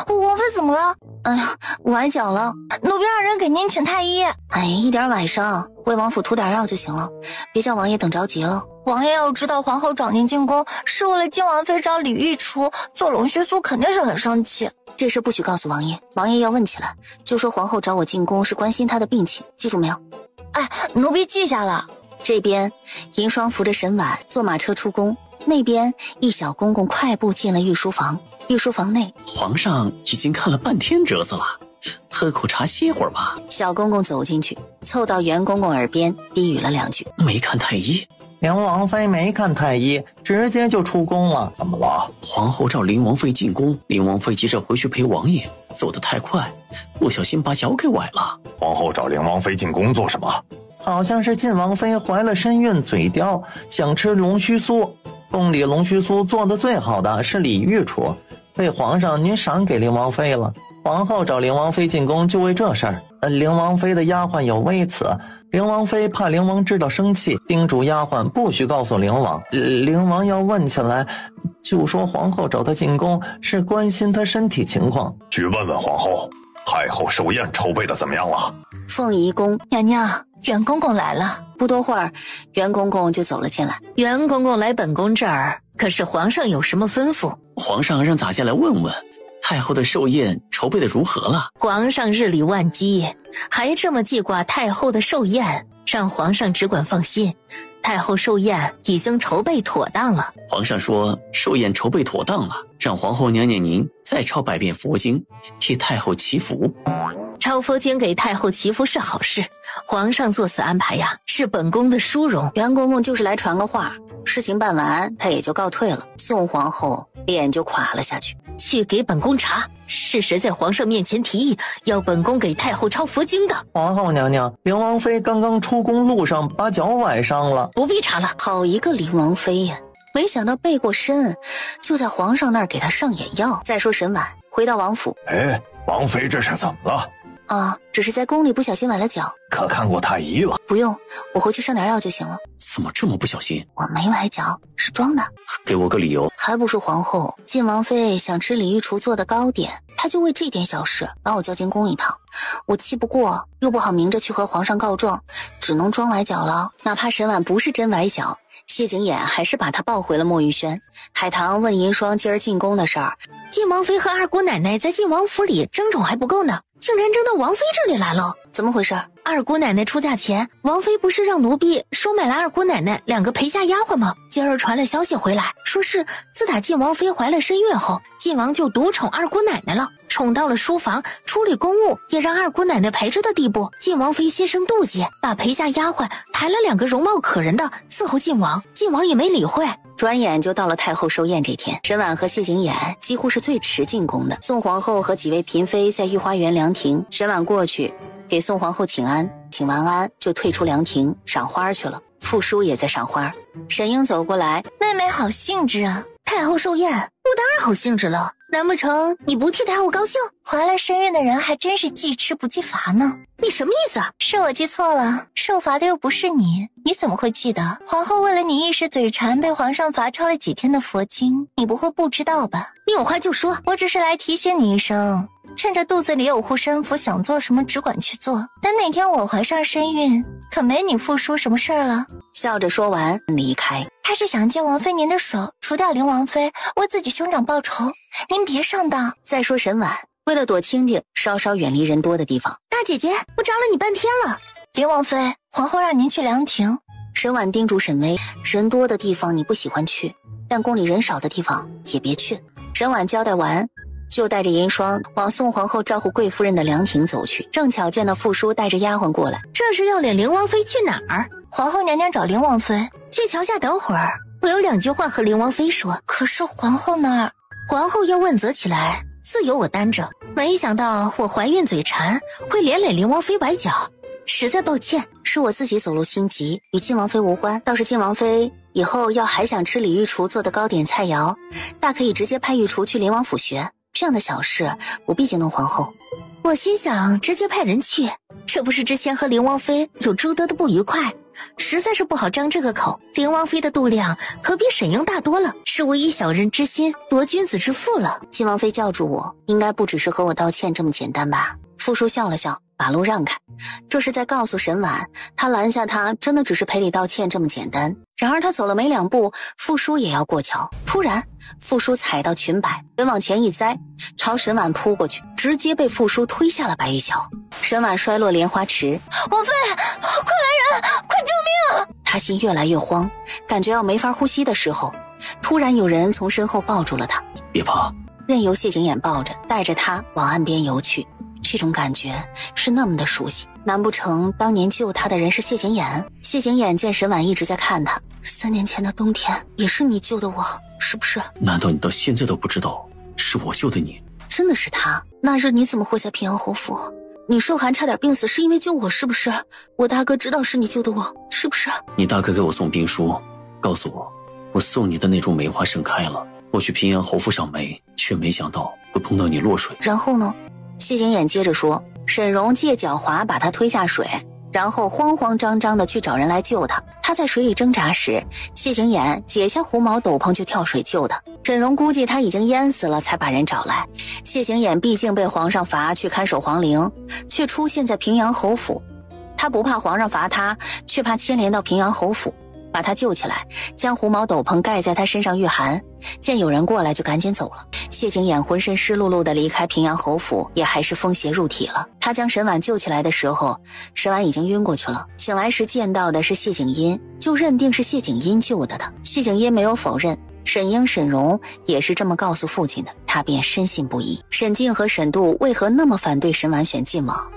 王妃怎么了？哎呀，崴脚了。奴婢让人给您请太医。哎，一点崴伤，回王府涂点药就行了，别叫王爷等着急了。王爷要知道皇后找您进宫是为了晋王妃找李御厨做龙须酥，肯定是很生气。这事不许告诉王爷，王爷要问起来，就说皇后找我进宫是关心她的病情，记住没有？哎，奴婢记下了。这边银霜扶着沈婉坐马车出宫，那边一小公公快步进了御书房。御书房内，皇上已经看了半天折子了，喝口茶歇会儿吧。小公公走进去，凑到袁公公耳边低语了2句。没看太医？灵王妃没看太医，直接就出宫了。怎么了？皇后召灵王妃进宫，灵王妃急着回去陪王爷，走得太快，不小心把脚给崴了。皇后找灵王妃进宫做什么？好像是晋王妃怀了身孕嘴刁，想吃龙须酥。宫里龙须酥做的最好的是李御厨，被皇上您赏给灵王妃了。皇后找灵王妃进宫就为这事儿。灵王妃的丫鬟有微词，灵王妃怕灵王知道生气，叮嘱丫鬟不许告诉灵王。灵王要问起来，就说皇后找她进宫是关心她身体情况。去问问皇后，太后寿宴筹备的怎么样了？凤仪宫，娘娘，袁公公来了。不多会儿，袁公公就走了进来。袁公公来本宫这儿，可是皇上有什么吩咐？皇上让咱下来问问，太后的寿宴筹备的如何了？皇上日理万机，还这么记挂太后的寿宴，让皇上只管放心。太后寿宴已经筹备妥当了。皇上说寿宴筹备妥当了，让皇后娘娘您再抄100遍佛经，替太后祈福。抄佛经给太后祈福是好事，皇上做此安排呀，是本宫的殊荣。袁公公就是来传个话，事情办完他也就告退了。宋皇后脸就垮了下去。去给本宫查，是谁在皇上面前提议要本宫给太后抄佛经的？皇后娘娘，灵王妃刚刚出宫路上把脚崴伤了。不必查了。好一个灵王妃呀，没想到背过身就在皇上那儿给他上眼药。再说沈婉回到王府，王妃这是怎么了？啊，只是在宫里不小心崴了脚。可看过太医了？不用，我回去上点药就行了。怎么这么不小心？我没崴脚，是装的。给我个理由。还不是皇后晋王妃想吃李御厨做的糕点，她就为这点小事把我叫进宫一趟。我气不过，又不好明着去和皇上告状，只能装崴脚了。哪怕沈婉不是真崴脚，谢景琰还是把她抱回了墨玉轩。海棠问银霜今儿进宫的事儿，晋王妃和二姑奶奶在晋王府里争宠还不够呢，竟然争到王妃这里来了，怎么回事？二姑奶奶出嫁前，王妃不是让奴婢收买了二姑奶奶2个陪嫁丫鬟吗？今儿传了消息回来，说是自打晋王妃怀了身孕后，晋王就独宠二姑奶奶了，宠到了书房处理公务也让二姑奶奶陪着的地步。晋王妃心生妒忌，把陪嫁丫鬟抬了2个容貌可人的伺候晋王，晋王也没理会。转眼就到了太后寿宴这天，沈婉和谢景琰几乎是最迟进宫的。宋皇后和几位嫔妃在御花园凉亭，沈婉过去给宋皇后请安，请完安就退出凉亭赏花去了。傅叔也在赏花。沈英走过来，妹妹好兴致啊！太后寿宴，我当然好兴致了。难不成你不替太后高兴？怀了身孕的人还真是既吃不记罚呢。你什么意思啊？是我记错了，受罚的又不是你，你怎么会记得？皇后为了你一时嘴馋，被皇上罚抄了几天的佛经，你不会不知道吧？你有话就说，我只是来提醒你一声，趁着肚子里有护身符，想做什么只管去做。等哪天我怀上身孕，可没你傅叔什么事儿了。笑着说完离开。他是想借王妃您的手除掉林王妃，为自己兄长报仇，您别上当。再说沈婉为了躲清静，稍稍远离人多的地方。大姐姐，我找了你半天了。林王妃，皇后让您去凉亭。沈婉叮嘱沈薇，人多的地方你不喜欢去，但宫里人少的地方也别去。沈婉交代完，就带着银霜往宋皇后招呼贵夫人的凉亭走去，正巧见到傅叔带着丫鬟过来。这是要领林王妃去哪儿？皇后娘娘找林王妃去桥下等会儿，我有2句话和林王妃说。可是皇后那儿，皇后要问责起来，自有我担着。没想到我怀孕嘴馋，会连累林王妃崴脚，实在抱歉。是我自己走漏心急，与晋王妃无关。倒是晋王妃以后要还想吃李御厨做的糕点菜肴，大可以直接派御厨去林王府学，这样的小事不必惊动皇后。我心想直接派人去，这不是之前和林王妃有诸多的不愉快，实在是不好张这个口。林王妃的度量可比沈英大多了，是我以小人之心夺君子之腹了。晋王妃叫住我，应该不只是和我道歉这么简单吧？傅叔笑了笑，把路让开，这是在告诉沈婉，他拦下他真的只是赔礼道歉这么简单。然而他走了没2步，傅叔也要过桥，突然傅叔踩到裙摆，人往前一栽，朝沈婉扑过去，直接被傅叔推下了白玉桥。沈婉摔落莲花池。王妃，快来人，快救命啊！他心越来越慌，感觉要没法呼吸的时候，突然有人从身后抱住了他。别怕，任由谢景琰抱着，带着他往岸边游去。这种感觉是那么的熟悉，难不成当年救他的人是谢景琰？谢景琰见沈婉一直在看他，3年前的冬天也是你救的我，是不是？难道你到现在都不知道是我救的你？真的是他？那日你怎么会在平阳侯府？你受寒差点病死是因为救我，是不是？我大哥知道是你救的我，是不是？你大哥给我送兵书，告诉我送你的那株梅花盛开了，我去平阳侯府赏梅，却没想到会碰到你落水。然后呢？谢景琰接着说，沈荣借脚滑把他推下水，然后慌慌张张的去找人来救他。他在水里挣扎时，谢景琰解下狐毛斗篷就跳水救他。沈荣估计他已经淹死了，才把人找来。谢景琰毕竟被皇上罚去看守皇陵，却出现在平阳侯府，他不怕皇上罚他，却怕牵连到平阳侯府，把他救起来，将狐毛斗篷盖在他身上御寒。见有人过来就赶紧走了。谢景琰浑身湿漉漉的离开平阳侯府，也还是风邪入体了。他将沈婉救起来的时候，沈婉已经晕过去了。醒来时见到的是谢景殷，就认定是谢景殷救的他。谢景殷没有否认，沈英、沈荣也是这么告诉父亲的，他便深信不疑。沈静和沈度为何那么反对沈婉选晋王，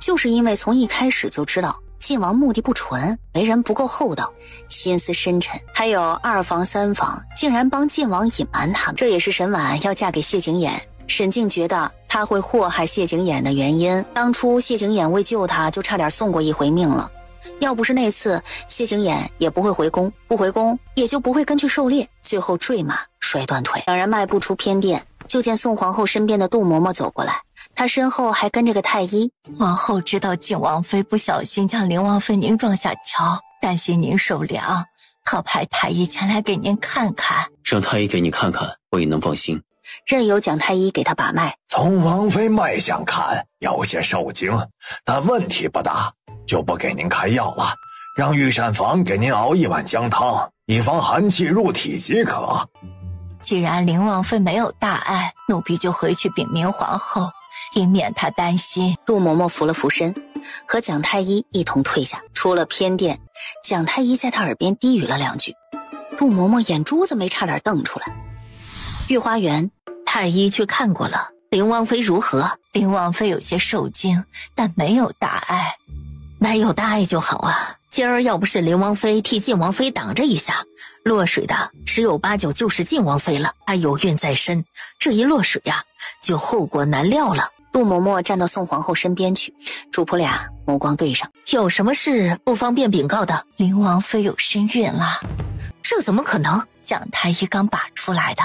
就是因为从一开始就知道晋王目的不纯，为人不够厚道，心思深沉，还有2房3房竟然帮晋王隐瞒他们，这也是沈婉要嫁给谢景琰，沈静觉得他会祸害谢景琰的原因。当初谢景琰为救他就差点送过1回命了，要不是那次，谢景琰也不会回宫，不回宫也就不会跟去狩猎，最后坠马摔断腿。两人迈步出偏殿，就见宋皇后身边的杜嬷嬷走过来，他身后还跟着个太医。皇后知道靖王妃不小心将灵王妃您撞下桥，担心您受凉，特派太医前来给您看看。让太医给你看看，我也能放心。任由蒋太医给他把脉。从王妃脉象看，有些受惊，但问题不大，就不给您开药了，让御膳房给您熬一碗姜汤，以防寒气入体即可。既然灵王妃没有大碍，奴婢就回去禀明皇后，以免她担心。杜嬷嬷扶了扶身，和蒋太医一同退下。出了偏殿，蒋太医在他耳边低语了2句，杜嬷嬷眼珠子没差点瞪出来。御花园，太医去看过了，灵王妃如何？灵王妃有些受惊，但没有大碍。没有大碍就好啊。今儿要不是灵王妃替靖王妃挡着一下，落水的十有八九就是靖王妃了。她有孕在身，这一落水呀，就后果难料了。杜嬷嬷站到宋皇后身边去，主仆俩目光对上。有什么事不方便禀告的？灵王妃有身孕了。这怎么可能？蒋太医刚把出来的，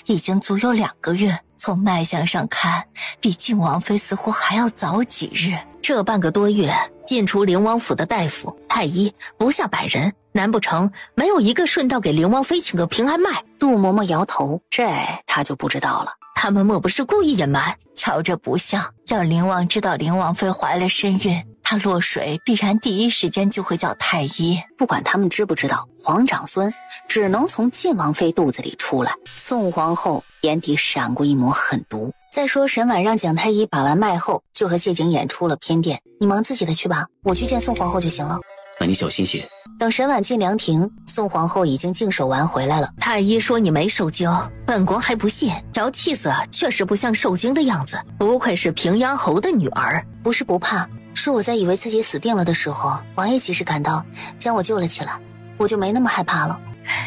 已经足有2个月，从脉象上看，比靖王妃似乎还要早几日。这半个多月，进出灵王府的大夫、太医不下100人，难不成没有一个顺道给灵王妃请个平安脉？杜嬷嬷摇头，这他就不知道了。他们莫不是故意隐瞒？瞧着不像。要灵王知道灵王妃怀了身孕，她落水必然第一时间就会叫太医。不管他们知不知道，皇长孙只能从靖王妃肚子里出来。宋皇后眼底闪过一抹狠毒。再说沈婉让蒋太医把完脉后，就和谢景琰出了偏殿。你忙自己的去吧，我去见宋皇后就行了。那你小心些。等沈婉进凉亭，宋皇后已经净手完回来了。太医说你没受惊，本宫还不信，瞧气色确实不像受惊的样子，不愧是平阳侯的女儿。不是不怕，是我在以为自己死定了的时候，王爷及时赶到，将我救了起来，我就没那么害怕了。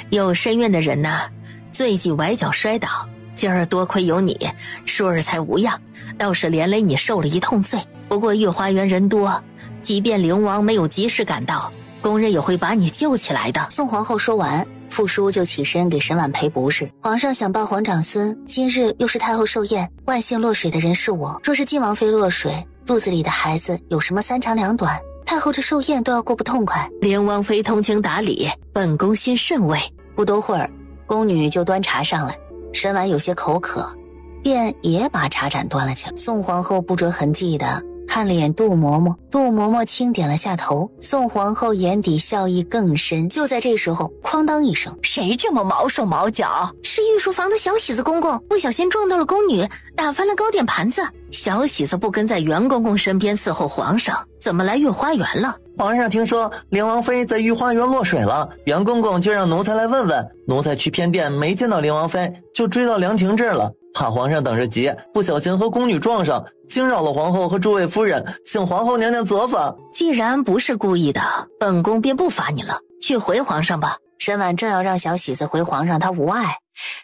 有身孕的人呐，最忌崴脚摔倒。今儿多亏有你，舒儿才无恙，倒是连累你受了一通罪。不过御花园人多，即便灵王没有及时赶到，宫人也会把你救起来的。宋皇后说完，傅叔就起身给沈婉赔不是。皇上想报皇长孙，今日又是太后寿宴，万幸落水的人是我。若是靖王妃落水，肚子里的孩子有什么3长2短，太后这寿宴都要过不痛快。灵王妃通情达理，本宫心甚慰。不多会儿，宫女就端茶上来。沈婉有些口渴，便也把茶盏端了起来。宋皇后不着痕迹的看了眼杜嬷嬷，杜嬷嬷轻点了下头。宋皇后眼底笑意更深。就在这时候，哐当一声，谁这么毛手毛脚？是御书房的小喜子公公不小心撞到了宫女，打翻了糕点盘子。小喜子不跟在袁公公身边伺候皇上，怎么来御花园了？皇上听说灵王妃在御花园落水了，袁公公就让奴才来问问。奴才去偏殿没见到灵王妃，就追到凉亭这儿了，怕皇上等着急，不小心和宫女撞上，惊扰了皇后和诸位夫人，请皇后娘娘责罚。既然不是故意的，本宫便不罚你了，去回皇上吧。沈婉正要让小喜子回皇上，他无碍，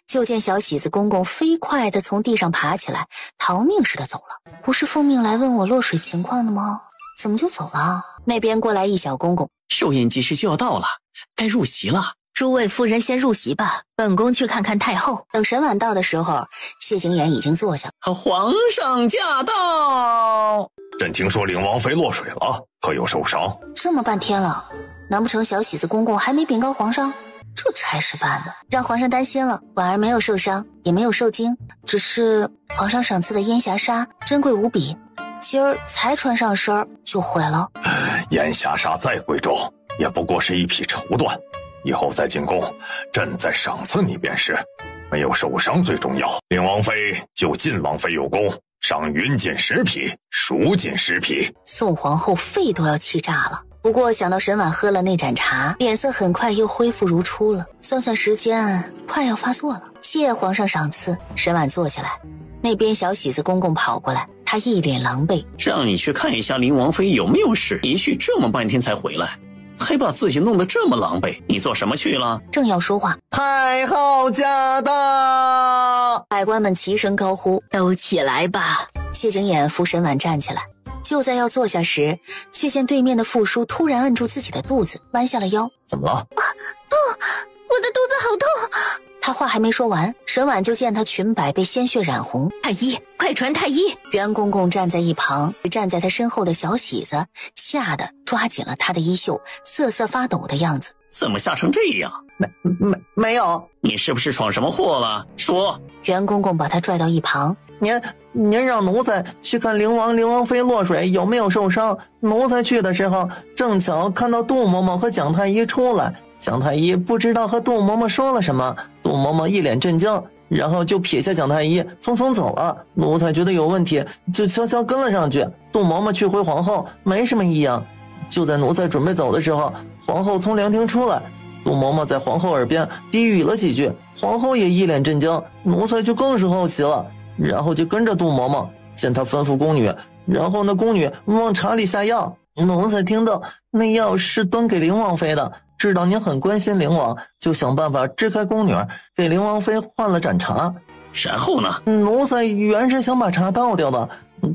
就见小喜子公公飞快地从地上爬起来，逃命似的走了。不是奉命来问我落水情况的吗？怎么就走了？那边过来一小公公，寿宴吉时就要到了，该入席了。诸位夫人先入席吧，本宫去看看太后。等沈婉到的时候，谢景琰已经坐下。皇上驾到！朕听说灵王妃落水了，可有受伤？这么半天了，难不成小喜子公公还没禀告皇上？这差事办的，让皇上担心了。婉儿没有受伤，也没有受惊，只是皇上赏赐的烟霞纱珍贵无比，今儿才穿上身就毁了。烟霞纱再贵重，也不过是一匹绸缎，以后再进宫，朕再赏赐你便是。没有受伤最重要。灵王妃就晋王妃有功，赏云锦10匹，蜀锦10匹。宋皇后肺都要气炸了。不过想到沈婉喝了那盏茶，脸色很快又恢复如初了。算算时间，快要发作了。谢皇上赏赐。沈婉坐下来，那边小喜子公公跑过来，他一脸狼狈。让你去看一下灵王妃有没有事，一去这么半天才回来，还把自己弄得这么狼狈，你做什么去了？正要说话，太后驾到！百官们齐声高呼：都起来吧！谢景琰扶沈婉站起来，就在要坐下时，却见对面的傅叔突然摁住自己的肚子，弯下了腰。怎么了？我的肚子好痛！他话还没说完，沈婉就见他裙摆被鲜血染红。太医，快传太医！袁公公站在一旁，站在他身后的小喜子吓得抓紧了他的衣袖，瑟瑟发抖的样子。怎么吓成这样？没有，你是不是闯什么祸了？说。袁公公把他拽到一旁，您让奴才去看灵王妃落水有没有受伤。奴才去的时候，正巧看到杜嬷嬷和蒋太医出来。蒋太医不知道和杜嬷嬷说了什么，杜嬷嬷一脸震惊，然后就撇下蒋太医匆匆走了。奴才觉得有问题，就悄悄跟了上去。杜嬷嬷去回皇后，没什么异样。就在奴才准备走的时候，皇后从凉亭出来，杜嬷嬷在皇后耳边低语了几句，皇后也一脸震惊，奴才就更是好奇了，然后就跟着杜嬷嬷，见她吩咐宫女，然后那宫女往茶里下药，奴才听到那药是端给灵王妃的，知道您很关心灵王，就想办法支开宫女，给灵王妃换了盏茶。然后呢？奴才原是想把茶倒掉的，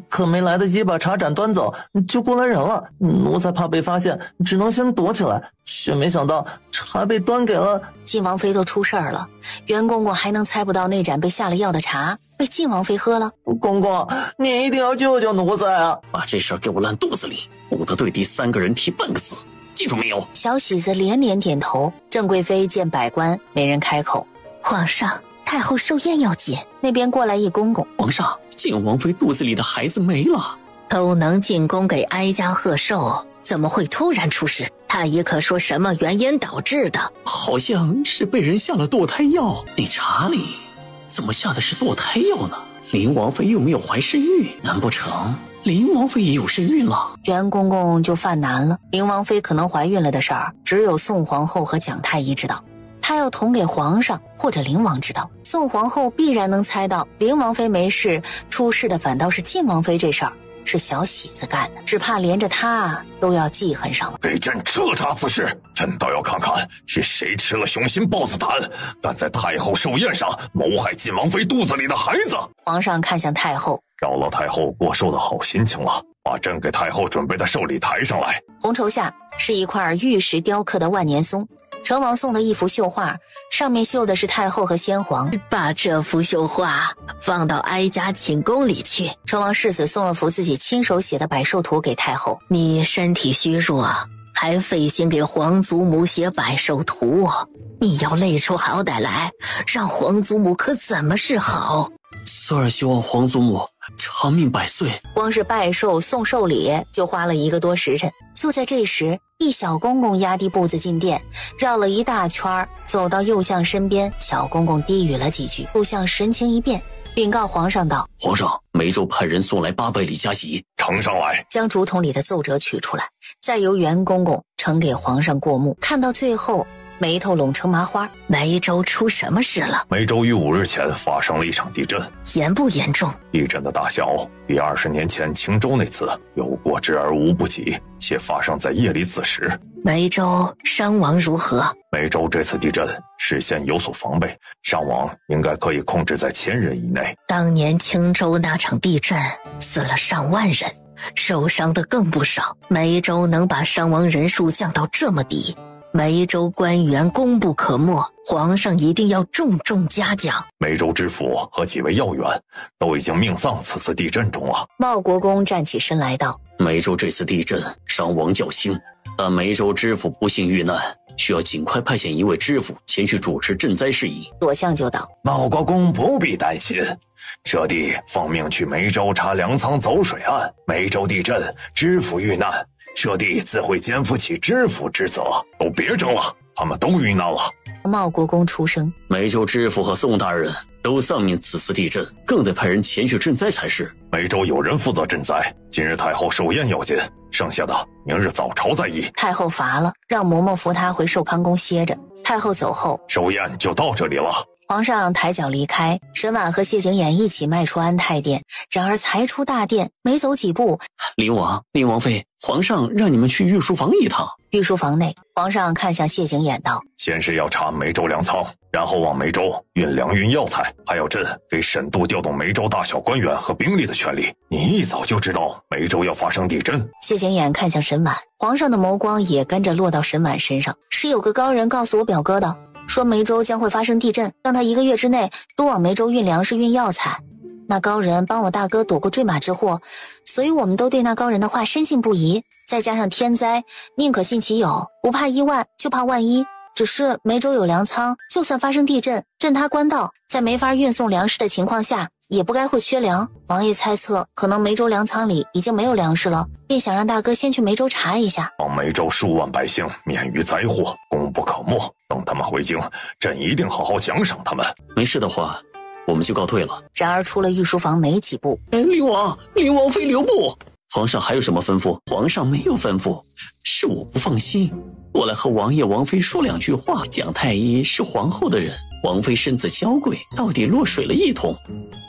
可没来得及把茶盏端走，就过来人了。奴才怕被发现，只能先躲起来，却没想到茶被端给了晋王妃。都出事儿了，袁公公还能猜不到那盏被下了药的茶被晋王妃喝了？公公，你一定要救救奴才啊！把这事儿给我烂肚子里，不得对第三个人提半个字，记住没有？小喜子连连点头。郑贵妃见百官没人开口，皇上，太后寿宴要紧。那边过来一公公，皇上，晋王妃肚子里的孩子没了。都能进宫给哀家贺寿，怎么会突然出事？太医可说什么原因导致的？好像是被人下了堕胎药。那茶里怎么下的是堕胎药呢？林王妃又没有怀身孕，难不成林王妃也有身孕了？袁公公就犯难了。林王妃可能怀孕了的事儿，只有宋皇后和蒋太医知道。他要捅给皇上或者灵王知道，宋皇后必然能猜到灵王妃没事，出事的反倒是晋王妃。这事儿是小喜子干的，只怕连着他都要记恨上了。给朕彻查此事，朕倒要看看是谁吃了雄心豹子胆，敢在太后寿宴上谋害晋王妃肚子里的孩子。皇上看向太后，扰了太后过寿的好心情了，把朕给太后准备的寿礼抬上来。红绸下是一块玉石雕刻的万年松，成王送的一幅绣画，上面绣的是太后和先皇。把这幅绣画放到哀家寝宫里去。成王世子送了幅自己亲手写的百寿图给太后。你身体虚弱，还费心给皇祖母写百寿图，你要累出好歹来，让皇祖母可怎么是好？孙儿希望皇祖母长命百岁。光是拜寿送寿礼就花了1个多时辰。就在这时，一小公公压低步子进殿，绕了一大圈，走到右相身边。小公公低语了几句，右相神情一变，禀告皇上道：皇上，梅州派人送来800里加急，呈上来。将竹筒里的奏折取出来，再由袁公公呈给皇上过目。看到最后，眉头拢成麻花。梅州出什么事了？梅州于5日前发生了一场地震，严不严重？地震的大小比20年前青州那次有过之而无不及，且发生在夜里子时。梅州伤亡如何？梅州这次地震事先有所防备，伤亡应该可以控制在1000人以内。当年青州那场地震死了上万人，受伤的更不少。梅州能把伤亡人数降到这么低，梅州官员功不可没，皇上一定要重重嘉奖。梅州知府和几位要员都已经命丧此次地震中了。茂国公站起身来道：梅州这次地震伤亡较轻，但梅州知府不幸遇难，需要尽快派遣一位知府前去主持赈灾事宜。左相就道：茂国公不必担心，舍弟奉命去梅州查粮仓走水案，梅州地震，知府遇难，舍弟自会肩负起知府之责。都别争了，他们都遇难了。茂国公出声：梅州知府和宋大人都丧命此次地震，更得派人前去赈灾才是。梅州有人负责赈灾，今日太后寿宴要紧，剩下的明日早朝再议。太后乏了，让嬷嬷扶她回寿康宫歇着。太后走后，寿宴就到这里了。皇上抬脚离开，沈婉和谢景琰一起迈出安泰殿。然而才出大殿，没走几步，林王妃，皇上让你们去御书房一趟。御书房内，皇上看向谢景琰道：先是要查梅州粮仓，然后往梅州运粮运药材，还要朕给审度调动梅州大小官员和兵力的权利。你一早就知道梅州要发生地震。谢景琰看向沈婉，皇上的眸光也跟着落到沈婉身上。是有个高人告诉我表哥的，说梅州将会发生地震，让他1个月之内多往梅州运粮食运药材。那高人帮我大哥躲过坠马之祸，所以我们都对那高人的话深信不疑。再加上天灾，宁可信其有，不怕1万就怕万一。只是梅州有粮仓，就算发生地震，震塌官道，在没法运送粮食的情况下，也不该会缺粮。王爷猜测，可能梅州粮仓里已经没有粮食了，便想让大哥先去梅州查一下，让梅州数万百姓免于灾祸，功不可没。等他们回京，朕一定好好奖赏他们。没事的话，我们就告退了。然而出了御书房没几步，灵王妃留步！皇上还有什么吩咐？皇上没有吩咐，是我不放心。我来和王爷王妃说2句话。蒋太医是皇后的人，王妃身子娇贵，到底落水了一通，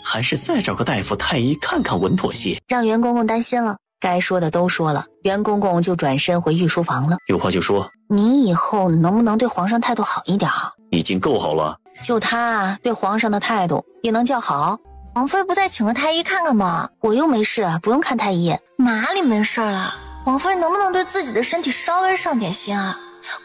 还是再找个大夫太医看看稳妥些。让袁公公担心了，该说的都说了，袁公公就转身回御书房了。有话就说，你以后能不能对皇上态度好一点啊？已经够好了。就他对皇上的态度也能叫好？王妃不再请个太医看看吗？我又没事，不用看太医。哪里没事了？王妃能不能对自己的身体稍微上点心啊？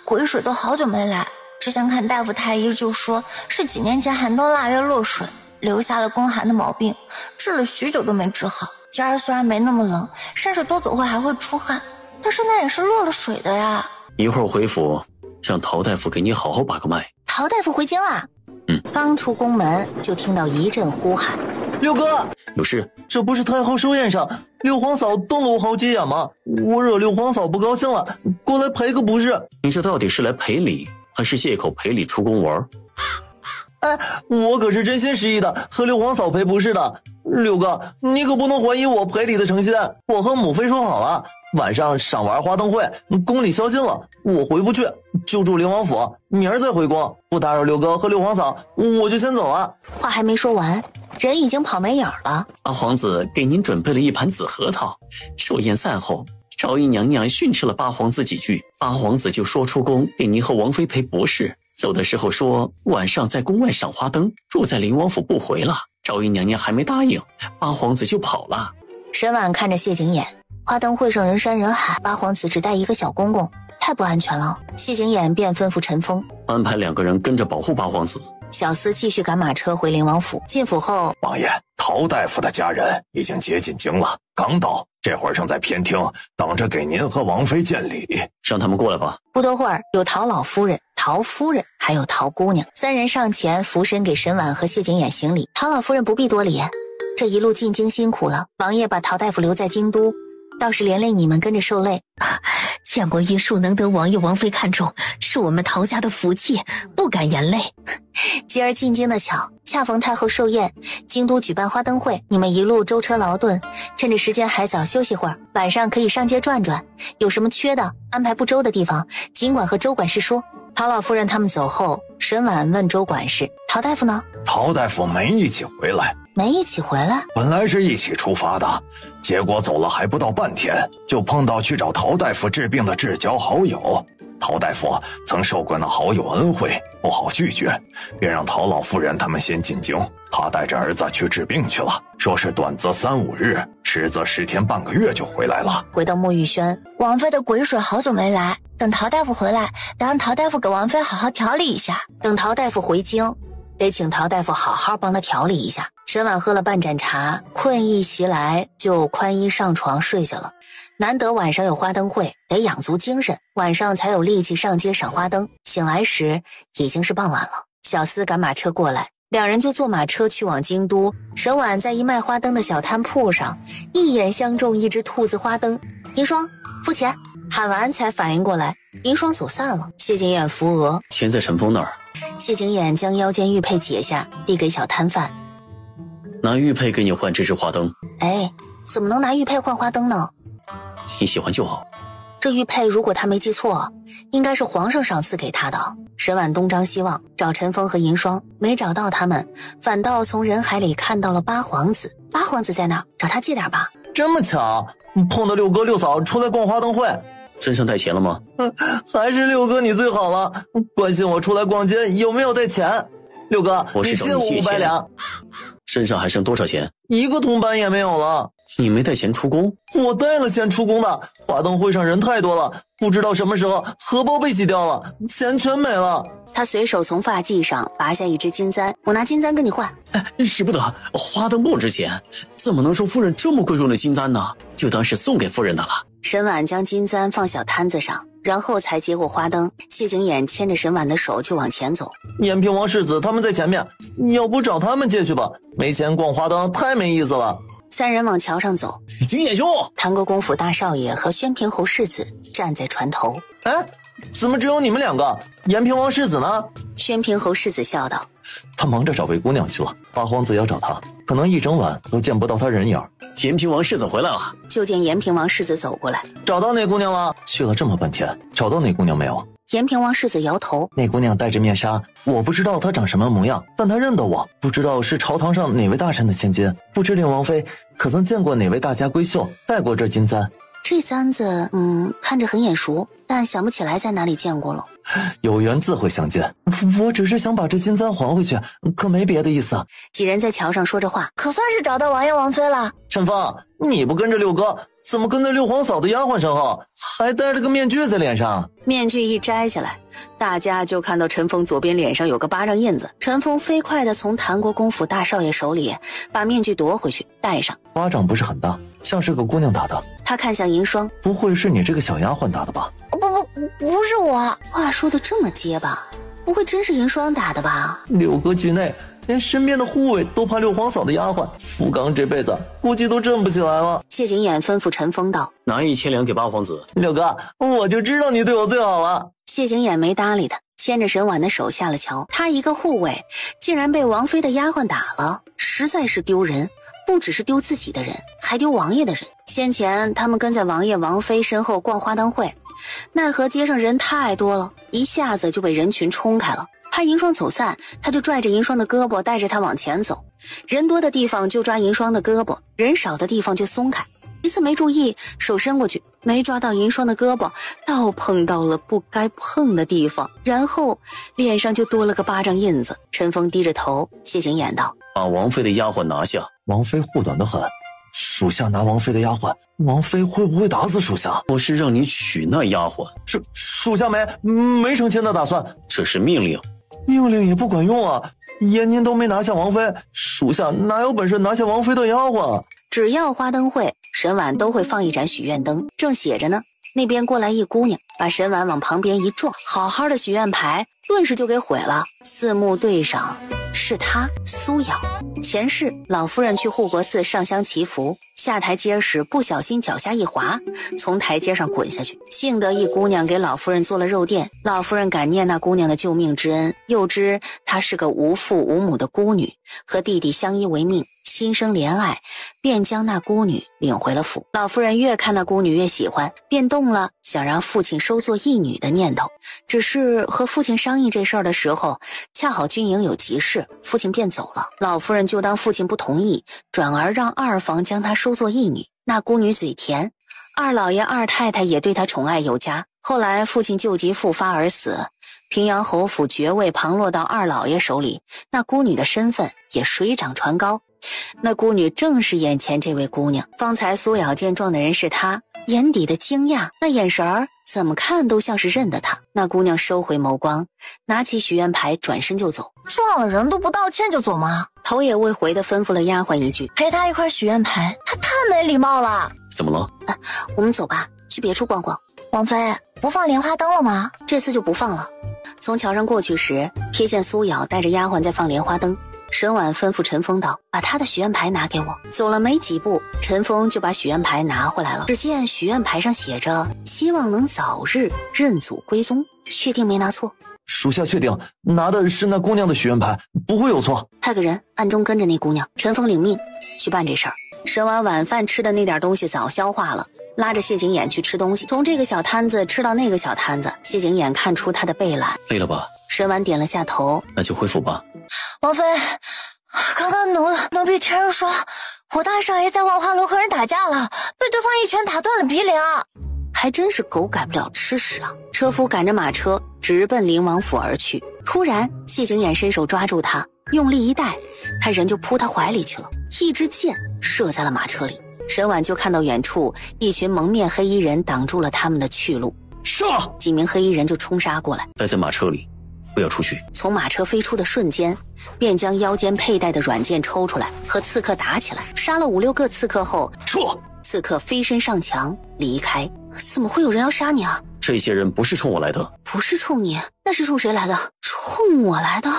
癸水都好久没来，之前看大夫太医就说是几年前寒冬腊月落水，留下了宫寒的毛病，治了许久都没治好。天儿虽然没那么冷，山水多走会还会出汗，但是那也是落了水的呀。一会儿回府，让陶大夫给你好好把个脉。陶大夫回京啦？刚出宫门就听到一阵呼喊：六哥，有事？这不是太后寿宴上六皇嫂瞪了我好几眼吗？我惹六皇嫂不高兴了，过来赔个不是。你这到底是来赔礼，还是借口赔礼出宫玩？哎，我可是真心实意的和六皇嫂赔不是的。六哥，你可不能怀疑我赔礼的诚心。我和母妃说好了，晚上赏玩花灯会，宫里宵禁了，我回不去，就住灵王府，明儿再回宫，不打扰六哥和六皇嫂，我就先走了。话还没说完，人已经跑没影了。八皇子给您准备了一盘紫核桃，寿宴散后，昭仪娘娘训斥了八皇子几句，八皇子就说出宫给您和王妃赔不是。走的时候说晚上在宫外赏花灯，住在灵王府不回了。昭仪娘娘还没答应，八皇子就跑了。沈婉看着谢景琰，花灯会上人山人海，八皇子只带一个小公公，太不安全了。谢景琰便吩咐陈峰安排2个人跟着保护八皇子。小厮继续赶马车回灵王府。进府后，王爷，陶大夫的家人已经接近京了，刚到，这会儿正在偏厅等着给您和王妃见礼。让他们过来吧。不多会儿，有陶老夫人、陶夫人还有陶姑娘3人上前俯身给沈婉和谢景琰行礼。陶老夫人不必多礼，这一路进京辛苦了，王爷把陶大夫留在京都，倒是连累你们跟着受累。见过医术能得王爷王妃看重，是我们陶家的福气，不敢言累。今儿进京的巧，恰逢太后寿宴，京都举办花灯会，你们一路舟车劳顿，趁着时间还早休息会儿，晚上可以上街转转，有什么缺的安排不周的地方，尽管和周管事说。陶老夫人他们走后，沈婉问周管事：陶大夫呢？陶大夫没一起回来。没一起回来？本来是一起出发的，结果走了还不到半天，就碰到去找陶大夫治病的至交好友。陶大夫曾受过那好友恩惠，不好拒绝，便让陶老夫人他们先进京，他带着儿子去治病去了，说是短则3、5日，迟则10天半个月就回来了。回到沐浴轩，王妃的癸水好久没来，等陶大夫回来，得让陶大夫给王妃好好调理一下。等陶大夫回京，得请陶大夫好好帮他调理一下。沈婉喝了半盏茶，困意袭来，就宽衣上床睡下了。难得晚上有花灯会，得养足精神，晚上才有力气上街赏花灯。醒来时已经是傍晚了，小厮赶马车过来，2人就坐马车去往京都。沈婉在一卖花灯的小摊铺上，一眼相中一只兔子花灯。银霜，付钱！喊完才反应过来，银霜走散了。谢景琰扶额，钱在陈峰那儿。谢景琰将腰间玉佩解下，递给小摊贩，拿玉佩给你换这只花灯。哎，怎么能拿玉佩换花灯呢？你喜欢就好。这玉佩如果他没记错，应该是皇上赏赐给他的。沈婉东张西望，找陈峰和银霜，没找到他们，反倒从人海里看到了八皇子。八皇子在那儿，找他借点吧。这么巧，碰到六哥六嫂出来逛花灯会。身上带钱了吗？还是六哥你最好了，关心我出来逛街有没有带钱。六哥，我是你借我500两。身上还剩多少钱？1个铜板也没有了。你没带钱出宫？我带了钱出宫的，华灯会上人太多了，不知道什么时候荷包被洗掉了，钱全没了。他随手从发髻上拔下一只金簪，我拿金簪跟你换。使不得，花灯不值钱，怎么能收夫人这么贵重的金簪呢？就当是送给夫人的了。沈婉将金簪放小摊子上，然后才接过花灯。谢景琰牵着沈婉的手就往前走。延平王世子他们在前面，要不找他们借去吧？没钱逛花灯太没意思了。三人往桥上走。景琰兄，谭国公府大少爷和宣平侯世子站在船头。怎么只有你们两个？延平王世子呢？宣平侯世子笑道：他忙着找魏姑娘去了，八皇子要找他，可能一整晚都见不到他人影。延平王世子回来了。就见延平王世子走过来。找到那姑娘了？去了这么半天，找到那姑娘没有？延平王世子摇头。那姑娘戴着面纱，我不知道她长什么模样，但她认得我，不知道是朝堂上哪位大臣的千金，不知令王妃可曾见过哪位大家闺秀戴过这金簪。这簪子看着很眼熟，但想不起来在哪里见过了。有缘自会相见，我只是想把这金簪还回去，可没别的意思。几人在桥上说着话，可算是找到王爷王妃了。陈峰，你不跟着六哥，怎么跟在六皇嫂的丫鬟身后，还戴着个面具在脸上？面具一摘下来，大家就看到陈峰左边脸上有个巴掌印子。陈峰飞快地从谭国公府大少爷手里把面具夺回去戴上。巴掌不是很大，像是个姑娘打的。他看向银霜，不会是你这个小丫鬟打的吧？不是我。话说的这么结巴，不会真是银霜打的吧？六哥局内连身边的护卫都怕六皇嫂的丫鬟，福刚这辈子估计都振不起来了。谢景琰吩咐陈峰道：拿1000两给八皇子。六哥，我就知道你对我最好了。谢景琰没搭理他，牵着沈婉的手下了桥。他一个护卫竟然被王妃的丫鬟打了，实在是丢人，不只是丢自己的人，还丢王爷的人。先前他们跟在王爷王妃身后逛花灯会，奈何街上人太多了，一下子就被人群冲开了。怕银霜走散，他就拽着银霜的胳膊带着他往前走，人多的地方就抓银霜的胳膊，人少的地方就松开。一次没注意，手伸过去没抓到银霜的胳膊，倒碰到了不该碰的地方，然后脸上就多了个巴掌印子。陈峰低着头，谢景琰道：把王妃的丫鬟拿下。王妃护短的很，属下拿王妃的丫鬟，王妃会不会打死属下？我是让你娶那丫鬟，属下没成亲的打算。这是命令。命令也不管用啊！延年都没拿下王妃，属下哪有本事拿下王妃的丫鬟？只要花灯会，沈婉都会放一盏许愿灯，正写着呢，那边过来一姑娘，把沈婉往旁边一撞，好好的许愿牌顿时就给毁了。四目对上，是她苏瑶。前世老夫人去护国寺上香祈福，下台阶时不小心脚下一滑，从台阶上滚下去，幸得一姑娘给老夫人做了肉垫。老夫人感念那姑娘的救命之恩，又知她是个无父无母的孤女，和弟弟相依为命，心生怜爱，便将那孤女领回了府。老夫人越看那孤女越喜欢，便动了想让父亲收做义女的念头。只是和父亲商议这事儿的时候，恰好军营有急事，父亲便走了。老夫人就当父亲不同意，转而让二房将她收做义女。那孤女嘴甜，二老爷二太太也对她宠爱有加。后来父亲旧疾复发而死，平阳侯府爵位旁落到二老爷手里，那孤女的身份也水涨船高。那孤女正是眼前这位姑娘。方才苏瑶见撞的人是她，眼底的惊讶，那眼神儿怎么看都像是认得她。那姑娘收回眸光，拿起许愿牌转身就走。撞了人都不道歉就走吗？头也未回地吩咐了丫鬟一句，陪他一块许愿牌。他太没礼貌了。怎么了？我们走吧，去别处逛逛。王妃，不放莲花灯了吗？这次就不放了。从桥上过去时，瞥见苏瑶带着丫鬟在放莲花灯。沈婉吩咐陈峰道：把他的许愿牌拿给我。走了没几步，陈峰就把许愿牌拿回来了。只见许愿牌上写着希望能早日认祖归宗，确定没拿错？属下确定拿的是那姑娘的许愿牌，不会有错。派个人暗中跟着那姑娘。陈峰领命去办这事儿。沈婉晚饭吃的那点东西早消化了，拉着谢景琰去吃东西，从这个小摊子吃到那个小摊子。谢景琰看出他的背懒，累了吧？沈婉点了下头，那就回府吧。王妃，刚刚奴婢听人说，我大少爷在万花楼和人打架了，被对方一拳打断了鼻梁。还真是狗改不了吃屎啊！车夫赶着马车直奔灵王府而去。突然，谢景琰伸手抓住他，用力一带，他人就扑他怀里去了，一支箭射在了马车里。沈婉就看到远处一群蒙面黑衣人挡住了他们的去路，杀！几名黑衣人就冲杀过来，待在马车里，不要出去。从马车飞出的瞬间，便将腰间佩戴的软剑抽出来，和刺客打起来，杀了5、6个刺客后，撤！刺客飞身上墙离开。怎么会有人要杀你啊？这些人不是冲我来的。不是冲你，那是冲谁来的？冲我来的？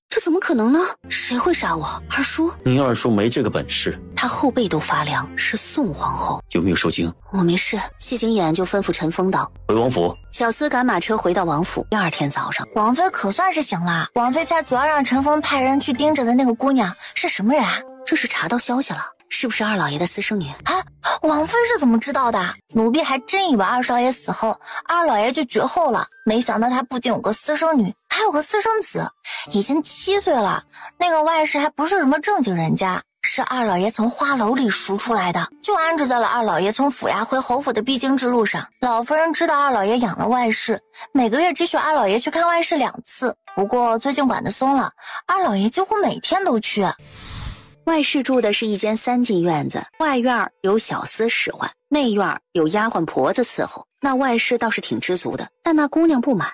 这怎么可能呢？谁会杀我？二叔？你二叔没这个本事。他后背都发凉，是宋皇后。有没有受惊？我没事。谢景琰就吩咐陈峰道：回王府。小厮赶马车回到王府。第2天早上，王妃可算是醒了。王妃猜主要让陈峰派人去盯着的那个姑娘是什么人啊？这是查到消息了，是不是二老爷的私生女？啊，王妃是怎么知道的？奴婢还真以为二少爷死后，二老爷就绝后了，没想到他不仅有个私生女，还有个私生子，已经7岁了。那个外室还不是什么正经人家，是二老爷从花楼里赎出来的，就安置在了二老爷从府衙回侯府的必经之路上。老夫人知道二老爷养了外室，每个月只许二老爷去看外室2次，不过最近管得松了，二老爷几乎每天都去。外室住的是一间3进院子，外院有小厮使唤，内院有丫鬟婆子伺候。那外室倒是挺知足的，但那姑娘不满。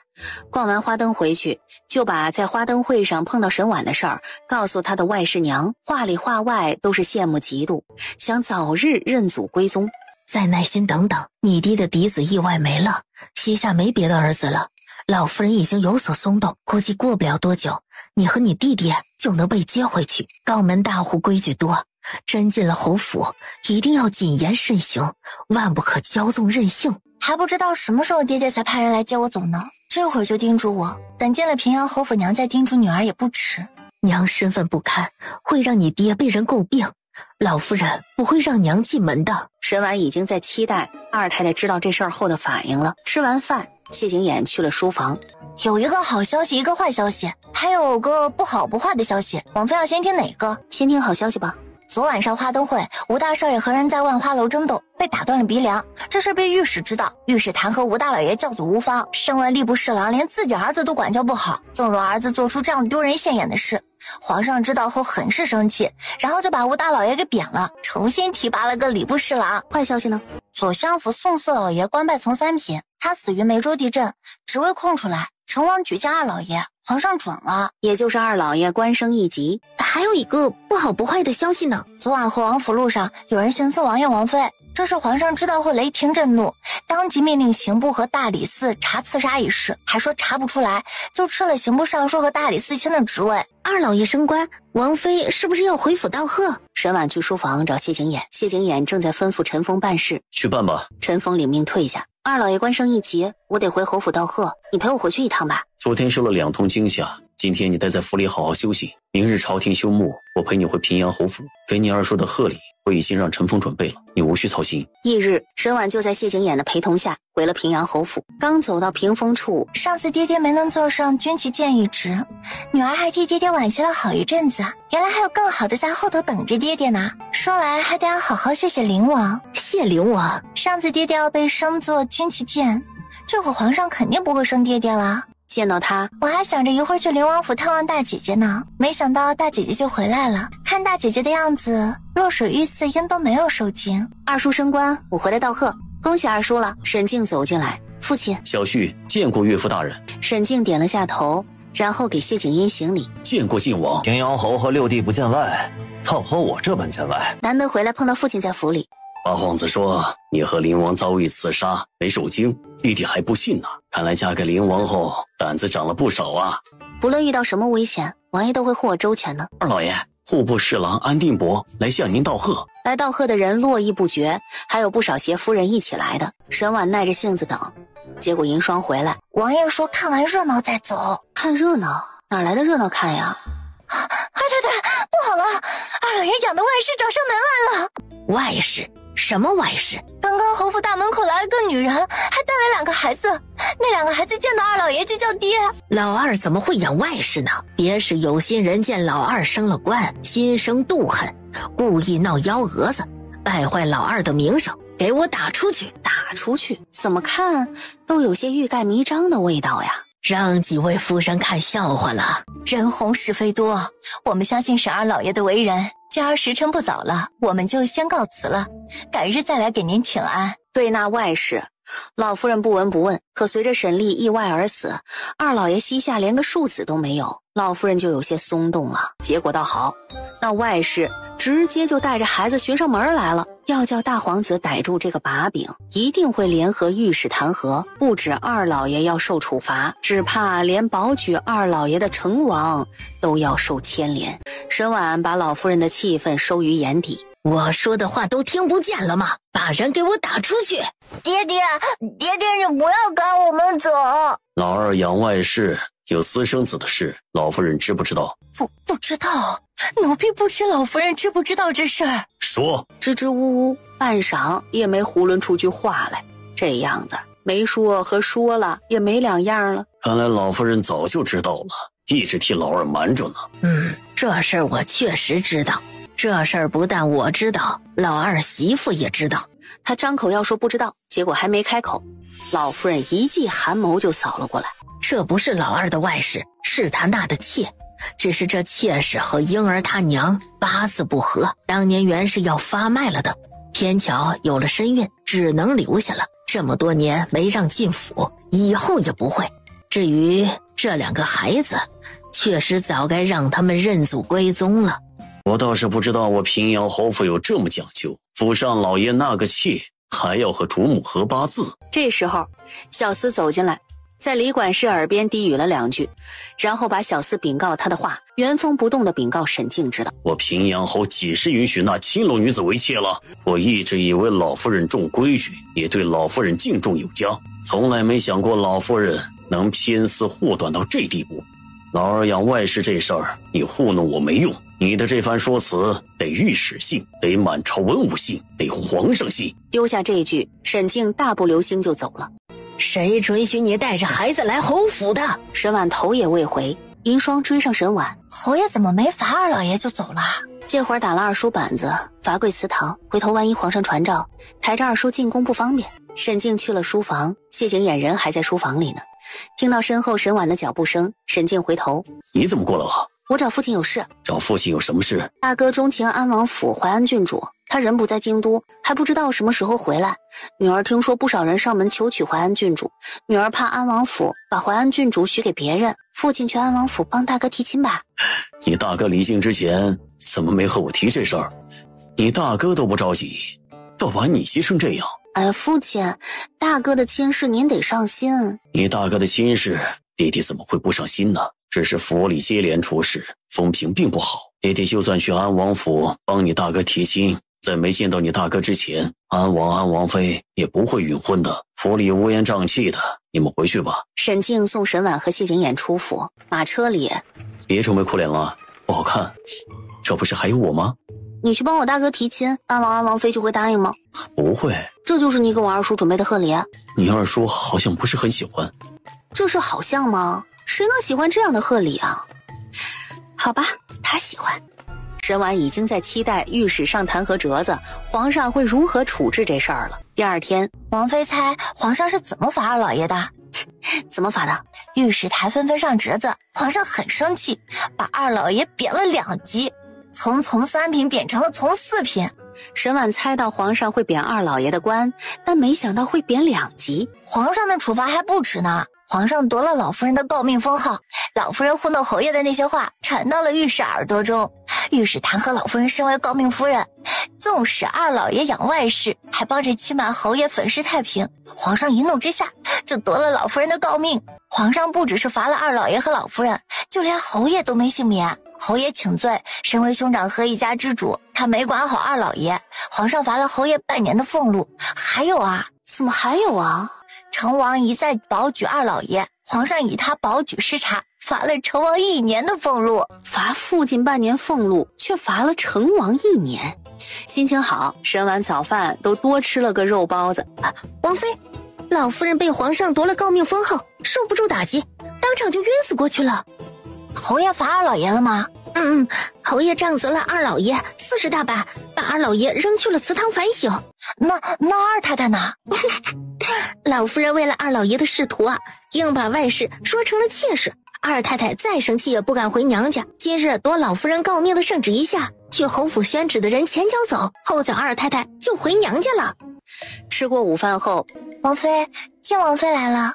逛完花灯回去，就把在花灯会上碰到沈婉的事儿告诉她的外室娘，话里话外都是羡慕嫉妒，想早日认祖归宗。再耐心等等，你爹的嫡子意外没了，膝下没别的儿子了，老夫人已经有所松动，估计过不了多久，你和你弟弟就能被接回去。高门大户规矩多，真进了侯府，一定要谨言慎行，万不可骄纵任性。还不知道什么时候爹爹才派人来接我走呢，这会儿就叮嘱我，等进了平阳侯府，娘再叮嘱女儿也不迟。娘身份不堪，会让你爹被人诟病，老夫人不会让娘进门的。沈婉已经在期待二太太知道这事儿后的反应了。吃完饭，谢景琰去了书房。有一个好消息，一个坏消息，还有个不好不坏的消息，王妃要先听哪个？先听好消息吧。昨晚上花灯会，吴大少爷和人在万花楼争斗，被打断了鼻梁。这事被御史知道，御史弹劾吴大老爷教祖无方，身为吏部侍郎，连自己儿子都管教不好，纵容儿子做出这样丢人现眼的事。皇上知道后很是生气，然后就把吴大老爷给贬了，重新提拔了个礼部侍郎。坏消息呢？左相府宋四老爷官拜从3品，他死于梅州地震，职位空出来，成王举荐二老爷，皇上准了，也就是二老爷官升1级。还有一个不好不坏的消息呢。昨晚回王府路上，有人行刺王爷王妃，这是皇上知道后雷霆震怒，当即命令刑部和大理寺查刺杀一事，还说查不出来，就撤了刑部尚书和大理寺卿的职位。二老爷升官，王妃是不是要回府道贺？沈婉去书房找谢景琰，谢景琰正在吩咐陈峰办事。去办吧。陈峰领命退下。二老爷官升1级，我得回侯府道贺，你陪我回去一趟吧。昨天受了2通惊吓，今天你待在府里好好休息，明日朝廷休幕，我陪你回平阳侯府，给你二叔的贺礼我已经让陈峰准备了，你无需操心。翌日，沈婉就在谢景琰的陪同下回了平阳侯府。刚走到屏风处，上次爹爹没能坐上军旗剑一职，女儿还替爹爹惋惜了好一阵子，原来还有更好的在后头等着爹爹呢。说来还得要好好谢谢灵王。谢灵王，上次爹爹要被升做军旗剑，这会皇上肯定不会升爹爹了。见到他，我还想着一会儿去灵王府探望大姐姐呢，没想到大姐姐就回来了。看大姐姐的样子，落水遇刺应都没有受惊。二叔升官，我回来道贺，恭喜二叔了。沈静走进来，父亲。小婿见过岳父大人。沈静点了下头，然后给谢景英行礼。见过晋王。平阳侯和6弟不见外，倒和我这般见外。难得回来碰到父亲在府里。八皇子说你和灵王遭遇刺杀没受惊，弟弟还不信呢。看来嫁给灵王后胆子长了不少啊。不论遇到什么危险，王爷都会护我周全的。二老爷，户部侍郎安定伯来向您道贺。来道贺的人络绎不绝，还有不少携夫人一起来的。沈婉耐着性子等，结果银霜回来，王爷说看完热闹再走。看热闹？哪来的热闹看呀？二太太，不好了，二老爷养的外室找上门来了。外室？什么外室？刚刚侯府大门口来了个女人，还带来2个孩子，那2个孩子见到二老爷就叫爹。老二怎么会养外室呢？别是有心人见老二升了官，心生妒恨，故意闹幺蛾子，败坏老二的名声，给我打出去！打出去？怎么看都有些欲盖弥彰的味道呀。让几位夫人看笑话了。人红是非多，我们相信沈二老爷的为人，今儿时辰不早了，我们就先告辞了，改日再来给您请安。对那外事，老夫人不闻不问，可随着沈丽意外而死，二老爷膝下连个庶子都没有，老夫人就有些松动了。结果倒好，那外事直接就带着孩子寻上门来了，要叫大皇子逮住这个把柄，一定会联合御史弹劾，不止二老爷要受处罚，只怕连保举二老爷的成王都要受牵连。沈婉把老夫人的气愤收于眼底。我说的话都听不见了吗？把人给我打出去！爹爹，你不要赶我们走。老二养外室有私生子的事，老夫人知不知道？不知道，奴婢不知老夫人知不知道这事儿。说。支支吾吾，半晌也没囫囵出句话来。这样子没说和说了也没两样了。看来老夫人早就知道了，一直替老二瞒着呢。这事儿我确实知道。这事儿不但我知道，老二媳妇也知道。他张口要说不知道，结果还没开口，老夫人一记寒眸就扫了过来。这不是老二的外室，是他纳的妾，只是这妾室和婴儿他娘八字不合，当年原是要发卖了的，偏巧有了身孕，只能留下了。这么多年没让进府，以后也不会。至于这两个孩子，确实早该让他们认祖归宗了。我倒是不知道我平阳侯府有这么讲究，府上老爷那个妾还要和主母合八字。这时候小厮走进来，在李管事耳边低语了两句，然后把小厮禀告他的话原封不动地禀告沈静知道。我平阳侯几时允许那青楼女子为妾了？我一直以为老夫人重规矩，也对老夫人敬重有加，从来没想过老夫人能偏私护短到这地步。老二养外室这事儿，你糊弄我没用，你的这番说辞得御史信，得满朝文武信，得皇上信。丢下这句，沈静大步流星就走了。谁准许你带着孩子来侯府的？沈婉头也未回，银霜追上沈婉。侯爷怎么没罚二老爷就走了？这会儿打了二叔板子，罚跪祠堂，回头万一皇上传召，抬着二叔进宫不方便。沈静去了书房，谢景俨人还在书房里呢。听到身后沈婉的脚步声，沈静回头：你怎么过来了？我找父亲有事。找父亲有什么事？大哥钟情安王府淮安郡主，他人不在京都，还不知道什么时候回来。女儿听说不少人上门求娶淮安郡主，女儿怕安王府把淮安郡主许给别人，父亲去安王府帮大哥提亲吧。你大哥离京之前怎么没和我提这事儿？你大哥都不着急，倒把你急成这样。哎，父亲，大哥的亲事您得上心。你大哥的亲事，爹爹怎么会不上心呢？只是府里接连出事，风评并不好。爹爹就算去安王府帮你大哥提亲，在没见到你大哥之前，安王妃也不会允婚的。府里乌烟瘴气的，你们回去吧。沈静送沈婉和谢景俨出府，马车里，别愁眉苦脸了，不好看。这不是还有我吗？你去帮我大哥提亲，安王妃就会答应吗？不会。这就是你给我二叔准备的贺礼。你二叔好像不是很喜欢。这是好像吗？谁能喜欢这样的贺礼啊？好吧，他喜欢。沈婉已经在期待御史上弹劾折子，皇上会如何处置这事儿了。第二天，王妃猜皇上是怎么罚二老爷的？怎么罚的？御史台纷纷上折子，皇上很生气，把二老爷贬了2级，从3品贬成了从4品。沈婉猜到皇上会贬二老爷的官，但没想到会贬2级。皇上的处罚还不止呢，皇上夺了老夫人的诰命封号，老夫人糊弄侯爷的那些话传到了御史耳朵中，御史弹劾老夫人身为诰命夫人，纵使二老爷养外室，还帮着欺瞒侯爷粉饰太平。皇上一怒之下就夺了老夫人的诰命。皇上不只是罚了二老爷和老夫人，就连侯爷都没幸免。侯爷请罪，身为兄长和一家之主，他没管好二老爷，皇上罚了侯爷半年的俸禄。还有啊，怎么还有啊？成王一再保举二老爷，皇上以他保举失察，罚了成王1年的俸禄。罚父亲半年俸禄，却罚了成王1年。心情好，沈婉早饭都多吃了个肉包子。王妃，老夫人被皇上夺了诰命封号，受不住打击，当场就晕死过去了。侯爷罚二老爷了吗？侯爷杖责了二老爷40大板，把二老爷扔去了祠堂反省。那二太太呢？老夫人为了二老爷的仕途啊，硬把外室说成了妾室。二太太再生气也不敢回娘家，今日夺老夫人诰命的圣旨一下，替侯府宣旨的人前脚走，后脚二太太就回娘家了。吃过午饭后，王妃，靖王妃来了。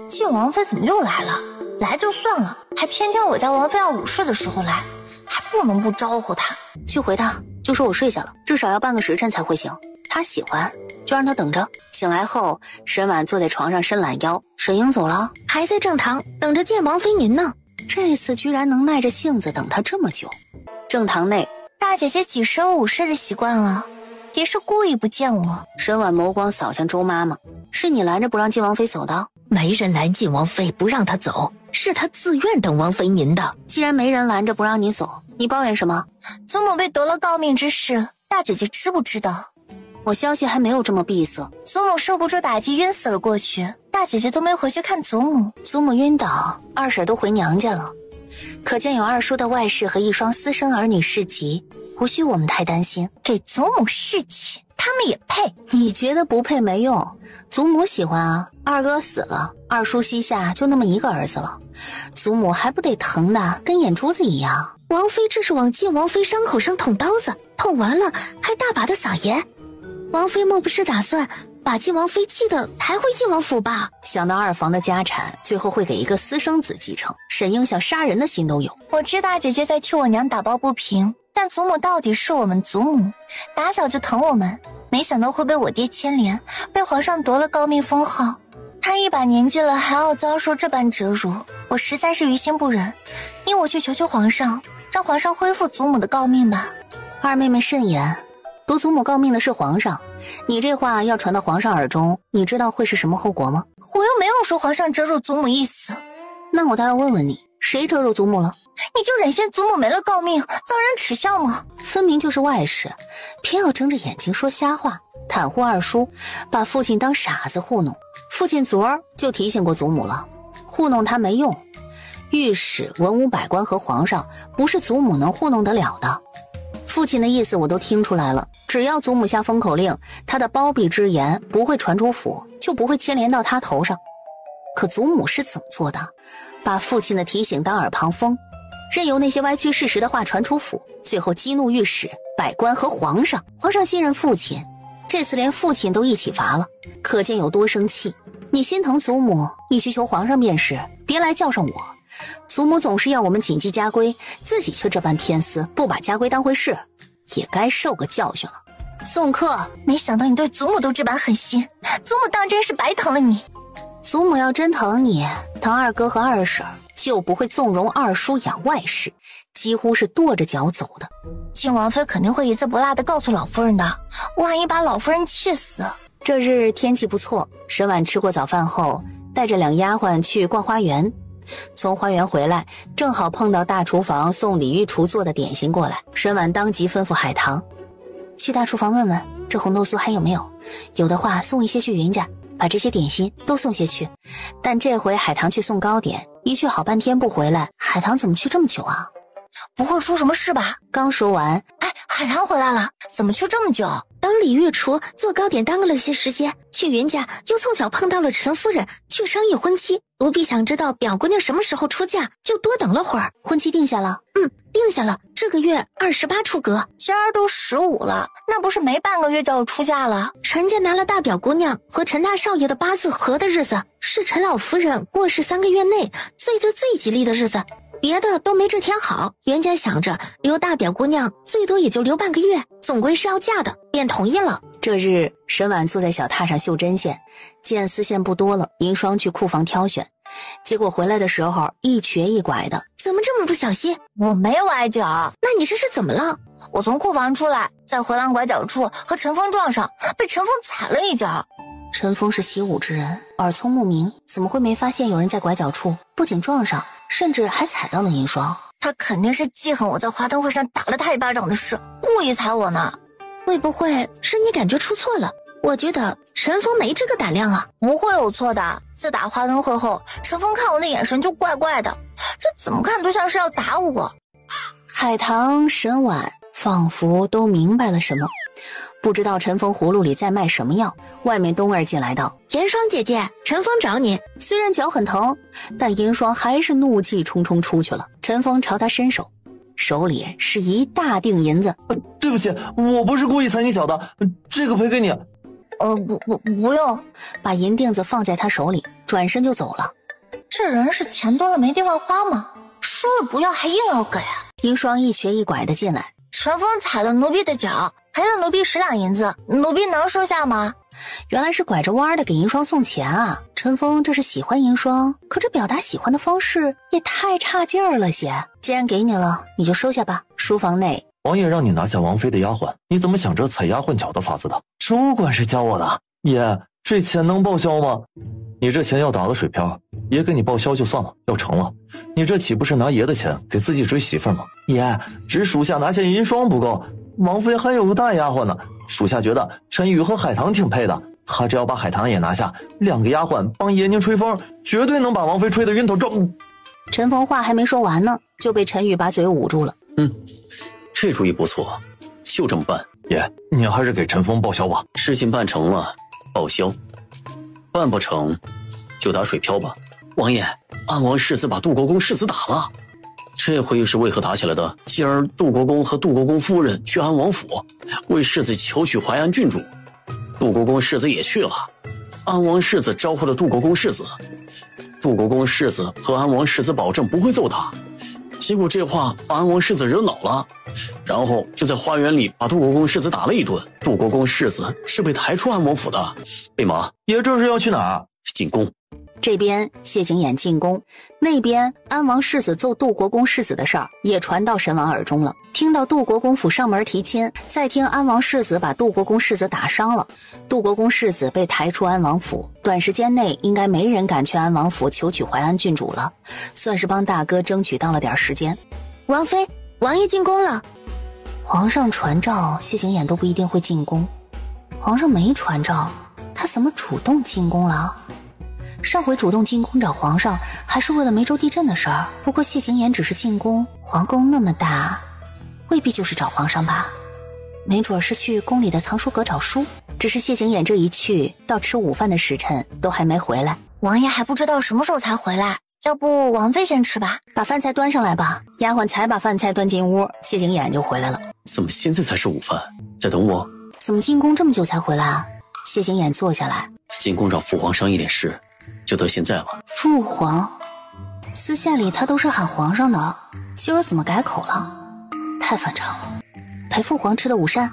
靖王妃怎么又来了？来就算了，还偏偏我家王妃要午睡的时候来，还不能不招呼她。去回她，就说我睡下了，至少要半个时辰才会醒。她喜欢，就让她等着。醒来后，沈婉坐在床上伸懒腰。沈英走了，还在正堂等着见王妃您呢。这次居然能耐着性子等她这么久。正堂内，大姐姐几时有午睡的习惯了？爹是故意不见我。沈婉眸光扫向周妈妈，是你拦着不让靖王妃走的？没人拦靖王妃不让她走，是她自愿等王妃您的。既然没人拦着不让你走，你抱怨什么？祖母被夺了诰命之事，大姐姐知不知道？我消息还没有这么闭塞。祖母受不住打击晕死了过去，大姐姐都没回去看祖母。祖母晕倒，二婶都回娘家了，可见有二叔的外室和一双私生儿女侍疾，无需我们太担心。给祖母侍疾，他们也配？你觉得不配没用，祖母喜欢啊。二哥死了，二叔膝下就那么一个儿子了，祖母还不得疼的跟眼珠子一样。王妃这是往靖王妃伤口上捅刀子，捅完了还大把的撒盐。王妃莫不是打算把靖王妃气得抬回靖王府吧？想到二房的家产最后会给一个私生子继承，沈英想杀人的心都有。我知大姐姐在替我娘打抱不平，但祖母到底是我们祖母，打小就疼我们，没想到会被我爹牵连，被皇上夺了诰命封号。他一把年纪了还要遭受这般折辱，我实在是于心不忍。因我去求求皇上，让皇上恢复祖母的诰命吧。二妹妹慎言，夺祖母诰命的是皇上，你这话要传到皇上耳中，你知道会是什么后果吗？我又没有说皇上折辱祖母意思。那我倒要问问你，谁折辱祖母了？你就忍心祖母没了诰命，遭人耻笑吗？分明就是外室，偏要睁着眼睛说瞎话，袒护二叔，把父亲当傻子糊弄。父亲昨儿就提醒过祖母了，糊弄他没用。御史、文武百官和皇上不是祖母能糊弄得了的。父亲的意思我都听出来了，只要祖母下封口令，他的包庇之言不会传出府，就不会牵连到他头上。可祖母是怎么做的？把父亲的提醒当耳旁风，任由那些歪曲事实的话传出府，最后激怒御史、百官和皇上。皇上信任父亲，这次连父亲都一起罚了，可见有多生气。你心疼祖母，你去求皇上便是，别来叫上我。祖母总是要我们谨记家规，自己却这般偏私，不把家规当回事，也该受个教训了。送客。没想到你对祖母都这般狠心，祖母当真是白疼了你。祖母要真疼你，疼二哥和二婶，就不会纵容二叔养外室，几乎是跺着脚走的。靖王妃肯定会一字不落地告诉老夫人的，万一把老夫人气死。这日天气不错，沈婉吃过早饭后，带着两丫鬟去逛花园。从花园回来，正好碰到大厨房送李御厨做的点心过来。沈婉当即吩咐海棠，去大厨房问问这红豆酥还有没有，有的话送一些去云家，把这些点心都送些去。但这回海棠去送糕点，一去好半天不回来。海棠怎么去这么久啊？不会出什么事吧？刚说完，海棠回来了，怎么去这么久？等李御厨做糕点耽搁了些时间，去云家又凑巧碰到了陈夫人去商议婚期。奴婢想知道表姑娘什么时候出嫁，就多等了会儿。婚期定下了？定下了，这个月28出阁。今儿都15了，那不是没半个月就要出嫁了？陈家拿了大表姑娘和陈大少爷的八字合的日子，是陈老夫人过世3个月内最吉利的日子，别的都没这天好。袁家想着留大表姑娘最多也就留半个月，总归是要嫁的，便同意了。这日沈婉坐在小榻上绣针线，见丝线不多了，银霜去库房挑选，结果回来的时候一瘸一拐的。怎么这么不小心？我没有崴脚。那你这是怎么了？我从库房出来，在回廊拐角处和陈峰撞上，被陈峰踩了一脚。陈峰是习武之人，耳聪目明，怎么会没发现有人在拐角处？不仅撞上，甚至还踩到了银霜。他肯定是记恨我在华灯会上打了他一巴掌的事，故意踩我呢。会不会是你感觉出错了？我觉得陈峰没这个胆量啊。不会有错的，自打华灯会后，陈峰看我的眼神就怪怪的，这怎么看都像是要打我。海棠、沈婉仿佛都明白了什么，不知道陈峰葫芦里在卖什么药。外面冬儿进来道：银霜姐姐，陈峰找你。虽然脚很疼，但银霜还是怒气冲冲出去了。陈峰朝他伸手，手里是一大锭银子。对不起，我不是故意踩你脚的，这个赔给你。不用。把银锭子放在他手里，转身就走了。这人是钱多了没地方花吗？说了不要还硬要给。银霜一瘸一拐的进来，陈峰踩了奴婢的脚，赔了奴婢10两银子，奴婢能收下吗？原来是拐着弯的给银霜送钱啊！陈峰这是喜欢银霜，可这表达喜欢的方式也太差劲儿了些。既然给你了，你就收下吧。书房内，王爷让你拿下王妃的丫鬟，你怎么想着踩丫鬟脚的法子的？主管是教我的。爷，这钱能报销吗？你这钱要打了水漂，爷给你报销就算了，要成了，你这岂不是拿爷的钱给自己追媳妇吗？爷，只属下拿下银霜不够，王妃还有个大丫鬟呢。属下觉得陈宇和海棠挺配的，他只要把海棠也拿下，2个丫鬟帮爷您吹风，绝对能把王妃吹得晕头转。陈峰话还没说完呢，就被陈宇把嘴捂住了。这主意不错，就这么办。爷，你还是给陈峰报销吧。事情办成了，报销；办不成，就打水漂吧。王爷，安王世子把杜国公世子打了。这回又是为何打起来的？今儿杜国公和杜国公夫人去安王府，为世子求娶淮安郡主。杜国公世子也去了，安王世子招呼了杜国公世子。杜国公世子和安王世子保证不会揍他，结果这话把安王世子惹恼了，然后就在花园里把杜国公世子打了一顿。杜国公世子是被抬出安王府的。备马，爷这是要去哪儿？进宫。这边谢景琰进宫，那边安王世子揍杜国公世子的事儿也传到神王耳中了。听到杜国公府上门提亲，再听安王世子把杜国公世子打伤了，杜国公世子被抬出安王府，短时间内应该没人敢去安王府求娶淮安郡主了，算是帮大哥争取到了点时间。王妃，王爷进宫了。皇上传召，谢景琰都不一定会进宫。皇上没传召，他怎么主动进宫了？上回主动进宫找皇上，还是为了梅州地震的事儿。不过谢景琰只是进宫，皇宫那么大，未必就是找皇上吧？没准是去宫里的藏书阁找书。只是谢景琰这一去，到吃午饭的时辰都还没回来。王爷还不知道什么时候才回来，要不王妃先吃吧？把饭菜端上来吧。丫鬟才把饭菜端进屋，谢景琰就回来了。怎么现在才是午饭？在等我？怎么进宫这么久才回来啊？谢景琰坐下来，进宫找父皇商议点事，就到现在了。父皇，私下里他都是喊皇上的，今儿怎么改口了？太反常了。陪父皇吃的午膳。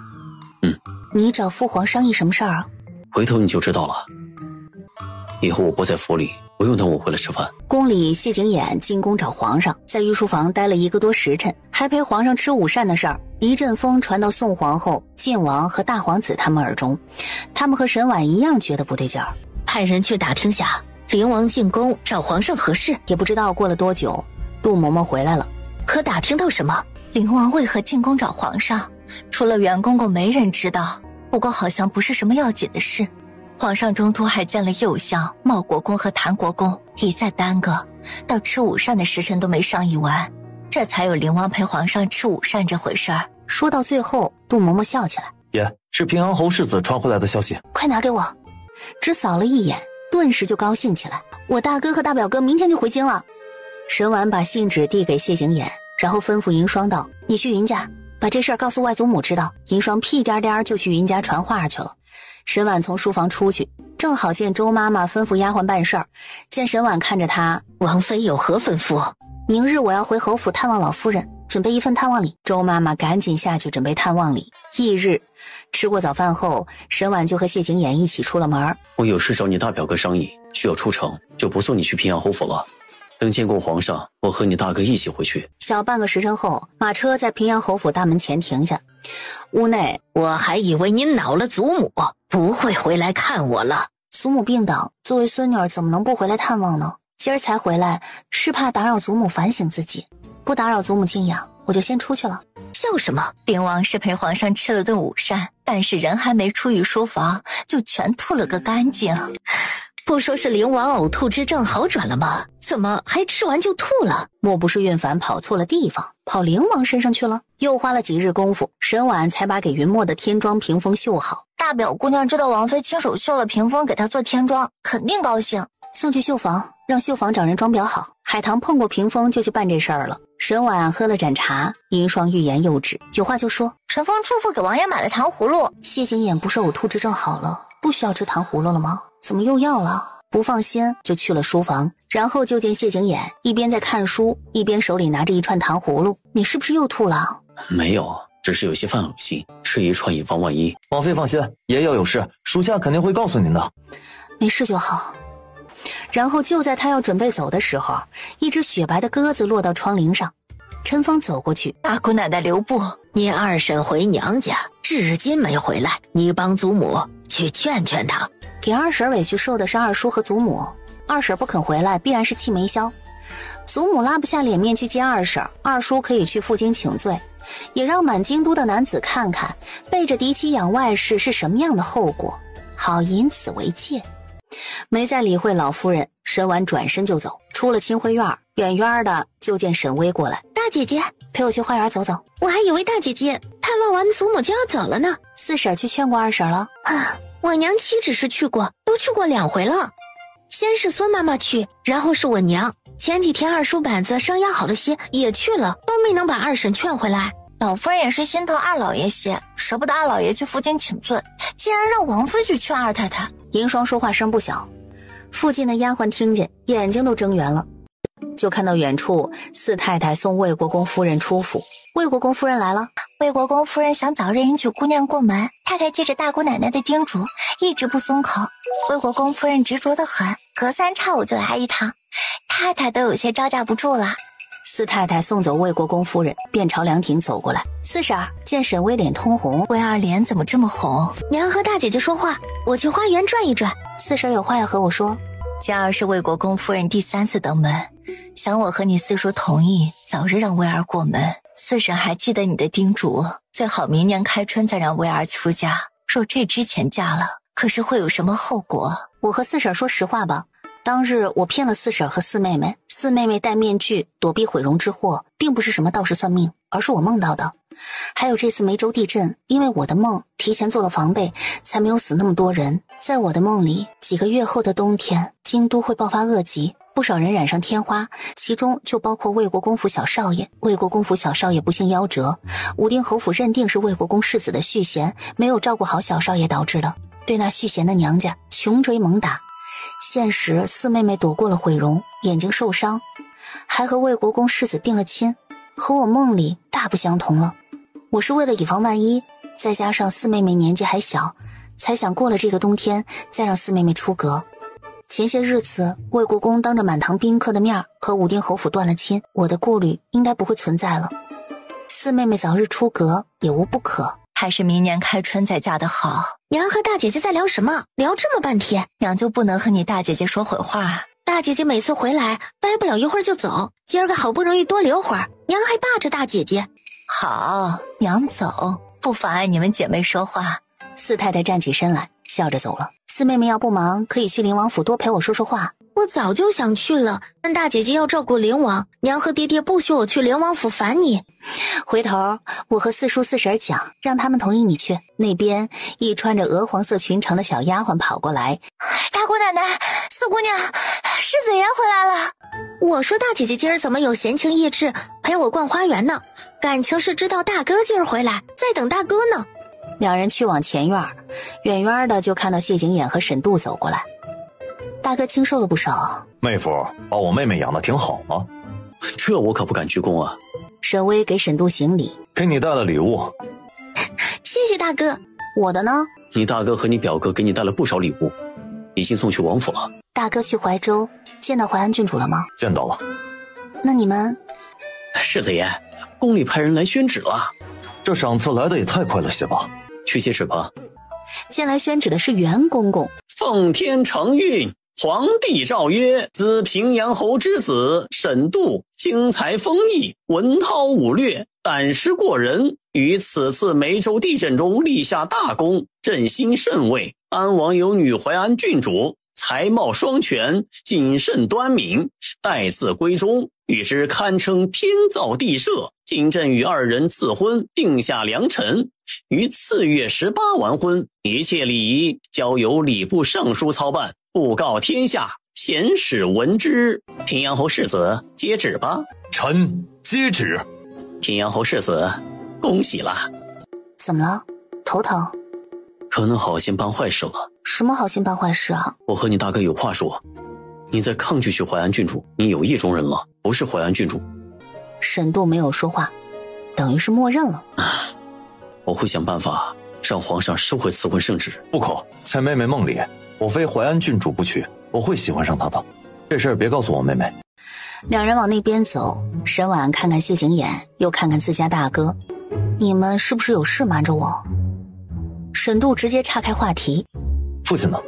你找父皇商议什么事儿啊？回头你就知道了。以后我不在府里，不用等我回来吃饭。宫里谢景琰进宫找皇上，在御书房待了1个多时辰，还陪皇上吃午膳的事儿，一阵风传到宋皇后、晋王和大皇子他们耳中，他们和沈婉一样觉得不对劲儿，派人去打听下灵王进宫找皇上何事。也不知道过了多久，杜嬷嬷回来了。可打听到什么？灵王为何进宫找皇上？除了袁公公没人知道，不过好像不是什么要紧的事。皇上中途还见了右相、茂国公和谭国公，一再耽搁，到吃午膳的时辰都没商议完，这才有灵王陪皇上吃午膳这回事儿。说到最后，杜嬷嬷笑起来。爷，是平阳侯世子传回来的消息。快拿给我。只扫了一眼，顿时就高兴起来。我大哥和大表哥明天就回京了。沈婉把信纸递给谢景琰，然后吩咐银霜道：你去云家把这事儿告诉外祖母知道。银霜屁颠颠就去云家传话去了。沈婉从书房出去，正好见周妈妈吩咐丫鬟办事儿。见沈婉看着她，王妃有何吩咐？明日我要回侯府探望老夫人，准备一份探望礼。周妈妈赶紧下去准备探望礼。翌日吃过早饭后，沈婉就和谢景琰一起出了门。我有事找你大表哥商议，需要出城，就不送你去平阳侯府了。等见过皇上，我和你大哥一起回去。小半个时辰后，马车在平阳侯府大门前停下。屋内，我还以为您恼了祖母，不会回来看我了。祖母病倒，作为孙女儿怎么能不回来探望呢？今儿才回来，是怕打扰祖母反省自己，不打扰祖母静养，我就先出去了。笑什么？灵王是陪皇上吃了顿午膳，但是人还没出御书房，就全吐了个干净。不说是灵王呕吐之症好转了吗？怎么还吃完就吐了？莫不是运凡跑错了地方，跑灵王身上去了？又花了几日功夫，沈婉才把给云墨的天妆屏风绣好。大表姑娘知道王妃亲手绣了屏风给她做天妆，肯定高兴。送去绣房，让绣房找人装裱好。海棠碰过屏风就去办这事儿了。沈婉喝了盏茶，银霜欲言又止，有话就说。陈峰出府给王爷买了糖葫芦，谢景琰不是呕吐之症好了，不需要吃糖葫芦了吗？怎么又要了？不放心就去了书房，然后就见谢景琰一边在看书，一边手里拿着一串糖葫芦。你是不是又吐了？没有，只是有些犯恶心，吃一串以防万一。王妃放心，爷要有事，属下肯定会告诉您的。没事就好。然后就在他要准备走的时候，一只雪白的鸽子落到窗棂上。陈峰走过去，大姑奶奶留步，你二婶回娘家，至今没回来，你帮祖母去劝劝她。给二婶委屈受的是二叔和祖母，二婶不肯回来，必然是气没消。祖母拉不下脸面去见二婶，二叔可以去负荆请罪，也让满京都的男子看看背着嫡妻养外室是什么样的后果，好以此为戒。没再理会老夫人，沈婉转身就走，出了清辉院，远远的就见沈薇过来。大姐姐，陪我去花园走走。我还以为大姐姐探望完祖母就要走了呢。四婶去劝过二婶了啊，我娘妻只是去过，都去过2回了。先是孙妈妈去，然后是我娘。前几天二叔板子伤压好了些，也去了，都没能把二婶劝回来。老夫人也是心疼二老爷些，舍不得二老爷去负荆请罪，竟然让王妃去劝二太太。银霜说话声不小，附近的丫鬟听见，眼睛都睁圆了。就看到远处四太太送魏国公夫人出府。魏国公夫人来了。魏国公夫人想早日迎娶姑娘过门，太太借着大姑奶奶的叮嘱，一直不松口。魏国公夫人执着得很，隔3差5就来一趟，太太都有些招架不住了。四太太送走魏国公夫人，便朝凉亭走过来。四婶见沈薇脸通红，魏二脸怎么这么红？娘和大姐姐说话，我去花园转一转。四婶有话要和我说。今儿是魏国公夫人第3次登门，想我和你四叔同意，早日让魏儿过门。四婶还记得你的叮嘱，最好明年开春再让魏儿出嫁。若这之前嫁了，可是会有什么后果？我和四婶说实话吧，当日我骗了四婶和四妹妹，四妹妹戴面具躲避毁容之祸，并不是什么道士算命，而是我梦到的。还有这次梅州地震，因为我的梦提前做了防备，才没有死那么多人。在我的梦里，几个月后的冬天，京都会爆发恶疾，不少人染上天花，其中就包括魏国公府小少爷。魏国公府小少爷不幸夭折，武定侯府认定是魏国公世子的续弦没有照顾好小少爷导致的，对那续弦的娘家穷追猛打。现实四妹妹躲过了毁容，眼睛受伤，还和魏国公世子定了亲，和我梦里大不相同了。我是为了以防万一，再加上四妹妹年纪还小，才想过了这个冬天再让四妹妹出阁。前些日子魏国公当着满堂宾客的面和武定侯府断了亲，我的顾虑应该不会存在了。四妹妹早日出阁也无不可，还是明年开春再嫁得好。娘和大姐姐在聊什么？聊这么半天，娘就不能和你大姐姐说会话？大姐姐每次回来待不了一会儿就走，今儿个好不容易多留会儿，娘还霸着大姐姐。好，娘走，不妨碍你们姐妹说话。四太太站起身来，笑着走了。四妹妹要不忙，可以去灵王府多陪我说说话。我早就想去了，但大姐姐要照顾灵王，娘和爹爹不许我去灵王府烦你。回头我和四叔四婶讲，让他们同意你去。那边一穿着鹅黄色裙长的小丫鬟跑过来，大姑奶奶，四姑娘，世子爷回来了。我说大姐姐今儿怎么有闲情逸致陪我逛花园呢？感情是知道大哥今儿回来，在等大哥呢。两人去往前院，远远的就看到谢景琰和沈度走过来。大哥清瘦了不少。妹夫把我妹妹养得挺好吗？这我可不敢鞠躬啊。沈薇给沈度行礼，给你带了礼物。谢谢大哥。我的呢？你大哥和你表哥给你带了不少礼物，已经送去王府了。大哥去怀州见到淮安郡主了吗？见到了。那你们？世子爷，宫里派人来宣旨了。这赏赐来的也太快了些吧。去接旨吧。进来宣旨的是袁公公。奉天承运，皇帝诏曰：自平阳侯之子沈度，精才丰毅，文韬武略，胆识过人，于此次梅州地震中立下大功，振兴甚慰。安王有女淮安郡主，才貌双全，谨慎端明，待字闺中，与之堪称天造地设。今朕与二人赐婚，定下良辰，于次月18完婚，一切礼仪交由礼部尚书操办，布告天下，贤使闻之。平阳侯世子接旨吧。臣接旨。平阳侯世子，恭喜了。怎么了？头疼？可能好心办坏事了。什么好心办坏事啊？我和你大哥有话说。你在抗拒去淮安郡主，你有意中人了，不是淮安郡主。沈度没有说话，等于是默认了。我会想办法让皇上收回赐婚圣旨。不可，在妹妹梦里，我非淮安郡主不娶，我会喜欢上她的。这事儿别告诉我妹妹。两人往那边走，沈婉看看谢景琰，又看看自家大哥，你们是不是有事瞒着我？沈度直接岔开话题。父亲呢？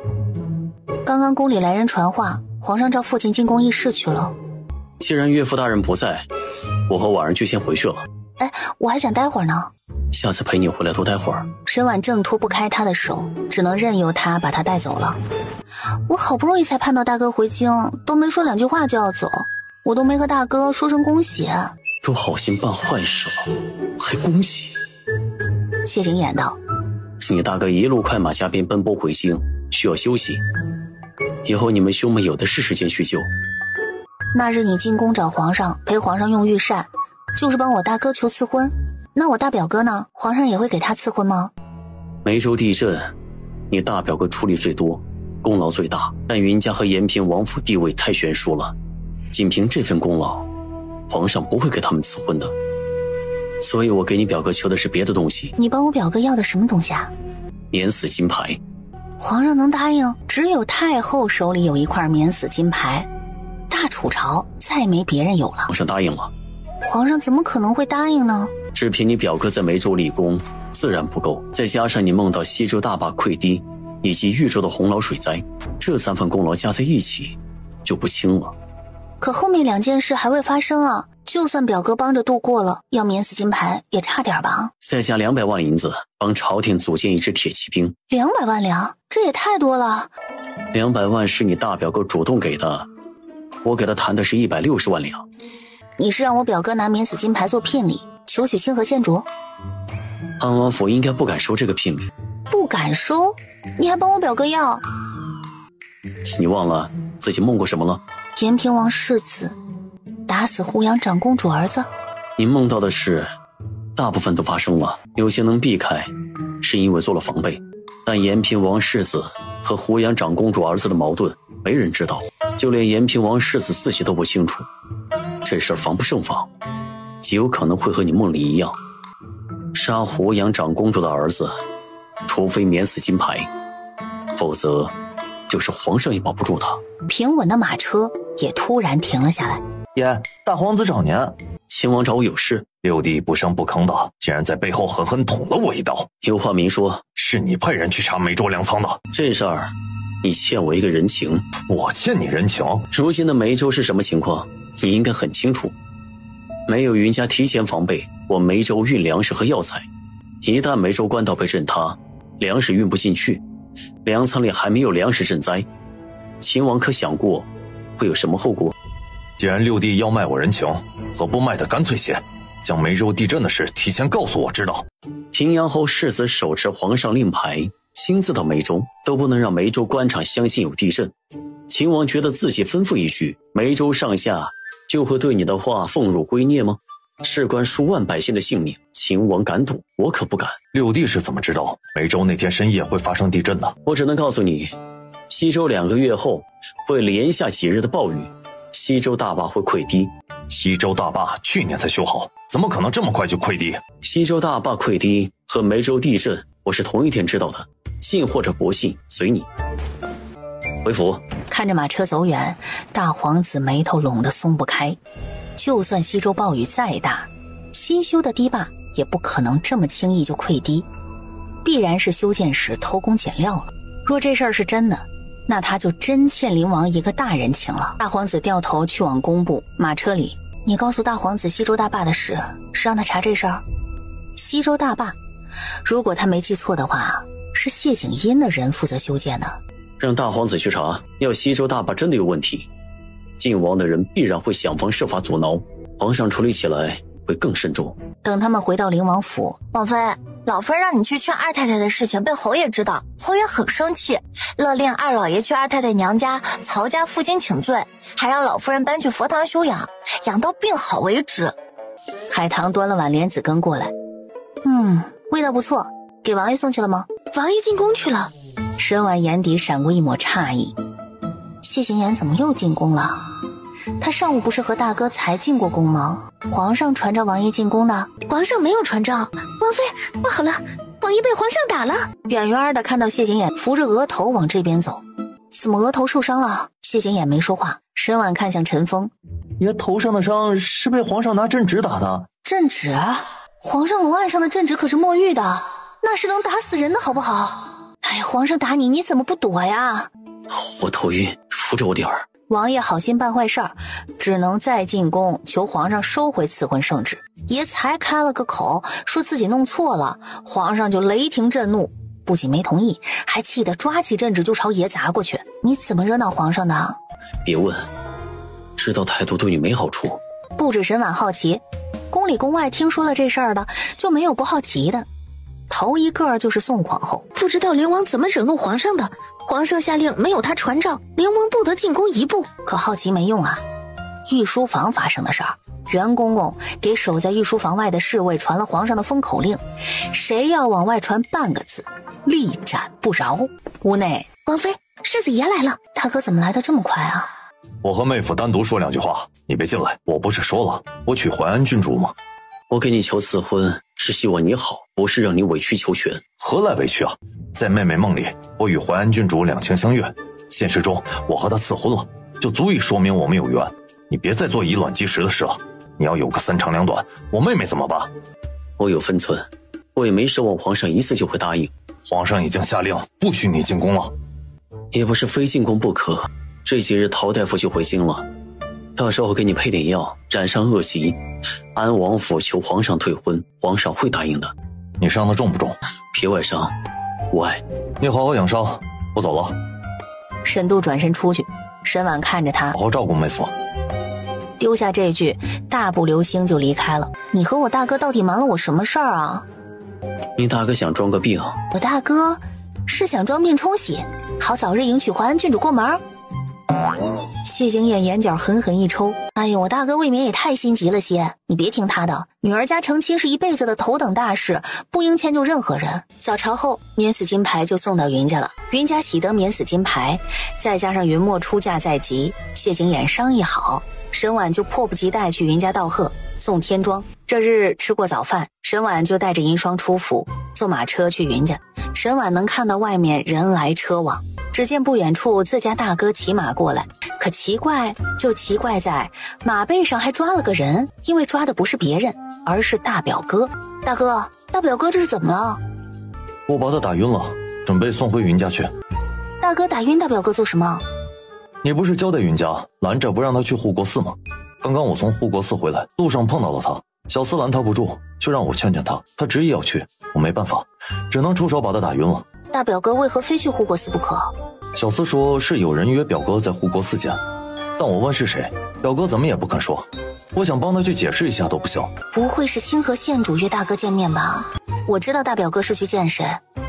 刚刚宫里来人传话，皇上召父亲进宫议事去了。既然岳父大人不在，我和婉儿就先回去了。哎，我还想待会儿呢。下次陪你回来多待会儿。沈婉挣脱不开他的手，只能任由他把他带走了。我好不容易才盼到大哥回京，都没说两句话就要走，我都没和大哥说声恭喜。都好心办坏事了，还恭喜？谢景琰道：你大哥一路快马加鞭奔波回京，需要休息。以后你们兄妹有的是时间叙旧。那日你进宫找皇上，陪皇上用御膳，就是帮我大哥求赐婚。那我大表哥呢？皇上也会给他赐婚吗？梅州地震，你大表哥出力最多，功劳最大，但云家和延平王府地位太悬殊了，仅凭这份功劳，皇上不会给他们赐婚的。所以我给你表哥求的是别的东西。你帮我表哥要的什么东西啊？免死金牌。皇上能答应？只有太后手里有一块免死金牌，大楚朝再没别人有了。皇上答应了。皇上怎么可能会答应呢？只凭你表哥在梅州立功自然不够，再加上你梦到西周大坝溃堤以及豫州的洪涝水灾，这三份功劳加在一起就不轻了。可后面两件事还未发生啊，就算表哥帮着度过了，要免死金牌也差点吧。再加200万银子帮朝廷组建一支铁骑兵。200万两，这也太多了。200万是你大表哥主动给的，我给他谈的是160万两。你是让我表哥拿免死金牌做聘礼，求娶清河县主？安王府应该不敢收这个聘礼。不敢收？你还帮我表哥要？你忘了自己梦过什么了？延平王世子打死胡杨长公主儿子。你梦到的事大部分都发生了，有些能避开是因为做了防备，但延平王世子和胡杨长公主儿子的矛盾没人知道，就连延平王世子自己都不清楚。这事儿防不胜防，极有可能会和你梦里一样，杀胡杨长公主的儿子，除非免死金牌，否则就是皇上也保不住他。平稳的马车也突然停了下来。爷，大皇子找您。秦王找我有事。六弟不声不吭的，竟然在背后狠狠捅了我一刀。有话明说。是你派人去查梅州粮仓的。这事儿你欠我一个人情。我欠你人情？如今的梅州是什么情况，你应该很清楚。没有云家提前防备，我梅州运粮食和药材，一旦梅州官道被震塌，粮食运不进去，粮仓里还没有粮食赈灾，秦王可想过会有什么后果？既然六弟要卖我人情，何不卖得干脆些，将梅州地震的事提前告诉我知道。平阳侯世子手持皇上令牌，亲自到梅州，都不能让梅州官场相信有地震。秦王觉得自己吩咐一句，梅州上下就会对你的话奉入圭臬吗？事关数万百姓的性命，秦王敢赌，我可不敢。六弟是怎么知道梅州那天深夜会发生地震的？我只能告诉你，西周2个月后会连下几日的暴雨，西周大坝会溃堤。西周大坝去年才修好，怎么可能这么快就溃堤？西周大坝溃堤和梅州地震我是同一天知道的，信或者不信随你。回府。看着马车走远，大皇子眉头拢得松不开。就算西周暴雨再大，新修的堤坝也不可能这么轻易就溃堤，必然是修建时偷工减料了。若这事儿是真的，那他就真欠灵王一个大人情了。大皇子掉头去往工部，马车里，你告诉大皇子西周大坝的事，是让他查这事儿？西周大坝，如果他没记错的话，是谢景殷的人负责修建的。让大皇子去查，要西周大坝真的有问题，晋王的人必然会想方设法阻挠，皇上处理起来会更慎重。等他们回到灵王府，王妃，老夫人让你去劝二太太的事情被侯爷知道，侯爷很生气，勒令二老爷去二太太娘家曹家负荆请罪，还让老夫人搬去佛堂休养，养到病好为止。海棠端了碗莲子羹过来，味道不错，给王爷送去了吗？王爷进宫去了。沈婉眼底闪过一抹诧异，谢景琰怎么又进宫了？他上午不是和大哥才进过宫吗？皇上传召王爷进宫的？皇上没有传召。王妃，不好了，王爷被皇上打了。远远的看到谢景琰扶着额头往这边走，怎么额头受伤了？谢景琰没说话。沈婉看向陈峰，爷头上的伤是被皇上拿镇纸打的。镇纸？皇上龙案上的镇纸可是墨玉的，那是能打死人的好不好？哎，皇上打你，你怎么不躲呀？我头晕，扶着我点儿。王爷好心办坏事儿，只能再进宫求皇上收回赐婚圣旨。爷才开了个口，说自己弄错了，皇上就雷霆震怒，不仅没同意，还气得抓起镇纸就朝爷砸过去。你怎么惹恼皇上的？别问，知道太多对你没好处。不止沈婉好奇，宫里宫外听说了这事儿的，就没有不好奇的。头一个就是宋皇后，不知道灵王怎么惹怒皇上的，皇上下令没有他传召，灵王不得进宫一步。可好奇没用啊，御书房发生的事儿，袁公公给守在御书房外的侍卫传了皇上的封口令，谁要往外传半个字，立斩不饶。屋内，王妃，世子爷来了。大哥怎么来得这么快啊？我和妹夫单独说两句话，你别进来。我不是说了我娶淮安郡主吗？我给你求赐婚是希望你好，不是让你委曲求全。何来委屈啊？在妹妹梦里，我与淮安郡主两情相悦，现实中我和她赐婚了，就足以说明我们有缘。你别再做以卵击石的事了，你要有个三长两短，我妹妹怎么办？我有分寸，我也没奢望皇上一次就会答应。皇上已经下令不许你进宫了。也不是非进宫不可，这几日陶大夫就回京了，到时候给你配点药，染上恶习，安王府求皇上退婚，皇上会答应的。你伤得重不重？别外伤，无碍。你好好养伤，我走了。沈度转身出去，沈婉看着他，好好照顾妹夫。丢下这句，大步流星就离开了。你和我大哥到底瞒了我什么事儿啊？你大哥想装个病。我大哥是想装病冲喜，好早日迎娶淮安郡主过门。谢景琰眼角狠狠一抽，哎呀，我大哥未免也太心急了些，你别听他的，女儿家成亲是一辈子的头等大事，不应迁就任何人。小朝后，免死金牌就送到云家了，云家喜得免死金牌，再加上云墨出嫁在即，谢景琰商议好，沈婉就迫不及待去云家道贺送天妆。这日吃过早饭，沈婉就带着银霜出府，坐马车去云家。沈婉能看到外面人来车往，只见不远处自家大哥骑马过来，可奇怪就奇怪在马背上还抓了个人，因为抓的不是别人，而是大表哥。大哥，大表哥这是怎么了？我把他打晕了，准备送回云家去。大哥打晕大表哥做什么？你不是交代云家拦着不让他去护国寺吗？刚刚我从护国寺回来，路上碰到了他，小厮拦他不住，就让我劝劝他，他执意要去，我没办法，只能出手把他打晕了。大表哥为何非去护国寺不可？小厮说是有人约表哥在护国寺见，但我问是谁，表哥怎么也不肯说，我想帮他去解释一下都不行。不会是清河县主约大哥见面吧？我知道大表哥是去见谁，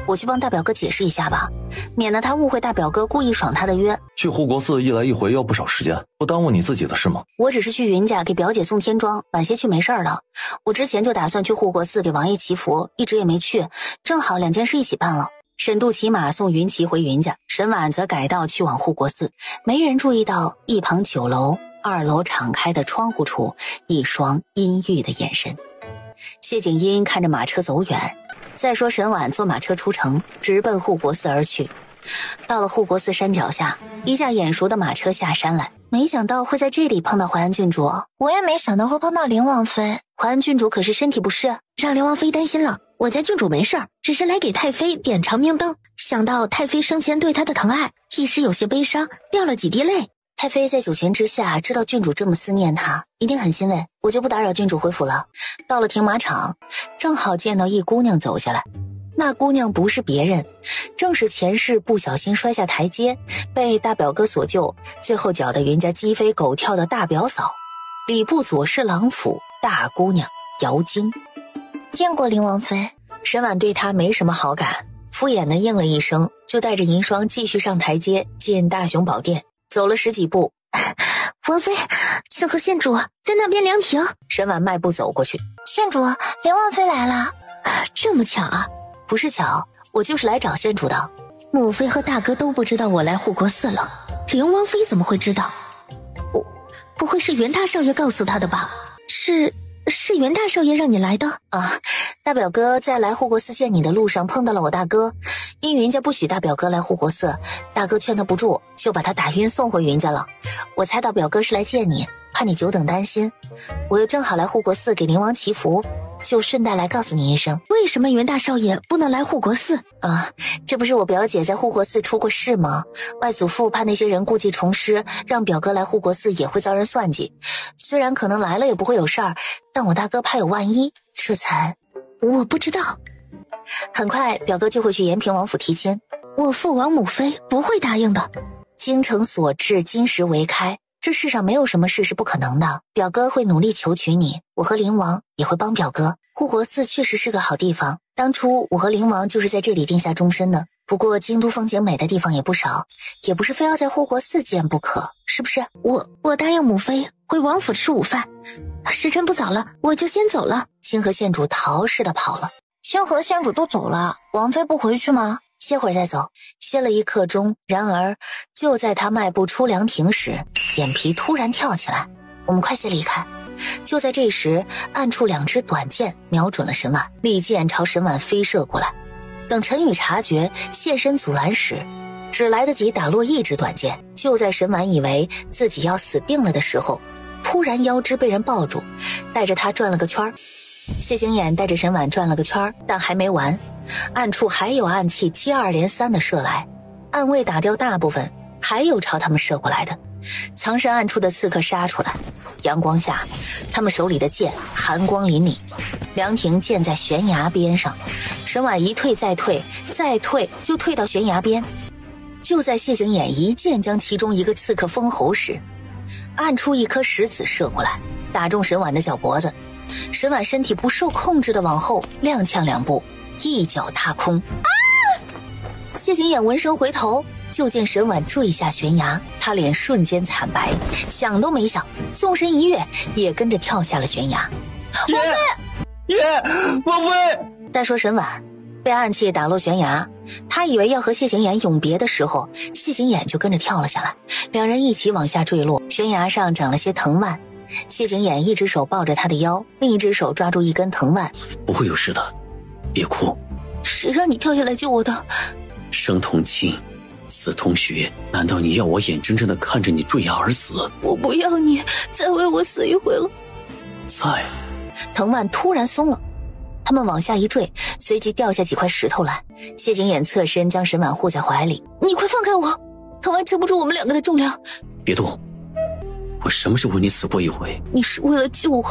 我去帮大表哥解释一下吧，免得他误会大表哥故意爽他的约。去护国寺一来一回要不少时间，不耽误你自己的事吗？我只是去云家给表姐送天妆，晚些去没事的。我之前就打算去护国寺给王爷祈福，一直也没去，正好两件事一起办了。沈度骑马送云骑回云家，沈婉则改道去往护国寺。没人注意到一旁酒楼2楼敞开的窗户处一双阴郁的眼神。谢景英看着马车走远，再说沈婉坐马车出城，直奔护国寺而去。到了护国寺山脚下，一架眼熟的马车下山来，没想到会在这里碰到淮安郡主。我也没想到会碰到林王妃。淮安郡主可是身体不适，让林王妃担心了。我家郡主没事儿，只是来给太妃点长命灯。想到太妃生前对她的疼爱，一时有些悲伤，掉了几滴泪。太妃在九泉之下知道郡主这么思念她，一定很欣慰。我就不打扰郡主回府了。到了停马场，正好见到一姑娘走下来。那姑娘不是别人，正是前世不小心摔下台阶，被大表哥所救，最后搅得云家鸡飞狗跳的大表嫂，礼部左侍郎府大姑娘姚菁。见过林王妃。沈婉对她没什么好感，敷衍地应了一声，就带着银霜继续上台阶进大雄宝殿。走了10几步，王妃，请和县主在那边凉亭。沈婉迈步走过去。县主，林王妃来了。这么巧啊？不是巧，我就是来找县主的。母妃和大哥都不知道我来护国寺了，林王妃怎么会知道？不会是袁大少爷告诉他的吧？是袁大少爷让你来的啊？大表哥在来护国寺见你的路上碰到了我大哥，因云家不许大表哥来护国寺，大哥劝他不住，就把他打晕送回云家了。我猜到表哥是来见你，怕你久等担心，我又正好来护国寺给灵王祈福，就顺带来告诉你一声。为什么袁大少爷不能来护国寺啊？这不是我表姐在护国寺出过事吗？外祖父怕那些人故技重施，让表哥来护国寺也会遭人算计。虽然可能来了也不会有事儿，但我大哥怕有万一，这才……我不知道。很快表哥就会去延平王府提亲，我父王母妃不会答应的。精诚所至，金石为开，这世上没有什么事是不可能的。表哥会努力求娶你，我和灵王也会帮表哥。护国寺确实是个好地方，当初我和灵王就是在这里定下终身的。不过京都风景美的地方也不少，也不是非要在护国寺见不可，是不是？我答应母妃回王府吃午饭，时辰不早了，我就先走了。清河县主逃似的跑了。清河县主都走了，王妃不回去吗？歇会儿再走。歇了一刻钟，然而就在他迈步出凉亭时，眼皮突然跳起来。我们快些离开。就在这时，暗处2支短箭瞄准了沈婉，利箭朝沈婉飞射过来。等陈宇察觉现身阻拦时，只来得及打落1支短箭。就在沈婉以为自己要死定了的时候，突然腰肢被人抱住，带着他转了个圈。谢景琰带着沈婉转了个圈，但还没完，暗处还有暗器接二连三的射来，暗卫打掉大部分，还有朝他们射过来的。藏身暗处的刺客杀出来，阳光下他们手里的剑寒光凛凛。凉亭建在悬崖边上，沈婉一退再退，再退就退到悬崖边。就在谢景琰一剑将其中一个刺客封喉时，暗处一颗石子射过来，打中沈婉的脚脖子。沈婉身体不受控制的往后踉跄2步，一脚踏空。谢景琰闻声回头，就见沈婉坠下悬崖，他脸瞬间惨白，想都没想，纵身一跃，也跟着跳下了悬崖。王妃！再说沈婉被暗器打落悬崖，他以为要和谢景琰永别的时候，谢景琰就跟着跳了下来，两人一起往下坠落。悬崖上长了些藤蔓，谢景琰一只手抱着他的腰，另一只手抓住一根藤蔓。不会有事的，别哭。谁让你跳下来救我的？生同亲，死同血，难道你要我眼睁睁地看着你坠崖而死？我不要你再为我死一回了。藤蔓突然松了，他们往下一坠，随即掉下几块石头来。谢景琰侧身将沈婉护在怀里。你快放开我，藤蔓撑不住我们2个的重量。别动，我什么时候为你死过一回？你是为了救我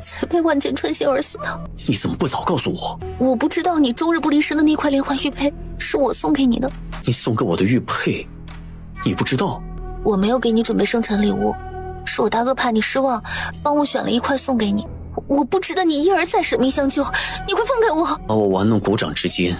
才被万箭穿心而死的。你怎么不早告诉我？我不知道你终日不离身的那块连环玉佩是我送给你的。你送给我的玉佩你不知道？我没有给你准备生辰礼物，是我大哥怕你失望，帮我选了一块送给你。我不值得你一而再舍命相救，你快放开我！把我玩弄鼓掌之间，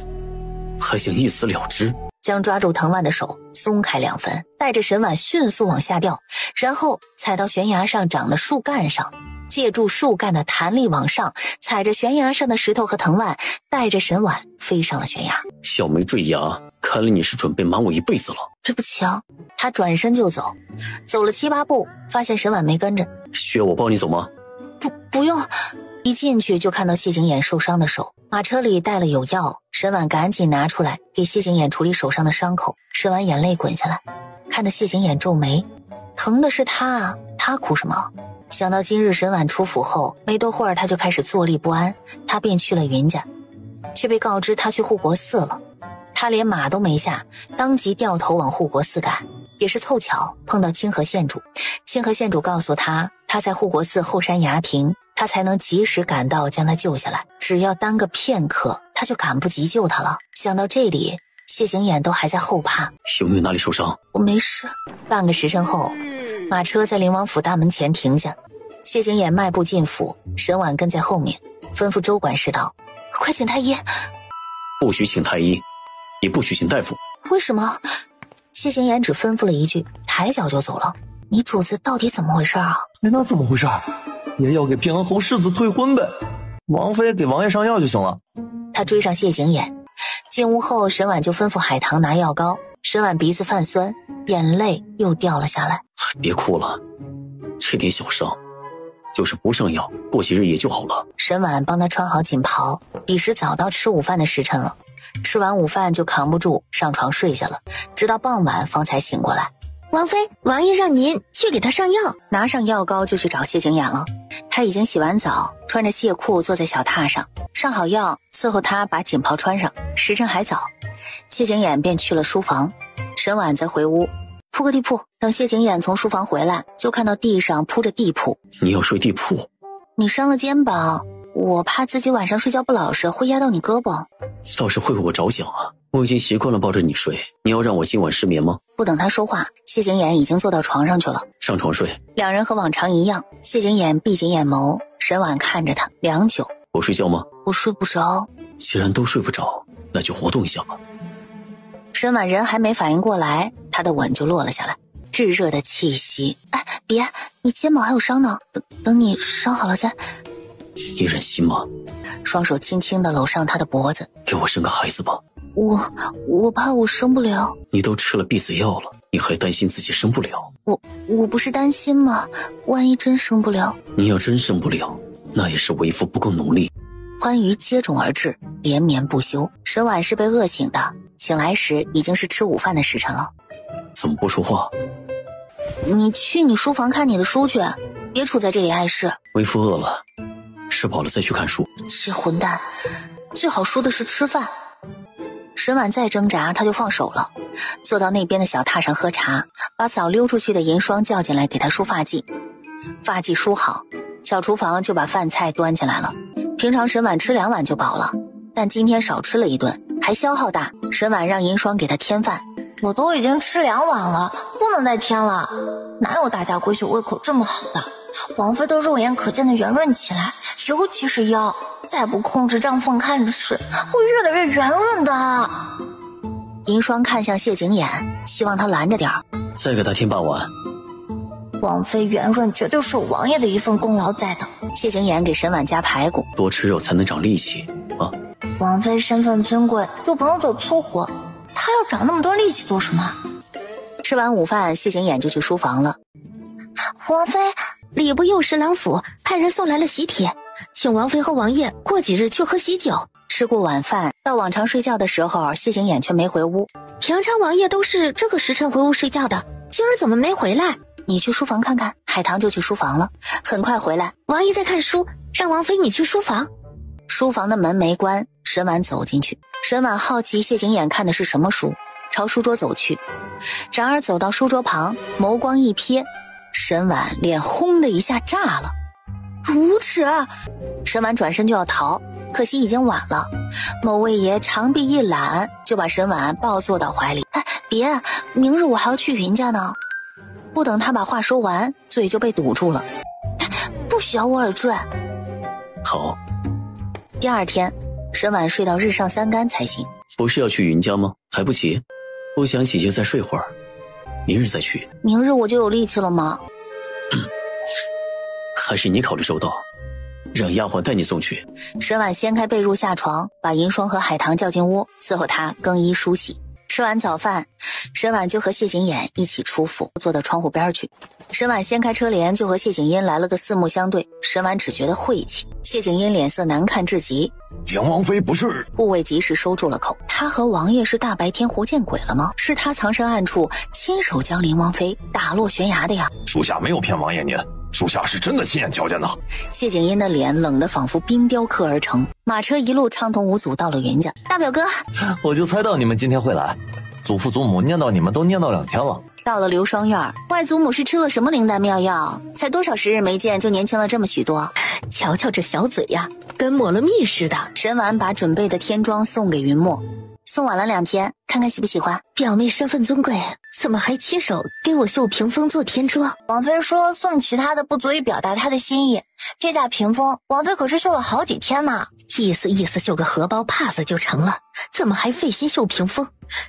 还想一死了之？将抓住藤蔓的手松开2分，带着沈婉迅速往下掉，然后踩到悬崖上长的树干上，借助树干的弹力往上，踩着悬崖上的石头和藤蔓，带着沈婉飞上了悬崖。小梅坠崖，看来你是准备瞒我一辈子了。对不起啊。他转身就走，走了7、8步，发现沈婉没跟着。需要我抱你走吗？不用。一进去就看到谢景琰受伤的手，马车里带了有药，沈婉赶紧拿出来给谢景琰处理手上的伤口。沈婉眼泪滚下来，看得谢景琰皱眉，疼的是他啊，他哭什么？想到今日沈婉出府后没多会儿他就开始坐立不安，他便去了云家，却被告知他去护国寺了。他连马都没下，当即掉头往护国寺赶。也是凑巧碰到清河县主，清河县主告诉他在护国寺后山崖亭，他才能及时赶到将他救下来。只要耽搁片刻，他就赶不及救他了。想到这里，谢景琰都还在后怕。有没有哪里受伤？我没事。半个时辰后，马车在灵王府大门前停下，谢景琰迈步进府，沈婉跟在后面，吩咐州管事道：快请太医。不许请太医，也不许请大夫。为什么？谢景琰只吩咐了一句，抬脚就走了。你主子到底怎么回事啊？那怎么回事？也要给平安侯世子退婚呗。王妃给王爷上药就行了。他追上谢景琰，进屋后沈婉就吩咐海棠拿药膏。沈婉鼻子泛酸，眼泪又掉了下来。别哭了，这点小伤，就是不上药，过几日也就好了。沈婉帮他穿好锦袍，彼时早到吃午饭的时辰了。吃完午饭就扛不住上床睡下了，直到傍晚方才醒过来。王妃，王爷让您去给他上药。拿上药膏就去找谢景琰了。他已经洗完澡，穿着亵裤坐在小榻上，上好药，伺候他把锦袍穿上。时辰还早，谢景琰便去了书房。沈婉则回屋铺个地铺，等谢景琰从书房回来，就看到地上铺着地铺。你要睡地铺？你伤了肩膀，我怕自己晚上睡觉不老实会压到你胳膊。倒是会为我着想啊，我已经习惯了抱着你睡，你要让我今晚失眠吗？不等他说话，谢景琰已经坐到床上去了。上床睡。两人和往常一样，谢景琰闭紧眼眸，沈婉看着他良久。我睡觉吗？我睡不着。既然都睡不着，那就活动一下吧。沈婉人还没反应过来，他的吻就落了下来，炙热的气息。哎，别，你肩膀还有伤呢，等你伤好了再。你忍心吗？双手轻轻地搂上他的脖子。给我生个孩子吧。我怕我生不了。你都吃了避死药了，你还担心自己生不了？我不是担心吗？万一真生不了。你要真生不了，那也是为父不够努力。欢愉接踵而至，连绵不休。沈婉是被饿醒的，醒来时已经是吃午饭的时辰了。怎么不说话？你去你书房看你的书去，别杵在这里碍事。为父饿了，吃饱了再去看书。这混蛋，最好说的是吃饭。沈婉再挣扎，他就放手了，坐到那边的小榻上喝茶，把早溜出去的银霜叫进来给他梳发髻。发髻梳好，小厨房就把饭菜端进来了。平常沈婉吃2碗就饱了，但今天少吃了1顿，还消耗大。沈婉让银霜给他添饭。我都已经吃2碗了，不能再添了。哪有大家闺秀胃口这么好的？王妃都肉眼可见的圆润起来，尤其是腰，再不控制张放看着吃，会越来越圆润的。银霜看向谢景琰，希望他拦着点儿。再给他添半碗。王妃圆润绝对是有王爷的一份功劳在的。谢景琰给沈婉加排骨。多吃肉才能长力气啊。王妃身份尊贵，又不能走粗活，她要长那么多力气做什么？吃完午饭，谢景琰就去书房了。王妃，礼部右侍郎府派人送来了喜帖，请王妃和王爷过几日去喝喜酒。吃过晚饭，到往常睡觉的时候，谢景琰却没回屋。平常王爷都是这个时辰回屋睡觉的，今儿怎么没回来？你去书房看看。海棠就去书房了，很快回来。王爷在看书，让王妃你去书房。书房的门没关，沈婉走进去。沈婉好奇谢景琰看的是什么书，朝书桌走去。然而走到书桌旁，眸光一瞥，沈婉脸轰的一下炸了。无耻！沈婉转身就要逃，可惜已经晚了。某位爷长臂一揽，就把沈婉抱坐到怀里。哎，别，明日我还要去云家呢。不等他把话说完，嘴就被堵住了。不许咬我耳坠。好。第二天，沈婉睡到日上3竿才行。不是要去云家吗？还不起？不想起就再睡会儿，明日再去。明日我就有力气了吗？还是你考虑周到，让丫鬟带你送去。沈婉掀开被褥下床，把银霜和海棠叫进屋，伺候她更衣梳洗。吃完早饭，沈婉就和谢景琰一起出府，坐到窗户边去。沈婉掀开车帘，就和谢景英来了个四目相对。沈婉只觉得晦气，谢景英脸色难看至极。梁王妃不是？护卫及时收住了口。他和王爷是大白天活见鬼了吗？是他藏身暗处，亲手将林王妃打落悬崖的呀！属下没有骗王爷您，属下是真的亲眼瞧见的。谢景英的脸冷得仿佛冰雕刻而成。马车一路畅通无阻到了云家。大表哥，我就猜到你们今天会来。祖父祖母念叨你们都念叨2天了。到了流霜院，外祖母是吃了什么灵丹妙药？才多少时日没见，就年轻了这么许多。瞧瞧这小嘴呀，跟抹了蜜似的。沈婉把准备的天妆送给云墨，送晚了2天，看看喜不喜欢。表妹身份尊贵，怎么还亲手给我绣屏风做天妆？王妃说送其他的不足以表达她的心意，这架屏风王妃可是绣了好几天呢。意思绣个荷包 pass 就成了，怎么还费心绣屏风？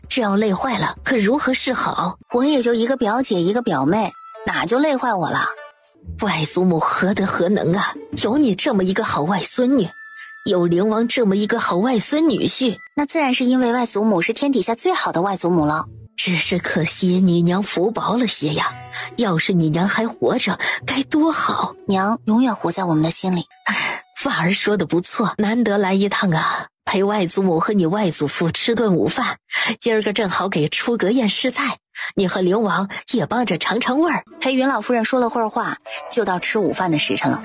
这要累坏了可如何是好？我也就一个表姐一个表妹，哪就累坏我了？外祖母何德何能啊，有你这么一个好外孙女，有灵王这么一个好外孙女婿，那自然是因为外祖母是天底下最好的外祖母了。只是可惜你娘福薄了些呀，要是你娘还活着该多好。娘永远活在我们的心里。婉儿说的不错，难得来一趟啊，陪外祖母和你外祖父吃顿午饭，今儿个正好给出阁宴试菜，你和灵王也帮着尝尝味儿。陪云老夫人说了会儿话，就到吃午饭的时辰了。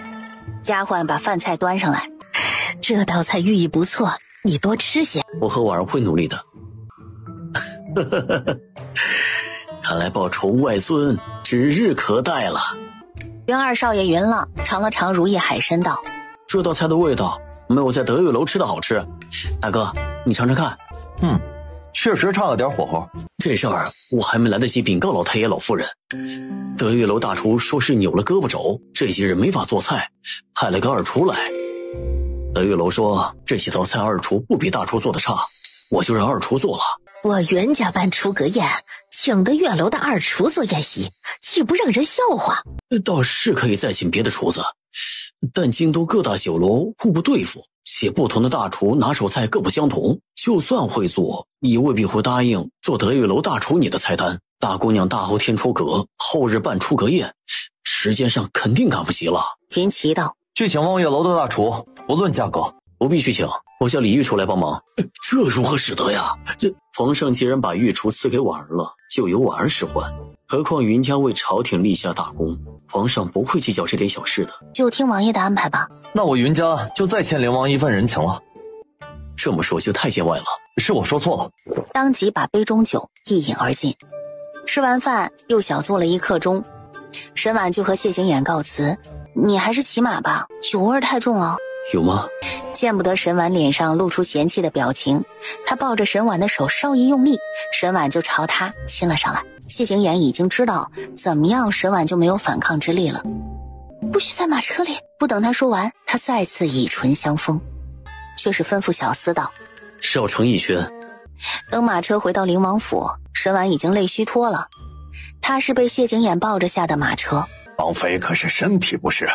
丫鬟把饭菜端上来，这道菜寓意不错，你多吃些。我和婉儿会努力的。看来报仇外孙指日可待了。云二少爷云浪尝了尝如意海参道，这道菜的味道没有在德月楼吃的好吃。大哥，你尝尝看。确实差了点火候。这事儿我还没来得及禀告老太爷老夫人，德月楼大厨说是扭了胳膊肘，这些日没法做菜，派了个二厨来。德月楼说这几道菜二厨不比大厨做的差，我就让二厨做了。我袁家办出阁宴，请的月楼的二厨做宴席，岂不让人笑话？倒是可以再请别的厨子，但京都各大酒楼互不对付，且不同的大厨拿手菜各不相同，就算会做，也未必会答应做德月楼大厨你的菜单。大姑娘大后天出阁，后日办出阁宴，时间上肯定赶不及了。云奇道：去请望月楼的大厨，不论价格。不必去请，我叫李御厨来帮忙。这如何使得呀？这皇上既然把御厨赐给婉儿了，就由婉儿使唤。何况云家为朝廷立下大功，皇上不会计较这点小事的。就听王爷的安排吧。那我云家就再欠灵王一份人情了。这么说就太见外了。是我说错了。当即把杯中酒一饮而尽。吃完饭又小坐了一刻钟，沈婉就和谢景琰告辞：你还是骑马吧，酒味太重了。有吗？见不得沈婉脸上露出嫌弃的表情，他抱着沈婉的手稍一用力，沈婉就朝他亲了上来。谢景琰已经知道怎么样沈婉就没有反抗之力了。不许在马车里。不等他说完，他再次以唇相封，却是吩咐小厮道：少成一圈。等马车回到灵王府，沈婉已经累虚脱了，他是被谢景琰抱着下的马车。王妃可是身体不适，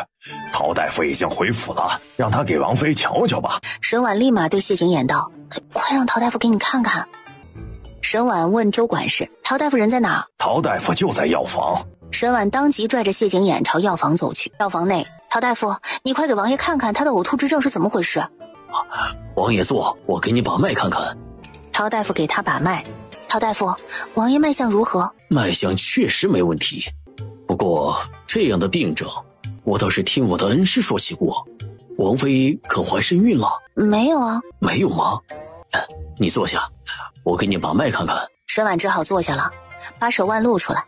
陶大夫已经回府了，让他给王妃瞧瞧吧。沈婉立马对谢景琰道：快让陶大夫给你看看。沈婉问周管事：陶大夫人在哪儿？陶大夫就在药房。沈婉当即拽着谢景琰朝药房走去。药房内，陶大夫，你快给王爷看看他的呕吐之症是怎么回事。王爷坐，我给你把脉看看。陶大夫给他把脉。陶大夫，王爷脉象如何？脉象确实没问题，不过这样的病症我倒是听我的恩师说起过。王妃可怀身孕了？没有啊。没有吗？你坐下，我给你把脉看看。沈婉只好坐下了，把手腕露出来。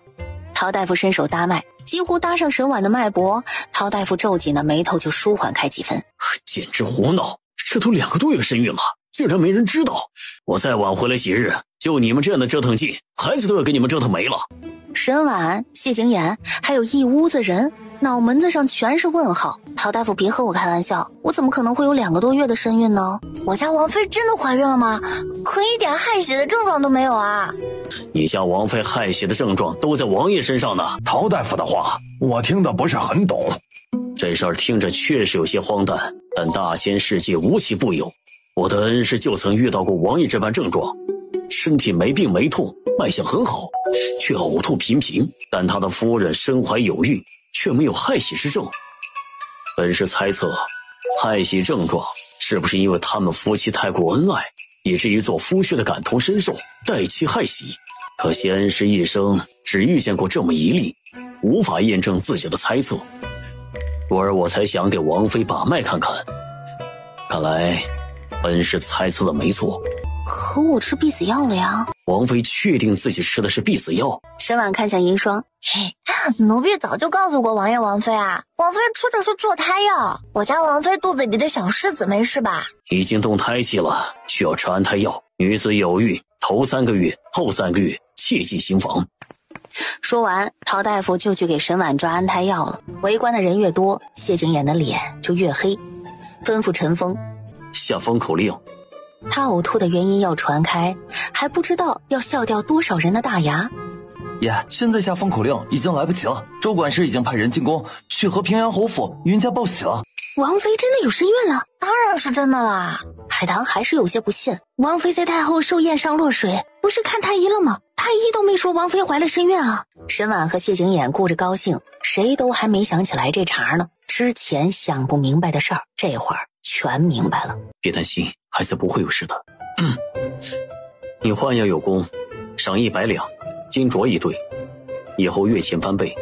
陶大夫伸手搭脉，几乎搭上沈婉的脉搏，陶大夫皱紧的眉头就舒缓开几分。简直胡闹，这都2个多月身孕了，竟然没人知道。我再晚回来几日，就你们这样的折腾劲，孩子都要给你们折腾没了。沈婉、谢景琰还有一屋子人，脑门子上全是问号。陶大夫别和我开玩笑，我怎么可能会有2个多月的身孕呢？我家王妃真的怀孕了吗？可一点害喜的症状都没有啊！你家王妃害喜的症状都在王爷身上呢。陶大夫的话我听得不是很懂。这事儿听着确实有些荒诞，但大千世界无奇不有。我的恩师就曾遇到过王爷这般症状，身体没病没痛，脉象很好，却呕吐频频，但他的夫人身怀有孕，却没有害喜之症。本是猜测，害喜症状是不是因为他们夫妻太过恩爱，以至于做夫婿的感同身受，代其害喜？可惜恩师一生只遇见过这么一例，无法验证自己的猜测，故而我才想给王妃把脉看看。看来恩师猜测的没错。可我吃避死药了呀。王妃确定自己吃的是避死药？沈婉看向银霜，奴婢早就告诉过王爷王妃啊，王妃吃的是坐胎药。我家王妃肚子里的小世子没事吧？已经动胎气了，需要吃安胎药。女子有孕，头3个月、后3个月切忌行房。说完，陶大夫就去给沈婉抓安胎药了。围观的人越多，谢景琰的脸就越黑，吩咐陈峰下封口令。他呕吐的原因要传开，还不知道要笑掉多少人的大牙。爷，现在下封口令已经来不及了，周管事已经派人进宫去和平阳侯府云家报喜了。王妃真的有身孕了？当然是真的啦。海棠还是有些不信。王妃在太后寿宴上落水，不是看太医了吗？太医都没说王妃怀了身孕啊。沈婉和谢景琰顾着高兴，谁都还没想起来这茬呢。之前想不明白的事儿，这会儿全明白了。别担心，孩子不会有事的。你换药有功，赏100两，金镯1对，以后月钱翻倍。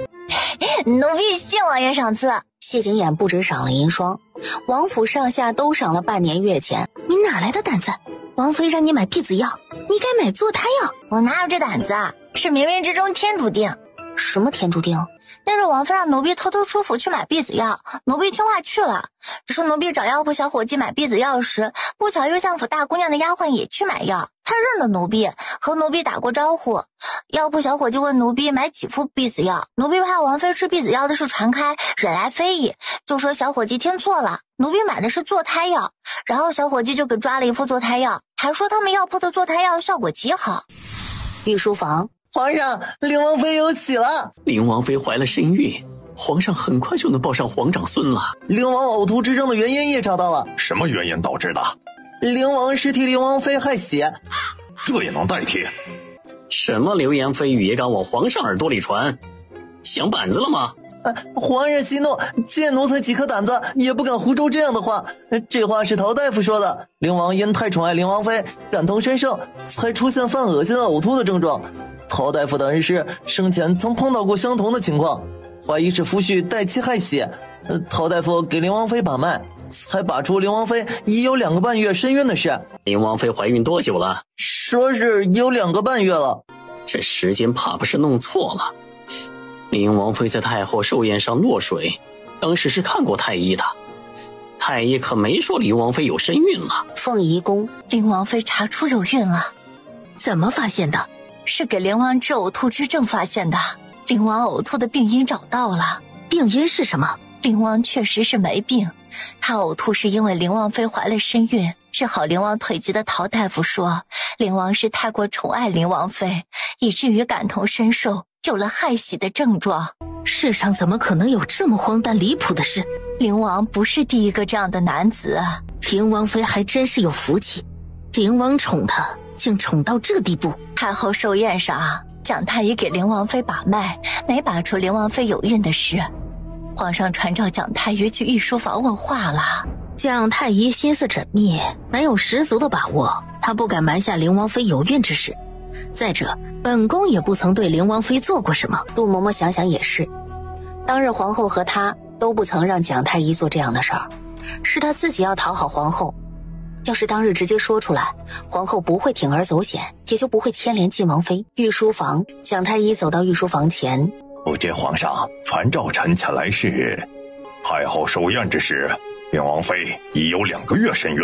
奴婢谢王爷赏赐。谢景琰不止赏了银霜，王府上下都赏了半年月钱。你哪来的胆子？王妃让你买婢子药，你该买坐胎药。我哪有这胆子啊？是冥冥之中天注定。什么天注定？那是王妃让奴婢偷偷出府去买婢子药，奴婢听话去了。只是奴婢找药铺小伙计买婢子药时，不巧右相府大姑娘的丫鬟也去买药，她认了奴婢，和奴婢打过招呼。药铺小伙计问奴婢买几副婢子药，奴婢怕王妃吃婢子药的事传开，惹来非议，就说小伙计听错了，奴婢买的是坐胎药。然后小伙计就给抓了一副坐胎药，还说他们药铺的坐胎药效果极好。御书房，皇上，灵王妃有喜了。灵王妃怀了身孕，皇上很快就能抱上皇长孙了。灵王呕吐之症的原因也找到了。什么原因导致的？灵王是替灵王妃害血。这也能代替？什么流言蜚语也敢往皇上耳朵里传？想板子了吗？皇上息怒，借奴才几颗胆子也不敢胡诌这样的话。这话是陶大夫说的。灵王因太宠爱灵王妃，感同身受，才出现犯恶心呕吐的症状。陶大夫等人是生前曾碰到过相同的情况，怀疑是夫婿代妻害血。陶大夫给灵王妃把脉，才把出灵王妃已有2个半月身孕的事。灵王妃怀孕多久了？说是有2个半月了。这时间怕不是弄错了。灵王妃在太后寿宴上落水，当时是看过太医的，太医可没说灵王妃有身孕了。凤仪宫，灵王妃查出有孕了。怎么发现的？是给灵王治呕吐之症发现的。灵王呕吐的病因找到了。病因是什么？灵王确实是没病，他呕吐是因为灵王妃怀了身孕。治好灵王腿疾的陶大夫说，灵王是太过宠爱灵王妃，以至于感同身受，有了害喜的症状。世上怎么可能有这么荒诞离谱的事？灵王不是第一个这样的男子。灵王妃还真是有福气，灵王宠她竟宠到这地步。太后寿宴上，蒋太医给灵王妃把脉，没把出灵王妃有孕的事。皇上传召蒋太医去御书房问话了。蒋太医心思缜密，没有十足的把握，他不敢瞒下灵王妃有孕之事。再者，本宫也不曾对灵王妃做过什么。杜嬷嬷想想也是，当日皇后和她都不曾让蒋太医做这样的事儿，是她自己要讨好皇后。要是当日直接说出来，皇后不会铤而走险，也就不会牵连晋王妃。御书房，蒋太医走到御书房前，不知皇上传召臣前来是太后寿宴之时，灵王妃已有2个月身孕，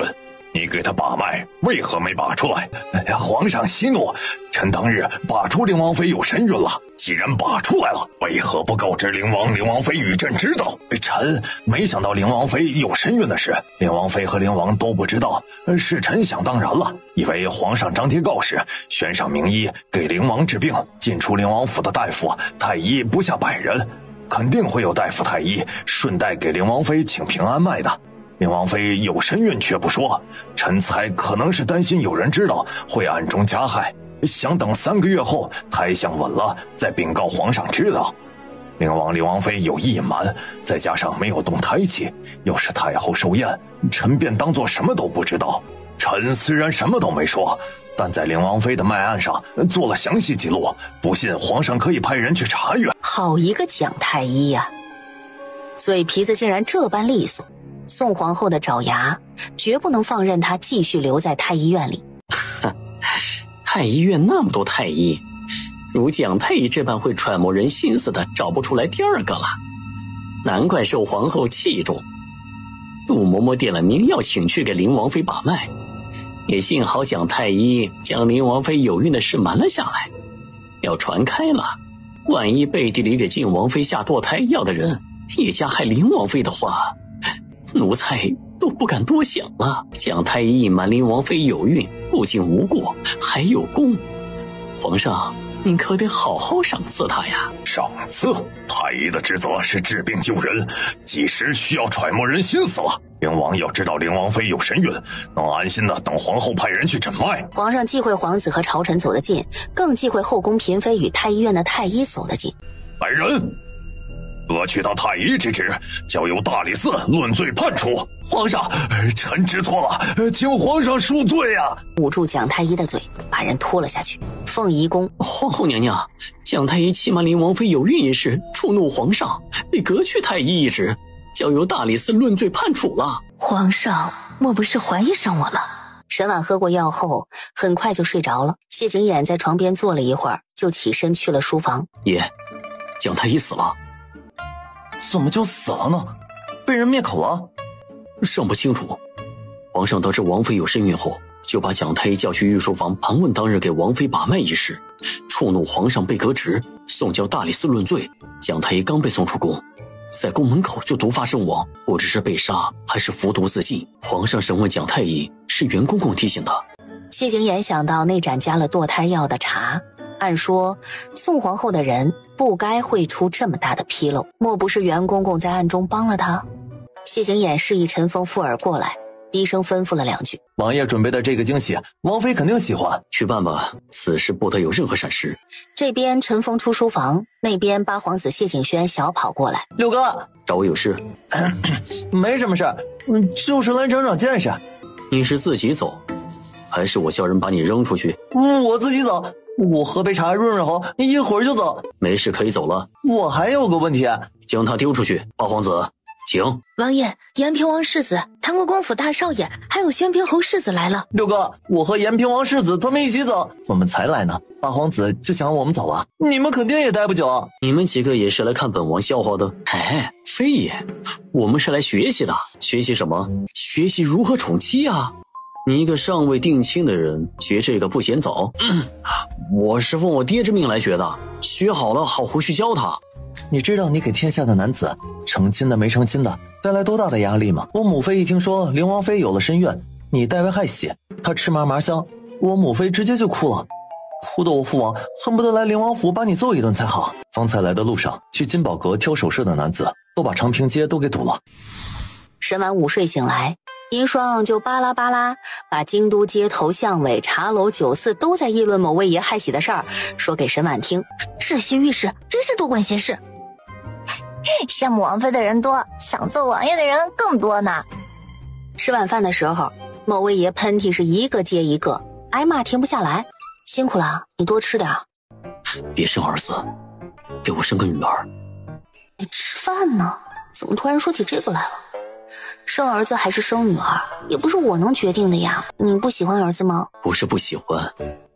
你给她把脉，为何没把出来？皇上息怒，臣当日把出灵王妃有身孕了，既然把出来了，为何不告知灵王？灵王妃与朕知道。臣没想到灵王妃有身孕的事，灵王妃和灵王都不知道，是臣想当然了，以为皇上张贴告示，悬赏名医给灵王治病，进出灵王府的大夫太医不下100人，肯定会有大夫太医顺带给灵王妃请平安脉的。灵王妃有身孕却不说，臣猜可能是担心有人知道会暗中加害，想等3个月后胎相稳了再禀告皇上知道。灵王妃有意隐瞒，再加上没有动胎气，要是太后寿宴，臣便当作什么都不知道。臣虽然什么都没说，但在灵王妃的脉案上做了详细记录，不信皇上可以派人去查阅。好一个蒋太医呀，嘴皮子竟然这般利索。宋皇后的爪牙绝不能放任他继续留在太医院里。太医院那么多太医，如蒋太医这般会揣摩人心思的，找不出来第2个了。难怪受皇后器重。杜嬷嬷点了名要请去给灵王妃把脉，也幸好蒋太医将灵王妃有孕的事瞒了下来。要传开了，万一背地里给晋王妃下堕胎药的人也加害灵王妃的话，奴才都不敢多想了。蒋太医隐瞒灵王妃有孕，不仅无过，还有功。皇上，你可得好好赏赐他呀。赏赐？太医的职责是治病救人，几时需要揣摩人心思了？灵王要知道灵王妃有身孕，能安心的等皇后派人去诊脉。皇上忌讳皇子和朝臣走得近，更忌讳后宫嫔妃与太医院的太医走得近。来人，革去他太医之职，交由大理寺论罪判处。皇上，臣知错了，请皇上恕罪啊！捂住蒋太医的嘴，把人拖了下去。凤仪宫，皇后娘娘，蒋太医欺瞒灵王妃有孕一事，触怒皇上，被革去太医一职，交由大理寺论罪判处了。皇上莫不是怀疑上我了？沈婉喝过药后，很快就睡着了。谢景琰在床边坐了一会儿，就起身去了书房。爷，蒋太医死了。怎么就死了呢？被人灭口了？尚不清楚。皇上得知王妃有身孕后，就把蒋太医叫去御书房盘问当日给王妃把脉一事，触怒皇上被革职，送交大理寺论罪。蒋太医刚被送出宫，在宫门口就毒发身亡，不知是被杀还是服毒自尽。皇上审问蒋太医，是袁公公提醒的。谢景琰想到那盏加了堕胎药的茶，按说宋皇后的人不该会出这么大的纰漏，莫不是袁公公在暗中帮了他？谢景琰示意陈峰附耳过来，低声吩咐了两句。王爷准备的这个惊喜，王妃肯定喜欢，去办吧，此事不得有任何闪失。这边陈峰出书房，那边八皇子谢景轩小跑过来。六哥，找我有事？没什么事，就是来长长见识。你是自己走，还是我叫人把你扔出去？我自己走，我喝杯茶润润喉，一会儿就走。没事，可以走了。我还有个问题，将他丢出去。八皇子，请。王爷，延平王世子、唐国公府大少爷，还有宣平侯世子来了。六哥，我和延平王世子他们一起走，我们才来呢。八皇子就想我们走了，你们肯定也待不久。你们几个也是来看本王笑话的？哎，非也，我们是来学习的。学习什么？学习如何宠妻啊。你一个尚未定亲的人学这个不嫌早？我是奉我爹之命来学的，学好了好回去教他。你知道你给天下的男子，成亲的没成亲的，带来多大的压力吗？我母妃一听说灵王妃有了身孕，你代为害喜，她吃嘛嘛香，我母妃直接就哭了，哭得我父王恨不得来灵王府把你揍一顿才好。方才来的路上，去金宝阁挑首饰的男子都把长平街都给堵了。沈婉午睡醒来，银霜就巴拉巴拉把京都街头巷尾茶楼酒肆都在议论某位爷害喜的事儿说给沈婉听。这些御史真是多管闲事，羡慕王妃的人多，想揍王爷的人更多呢。吃晚饭的时候，某位爷喷嚏是一个接一个，挨骂停不下来。辛苦了，你多吃点。别生儿子，给我生个女儿。你吃饭呢？怎么突然说起这个来了？生儿子还是生女儿，也不是我能决定的呀。你不喜欢儿子吗？不是不喜欢，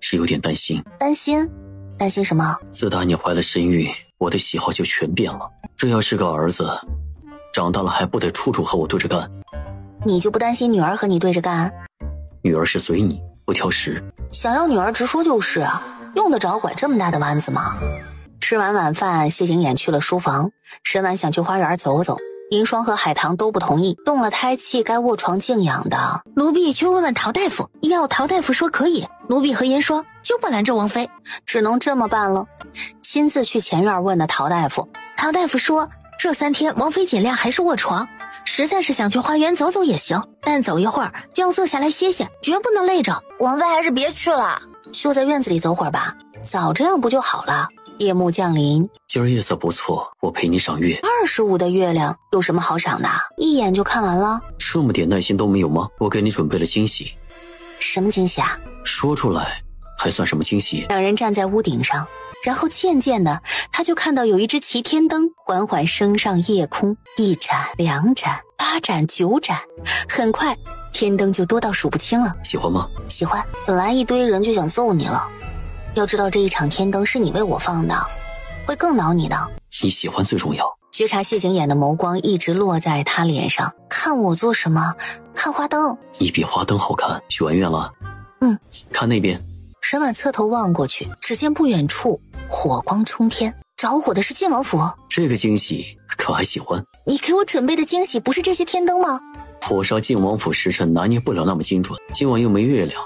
是有点担心。担心？担心什么？自打你怀了身孕，我的喜好就全变了。这要是个儿子，长大了还不得处处和我对着干？你就不担心女儿和你对着干？女儿是随你，不挑食。想要女儿直说就是啊，用得着拐这么大的弯子吗？吃完晚饭，谢景琰去了书房，沈婉想去花园走走。银霜和海棠都不同意，动了胎气该卧床静养的。奴婢去问问陶大夫，要陶大夫说可以，奴婢和银霜就不拦着王妃，只能这么办了。亲自去前院问的陶大夫，陶大夫说这3天王妃尽量还是卧床，实在是想去花园走走也行，但走一会儿就要坐下来歇歇，绝不能累着。王妃还是别去了，就在院子里走会儿吧，早这样不就好了。夜幕降临，今儿夜色不错，我陪你赏月。25的月亮有什么好赏的？一眼就看完了。这么点耐心都没有吗？我给你准备了惊喜。什么惊喜啊？说出来还算什么惊喜？两人站在屋顶上，然后渐渐的他就看到有一只齐天灯缓缓升上夜空，1盏2盏8盏9盏，很快天灯就多到数不清了。喜欢吗？喜欢，本来一堆人就想揍你了，要知道这一场天灯是你为我放的，会更恼你的。你喜欢最重要。觉察谢景琰的眸光一直落在他脸上，看我做什么？看花灯。你比花灯好看。许完愿了？看那边。沈婉侧头望过去，只见不远处火光冲天，着火的是晋王府。这个惊喜可还喜欢？你给我准备的惊喜不是这些天灯吗？火烧晋王府时辰拿捏不了那么精准，今晚又没月亮，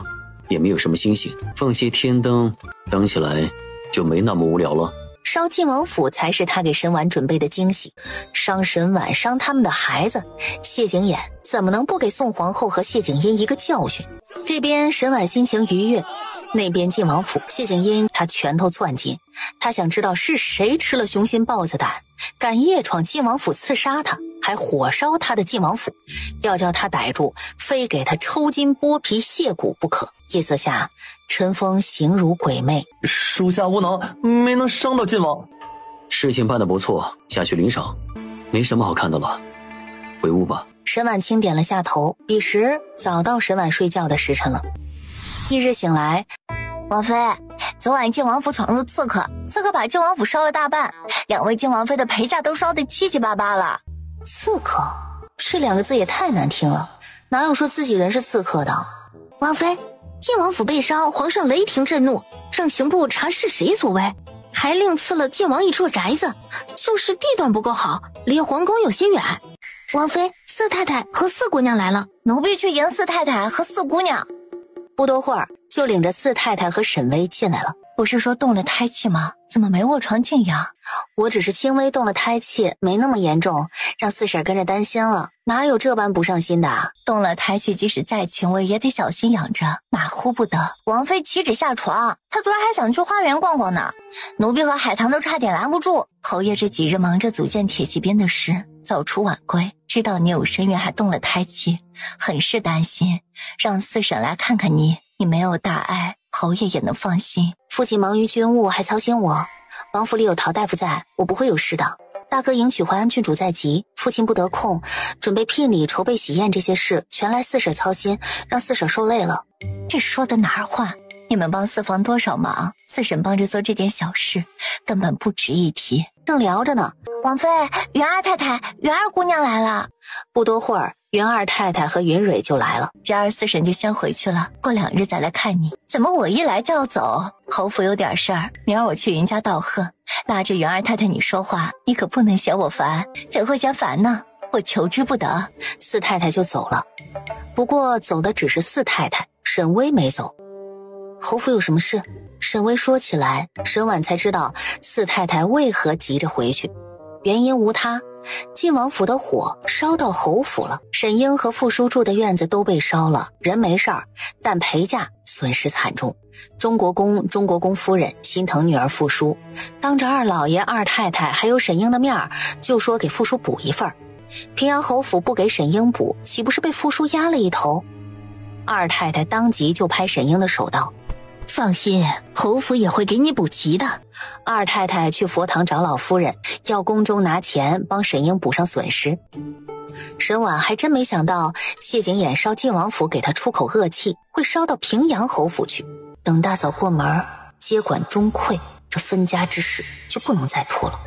也没有什么星星，放些天灯，灯起来就没那么无聊了。烧晋王府才是他给沈婉准备的惊喜，伤沈婉，伤他们的孩子，谢景琰怎么能不给宋皇后和谢景音一个教训？这边沈婉心情愉悦，那边晋王府，谢景音他拳头攥紧，他想知道是谁吃了雄心豹子胆，敢夜闯晋王府刺杀他，还火烧他的晋王府，要叫他逮住，非给他抽筋剥皮卸骨不可。夜色下，陈峰形如鬼魅，属下无能，没能伤到晋王。事情办得不错，下去领赏，没什么好看的了，回屋吧。沈婉清点了下头，彼时早到沈婉睡觉的时辰了。翌日醒来，王妃，昨晚晋王府闯入刺客把晋王府烧了大半，2位晋王妃的陪嫁都烧得七七八八了。刺客这2个字也太难听了，哪有说自己人是刺客的？王妃，晋王府被烧，皇上雷霆震怒，让刑部查是谁所为，还另赐了晋王一处宅子，就是地段不够好，离皇宫有些远。王妃，四太太和四姑娘来了，奴婢去迎四太太和四姑娘。不多会儿就领着四太太和沈薇进来了。不是说动了胎气吗？怎么没卧床静养？我只是轻微动了胎气，没那么严重，让四婶跟着担心了，哪有这般不上心的？动了胎气即使再轻微也得小心养着，马虎不得。王妃岂止下床，她昨儿还想去花园逛逛呢，奴婢和海棠都差点拦不住。侯爷这几日忙着组建铁骑兵的事，早出晚归，知道你有身孕还动了胎气，很是担心，让四婶来看看你没有大碍，侯爷也能放心。父亲忙于军务，还操心我。王府里有陶大夫在，我不会有事的。大哥迎娶淮安郡主在即，父亲不得空，准备聘礼、筹备喜宴这些事，全赖四婶操心，让四婶受累了。这说的哪儿话？你们帮四房多少忙，四婶帮着做这点小事，根本不值一提。正聊着呢，王妃，云二太太、云二姑娘来了。不多会儿，云二太太和云蕊就来了。今儿四婶就先回去了，过2日再来看你。怎么我一来就要走？侯府有点事儿，明儿我去云家道贺，拉着云二太太你说话，你可不能嫌我烦。怎会嫌烦呢？我求之不得。四太太就走了，不过走的只是四太太，沈薇没走。侯府有什么事？沈薇说起来，沈婉才知道四太太为何急着回去，原因无他，晋王府的火烧到侯府了，沈英和傅叔住的院子都被烧了，人没事儿，但陪嫁损失惨重。中国公夫人心疼女儿傅叔，当着二老爷、二太太还有沈英的面就说给傅叔补一份。平阳侯府不给沈英补，岂不是被傅叔压了一头？二太太当即就拍沈英的手道：放心，侯府也会给你补齐的。二太太去佛堂找老夫人，要宫中拿钱帮沈英补上损失。沈婉还真没想到谢景琰烧晋王府给他出口恶气，会烧到平阳侯府去。等大嫂过门，接管钟馗，这分家之事就不能再拖了。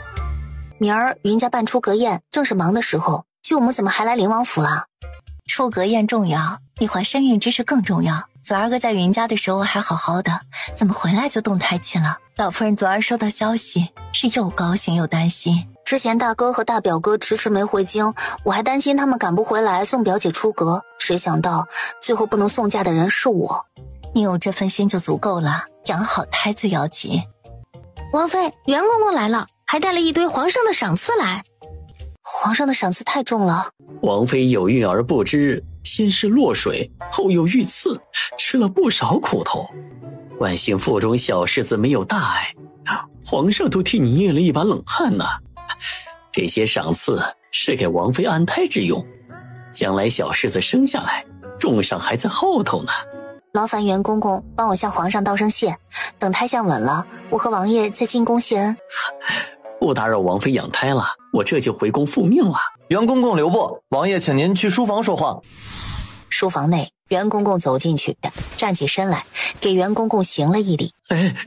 明儿云家办出阁宴，正是忙的时候，舅母怎么还来灵王府了？出阁宴重要，你怀身孕之事更重要。昨儿个在云家的时候还好好的，怎么回来就动胎气了？老夫人昨儿收到消息，是又高兴又担心。之前大哥和大表哥迟迟没回京，我还担心他们赶不回来送表姐出阁，谁想到最后不能送嫁的人是我。你有这份心就足够了，养好胎最要紧。王妃，袁公公来了，还带了一堆皇上的赏赐来。皇上的赏赐太重了。王妃有孕而不知，先是落水，后又遇刺，吃了不少苦头。万幸腹中小柿子没有大碍，皇上都替你捏了一把冷汗呢。这些赏赐是给王妃安胎之用，将来小柿子生下来，重赏还在后头呢。劳烦袁公公帮我向皇上道声谢，等胎相稳了，我和王爷再进宫谢恩。不打扰王妃养胎了，我这就回宫复命了。袁公公留步，王爷请您去书房说话。书房内，袁公公走进去，站起身来，给袁公公行了一礼。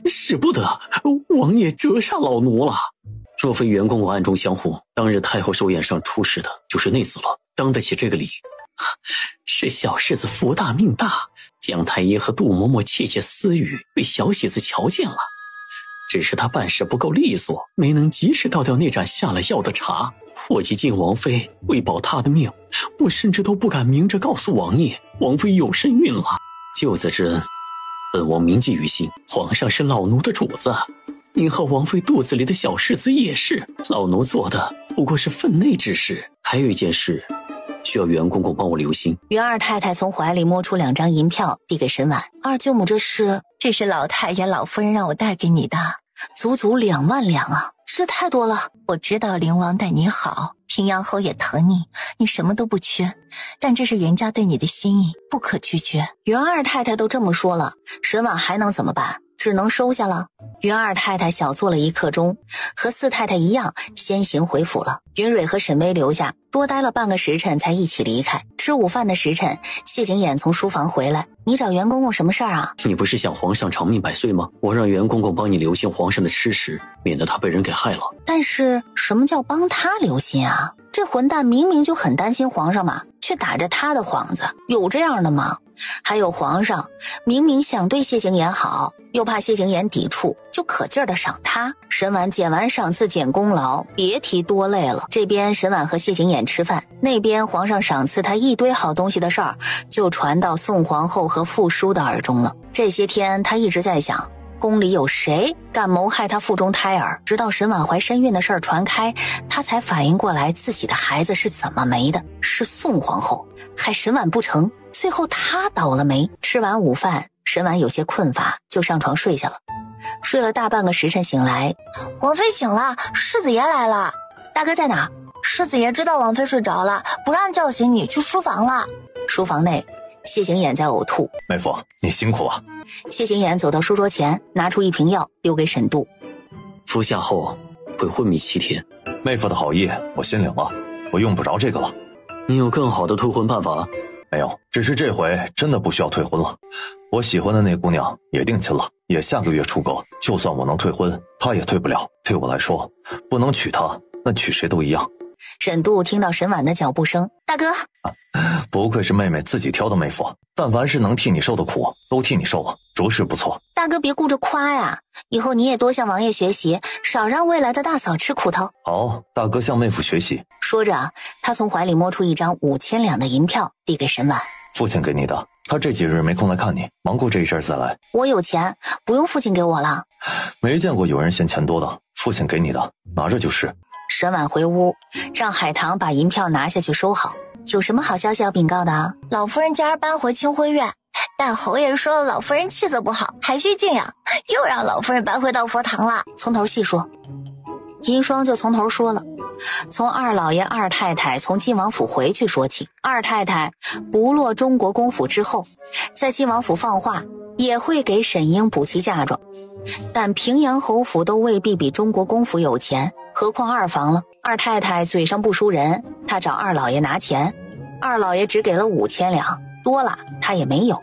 使不得，王爷折煞老奴了。若非袁公公暗中相护，当日太后寿宴上出事的就是内子了，当得起这个礼。是小柿子福大命大，姜太医和杜嬷嬷窃窃私语，被小喜子瞧见了。只是他办事不够利索，没能及时倒掉那盏下了药的茶，祸及晋王妃，为保她的命，我甚至都不敢明着告诉王爷，王妃有身孕了。就此之恩，本王铭记于心。皇上是老奴的主子，您和王妃肚子里的小世子也是，老奴做的不过是分内之事。还有一件事，需要袁公公帮我留心。袁二太太从怀里摸出2张银票，递给沈婉。二舅母，这是老太爷老夫人让我带给你的，足足2万两啊，这太多了。我知道灵王待你好，平阳侯也疼你，你什么都不缺，但这是袁家对你的心意，不可拒绝。袁二太太都这么说了，沈婉还能怎么办？只能收下了。袁二太太小坐了1刻钟，和四太太一样先行回府了。云蕊和沈薇留下，多待了半个时辰才一起离开。吃午饭的时辰，谢景琰从书房回来。你找袁公公什么事儿啊？你不是想皇上长命百岁吗？我让袁公公帮你留心皇上的吃食，免得他被人给害了。但是什么叫帮他留心啊？这混蛋明明就很担心皇上嘛，却打着他的幌子，有这样的吗？还有皇上明明想对谢景琰好，又怕谢景琰抵触，就可劲儿的赏他。沈婉减完赏赐减功劳，别提多累了。这边沈婉和谢景琰吃饭，那边皇上赏赐他一堆好东西的事儿就传到宋皇后和傅叔的耳中了。这些天他一直在想，宫里有谁敢谋害他腹中胎儿？直到沈婉怀身孕的事儿传开，他才反应过来自己的孩子是怎么没的，是宋皇后害沈婉不成，最后他倒了霉。吃完午饭，沈婉有些困乏，就上床睡下了。睡了大半个时辰醒来，王妃醒了，世子爷来了。大哥在哪？世子爷知道王妃睡着了，不让叫醒你，去书房了。书房内，谢景琰在呕吐。妹夫，你辛苦了。谢景琰走到书桌前，拿出一瓶药丢给沈度。服下后会昏迷7天。妹夫的好意我心领了，我用不着这个了。你有更好的退婚办法？没有，只是这回真的不需要退婚了。我喜欢的那姑娘也定亲了，也下个月出阁。就算我能退婚，她也退不了。对我来说，不能娶她，那娶谁都一样。沈度听到沈婉的脚步声，大哥，不愧是妹妹自己挑的妹夫，但凡是能替你受的苦，都替你受了，着实不错。大哥别顾着夸呀，以后你也多向王爷学习，少让未来的大嫂吃苦头。好，大哥向妹夫学习。说着，他从怀里摸出1张5000两的银票，递给沈婉。父亲给你的，他这几日没空来看你，忙过这一阵再来。我有钱，不用父亲给我了。没见过有人嫌钱多的，父亲给你的，拿着就是。沈婉回屋，让海棠把银票拿下去收好。有什么好消息要禀告的？老夫人家搬回清辉院，但侯爷说老夫人气色不好，还需静养，又让老夫人搬回到佛堂了。从头细说。银霜就从头说了，从二老爷二太太从晋王府回去说起。二太太不落中国公府之后，在晋王府放话也会给沈英补齐嫁妆，但平阳侯府都未必比中国公府有钱，何况二房了。二太太嘴上不输人，她找二老爷拿钱，二老爷只给了5000两，多了她也没有。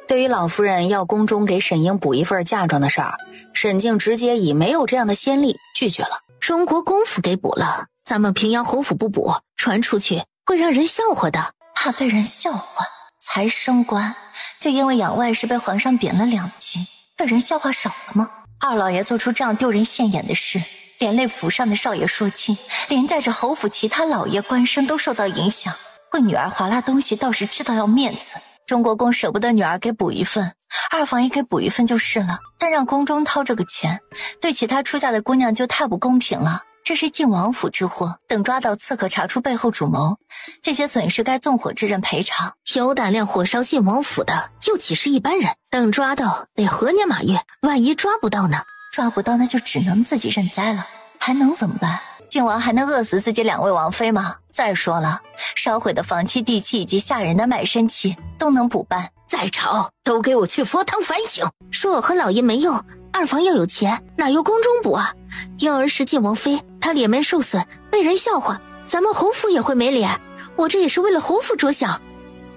对于老夫人要宫中给沈英补一份嫁妆的事儿，沈静直接以没有这样的先例拒绝了。中国公府给补了，咱们平阳侯府不补，传出去会让人笑话的。怕被人笑话才升官，就因为养外室被皇上贬了2级，被人笑话少了吗？二老爷做出这样丢人现眼的事，连累府上的少爷说亲，连带着侯府其他老爷官绅都受到影响。为女儿划拉东西倒是知道要面子，中国公舍不得女儿给补一份，二房也给补一份就是了，但让宫中掏这个钱，对其他出嫁的姑娘就太不公平了。这是晋王府之祸，等抓到刺客，查出背后主谋，这些损失该纵火之人赔偿。有胆量火烧晋王府的又岂是一般人？等抓到得何年马月，万一抓不到呢？抓不到那就只能自己认栽了，还能怎么办？晋王还能饿死自己2位王妃吗？再说了，烧毁的房契、地契以及下人的卖身契都能补办。再吵，都给我去佛堂反省！说我和老爷没用，二房要有钱，哪有宫中补啊？婴儿是晋王妃，她脸面受损，被人笑话，咱们侯府也会没脸。我这也是为了侯府着想。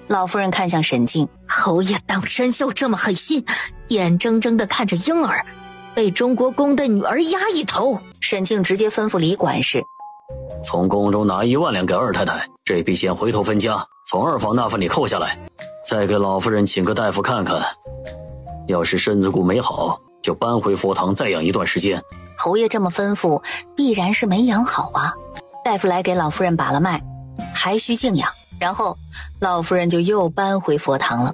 老夫人看向沈静，侯爷当真就这么狠心，眼睁睁地看着婴儿被中国公的女儿压一头。沈静直接吩咐李管事，从宫中拿1万两给二太太，这笔钱回头分家，从二房那份里扣下来，再给老夫人请个大夫看看，要是身子骨没好，就搬回佛堂再养一段时间。侯爷这么吩咐，必然是没养好啊。大夫来给老夫人把了脉，还需静养，然后老夫人就又搬回佛堂了。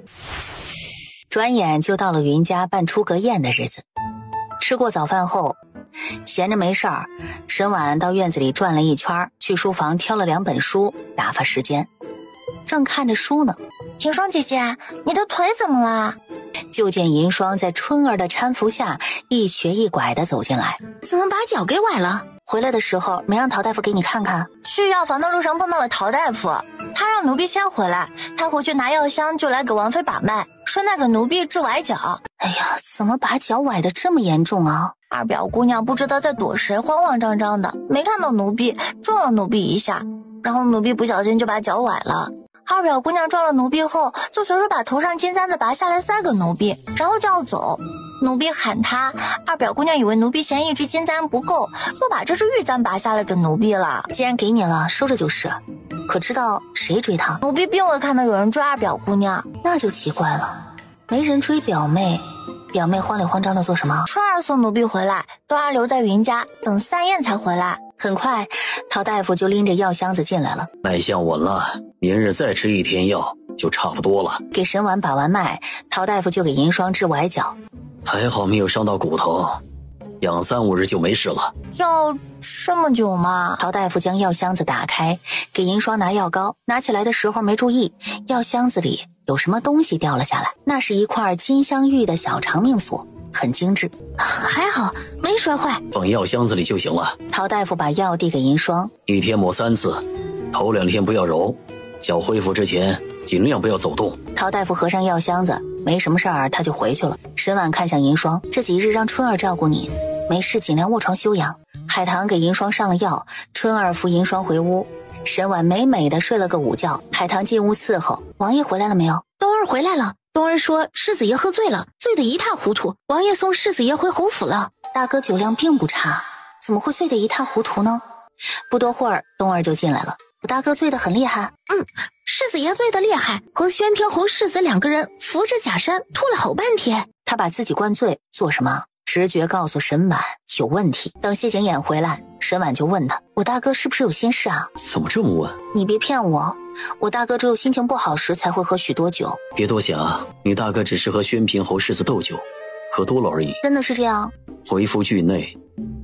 转眼就到了云家办出阁宴的日子。吃过早饭后，闲着没事儿，沈婉到院子里转了一圈，去书房挑了2本书打发时间。正看着书呢，银霜姐姐，你的腿怎么了？就见银霜在春儿的搀扶下一瘸一拐地走进来。怎么把脚给崴了？回来的时候没让陶大夫给你看看？去药房的路上碰到了陶大夫，他让奴婢先回来，他回去拿药箱就来给王妃把脉，说那个奴婢治崴脚。哎呀，怎么把脚崴得这么严重啊？二表姑娘不知道在躲谁，慌慌张张的，没看到奴婢，撞了奴婢一下，然后奴婢不小心就把脚崴了。二表姑娘撞了奴婢后，就随手把头上金簪子拔下来塞给奴婢，然后就要走。奴婢喊她，二表姑娘以为奴婢嫌一只金簪不够，就把这只玉簪拔下来给奴婢了。既然给你了，收着就是。可知道谁追她？奴婢并未看到有人追二表姑娘。那就奇怪了，没人追表妹，表妹慌里慌张的做什么？春儿送奴婢回来，都让留在云家，等3宴才回来。很快，陶大夫就拎着药箱子进来了。脉象稳了，明日再吃1天药就差不多了。给沈婉把完脉，陶大夫就给银霜治崴脚。还好没有伤到骨头，养3、5日就没事了。要这么久吗？陶大夫将药箱子打开，给银霜拿药膏。拿起来的时候没注意，药箱子里有什么东西掉了下来。那是一块金镶玉的小长命锁，很精致。还好没摔坏，放药箱子里就行了。陶大夫把药递给银霜，1天抹3次，头2天不要揉，脚恢复之前尽量不要走动。陶大夫合上药箱子，没什么事儿他就回去了。沈婉看向银霜，这几日让春儿照顾你，没事尽量卧床休养。海棠给银霜上了药，春儿扶银霜回屋，沈婉美美的睡了个午觉。海棠进屋伺候，王爷回来了没有？冬儿回来了。冬儿说世子爷喝醉了，醉得一塌糊涂，王爷送世子爷回侯府了。大哥酒量并不差，怎么会醉得一塌糊涂呢？不多会儿，冬儿就进来了。我大哥醉得很厉害。世子爷醉得厉害，和宣天侯世子2个人扶着假山吐了好半天。他把自己灌醉做什么？直觉告诉沈婉有问题。等谢景琰回来，沈婉就问他，我大哥是不是有心事啊？怎么这么问？你别骗我，我大哥只有心情不好时才会喝许多酒。别多想，你大哥只是和宣平侯世子斗酒，喝多了而已。真的是这样？为夫惧内，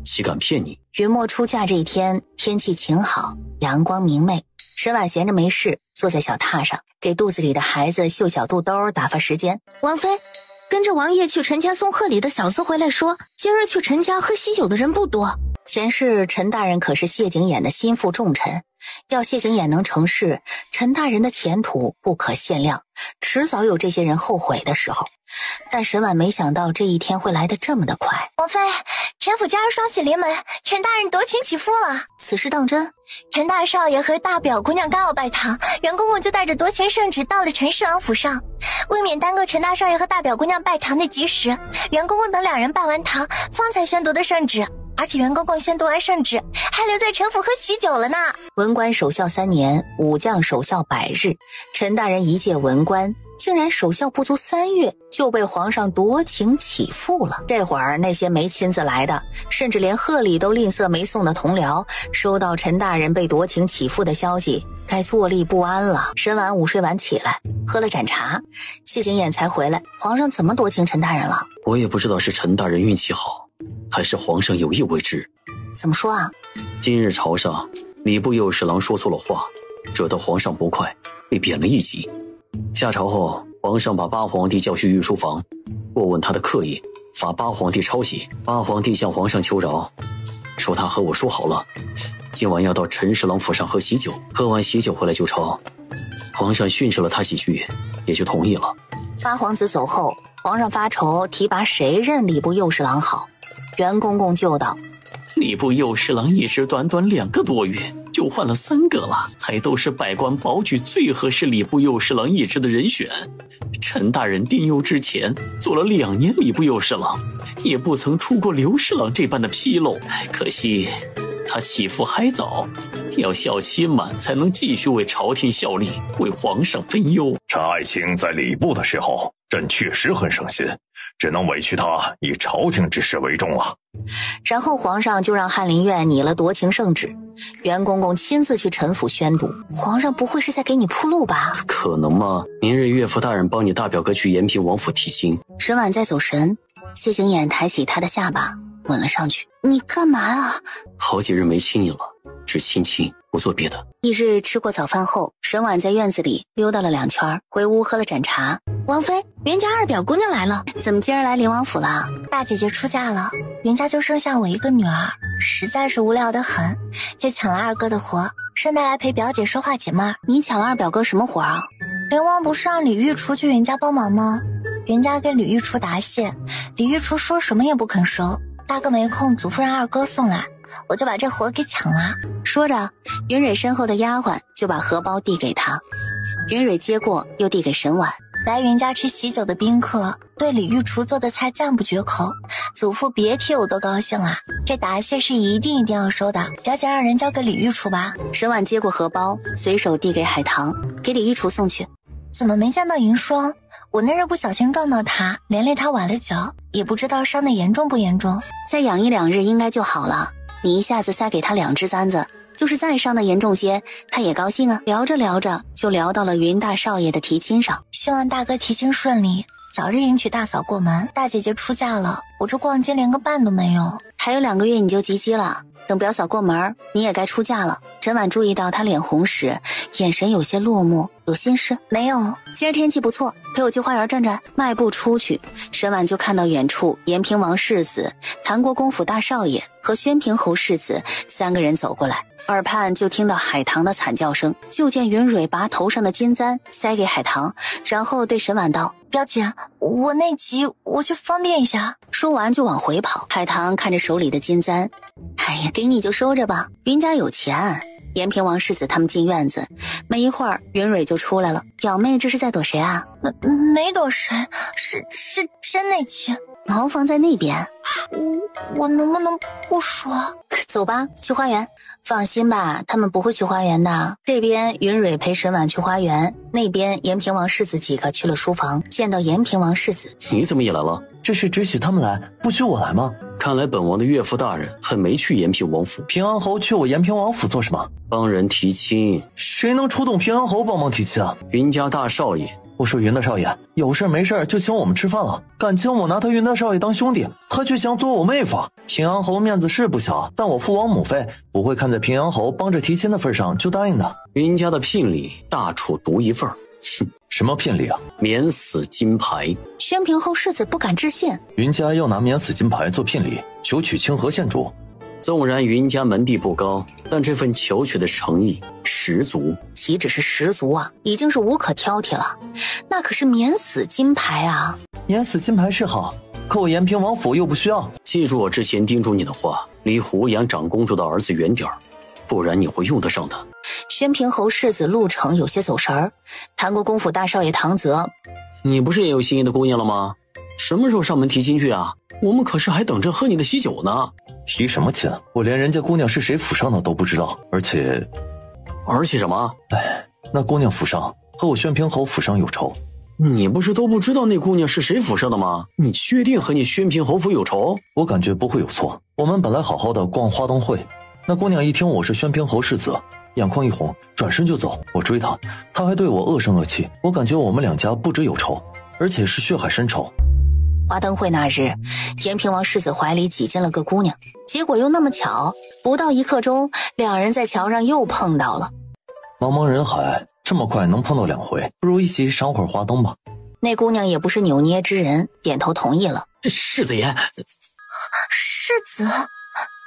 岂敢骗你？云墨出嫁这一天，天气晴好，阳光明媚。沈婉闲着没事，坐在小榻上，给肚子里的孩子绣小肚兜打发时间。王妃，跟着王爷去陈家送贺礼的小厮回来说，今日去陈家喝喜酒的人不多。前世陈大人可是谢景琰的心腹重臣，要谢景琰能成事，陈大人的前途不可限量，迟早有这些人后悔的时候。但沈婉没想到这一天会来得这么的快。王妃，陈府家儿双喜临门，陈大人夺情起夫了。此事当真？陈大少爷和大表姑娘刚要拜堂，袁公公就带着夺情圣旨到了陈侍郎府上。为免耽搁陈大少爷和大表姑娘拜堂的吉时，袁公公等2人拜完堂方才宣读的圣旨。而且袁公公宣读完圣旨，还留在陈府喝喜酒了呢。文官守孝3年，武将守孝100日。陈大人一介文官，竟然守孝不足3月，就被皇上夺情起复了。这会儿那些没亲自来的，甚至连贺礼都吝啬没送的同僚，收到陈大人被夺情起复的消息，该坐立不安了。沈婉午睡晚起来，喝了盏茶，谢景琰才回来。皇上怎么夺情陈大人了？我也不知道是陈大人运气好，还是皇上有意为之。怎么说啊？今日朝上，礼部右侍郎说错了话，惹得皇上不快，被贬了1级。下朝后，皇上把八皇帝叫去御书房，过问他的课业，罚八皇帝抄写。八皇帝向皇上求饶，说他和我说好了，今晚要到陈侍郎府上喝喜酒，喝完喜酒回来就抄。皇上训斥了他几句，也就同意了。八皇子走后，皇上发愁提拔谁任礼部右侍郎好。袁公公就道，礼部右侍郎一时短短2个多月就换了3个了，还都是百官保举最合适礼部右侍郎一职的人选。陈大人丁忧之前做了2年礼部右侍郎，也不曾出过刘侍郎这般的纰漏。可惜他起复还早，要效期满才能继续为朝廷效力，为皇上分忧。陈爱卿在礼部的时候，朕确实很省心，只能委屈他以朝廷之事为重了。然后皇上就让翰林院拟了夺情圣旨，袁公公亲自去陈府宣读。皇上不会是在给你铺路吧？可能吗？明日岳父大人帮你大表哥去延平王府提亲。沈婉在走神，谢景琰抬起他的下巴，吻了上去。你干嘛啊？好几日没亲你了，只亲亲，不做别的。翌日吃过早饭后，沈婉在院子里溜达了2圈，回屋喝了盏茶。王妃，袁家二表姑娘来了。怎么今儿来灵王府了？大姐姐出嫁了，袁家就剩下我一个女儿，实在是无聊得很，就抢了二哥的活，顺带来陪表姐说话解闷。你抢了二表哥什么活啊？灵王不是让李玉厨去袁家帮忙吗？袁家给李玉厨答谢，李玉厨说什么也不肯收，大哥没空，祖父让二哥送来，我就把这活给抢了。说着，云蕊身后的丫鬟就把荷包递给他，云蕊接过又递给沈婉。来袁家吃喜酒的宾客对李玉厨做的菜赞不绝口，祖父别提有多高兴了。这答谢是一定要收的，表姐让人交给李玉厨吧。沈婉接过荷包，随手递给海棠，给李玉厨送去。怎么没见到银霜？我那日不小心撞到他，连累他崴了脚，也不知道伤得严重不严重。再养1、2日应该就好了。你一下子塞给他2只簪子，就是再伤得严重些，他也高兴啊。聊着聊着就聊到了云大少爷的提亲上，希望大哥提亲顺利，早日迎娶大嫂过门。大姐姐出嫁了，我这逛街连个伴都没有。还有2个月你就及笄了，等表嫂过门，你也该出嫁了。沈婉注意到他脸红时，眼神有些落寞。有心事？没有。今儿天气不错，陪我去花园转转。迈步出去，沈婉就看到远处延平王世子、谭国公府大少爷和宣平侯世子3个人走过来，耳畔就听到海棠的惨叫声。就见云蕊把头上的金簪塞给海棠，然后对沈婉道：表姐，我内急，我去方便一下。说完就往回跑。海棠看着手里的金簪，哎呀，给你就收着吧，云家有钱。延平王世子他们进院子，没一会儿云蕊就出来了。表妹这是在躲谁啊？没躲谁，是真内急。茅房在那边，我能不能不说？走吧，去花园。放心吧，他们不会去花园的。这边云蕊陪沈婉去花园，那边延平王世子几个去了书房。见到延平王世子，你怎么也来了？这是只许他们来，不许我来吗？看来本王的岳父大人还没去延平王府。平安侯去我延平王府做什么？帮人提亲。谁能出动平安侯帮忙提亲啊？云家大少爷。我说云大少爷，有事没事就请我们吃饭了，敢请我拿他云大少爷当兄弟，他却想做我妹夫。平安侯面子是不小，但我父王母妃不会看在平安侯帮着提亲的份上就答应的。云家的聘礼大处独一份。哼，什么聘礼啊？免死金牌。宣平侯世子不敢置信，云家要拿免死金牌做聘礼，求娶清河县主。纵然云家门第不高，但这份求娶的诚意十足。岂止是十足啊，已经是无可挑剔了。那可是免死金牌啊！免死金牌是好，可我延平王府又不需要。记住我之前叮嘱你的话，离胡杨长公主的儿子远点儿，不然你会用得上的。宣平侯世子陆成有些走神儿。谭国公府大少爷唐泽，你不是也有心仪的姑娘了吗？什么时候上门提亲去啊？我们可是还等着喝你的喜酒呢。提什么亲？我连人家姑娘是谁府上的都不知道，而且什么？哎，那姑娘府上和我宣平侯府上有仇。你不是都不知道那姑娘是谁府上的吗？你确定和你宣平侯府有仇？我感觉不会有错。我们本来好好的逛花灯会，那姑娘一听我是宣平侯世子，眼眶一红，转身就走。我追她，她还对我恶声恶气。我感觉我们2家不只有仇，而且是血海深仇。花灯会那日，延平王世子怀里挤进了个姑娘，结果又那么巧，不到1刻钟，2人在桥上又碰到了。茫茫人海，这么快能碰到2回，不如一起赏会儿花灯吧。那姑娘也不是扭捏之人，点头同意了。世子爷，世子，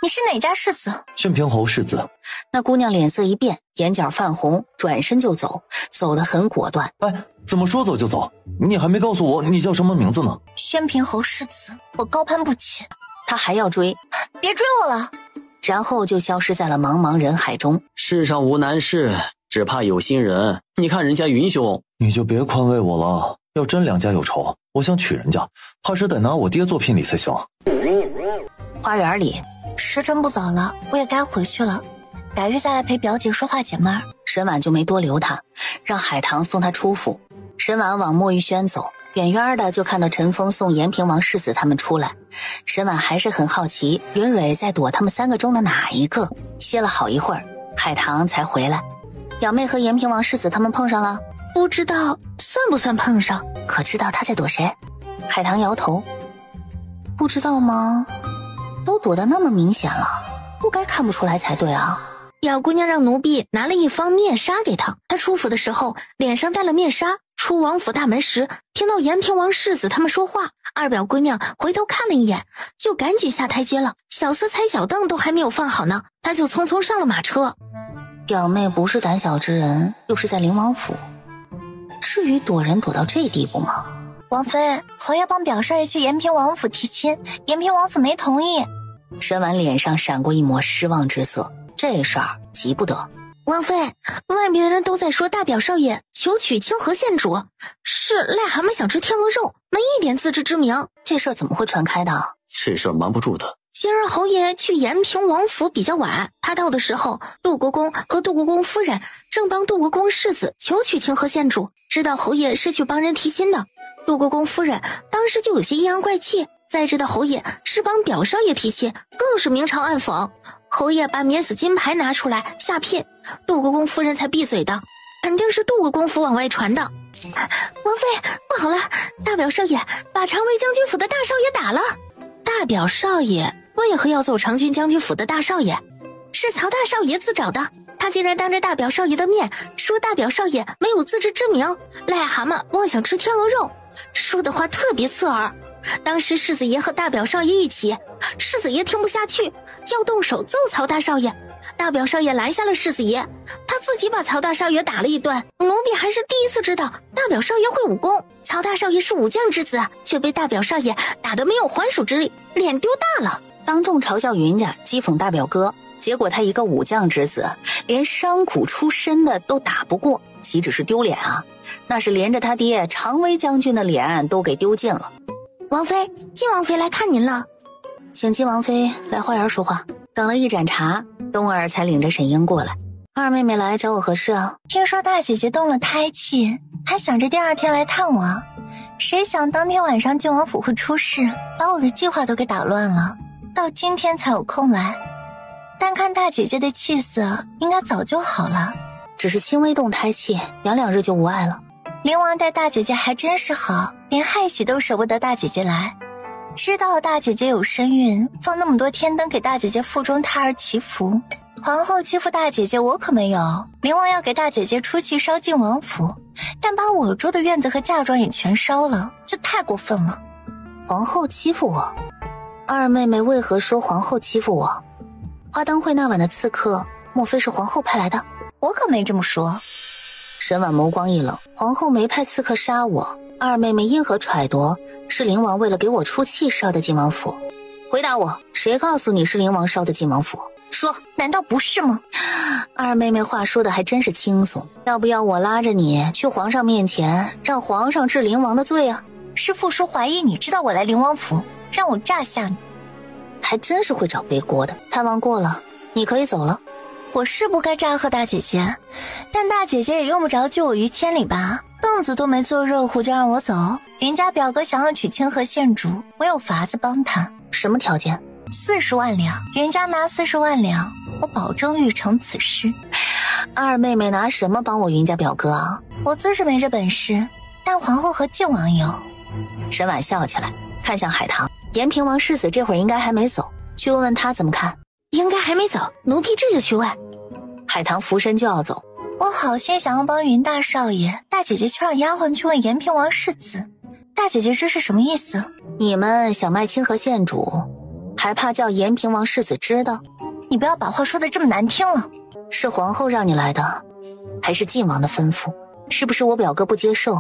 你是哪家世子？宣平侯世子。那姑娘脸色一变，眼角泛红，转身就走，走得很果断。哎，怎么说走就走？你还没告诉我你叫什么名字呢？宣平侯世子，我高攀不起。他还要追，别追我了。然后就消失在了茫茫人海中。世上无难事，只怕有心人。你看人家云兄，你就别宽慰我了。要真2家有仇，我想娶人家，怕是得拿我爹做聘礼才行。花园里，时辰不早了，我也该回去了。改日再来陪表姐说话解闷。沈婉就没多留他，让海棠送他出府。沈婉往墨玉轩走，远远的就看到陈峰送延平王世子他们出来。沈婉还是很好奇，云蕊在躲他们3个中的哪一个。歇了好一会儿，海棠才回来。表妹和延平王世子他们碰上了？不知道算不算碰上，可知道他在躲谁？海棠摇头。不知道吗？都躲得那么明显了，不该看不出来才对啊。表姑娘让奴婢拿了一方面纱给她，她出府的时候脸上戴了面纱，出王府大门时听到延平王世子他们说话，二表姑娘回头看了一眼，就赶紧下台阶了。小厮踩脚凳都还没有放好呢，她就匆匆上了马车。表妹不是胆小之人，又是在灵王府，至于躲人躲到这地步吗？王妃，侯爷帮表少爷去延平王府提亲，延平王府没同意。沈婉脸上闪过一抹失望之色，这事儿急不得。王妃，外面的人都在说大表少爷求娶清河县主，是癞蛤蟆想吃天鹅肉，没一点自知之明。这事儿怎么会传开的？这事儿瞒不住的。今儿侯爷去延平王府比较晚，他到的时候，杜国公和杜国公夫人正帮杜国公世子求娶清河县主，知道侯爷是去帮人提亲的。杜国公夫人当时就有些阴阳怪气，再知道侯爷是帮表少爷提亲，更是明嘲暗讽。侯爷把免死金牌拿出来下聘，杜国公夫人才闭嘴的，肯定是杜国公府往外传的。王妃，不好了，大表少爷把常威将军府的大少爷打了。大表少爷为何要揍长军将军府的大少爷？是曹大少爷自找的，他竟然当着大表少爷的面说大表少爷没有自知之明，癞蛤蟆妄想吃天鹅肉，说的话特别刺耳。当时世子爷和大表少爷一起，世子爷听不下去，要动手揍曹大少爷，大表少爷拦下了世子爷，他自己把曹大少爷打了一顿。奴婢还是第一次知道大表少爷会武功，曹大少爷是武将之子，却被大表少爷打得没有还手之力，脸丢大了，当众嘲笑云家，讥讽大表哥，结果他一个武将之子，连伤苦出身的都打不过，岂止是丢脸啊，那是连着他爹常威将军的脸都给丢尽了。王妃，晋王妃来看您了。请晋王妃来花园说话。等了一盏茶，冬儿才领着沈英过来。二妹妹来找我何事啊？听说大姐姐动了胎气，还想着第二天来探我，谁想当天晚上晋王府会出事，把我的计划都给打乱了，到今天才有空来。但看大姐姐的气色，应该早就好了。只是轻微动胎气，两日就无碍了。灵王待大姐姐还真是好，连害喜都舍不得大姐姐来。知道大姐姐有身孕，放那么多天灯给大姐姐腹中胎儿祈福。皇后欺负大姐姐，我可没有。灵王要给大姐姐出气烧晋王府，但把我住的院子和嫁妆也全烧了，这太过分了。皇后欺负我？二妹妹为何说皇后欺负我？花灯会那晚的刺客，莫非是皇后派来的？我可没这么说。沈婉眸光一冷，皇后没派刺客杀我，二妹妹因何揣度是灵王为了给我出气烧的晋王府？回答我，谁告诉你是灵王烧的晋王府？说，难道不是吗？二妹妹话说的还真是轻松，要不要我拉着你去皇上面前，让皇上治灵王的罪啊？是父叔怀疑你知道我来灵王府，让我诈吓你。还真是会找背锅的。探望过了，你可以走了。我是不该诈吓大姐姐，但大姐姐也用不着拒我于千里吧？凳子都没坐热乎就让我走。云家表哥想要娶清河县主，我有法子帮他。什么条件？40万两，云家拿40万两，我保证玉成此事。二妹妹拿什么帮我云家表哥啊？我自是没这本事，但皇后和晋王有。沈婉笑起来，看向海棠。延平王世子这会儿应该还没走，去问问他怎么看。应该还没走，奴婢这就去问。海棠俯身就要走。我好心想要帮云大少爷，大姐姐却让丫鬟去问延平王世子，大姐姐这是什么意思？你们想卖清河县主，还怕叫延平王世子知道？你不要把话说得这么难听了。是皇后让你来的，还是晋王的吩咐？是不是我表哥不接受，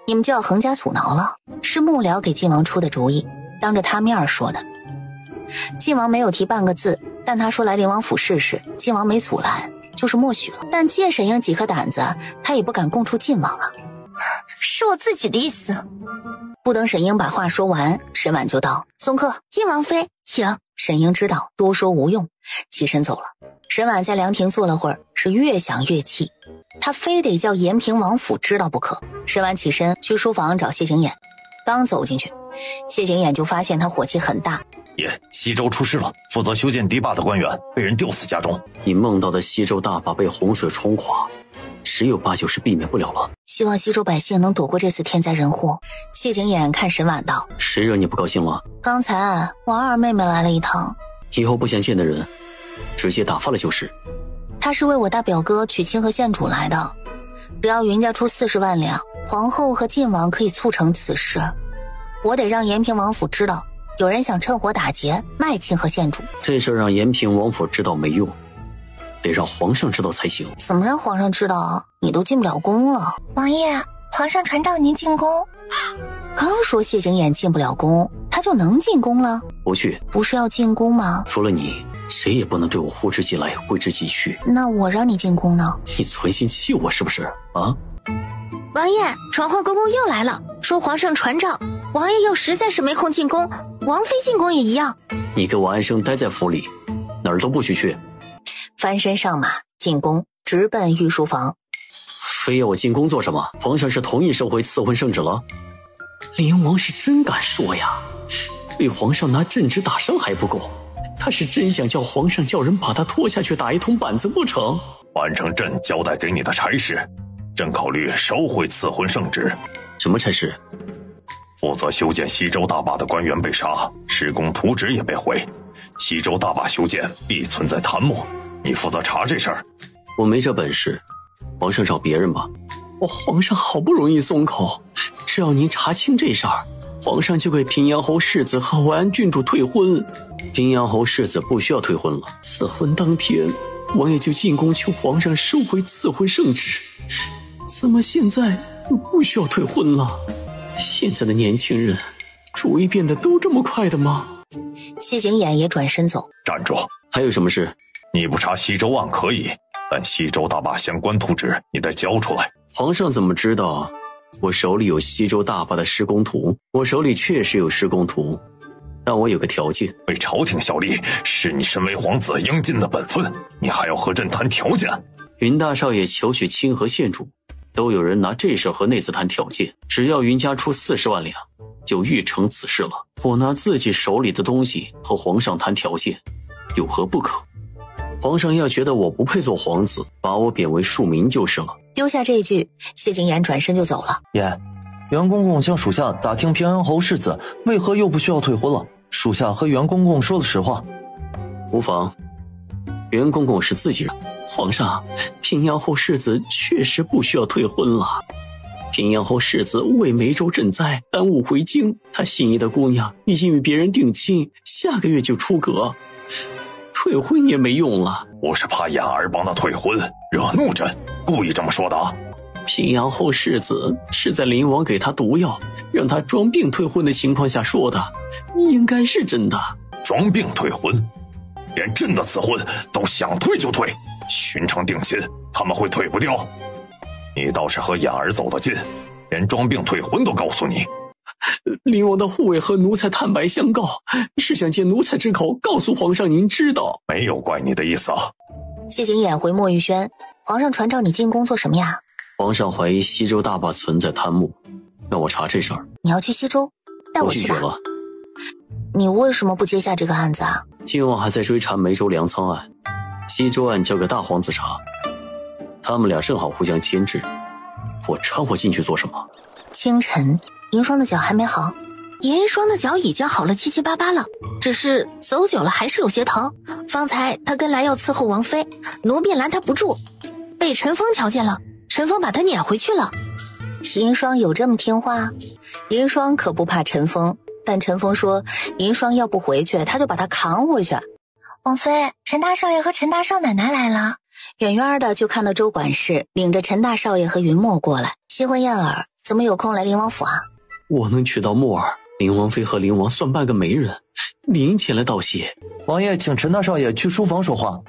你们就要横加阻挠了？是幕僚给晋王出的主意，当着他面说的。晋王没有提半个字，但他说来灵王府试试，晋王没阻拦，就是默许了。但借沈英几颗胆子，他也不敢供出晋王啊。是我自己的意思。不等沈英把话说完，沈婉就道：送客。晋王妃请。沈英知道多说无用，起身走了。沈婉在凉亭坐了会儿，是越想越气，他非得叫延平王府知道不可。沈婉起身去书房找谢景琰，刚走进去，谢景琰就发现他火气很大。爷，西周出事了，负责修建堤坝的官员被人吊死家中。你梦到的西周大坝被洪水冲垮，十有八九是避免不了了。希望西周百姓能躲过这次天灾人祸。谢景琰看沈婉道：谁惹你不高兴了？刚才王二妹妹来了一趟，以后不想见的人，直接打发了就是。她是为我大表哥娶亲和县主来的，只要云家出40万两，皇后和晋王可以促成此事。我得让延平王府知道，有人想趁火打劫卖亲和县主。这事让延平王府知道没用，得让皇上知道才行。怎么让皇上知道啊？你都进不了宫了。王爷，皇上传召您进宫。刚说谢景琰进不了宫，他就能进宫了？不去。不是要进宫吗？除了你，谁也不能对我呼之即来挥之即去。那我让你进宫呢？你存心气我是不是啊？王爷，传话公公又来了，说皇上传召，王爷又实在是没空进宫，王妃进宫也一样。你给我安生待在府里，哪儿都不许去。翻身上马进宫，直奔御书房。非要我进宫做什么？皇上是同意收回赐婚圣旨了？灵王是真敢说呀，被皇上拿镇纸打伤还不够，他是真想叫皇上叫人把他拖下去打一通板子不成？完成朕交代给你的差事，朕考虑收回赐婚圣旨。什么差事？负责修建西周大坝的官员被杀，施工图纸也被毁，西周大坝修建必存在贪墨，你负责查这事儿。我没这本事，皇上找别人吧。我皇上好不容易松口，只要您查清这事儿，皇上就给平阳侯世子和淮安郡主退婚。平阳侯世子不需要退婚了，赐婚当天王爷就进宫求皇上收回赐婚圣旨，怎么现在又不需要退婚了？现在的年轻人主意变得都这么快的吗？谢景琰也转身走。站住！还有什么事？你不查西周案可以，但西周大坝相关图纸你得交出来。皇上怎么知道我手里有西周大坝的施工图？我手里确实有施工图，但我有个条件。为朝廷效力是你身为皇子应尽的本分，你还要和朕谈条件？云大少爷求娶清河县主，都有人拿这事和内子谈条件，只要云家出40万两，就预成此事了。我拿自己手里的东西和皇上谈条件，有何不可？皇上要觉得我不配做皇子，把我贬为庶民就是了。丢下这句，谢景琰转身就走了。爷，袁公公向属下打听平安侯世子为何又不需要退婚了，属下和袁公公说了实话。无妨，袁公公是自己人。皇上，平阳侯世子确实不需要退婚了。平阳侯世子为梅州赈灾耽误回京，他心仪的姑娘已经与别人定亲，下个月就出阁，退婚也没用了。我是怕冉儿帮他退婚，惹怒朕，故意这么说的啊。平阳侯世子是在灵王给他毒药，让他装病退婚的情况下说的，应该是真的。装病退婚？连朕的赐婚都想退就退，寻常定亲他们会退不掉？你倒是和冉儿走得近，连装病退婚都告诉你。灵王的护卫和奴才坦白相告，是想借奴才之口告诉皇上您知道。没有怪你的意思啊。谢景琰回莫玉轩，皇上传召你进宫做什么呀？皇上怀疑西周大坝存在贪墨，让我查这事儿。你要去西周？带我去吧。我拒绝了。你为什么不接下这个案子啊？晋王还在追查梅州粮仓案，西周案交给大皇子查，他们俩正好互相牵制，我掺和进去做什么？清晨，银霜的脚还没好。银霜的脚已经好了七七八八了，只是走久了还是有些疼。方才他跟来要伺候王妃，奴婢拦他不住，被陈峰瞧见了，陈峰把他撵回去了。银霜有这么听话？银霜可不怕陈峰，但陈峰说银霜要不回去，他就把他扛回去。王妃，陈大少爷和陈大少奶奶来了。远远的就看到周管事领着陈大少爷和云墨过来。新婚燕尔怎么有空来灵王府啊？我能娶到墨儿，灵王妃和灵王算半个媒人，您前来道谢。王爷请陈大少爷去书房说话。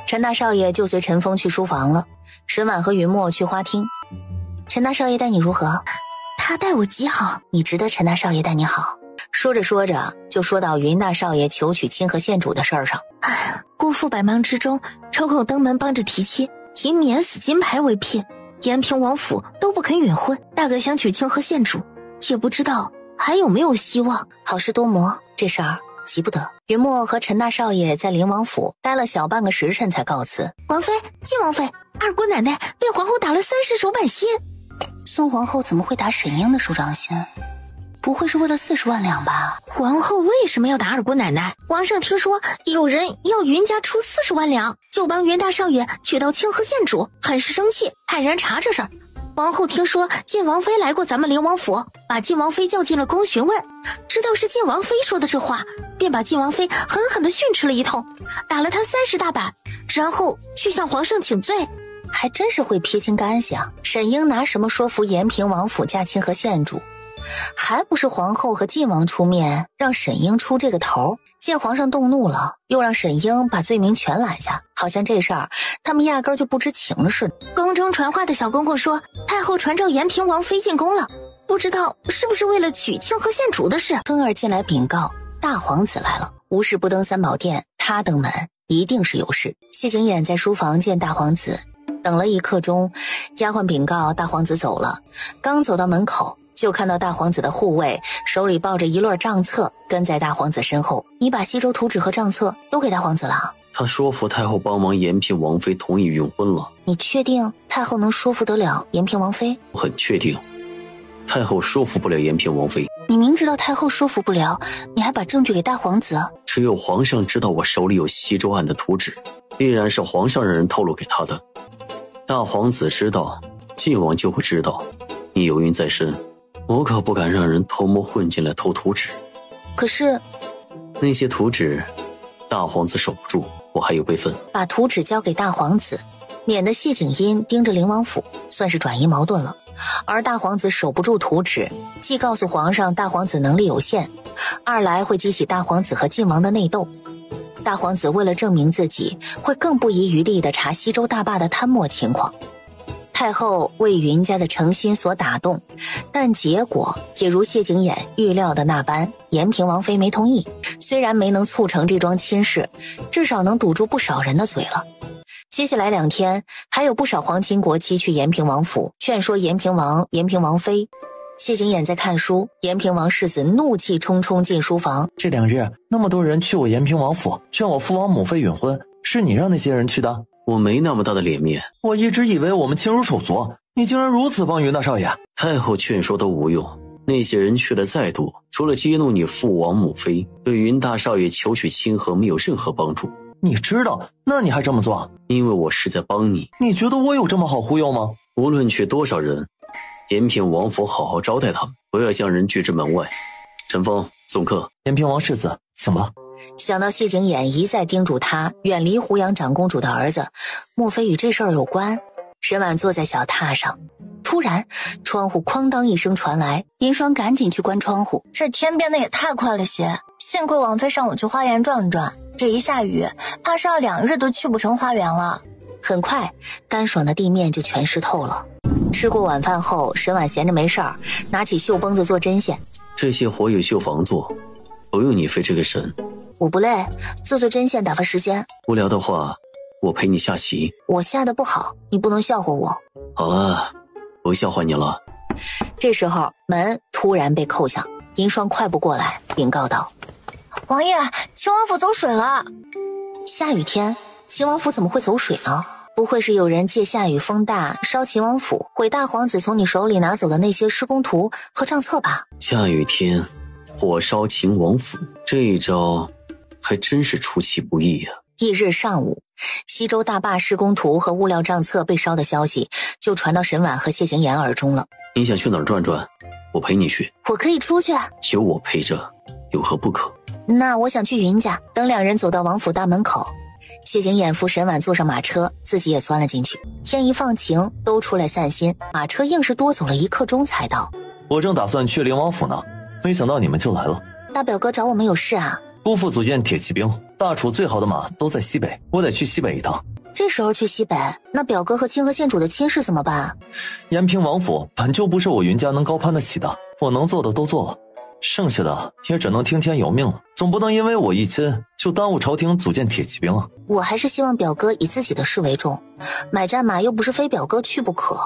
陈大少爷就随陈峰去书房了，沈婉和云墨去花厅。陈大少爷待你如何？他待我极好。你值得陈大少爷待你好。说着说着就说到云大少爷求娶清河县主的事儿上。姑父百忙之中抽空登门帮着提亲，以免死金牌为聘，延平王府都不肯允婚。大哥想娶清河县主，也不知道还有没有希望。好事多磨，这事儿急不得。云墨和陈大少爷在灵王府待了小半个时辰才告辞。王妃，晋王妃，二姑奶奶被皇后打了30手板心。宋皇后怎么会打沈英的手掌心？不会是为了40万两吧？皇后为什么要打二姑奶奶？皇上听说有人要云家出40万两，就帮云大少爷娶到清河县主，很是生气，派人查这事儿。皇后听说晋王妃来过咱们灵王府，把晋王妃叫进了宫询问，知道是晋王妃说的这话，便把晋王妃狠狠地训斥了一通，打了她30大板，然后去向皇上请罪。还真是会披荆斩棘。沈英拿什么说服延平王府嫁清河县主？还不是皇后和晋王出面，让沈英出这个头。见皇上动怒了，又让沈英把罪名全揽下，好像这事儿他们压根儿就不知情似的。宫中传话的小公公说，太后传召延平王妃进宫了，不知道是不是为了娶清河县主的事。春儿进来禀告，大皇子来了。无事不登三宝殿，他登门一定是有事。谢景琰在书房见大皇子，等了1刻钟，丫鬟禀告大皇子走了。刚走到门口，就看到大皇子的护卫手里抱着一摞账册，跟在大皇子身后。你把西周图纸和账册都给大皇子了？他说服太后帮忙延平王妃同意允婚了。你确定太后能说服得了延平王妃？我很确定，太后说服不了延平王妃。你明知道太后说服不了，你还把证据给大皇子？只有皇上知道我手里有西周案的图纸，必然是皇上让人透露给他的。大皇子知道，晋王就会知道。你有孕在身，我可不敢让人偷摸混进来偷图纸。可是那些图纸大皇子守不住，我还有备份。把图纸交给大皇子，免得谢景阴盯着灵王府，算是转移矛盾了。而大皇子守不住图纸，既告诉皇上大皇子能力有限，二来会激起大皇子和晋王的内斗。大皇子为了证明自己，会更不遗余力地查西周大坝的贪墨情况。太后为云家的诚心所打动，但结果也如谢景琰预料的那般，延平王妃没同意。虽然没能促成这桩亲事，至少能堵住不少人的嘴了。接下来2天，还有不少皇亲国戚去延平王府劝说延平王、延平王妃。谢景琰在看书，延平王世子怒气冲冲进书房。这2日那么多人去我延平王府劝我父王母妃允婚，是你让那些人去的？我没那么大的脸面。我一直以为我们亲如手足，你竟然如此帮云大少爷。太后劝说都无用，那些人去的再多，除了激怒你父王母妃，对云大少爷求取亲和没有任何帮助。你知道，那你还这么做？因为我是在帮你。你觉得我有这么好忽悠吗？无论去多少人，延平王府好好招待他们，不要将人拒之门外。陈峰送客。延平王世子，请吧。想到谢景琰一再叮嘱他远离胡杨长公主的儿子，莫非与这事儿有关？沈婉坐在小榻上，突然窗户哐当一声传来，银霜赶紧去关窗户。这天变得也太快了些，幸亏王妃上午去花园转了转，这一下雨，怕是要2日都去不成花园了。很快，干爽的地面就全湿透了。吃过晚饭后，沈婉闲着没事儿，拿起绣绷子做针线。这些活有绣房做，不用你费这个神。我不累，做做针线打发时间。无聊的话，我陪你下棋。我下得不好，你不能笑话我。好了，不笑话你了。这时候门突然被扣响，银霜快步过来禀告道：王爷，秦王府走水了。下雨天秦王府怎么会走水呢？不会是有人借下雨风大烧秦王府，毁大皇子从你手里拿走的那些施工图和账册吧？下雨天火烧秦王府，这一招还真是出其不意啊。翌日上午，西周大坝施工图和物料账册被烧的消息就传到沈婉和谢景琰耳中了。你想去哪儿转转？我陪你去。我可以出去？有我陪着，有何不可？那我想去云家。等2人走到王府大门口，谢景琰扶沈婉坐上马车，自己也钻了进去。天一放晴，都出来散心，马车硬是多走了1刻钟才到。我正打算去灵王府呢，没想到你们就来了。大表哥找我们有事啊？姑父组建铁骑兵，大楚最好的马都在西北，我得去西北一趟。这时候去西北，那表哥和清河县主的亲事怎么办？延平王府本就不是我云家能高攀得起的，我能做的都做了，剩下的也只能听天由命了。总不能因为我一亲就耽误朝廷组建铁骑兵啊！我还是希望表哥以自己的事为重，买战马又不是非表哥去不可。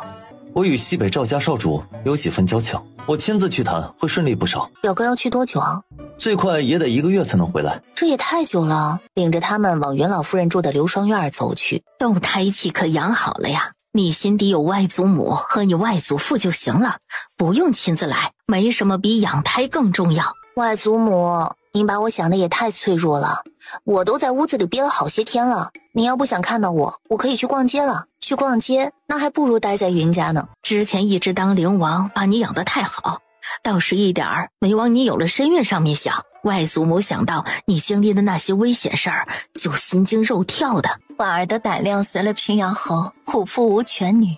我与西北赵家少主有几分交情，我亲自去谈会顺利不少。表哥要去多久啊？最快也得1个月才能回来。这也太久了。领着他们往袁老夫人住的流霜院走去。窦太气可养好了呀，你心底有外祖母和你外祖父就行了，不用亲自来，没什么比养胎更重要。外祖母，您把我想的也太脆弱了，我都在屋子里憋了好些天了，您要不想看到我，我可以去逛街了。去逛街，那还不如待在云家呢。之前一直当灵王，把你养得太好，倒是一点儿没往你有了身孕上面想。外祖母想到你经历的那些危险事儿，就心惊肉跳的。婉儿的胆量随了平阳侯，虎父无犬女，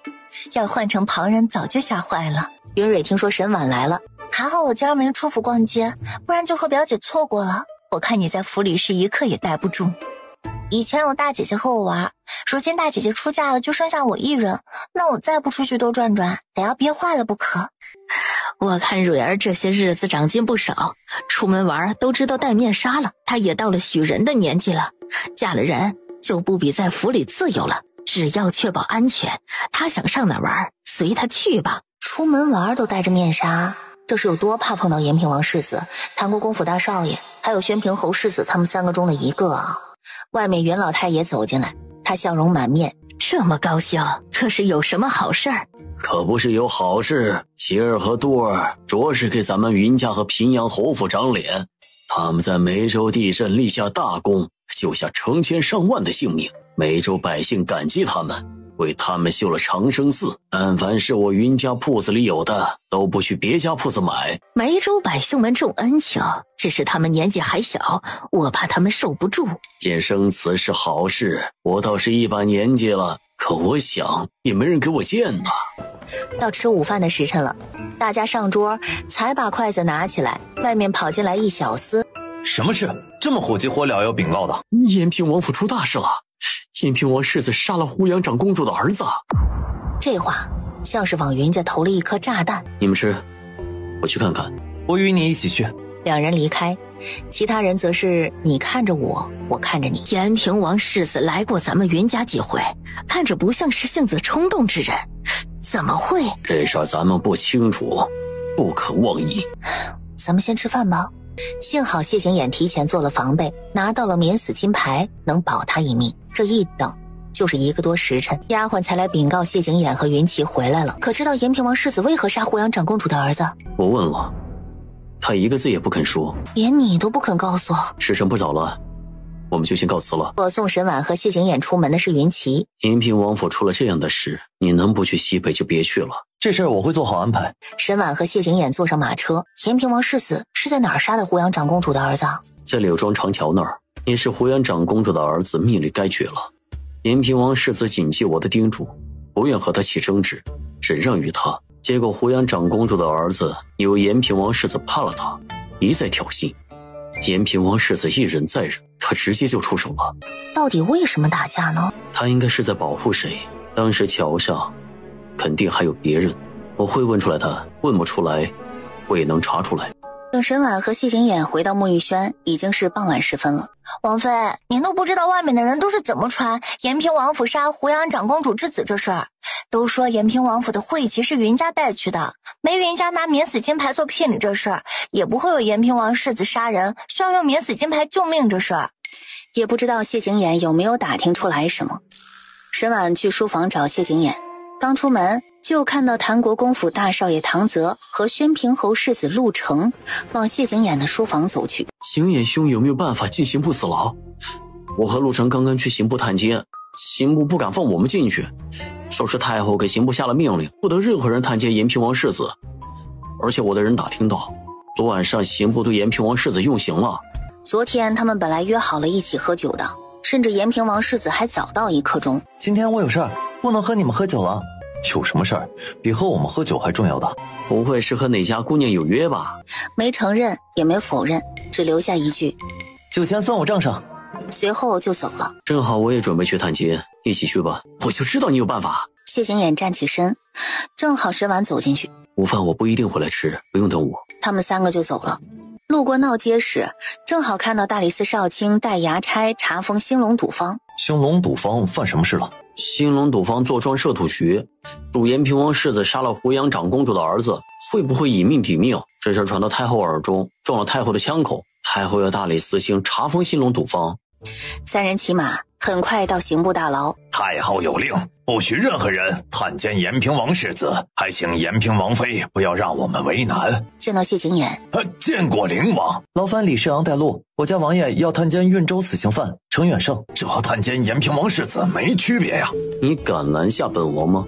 要换成旁人早就吓坏了。云蕊听说沈婉来了，还好我今儿没出府逛街，不然就和表姐错过了。我看你在府里是一刻也待不住。以前有大姐姐和我玩，如今大姐姐出嫁了，就剩下我一人，那我再不出去多转转，得要憋坏了不可。我看蕊儿这些日子长进不少，出门玩都知道戴面纱了。她也到了许人的年纪了，嫁了人就不比在府里自由了。只要确保安全，她想上哪玩随她去吧。出门玩都戴着面纱，这是有多怕碰到延平王世子、谭国公府大少爷，还有宣平侯世子他们三个中的一个啊！外面袁老太爷走进来，他笑容满面，这么高兴，可是有什么好事儿？可不是有好事，琪儿和杜儿着实给咱们云家和平阳侯府长脸。他们在梅州地震立下大功，救下成千上万的性命，梅州百姓感激他们，为他们修了长生寺。但凡是我云家铺子里有的，都不去别家铺子买。梅州百姓们重恩情，只是他们年纪还小，我怕他们受不住。见生祠是好事，我倒是一把年纪了，可我想也没人给我见呐。到吃午饭的时辰了，大家上桌才把筷子拿起来，外面跑进来一小厮。什么事？这么火急火燎要禀告的？延平王府出大事了，延平王世子杀了胡杨长公主的儿子。这话像是往云家投了一颗炸弹。你们吃，我去看看。我与你一起去。两人离开，其他人则是你看着我，我看着你。延平王世子来过咱们云家几回，看着不像是性子冲动之人，怎么会？这事儿咱们不清楚，不可妄议。咱们先吃饭吧。幸好谢景琰提前做了防备，拿到了免死金牌，能保他一命。这一等就是1个多时辰，丫鬟才来禀告谢景琰和云奇回来了。可知道延平王世子为何杀胡杨长公主的儿子？我问了，他一个字也不肯说，连你都不肯告诉我。时辰不早了，我们就先告辞了。我送沈婉和谢景琰出门的是云奇。延平王府出了这样的事，你能不去西北就别去了。这事儿我会做好安排。沈婉和谢景琰坐上马车。延平王世子是在哪儿杀的胡杨长公主的儿子？在柳庄长桥那儿，也是胡杨长公主的儿子命里该绝了。延平王世子谨记我的叮嘱，不愿和他起争执，忍让于他。结果胡杨长公主的儿子以为延平王世子怕了他，一再挑衅。延平王世子一忍再忍，他直接就出手了。到底为什么打架呢？他应该是在保护谁？当时桥上肯定还有别人，我会问出来的，问不出来我也能查出来。等沈婉和谢景琰回到沐浴轩，已经是傍晚时分了。王妃，您都不知道外面的人都是怎么传延平王府杀胡杨长公主之子这事儿。都说延平王府的会旗是云家带去的，没云家拿免死金牌做聘礼这事儿，也不会有延平王世子杀人需要用免死金牌救命这事儿。也不知道谢景琰有没有打听出来什么。沈婉去书房找谢景琰，刚出门就看到谭国公府大少爷唐泽和宣平侯世子陆成往谢景琰的书房走去。景琰兄有没有办法进刑部死牢？我和陆成刚刚去刑部探监，刑部不敢放我们进去，说是太后给刑部下了命令，不得任何人探监延平王世子。而且我的人打听到，昨晚上刑部对延平王世子用刑了。昨天他们本来约好了一起喝酒的，甚至延平王世子还早到1刻钟。今天我有事儿，不能和你们喝酒了。有什么事儿比和我们喝酒还重要的？不会是和哪家姑娘有约吧？没承认也没否认，只留下一句酒钱算我账上。随后就走了。正好我也准备去探监，一起去吧。我就知道你有办法。谢景琰站起身，正好沈婉走进去。午饭我不一定回来吃，不用等我。他们3个就走了。路过闹街时，正好看到大理寺少卿带衙差查封兴隆赌坊。兴隆赌坊犯什么事了？兴隆赌坊坐庄设土局，赌延平王世子杀了胡杨长公主的儿子，会不会以命抵命？这事传到太后耳中，撞了太后的枪口，太后要大理寺卿查封兴隆赌坊。 3人骑马很快到刑部大牢。太后有令，不许任何人探监延平王世子，还请延平王妃不要让我们为难。见到谢景琰，见过灵王。劳烦李侍郎带路，我家王爷要探监运州死刑犯程远胜。这和探监延平王世子没区别呀。你敢拦下本王吗？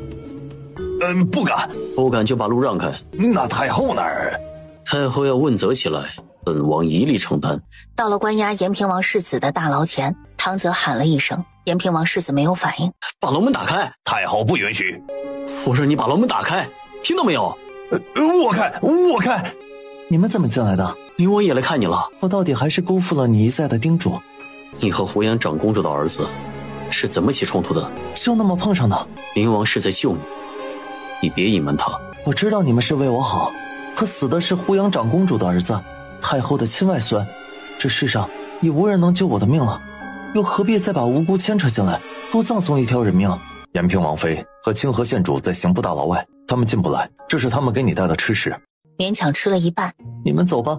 不敢。不敢就把路让开。那太后那儿？太后要问责起来，本王一力承担。到了关押延平王世子的大牢前，汤泽喊了一声，延平王世子没有反应。把牢门打开！太后不允许。我让你把牢门打开，听到没有？我开。你们怎么进来的？灵王也来看你了。我到底还是辜负了你一再的叮嘱。你和胡杨长公主的儿子是怎么起冲突的？就那么碰上的。灵王是在救你，你别隐瞒他。我知道你们是为我好，可死的是胡杨长公主的儿子，太后的亲外孙。这世上已无人能救我的命了，又何必再把无辜牵扯进来，多葬送一条人命？延平王妃和清河县主在刑部大牢外，他们进不来，这是他们给你带的吃食。勉强吃了一半。你们走吧，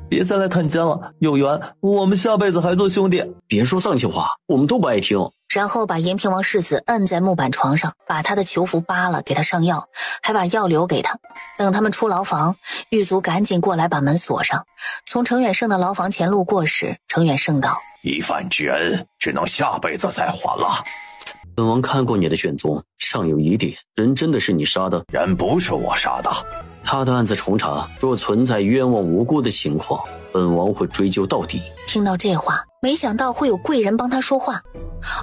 别再来探监了，有缘我们下辈子还做兄弟。别说丧气话，我们都不爱听。然后把延平王世子摁在木板床上，把他的囚服扒了，给他上药，还把药留给他。等他们出牢房，狱卒赶紧过来把门锁上。从程远胜的牢房前路过时，程远胜道：一犯之恩，只能下辈子再还了。本王看过你的卷宗，尚有疑点，人真的是你杀的？人不是我杀的。他的案子重查，若存在冤枉无辜的情况，本王会追究到底。听到这话，没想到会有贵人帮他说话。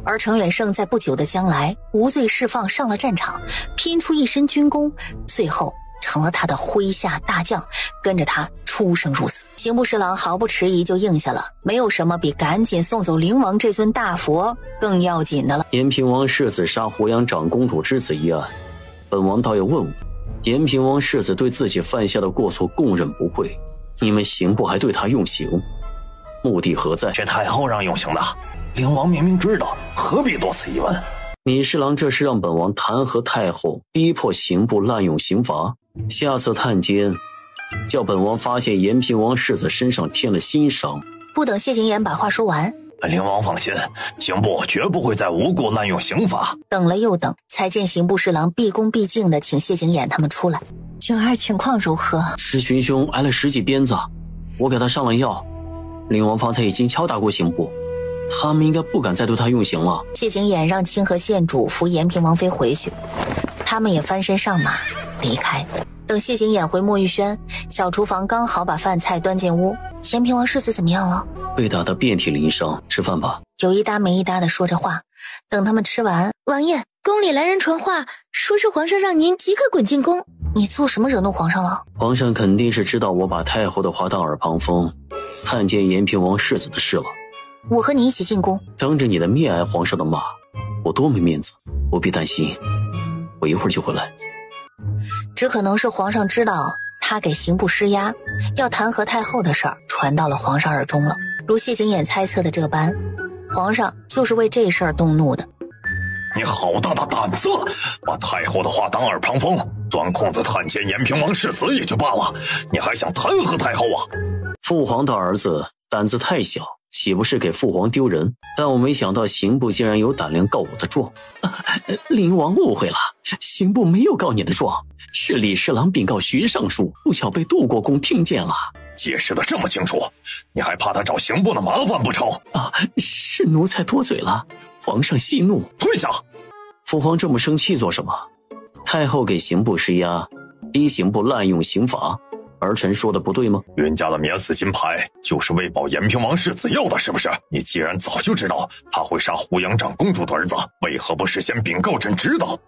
而程远胜在不久的将来无罪释放，上了战场，拼出一身军功，最后成了他的麾下大将，跟着他出生入死。刑部侍郎毫不迟疑就应下了，没有什么比赶紧送走灵王这尊大佛更要紧的了。延平王世子杀胡杨长公主之子一案，本王倒要问问，延平王世子对自己犯下的过错供认不讳，你们刑部还对他用刑，目的何在？是太后让用刑的，灵王明明知道，何必多此一问？李侍郎这是让本王弹劾太后，逼迫刑部滥用刑罚。下次探监，叫本王发现延平王世子身上添了新伤。不等谢景琰把话说完，灵王放心，刑部绝不会再无故滥用刑罚。等了又等，才见刑部侍郎毕恭毕敬地请谢景琰他们出来。景儿情况如何？师群兄挨了10几鞭子，我给他上了药。灵王方才已经敲打过刑部，他们应该不敢再对他用刑了。谢景琰让清河县主扶延平王妃回去，他们也翻身上马离开。等谢景琰回墨玉轩，小厨房刚好把饭菜端进屋。延平王世子怎么样了？被打得遍体鳞伤，吃饭吧。有一搭没一搭的说着话。等他们吃完，王爷，宫里来人传话，说是皇上让您即刻滚进宫。你做什么惹怒皇上了？皇上肯定是知道我把太后的话当耳旁风，探监延平王世子的事了。我和你一起进宫，当着你的面挨皇上的骂，我多没面子。不必担心，我一会儿就回来。只可能是皇上知道他给刑部施压，要弹劾太后的事儿传到了皇上耳中了。如谢景琰猜测的这般，皇上就是为这事儿动怒的。你好大的胆子，把太后的话当耳旁风，钻空子探监延平王世子也就罢了，你还想弹劾太后啊？父皇的儿子胆子太小，岂不是给父皇丢人？但我没想到刑部竟然有胆量告我的状。灵王误会了，刑部没有告你的状，是李侍郎禀告徐尚书，不巧被杜国公听见了。解释得这么清楚，你还怕他找刑部的麻烦不成？是奴才多嘴了，皇上息怒。退下！父皇这么生气做什么？太后给刑部施压，逼刑部滥用刑罚，儿臣说的不对吗？云家的免死金牌就是为保延平王世子要的，是不是？你既然早就知道他会杀胡杨长公主的儿子，为何不事先禀告朕知道？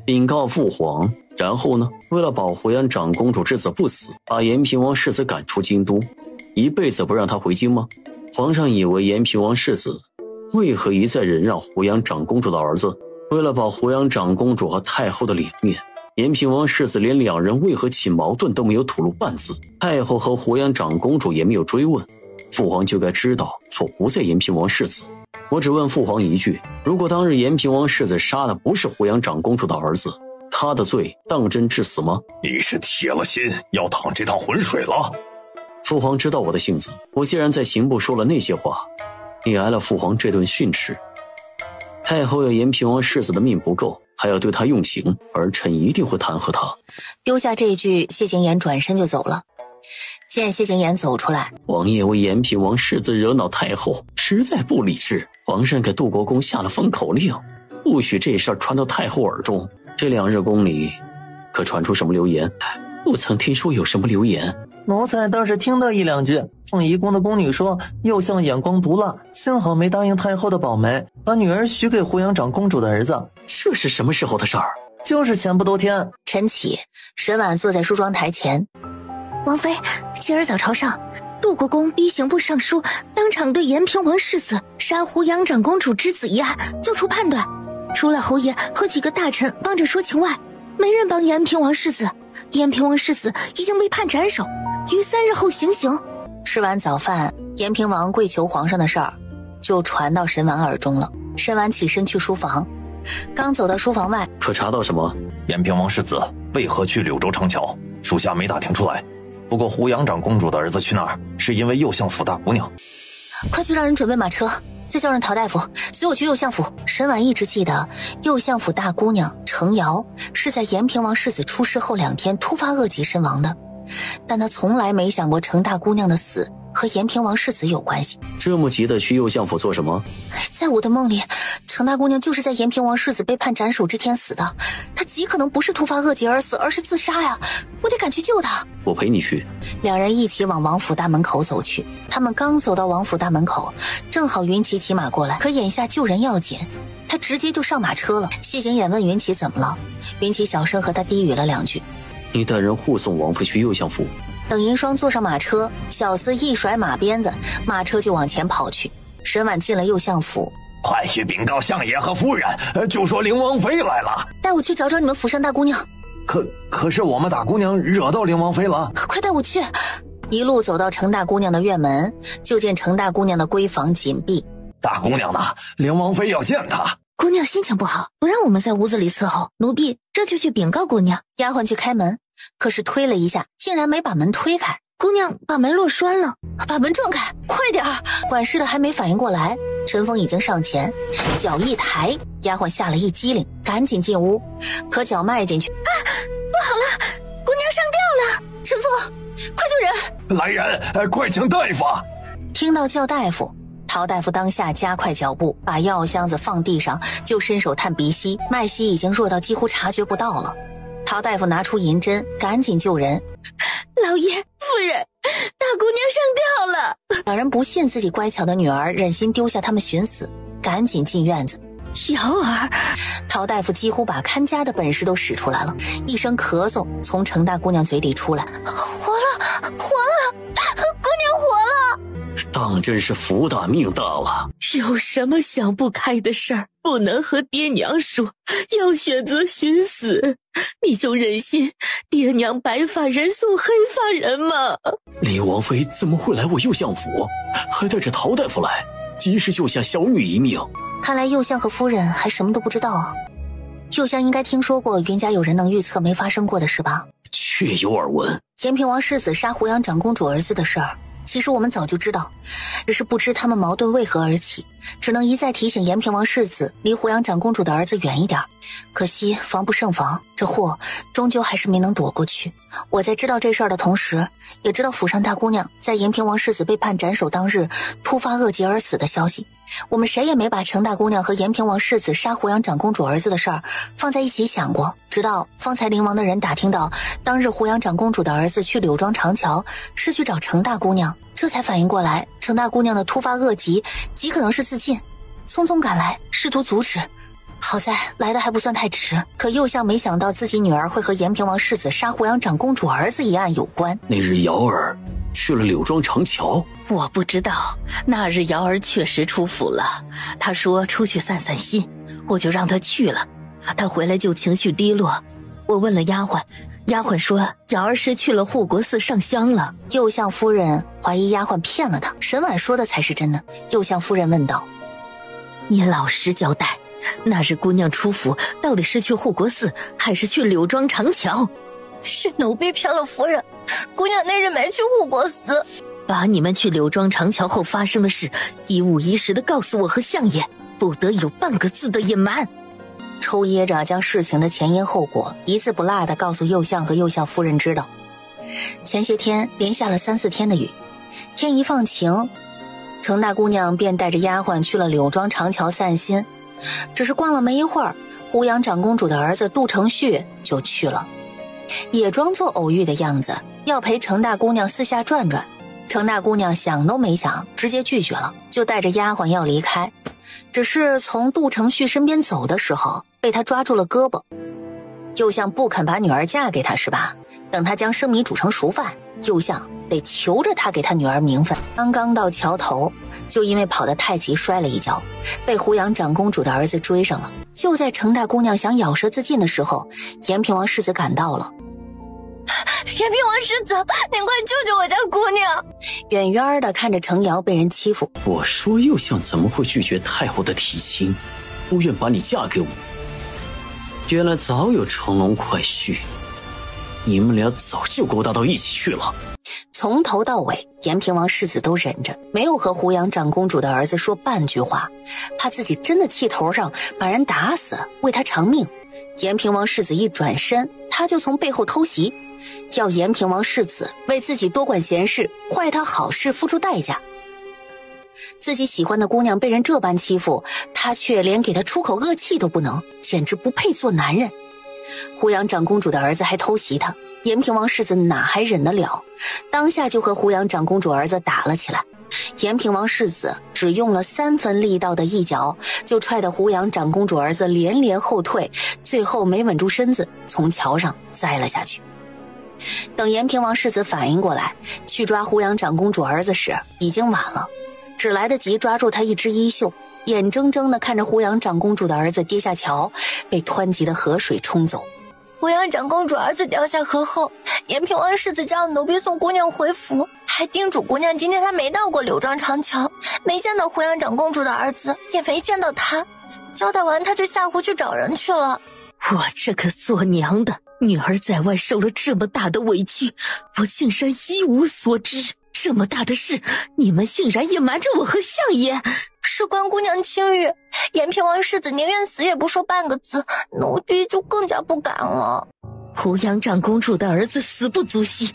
禀告父皇，然后呢？为了保胡杨长公主之子不死，把延平王世子赶出京都，一辈子不让他回京吗？皇上以为延平王世子为何一再忍让胡杨长公主的儿子？为了保胡杨长公主和太后的脸面，延平王世子连两人为何起矛盾都没有吐露半字，太后和胡杨长公主也没有追问，父皇就该知道错不在延平王世子。我只问父皇一句，如果当日延平王世子杀的不是胡杨长公主的儿子，他的罪当真致死吗？你是铁了心要淌这趟浑水了？父皇知道我的性子，我既然在刑部说了那些话，也挨了父皇这顿训斥，太后要延平王世子的命不够，还要对他用刑，儿臣一定会弹劾他。丢下这句，谢景琰转身就走了。见谢景琰走出来，王爷为延平王世子惹恼太后，实在不理智。皇上给杜国公下了封口令，不许这事儿传到太后耳中。这2日宫里可传出什么流言？不曾听说有什么流言。奴才倒是听到1、2句。凤仪宫的宫女说，右相眼光毒辣，幸好没答应太后的保媒，把女儿许给胡杨长公主的儿子。这是什么时候的事儿？就是前不多天。晨起，沈婉坐在梳妆台前。王妃，今儿早朝上，杜国公逼刑部尚书当场对延平王世子杀胡杨长公主之子一案作出判断，除了侯爷和几个大臣帮着说情外，没人帮延平王世子。延平王世子已经被判斩首，于3日后行刑。吃完早饭，延平王跪求皇上的事儿就传到沈婉耳中了。沈婉起身去书房，刚走到书房外，可查到什么？延平王世子为何去柳州长桥？属下没打听出来。不过胡杨长公主的儿子去那儿，是因为右相府大姑娘。快去让人准备马车，再叫上陶大夫随我去右相府。沈婉一直记得右相府大姑娘程瑶是在延平王世子出事后2天突发恶疾身亡的，但她从来没想过程大姑娘的死和延平王世子有关系。这么急的去右相府做什么？在我的梦里，程大姑娘就是在延平王世子被判斩首这天死的，她极可能不是突发恶疾而死，而是自杀呀！我得赶去救她。我陪你去。2人一起往王府大门口走去。他们刚走到王府大门口，正好云奇骑马过来，可眼下救人要紧，他直接就上马车了。谢景琰问云奇怎么了，云奇小声和他低语了2句。你带人护送王妃去右相府。等银霜坐上马车，小厮一甩马鞭子，马车就往前跑去。沈婉进了右相府，快去禀告相爷和夫人，就说灵王妃来了。带我去找找你们府上大姑娘。可是我们大姑娘惹到灵王妃了。快带我去。一路走到程大姑娘的院门，就见程大姑娘的闺房紧闭。大姑娘呢？灵王妃要见她。姑娘心情不好，不让我们在屋子里伺候，奴婢这就去禀告姑娘。丫鬟去开门，可是推了一下，竟然没把门推开。姑娘把门落栓了，把门撞开，快点儿！管事的还没反应过来，陈峰已经上前，脚一抬，丫鬟吓了一激灵，赶紧进屋。可脚迈进去，不好了，姑娘上吊了！陈峰，快救人！来人，快请大夫！听到叫大夫，陶大夫当下加快脚步，把药箱子放地上，就伸手探鼻息，脉息已经弱到几乎察觉不到了。陶大夫拿出银针，赶紧救人。老爷夫人，大姑娘上吊了。两人不信自己乖巧的女儿忍心丢下他们寻死，赶紧进院子。瑶儿，陶大夫几乎把看家的本事都使出来了，一声咳嗽从程大姑娘嘴里出来，活了，活了，姑娘活了。当真是福大命大了。有什么想不开的事儿不能和爹娘说，要选择寻死，你就忍心爹娘白发人送黑发人吗？李王妃怎么会来我右相府，还带着陶大夫来，及时救下小女一命。看来右相和夫人还什么都不知道啊。右相应该听说过云家有人能预测没发生过的事吧？确有耳闻。延平王世子杀胡杨长公主儿子的事儿，其实我们早就知道，只是不知他们矛盾为何而起，只能一再提醒延平王世子离胡杨长公主的儿子远一点。可惜防不胜防，这祸终究还是没能躲过去。我在知道这事儿的同时，也知道府上大姑娘在延平王世子被判斩首当日突发恶疾而死的消息。我们谁也没把程大姑娘和延平王世子杀胡杨长公主儿子的事儿放在一起想过，直到方才灵王的人打听到当日胡杨长公主的儿子去柳庄长桥是去找程大姑娘，这才反应过来程大姑娘的突发恶疾极可能是自尽，匆匆赶来试图阻止，好在来的还不算太迟。可右相没想到自己女儿会和延平王世子杀胡杨长公主儿子一案有关。那日瑶儿去了柳庄长桥，我不知道，那日瑶儿确实出府了，她说出去散散心，我就让她去了。她回来就情绪低落，我问了丫鬟，丫鬟说瑶儿是去了护国寺上香了。右相夫人怀疑丫鬟骗了她，沈婉说的才是真的。右相夫人问道：你老实交代，那日姑娘出府到底是去护国寺还是去柳庄长桥？是奴婢骗了夫人，姑娘那日没去护国寺。把你们去柳庄长桥后发生的事一五一十的告诉我和相爷。不得有半个字的隐瞒。抽噎着将事情的前因后果一字不落地告诉右相和右相夫人知道。前些天连下了3、4天的雨，天一放晴，程大姑娘便带着丫鬟去了柳庄长桥散心。只是逛了没一会儿，胡杨长公主的儿子杜承旭就去了，也装作偶遇的样子，要陪程大姑娘四下转转。程大姑娘想都没想，直接拒绝了，就带着丫鬟要离开。只是从杜承旭身边走的时候，被他抓住了胳膊。右相不肯把女儿嫁给他是吧？等他将生米煮成熟饭，右相得求着他给他女儿名分。刚刚到桥头，就因为跑得太急摔了一跤，被胡杨长公主的儿子追上了。就在程大姑娘想咬舌自尽的时候，延平王世子赶到了。延平王世子，您快救救我家姑娘！远远的看着程瑶被人欺负，我说右相怎么会拒绝太后的提亲，不愿把你嫁给我？原来早有乘龙快婿，你们俩早就勾搭到一起去了。从头到尾，延平王世子都忍着，没有和胡杨长公主的儿子说半句话，怕自己真的气头上把人打死，为他偿命。延平王世子一转身，他就从背后偷袭，要延平王世子为自己多管闲事、坏他好事付出代价。自己喜欢的姑娘被人这般欺负，他却连给她出口恶气都不能，简直不配做男人。胡杨长公主的儿子还偷袭他，延平王世子哪还忍得了，当下就和胡杨长公主儿子打了起来。延平王世子只用了3分力道的一脚，就踹得胡杨长公主儿子连连后退，最后没稳住身子，从桥上栽了下去。等延平王世子反应过来，去抓胡杨长公主儿子时，已经晚了，只来得及抓住他一只衣袖，眼睁睁地看着胡杨长公主的儿子跌下桥，被湍急的河水冲走。胡杨长公主儿子掉下河后，延平王世子叫奴婢送姑娘回府，还叮嘱姑娘今天他没到过柳庄长桥，没见到胡杨长公主的儿子，也没见到他。交代完他就下湖去找人去了。我这个做娘的，女儿在外受了这么大的委屈，我竟然一无所知。这么大的事，你们竟然隐瞒着我和相爷。事关姑娘清誉，延平王世子宁愿死也不说半个字，奴婢就更加不敢了。胡杨长公主的儿子死不足惜，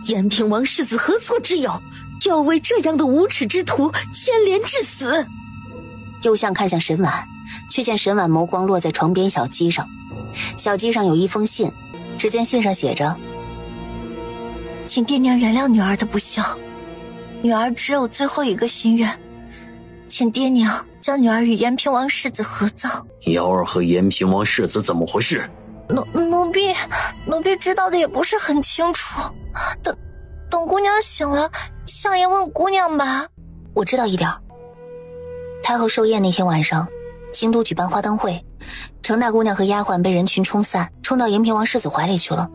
延平王世子何错之有，要为这样的无耻之徒牵连致死。右相看向沈婉，却见沈婉眸光落在床边小鸡上，小鸡上有一封信，只见信上写着：请爹娘原谅女儿的不孝，女儿只有最后一个心愿，请爹娘将女儿与延平王世子合葬。瑶儿和延平王世子怎么回事？奴婢知道的也不是很清楚，等姑娘醒了，相爷问姑娘吧。我知道一点。太后寿宴那天晚上，京都举办花灯会，程大姑娘和丫鬟被人群冲散，冲到延平王世子怀里去了。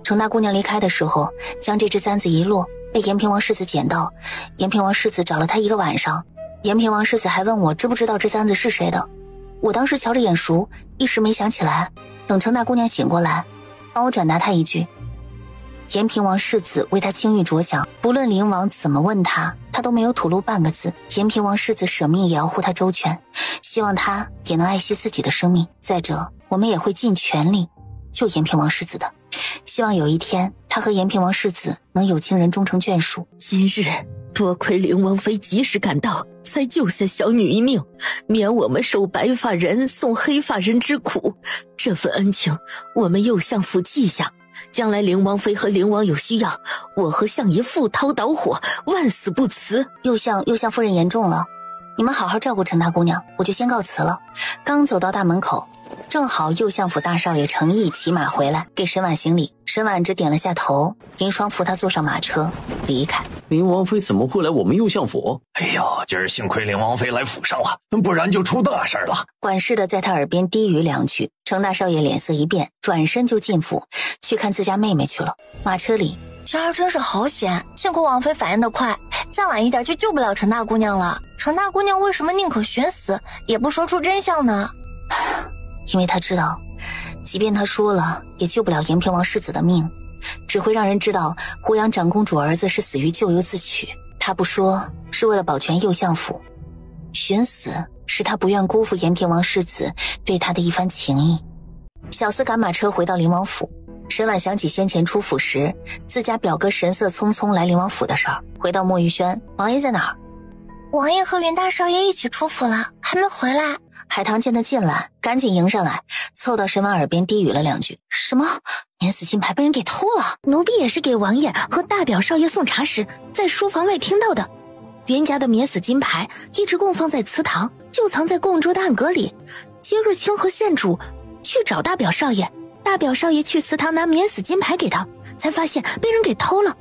程大姑娘离开的时候，将这只簪子一落，被延平王世子捡到。延平王世子找了她1个晚上，延平王世子还问我知不知道这簪子是谁的。我当时瞧着眼熟，一时没想起来。等程大姑娘醒过来，帮我转达她一句：延平王世子为他清誉着想，不论灵王怎么问他，他都没有吐露半个字。延平王世子舍命也要护他周全，希望他也能爱惜自己的生命。再者，我们也会尽全力救延平王世子的。希望有一天，他和延平王世子能有情人终成眷属。今日多亏灵王妃及时赶到，才救下小女一命，免我们受白发人送黑发人之苦。这份恩情，我们右相府记下。将来灵王妃和灵王有需要，我和相爷赴汤蹈火，万死不辞。右相夫人言重了，你们好好照顾陈大姑娘，我就先告辞了。刚走到大门口，正好右相府大少爷程毅骑马回来，给沈婉行礼。沈婉只点了下头，林双扶他坐上马车离开。林王妃怎么会来我们右相府？哎呦，今儿幸亏林王妃来府上了，不然就出大事了。管事的在他耳边低语2句，程大少爷脸色一变，转身就进府去看自家妹妹去了。马车里，这儿真是好险，幸亏王妃反应得快，再晚一点就救不了陈大姑娘了。陈大姑娘为什么宁可寻死也不说出真相呢？因为他知道，即便他说了也救不了延平王世子的命，只会让人知道胡杨长公主儿子是死于咎由自取。他不说是为了保全右相府，寻死是他不愿辜负延平王世子对他的一番情谊。小厮赶马车回到灵王府，沈婉想起先前出府时自家表哥神色匆匆来灵王府的事儿，回到墨玉轩，王爷在哪儿？王爷和云大少爷一起出府了，还没回来。海棠见他进来，赶紧迎上来，凑到沈婉耳边低语了两句。什么？免死金牌被人给偷了？奴婢也是给王爷和大表少爷送茶时，在书房外听到的。袁家的免死金牌一直供放在祠堂，就藏在供桌的暗格里。今日清河县主去找大表少爷，大表少爷去祠堂拿免死金牌给他，才发现被人给偷了，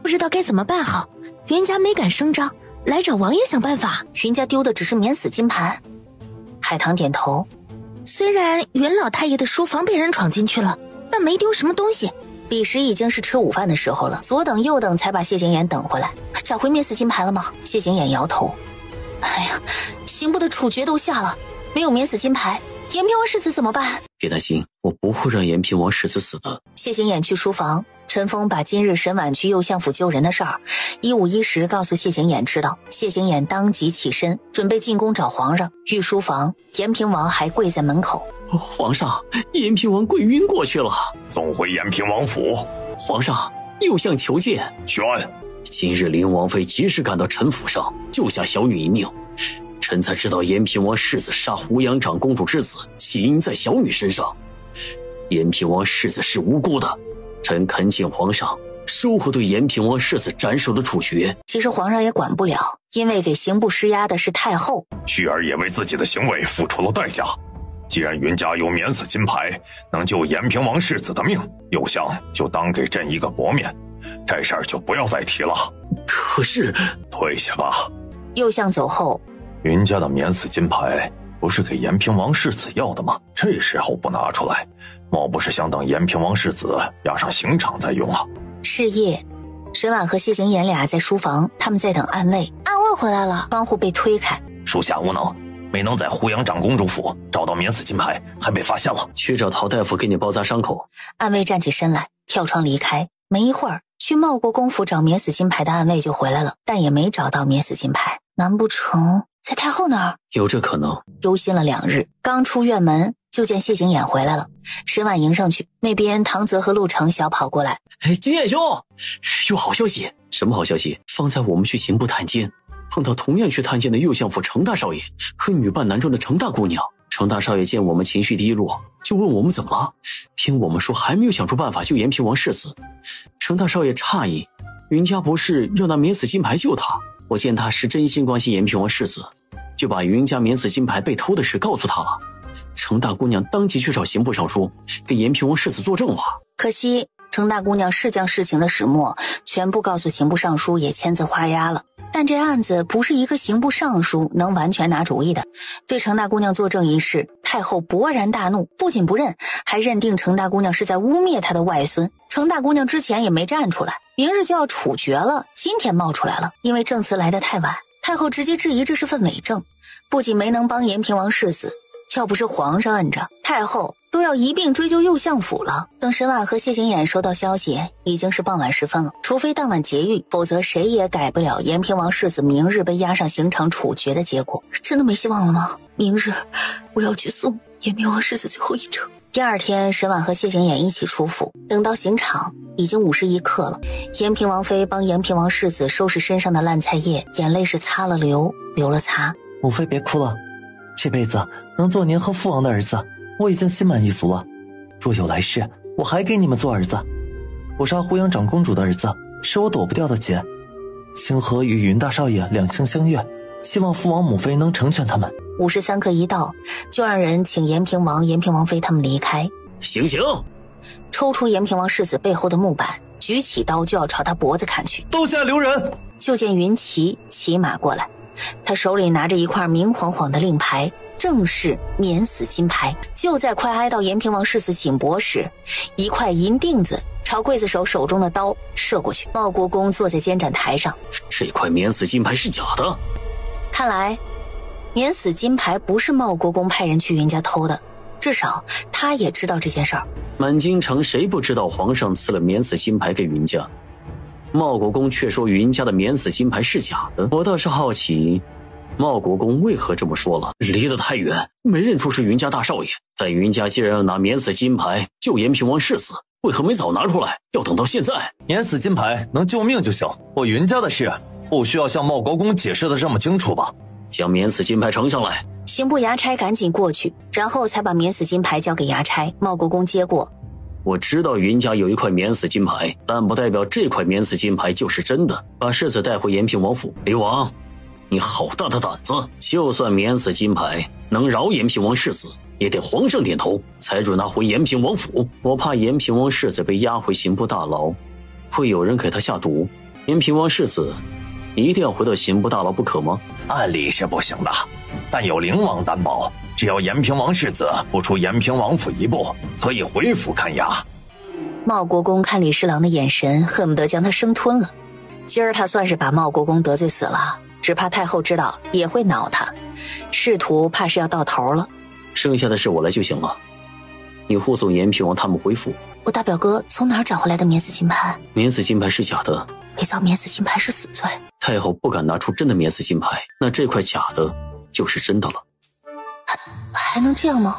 不知道该怎么办好。袁家没敢声张，来找王爷想办法。云家丢的只是免死金牌？海棠点头。虽然云老太爷的书房被人闯进去了，但没丢什么东西。彼时已经是吃午饭的时候了，左等右等才把谢景琰等回来。找回免死金牌了吗？谢景琰摇头。哎呀，刑部的处决都下了，没有免死金牌，延平王世子怎么办？别担心，我不会让延平王世子死的。谢景琰去书房，陈峰把今日沈婉去右相府救人的事儿一五一十告诉谢景琰知道。谢景琰当即起身准备进宫找皇上。御书房，延平王还跪在门口。皇上，延平王跪晕过去了，送回延平王府。皇上，右相求见。宣，今日林王妃及时赶到陈府上，救下小女一命。臣才知道延平王世子杀胡杨长公主之子，起因在小女身上。延平王世子是无辜的，臣恳请皇上收回对延平王世子斩首的处决。其实皇上也管不了，因为给刑部施压的是太后。旭儿也为自己的行为付出了代价。既然云家有免死金牌，能救延平王世子的命，右相就当给朕一个薄面，这事儿就不要再提了。可是，退下吧。右相走后，云家的免死金牌不是给延平王世子要的吗？这时候不拿出来，莫不是想等延平王世子押上刑场再用啊？是夜，沈婉和谢景琰俩在书房，他们在等暗卫。暗卫回来了，窗户被推开。属下无能，没能在胡杨长公主府找到免死金牌，还被发现了。去找陶大夫给你包扎伤口。暗卫站起身来，跳窗离开。没一会儿，去茂国公府找免死金牌的暗卫就回来了，但也没找到免死金牌。难不成在太后那儿？有这可能。忧心了2日，刚出院门就见谢景琰回来了。沈婉迎上去，那边唐泽和陆程小跑过来。景琰兄，有好消息。什么好消息？方才我们去刑部探监，碰到同样去探监的右相府程大少爷和女扮男装的程大姑娘。程大少爷见我们情绪低落，就问我们怎么了。听我们说还没有想出办法救延平王世子。程大少爷诧异，云家不是要拿免死金牌救他？我见他是真心关心延平王世子，就把云家免死金牌被偷的事告诉他了。程大姑娘当即去找刑部尚书，给延平王世子作证了。可惜程大姑娘是将事情的始末全部告诉刑部尚书，也签字画押了。但这案子不是一个刑部尚书能完全拿主意的。对程大姑娘作证一事，太后勃然大怒，不仅不认，还认定程大姑娘是在污蔑她的外孙。程大姑娘之前也没站出来，明日就要处决了，今天冒出来了。因为证词来得太晚，太后直接质疑这是份伪证，不仅没能帮延平王世子，要不是皇上摁着，太后都要一并追究右相府了。等沈婉和谢景琰收到消息，已经是傍晚时分了。除非当晚劫狱，否则谁也改不了延平王世子明日被押上刑场处决的结果。真的没希望了吗？明日我要去送延平王世子最后一程。第二天，沈婉和谢景琰一起出府，等到刑场已经51刻了。延平王妃帮延平王世子收拾身上的烂菜叶，眼泪是擦了流，流了擦。母妃别哭了，这辈子能做您和父王的儿子，我已经心满意足了。若有来世，我还给你们做儿子。我杀胡杨长公主的儿子，是我躲不掉的劫。清河与云大少爷两情相悦，希望父王母妃能成全他们。53刻一到，就让人请延平王、延平王妃他们离开。行刑！抽出延平王世子背后的木板，举起刀就要朝他脖子砍去。刀下留人！就见云奇骑马过来，他手里拿着一块明晃晃的令牌，正是免死金牌。就在快挨到延平王世子颈脖时，一块银锭子朝刽子手手中的刀射过去。茂国公坐在监斩台上，这块免死金牌是假的。看来免死金牌不是茂国公派人去云家偷的，至少他也知道这件事儿。满京城谁不知道皇上赐了免死金牌给云家？茂国公却说云家的免死金牌是假的。我倒是好奇，茂国公为何这么说了？离得太远，没认出是云家大少爷。但云家既然要拿免死金牌救延平王世子，为何没早拿出来，要等到现在？免死金牌能救命就行，我云家的事不需要向茂国公解释的这么清楚吧？将免死金牌呈上来。刑部衙差赶紧过去，然后才把免死金牌交给衙差。茂国公接过。我知道云家有一块免死金牌，但不代表这块免死金牌就是真的。把世子带回延平王府。灵王，你好大的胆子！就算免死金牌能饶延平王世子，也得皇上点头才准拿回延平王府。我怕延平王世子被押回刑部大牢，会有人给他下毒。延平王世子一定要回到刑部大牢不可吗？按理是不行的，但有灵王担保，只要延平王世子不出延平王府一步，可以回府看押。茂国公看李侍郎的眼神恨不得将他生吞了。今儿他算是把茂国公得罪死了，只怕太后知道也会恼他，仕途怕是要到头了。剩下的事我来就行了，你护送延平王他们回府。我大表哥从哪儿找回来的免死金牌？免死金牌是假的，伪造免死金牌是死罪。太后不敢拿出真的免死金牌，那这块假的就是真的了。还能这样吗？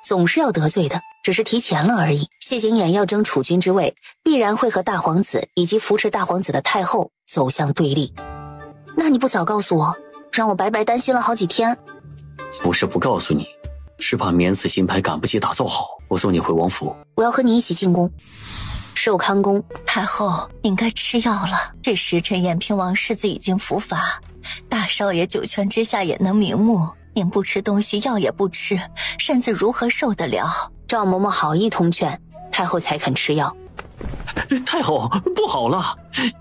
总是要得罪的，只是提前了而已。谢景琰要争储君之位，必然会和大皇子以及扶持大皇子的太后走向对立。那你不早告诉我，让我白白担心了好几天。不是不告诉你，是怕免死金牌赶不及打造好。我送你回王府。我要和你一起进宫。寿康宫。太后应该吃药了，这时辰延平王世子已经伏法，大少爷九泉之下也能瞑目，您不吃东西，药也不吃，身子如何受得了？赵嬷嬷好意通劝，太后才肯吃药。太后，不好了，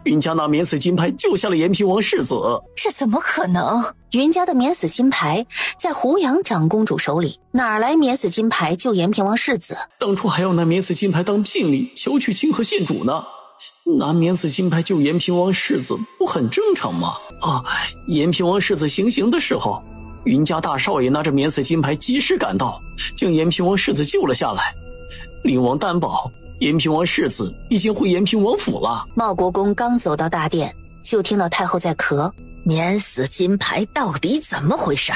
云家拿免死金牌救下了延平王世子。这怎么可能？云家的免死金牌在胡杨长公主手里，哪来免死金牌救延平王世子？当初还要拿免死金牌当聘礼求娶清河县主呢，拿免死金牌救延平王世子不很正常吗？延平王世子行刑的时候，云家大少爷拿着免死金牌及时赶到，将延平王世子救了下来。灵王担保，延平王世子已经回延平王府了。茂国公刚走到大殿，就听到太后在咳。免死金牌到底怎么回事？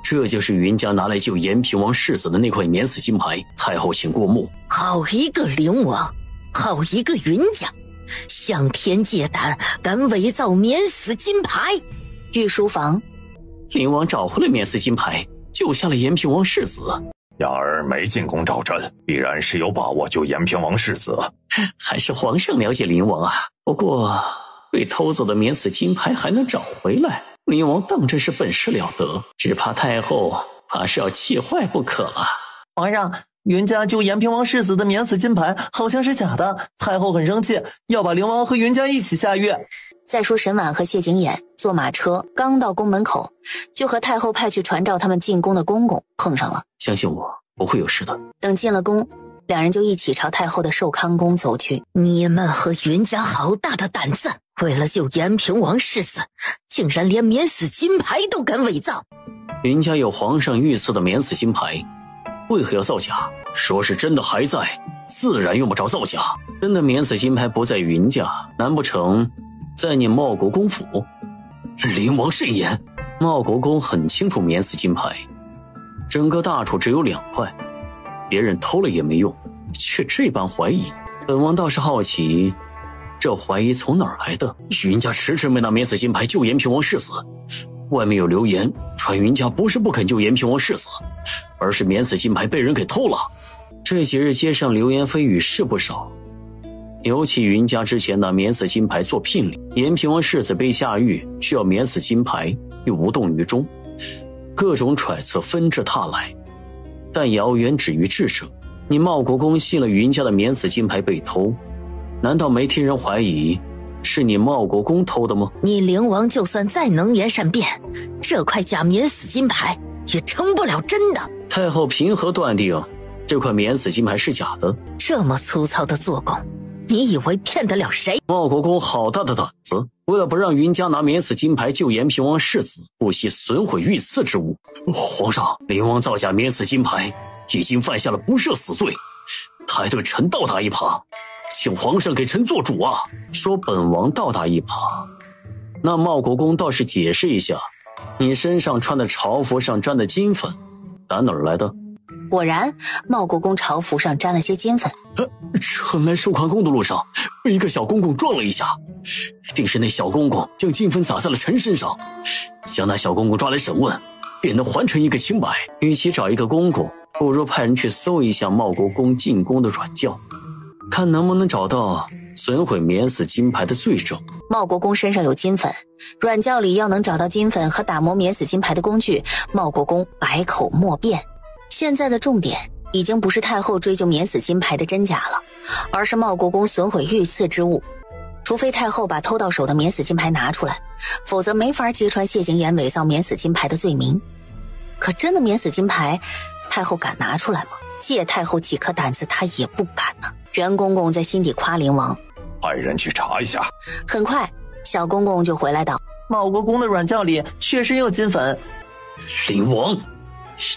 这就是云家拿来救延平王世子的那块免死金牌，太后请过目。好一个灵王，好一个云家，向天借胆，敢伪造免死金牌。御书房，灵王找回了免死金牌，救下了延平王世子。养儿没进宫找朕，必然是有把握救延平王世子。还是皇上了解灵王啊。不过被偷走的免死金牌还能找回来，灵王当真是本事了得，只怕太后怕是要气坏不可了。皇上，云家救延平王世子的免死金牌好像是假的，太后很生气，要把灵王和云家一起下狱。再说沈婉和谢景琰坐马车刚到宫门口，就和太后派去传召他们进宫的公公碰上了。相信我，不会有事的。等进了宫，两人就一起朝太后的寿康宫走去。你们和云家好大的胆子，为了救延平王世子，竟然连免死金牌都敢伪造。云家有皇上御赐的免死金牌，为何要造假？说是真的还在，自然用不着造假。真的免死金牌不在云家，难不成在你茂国公府？灵王慎言，茂国公很清楚免死金牌，整个大楚只有2块，别人偷了也没用，却这般怀疑。本王倒是好奇，这怀疑从哪儿来的？云家迟迟没拿免死金牌救延平王世子，外面有流言传云家不是不肯救延平王世子，而是免死金牌被人给偷了。这几日街上流言蜚语是不少，尤其云家之前拿免死金牌做聘礼，延平王世子被下狱需要免死金牌又无动于衷，各种揣测纷至沓来，但谣言止于智者。你茂国公信了云家的免死金牌被偷，难道没听人怀疑是你茂国公偷的吗？你灵王就算再能言善辩，这块假免死金牌也成不了真的。太后凭何断定这块免死金牌是假的？这么粗糙的做工，你以为骗得了谁？茂国公好大的胆子，为了不让云家拿免死金牌救延平王世子，不惜损毁御赐之物。皇上，灵王造假免死金牌已经犯下了不赦死罪，他还对臣倒打一耙，请皇上给臣做主啊！”说本王倒打一耙，那茂国公倒是解释一下你身上穿的朝服上沾的金粉，打哪儿来的？果然，茂国公朝服上沾了些金粉。趁来寿康宫的路上，被一个小公公撞了一下，定是那小公公将金粉洒在了臣身上，将那小公公抓来审问，便能还臣一个清白。与其找一个公公，不如派人去搜一下茂国公进宫的软轿，看能不能找到损毁免死金牌的罪证。茂国公身上有金粉，软轿里要能找到金粉和打磨免死金牌的工具，茂国公百口莫辩。现在的重点已经不是太后追究免死金牌的真假了，而是茂国公损毁御赐之物。除非太后把偷到手的免死金牌拿出来，否则没法揭穿谢景琰伪造免死金牌的罪名。可真的免死金牌，太后敢拿出来吗？借太后几颗胆子，她也不敢呢。袁公公在心底夸灵王，派人去查一下。很快，小公公就回来道：茂国公的软轿里确实有金粉。灵王，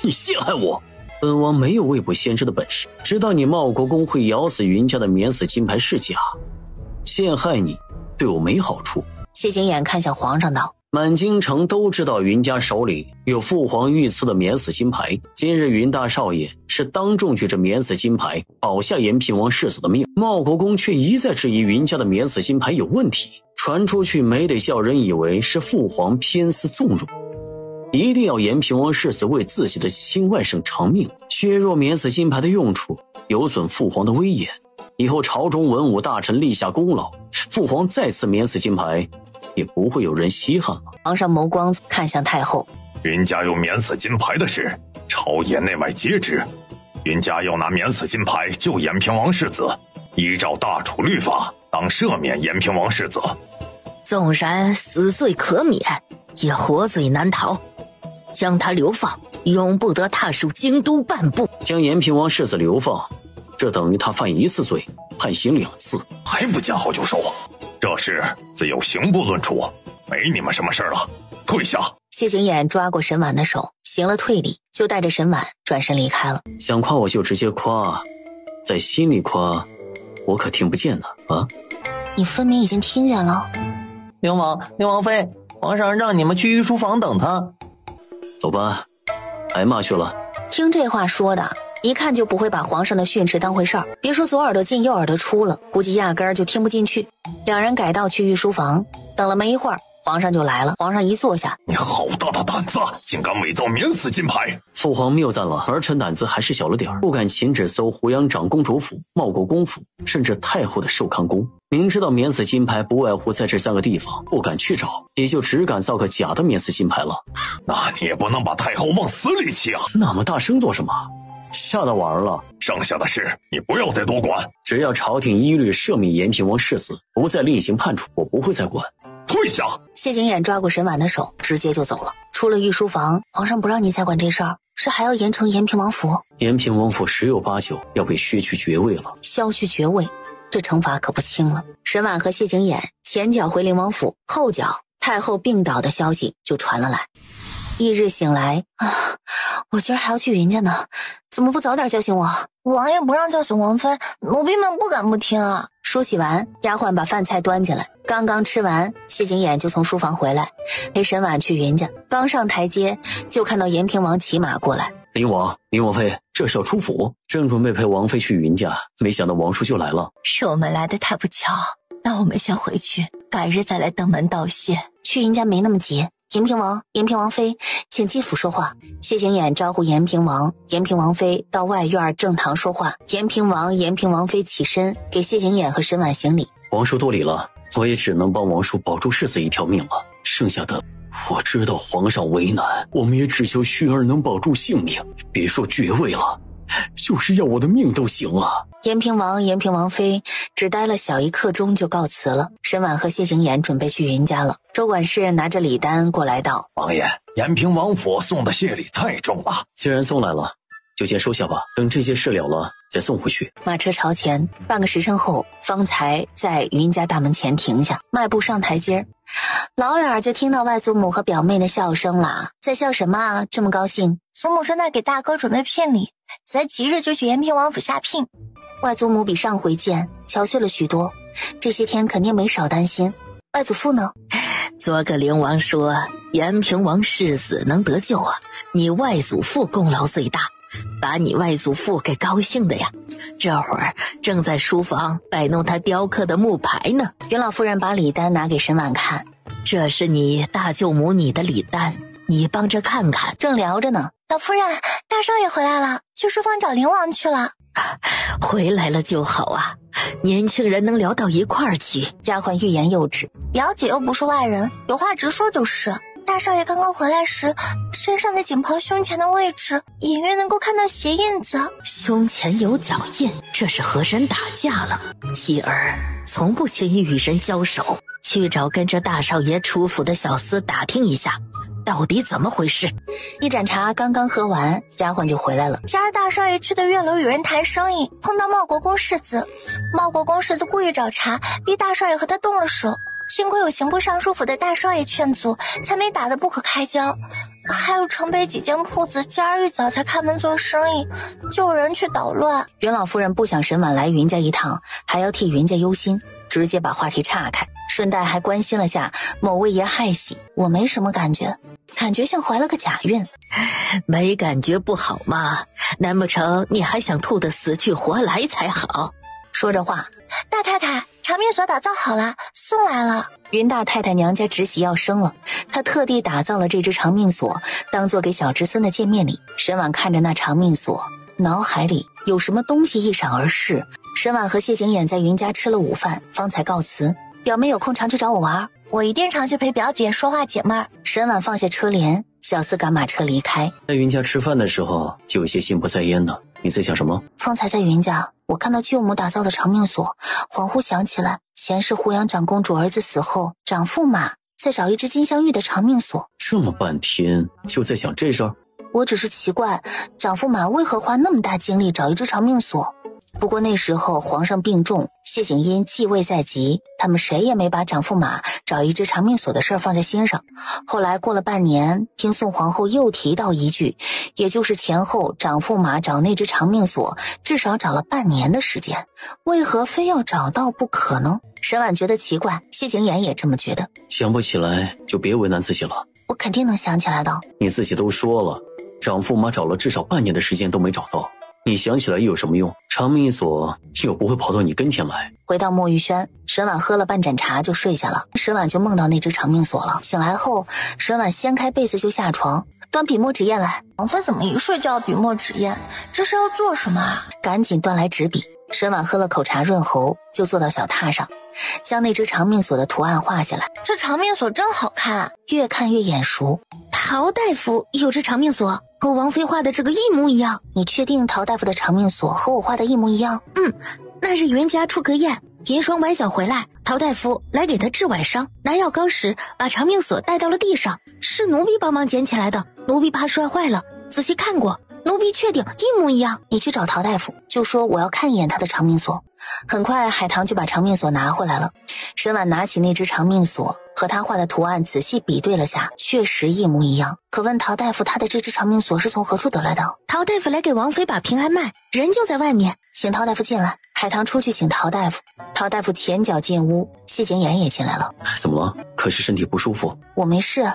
你陷害我！本王没有未卜先知的本事，知道你茂国公会咬死云家的免死金牌是假，陷害你对我没好处。谢景琰看向皇上道：满京城都知道云家手里有父皇御赐的免死金牌，今日云大少爷是当众举着免死金牌保下延平王世子的命，茂国公却一再质疑云家的免死金牌有问题，传出去没得叫人以为是父皇偏私纵容，一定要延平王世子为自己的亲外甥偿命，削弱免死金牌的用处，有损父皇的威严。以后朝中文武大臣立下功劳，父皇再次免死金牌也不会有人稀罕了。皇上眸光看向太后，云家有免死金牌的事，朝野内外皆知。云家要拿免死金牌救延平王世子，依照大楚律法，当赦免延平王世子。纵然死罪可免，也活罪难逃，将他流放，永不得踏入京都半步。将延平王世子流放，这等于他犯一次罪，判刑2次，还不见好就收。这事自有刑部论处，没你们什么事了，退下。谢景琰抓过沈婉的手，行了退礼，就带着沈婉转身离开了。想夸我就直接夸，在心里夸，我可听不见呢啊！你分明已经听见了。灵王妃，皇上让你们去御书房等他。走吧，挨骂去了。听这话说的，一看就不会把皇上的训斥当回事儿，别说左耳朵进右耳朵出了，估计压根儿就听不进去。两人改道去御书房，等了没一会儿，皇上就来了。皇上一坐下，你好大的胆子，竟敢伪造免死金牌！父皇谬赞了，儿臣胆子还是小了点儿，不敢擒指搜湖阳长公主府、茂国公府，甚至太后的寿康宫。明知道免死金牌不外乎在这3个地方，不敢去找，也就只敢造个假的免死金牌了。那你也不能把太后往死里气啊！那么大声做什么？吓到玩了。剩下的事你不要再多管，只要朝廷依律赦免延平王世子，不再另行判处，我不会再管。退下！谢景琰抓过沈婉的手，直接就走了。出了御书房，皇上不让你再管这事儿，是还要严惩延平王府。延平王府10有8九要被削去爵位了。削去爵位，这惩罚可不轻了。沈婉和谢景琰前脚回灵王府，后脚太后病倒的消息就传了来。翌日醒来啊，我今儿还要去云家呢，怎么不早点叫醒我？王爷不让叫醒王妃，奴婢们不敢不听啊。梳洗完，丫鬟把饭菜端进来，刚刚吃完，谢景琰就从书房回来，陪沈婉去云家。刚上台阶，就看到延平王骑马过来。灵王妃，这是要出府，正准备陪王妃去云家，没想到王叔就来了。是我们来的太不巧，那我们先回去，改日再来登门道谢。去云家没那么急。延平王妃，请进府说话。谢景琰招呼延平王妃到外院正堂说话。延平王妃起身给谢景琰和沈婉行礼。王叔多礼了，我也只能帮王叔保住世子一条命了，剩下的我知道皇上为难，我们也只求薰儿能保住性命，别说爵位了，就是要我的命都行啊。延平王妃只待了小1刻钟就告辞了。沈婉和谢景琰准备去云家了。周管事拿着礼单过来道：王爷，延平王府送的谢礼太重了，既然送来了，就先收下吧，等这些事了了再送回去。马车朝前，半个时辰后方才在云家大门前停下，迈步上台阶，老远就听到外祖母和表妹的笑声啦。在笑什么啊？这么高兴？祖母正在给大哥准备聘礼，咱即日就去延平王府下聘。外祖母比上回见憔悴了许多，这些天肯定没少担心。外祖父呢？昨个灵王说延平王世子能得救啊，你外祖父功劳最大，把你外祖父给高兴的呀。这会儿正在书房摆弄他雕刻的木牌呢。云老夫人把礼单拿给沈婉看，这是你大舅母你的礼单，你帮着看看。正聊着呢，老夫人，大少爷回来了，去书房找灵王去了。回来了就好啊，年轻人能聊到一块儿去。丫鬟欲言又止，表姐又不是外人，有话直说就是。大少爷刚刚回来时，身上的锦袍胸前的位置隐约能够看到鞋印子。胸前有脚印，这是和人打架了。妻儿从不轻易与人交手，去找跟着大少爷出府的小厮打听一下，到底怎么回事。一盏茶刚刚喝完，丫鬟就回来了。今儿大少爷去的月楼与人谈生意，碰到茂国公世子，茂国公世子故意找茬，逼大少爷和他动了手。幸亏有刑部尚书府的大少爷劝阻，才没打得不可开交。还有城北几间铺子今儿一早才开门做生意，就有人去捣乱。云老夫人不想沈婉来云家一趟，还要替云家忧心，直接把话题岔开，顺带还关心了下某位爷害喜。我没什么感觉，感觉像怀了个假孕。没感觉不好吗？难不成你还想吐得死去活来才好？说着话，大太太，长命锁打造好了，送来了。云大太太娘家侄媳要生了，她特地打造了这只长命锁，当做给小侄孙的见面礼。沈婉看着那长命锁，脑海里有什么东西一闪而逝。沈婉和谢景琰在云家吃了午饭，方才告辞。表妹有空常去找我玩，我一定常去陪表姐说话解闷儿。沈婉放下车帘，小厮赶马车离开。在云家吃饭的时候，就有些心不在焉的。你在想什么？方才在云家，我看到舅母打造的长命锁，恍惚想起来，前世胡杨长公主儿子死后，长驸马在找一只金镶玉的长命锁。这么半天就在想这事儿？我只是奇怪，长驸马为何花那么大精力找一只长命锁？不过那时候皇上病重，谢景英继位在即，他们谁也没把长驸马找一只长命锁的事儿放在心上。后来过了半年，听宋皇后又提到一句，也就是前后长驸马找那只长命锁至少找了半年的时间，为何非要找到不可呢？沈婉觉得奇怪，谢景琰也这么觉得。想不起来就别为难自己了，我肯定能想起来的。你自己都说了，长驸马找了至少半年的时间都没找到，你想起来又有什么用？长命锁又不会跑到你跟前来。回到墨玉轩，沈婉喝了半盏茶就睡下了。沈婉就梦到那只长命锁了。醒来后，沈婉掀开被子就下床，端笔墨纸砚来。王妃怎么一睡就要笔墨纸砚？这是要做什么啊？赶紧端来纸笔。沈婉喝了口茶润喉，就坐到小榻上，将那只长命锁的图案画下来。这长命锁真好看，越看越眼熟。陶大夫有只长命锁，和王妃画的这个一模一样。你确定陶大夫的长命锁和我画的一模一样？那日袁家出个宴，银霜崴脚回来，陶大夫来给他治崴伤，拿药膏时把长命锁带到了地上，是奴婢帮忙捡起来的。奴婢怕摔坏了，仔细看过，奴婢确定一模一样。你去找陶大夫，就说我要看一眼他的长命锁。很快海棠就把长命锁拿回来了。沈婉拿起那只长命锁，和他画的图案仔细比对了下，确实一模一样。可问陶大夫，他的这只长命锁是从何处得来的？陶大夫来给王妃把平安脉，人就在外面。请陶大夫进来。海棠出去请陶大夫。陶大夫前脚进屋，谢景琰也进来了。怎么了？可是身体不舒服？我没事，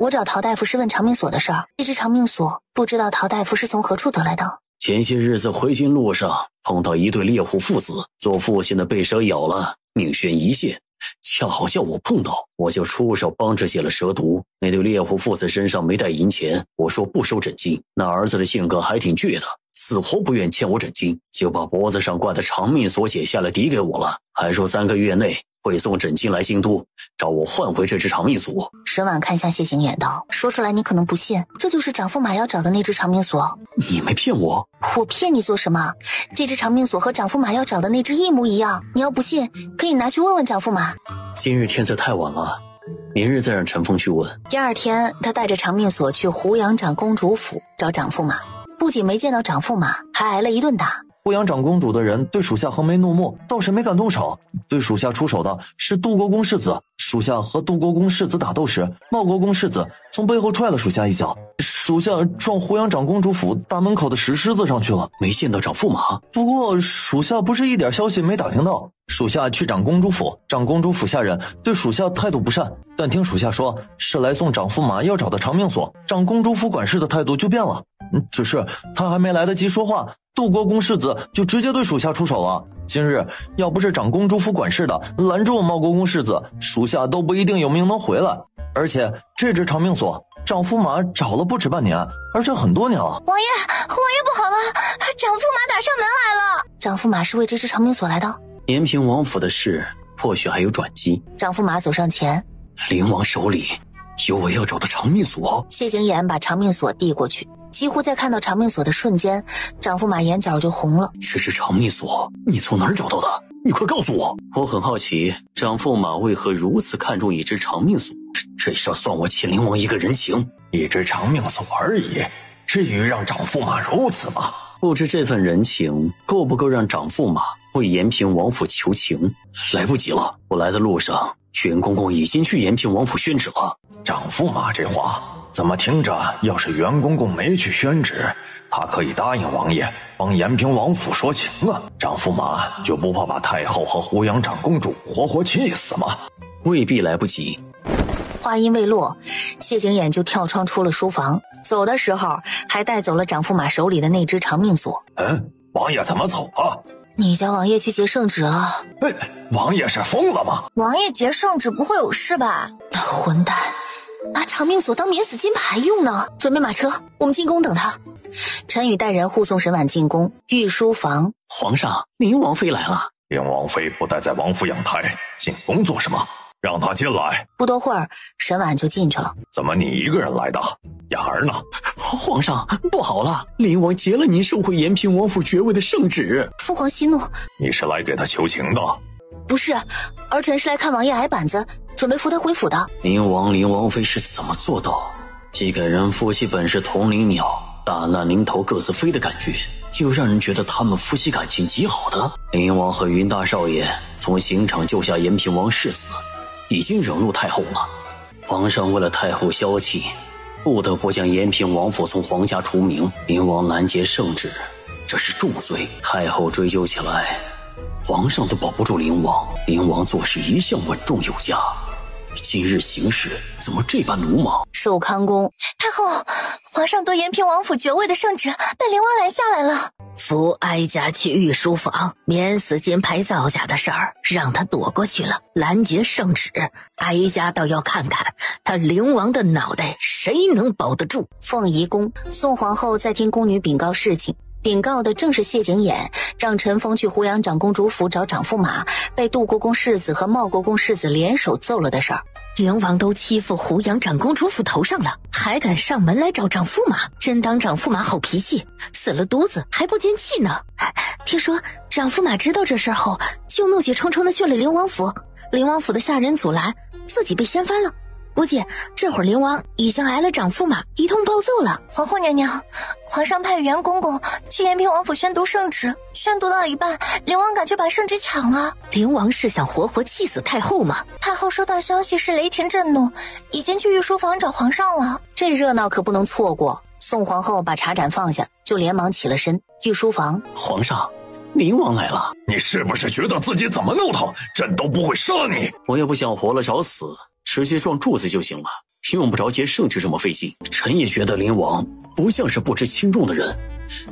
我找陶大夫是问长命锁的事儿。这只长命锁不知道陶大夫是从何处得来的。前些日子回京路上碰到一对猎户父子，做父亲的被蛇咬了，命悬一线，恰好叫我碰到，我就出手帮着解了蛇毒。那对猎户父子身上没带银钱，我说不收诊金。那儿子的性格还挺倔的，死活不愿欠我诊金，就把脖子上挂的长命锁解下来抵给我了，还说3个月内会送诊金来京都，找我换回这只长命锁。沈婉看向谢景琰道，说出来你可能不信，这就是长驸马要找的那只长命锁。你没骗我？我骗你做什么？这只长命锁和长驸马要找的那只一模一样，你要不信可以拿去问问长驸马。今日天色太晚了，明日再让陈峰去问。第二天他带着长命锁去胡杨长公主府找长驸马，不仅没见到长驸马，还挨了一顿打。胡杨长公主的人对属下横眉怒目，倒是没敢动手，对属下出手的是杜国公世子，属下和杜国公世子打斗时，茂国公世子从背后踹了属下一脚，属下撞胡杨长公主府大门口的石狮子上去了，没见到长驸马。不过属下不是一点消息没打听到。属下去长公主府，长公主府下人对属下态度不善，但听属下说是来送长驸马要找的长命锁，长公主府管事的态度就变了。只是他还没来得及说话，杜国公世子就直接对属下出手了。今日要不是长公主府管事的拦住茂国公世子，属下都不一定有命能回来。而且这只长命锁，长驸马找了不止半年，而且很多年了。王爷不好了，长驸马打上门来了。长驸马是为这只长命锁来的。延平王府的事或许还有转机。长驸马走上前，灵王手里有我要找的长命锁。谢景琰把长命锁递过去，几乎在看到长命锁的瞬间，长驸马眼角就红了。这只长命锁你从哪儿找到的？你快告诉我！我很好奇，长驸马为何如此看重一只长命锁？这事算我欠灵王一个人情。一只长命锁而已，至于让长驸马如此吗？不知这份人情够不够让长驸马为延平王府求情？来不及了，我来的路上，袁公公已经去延平王府宣旨了。长驸马这话怎么听着，要是袁公公没去宣旨，他可以答应王爷帮延平王府说情啊。长驸马就不怕把太后和胡杨长公主活活气死吗？未必来不及。话音未落，谢景琰就跳窗出了书房，走的时候还带走了长驸马手里的那只长命锁。王爷怎么走了？你家王爷去结圣旨了。王爷是疯了吗？王爷结圣旨不会有事吧？那混蛋拿长命锁当免死金牌用呢。准备马车，我们进宫等他。陈宇带人护送沈婉进宫。御书房，皇上，宁王妃来了。宁王妃不待在王府养胎，进宫做什么？让她进来。不多会儿，沈婉就进去了。怎么你一个人来的？雅儿呢？皇上，不好了，灵王结了您受回延平王府爵位的圣旨。父皇息怒。你是来给他求情的？不是，儿臣是来看王爷挨板子，准备扶他回府的。宁王妃是怎么做到既给人夫妻本是同林鸟，大难临头各自飞的感觉，又让人觉得他们夫妻感情极好的？宁王和云大少爷从刑场救下延平王世子，已经惹怒太后了。皇上为了太后消气，不得不将延平王府从皇家除名。宁王拦截圣旨，这是重罪，太后追究起来，皇上都保不住灵王。灵王做事一向稳重有加，今日行事怎么这般鲁莽？寿康宫，太后，皇上夺延平王府爵位的圣旨被灵王拦下来了。扶哀家去御书房，免死金牌造假的事儿让他躲过去了，拦截圣旨，哀家倒要看看他灵王的脑袋谁能保得住。凤仪宫，宋皇后在听宫女禀告事情，禀告的正是谢景琰让陈峰去胡杨长公主府找长驸马，被杜国公世子和茂国公世子联手揍了的事儿。灵王都欺负胡杨长公主府头上了，还敢上门来找长驸马，真当长驸马好脾气，死了犊子还不见气呢。听说长驸马知道这事后，就怒气冲冲的去了灵王府，灵王府的下人阻拦，自己被掀翻了。估计这会儿灵王已经挨了长驸马一通暴揍了。皇后娘娘，皇上派袁公公去延平王府宣读圣旨，宣读到一半，灵王赶去把圣旨抢了。灵王是想活活气死太后吗？太后收到消息是雷霆震怒，已经去御书房找皇上了。这热闹可不能错过。宋皇后把茶盏放下，就连忙起了身。御书房，皇上，灵王来了。你是不是觉得自己怎么弄腾，朕都不会杀你？我也不想活了找死，直接撞柱子就行了，用不着结圣旨这么费劲。臣也觉得灵王不像是不知轻重的人，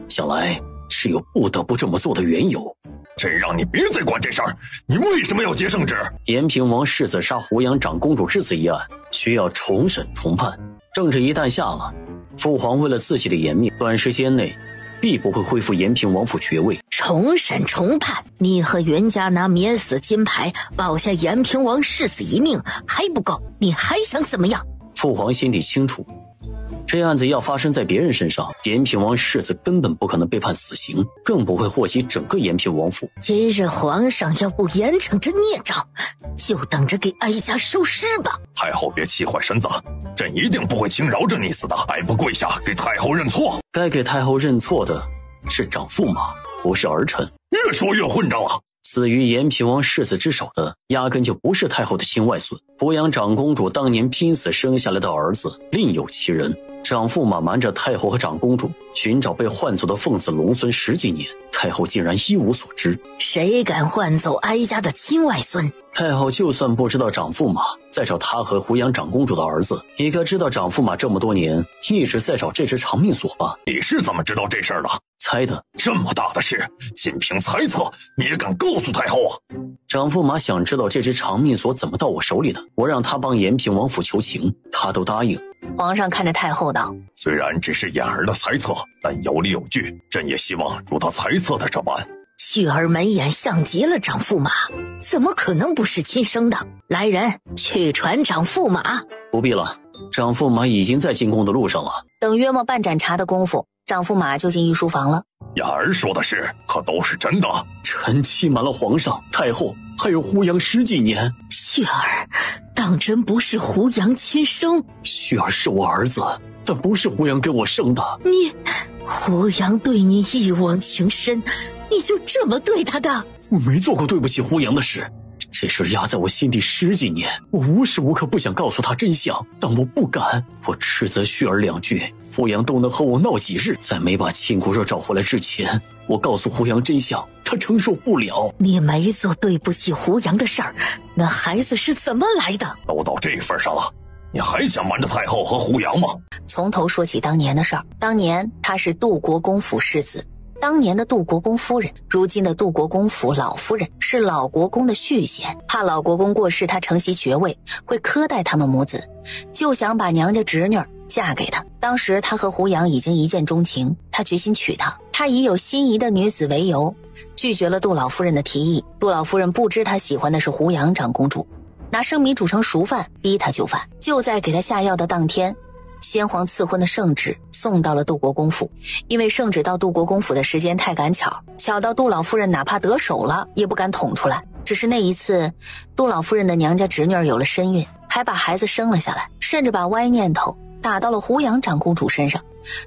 想来是有不得不这么做的缘由。朕让你别再管这事儿，你为什么要结圣旨？延平王世子杀胡杨长公主之子一案需要重审重判，政旨一旦下了，父皇为了自己的颜面，短时间内必不会恢复延平王府爵位。重审重判，你和袁家拿免死金牌保下延平王世子一命还不够，你还想怎么样？父皇心里清楚，这案子要发生在别人身上，延平王世子根本不可能被判死刑，更不会祸及整个延平王府。今日皇上要不严惩这孽障，就等着给哀家收尸吧。太后别气坏身子，朕一定不会轻饶这逆子的，还不跪下给太后认错。该给太后认错的是长驸马，不是儿臣。越说越混账了，死于延平王世子之手的，压根就不是太后的亲外孙。扶阳长公主当年拼死生下来的儿子另有其人。长驸马瞒着太后和长公主寻找被换走的凤子龙孙10几年，太后竟然一无所知。谁敢换走哀家的亲外孙？太后就算不知道长驸马在找他和扶阳长公主的儿子，也该知道长驸马这么多年一直在找这只长命锁吧？你是怎么知道这事儿的？猜的。这么大的事，仅凭猜测你也敢告诉太后啊？长驸马想知道这只长命锁怎么到我手里的，我让他帮延平王府求情，他都答应。皇上看着太后道：虽然只是眼儿的猜测，但有理有据，朕也希望如他猜测的这般。旭儿眉眼像极了长驸马，怎么可能不是亲生的？来人，去传长驸马。不必了，长驸马已经在进宫的路上了。等约莫半盏茶的功夫，长驸马就进御书房了。雅儿说的事可都是真的？臣欺瞒了皇上、太后，还有胡杨10几年。旭儿，当真不是胡杨亲生？旭儿是我儿子，但不是胡杨给我生的。胡杨对你一往情深，你就这么对他的？我没做过对不起胡杨的事，这事压在我心底10几年，我无时无刻不想告诉他真相，但我不敢。我斥责旭儿2句，胡杨都能和我闹几日。在没把亲骨肉找回来之前，我告诉胡杨真相，他承受不了。你没做对不起胡杨的事儿，那孩子是怎么来的？都到这份上了，你还想瞒着太后和胡杨吗？从头说起当年的事儿。当年他是杜国公府世子，当年的杜国公夫人，如今的杜国公府老夫人，是老国公的续弦。怕老国公过世他承袭爵位会苛待他们母子，就想把娘家侄女嫁给他。当时他和胡杨已经一见钟情，他决心娶她。他以有心仪的女子为由，拒绝了杜老夫人的提议。杜老夫人不知他喜欢的是胡杨长公主，拿生米煮成熟饭逼他就范。就在给他下药的当天，先皇赐婚的圣旨送到了杜国公府。因为圣旨到杜国公府的时间太赶巧，巧到杜老夫人哪怕得手了也不敢捅出来。只是那一次，杜老夫人的娘家侄女有了身孕，还把孩子生了下来，甚至把歪念头打到了胡杨长公主身上，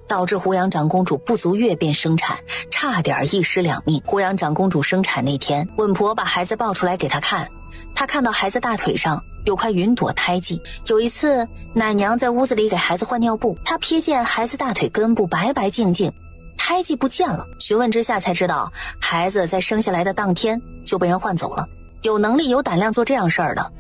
导致胡杨长公主不足月便生产，差点一尸2命。胡杨长公主生产那天，稳婆把孩子抱出来给她看，她看到孩子大腿上有块云朵胎记。有一次奶娘在屋子里给孩子换尿布，她瞥见孩子大腿根部白白净净，胎记不见了。询问之下才知道，孩子在生下来的当天就被人换走了。有能力有胆量做这样事儿的，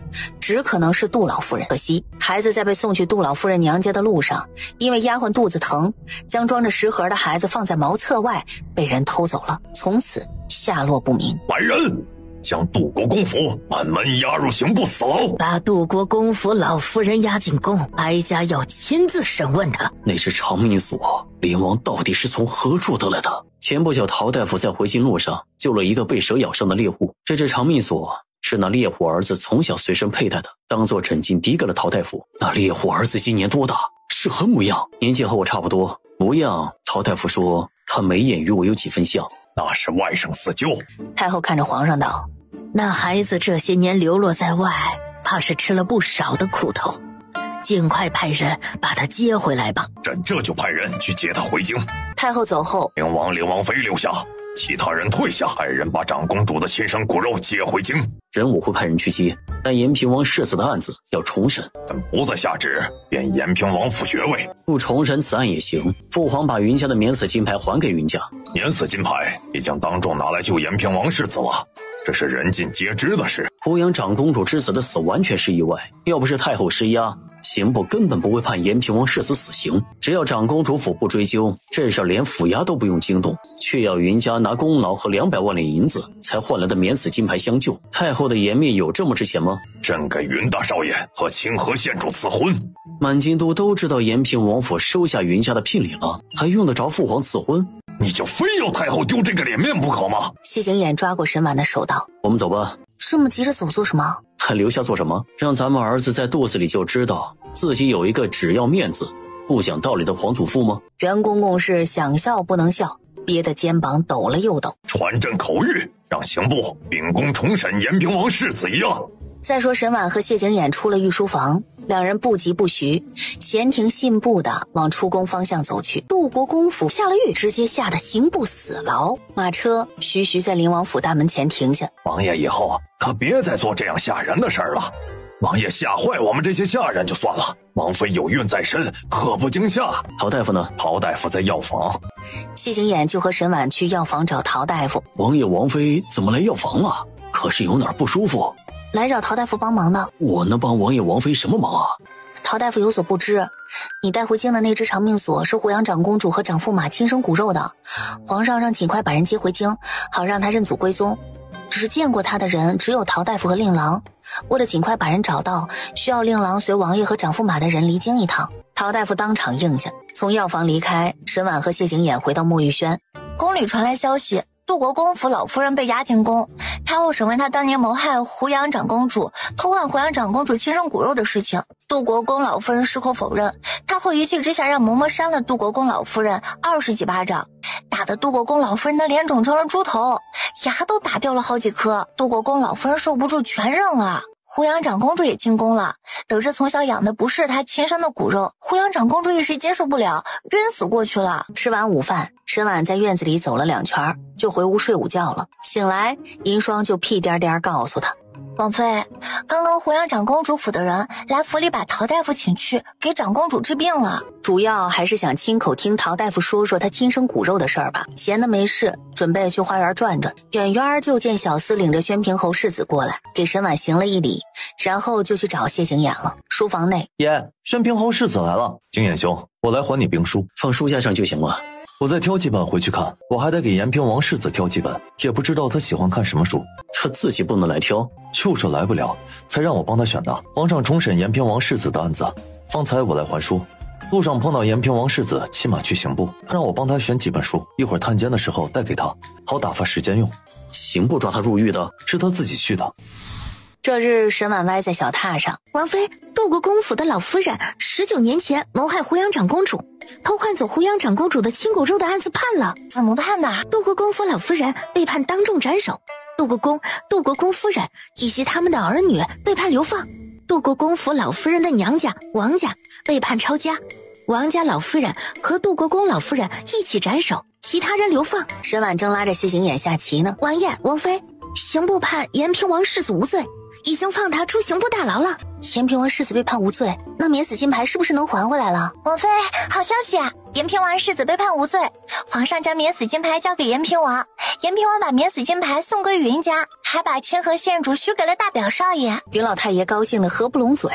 只可能是杜老夫人。可惜孩子在被送去杜老夫人娘家的路上，因为丫鬟肚子疼，将装着食盒的孩子放在茅厕外，被人偷走了，从此下落不明。来人，将杜国公府满门押入刑部死牢，把杜国公府老夫人押进宫，哀家要亲自审问他。那只长命锁，灵王到底是从何处得来的？前不久陶大夫在回京路上救了一个被蛇咬伤的猎户，这只长命锁是那猎户儿子从小随身佩戴的，当作枕巾递给了陶大夫。那猎户儿子今年多大？是何模样？年纪和我差不多，模样陶大夫说他眉眼与我有几分像。那是外甥四舅。太后看着皇上道：那孩子这些年流落在外，怕是吃了不少的苦头，尽快派人把他接回来吧。朕这就派人去接他回京。太后走后，灵王、灵王妃留下，其他人退下，派人把长公主的亲生骨肉接回京。人我会派人去接，但延平王世子的案子要重审。但不再下旨贬延平王府爵位，不重审此案也行。父皇把云家的免死金牌还给云家，免死金牌已将当众拿来救延平王世子了，这是人尽皆知的事。胡杨长公主之子的死完全是意外，要不是太后施压，刑部根本不会判延平王世子死刑。只要长公主府不追究，这事连府衙都不用惊动，却要云家拿功劳和200万两银子才换来的免死金牌相救。太后的颜面有这么值钱吗？朕给云大少爷和清河县主赐婚，满京都都知道延平王府收下云家的聘礼了，还用得着父皇赐婚？你就非要太后丢这个脸面不可吗？谢景琰抓过沈婉的手道：我们走吧。这么急着走做什么？还留下做什么？让咱们儿子在肚子里就知道自己有一个只要面子不讲道理的皇祖父吗？袁公公是想笑不能笑，憋得肩膀抖了又抖。传朕口谕，让刑部秉公重审延平王世子一案。再说沈婉和谢景琰出了御书房，两人不疾不徐，闲庭信步地往出宫方向走去。杜国公府下了狱，直接吓得刑部死牢。马车徐徐在灵王府大门前停下。王爷以后可别再做这样吓人的事儿了，王爷吓坏我们这些下人就算了，王妃有孕在身，可不惊吓。陶大夫呢？陶大夫在药房。谢景琰就和沈婉去药房找陶大夫。王爷王妃怎么来药房了？可是有哪儿不舒服？来找陶大夫帮忙的。我能帮王爷王妃什么忙啊？陶大夫有所不知，你带回京的那只长命锁是胡杨长公主和长驸马亲生骨肉的，皇上让尽快把人接回京，好让他认祖归宗。只是见过他的人只有陶大夫和令郎，为了尽快把人找到，需要令郎随王爷和长驸马的人离京一趟。陶大夫当场应下，从药房离开。沈婉和谢景琰回到沐浴轩，宫里传来消息，杜国公府老夫人被押进宫，太后审问她当年谋害胡杨长公主、偷换胡杨长公主亲生骨肉的事情。杜国公老夫人矢口否认，太后一气之下让嬷嬷扇了杜国公老夫人20几巴掌，打得杜国公老夫人的脸肿成了猪头，牙都打掉了好几颗。杜国公老夫人受不住全认了。胡杨长公主也进宫了，得知从小养的不是她亲生的骨肉，胡杨长公主一时接受不了，晕死过去了。吃完午饭，沈婉在院子里走了2圈，就回屋睡午觉了。醒来，银霜就屁颠颠告诉她，王妃，刚刚胡杨长公主府的人来府里把陶大夫请去，给长公主治病了。主要还是想亲口听陶大夫说说他亲生骨肉的事儿吧。闲得没事，准备去花园转转。远远就见小厮领着宣平侯世子过来，给沈婉行了一礼，然后就去找谢景琰了。书房内，爷，宣平侯世子来了。景琰兄，我来还你兵书，放书架上就行了。我再挑几本回去看，我还得给延平王世子挑几本，也不知道他喜欢看什么书。他自己不能来挑，就是来不了，才让我帮他选的。皇上重审延平王世子的案子，方才我来还书，路上碰到延平王世子，骑马去刑部，他让我帮他选几本书，一会儿探监的时候带给他，好打发时间用。刑部抓他入狱的，是他自己去的。这日，沈婉歪在小榻上。王妃，杜国公府的老夫人19年前谋害胡杨长公主，偷换走胡杨长公主的亲骨肉的案子判了。怎么判的？杜国公府老夫人被判当众斩首，杜国公、杜国公夫人以及他们的儿女被判流放。杜国公府老夫人的娘家王家被判抄家，王家老夫人和杜国公老夫人一起斩首，其他人流放。沈婉正拉着谢景琰下棋呢。王爷、王妃，刑部判延平王世子无罪，已经放他出刑部大牢了。延平王世子被判无罪，那免死金牌是不是能还回来了？王妃，好消息啊！延平王世子被判无罪，皇上将免死金牌交给延平王，延平王把免死金牌送归云家，还把清河县主许给了大表少爷。云老太爷高兴得合不拢嘴，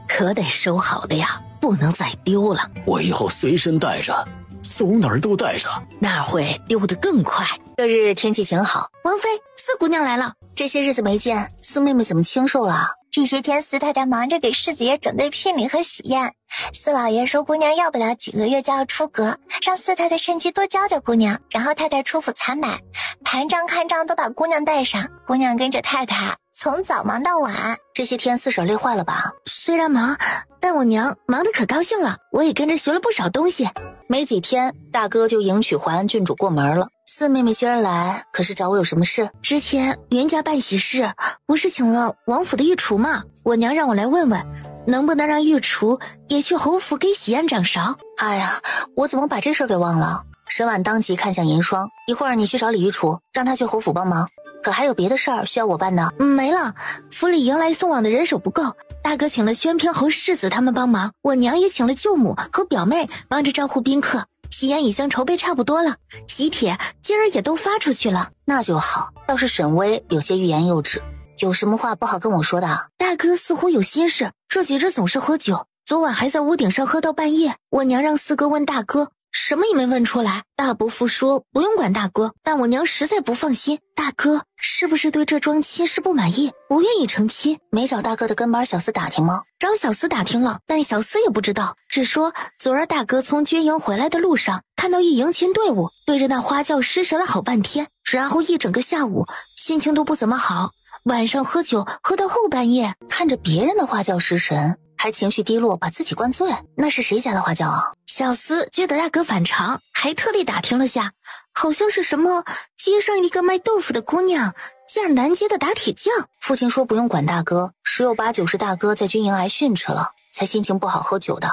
可得收好了呀，不能再丢了。我以后随身带着，走哪儿都带着，那会丢得更快。这日天气晴好，王妃，四姑娘来了。这些日子没见，四妹妹怎么清瘦了？这些天四太太忙着给世子爷准备聘礼和喜宴，四老爷说姑娘要不了几个月就要出阁，让四太太趁机多教教姑娘，然后太太出府采买，盘账看账都把姑娘带上，姑娘跟着太太从早忙到晚。这些天四婶累坏了吧？虽然忙，但我娘忙得可高兴了，我也跟着学了不少东西。没几天，大哥就迎娶淮安郡主过门了。四妹妹今儿来，可是找我有什么事？之前袁家办喜事，不是请了王府的御厨吗？我娘让我来问问，能不能让御厨也去侯府给喜宴掌勺。哎呀，我怎么把这事给忘了？沈婉当即看向银霜，一会儿你去找李御厨，让他去侯府帮忙。可还有别的事儿需要我办的？没了，府里迎来送往的人手不够，大哥请了宣平侯世子他们帮忙，我娘也请了舅母和表妹忙着招呼宾客。喜宴已经筹备差不多了，喜帖今儿也都发出去了。那就好，倒是沈巍有些欲言又止，有什么话不好跟我说的？大哥似乎有心事，这几日总是喝酒，昨晚还在屋顶上喝到半夜。我娘让四哥问大哥，什么也没问出来。大伯父说不用管大哥，但我娘实在不放心，大哥是不是对这桩亲事不满意，不愿意成亲？没找大哥的跟班小厮打听吗？找小厮打听了，但小厮也不知道，只说昨儿大哥从军营回来的路上，看到一迎亲队伍对着那花轿失神了好半天，然后一整个下午心情都不怎么好，晚上喝酒喝到后半夜，看着别人的花轿失神，还情绪低落，把自己灌醉，那是谁家的花轿啊？小厮觉得大哥反常，还特地打听了下，好像是什么街上一个卖豆腐的姑娘嫁南街的打铁匠。父亲说不用管大哥，10有8九是大哥在军营挨训斥了。才心情不好喝酒的，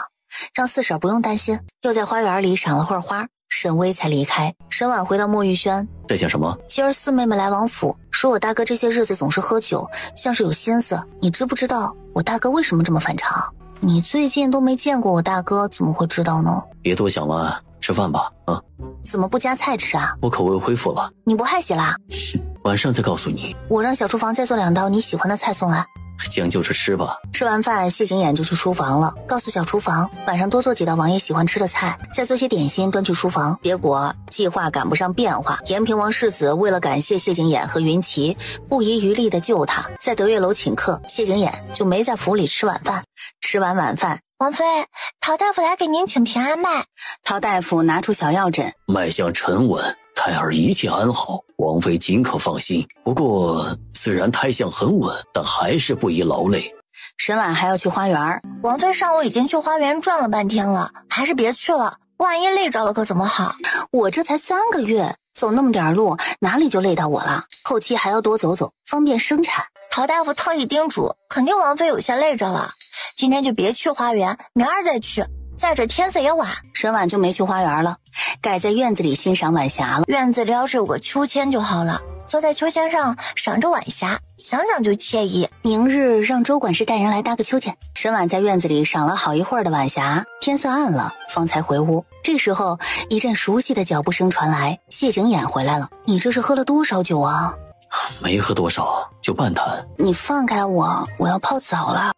让四婶不用担心。又在花园里赏了会儿花，沈巍才离开。沈婉回到莫玉轩，在想什么？今儿四妹妹来王府，说我大哥这些日子总是喝酒，像是有心思。你知不知道我大哥为什么这么反常？你最近都没见过我大哥，怎么会知道呢？别多想了，吃饭吧。啊？怎么不加菜吃啊？我口味恢复了。你不害喜啦？晚上再告诉你。我让小厨房再做2道你喜欢的菜送来。将就着吃吧。吃完饭，谢景琰就去书房了，告诉小厨房晚上多做几道王爷喜欢吃的菜，再做些点心端去书房。结果计划赶不上变化，延平王世子为了感谢谢景琰和云奇，不遗余力的救他，在德月楼请客，谢景琰就没在府里吃晚饭。吃完晚饭，王妃，陶大夫来给您请平安脉。陶大夫拿出小药枕，脉象沉稳，胎儿一切安好，王妃尽可放心。不过虽然胎象很稳，但还是不宜劳累。沈婉还要去花园，王妃上午已经去花园转了半天了，还是别去了，万一累着了可怎么好？我这才3个月，走那么点路，哪里就累到我了？后期还要多走走，方便生产。陶大夫特意叮嘱，肯定王妃有些累着了，今天就别去花园，明儿再去。再者天色也晚，沈婉就没去花园了，改在院子里欣赏晚霞了。院子里要是有个秋千就好了，坐在秋千上赏着晚霞，想想就惬意。明日让周管事带人来搭个秋千。沈婉在院子里赏了好一会儿的晚霞，天色暗了，方才回屋。这时候一阵熟悉的脚步声传来，谢景琰回来了。你这是喝了多少酒啊？没喝多少，就半坛。你放开我，我要泡澡了。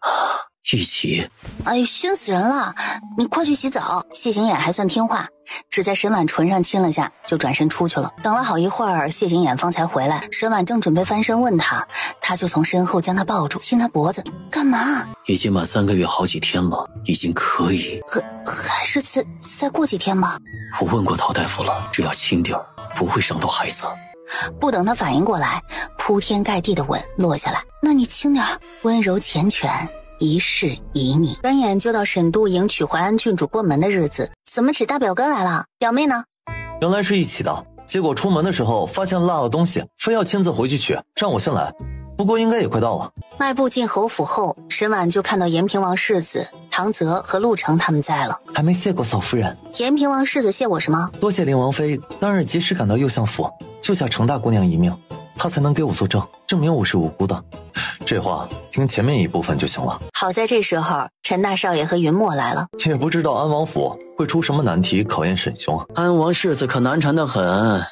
一起。哎，熏死人了！你快去洗澡。谢景琰还算听话，只在沈婉唇上亲了下，就转身出去了。等了好一会儿，谢景琰方才回来。沈婉正准备翻身问他，他就从身后将他抱住，亲他脖子。干嘛？已经满3个月好几天了，已经可以。还是再过几天吧。我问过陶大夫了，只要轻点儿，不会伤到孩子。不等他反应过来，铺天盖地的吻落下来。那你轻点，温柔缱绻，一世旖旎。转眼就到沈都迎娶淮安郡主过门的日子，怎么只大表哥来了？表妹呢？原来是一起的，结果出门的时候发现落了东西，非要亲自回去取，让我先来。不过应该也快到了。迈步进侯府后，沈婉就看到延平王世子、唐泽和陆成他们在了。还没谢过嫂夫人。延平王世子谢我什么？多谢林王妃当日及时赶到右相府，救下程大姑娘一命，她才能给我作证，证明我是无辜的。这话听前面一部分就行了。好在这时候陈大少爷和云墨来了，也不知道安王府会出什么难题考验沈兄。安王世子可难缠得很，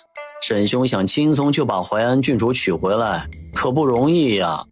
沈兄想轻松就把淮安郡主娶回来，可不容易呀。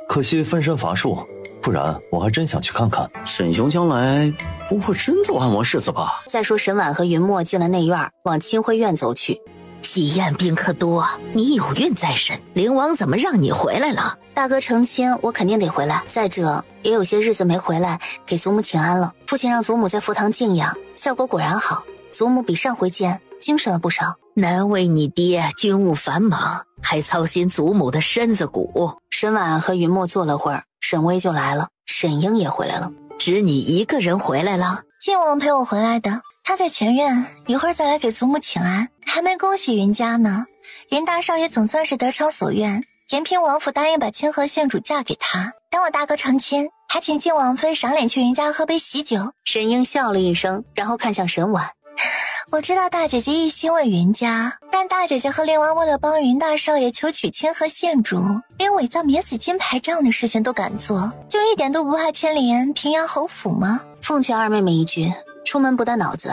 可惜分身乏术，不然我还真想去看看。沈兄将来不会真做安王世子吧？再说沈婉和云墨进了内院，往清辉院走去。喜宴宾客多，你有孕在身，灵王怎么让你回来了？大哥成亲，我肯定得回来。再者，也有些日子没回来，给祖母请安了。父亲让祖母在佛堂静养，效果果然好。祖母比上回见精神了不少。难为你爹军务繁忙，还操心祖母的身子骨。沈婉和云墨坐了会儿，沈巍就来了，沈英也回来了。只你一个人回来了？靖王陪我回来的，他在前院，一会儿再来给祖母请安。还没恭喜云家呢，云大少爷总算是得偿所愿，延平王府答应把清河县主嫁给他。等我大哥成亲，还请靖王妃赏脸去云家喝杯喜酒。沈英笑了一声，然后看向沈婉。我知道大姐姐一心为云家，但大姐姐和灵王为了帮云大少爷求娶清河县主，连伪造免死金牌这样的事情都敢做，就一点都不怕牵连平阳侯府吗？奉劝二妹妹一句，出门不带脑子，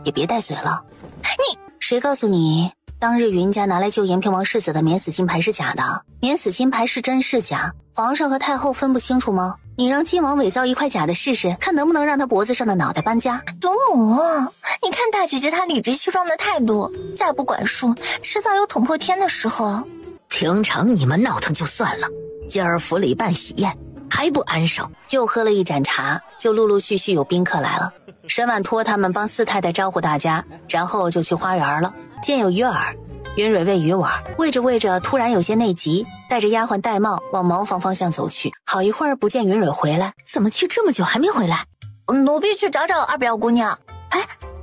也别带嘴了。你谁告诉你当日云家拿来救延平王世子的免死金牌是假的？免死金牌是真是假，皇上和太后分不清楚吗？你让靖王伪造一块假的试试，看能不能让他脖子上的脑袋搬家。祖母，你看大姐姐她理直气壮的态度，再不管束，迟早有捅破天的时候。平常你们闹腾就算了，今儿府里办喜宴，还不安生？又喝了一盏茶，就陆陆续续有宾客来了。沈婉托他们帮四太太招呼大家，然后就去花园了。见有鱼饵，云蕊喂鱼碗，喂着喂着突然有些内急，带着丫鬟戴帽往茅房方向走去。好一会儿不见云蕊回来，怎么去这么久还没回来？奴婢去找找二表姑娘。哎，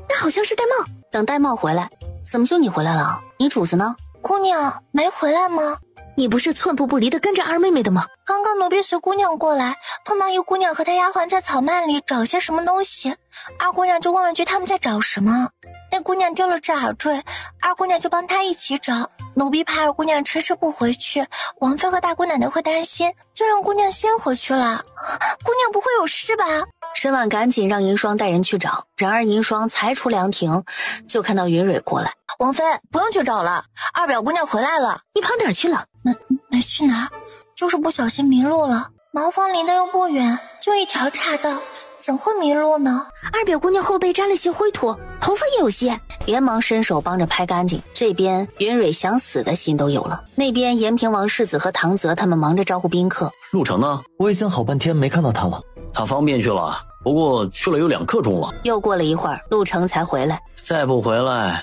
那好像是戴帽。等戴帽回来，怎么就你回来了？你主子呢？姑娘没回来吗？你不是寸步不离的跟着二妹妹的吗？刚刚奴婢随姑娘过来，碰到一姑娘和她丫鬟在草蔓里找些什么东西，二姑娘就问了句他们在找什么。那姑娘丢了只耳坠，二姑娘就帮她一起找。奴婢怕二姑娘迟迟不回去，王妃和大姑奶奶会担心，就让姑娘先回去了。姑娘不会有事吧？沈婉赶紧让银霜带人去找，然而银霜才出凉亭，就看到云蕊过来。王妃不用去找了，二表姑娘回来了。你跑哪儿去了？没去哪儿，就是不小心迷路了。茅房离得又不远，就一条岔道，怎会迷路呢？二表姑娘后背沾了些灰土，头发也有些，连忙伸手帮着拍干净。这边云蕊想死的心都有了，那边延平王世子和唐泽他们忙着招呼宾客。陆程呢？我已经好半天没看到他了。他方便去了，不过去了有2刻钟了。又过了一会儿，陆程才回来。再不回来，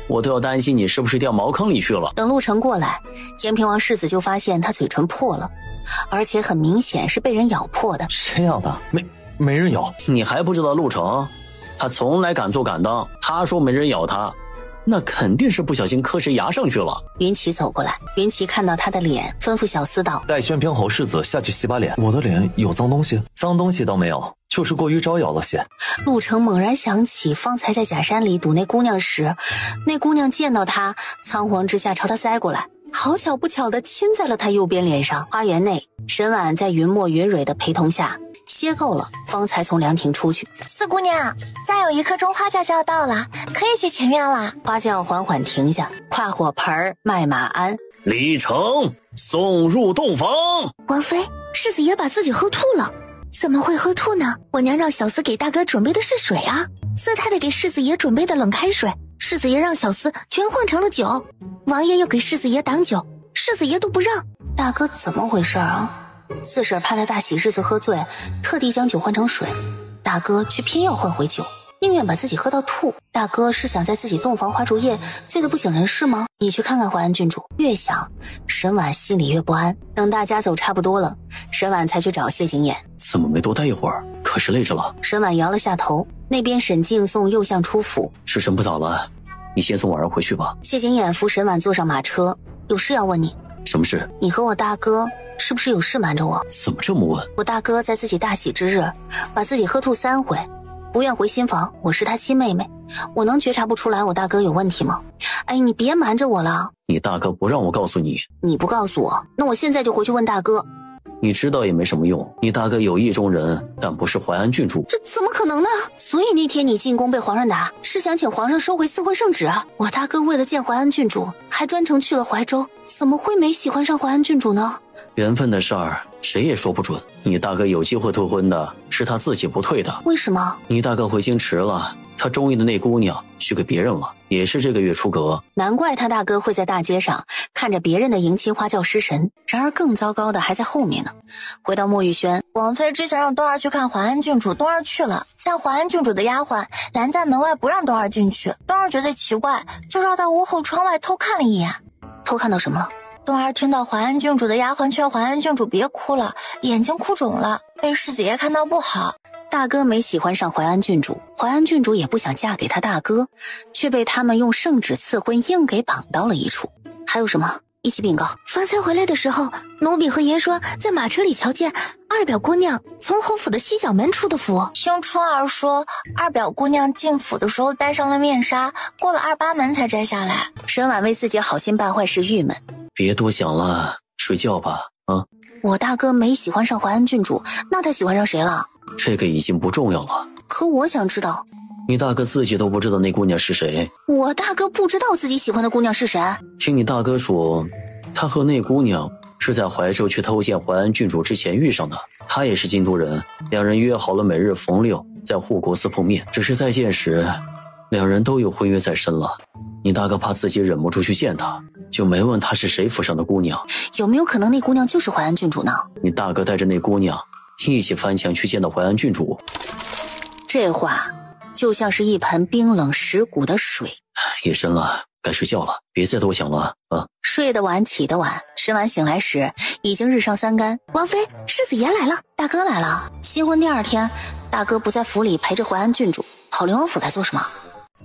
我都要担心你是不是掉茅坑里去了。等陆程过来，延平王世子就发现他嘴唇破了，而且很明显是被人咬破的。谁咬的？没人咬。你还不知道陆程？他从来敢做敢当，他说没人咬他，那肯定是不小心磕谁牙上去了。云奇走过来，云奇看到他的脸，吩咐小厮道：带宣平侯世子下去洗把脸。我的脸有脏东西？脏东西倒没有，就是过于招摇了些。陆程猛然想起方才在假山里堵那姑娘时，那姑娘见到他，仓皇之下朝他塞过来，好巧不巧地亲在了他右边脸上。花园内，沈婉在云墨云蕊的陪同下歇够了，方才从凉亭出去。四姑娘，再有1刻钟花轿就要到了，可以去前院了。花轿缓缓停下，跨火盆迈马鞍，李成送入洞房。王妃，世子爷把自己喝吐了。怎么会喝吐呢？我娘让小厮给大哥准备的是水啊，四太太给世子爷准备的冷开水，世子爷让小厮全换成了酒，王爷又给世子爷挡酒，世子爷都不让。大哥怎么回事啊？四婶怕他大喜日子喝醉，特地将酒换成水，大哥却偏要换回酒，宁愿把自己喝到吐。大哥是想在自己洞房花烛夜醉得不省人事吗？你去看看淮安郡主。越想，沈婉心里越不安。等大家走差不多了，沈婉才去找谢景琰。怎么没多待一会儿？可是累着了。沈婉摇了下头。那边沈静送右相出府。时辰不早了，你先送婉儿回去吧。谢景琰扶沈婉坐上马车，有事要问你。什么事？你和我大哥是不是有事瞒着我？怎么这么问？我大哥在自己大喜之日把自己喝吐3回，不愿回新房。我是他亲妹妹，我能觉察不出来我大哥有问题吗？哎，你别瞒着我了。你大哥不让我告诉你。你不告诉我，那我现在就回去问大哥。你知道也没什么用，你大哥有意中人，但不是淮安郡主。这怎么可能呢？所以那天你进宫被皇上打，是想请皇上收回赐婚圣旨啊？我大哥为了见淮安郡主，还专程去了怀州，怎么会没喜欢上淮安郡主呢？缘分的事儿谁也说不准，你大哥有机会退婚的，是他自己不退的。为什么？你大哥回京迟了，他中意的那姑娘许给别人了，也是这个月出阁。难怪他大哥会在大街上看着别人的迎亲花轿失神。然而更糟糕的还在后面呢。回到莫玉轩，王妃之前让冬儿去看淮安郡主，冬儿去了，但淮安郡主的丫鬟拦在门外不让冬儿进去。冬儿觉得奇怪，就绕到屋后窗外偷看了一眼。偷看到什么了？冬儿听到淮安郡主的丫鬟劝淮安郡主别哭了，眼睛哭肿了，被世子爷看到不好。大哥没喜欢上淮安郡主，淮安郡主也不想嫁给他大哥，却被他们用圣旨赐婚硬给绑到了一处。还有什么？一起禀告。方才回来的时候，奴婢和爷说在马车里瞧见二表姑娘从侯府的西角门出的府。听春儿说，二表姑娘进府的时候戴上了面纱，过了28门才摘下来。沈婉为自己好心办坏事郁闷。别多想了，睡觉吧。啊，我大哥没喜欢上淮安郡主，那他喜欢上谁了？这个已经不重要了。可我想知道。你大哥自己都不知道那姑娘是谁。我大哥不知道自己喜欢的姑娘是谁。听你大哥说，他和那姑娘是在怀州去偷见淮安郡主之前遇上的。他也是京都人，两人约好了每日逢6在护国寺碰面，只是再见时两人都有婚约在身了。你大哥怕自己忍不住去见她，就没问她是谁府上的姑娘。有没有可能那姑娘就是淮安郡主呢？你大哥带着那姑娘一起翻墙去见到淮安郡主。这话就像是一盆冰冷蚀骨的水。夜深了，该睡觉了，别再多想了啊！睡得晚起得晚，吃完醒来时已经日上3竿。王妃，世子爷来了。大哥来了。新婚第2天，大哥不在府里陪着淮安郡主，跑灵王府来做什么？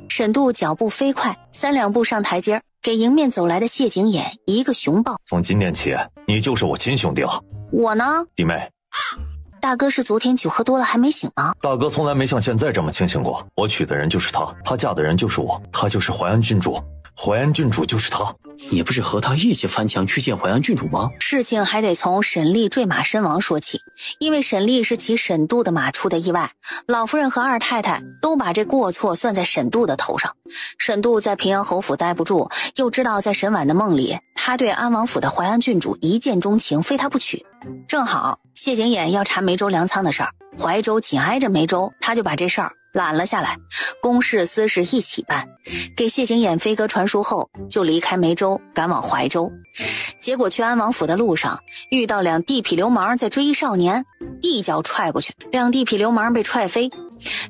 沈度脚步飞快，3两步上台阶，给迎面走来的谢景琰一个熊抱。从今天起，你就是我亲兄弟了。我呢？弟妹，大哥是昨天酒喝多了还没醒吗？大哥从来没像现在这么清醒过。我娶的人就是她，她嫁的人就是我，她就是淮安郡主，淮安郡主就是她。你不是和他一起翻墙去见淮安郡主吗？事情还得从沈丽坠马身亡说起，因为沈丽是骑沈度的马出的意外，老夫人和二太太都把这过错算在沈度的头上。沈度在平阳侯府待不住，又知道在沈婉的梦里，他对安王府的淮安郡主一见钟情，非他不娶。正好谢景琰要查梅州粮仓的事儿，怀州紧挨着梅州，他就把这事儿揽了下来，公事私事一起办。给谢景琰飞鸽传书后，就离开梅州赶往怀州。结果去安王府的路上遇到两地痞流氓在追一少年，一脚踹过去，两地痞流氓被踹飞。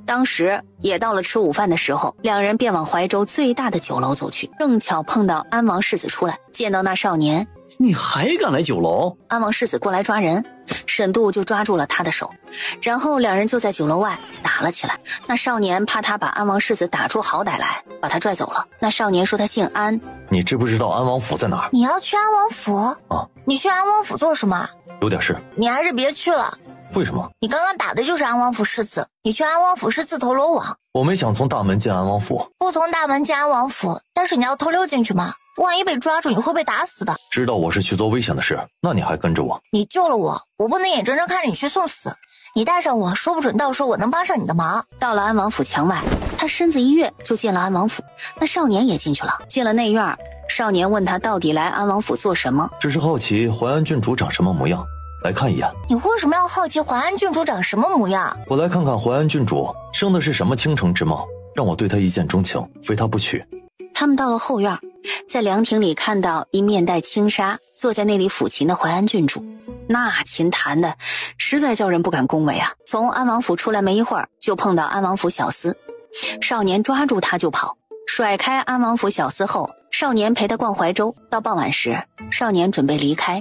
当时也到了吃午饭的时候，两人便往怀州最大的酒楼走去，正巧碰到安王世子出来，见到那少年。你还敢来酒楼？安王世子过来抓人，沈度就抓住了他的手，然后两人就在酒楼外打了起来。那少年怕他把安王世子打出好歹来，把他拽走了。那少年说他姓安。你知不知道安王府在哪儿？你要去安王府啊？你去安王府做什么？有点事。你还是别去了。为什么？你刚刚打的就是安王府世子，你去安王府是自投罗网。我没想从大门进安王府。不从大门进安王府，但是你要偷溜进去吗？万一被抓住，你会被打死的。知道我是去做危险的事，那你还跟着我？你救了我，我不能眼睁睁看着你去送死。你带上我，说不准到时候我能帮上你的忙。到了安王府墙外，他身子一跃就进了安王府。那少年也进去了，进了内院。少年问他到底来安王府做什么？只是好奇淮安郡主长什么模样，来看一眼。你为什么要好奇淮安郡主长什么模样？我来看看淮安郡主生的是什么倾城之貌，让我对她一见钟情，非她不娶。他们到了后院，在凉亭里看到一面带轻纱坐在那里抚琴的淮安郡主，那琴弹的实在叫人不敢恭维啊。从安王府出来没一会儿，就碰到安王府小厮，少年抓住他就跑，甩开安王府小厮后，少年陪他逛怀州。到傍晚时，少年准备离开，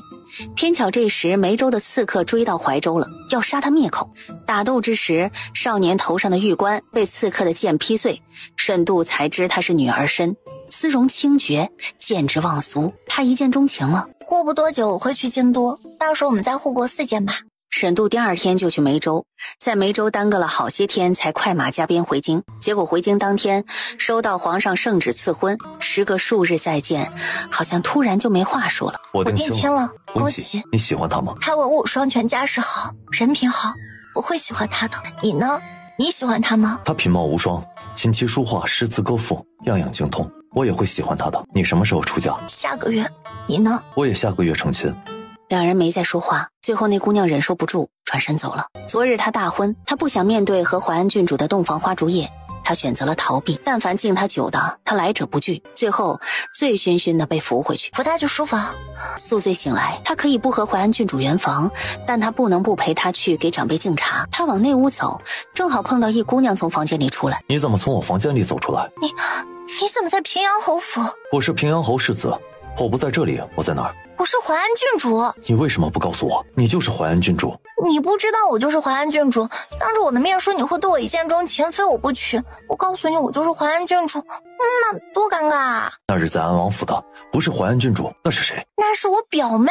偏巧这时梅州的刺客追到怀州了，要杀他灭口。打斗之时，少年头上的玉冠被刺客的剑劈碎，沈度才知他是女儿身，姿容清绝，见之忘俗，他一见钟情了。过不多久我会去京都，到时候我们再互过4见吧。沈度第二天就去梅州，在梅州耽搁了好些天，才快马加鞭回京。结果回京当天，收到皇上圣旨赐婚，时隔数日再见，好像突然就没话说了。我定亲了，恭喜！你喜欢他吗？他文武双全，家世好，人品好，我会喜欢他的。你呢？你喜欢他吗？他品貌无双，琴棋书画、诗词歌赋样样精通，我也会喜欢他的。你什么时候出嫁？下个月。你呢？我也下个月成亲。两人没再说话，最后那姑娘忍受不住转身走了。昨日她大婚，她不想面对和淮安郡主的洞房花烛夜，她选择了逃避。但凡敬她酒的，她来者不拒，最后醉醺醺的被扶回去。扶她去书房。宿醉醒来，她可以不和淮安郡主圆房，但她不能不陪她去给长辈敬茶。她往内屋走，正好碰到一姑娘从房间里出来。你怎么从我房间里走出来？你怎么在平阳侯府？我是平阳侯世子，我不在这里，我在哪儿？我是淮安郡主。你为什么不告诉我？你就是淮安郡主。你不知道我就是淮安郡主，当着我的面说你会对我一见钟情，非我不娶。我告诉你我就是淮安郡主，那多尴尬啊！那日在安王府的不是淮安郡主，那是谁？那是我表妹。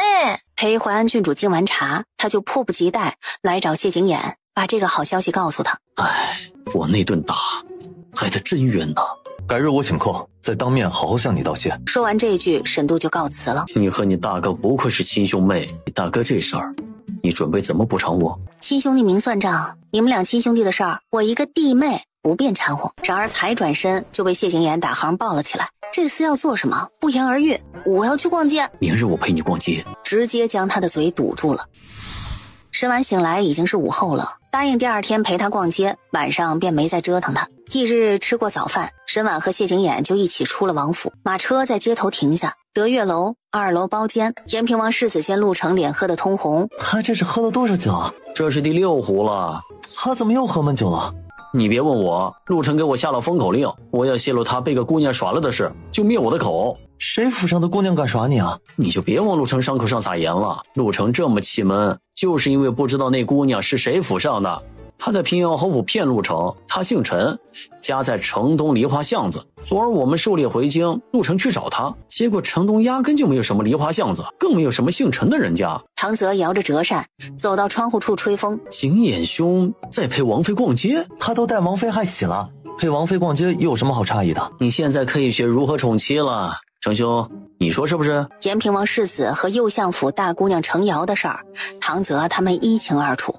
陪淮安郡主敬完茶，他就迫不及待来找谢景琰，把这个好消息告诉他。哎，我那顿打挨得真冤呐！改日我请客，再当面好好向你道谢。说完这一句，沈度就告辞了。你和你大哥不愧是亲兄妹，你大哥这事儿，你准备怎么补偿我？亲兄弟明算账，你们俩亲兄弟的事儿，我一个弟妹不便掺和。然而才转身就被谢景琰打行抱了起来。这厮要做什么？不言而喻。我要去逛街。明日我陪你逛街。直接将他的嘴堵住了。沈婉醒来已经是午后了，答应第二天陪他逛街，晚上便没再折腾他。翌日吃过早饭，沈婉和谢景琰就一起出了王府。马车在街头停下，德月楼2楼包间，延平王世子见陆成脸喝得通红。他这是喝了多少酒啊？这是第6壶了。他怎么又喝闷酒了？你别问我，陆成给我下了封口令，我要泄露他被个姑娘耍了的事，就灭我的口。谁府上的姑娘敢耍你啊？你就别往陆成伤口上撒盐了。陆成这么气闷，就是因为不知道那姑娘是谁府上的。他在平阳侯府骗陆成，他姓陈，家在城东梨花巷子。昨儿我们狩猎回京，陆成去找他，结果城东压根就没有什么梨花巷子，更没有什么姓陈的人家。唐泽摇着折扇走到窗户处吹风。景琰兄在陪王妃逛街？他都带王妃害喜了，陪王妃逛街有什么好诧异的？你现在可以学如何宠妻了。程兄，你说是不是？延平王世子和右相府大姑娘程瑶的事儿，唐泽他们一清二楚。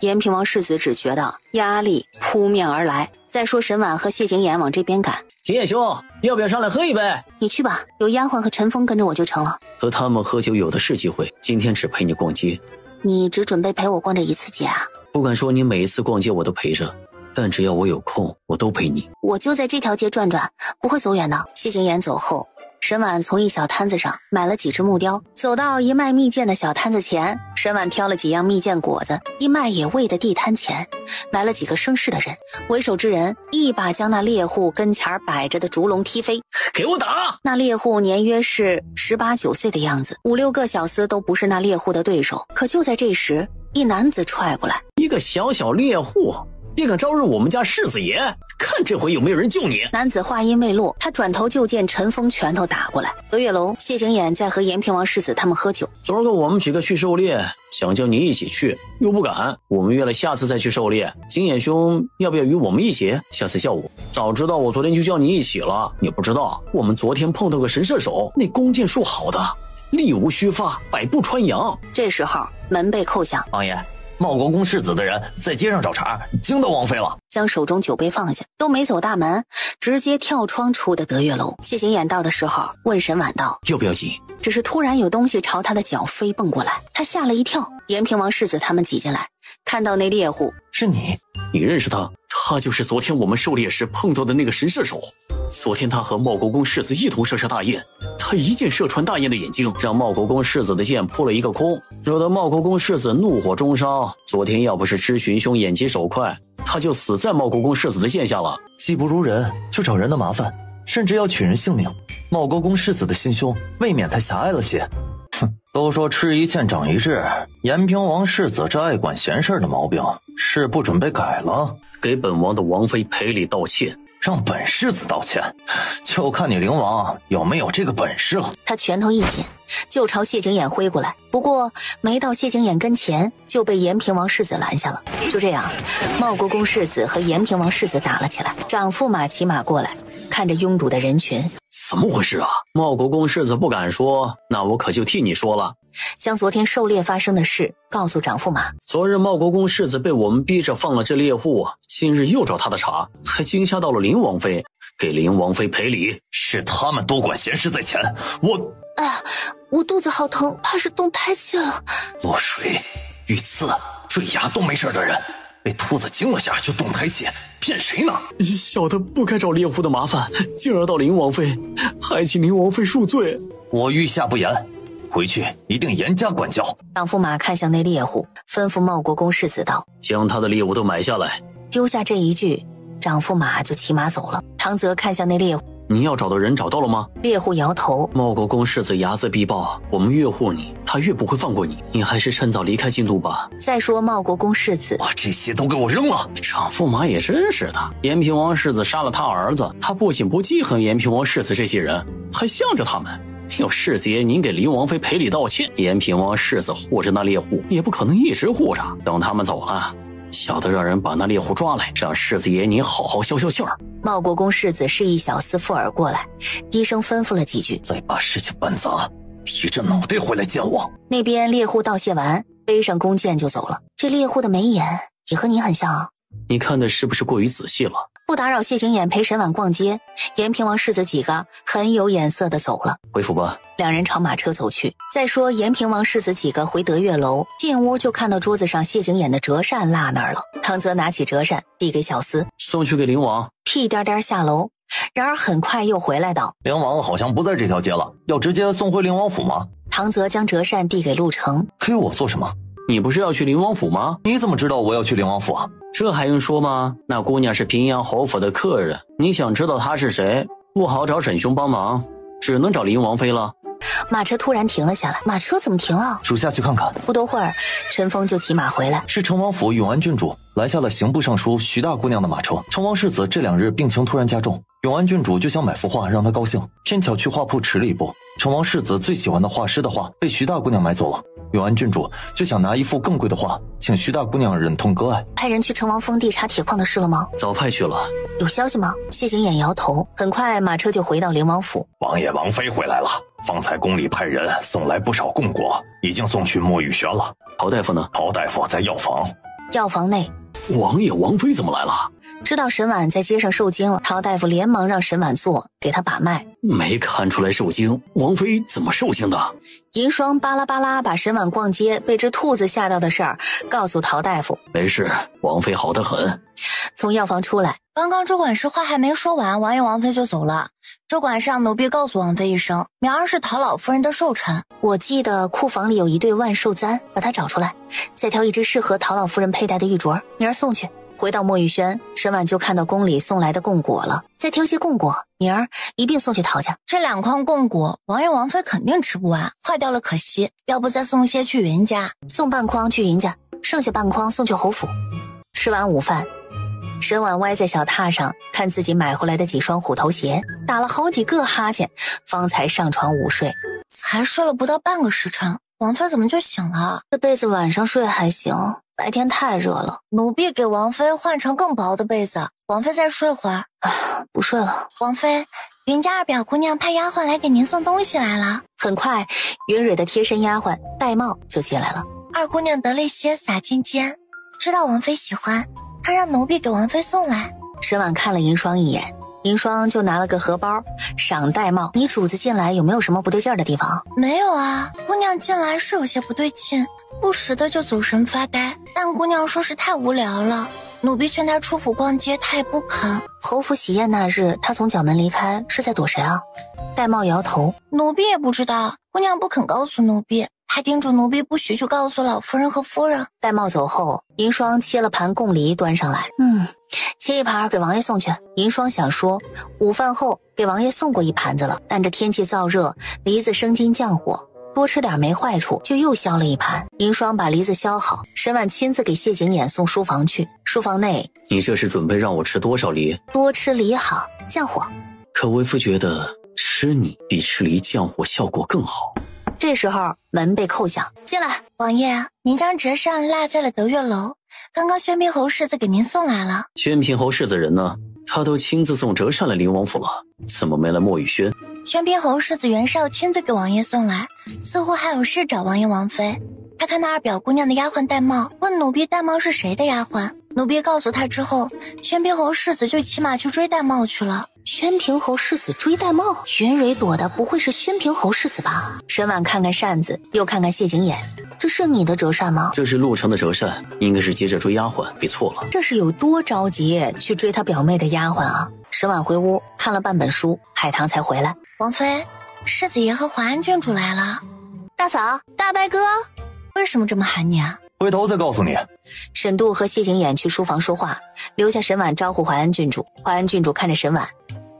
延平王世子只觉得压力扑面而来。再说沈婉和谢景琰往这边赶，景琰兄，要不要上来喝一杯？你去吧，有丫鬟和陈峰跟着我就成了。和他们喝酒有的是机会，今天只陪你逛街。你只准备陪我逛这一次街啊？不敢说你每一次逛街我都陪着，但只要我有空，我都陪你。我就在这条街转转，不会走远的。谢景琰走后，沈婉从一小摊子上买了几只木雕，走到一卖蜜饯的小摊子前，沈婉挑了几样蜜饯果子，一卖野味的地摊前来了几个生事的人，为首之人一把将那猎户跟前摆着的竹笼踢飞。给我打！那猎户年约是18、19岁的样子，5、6个小厮都不是那猎户的对手。可就在这时，一男子踹过来，一个小小猎户也敢招惹我们家世子爷，看这回有没有人救你。男子话音未落，他转头就见陈峰拳头打过来。德月楼，谢景琰在和延平王世子他们喝酒。昨儿个我们几个去狩猎，想叫你一起去，又不敢，我们约了下次再去狩猎。景琰兄要不要与我们一起？下次叫我。早知道我昨天就叫你一起了。你不知道，我们昨天碰到个神射手，那弓箭术好的，力无虚发，百步穿杨。这时候门被叩响。王爷，茂国公世子的人在街上找茬，惊到王妃了。将手中酒杯放下，都没走大门，直接跳窗出的德月楼。谢景琰到的时候问沈婉道：要不要紧？只是突然有东西朝他的脚飞蹦过来，他吓了一跳。延平王世子他们挤进来，看到那猎户。是你？你认识他？他就是昨天我们狩猎时碰到的那个神射手。昨天他和茂国公世子一同射杀大雁，他一箭射穿大雁的眼睛，让茂国公世子的箭扑了一个空，惹得茂国公世子怒火中烧。昨天要不是知寻兄眼疾手快，他就死在茂国公世子的剑下了。技不如人，就找人的麻烦，甚至要取人性命。茂国公世子的心胸未免太狭隘了些。哼，都说吃一堑长一智，延平王世子这爱管闲事的毛病是不准备改了。给本王的王妃赔礼道歉。让本世子道歉，就看你灵王有没有这个本事了。他拳头一紧，就朝谢景琰挥过来，不过没到谢景琰跟前，就被延平王世子拦下了。就这样，茂国公世子和延平王世子打了起来。长驸马骑马过来，看着拥堵的人群，怎么回事啊？茂国公世子不敢说，那我可就替你说了。将昨天狩猎发生的事告诉长驸马。昨日茂国公世子被我们逼着放了这猎户，今日又找他的茬，还惊吓到了林王妃，给林王妃赔礼。是他们多管闲事在前，哎呀，我肚子好疼，怕是动胎气了。落水、遇刺、坠崖都没事的人，被兔子惊了下就动胎气，骗谁呢？小的不该找猎户的麻烦，进而到林王妃，还请林王妃恕罪。我御下不言，回去一定严加管教。长驸马看向那猎户，吩咐茂国公世子道：将他的猎物都买下来。丢下这一句，长驸马就骑马走了。唐泽看向那猎户：你要找的人找到了吗？猎户摇头：茂国公世子睚眦必报，我们越护你，他越不会放过你，你还是趁早离开京都吧。再说茂国公世子，把这些都给我扔了。长驸马也真是的，延平王世子杀了他儿子，他不仅不记恨延平王世子这些人，还向着他们。要世子爷您给林王妃赔礼道歉，延平王世子护着那猎户也不可能一直护着，等他们走了，小的让人把那猎户抓来，让世子爷您好好消消气儿。茂国公世子示意小厮附耳过来，低声吩咐了几句，再把事情办砸，提着脑袋回来见我。那边猎户道谢完，背上弓箭就走了。这猎户的眉眼也和你很像啊。你看的是不是过于仔细了？不打扰谢景琰陪沈婉逛街，延平王世子几个很有眼色的走了。回府吧。两人朝马车走去。再说延平王世子几个回德月楼，进屋就看到桌子上谢景琰的折扇落那儿了。唐泽拿起折扇递给小厮，送去给灵王。屁颠颠下楼，然而很快又回来道：灵王好像不在这条街了，要直接送回灵王府吗？唐泽将折扇递给陆成，给我做什么？你不是要去灵王府吗？你怎么知道我要去灵王府啊？这还用说吗？那姑娘是平阳侯府的客人，你想知道她是谁，不好找沈兄帮忙，只能找林王妃了。马车突然停了下来。马车怎么停了？属下去看看。不多会儿，陈峰就骑马回来。是成王府永安郡主拦下了刑部尚书徐大姑娘的马车。成王世子这2日病情突然加重，永安郡主就想买幅画让他高兴，偏巧去画铺迟了一步。成王世子最喜欢的画师的画被徐大姑娘买走了，永安郡主就想拿一幅更贵的画，请徐大姑娘忍痛割爱。派人去成王峰地查铁矿的事了吗？早派去了。有消息吗？谢景琰摇头。很快马车就回到灵王府。王爷王妃回来了，方才宫里派人送来不少贡果，已经送去莫雨轩了。陶大夫呢？陶大夫在药房。药房内，王爷王妃怎么来了？知道沈婉在街上受惊了，陶大夫连忙让沈婉坐，给他把脉。没看出来受惊，王妃怎么受惊的？银霜巴拉巴拉把沈婉逛街被只兔子吓到的事儿告诉陶大夫。没事，王妃好得很。从药房出来，刚刚周管事话还没说完，王爷王妃就走了。周管事让奴婢告诉王妃一声，明儿是陶老夫人的寿辰。我记得库房里有一对万寿簪，把它找出来，再挑一只适合陶老夫人佩戴的玉镯，明儿送去。回到墨玉轩，沈婉就看到宫里送来的贡果了，再挑些贡果，明儿一并送去陶家。这2筐贡果，王爷王妃肯定吃不完，坏掉了可惜，要不再送些去云家。送半筐去云家，剩下半筐送去侯府。吃完午饭，沈婉歪在小榻上看自己买回来的几双虎头鞋，打了好几个哈欠，方才上床午睡。才睡了不到半个时辰，王妃怎么就醒了？这被子晚上睡还行，白天太热了。奴婢给王妃换成更薄的被子，王妃再睡会儿。不睡了。王妃，云家二表姑娘派丫鬟来给您送东西来了。很快，云蕊的贴身丫鬟戴帽就进来了。二姑娘得了一些洒金笺，知道王妃喜欢，她让奴婢给王妃送来。沈婉看了银霜一眼，银霜就拿了个荷包，赏戴帽。你主子进来有没有什么不对劲的地方？没有啊，姑娘进来是有些不对劲，不时的就走神发呆，但姑娘说是太无聊了，奴婢劝她出府逛街，她也不肯。侯府喜宴那日，她从角门离开，是在躲谁啊？戴帽摇头，奴婢也不知道，姑娘不肯告诉奴婢，还叮嘱奴婢不许去告诉老夫人和夫人。戴帽走后，银霜切了盘贡梨端上来，切一盘给王爷送去。银霜想说，午饭后给王爷送过一盘子了，但这天气燥热，梨子生津降火，多吃点没坏处，就又削了一盘。银霜把梨子削好，沈婉亲自给谢景琰送书房去。书房内，你这是准备让我吃多少梨？多吃梨好，降火。可为夫觉得吃你比吃梨降火效果更好。这时候门被叩响，进来。王爷，您将折扇落在了德月楼，刚刚宣平侯世子给您送来了。宣平侯世子人呢？他都亲自送折扇来灵王府了，怎么没来墨雨轩？宣平侯世子袁绍亲自给王爷送来，似乎还有事找王爷王妃。他看到二表姑娘的丫鬟戴帽，问奴婢戴帽是谁的丫鬟。奴婢告诉他之后，宣平侯世子就骑马去追戴帽去了。宣平侯世子追戴帽，云蕊躲的不会是宣平侯世子吧？沈婉看看扇子，又看看谢景琰，这是你的折扇吗？这是陆城的折扇，应该是接着追丫鬟，给错了。这是有多着急去追他表妹的丫鬟啊？沈婉回屋看了半本书，海棠才回来。王妃，世子爷和华安郡主来了。大嫂，大伯哥，为什么这么喊你啊？回头再告诉你。沈度和谢景琰去书房说话，留下沈婉招呼淮安郡主。淮安郡主看着沈婉，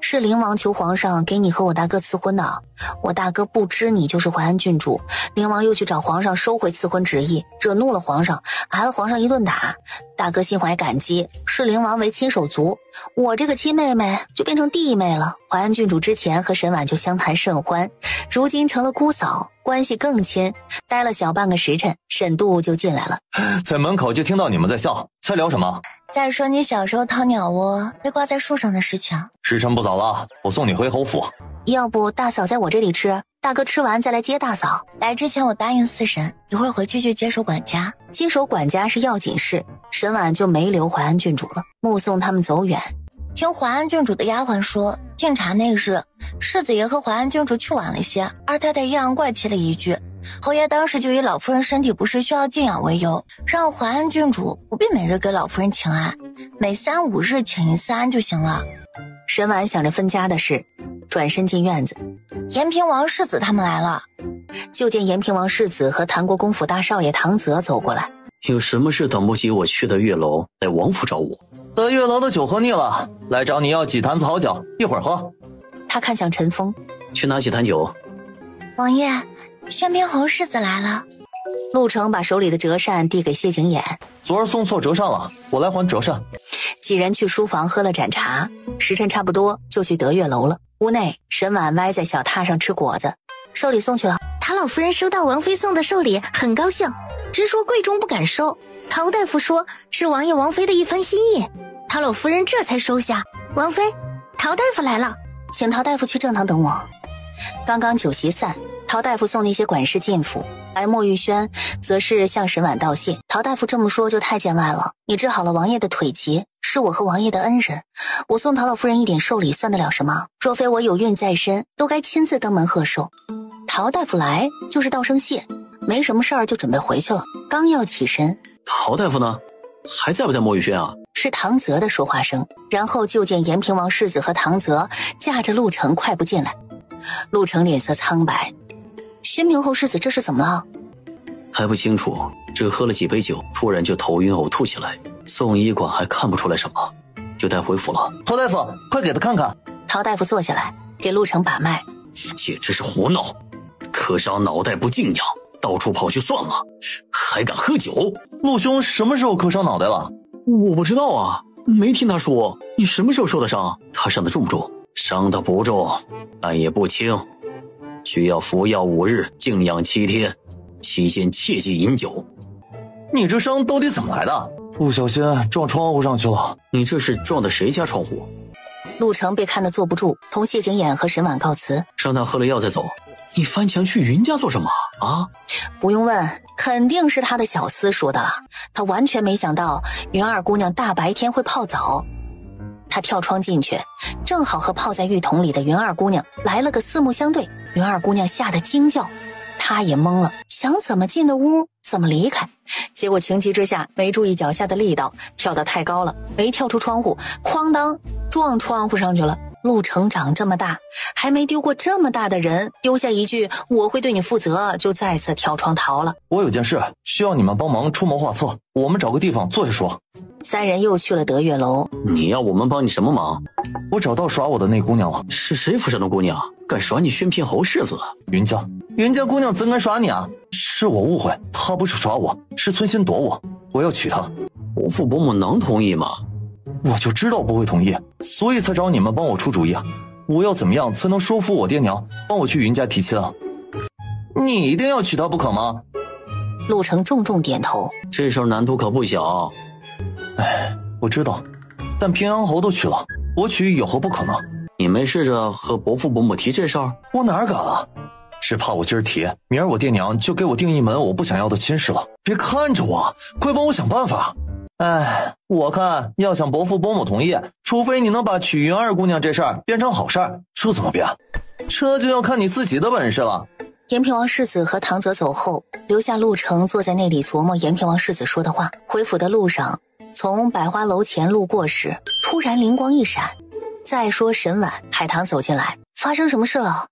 是灵王求皇上给你和我大哥赐婚的，我大哥不知你就是淮安郡主，灵王又去找皇上收回赐婚旨意，惹怒了皇上，挨了皇上一顿打，大哥心怀感激，视灵王为亲手足，我这个亲妹妹就变成弟妹了。淮安郡主之前和沈婉就相谈甚欢，如今成了姑嫂，关系更亲。待了小半个时辰，沈度就进来了，在门口就听到你们在笑，在聊什么？再说你小时候掏鸟窝被挂在树上的事情。时辰不早了，我送你回侯府。要不大嫂在我这里吃，大哥吃完再来接大嫂。来之前我答应四婶，一会儿回去就接手管家。接手管家是要紧事，沈婉就没留淮安郡主了，目送他们走远。听淮安郡主的丫鬟说，敬茶那日，世子爷和淮安郡主去晚了些，二太太阴阳怪气了一句，侯爷当时就以老夫人身体不适需要静养为由，让淮安郡主不必每日给老夫人请安，每3、5日请一次安就行了。沈婉想着分家的事，转身进院子。延平王世子他们来了，就见延平王世子和谭国公府大少爷唐泽走过来。有什么事等不及我去的月楼来王府找我？德月楼的酒喝腻了，来找你要几坛子好酒，一会儿喝。他看向陈峰，去拿几坛酒。王爷，宣平侯世子来了。陆成把手里的折扇递给谢景琰，昨儿送错折扇了，我来还折扇。几人去书房喝了盏茶，时辰差不多就去德月楼了。屋内，沈婉歪在小榻上吃果子，寿礼送去了。陶老夫人收到王妃送的寿礼，很高兴，直说贵重不敢收。陶大夫说是王爷王妃的一番心意，陶老夫人这才收下。王妃，陶大夫来了，请陶大夫去正堂等我。刚刚酒席散，陶大夫送那些管事进府，而莫玉轩则是向沈婉道谢。陶大夫这么说就太见外了，你治好了王爷的腿疾，是我和王爷的恩人，我送陶老夫人一点寿礼算得了什么？若非我有孕在身，都该亲自登门贺寿。陶大夫来就是道声谢，没什么事儿就准备回去了。刚要起身，陶大夫呢？还在不在莫玉轩啊？是唐泽的说话声，然后就见延平王世子和唐泽驾着陆程快步进来。陆程脸色苍白，宣平侯世子这是怎么了？还不清楚，只喝了几杯酒，突然就头晕呕吐起来。宋医馆还看不出来什么，就带回府了。陶大夫，快给他看看。陶大夫坐下来，给陆程把脉。简直是胡闹！磕伤脑袋不静养，到处跑去算了，还敢喝酒？陆兄什么时候磕伤脑袋了？我不知道啊，没听他说。你什么时候受的伤？他伤的重不重？伤的不重，但也不轻，需要服药5日，静养7天，期间切忌饮酒。你这伤到底怎么来的？不小心撞窗户上去了。你这是撞的谁家窗户？陆程被看得坐不住，同谢景琰和沈婉告辞，让他喝了药再走。你翻墙去云家做什么啊？不用问，肯定是他的小厮说的了。他完全没想到云二姑娘大白天会泡澡。他跳窗进去，正好和泡在浴桶里的云二姑娘来了个四目相对。云二姑娘吓得惊叫，她也懵了，想怎么进的屋怎么离开，结果情急之下没注意脚下的力道，跳得太高了，没跳出窗户，哐当撞窗户上去了。陆程长这么大，还没丢过这么大的人，丢下一句我会对你负责，就再次跳窗逃了。我有件事需要你们帮忙出谋划策，我们找个地方坐下说。三人又去了德月楼。你要我们帮你什么忙？我找到耍我的那姑娘了。是谁府上的姑娘敢耍你宣平侯世子？云家姑娘怎敢耍你啊？是我误会，她不是耍我，是存心躲我，我要娶她。伯父伯母能同意吗？我就知道不会同意，所以才找你们帮我出主意啊！我要怎么样才能说服我爹娘帮我去云家提亲啊？你一定要娶她不可吗？陆程重重点头。这事儿难度可不小。哎，我知道，但平阳侯都娶了，我娶有何不可呢？你没试着和伯父伯母提这事儿？我哪敢啊！只怕我今儿提，明儿我爹娘就给我定一门我不想要的亲事了。别看着我，快帮我想办法。哎，我看要想伯父伯母同意，除非你能把娶云二姑娘这事儿变成好事儿，这怎么变？这就要看你自己的本事了。延平王世子和唐泽走后，留下陆程坐在那里琢磨延平王世子说的话。回府的路上，从百花楼前路过时，突然灵光一闪。再说沈婉，海棠走进来，发生什么事了？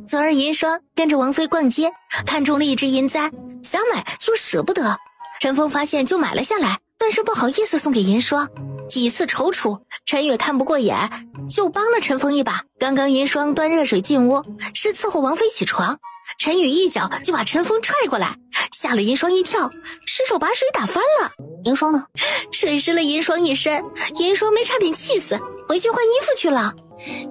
昨儿银霜跟着王妃逛街，看中了一只银簪，想买又舍不得。陈峰发现就买了下来，但是不好意思送给银霜。几次踌躇，陈宇看不过眼，就帮了陈峰一把。刚刚银霜端热水进屋，是伺候王妃起床，陈宇一脚就把陈峰踹过来，吓了银霜一跳，失手把水打翻了。银霜呢？水湿了银霜一身，银霜没差点气死，回去换衣服去了。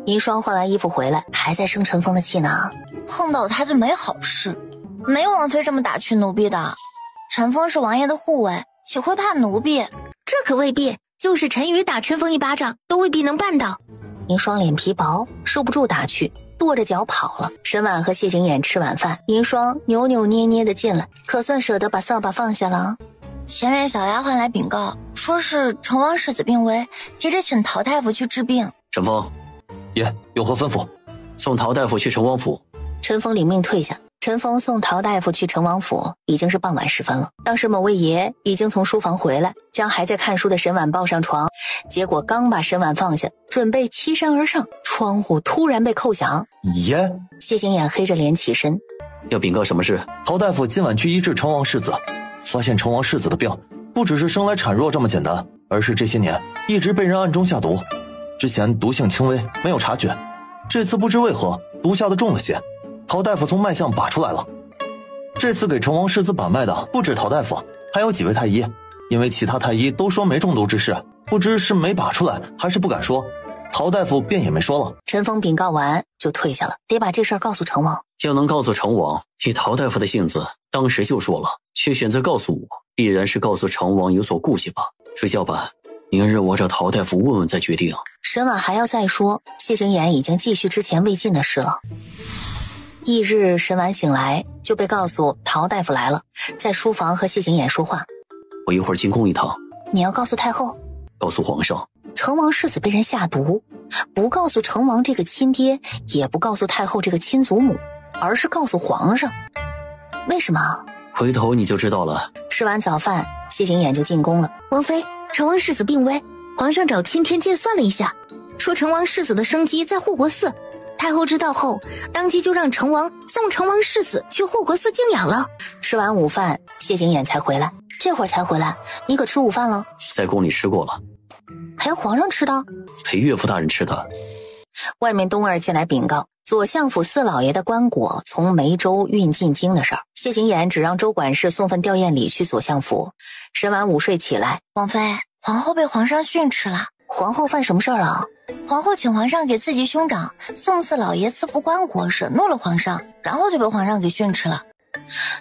银霜换完衣服回来，还在生陈峰的气呢。碰到他就没好事，没王妃这么打趣奴婢的。陈峰是王爷的护卫，岂会怕奴婢？这可未必，就是陈宇打陈峰一巴掌，都未必能办到。银霜脸皮薄，受不住打趣，跺着脚跑了。沈婉和谢景琰吃晚饭，银霜扭扭捏捏的进来，可算舍得把扫把放下了。前院小丫鬟来禀告，说是成王世子病危，急着请陶大夫去治病。陈峰，爷有何吩咐？送陶大夫去成王府。陈峰领命退下。陈峰送陶大夫去成王府已经是傍晚时分了。当时某位爷已经从书房回来，将还在看书的沈婉抱上床，结果刚把沈婉放下，准备欺山而上，窗户突然被叩响。爷，谢景琰黑着脸起身，要禀告什么事？陶大夫今晚去医治成王世子，发现成王世子的病不只是生来孱弱这么简单，而是这些年一直被人暗中下毒，之前毒性轻微没有察觉，这次不知为何毒下的重了些。陶大夫从脉象把出来了。这次给成王世子把脉的不止陶大夫，还有几位太医，因为其他太医都说没中毒之事，不知是没把出来还是不敢说，陶大夫便也没说了。陈峰禀告完就退下了，得把这事儿告诉成王。要能告诉成王，以陶大夫的性子，当时就说了，却选择告诉我，必然是告诉成王有所顾忌吧。睡觉吧，明日我找陶大夫问问再决定。沈婉还要再说，谢景琰已经继续之前未尽的事了。翌日沈婉醒来就被告诉陶大夫来了，在书房和谢景琰说话。我一会儿进宫一趟。你要告诉太后？告诉皇上。成王世子被人下毒，不告诉成王这个亲爹，也不告诉太后这个亲祖母，而是告诉皇上。为什么？回头你就知道了。吃完早饭，谢景琰就进宫了。王妃，成王世子病危，皇上找钦天监算了一下，说成王世子的生机在护国寺。太后知道后，当即就让成王送成王世子去护国寺静养了。吃完午饭，谢景琰才回来。这会儿才回来，你可吃午饭了？在宫里吃过了。陪皇上吃的？陪岳父大人吃的。外面东儿进来禀告，左相府四老爷的棺椁从梅州运进京的事儿。谢景琰只让周管事送份吊唁礼去左相府。沈婉午睡起来，王妃，皇后被皇上训斥了。皇后犯什么事儿了？皇后请皇上给自己兄长宋四老爷赐福棺椁，惹怒了皇上，然后就被皇上给训斥了。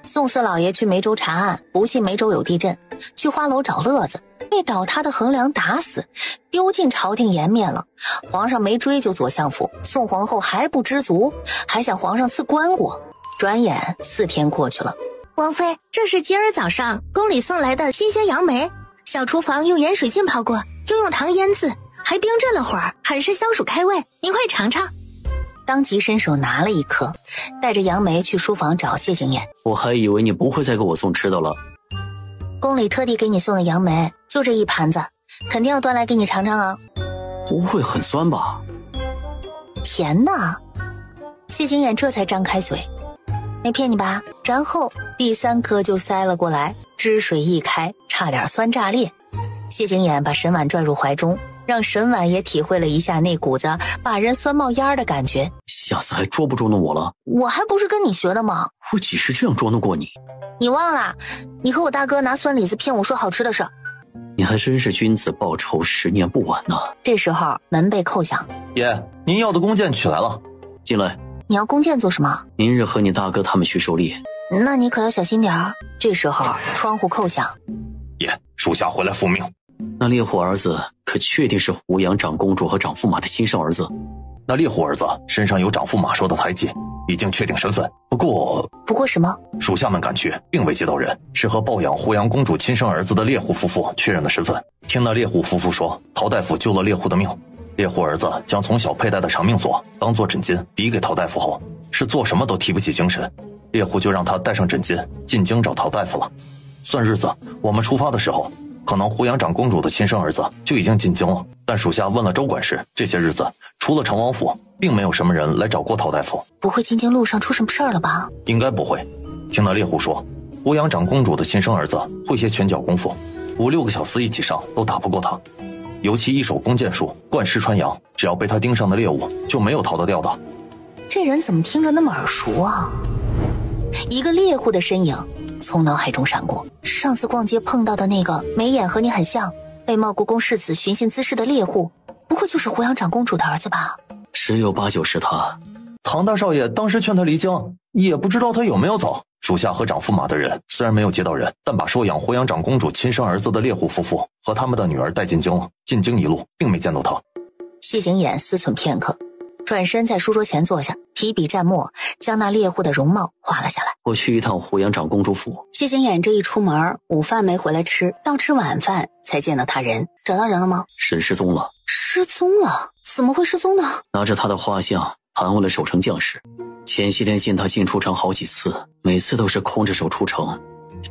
宋四老爷去梅州查案，不信梅州有地震，去花楼找乐子，被倒塌的横梁打死，丢进朝廷颜面了。皇上没追究左相府，宋皇后还不知足，还想皇上赐棺椁。转眼4天过去了。王妃，这是今儿早上宫里送来的新鲜杨梅，小厨房用盐水浸泡过，又用糖腌制，还冰镇了会儿，很是消暑开胃，您快尝尝。当即伸手拿了一颗，带着杨梅去书房找谢景琰。我还以为你不会再给我送吃的了。宫里特地给你送的杨梅就这一盘子，肯定要端来给你尝尝啊。不会很酸吧？甜的。谢景琰这才张开嘴，没骗你吧？然后第3颗就塞了过来，汁水一开，差点酸炸裂。谢景琰把沈婉拽入怀中，让沈婉也体会了一下那股子把人酸冒烟的感觉。下次还捉不捉弄我了？我还不是跟你学的吗？我几时这样捉弄过你？你忘了？你和我大哥拿酸李子骗我说好吃的事。你还真是君子报仇10年不晚呢。这时候门被叩响。爷，您要的弓箭取来了。进来。你要弓箭做什么？明日和你大哥他们去狩猎。那你可要小心点儿。这时候窗户叩响。爷，属下回来复命。那烈虎儿子可确定是胡杨长公主和长驸马的亲生儿子？那烈虎儿子身上有长驸马说的胎记，已经确定身份。不过什么？属下们赶去，并未接到人，是和抱养胡杨公主亲生儿子的烈虎夫妇确认的身份。听那烈虎夫妇说，陶大夫救了烈虎的命，烈虎儿子将从小佩戴的长命锁当做枕巾抵给陶大夫后，是做什么都提不起精神，烈虎就让他带上枕巾进京找陶大夫了。算日子，我们出发的时候，可能胡杨长公主的亲生儿子就已经进京了，但属下问了周管事，这些日子除了成王府，并没有什么人来找过陶大夫。不会进京路上出什么事儿了吧？应该不会。听那猎户说，胡杨长公主的亲生儿子会些拳脚功夫，5、6个小厮一起上都打不过他，尤其一手弓箭术贯尸穿杨，只要被他盯上的猎物就没有逃得掉的。这人怎么听着那么耳熟啊？一个猎户的身影从脑海中闪过，上次逛街碰到的那个眉眼和你很像，被茂国公世子寻衅滋事的猎户，不会就是胡杨长公主的儿子吧？10有8九是他。唐大少爷当时劝他离京，也不知道他有没有走。属下和长驸马的人虽然没有接到人，但把收养胡杨长公主亲生儿子的猎户夫妇和他们的女儿带进京了。进京一路并没见到他。谢景琰思忖片刻，转身在书桌前坐下，提笔蘸墨，将那猎户的容貌画了下来。我去一趟胡杨长公主府。谢景琰这一出门，午饭没回来吃，到吃晚饭才见到他人。找到人了吗？沈失踪了。失踪了？怎么会失踪呢？拿着他的画像盘问了守城将士，前些天见他进出城好几次，每次都是空着手出城，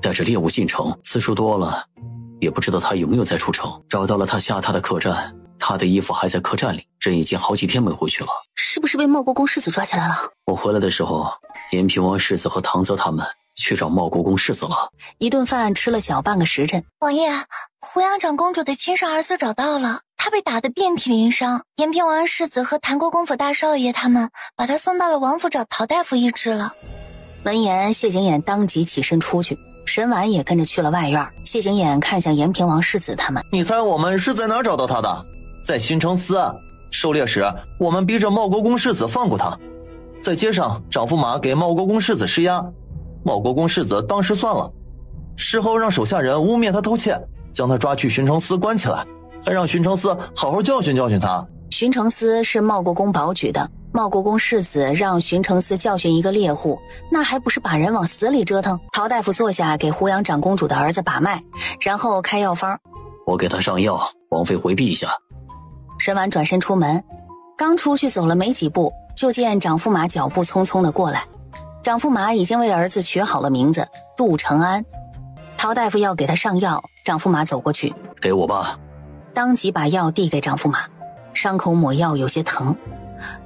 带着猎物进城，次数多了也不知道他有没有再出城。找到了他下榻的客栈，他的衣服还在客栈里，人已经好几天没回去了。是不是被茂国公世子抓起来了？我回来的时候，延平王世子和唐泽他们去找茂国公世子了。一顿饭吃了小半个时辰。王爷，胡杨长公主的亲生儿子找到了，他被打得遍体鳞伤。延平王世子和谭国公府大少爷他们把他送到了王府找陶大夫医治了。闻言，谢景琰当即起身出去，沈婉也跟着去了外院。谢景琰看向延平王世子他们，你猜我们是在哪儿找到他的？在巡城司。狩猎时，我们逼着茂国公世子放过他。在街上，长驸马给茂国公世子施压，茂国公世子当时算了，事后让手下人污蔑他偷窃，将他抓去巡城司关起来，还让巡城司好好教训教训他。巡城司是茂国公保举的，茂国公世子让巡城司教训一个猎户，那还不是把人往死里折腾？陶大夫坐下给胡杨长公主的儿子把脉，然后开药方。我给他上药，王妃回避一下。沈婉转身出门，刚出去走了没几步，就见长驸马脚步匆匆地过来。长驸马已经为儿子取好了名字，杜承安。陶大夫要给他上药，长驸马走过去，给我吧。当即把药递给长驸马，伤口抹药有些疼，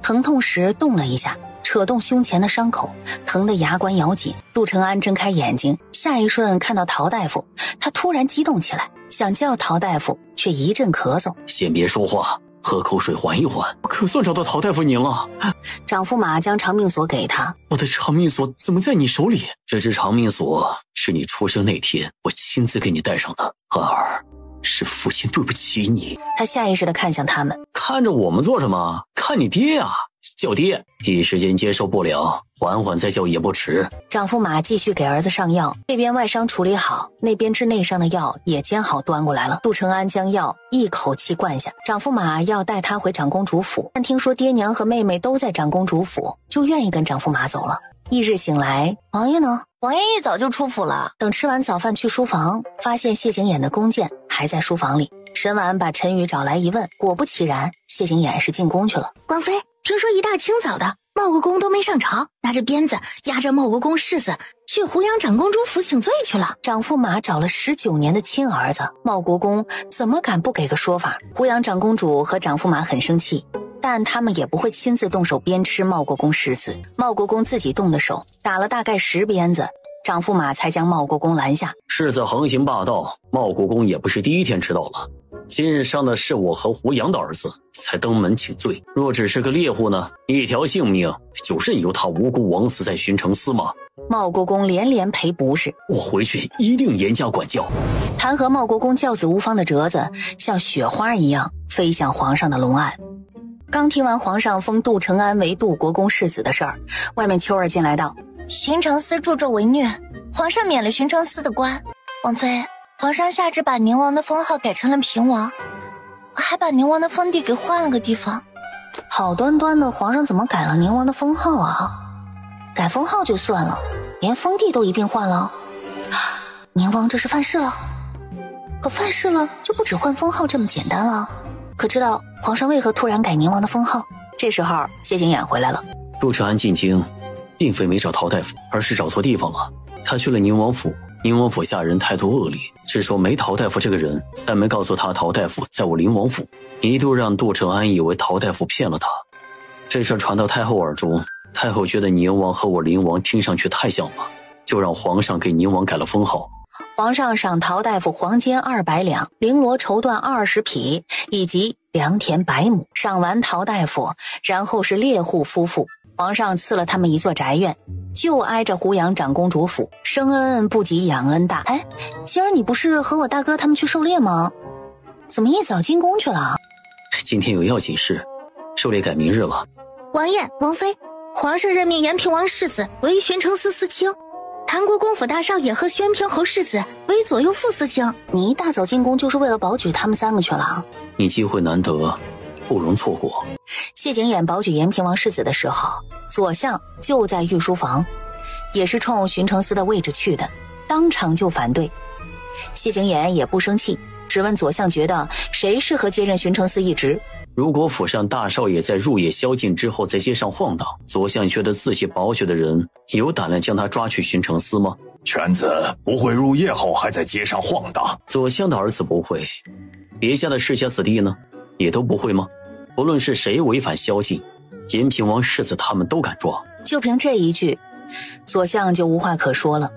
疼痛时动了一下，扯动胸前的伤口，疼得牙关咬紧。杜承安睁开眼睛，下一瞬看到陶大夫，他突然激动起来，想叫陶大夫，却一阵咳嗽。先别说话，喝口水缓一缓。可算找到陶大夫您了。长驸马将长命锁给他。我的长命锁怎么在你手里？这只长命锁是你出生那天我亲自给你戴上的。安儿，是父亲对不起你。他下意识地看向他们。看着我们做什么？看你爹啊，叫爹。一时间接受不了，缓缓再叫也不迟。长驸马继续给儿子上药，这边外伤处理好，那边治内伤的药也煎好端过来了。杜承安将药一口气灌下。长驸马要带他回长公主府，但听说爹娘和妹妹都在长公主府，就愿意跟长驸马走了。翌日醒来，王爷呢？王爷一早就出府了。等吃完早饭去书房，发现谢景琰的弓箭还在书房里。沈婉把陈宇找来一问，果不其然，谢景琰是进宫去了。王妃，听说一大清早的茂国公都没上朝，拿着鞭子压着茂国公世子去胡杨长公主府请罪去了。长驸马找了19年的亲儿子，茂国公怎么敢不给个说法？胡杨长公主和长驸马很生气，但他们也不会亲自动手鞭笞茂国公世子。茂国公自己动的手，打了大概10鞭子，长驸马才将茂国公拦下。世子横行霸道，茂国公也不是第一天知道了。今日伤的是我和胡杨的儿子，才登门请罪。若只是个猎户呢，一条性命就任由他无辜枉死在巡城司吗？茂国公连连赔不是。我回去一定严加管教。弹劾茂国公教子无方的折子像雪花一样飞向皇上的龙案。刚听完皇上封杜承安为杜国公世子的事儿，外面秋儿进来道：巡城司助纣为虐，皇上免了巡城司的官。王妃，皇上下旨把宁王的封号改成了平王，还把宁王的封地给换了个地方。好端端的皇上怎么改了宁王的封号啊？改封号就算了，连封地都一并换了。宁王这是犯事了。可犯事了就不止换封号这么简单了。可知道皇上为何突然改宁王的封号？这时候谢景琰回来了。杜承安进京并非没找陶大夫，而是找错地方了。他去了宁王府，宁王府下人态度恶劣，只说没陶大夫这个人，但没告诉他陶大夫在我宁王府，一度让杜承安以为陶大夫骗了他。这事传到太后耳中，太后觉得宁王和我宁王听上去太像了，就让皇上给宁王改了封号。皇上赏陶大夫黄金200两，绫罗绸缎20匹，以及良田100亩。赏完陶大夫，然后是猎户夫妇。皇上赐了他们一座宅院，就挨着胡杨长公主府。生恩不及养恩大。哎，今儿你不是和我大哥他们去狩猎吗？怎么一早进宫去了？今天有要紧事，狩猎改明日了。王爷、王妃，皇上任命延平王世子为巡城司司卿，谭国公府大少爷和宣平侯世子为左右副司卿。你一大早进宫就是为了保举他们3个去了？你机会难得，不容错过。谢景琰保举延平王世子的时候，左相就在御书房，也是冲巡城司的位置去的，当场就反对。谢景琰也不生气，只问左相觉得谁适合接任巡城司一职。如果府上大少爷在入夜宵禁之后在街上晃荡，左相觉得自己保举的人有胆量将他抓去巡城司吗？犬子不会入夜后还在街上晃荡。左相的儿子不会，别家的世家子弟呢，也都不会吗？不论是谁违反宵禁，延平王世子他们都敢抓。就凭这一句，左相就无话可说了。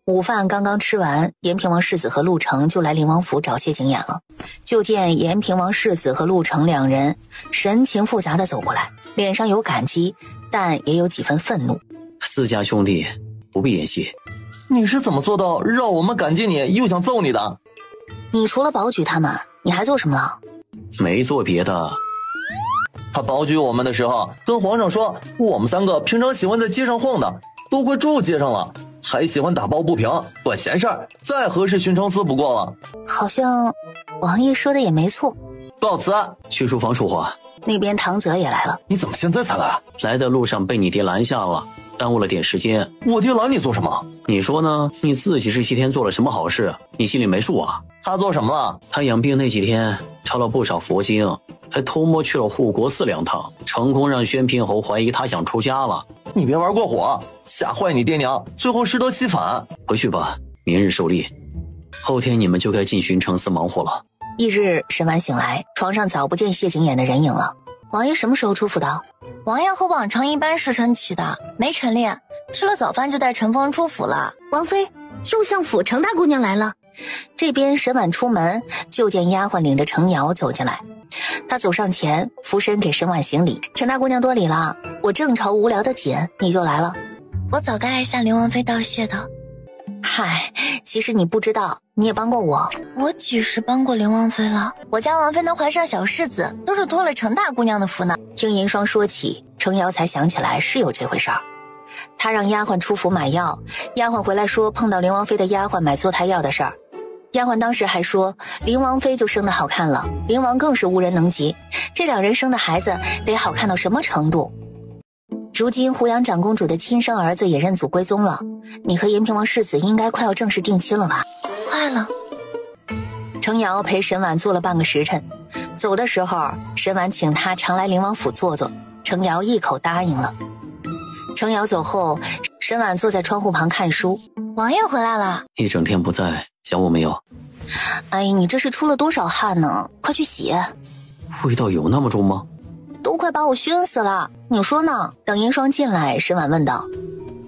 午饭刚刚吃完，延平王世子和陆成就来灵王府找谢景琰了。就见延平王世子和陆成两人神情复杂的走过来，脸上有感激，但也有几分愤怒。四家兄弟不必言谢。你是怎么做到让我们感激你又想揍你的？你除了保举他们，你还做什么了？没做别的。他保举我们的时候跟皇上说，我们三个平常喜欢在街上晃的，都快住街上了，还喜欢打抱不平，管闲事儿，再合适寻常司不过了。好像王爷说的也没错。告辞。去书房说话。那边唐泽也来了。你怎么现在才来？来的路上被你爹拦下了，耽误了点时间。我爹拦你做什么？你说呢？你自己这些天做了什么好事，你心里没数啊？他做什么了？他养病那几天抄了不少佛经，还偷摸去了护国寺2趟，成功让宣平侯怀疑他想出家了。你别玩过火，吓坏你爹娘，最后适得其反。回去吧，明日狩猎，后天你们就该进巡城司忙活了。翌日沈晚醒来，床上早不见谢景琰的人影了。王爷什么时候出府的？王爷和往常一般是晨起的，没晨练，吃了早饭就带陈峰出府了。王妃，右相府程大姑娘来了。这边沈晚出门，就见丫鬟领着程瑶走进来。她走上前，俯身给沈晚行礼：“程大姑娘多礼了，我正愁无聊的紧，你就来了。”我早该来向林王妃道谢的。嗨，其实你不知道，你也帮过我。我几时帮过林王妃了？我家王妃能怀上小世子，都是托了程大姑娘的福呢。听银霜说起，程瑶才想起来是有这回事儿。他让丫鬟出府买药，丫鬟回来说碰到林王妃的丫鬟买坐胎药的事儿。丫鬟当时还说林王妃就生得好看了，林王更是无人能及，这两人生的孩子得好看到什么程度。如今胡杨长公主的亲生儿子也认祖归宗了，你和延平王世子应该快要正式定亲了吧？快了。程瑶陪沈晚坐了半个时辰，走的时候沈晚请他常来灵王府坐坐，程瑶一口答应了。程瑶走后，沈晚坐在窗户旁看书。王爷回来了。一整天不在，想我没有？哎，你这是出了多少汗呢？快去洗。味道有那么重吗？都快把我熏死了，你说呢？等银霜进来，沈晚问道：“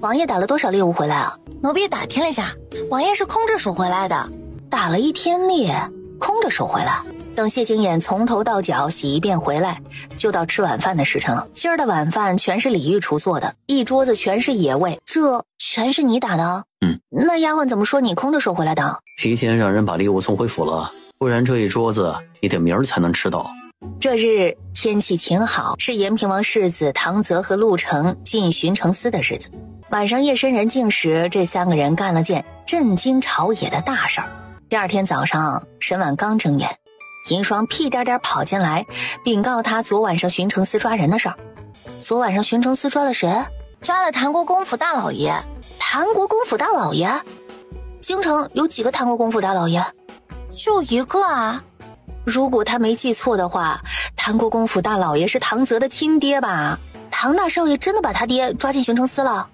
王爷打了多少猎物回来啊？”奴婢打听了一下，王爷是空着手回来的。打了1天猎，空着手回来。等谢景琰从头到脚洗一遍回来，就到吃晚饭的时辰了。今儿的晚饭全是李御厨做的，一桌子全是野味，这全是你打的？那丫鬟怎么说你空着手回来的？提前让人把猎物送回府了，不然这一桌子你得明儿才能吃到。这日天气晴好，是延平王世子唐泽和陆成进巡城司的日子。晚上夜深人静时，这3个人干了件震惊朝野的大事儿。第二天早上，沈晚刚睁眼，银霜屁颠颠跑进来，禀告他昨晚上巡城司抓人的事儿。昨晚上巡城司抓了谁？抓了谭国公府大老爷。谭国公府大老爷？京城有几个谭国公府大老爷？就一个啊。如果他没记错的话，谭国公府大老爷是唐泽的亲爹吧？唐大少爷真的把他爹抓进巡城司了？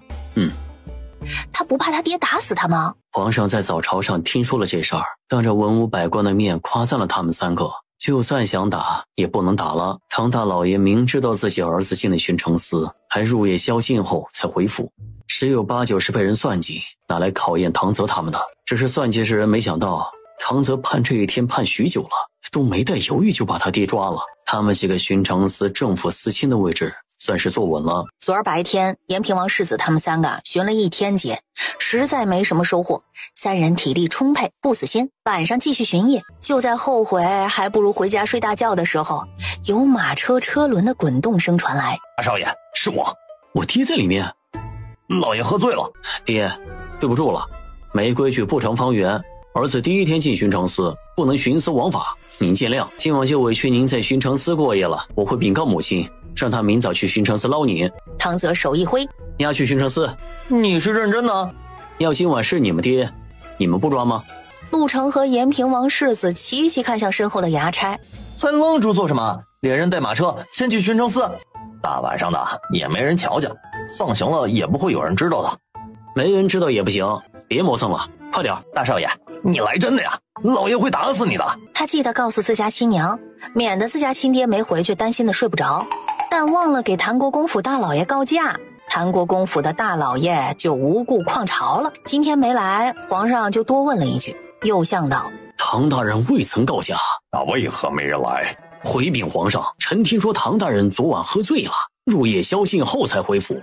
他不怕他爹打死他吗？皇上在早朝上听说了这事儿，当着文武百官的面夸赞了他们3个，就算想打也不能打了。唐大老爷明知道自己儿子进了巡城司，还入夜宵禁后才回府，十有8九是被人算计，拿来考验唐泽他们的。只是算计之人没想到唐泽盼这一天盼许久了，都没带犹豫就把他爹抓了。他们几个巡城司正副司卿的位置算是坐稳了。昨儿白天延平王世子他们3个巡了1天街，实在没什么收获，3人体力充沛不死心，晚上继续巡夜。就在后悔还不如回家睡大觉的时候，有马车车轮的滚动声传来。大少爷，是我爹在里面。老爷喝醉了。爹，对不住了，没规矩不成方圆，儿子第一天进巡城司，不能徇私枉法，您见谅。今晚就委屈您在巡城司过夜了，我会禀告母亲，让他明早去巡城司捞你。唐泽手一挥，你要去巡城司？你是认真的？要今晚是你们爹，你们不抓吗？陆成和延平王世子齐齐看向身后的衙差，还愣住做什么？连人带马车先去巡城司，大晚上的也没人瞧见，放行了也不会有人知道的。没人知道也不行，别磨蹭了，快点。大少爷，你来真的呀？老爷会打死你的。他记得告诉自家亲娘，免得自家亲爹没回去担心的睡不着，但忘了给谭国公府大老爷告假。唐国公府的大老爷就无故旷朝了，今天没来，皇上就多问了一句。右相道：唐大人未曾告假，那为何没人来？回禀皇上，臣听说唐大人昨晚喝醉了，入夜宵禁后才回府，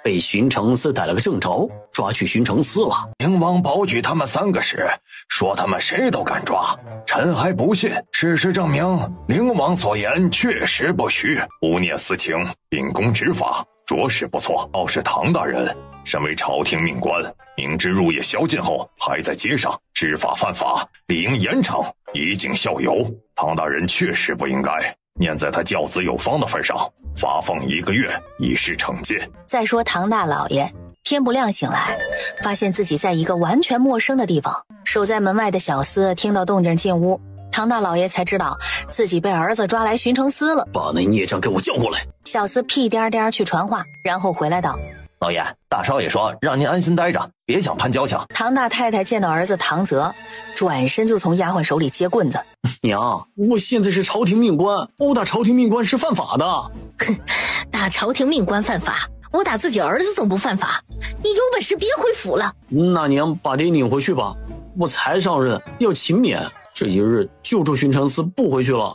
被巡城司逮了个正着，抓去巡城司了。宁王保举他们3个时，说他们谁都敢抓，臣还不信。事实证明，宁王所言确实不虚，污蔑私情，秉公执法，着实不错。倒是唐大人身为朝廷命官，明知入夜宵禁后还在街上知法犯法，理应严惩，以儆效尤。唐大人确实不应该，念在他教子有方的份上，发放1个月以示惩戒。再说唐大老爷天不亮醒来，发现自己在一个完全陌生的地方，守在门外的小厮听到动静进屋，唐大老爷才知道自己被儿子抓来巡城司了。把那孽障给我叫过来。小厮屁颠颠去传话，然后回来道：老爷，大少爷说让您安心待着，别想攀交情。唐大太太见到儿子唐泽，转身就从丫鬟手里接棍子。娘，我现在是朝廷命官，殴打朝廷命官是犯法的。哼，打朝廷命官犯法，我打自己儿子总不犯法。你有本事别回府了。那娘把爹领回去吧，我才上任要勤勉，这一日就住巡城司，不回去了。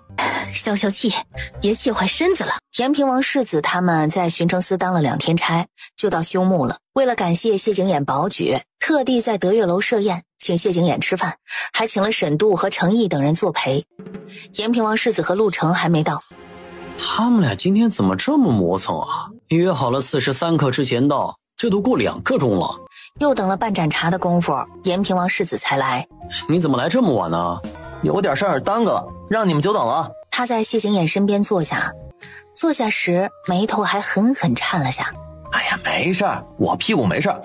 消消气，别气坏身子了。延平王世子他们在巡城司当了2天差，就到休沐了。为了感谢谢景琰保举，特地在德月楼设宴，请谢景琰吃饭，还请了沈度和程毅等人作陪。延平王世子和陆程还没到。他们俩今天怎么这么磨蹭啊？约好了43刻之前到，这都过2刻钟了。又等了半盏茶的功夫，延平王世子才来。你怎么来这么晚呢？有点事儿耽搁了，让你们久等了。他在谢景琰身边坐下，坐下时眉头还狠狠颤了下。哎呀，没事儿，我屁股没事儿，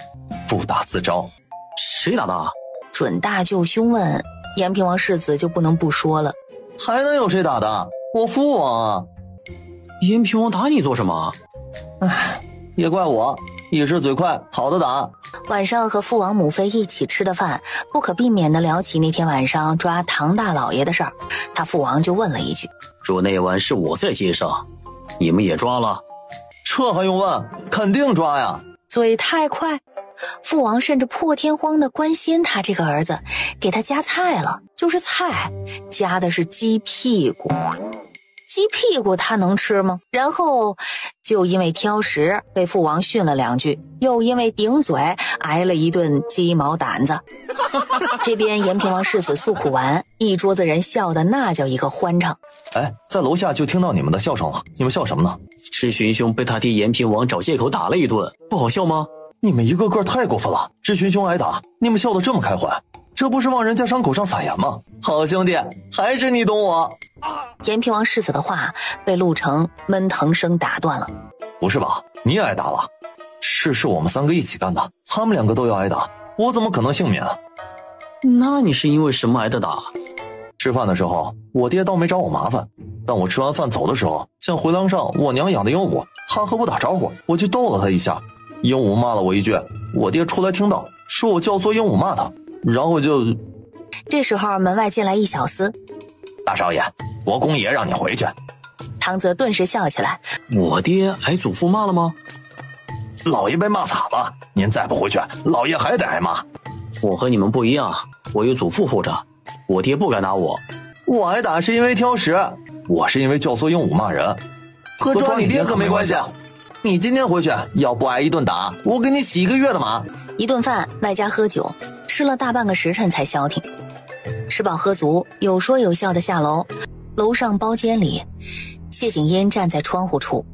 不打自招。谁打的？准大舅兄问，延平王世子就不能不说了。还能有谁打的？我父王啊！延平王打你做什么？唉，也怪我一时嘴快，跑的打。晚上和父王母妃一起吃的饭，不可避免地聊起那天晚上抓唐大老爷的事儿。他父王就问了一句：若那晚是我在街上，你们也抓了？这还用问？肯定抓呀！嘴太快，父王甚至破天荒地关心他这个儿子，给他夹菜了，就是菜，夹的是鸡屁股。鸡屁股他能吃吗？然后就因为挑食被父王训了2句，又因为顶嘴挨了一顿鸡毛掸子。这边延平王世子诉苦完，一桌子人笑的那叫一个欢畅。哎，在楼下就听到你们的笑声了，你们笑什么呢？赤荀兄被他爹延平王找借口打了一顿，不好笑吗？你们一个个太过分了，赤荀兄挨打，你们笑得这么开怀，这不是往人家伤口上撒盐吗？好兄弟，还是你懂我。延平王世子的话被陆程闷腾声打断了。不是吧？你也挨打了？是我们3个一起干的，他们2个都要挨打，我怎么可能幸免啊？那你是因为什么挨的打？吃饭的时候，我爹倒没找我麻烦，但我吃完饭走的时候，见回廊上我娘养的鹦鹉，他和我打招呼，我就逗了他一下，鹦鹉骂了我一句，我爹出来听到，说我教唆鹦鹉骂他，然后就……这时候门外进来一小厮。大少爷，国公爷让你回去。唐泽顿时笑起来。我爹挨祖父骂了吗？老爷被骂惨了，您再不回去，老爷还得挨骂。我和你们不一样，我有祖父护着，我爹不敢打我。我挨打是因为挑食，我是因为教唆鹦鹉骂人，和抓你爹可没关系。你今天回去要不挨一顿打，我给你洗1个月的马。一顿饭外加喝酒，吃了大半个时辰才消停。吃饱喝足，有说有笑的下楼。楼上包间里，谢景烟站在窗户处，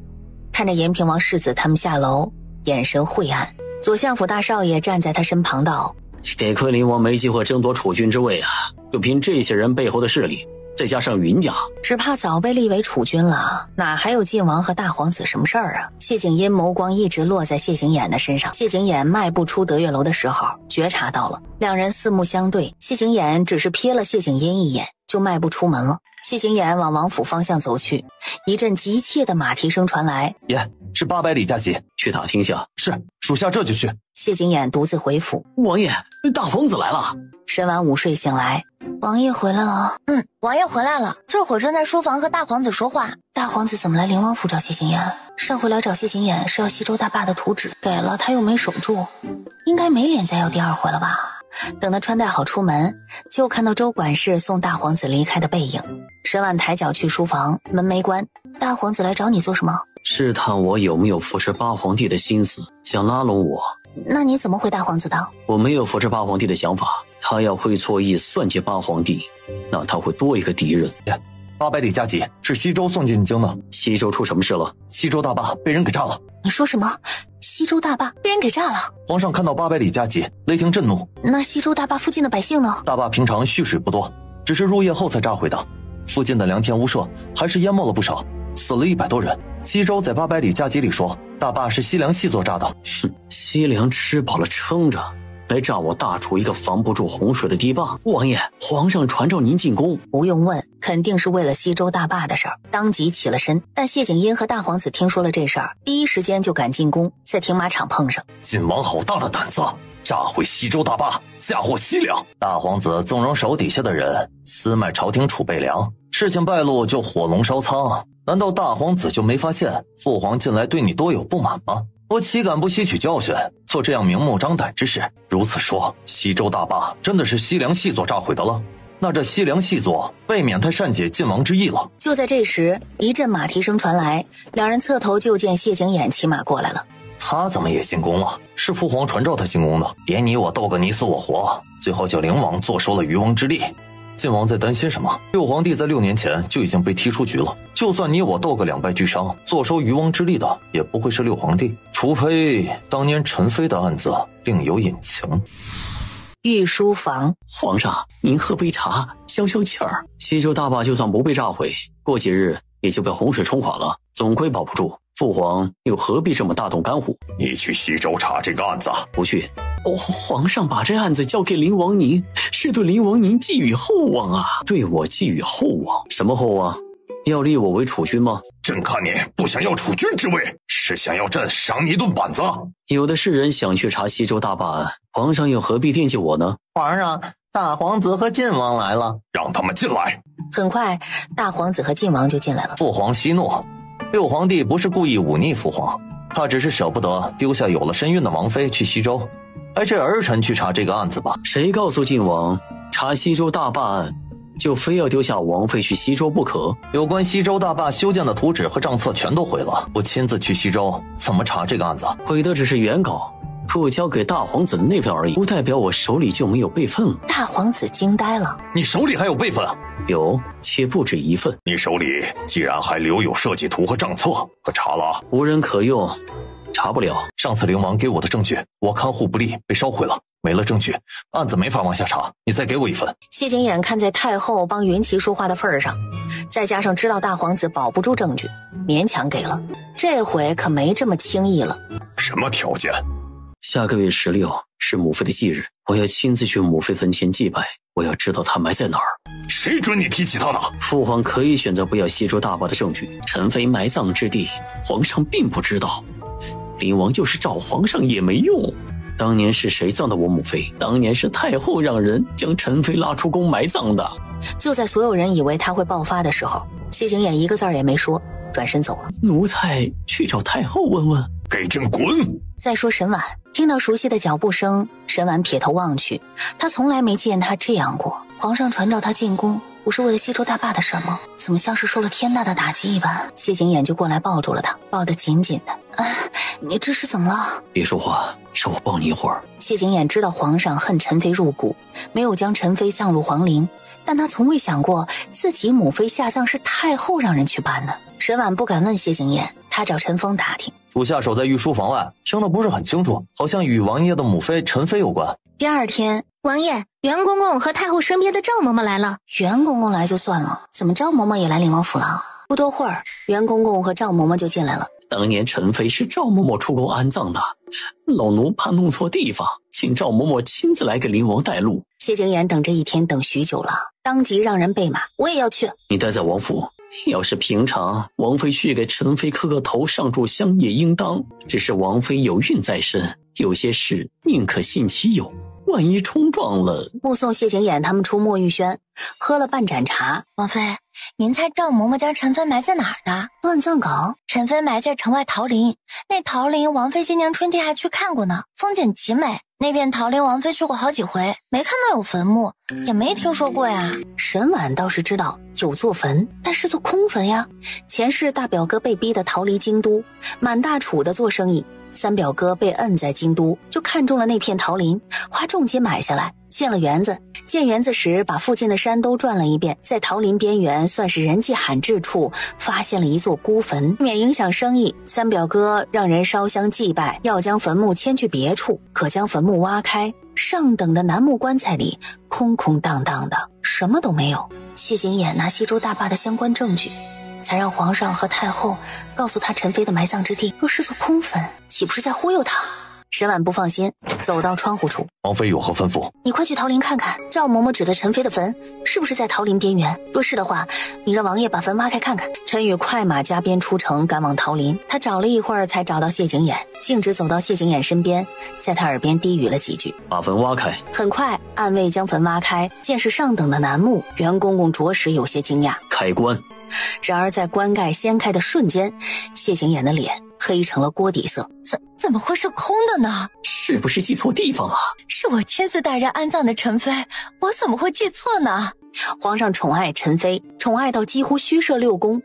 看着延平王世子他们下楼，眼神晦暗。左相府大少爷站在他身旁道：得亏灵王没机会争夺储君之位啊，就凭这些人背后的势力，再加上云家，只怕早被立为储君了，哪还有晋王和大皇子什么事儿啊？谢景烟眸光一直落在谢景琰的身上。谢景琰迈步出德月楼的时候，觉察到了2人四目相对，谢景琰只是瞥了谢景烟一眼，就迈步出门了。谢景琰往王府方向走去，一阵急切的马蹄声传来。爷，是800里加急，去打听下。是，属下这就去。谢景琰独自回府。王爷，大皇子来了。深晚午睡醒来，王爷回来了。王爷回来了，这会儿正在书房和大皇子说话。大皇子怎么来灵王府找谢景琰？上回来找谢景琰是要西周大坝的图纸，给了他又没守住，应该没脸再要第二回了吧？等他穿戴好出门，就看到周管事送大皇子离开的背影。沈婉抬脚去书房，门没关。大皇子来找你做什么？试探我有没有扶持八皇帝的心思，想拉拢我。那你怎么回大皇子的？我没有扶持八皇帝的想法，他要会错意算计八皇帝，那他会多一个敌人。800里加急，是西周送进京的。西周出什么事了？西周大坝被人给炸了。你说什么？西周大坝被人给炸了？皇上看到800里加急，雷霆震怒。那西周大坝附近的百姓呢？大坝平常蓄水不多，只是入夜后才炸毁的。附近的良田屋舍还是淹没了不少，死了100多人。西周在800里加急里说，大坝是西凉细作炸的。西凉吃饱了撑着，来炸我大楚一个防不住洪水的堤坝。王爷，皇上传召您进宫。不用问，肯定是为了西周大坝的事儿，当即起了身。但谢景琰和大皇子听说了这事儿，第一时间就赶进宫，在停马场碰上。晋王好大的胆子，炸毁西周大坝，嫁祸西凉。大皇子纵容手底下的人私卖朝廷储备粮，事情败露就火龙烧仓。难道大皇子就没发现父皇近来对你多有不满吗？我岂敢不吸取教训，做这样明目张胆之事？如此说，西周大坝真的是西凉细作炸毁的了？那这西凉细作未免太善解晋王之意了。就在这时，一阵马蹄声传来，两人侧头就见谢景琰骑马过来了。他怎么也进宫了？是父皇传召他进宫的，别你我斗个你死我活，最后叫灵王坐收了渔翁之利。晋王在担心什么？六皇帝在6年前就已经被踢出局了，就算你我斗个两败俱伤，坐收渔翁之利的也不会是六皇帝，除非当年陈妃的案子另有隐情。御书房，皇上，您喝杯茶消消气儿。西周大坝就算不被炸毁，过几日也就被洪水冲垮了，总归保不住。父皇又何必这么大动肝火？你去西周查这个案子？不去。皇上把这案子交给灵王您，是对灵王您寄予厚望啊！对我寄予厚望？什么厚望？要立我为储君吗？朕看你不想要储君之位，是想要朕赏你一顿板子。有的是人想去查西周大坝案，皇上又何必惦记我呢？皇上，大皇子和晋王来了，让他们进来。很快，大皇子和晋王就进来了。父皇息怒，六皇帝不是故意忤逆父皇，他只是舍不得丢下有了身孕的王妃去西周，还是儿臣去查这个案子吧。谁告诉晋王查西周大坝案就非要丢下王妃去西周不可？有关西周大坝修建的图纸和账册全都毁了，我亲自去西周怎么查这个案子？毁的只是原稿，可我交给大皇子的那份而已，不代表我手里就没有备份。大皇子惊呆了，你手里还有备份？有，且不止一份。你手里既然还留有设计图和账册，可查了？无人可用，查不了。上次灵王给我的证据，我看护不力，被烧毁了，没了证据，案子没法往下查，你再给我一份。谢景琰看在太后帮云琪说话的份上，再加上知道大皇子保不住证据，勉强给了。这回可没这么轻易了。什么条件？下个月16是母妃的忌日，我要亲自去母妃坟前祭拜，我要知道她埋在哪儿。谁准你提起她的？父皇可以选择不要西周大坝的证据，陈妃埋葬之地皇上并不知道，灵王就是找皇上也没用。当年是谁葬的我母妃？当年是太后让人将陈妃拉出宫埋葬的。就在所有人以为他会爆发的时候，谢景琰一个字儿也没说，转身走了。奴才去找太后问问。给朕滚！再说沈婉，听到熟悉的脚步声，沈婉撇头望去，他从来没见他这样过。皇上传召他进宫，不是为了西周大坝的事吗？怎么像是受了天大的打击一般？谢景琰就过来抱住了他，抱得紧紧的。你这是怎么了？别说话，让我抱你一会儿。谢景琰知道皇上恨陈妃入骨，没有将陈妃葬入皇陵，但他从未想过自己母妃下葬是太后让人去办的。沈婉不敢问谢景琰，他找陈峰打听。属下守在御书房外，听得不是很清楚，好像与王爷的母妃陈妃有关。第二天，王爷，袁公公和太后身边的赵嬷嬷来了。袁公公来就算了，怎么赵嬷嬷也来灵王府了？不多会儿，袁公公和赵嬷嬷就进来了。当年陈妃是赵嬷嬷出宫安葬的，老奴怕弄错地方，请赵嬷嬷亲自来给灵王带路。谢景琰等这一天等许久了，当即让人备马。我也要去。你待在王府，要是平常，王妃去给陈妃磕个头上炷香也应当，只是王妃有孕在身，有些事宁可信其有，万一冲撞了……目送谢景琰他们出墨玉轩，喝了半盏茶。王妃，您猜赵嬷嬷将陈妃埋在哪儿的？乱葬岗。陈妃埋在城外桃林，那桃林王妃今年春天还去看过呢，风景极美。那片桃林王妃去过好几回，没看到有坟墓，也没听说过呀。沈婉倒是知道有座坟，但是座空坟呀。前世大表哥被逼得逃离京都，满大楚的做生意，三表哥被摁在京都，就看中了那片桃林，花重金买下来，建了园子。建园子时把附近的山都转了一遍，在桃林边缘算是人迹罕至处发现了一座孤坟，免影响生意，三表哥让人烧香祭拜，要将坟墓迁去别处。可将坟墓挖开，上等的楠木棺材里空空荡荡的，什么都没有。谢景琰拿西周大坝的相关证据，才让皇上和太后告诉他陈妃的埋葬之地若是座空坟，岂不是在忽悠他？沈婉不放心，走到窗户处。王妃有何吩咐？你快去桃林看看，赵嬷嬷指的陈妃的坟是不是在桃林边缘？若是的话，你让王爷把坟挖开看看。陈宇快马加鞭出城，赶往桃林。他找了一会儿才找到谢景琰，径直走到谢景琰身边，在他耳边低语了几句，把坟挖开。很快暗卫将坟挖开，见是上等的楠木，袁公公着实有些惊讶。开棺。然而在棺盖掀开的瞬间，谢景琰的脸黑成了锅底色。怎么会是空的呢？是不是记错地方了？是我亲自带人安葬的陈妃，我怎么会记错呢？皇上宠爱陈妃，宠爱到几乎虚设6宫，